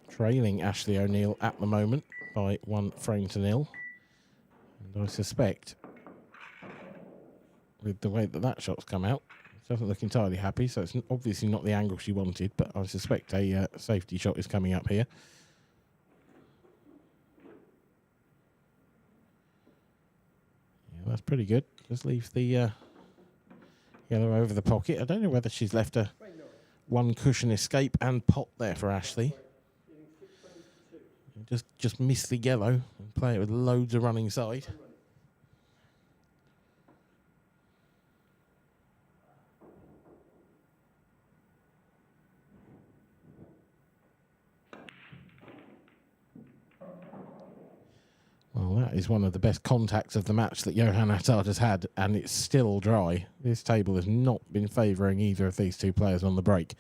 trailing Ashley O'Neill at the moment by 1-0. And I suspect, with the way that shot's come out, doesn't look entirely happy, so it's obviously not the angle she wanted, but I suspect a safety shot is coming up here. Yeah, that's pretty good. Just leaves the yellow over the pocket. I don't know whether she's left a one cushion escape and pot there for Ashley. Just miss the yellow and play it with loads of running side. Well, that is one of the best contacts of the match that Johan Attard has had, and it's still dry. This table has not been favouring either of these two players on the break.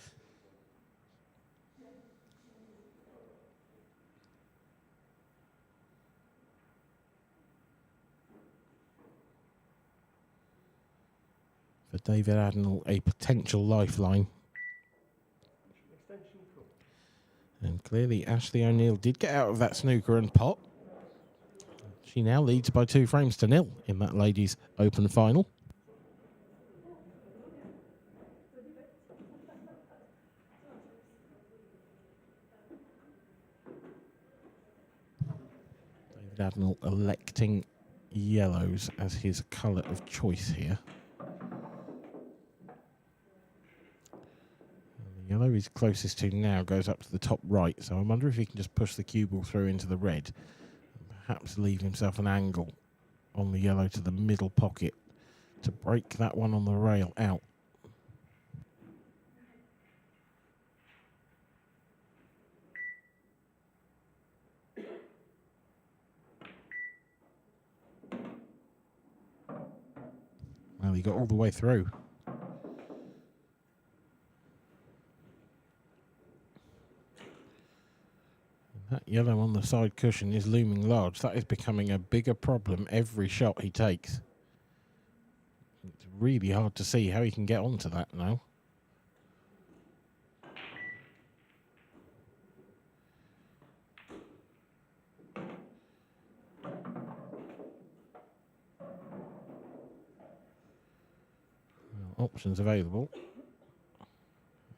For David Adenall, a potential lifeline. And clearly Ashley O'Neill did get out of that snooker and pot. She now leads by 2-0 in that ladies' open final. David Adnall electing yellows as his colour of choice here. The yellow he's closest to now goes up to the top right, so I wonder if he can just push the cue ball through into the red and perhaps leave himself an angle on the yellow to the middle pocket to break that one on the rail out. Well, he got all the way through. That yellow on the side cushion is looming large. That is becoming a bigger problem every shot he takes. It's really hard to see how he can get onto that now. Options available.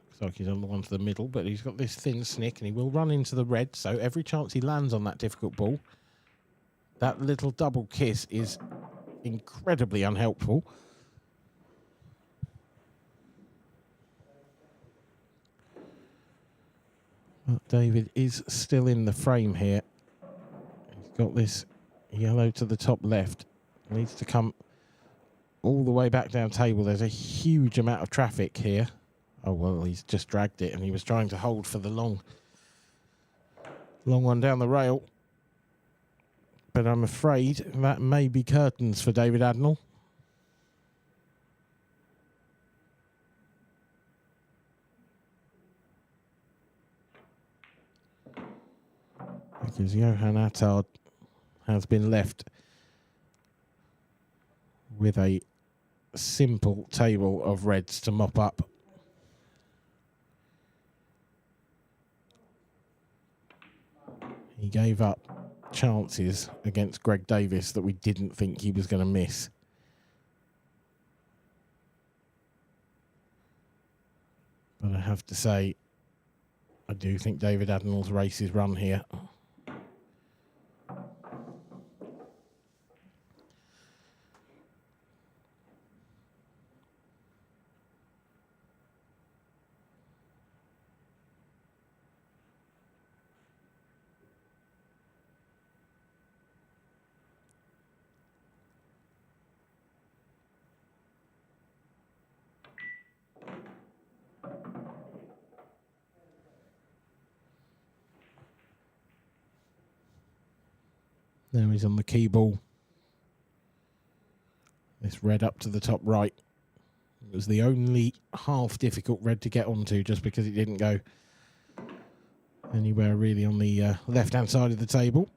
Looks like he's on the one to the middle, but he's got this thin snick and he will run into the red, so every chance he lands on that difficult ball, that little double kiss is incredibly unhelpful. But David is still in the frame here. He's got this yellow to the top left. Needs to come all the way back down table. There's a huge amount of traffic here. Oh, well, he's just dragged it, and he was trying to hold for the long one down the rail. But I'm afraid that may be curtains for David Adnall. Because Johan Attard has been left with a simple table of reds to mop up. He gave up chances against Greg Davis that we didn't think he was going to miss. But I have to say, I do think David Adnall's race is run here. Now he's on the key ball. This red up to the top right. It was the only half difficult red to get onto just because it didn't go anywhere really on the left-hand side of the table.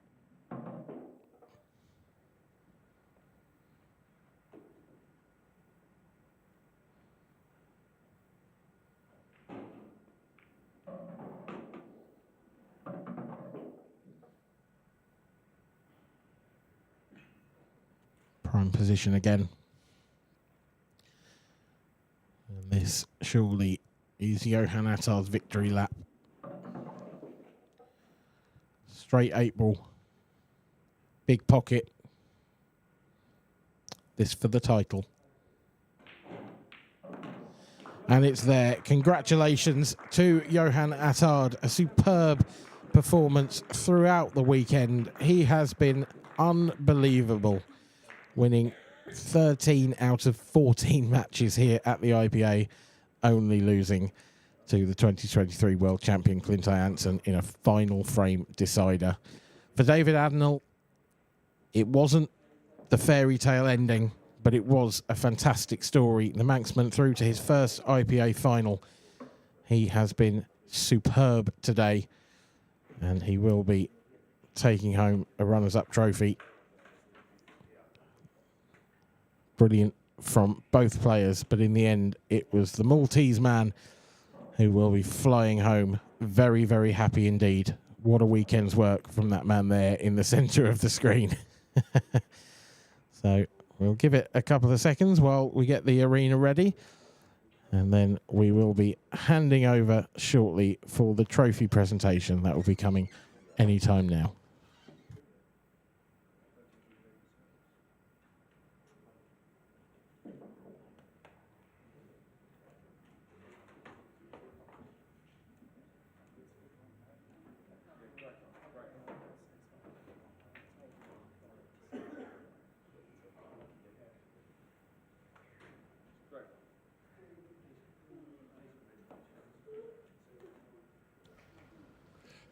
Prime position again. And this surely is Johan Attard's victory lap. Straight 8 ball. Big pocket. This for the title. And it's there. Congratulations to Johan Attard. A superb performance throughout the weekend. He has been unbelievable, winning 13 out of 14 matches here at the IPA, only losing to the 2023 world champion Clint Ianson in a final frame decider. For David Adnall, it wasn't the fairy tale ending, but it was a fantastic story. The Manxman through to his first IPA final. He has been superb today, and he will be taking home a runners-up trophy. Brilliant from both players, but in the end, it was the Maltese man who will be flying home very, very happy indeed. What a weekend's work from that man there in the centre of the screen. So we'll give it a couple of seconds while we get the arena ready, and then we will be handing over shortly for the trophy presentation. That will be coming any time now.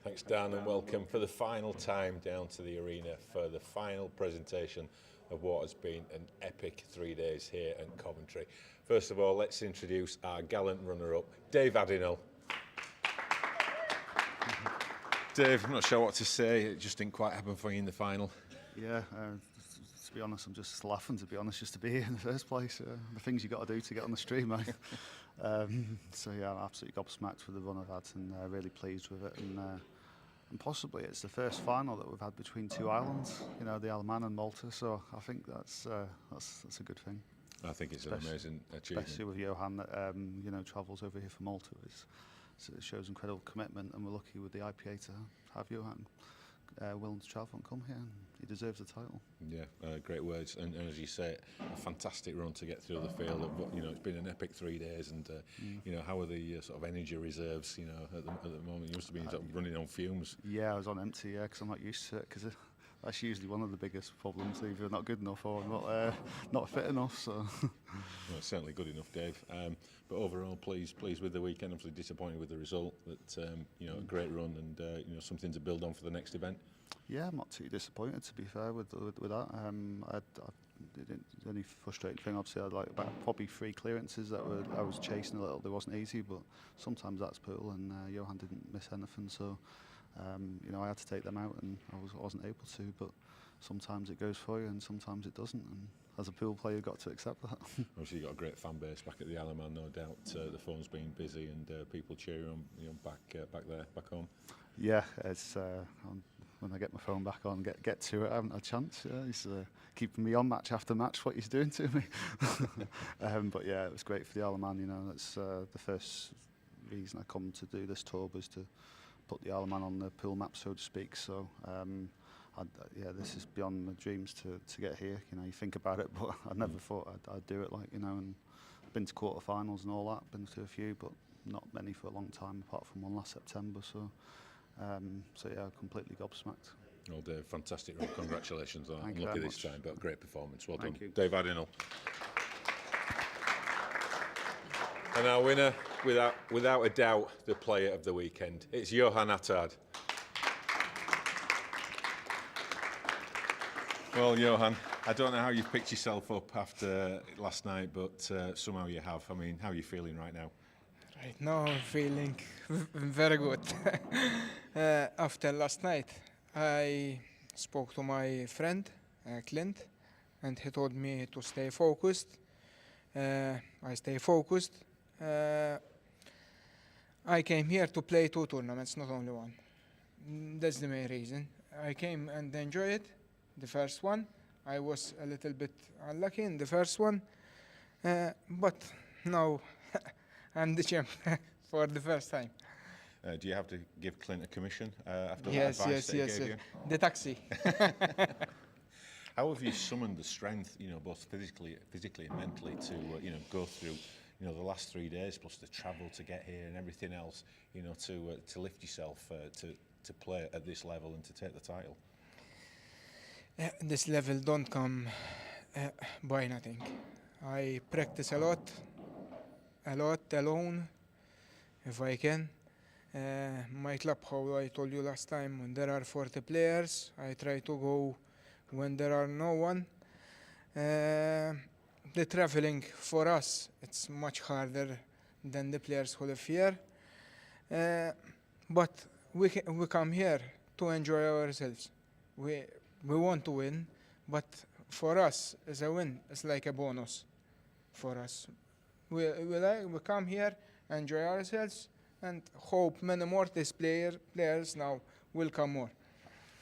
Thanks, Dan, and welcome for the final time down to the arena for the final presentation of what has been an epic 3 days here at Coventry. First of all, let's introduce our gallant runner-up, Dave Addinall. Dave, I'm not sure what to say. It just didn't quite happen for you in the final. Yeah, to be honest, I'm just laughing, to be honest, just to be here in the first place. The things you got to do to get on the stream, mate. So yeah, I'm absolutely gobsmacked with the run I've had, and really pleased with it. And possibly it's the first final that we've had between two islands, you know, the Isle of Man and Malta. So I think that's a good thing. I think it's an amazing achievement. Especially with Johan, that you know, travels over here from Malta. So it shows incredible commitment, and we're lucky with the IPA to have Johan willing to travel and come here. And he deserves the title. Yeah, great words. And as you say, a fantastic run to get through the field. You know, it's been an epic 3 days, and you know, how are the sort of energy reserves? You know, at the moment, you must have been sort of running on fumes. Yeah, I was on empty. Yeah, because I'm not used to it. Because that's usually one of the biggest problems. Either not good enough or not fit enough. So. Well, it's certainly good enough, Dave. But overall, pleased with the weekend. Obviously disappointed with the result. But you know, a great run, and you know, something to build on for the next event. Yeah, I'm not too disappointed, to be fair, with that. The only frustrating thing, obviously, I had like about probably 3 clearances that I was chasing a little. They wasn't easy, but sometimes that's pool, and Johan didn't miss anything, so you know, I had to take them out, and I wasn't able to. But sometimes it goes for you, and sometimes it doesn't. And as a pool player, you've got to accept that. Obviously, you've got a great fan base back at the Isle of Man, no doubt. The phone's been busy, and people cheering on, you know, back home. Yeah, it's when I get my phone back on, get to it, I haven't had a chance. Yeah, he's keeping me on match after match, what he's doing to me. But yeah, it was great for the Isle of Man. You know, that's the first reason I come to do this tour was to put the Isle of Man on the pool map, so to speak. So yeah, this is beyond my dreams to get here. You know, you think about it, but I never thought I'd do it. Like, you know, and I've been to quarterfinals and all that, been to a few, but not many for a long time, apart from one last September. So yeah, completely gobsmacked. Well, Dave, fantastic run. Congratulations on Thank that. you Unlucky very this much. time, but great performance. Well Thank done. you. Dave Addinall. And our winner, without a doubt, the player of the weekend. It's Johan Attard. Well, Johan, I don't know how you've picked yourself up after last night, but somehow you have. I mean, how are you feeling right now? Right now I'm feeling very good. After last night, I spoke to my friend, Clint, and he told me to stay focused. I stay focused. I came here to play 2 tournaments, not only one. That's the main reason. I came and enjoyed it. The first one, I was a little bit unlucky in the first one, but now I'm the champ for the first time. Do you have to give Clint a commission after Yes, that advice yes, that he yes. gave you? The taxi. How have you summoned the strength, you know, both physically and mentally, to you know, go through, you know, the last 3 days plus the travel to get here and everything else, you know, to lift yourself to play at this level and to take the title? This level don't come by nothing. I practice a lot alone, if I can. My club, how I told you last time, when there are 40 players, I try to go when there are no one. The traveling for us, it's much harder than the players who live here. But we come here to enjoy ourselves. We want to win, but for us, as a win, it's like a bonus for us. We come here enjoy ourselves, and hope many more these players now will come more.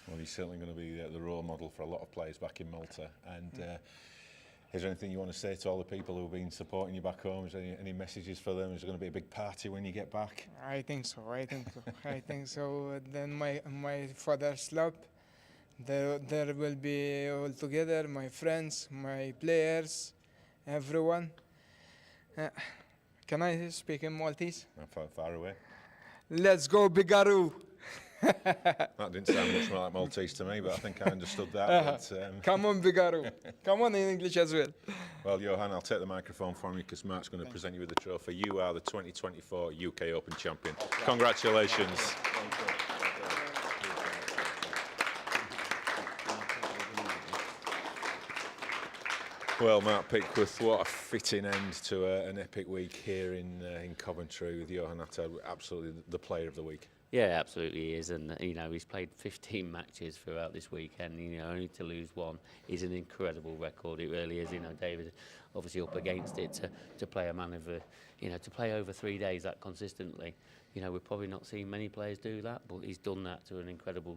Well, he's certainly going to be the role model for a lot of players back in Malta. And is there anything you want to say to all the people who have been supporting you back home? Is there any messages for them? Is there going to be a big party when you get back? I think so. I think so. Then my father's love. There will be all together, my friends, my players, everyone. Can I speak in Maltese? Far away. Let's go, Bigaru! That didn't sound much more like Maltese to me, but I think I understood that. But, come on, Bigaru. Come on in English as well. Well, Johan, I'll take the microphone from you because Mark's going to present you with the trophy. You are the 2024 UK Open champion. Congratulations. Well, Mark Pickworth, what a fitting end to an epic week here in Coventry with Johan Attard, absolutely the player of the week. Yeah, absolutely he is, and you know he's played 15 matches throughout this weekend. You know, only to lose one is an incredible record. It really is. You know, David obviously up against it to play a man of to play over 3 days that consistently. You know, we're probably not seeing many players do that, but he's done that to an incredible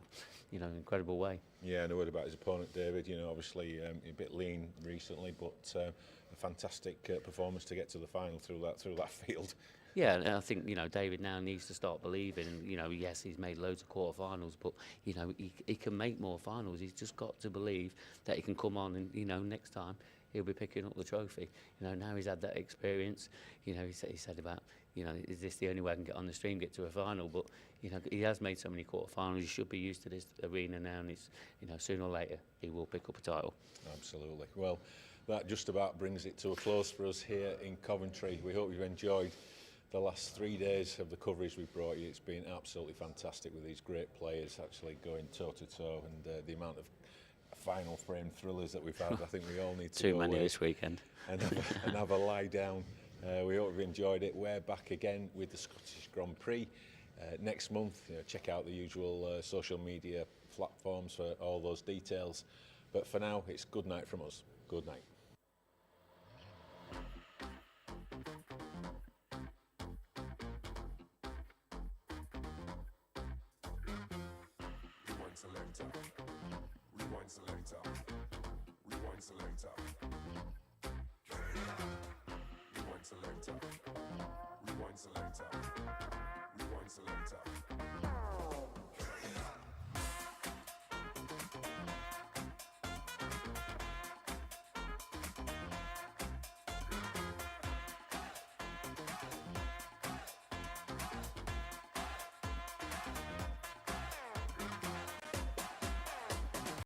way. Yeah, and a word about his opponent, David. You know, obviously a bit lean recently, but a fantastic performance to get to the final through that field. Yeah, and I think, you know, David now needs to start believing. You know, yes, he's made loads of quarterfinals, but, you know, he can make more finals. He's just got to believe that he can come on and, you know, next time he'll be picking up the trophy. You know, now he's had that experience. You know, he said about, you know, is this the only way I can get on the stream, get to a final? But, you know, he has made so many quarterfinals. He should be used to this arena now, and it's, you know, sooner or later he will pick up a title. Absolutely. Well, that just about brings it to a close for us here in Coventry. We hope you've enjoyed the last 3 days of the coverage we've brought you. It's been absolutely fantastic with these great players actually going toe-to-toe, and the amount of final frame thrillers that we've had. I think we all need to Too many this weekend. and have a lie down. We hope you've enjoyed it. We're back again with the Scottish Grand Prix next month. You know, check out the usual social media platforms for all those details. But for now, it's good night from us. Good night. Rewind selector. Rewind selector. Rewind selector.